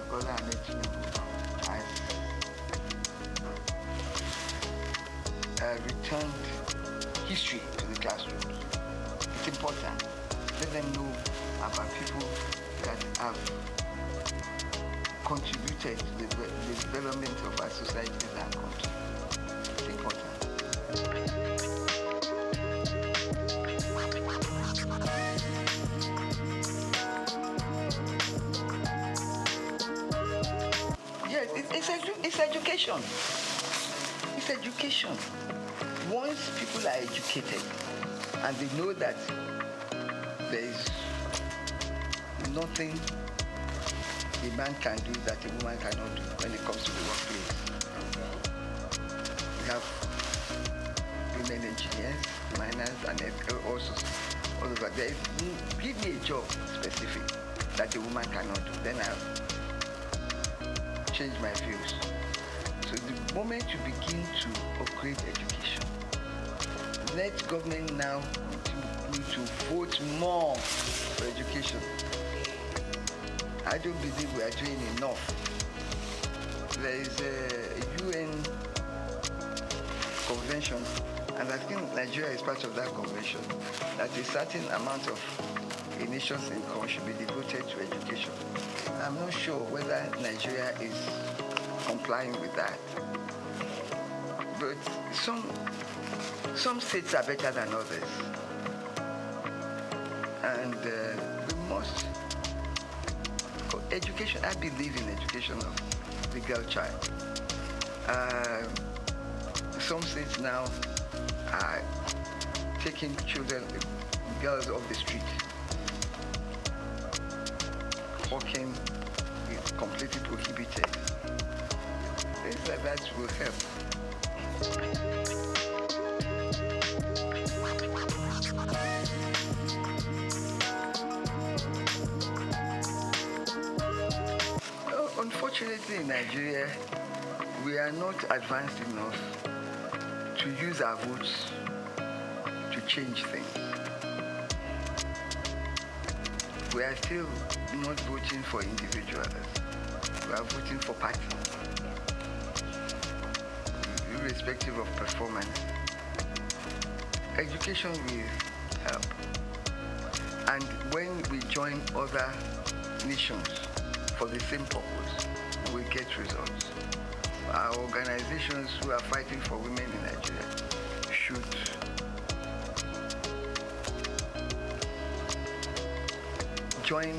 Bola Ahmed Tinubu, has returned history to the classrooms. It's important. Let them know about people that have contributed to the development of our society and our country. It's important. Yes, it's education. It's education. Once people are educated and they know that there is nothing a man can do that a woman cannot do when it comes to the workplace. We have women engineers, miners, and also all over. Give me a job specific that a woman cannot do, then I'll change my views. So the moment you begin to upgrade education, let government now continue to vote more for education. I don't believe we are doing enough. There is a UN convention, and I think Nigeria is part of that convention, that a certain amount of a nation's income should be devoted to education. I'm not sure whether Nigeria is complying with that. But some states are better than others. And we must, education, I believe in education of the girl child. Some states now are taking children, girls off the street. Walking is completely prohibited. Things like that will help. Unfortunately, in Nigeria, we are not advanced enough to use our votes to change things. We are still not voting for individuals. We are voting for parties, irrespective of performance. Education will help. And when we join other nations for the same purpose, we get results. Our organizations who are fighting for women in Nigeria should join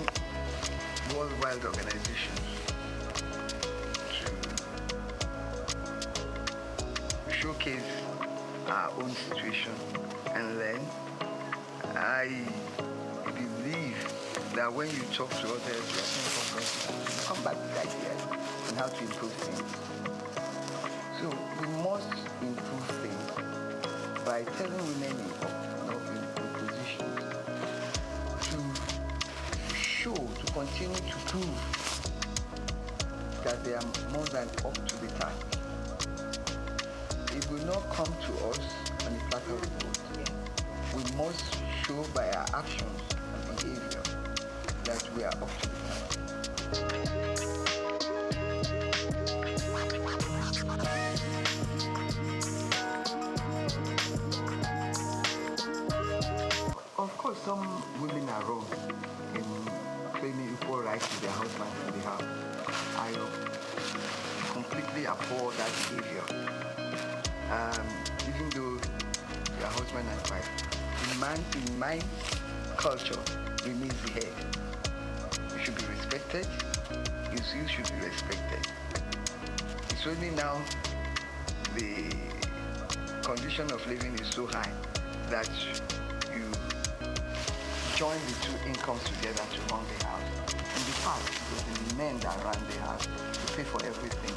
worldwide organizations to showcase our own situation and learn. I believe that when you talk to others, you come back with ideas on how to improve things. So we must improve things by telling women in positions to show, to continue to prove that they are more than up to the task. It will not come to us on the platter of gold. We must show by our actions and behavior that we are up to the task. Of course, some women are wrong in claiming equal rights to their husbands in the house. I completely abhor that behavior. Even though they are husband and wife, the man in my culture remains the head. You should be respected. You should be respected. It's only now the condition of living is so high that you join the two incomes together to run the house. In the past, it was the men that ran the house to pay for everything.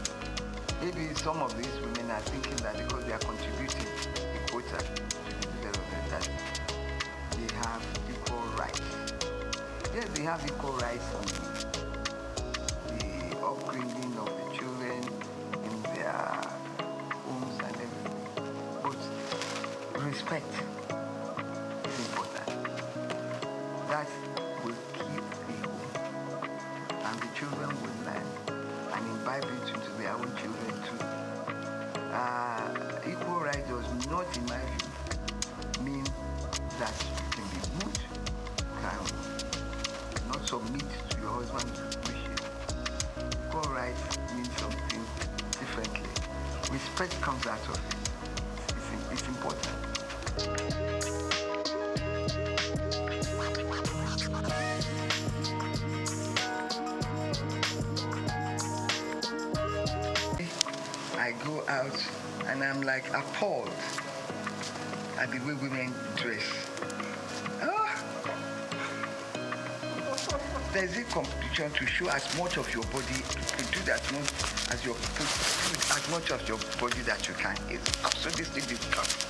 Maybe some of these women are thinking that because they are contributing a quota to the development, that they have equal rights. Yes, they have equal rights on the upbringing of the children in their homes and everything. But respect is important. That will keep the home, and the children will learn and imbibe it into their own children too. Equal right does not, in my view, mean that you can be good, can not submit to your husband's wishes. Equal right means something differently. Respect comes out of it. It's important. I go out and I'm like appalled at the way women dress. There's a competition to show as much of your body, to do that much as your as much of your body that you can. It's absolutely disgusting.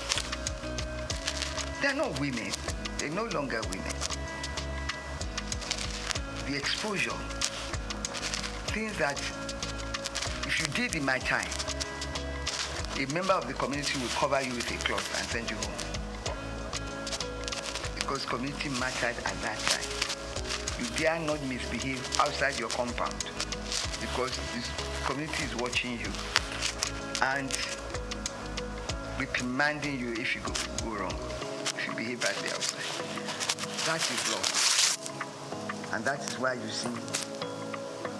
They're not women. They're no longer women. The exposure, things that if you did in my time, a member of the community will cover you with a cloth and send you home. Because community mattered at that time. You dare not misbehave outside your compound because this community is watching you and reprimanding you if you go wrong, if you behave badly outside. That is law. And that is why you see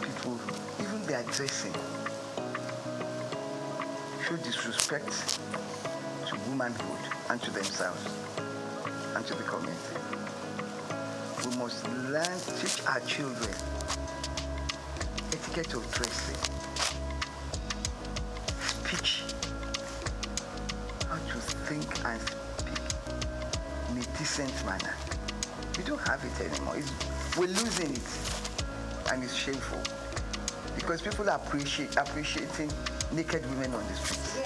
people, even their dressing, show disrespect to womanhood and to themselves and to the community. We must teach our children etiquette of dressing, speech, how to think and speak in a decent manner. We don't have it anymore. We're losing it, and it's shameful because people are appreciating naked women on the streets.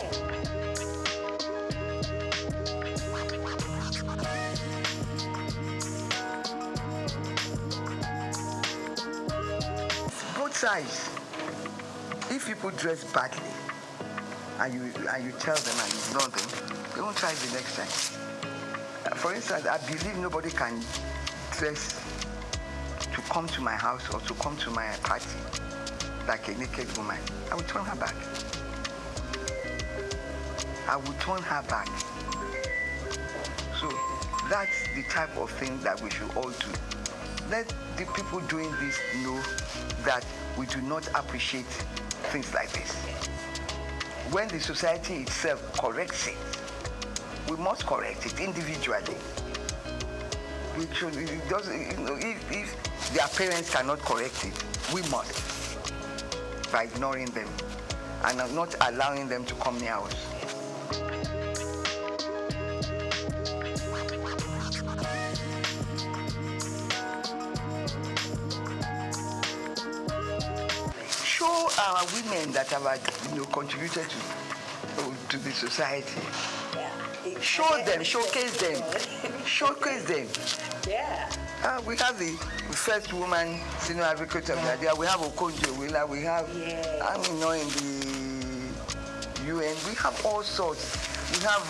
Both sides. If people dress badly and you tell them and ignore them, they won't try the next time. For instance, I believe nobody can dress to come to my house or to come to my party like a naked woman. I will turn her back. I will turn her back. So that's the type of thing that we should all do. Let the people doing this know that we do not appreciate things like this. When the society itself corrects it, we must correct it individually. If their parents cannot correct it, we must, by ignoring them and not allowing them to come near us. Show our women that have contributed to the society. Show them, showcase them, showcase them. Yeah. We have the first woman senior advocate of Nigeria. We have Okonjo, we have, in the UN. We have all sorts. We have,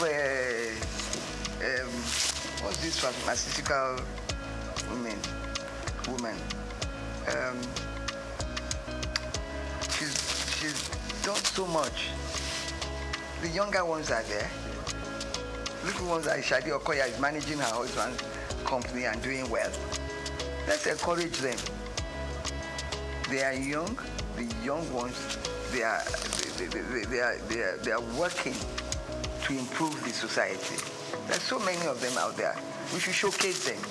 what's this pharmaceutical woman? She's done so much. The younger ones are there. Little ones like Shadi Okoya is managing her husband's company and doing well. Let's encourage them. They are young. The young ones, they are working to improve the society. There's so many of them out there. We should showcase them.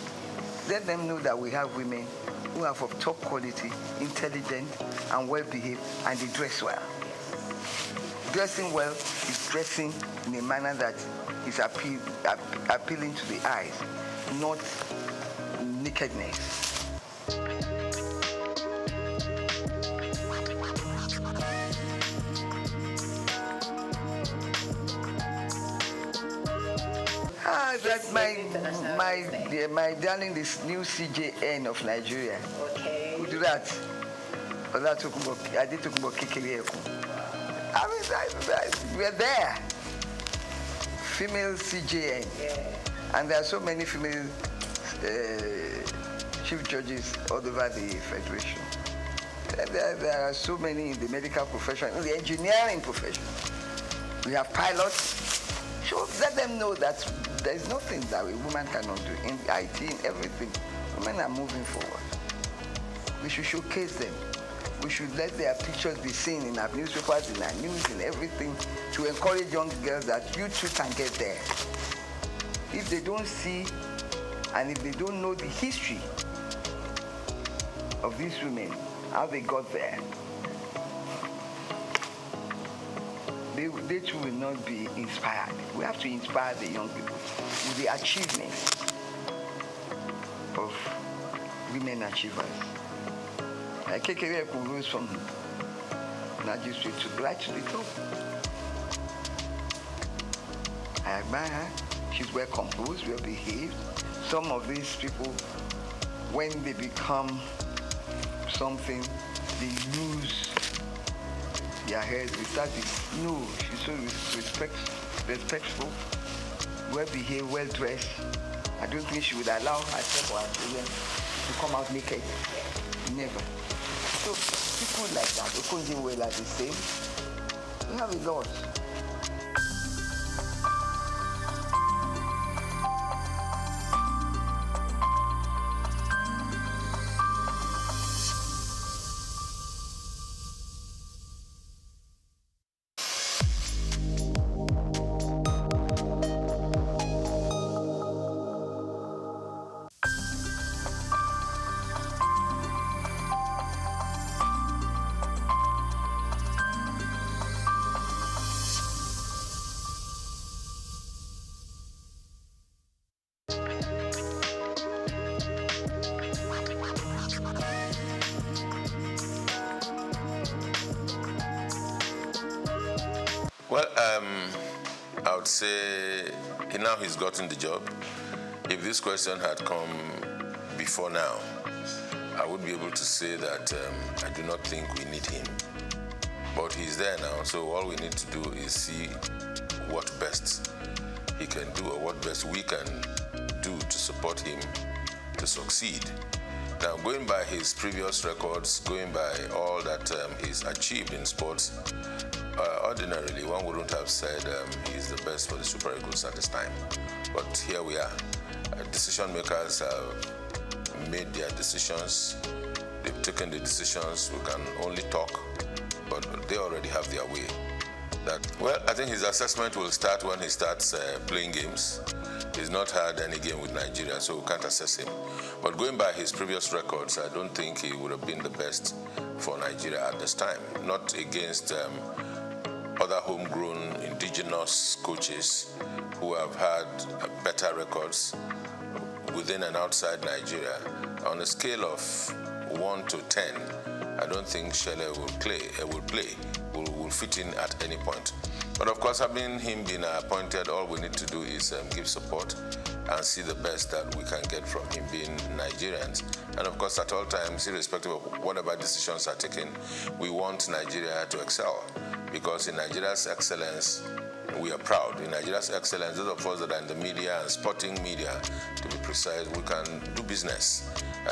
Let them know that we have women who are of top quality, intelligent, and well-behaved, and they dress well. Dressing well is dressing in a manner that is appealing to the eyes, not nakedness. That's my darling, this new CJN of Nigeria. Okay. Who do that? I did talk about Kikiri. I mean, we're there. Female CJN. Yeah. And there are so many female chief judges all over the Federation. There are so many in the medical profession, in the engineering profession. We have pilots. So let them know that there is nothing that a woman cannot do. In IT, in everything, women are moving forward. We should showcase them. We should let their pictures be seen in our newspapers, in our news, in everything, to encourage young girls that you too can get there. If they don't see, and if they don't know the history of these women, how they got there, they too will not be inspired. We have to inspire the young people with the achievements of women achievers. Kekere rose from magistrate to right to the top. I admire her. She's well composed, well behaved. Some of these people, when they become something, they lose their heads. They start to, no, she's so respectful, well behaved, well dressed. I don't think she would allow herself or her children to come out naked. Never. So people like that, Okonjo well are the same. We have a lot. Well, I would say now he's gotten the job. If this question had come before now, I would be able to say that I do not think we need him. But he's there now, so all we need to do is see what best he can do or what best we can do to support him to succeed. Now, going by his previous records, going by all that he's achieved in sports, ordinarily one wouldn't have said he's the best for the Super Eagles at this time. But here we are. Decision makers have made their decisions. They've taken the decisions. We can only talk, but they already have their way. Well, I think his assessment will start when he starts playing games. He's not had any game with Nigeria, so we can't assess him. But going by his previous records, I don't think he would have been the best for Nigeria at this time. Not against other homegrown indigenous coaches who have had better records within and outside Nigeria. On a scale of 1 to 10, I don't think Shele will fit in at any point. But of course, having him been appointed, all we need to do is give support and see the best that we can get from him being Nigerians. And of course, at all times, irrespective of whatever decisions are taken, we want Nigeria to excel. Because in Nigeria's excellence, we are proud. In Nigeria's excellence, those of us that are in the media and sporting media, to be precise, we can do business.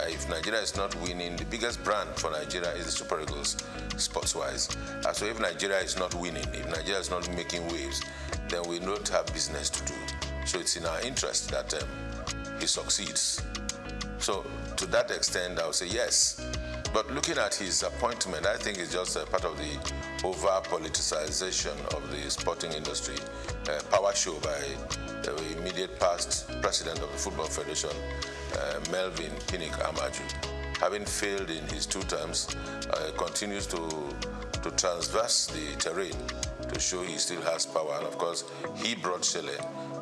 If Nigeria is not winning, the biggest brand for Nigeria is the Super Eagles, sports-wise. So if Nigeria is not winning, if Nigeria is not making waves, then we don't have business to do. So it's in our interest that he succeeds. So to that extent, I would say yes. But looking at his appointment, I think it's just a part of the over-politicization of the sporting industry. Power show by the immediate past president of the Football Federation, Melvin Pinnick Amaju. Having failed in his 2 terms, continues to transverse the terrain to show he still has power. And of course, he brought Shele.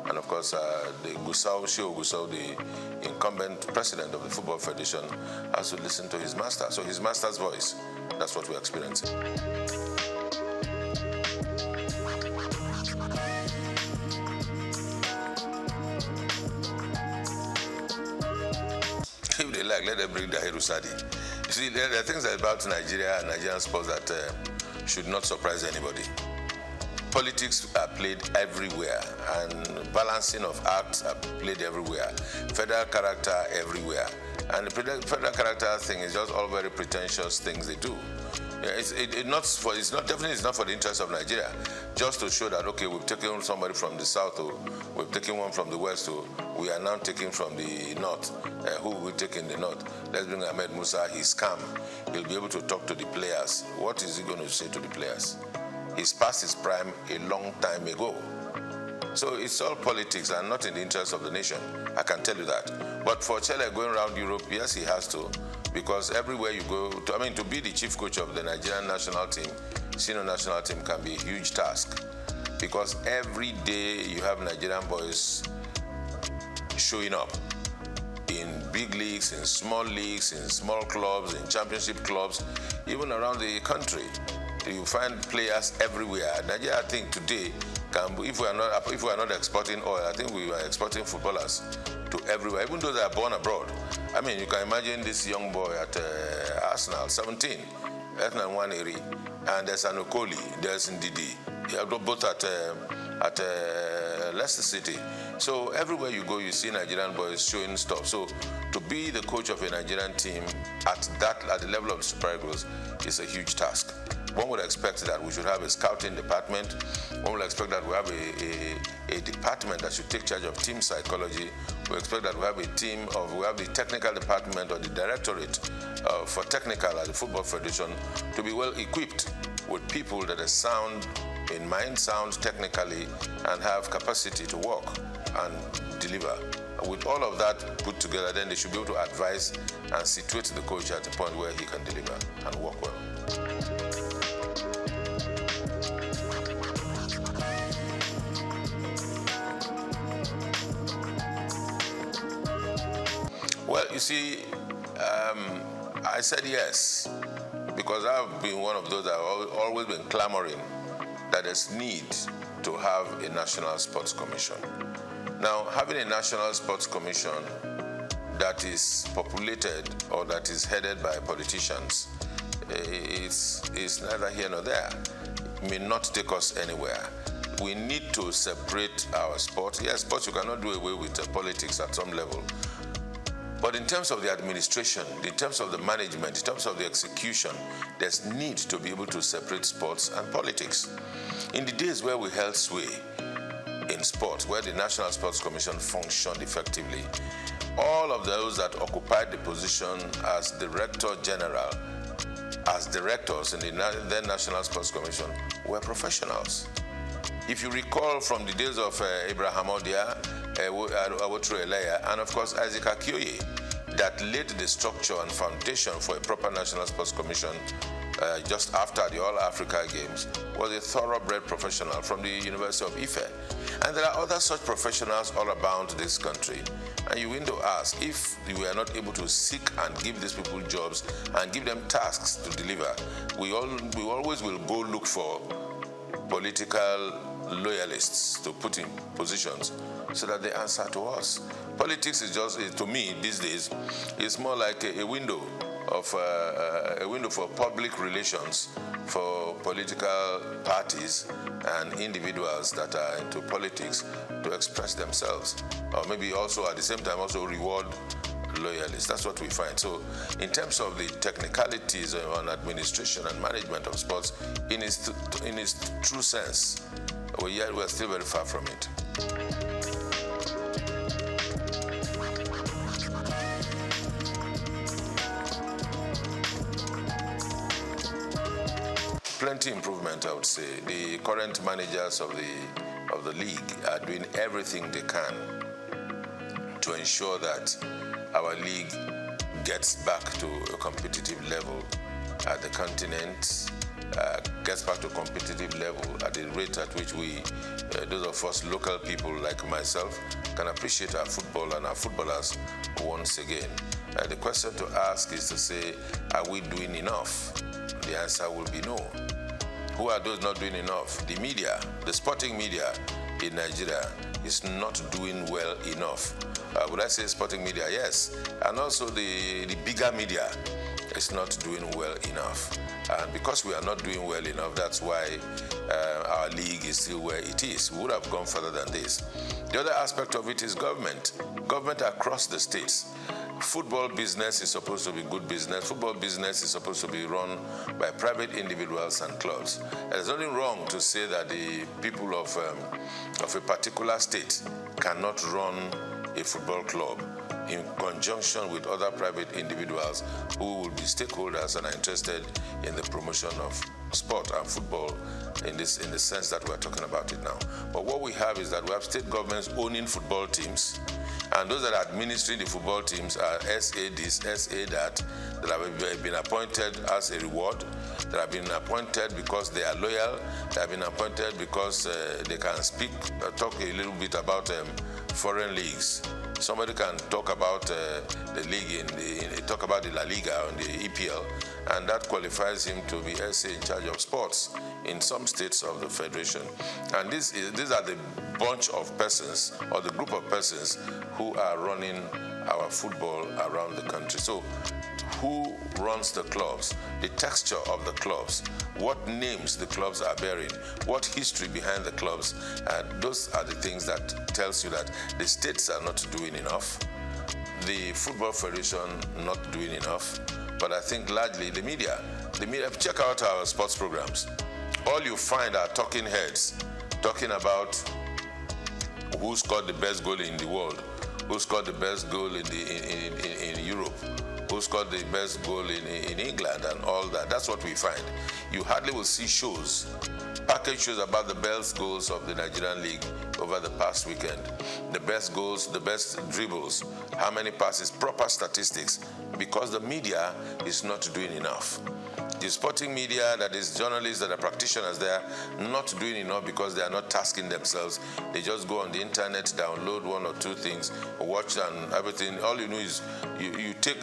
And of course, the Gusau, the incumbent president of the Football Federation, has to listen to his master. So his master's voice, that's what we're experiencing. If they like, let them bring the Sadi. You see, there are things about Nigeria and Nigerian sports that should not surprise anybody. Politics are played everywhere, and balancing of acts are played everywhere. Federal character everywhere, and the federal character thing is just all very pretentious things they do. Definitely it's not for the interest of Nigeria. Just to show that okay, we've taken somebody from the south, or we've taken one from the west, or we are now taking from the north. Who will we take in the north? Let's bring Ahmed Musa. He's calm. He'll be able to talk to the players. What is he going to say to the players? He's past his prime a long time ago. So it's all politics and not in the interest of the nation. I can tell you that. But for Chele going around Europe, yes, he has to. Because everywhere you go, to be the chief coach of the Nigerian national team, senior national team, can be a huge task. Because every day you have Nigerian boys showing up in big leagues, in small clubs, in championship clubs, even around the country. You find players everywhere. Nigeria, I think today, if we are not exporting oil, I think we are exporting footballers to everywhere, even those that are born abroad. I mean, you can imagine this young boy at Arsenal, 17, Ethnan Waneri, and there's Anokoli, there's Ndidi, both at Leicester City. So everywhere you go, you see Nigerian boys showing stuff. So to be the coach of a Nigerian team at the level of Super Eagles is a huge task. One would expect that we should have a scouting department. One would expect that we have a department that should take charge of team psychology. We expect that we have the technical department or the directorate for technical at the Football Federation to be well equipped with people that are sound in mind, sound technically, and have capacity to work and deliver. With all of that put together, then they should be able to advise and situate the coach at a point where he can deliver and work well. Well, you see, I said yes, because I've been one of those that have always been clamoring that there's need to have a National Sports Commission. Now, having a National Sports Commission that is populated or that is headed by politicians, it's neither here nor there. It may not take us anywhere. We need to separate our sport. Yes, sports you cannot do away with politics at some level. But in terms of the administration, in terms of the management, in terms of the execution, there's need to be able to separate sports and politics. In the days where we held sway in sports, where the National Sports Commission functioned effectively, all of those that occupied the position as Director General, as directors in the then National Sports Commission, were professionals. If you recall from the days of Abraham Odia, Awotro Eleya, and of course Isaac Akioye, that laid the structure and foundation for a proper National Sports Commission just after the All-Africa Games, was a thoroughbred professional from the University of Ife. And there are other such professionals all about this country. And you need to ask, if we are not able to seek and give these people jobs and give them tasks to deliver, we always will go look for political loyalists to put in positions so that they answer to us. Politics is just, to me these days, it's more like a window for public relations for political parties and individuals that are into politics to express themselves, or maybe also at the same time also reward loyalists. That's what we find. So in terms of the technicalities on administration and management of sports, in its true sense, we're still very far from it. Plenty improvement, I would say. The current managers of the league are doing everything they can to ensure that our league gets back to a competitive level at the continent, gets back to a competitive level at the rate at which we, those of us local people like myself, can appreciate our football and our footballers once again. The question to ask is to say, are we doing enough? The answer will be no. Who are those not doing enough? The media, the sporting media in Nigeria is not doing well enough. Would I say sporting media? Yes. And also the bigger media is not doing well enough. And because we are not doing well enough, that's why our league is still where it is. We would have gone further than this. The other aspect of it is government. Government across the states. Football business is supposed to be good business. Football business is supposed to be run by private individuals and clubs. There's nothing wrong to say that the people of a particular state cannot run a football club in conjunction with other private individuals who will be stakeholders and are interested in the promotion of sport and football in the sense that we're talking about it now. But what we have is that we have state governments owning football teams, and those that are administering the football teams are SA this, SA that have been appointed as a reward, that have been appointed because they are loyal, that have been appointed because they can talk a little bit about foreign leagues. Somebody can talk about the league, talk about the La Liga and the EPL, and that qualifies him to be SA in charge of sports in some states of the federation. And these are the bunch of persons, or the group of persons, who are running our football around the country. So who runs the clubs, the texture of the clubs, what names the clubs are bearing, what history behind the clubs, and those are the things that tells you that the states are not doing enough, the Football Federation not doing enough, but I think largely the media, check out our sports programs. All you find are talking heads talking about who scored the best goal in the world, who scored the best goal in Europe, who scored the best goal in England, and all that. That's what we find. You hardly will see shows, package shows about the best goals of the Nigerian league over the past weekend. The best goals, the best dribbles, how many passes, proper statistics, because the media is not doing enough. The sporting media, that is journalists, that are practitioners there, not doing enough because they are not tasking themselves. They just go on the internet, download one or two things, watch and everything. All you know is you take,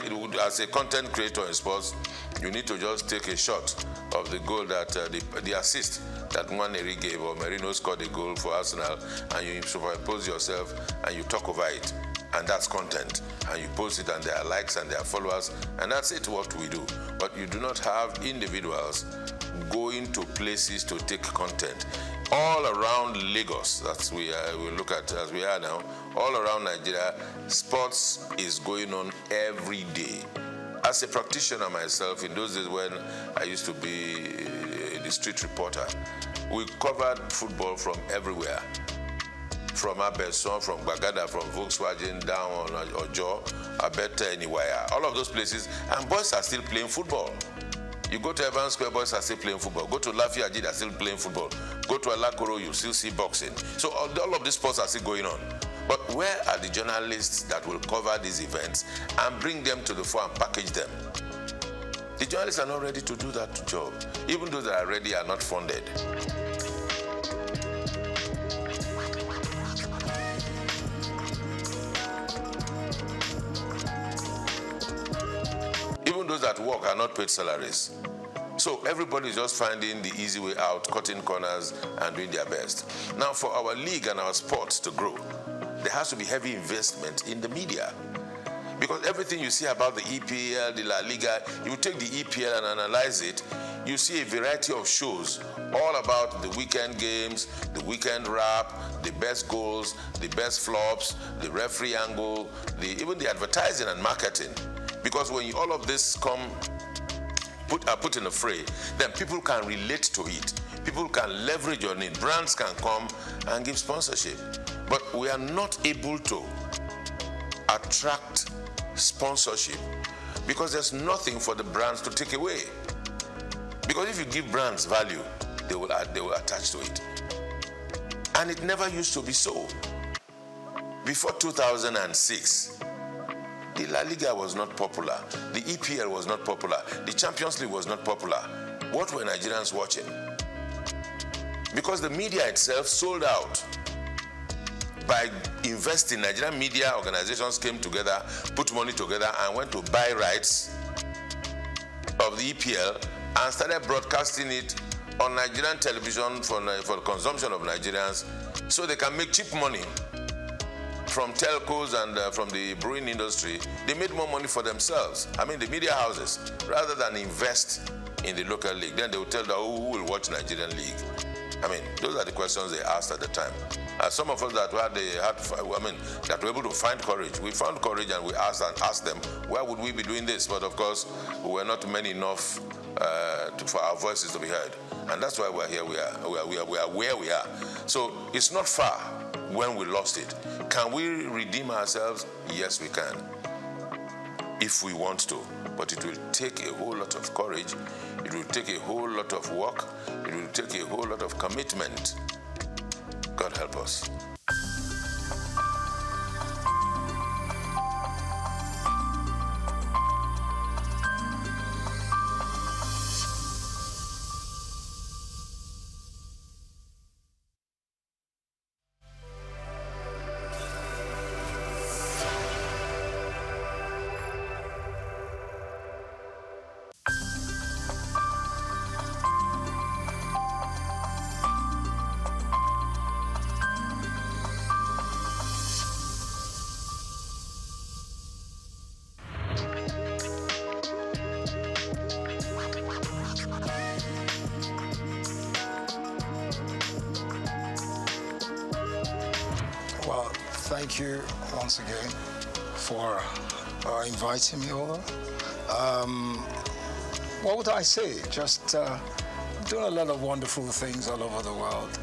as a content creator in sports, you need to just take a shot of the goal that the assist that Nwaneri gave, or Merino scored a goal for Arsenal, and you superimpose yourself and you talk over it. And that's content. And you post it, and there are likes and there are followers, and that's it, what we do. But you do not have individuals going to places to take content. All around Lagos, that's we look at as we are now, all around Nigeria, sports is going on every day. As a practitioner myself, in those days when I used to be the street reporter, we covered football from everywhere. From Abeson, from Bagada, from Volkswagen, down on Ojo, Abeta, anywhere. All of those places, and boys are still playing football. You go to Evans Square, boys are still playing football. Go to Lafayette, they're still playing football. Go to Alakoro, you still see boxing. So all of these sports are still going on. But where are the journalists that will cover these events and bring them to the fore and package them? The journalists are not ready to do that job. Even those that are ready are not funded. Even those that work are not paid salaries. So everybody is just finding the easy way out, cutting corners and doing their best. Now, for our league and our sports to grow, there has to be heavy investment in the media. Because everything you see about the EPL, the La Liga, you take the EPL and analyze it, you see a variety of shows all about the weekend games, the weekend wrap, the best goals, the best flops, the referee angle, even the advertising and marketing. Because when all of this are put in a fray, then people can relate to it. People can leverage on it. Brands can come and give sponsorship. But we are not able to attract sponsorship because there's nothing for the brands to take away. Because if you give brands value, they will attach to it. And it never used to be so. Before 2006, the La Liga was not popular. The EPL was not popular. The Champions League was not popular. What were Nigerians watching? Because the media itself sold out. By investing, Nigerian media organizations came together, put money together, and went to buy rights of the EPL and started broadcasting it on Nigerian television for the consumption of Nigerians, so they can make cheap money from telcos and from the brewing industry. They made more money for themselves. I mean, the media houses, rather than invest in the local league. Then they will tell them, who will watch Nigerian league? I mean, those are the questions they asked at the time. Some of us that were able to find courage, we found courage and we asked them, why would we be doing this? But of course, we were not many enough for our voices to be heard. And that's why we're here. We are where we are. So it's not far when we lost it. Can we redeem ourselves? Yes, we can, if we want to. But it will take a whole lot of courage. It will take a whole lot of work. It will take a whole lot of commitment. God help us. Thank you once again for inviting me over. What would I say? Just doing a lot of wonderful things all over the world,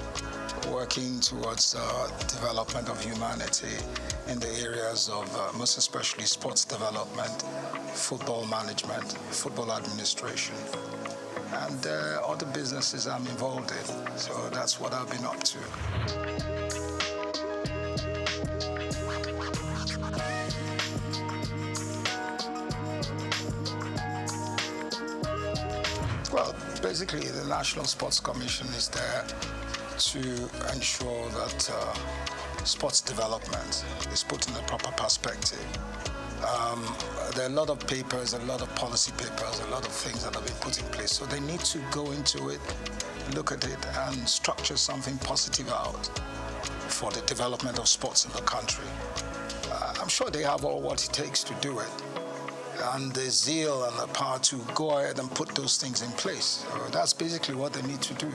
working towards development of humanity in the areas of most especially sports development, football management, football administration, and other businesses I'm involved in. So that's what I've been up to. Well, basically, the National Sports Commission is there to ensure that sports development is put in the proper perspective. There are a lot of papers, a lot of policy papers, a lot of things that have been put in place. So they need to go into it, look at it, and structure something positive out for the development of sports in the country. I'm sure they have all what it takes to do it, and the zeal and the power to go ahead and put those things in place. So that's basically what they need to do.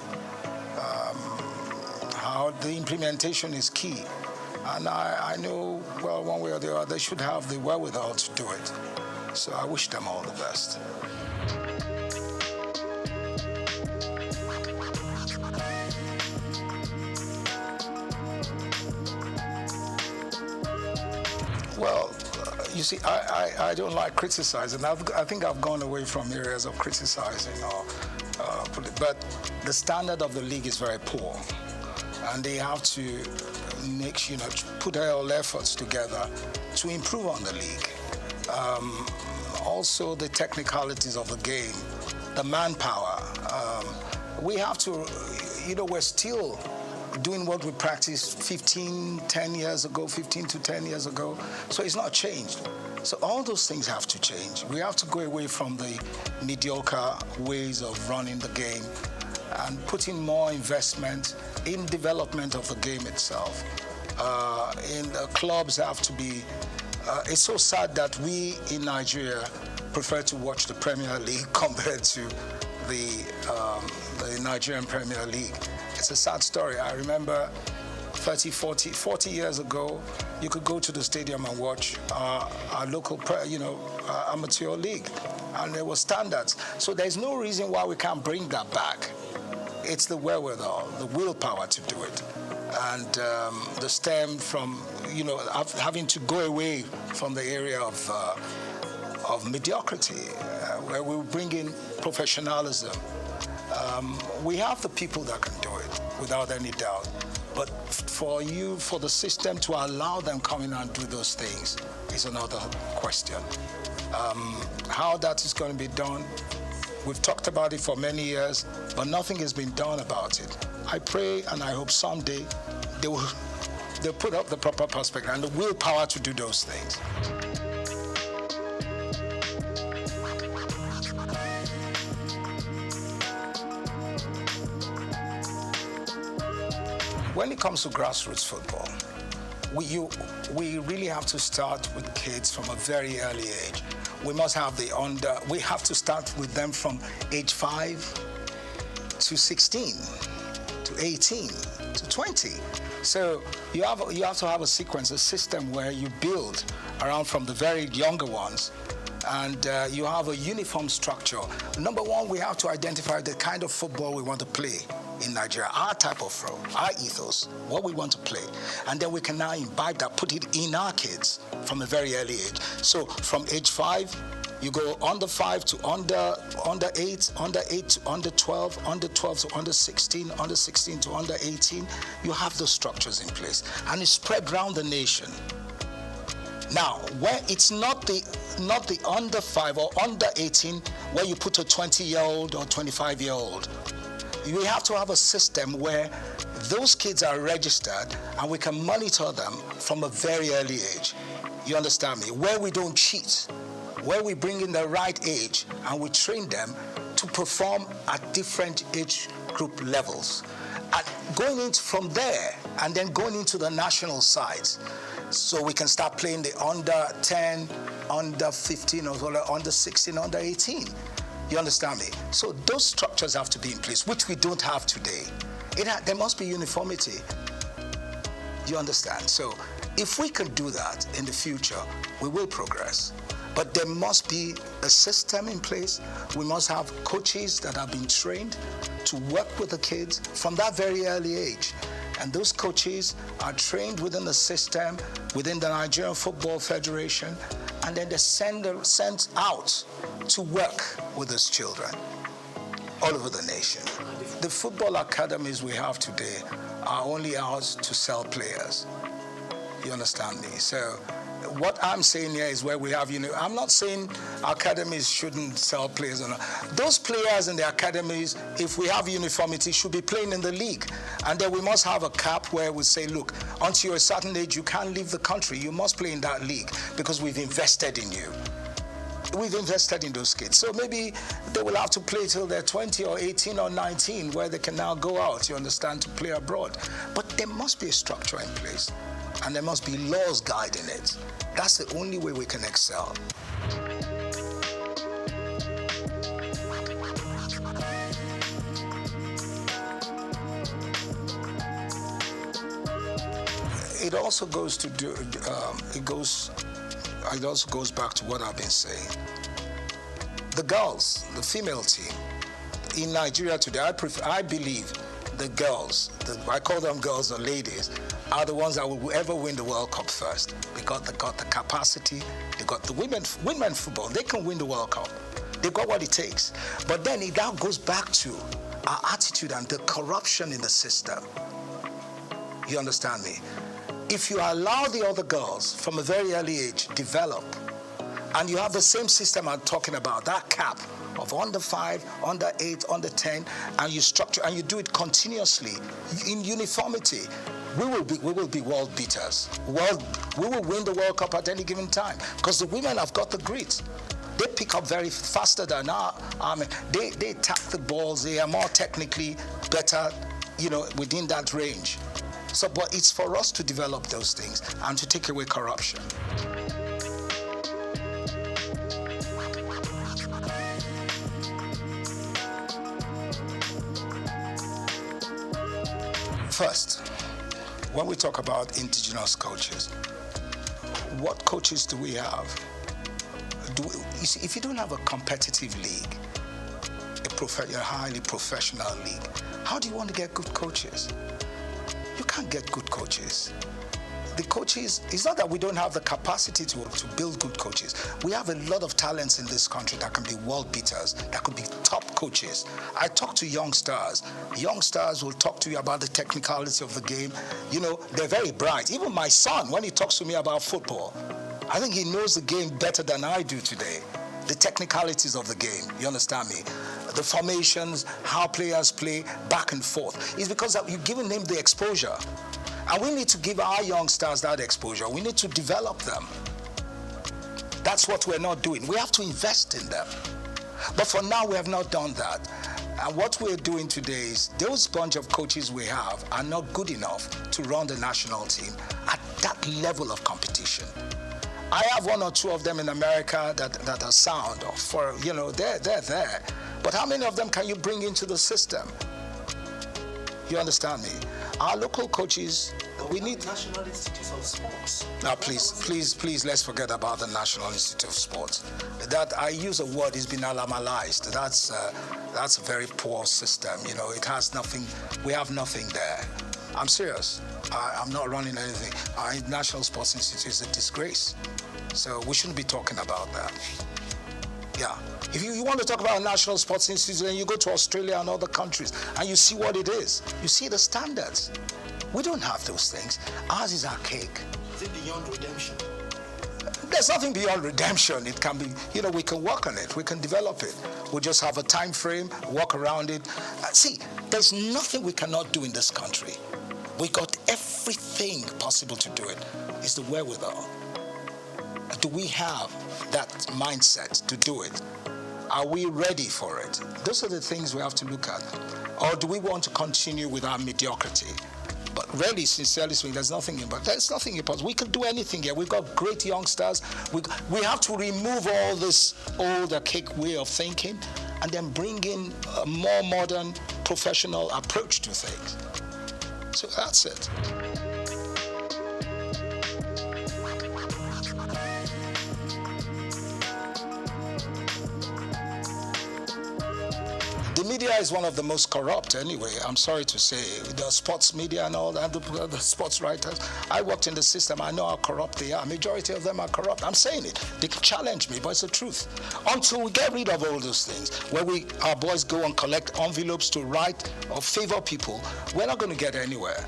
How the implementation is key. And I know, well, one way or the other, they should have the wherewithal to do it. So I wish them all the best. Well, you see, I don't like criticizing. I think I've gone away from areas of criticizing, but the standard of the league is very poor. And they have to put all efforts together to improve on the league. Also, the technicalities of the game, the manpower. We have to, we're still doing what we practiced 15 to 10 years ago. So it's not changed. So all those things have to change. We have to go away from the mediocre ways of running the game and put in more investment in development of the game itself. Clubs have to be, it's so sad that we in Nigeria prefer to watch the Premier League compared to the Nigerian Premier League. It's a sad story. I remember 40 years ago, you could go to the stadium and watch our local, amateur league, and there were standards. So there's no reason why we can't bring that back. It's the wherewithal, the willpower to do it, and the stem from, having to go away from the area of mediocrity, where we bring in professionalism. We have the people that can do it, without any doubt. But for the system to allow them come in and do those things is another question. How that is going to be done, we've talked about it for many years, but nothing has been done about it. I pray and I hope someday they'll put up the proper perspective and the willpower to do those things. When it comes to grassroots football, we really have to start with kids from a very early age. We must have we have to start with them from age 5 to 16, to 18, to 20. So you have to have a sequence, a system where you build around from the very younger ones, and you have a uniform structure. Number one, we have to identify the kind of football we want to play in Nigeria, our type of flow, our ethos, what we want to play. And then we can now imbibe that, put it in our kids from a very early age. So from age 5, you go under 5 to under 8, under 8 to under 12, under 12 to under 16, under 16 to under 18. You have those structures in place. And it's spread around the nation. Now, where it's not the under 5 or under 18 where you put a 20-year-old or 25-year-old. We have to have a system where those kids are registered and we can monitor them from a very early age. You understand me? Where we don't cheat, where we bring in the right age and we train them to perform at different age group levels. And going into from there and then going into the national sides, so we can start playing the under 10, under 15, or under 16, under 18. You understand me? So those structures have to be in place, which we don't have today. There must be uniformity. You understand? So if we can do that in the future, we will progress. But there must be a system in place. We must have coaches that have been trained to work with the kids from that very early age. And those coaches are trained within the system, within the Nigerian Football Federation, and then they're sent out to work with those children all over the nation. The football academies we have today are only out to sell players. You understand me? So what I'm saying here is where we have, I'm not saying academies shouldn't sell players or not. Those players in the academies, if we have uniformity, should be playing in the league. And then we must have a cap where we say, look, until you're a certain age, you can't leave the country. You must play in that league because we've invested in you. We've invested in those kids. So maybe they will have to play till they're 20 or 18 or 19 where they can now go out, you understand, to play abroad. But there must be a structure in place and there must be laws guiding it. That's the only way we can excel. It also goes to it also goes back to what I've been saying. The girls, the female team in Nigeria today, I believe the girls, I call them girls or ladies, are the ones that will ever win the World Cup first. They got the capacity, they got the women football, they can win the World Cup. They've got what it takes. But then it now goes back to our attitude and the corruption in the system. You understand me? If you allow the other girls from a very early age develop, and you have the same system I'm talking about, that cap of under 5, under 8, under 10, and you structure and you do it continuously in uniformity, we will be world beaters. We will win the World Cup at any given time because the women have got the grit. They pick up very faster than our army. They tap the balls. They are more technically better, within that range. So, but it's for us to develop those things and to take away corruption. First, when we talk about indigenous coaches, what coaches do we have? You see, if you don't have a competitive league, a highly professional league, how do you want to get good coaches? You can't get good coaches. The coaches, it's not that we don't have the capacity to build good coaches. We have a lot of talents in this country that can be world beaters, that could be top coaches. I talk to young stars. Young stars will talk to you about the technicality of the game. They're very bright. Even my son, when he talks to me about football, I think he knows the game better than I do today. The technicalities of the game, you understand me? The formations, how players play back and forth. It's because you've given them the exposure. And we need to give our young stars that exposure. We need to develop them. That's what we're not doing. We have to invest in them. But for now, we have not done that. And what we're doing today is those bunch of coaches we have are not good enough to run the national team at that level of competition. I have one or two of them in America that are sound, they're there. But how many of them can you bring into the system? You understand me? Our local coaches, we need National Institute of Sports. Now, please, let's forget about the National Institute of Sports. That I use a word, it's been alamalized. That's a very poor system. It has nothing. We have nothing there. I'm serious. I'm not running anything. Our National Sports Institute is a disgrace. So we shouldn't be talking about that. Yeah. If you want to talk about a National Sports Institute, then you go to Australia and other countries and you see what it is. You see the standards. We don't have those things. Ours is archaic. Is it beyond redemption? There's nothing beyond redemption. It can be, we can work on it. We can develop it. We'll just have a time frame, work around it. See, there's nothing we cannot do in this country. We got everything possible to do it. It's the wherewithal. Do we have that mindset to do it? Are we ready for it? Those are the things we have to look at. Or do we want to continue with our mediocrity? But really, sincerely speaking, there's nothing impossible. We can do anything here. We've got great youngsters. We have to remove all this old, archaic way of thinking and then bring in a more modern, professional approach to things. So that's it. The media is one of the most corrupt anyway, I'm sorry to say. The sports media and all that, the sports writers. I worked in the system, I know how corrupt they are. Majority of them are corrupt. I'm saying it. They challenge me, but it's the truth. Until we get rid of all those things, where our boys go and collect envelopes to write or favor people, we're not going to get anywhere.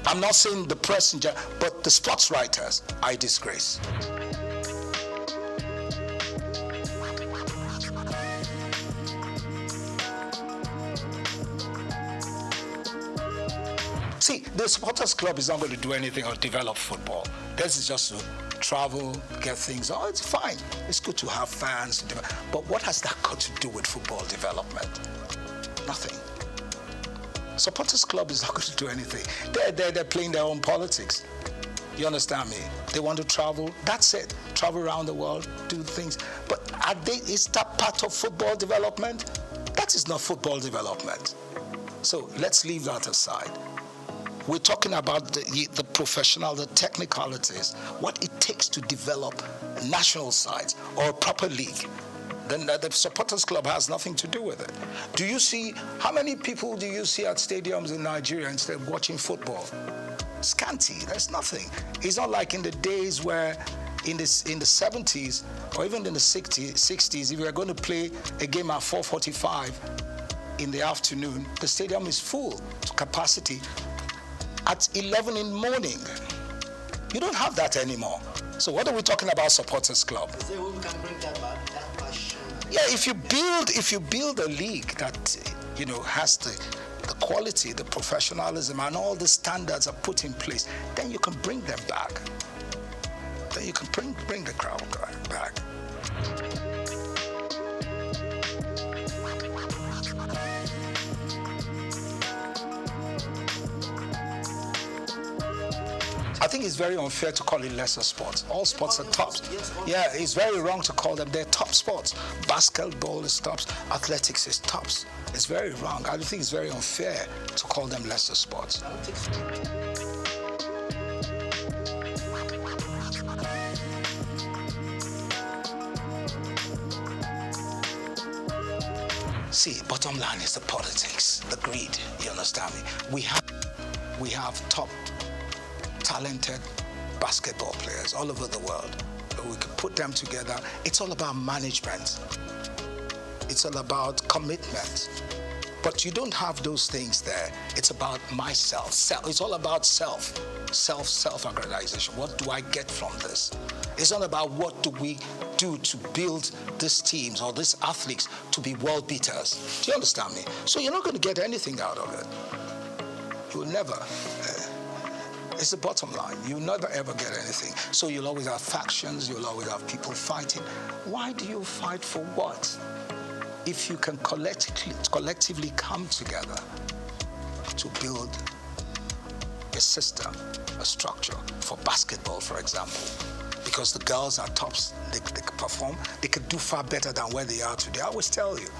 I'm not saying the press, but the sports writers are a disgrace. See, the supporters club is not going to do anything or develop football. This is just to travel, get things. Oh, it's fine. It's good to have fans. But what has that got to do with football development? Nothing. Supporters club is not going to do anything. They're playing their own politics. You understand me? They want to travel. That's it. Travel around the world, do things. But is that part of football development? That is not football development. So let's leave that aside. We're talking about the professional, the technicalities, what it takes to develop national sides or a proper league. Then the supporters club has nothing to do with it. Do you see, how many people do you see at stadiums in Nigeria instead of watching football? Scanty, there's nothing. It's not like in the days where in the 70s or even in the 60s, if we are going to play a game at 4:45 in the afternoon, the stadium is full to capacity at 11 in the morning. You don't have that anymore. So what are we talking about supporters club? Is there a way we can bring that back, that passion? Yeah, if you build a league that has the quality, the professionalism, and all the standards are put in place, then you can bring them back. Then you can bring the crowd back. I think it's very unfair to call it lesser sports. All sports are tops. Yeah, it's very wrong to call them. They're top sports. Basketball is tops. Athletics is tops. It's very wrong. I think it's very unfair to call them lesser sports. See, bottom line is the politics, the greed. You understand me? We have top talented basketball players all over the world. We can put them together. It's all about management. It's all about commitment. But you don't have those things there. It's about myself. It's all about self-aggrandization. What do I get from this? It's not about what do we do to build these teams or these athletes to be world beaters. Do you understand me? So you're not going to get anything out of it. You will never. It's the bottom line. You'll never ever get anything. So you'll always have factions. You'll always have people fighting. Why do you fight for what? If you can collectively come together to build a system, a structure for basketball, for example, because the girls are tops, they can perform, they can do far better than where they are today. I always tell you,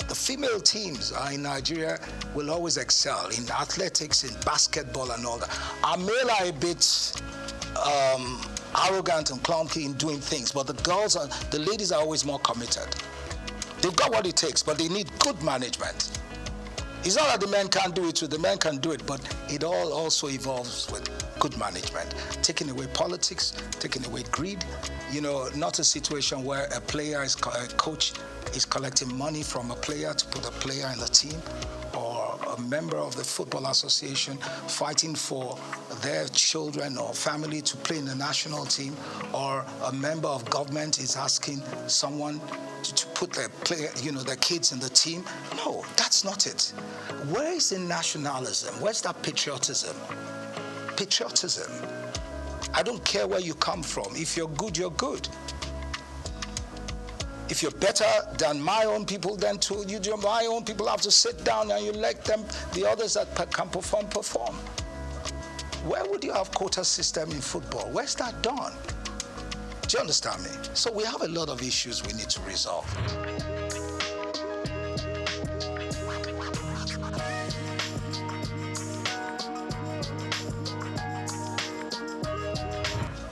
the female teams in Nigeria will always excel in athletics, in basketball and all that. Our male are a bit arrogant and clunky in doing things, but the ladies are always more committed. They've got what it takes, but they need good management. It's not that the men can't do it too, the men can do it, but it all also evolves with good management. Taking away politics, taking away greed, not a situation where a coach is collecting money from a player to put a player in the team, or a member of the football association fighting for their children or family to play in the national team, or a member of government is asking someone to put their kids in the team. No, that's not it. Where is the nationalism? Where's that patriotism? Patriotism. I don't care where you come from. If you're good, you're good. If you're better than my own people, then my own people have to sit down and you let them, the others that can perform. Where would you have quota system in football? Where's that done? Do you understand me? So we have a lot of issues we need to resolve.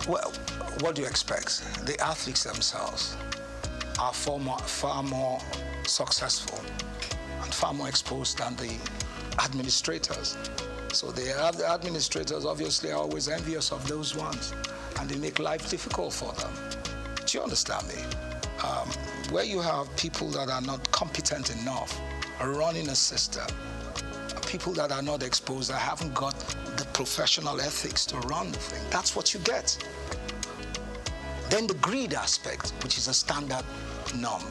Well, what do you expect? The athletes themselves are far more successful and far more exposed than the administrators. So the administrators obviously are always envious of those ones, and they make life difficult for them. Do you understand me? Where you have people that are not competent enough running a system, people that are not exposed, that haven't got the professional ethics to run the thing, that's what you get. Then the greed aspect, which is a standard norm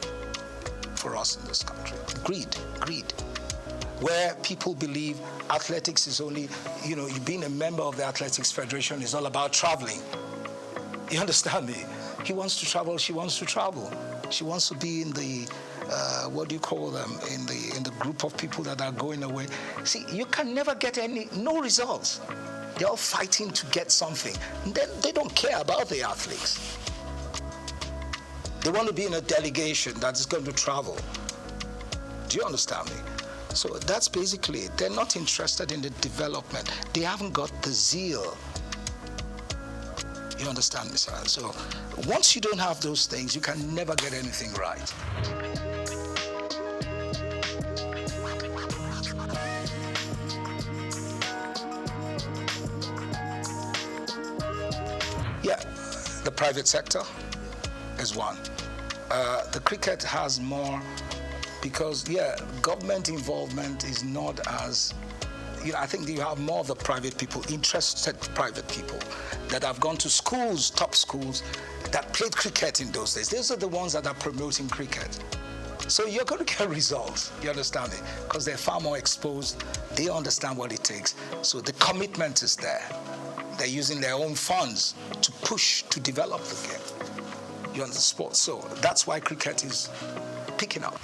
for us in this country. Greed. where people believe athletics is only, you being a member of the Athletics Federation is all about traveling. You understand me? He wants to travel, she wants to travel. She wants to be in the, what do you call them, in the group of people that are going away. See, you can never get no results. They're all fighting to get something. And then they don't care about the athletes. They want to be in a delegation that is going to travel. Do you understand me? So that's basically it. They're not interested in the development. They haven't got the zeal. You understand me, sir? So once you don't have those things, you can never get anything right. Yeah, the private sector is one. The cricket has more because, government involvement is not as, I think you have more of the private people, interested private people that have gone to schools, top schools, that played cricket in those days. Those are the ones that are promoting cricket. So you're going to get results, you understand me? Because they're far more exposed, they understand what it takes. So the commitment is there. They're using their own funds to push, to develop the game. You understand sports. So that's why cricket is picking up.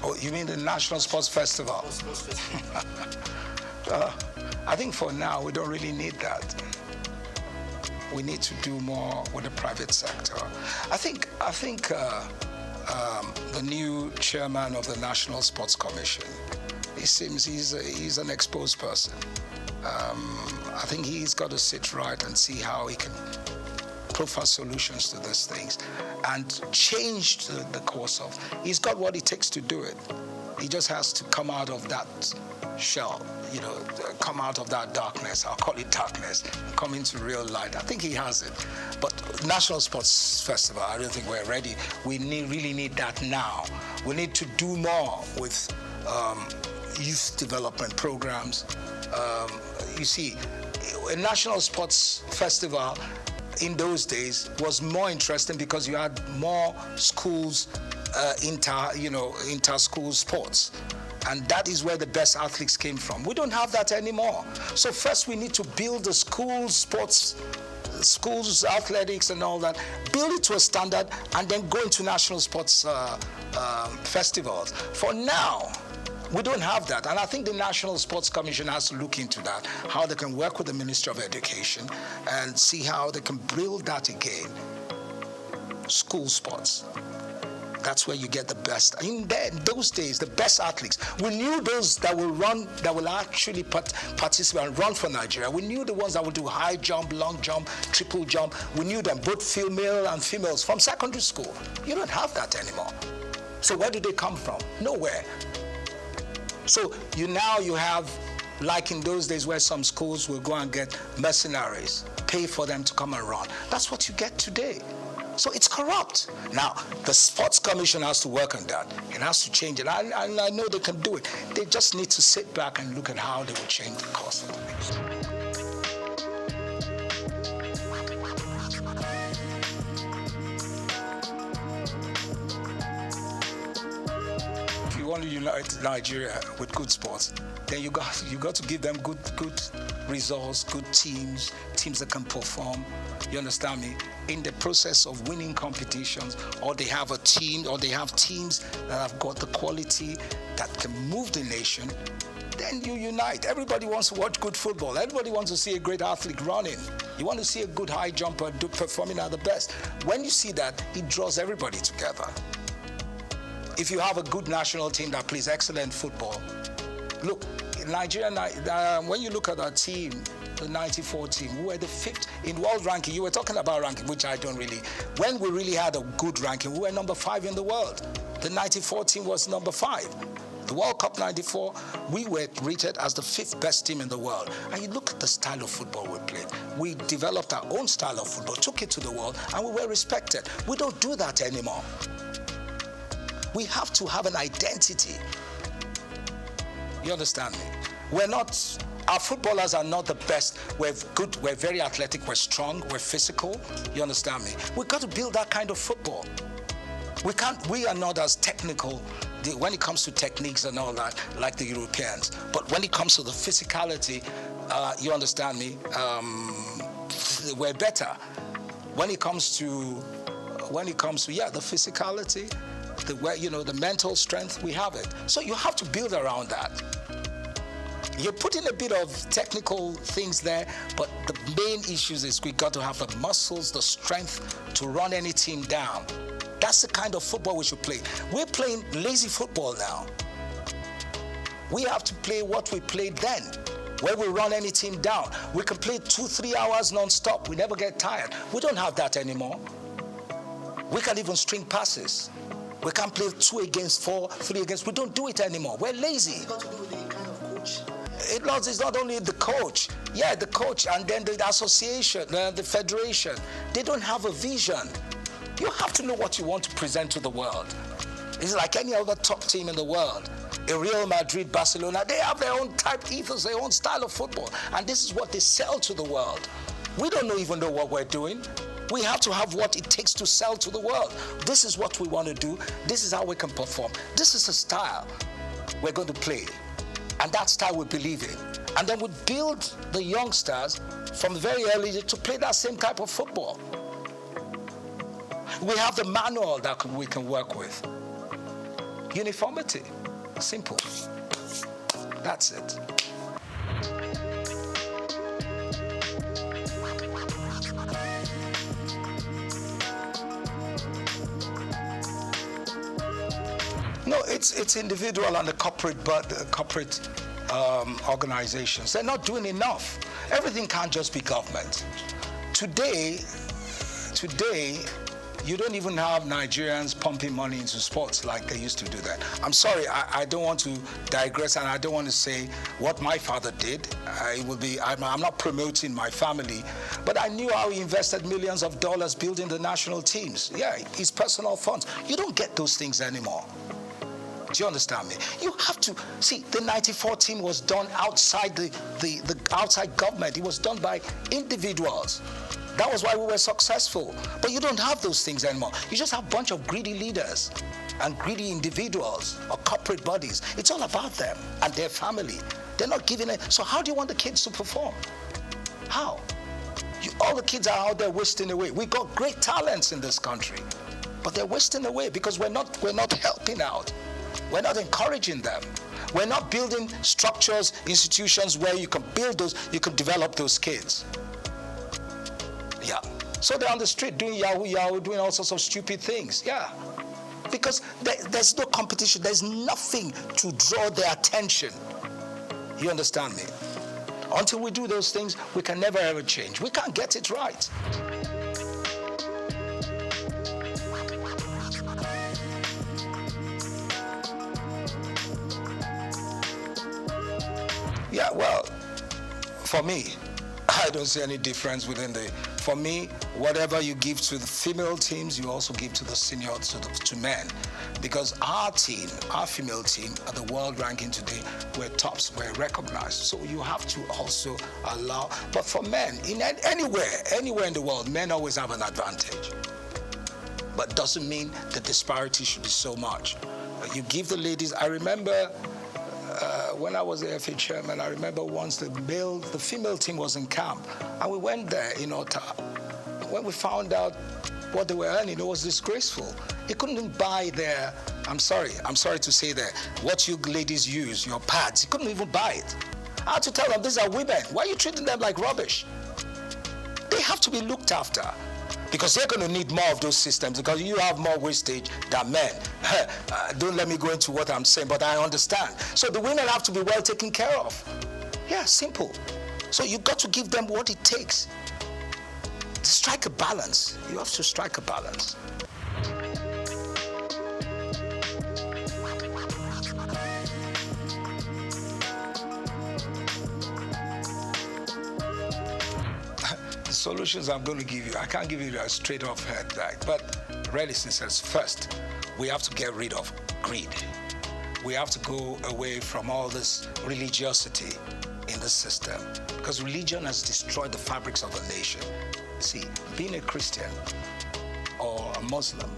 Oh, you mean the National Sports Festival? I think for now we don't really need that. We need to do more with the private sector. I think the new chairman of the National Sports Commission, it seems he's an exposed person. I think he's got to sit right and see how he can profile solutions to these things and change the course of. He's got what it takes to do it. He just has to come out of that shell, come out of that darkness. I'll call it darkness, come into real light. I think he has it. But National Sports Festival, I don't think we're ready. We really need that now. We need to do more with youth development programs. You see, a National Sports Festival in those days was more interesting because you had more schools, inter-school sports. And that is where the best athletes came from. We don't have that anymore. So first we need to build the school sports, schools, athletics and all that, build it to a standard and then go into national sports festivals. For now, we don't have that. And I think the National Sports Commission has to look into that, how they can work with the Ministry of Education and see how they can build that again. School sports. That's where you get the best. In those days, the best athletes. We knew those that will run, that will actually participate and run for Nigeria. We knew the ones that will do high jump, long jump, triple jump. We knew them, both female and females, from secondary school. You don't have that anymore. So where do they come from? Nowhere. So you have, like in those days where some schools will go and get mercenaries, pay for them to come and run. That's what you get today. So it's corrupt. Now, the Sports Commission has to work on that. It has to change it. I know they can do it. They just need to sit back and look at how they will change the course of things. If you want to unite Nigeria with good sports, then you got to give them good results, good teams that can perform. You understand me? In the process of winning competitions, or they have a team, or they have teams that have got the quality that can move the nation, then you unite. Everybody wants to watch good football. Everybody wants to see a great athlete running. You want to see a good high jumper performing at the best. When you see that, it draws everybody together. If you have a good national team that plays excellent football, look, in Nigeria, when you look at our team, the 94 team, we were the 5th in world ranking. You were talking about ranking, which I don't really. When we really had a good ranking, we were number 5 in the world. The 94 team was number 5. The World Cup 94, we were rated as the 5th best team in the world. And you look at the style of football we played. We developed our own style of football, took it to the world, and we were respected. We don't do that anymore. We have to have an identity. You understand me? We're not Our footballers are not the best. We're good, we're very athletic, we're strong, we're physical. You understand me? We've got to build that kind of football. We are not as technical when it comes to techniques and all that, like the Europeans. But when it comes to the physicality, you understand me, we're better. When it comes to the physicality, the mental strength, we have it. So you have to build around that. You're putting a bit of technical things there, but the main issues is we got to have the muscles, the strength to run any team down. That's the kind of football we should play. We're playing lazy football now. We have to play what we played then, where we run any team down. We can play 2-3 hours non-stop. We never get tired. We don't have that anymore. We can even string passes. We can't play 2 against 4, 3 against. We don't do it anymore. We're lazy. It's not only the coach. Yeah, the coach and then the association, the federation. They don't have a vision. You have to know what you want to present to the world. It's like any other top team in the world. A Real Madrid, Barcelona, they have their own type ethos, their own style of football. And this is what they sell to the world. We don't even know what we're doing. We have to have what it takes to sell to the world. This is what we want to do. This is how we can perform. This is the style we're going to play. And that style we believe in. And then we build the youngsters from very early to play that same type of football. We have the manual that we can work with. Uniformity. Simple. That's it. No, it's individual and the corporate organizations. They're not doing enough. Everything can't just be government. Today, you don't even have Nigerians pumping money into sports like they used to do that. I'm sorry, I don't want to digress, and I don't want to say what my father did. I'm not promoting my family, but I knew how he invested millions of dollars building the national teams. Yeah, his personal funds. You don't get those things anymore. Do you understand me? You have to see the '94 team was done outside the outside government. It was done by individuals. That was why we were successful. But you don't have those things anymore. You just have a bunch of greedy leaders and greedy individuals or corporate bodies. It's all about them and their family. They're not giving it. So how do you want the kids to perform? How? All the kids are out there wasting away. We've got great talents in this country, but they're wasting away because we're not helping out. We're not encouraging them. We're not building structures, institutions where you can build those, you can develop those kids. Yeah. So they're on the street doing yahoo, doing all sorts of stupid things. Yeah. Because there's no competition. There's nothing to draw their attention. You understand me? Until we do those things, we can never ever change. We can't get it right. Yeah, well, for me, I don't see any difference for me, whatever you give to the female teams, you also give to the seniors, to men. Because our team, our female team, at the world ranking today, we're tops, we're recognized. So you have to also allow, but for men, anywhere in the world, men always have an advantage. But doesn't mean the disparity should be so much. You give the ladies, I remember, when I was the FA chairman, I remember once the female team was in camp, and we went there in Ota. When we found out what they were earning, it was disgraceful. They couldn't even buy their, I'm sorry to say that, what you ladies use, your pads, you couldn't even buy it. I had to tell them, these are women. Why are you treating them like rubbish? They have to be looked after. Because they're going to need more of those systems because you have more wastage than men. Don't let me go into what I'm saying, but I understand. So the women have to be well taken care of. Yeah, simple. So you've got to give them what it takes. Strike a balance. You have to strike a balance. Solutions I'm going to give you, I can't give you a straight off head, right? But realism says first, we have to get rid of greed. We have to go away from all this religiosity in the system, because religion has destroyed the fabrics of a nation. See, being a Christian or a Muslim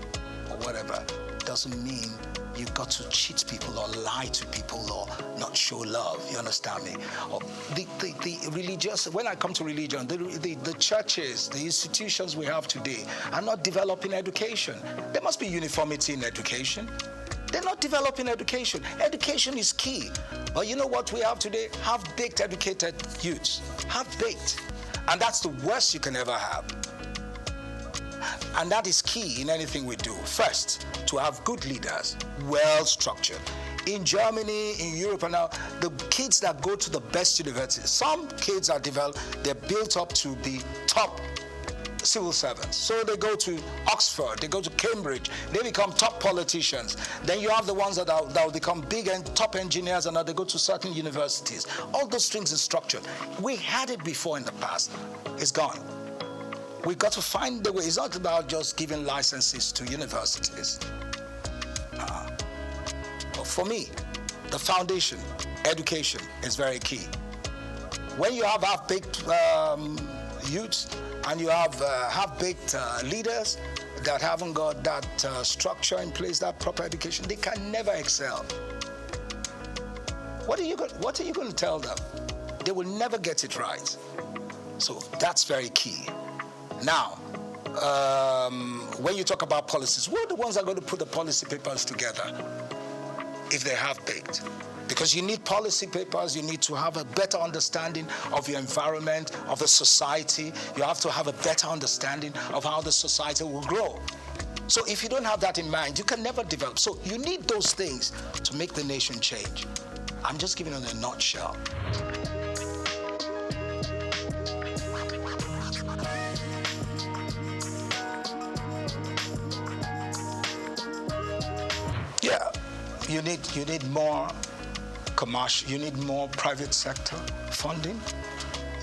or whatever doesn't mean you got to cheat people or lie to people or not show love. You understand me? Or the religious, when I come to religion, the churches, the institutions we have today are not developing education. There must be uniformity in education. They're not developing education. Education is key. But you know what we have today? Half-baked educated youths. Half-baked. And that's the worst you can ever have. And that is key in anything we do. First, to have good leaders, well-structured. In Germany, in Europe, and now, the kids that go to the best universities, some kids are developed, they're built up to be top civil servants. So they go to Oxford, they go to Cambridge, they become top politicians. Then you have the ones that will become big and top engineers, and they go to certain universities. All those things are structured. We had it before in the past. It's gone. We've got to find the way. It's not about just giving licenses to universities. But for me, the foundation, education, is very key. When you have half-baked youths and you have half-baked leaders that haven't got that structure in place, that proper education, they can never excel. What are you going to tell them? They will never get it right. So that's very key. Now, when you talk about policies, who are the ones that are going to put the policy papers together if they're half-baked? Because you need policy papers, you need to have a better understanding of your environment, of the society. You have to have a better understanding of how the society will grow. So if you don't have that in mind, you can never develop. So you need those things to make the nation change. I'm just giving it in a nutshell. Yeah, you need more commercial, you need more private sector funding,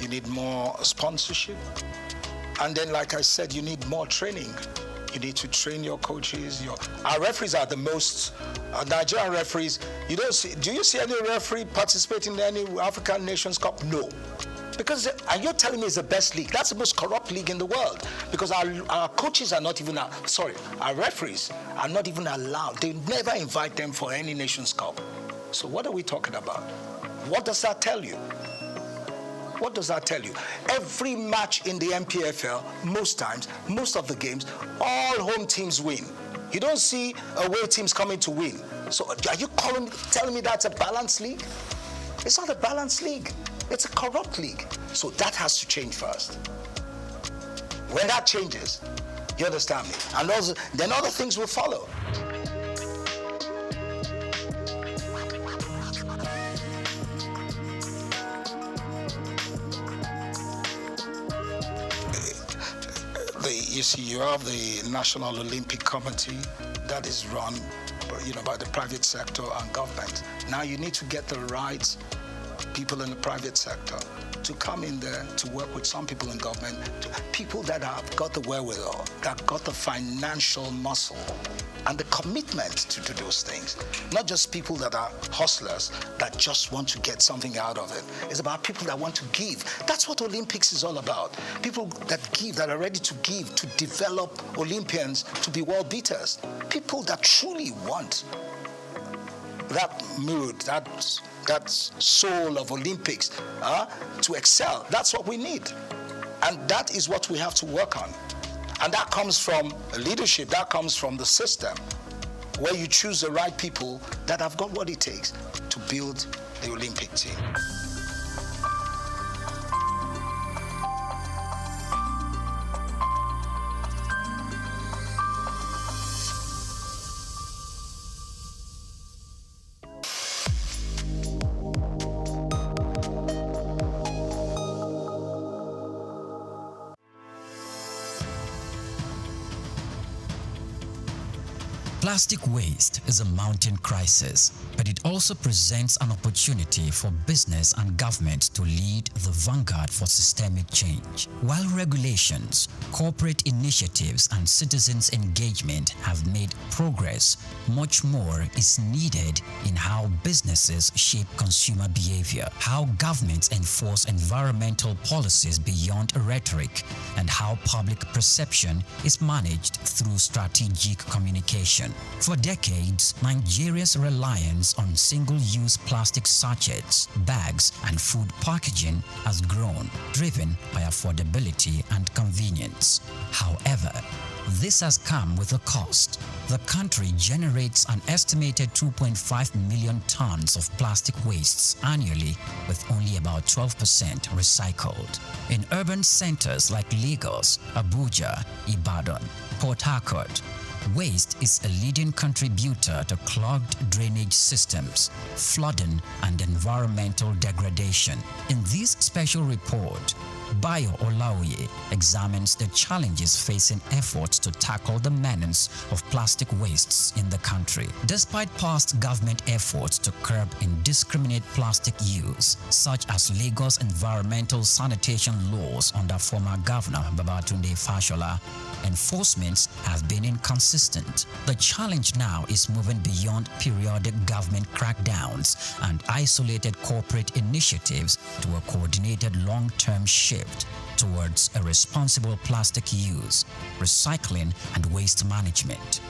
you need more sponsorship, and then, like I said, you need more training. You need to train your coaches. Our referees are the most Nigerian referees. You don't see. Do you see any referee participating in any African Nations Cup? No. Because, and you're telling me it's the best league. That's the most corrupt league in the world. Because our coaches are not even, our referees are not even allowed. They never invite them for any Nations Cup. So what are we talking about? What does that tell you? What does that tell you? Every match in the MPFL, most times, most of the games, all home teams win. You don't see away teams coming to win. So are you telling me that's a balanced league? It's not a balanced league. It's a corrupt league. So that has to change first. When that changes, you understand me? And also, then other things will follow. You see, you have the National Olympic Committee that is run, by the private sector and government. Now you need to get the right people in the private sector to come in there to work with some people in government, people that have got the wherewithal, that got the financial muscle and the commitment to do those things. Not just people that are hustlers that just want to get something out of it. It's about people that want to give. That's what Olympics is all about. People that give, that are ready to give, to develop Olympians to be world beaters. People that truly want that mood, that soul of Olympics to excel. That's what we need. And that is what we have to work on. And that comes from leadership, that comes from the system, where you choose the right people that have got what it takes to build the Olympic team. Plastic waste is a mounting crisis, but it also presents an opportunity for business and government to lead the vanguard for systemic change. While regulations, corporate initiatives, and citizens' engagement have made progress, much more is needed in how businesses shape consumer behavior, how governments enforce environmental policies beyond rhetoric, and how public perception is managed through strategic communication. For decades, Nigeria's reliance on single-use plastic sachets, bags, and food packaging has grown, driven by affordability and convenience. However, this has come with a cost. The country generates an estimated 2.5 million tons of plastic wastes annually, with only about 12% recycled. In urban centers like Lagos, Abuja, Ibadan, Port Harcourt, waste is a leading contributor to clogged drainage systems, flooding, and environmental degradation. In this special report, Bayo Olaoye examines the challenges facing efforts to tackle the menace of plastic wastes in the country. Despite past government efforts to curb indiscriminate plastic use, such as Lagos environmental sanitation laws under former Governor Babatunde Fashola, enforcement has been inconsistent. The challenge now is moving beyond periodic government crackdowns and isolated corporate initiatives to a coordinated long-term shift towards a responsible plastic use, recycling, and waste management.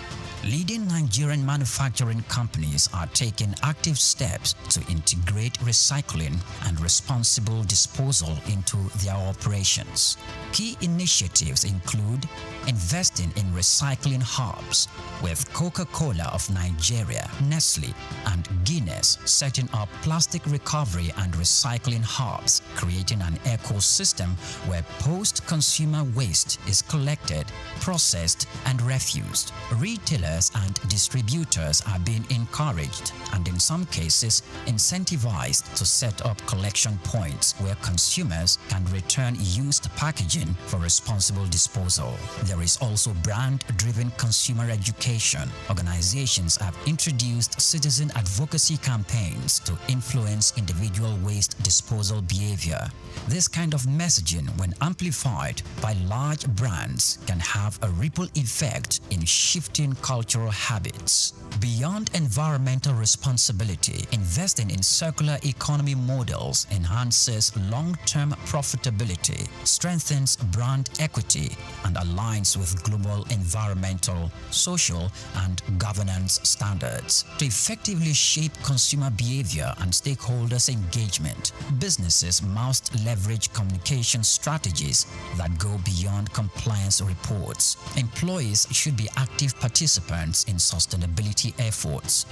Leading Nigerian manufacturing companies are taking active steps to integrate recycling and responsible disposal into their operations. Key initiatives include investing in recycling hubs, with Coca-Cola of Nigeria, Nestle, and Guinness setting up plastic recovery and recycling hubs, creating an ecosystem where post-consumer waste is collected, processed, and refused. Retailers and distributors are being encouraged and in some cases incentivized to set up collection points where consumers can return used packaging for responsible disposal. There is also brand-driven consumer education. Organizations have introduced citizen advocacy campaigns to influence individual waste disposal behavior. This kind of messaging, when amplified by large brands, can have a ripple effect in shifting cultural habits. Beyond environmental responsibility, investing in circular economy models enhances long-term profitability, strengthens brand equity, and aligns with global environmental, social, and governance standards. To effectively shape consumer behavior and stakeholders' engagement, businesses must leverage communication strategies that go beyond compliance reports. Employees should be active participants in sustainability efforts.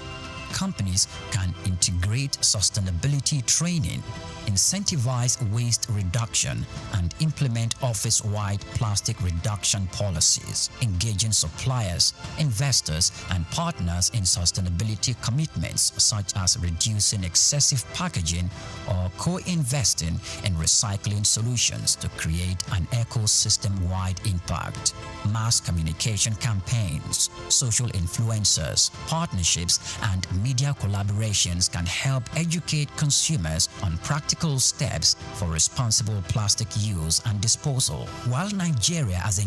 Companies can integrate sustainability training, incentivize waste reduction, and implement office-wide plastic reduction policies, engaging suppliers, investors, and partners in sustainability commitments such as reducing excessive packaging or co-investing in recycling solutions to create an ecosystem-wide impact. Mass communication campaigns, social influencers, partnerships, and media collaborations can help educate consumers on practical steps for responsible plastic use and disposal. While Nigeria has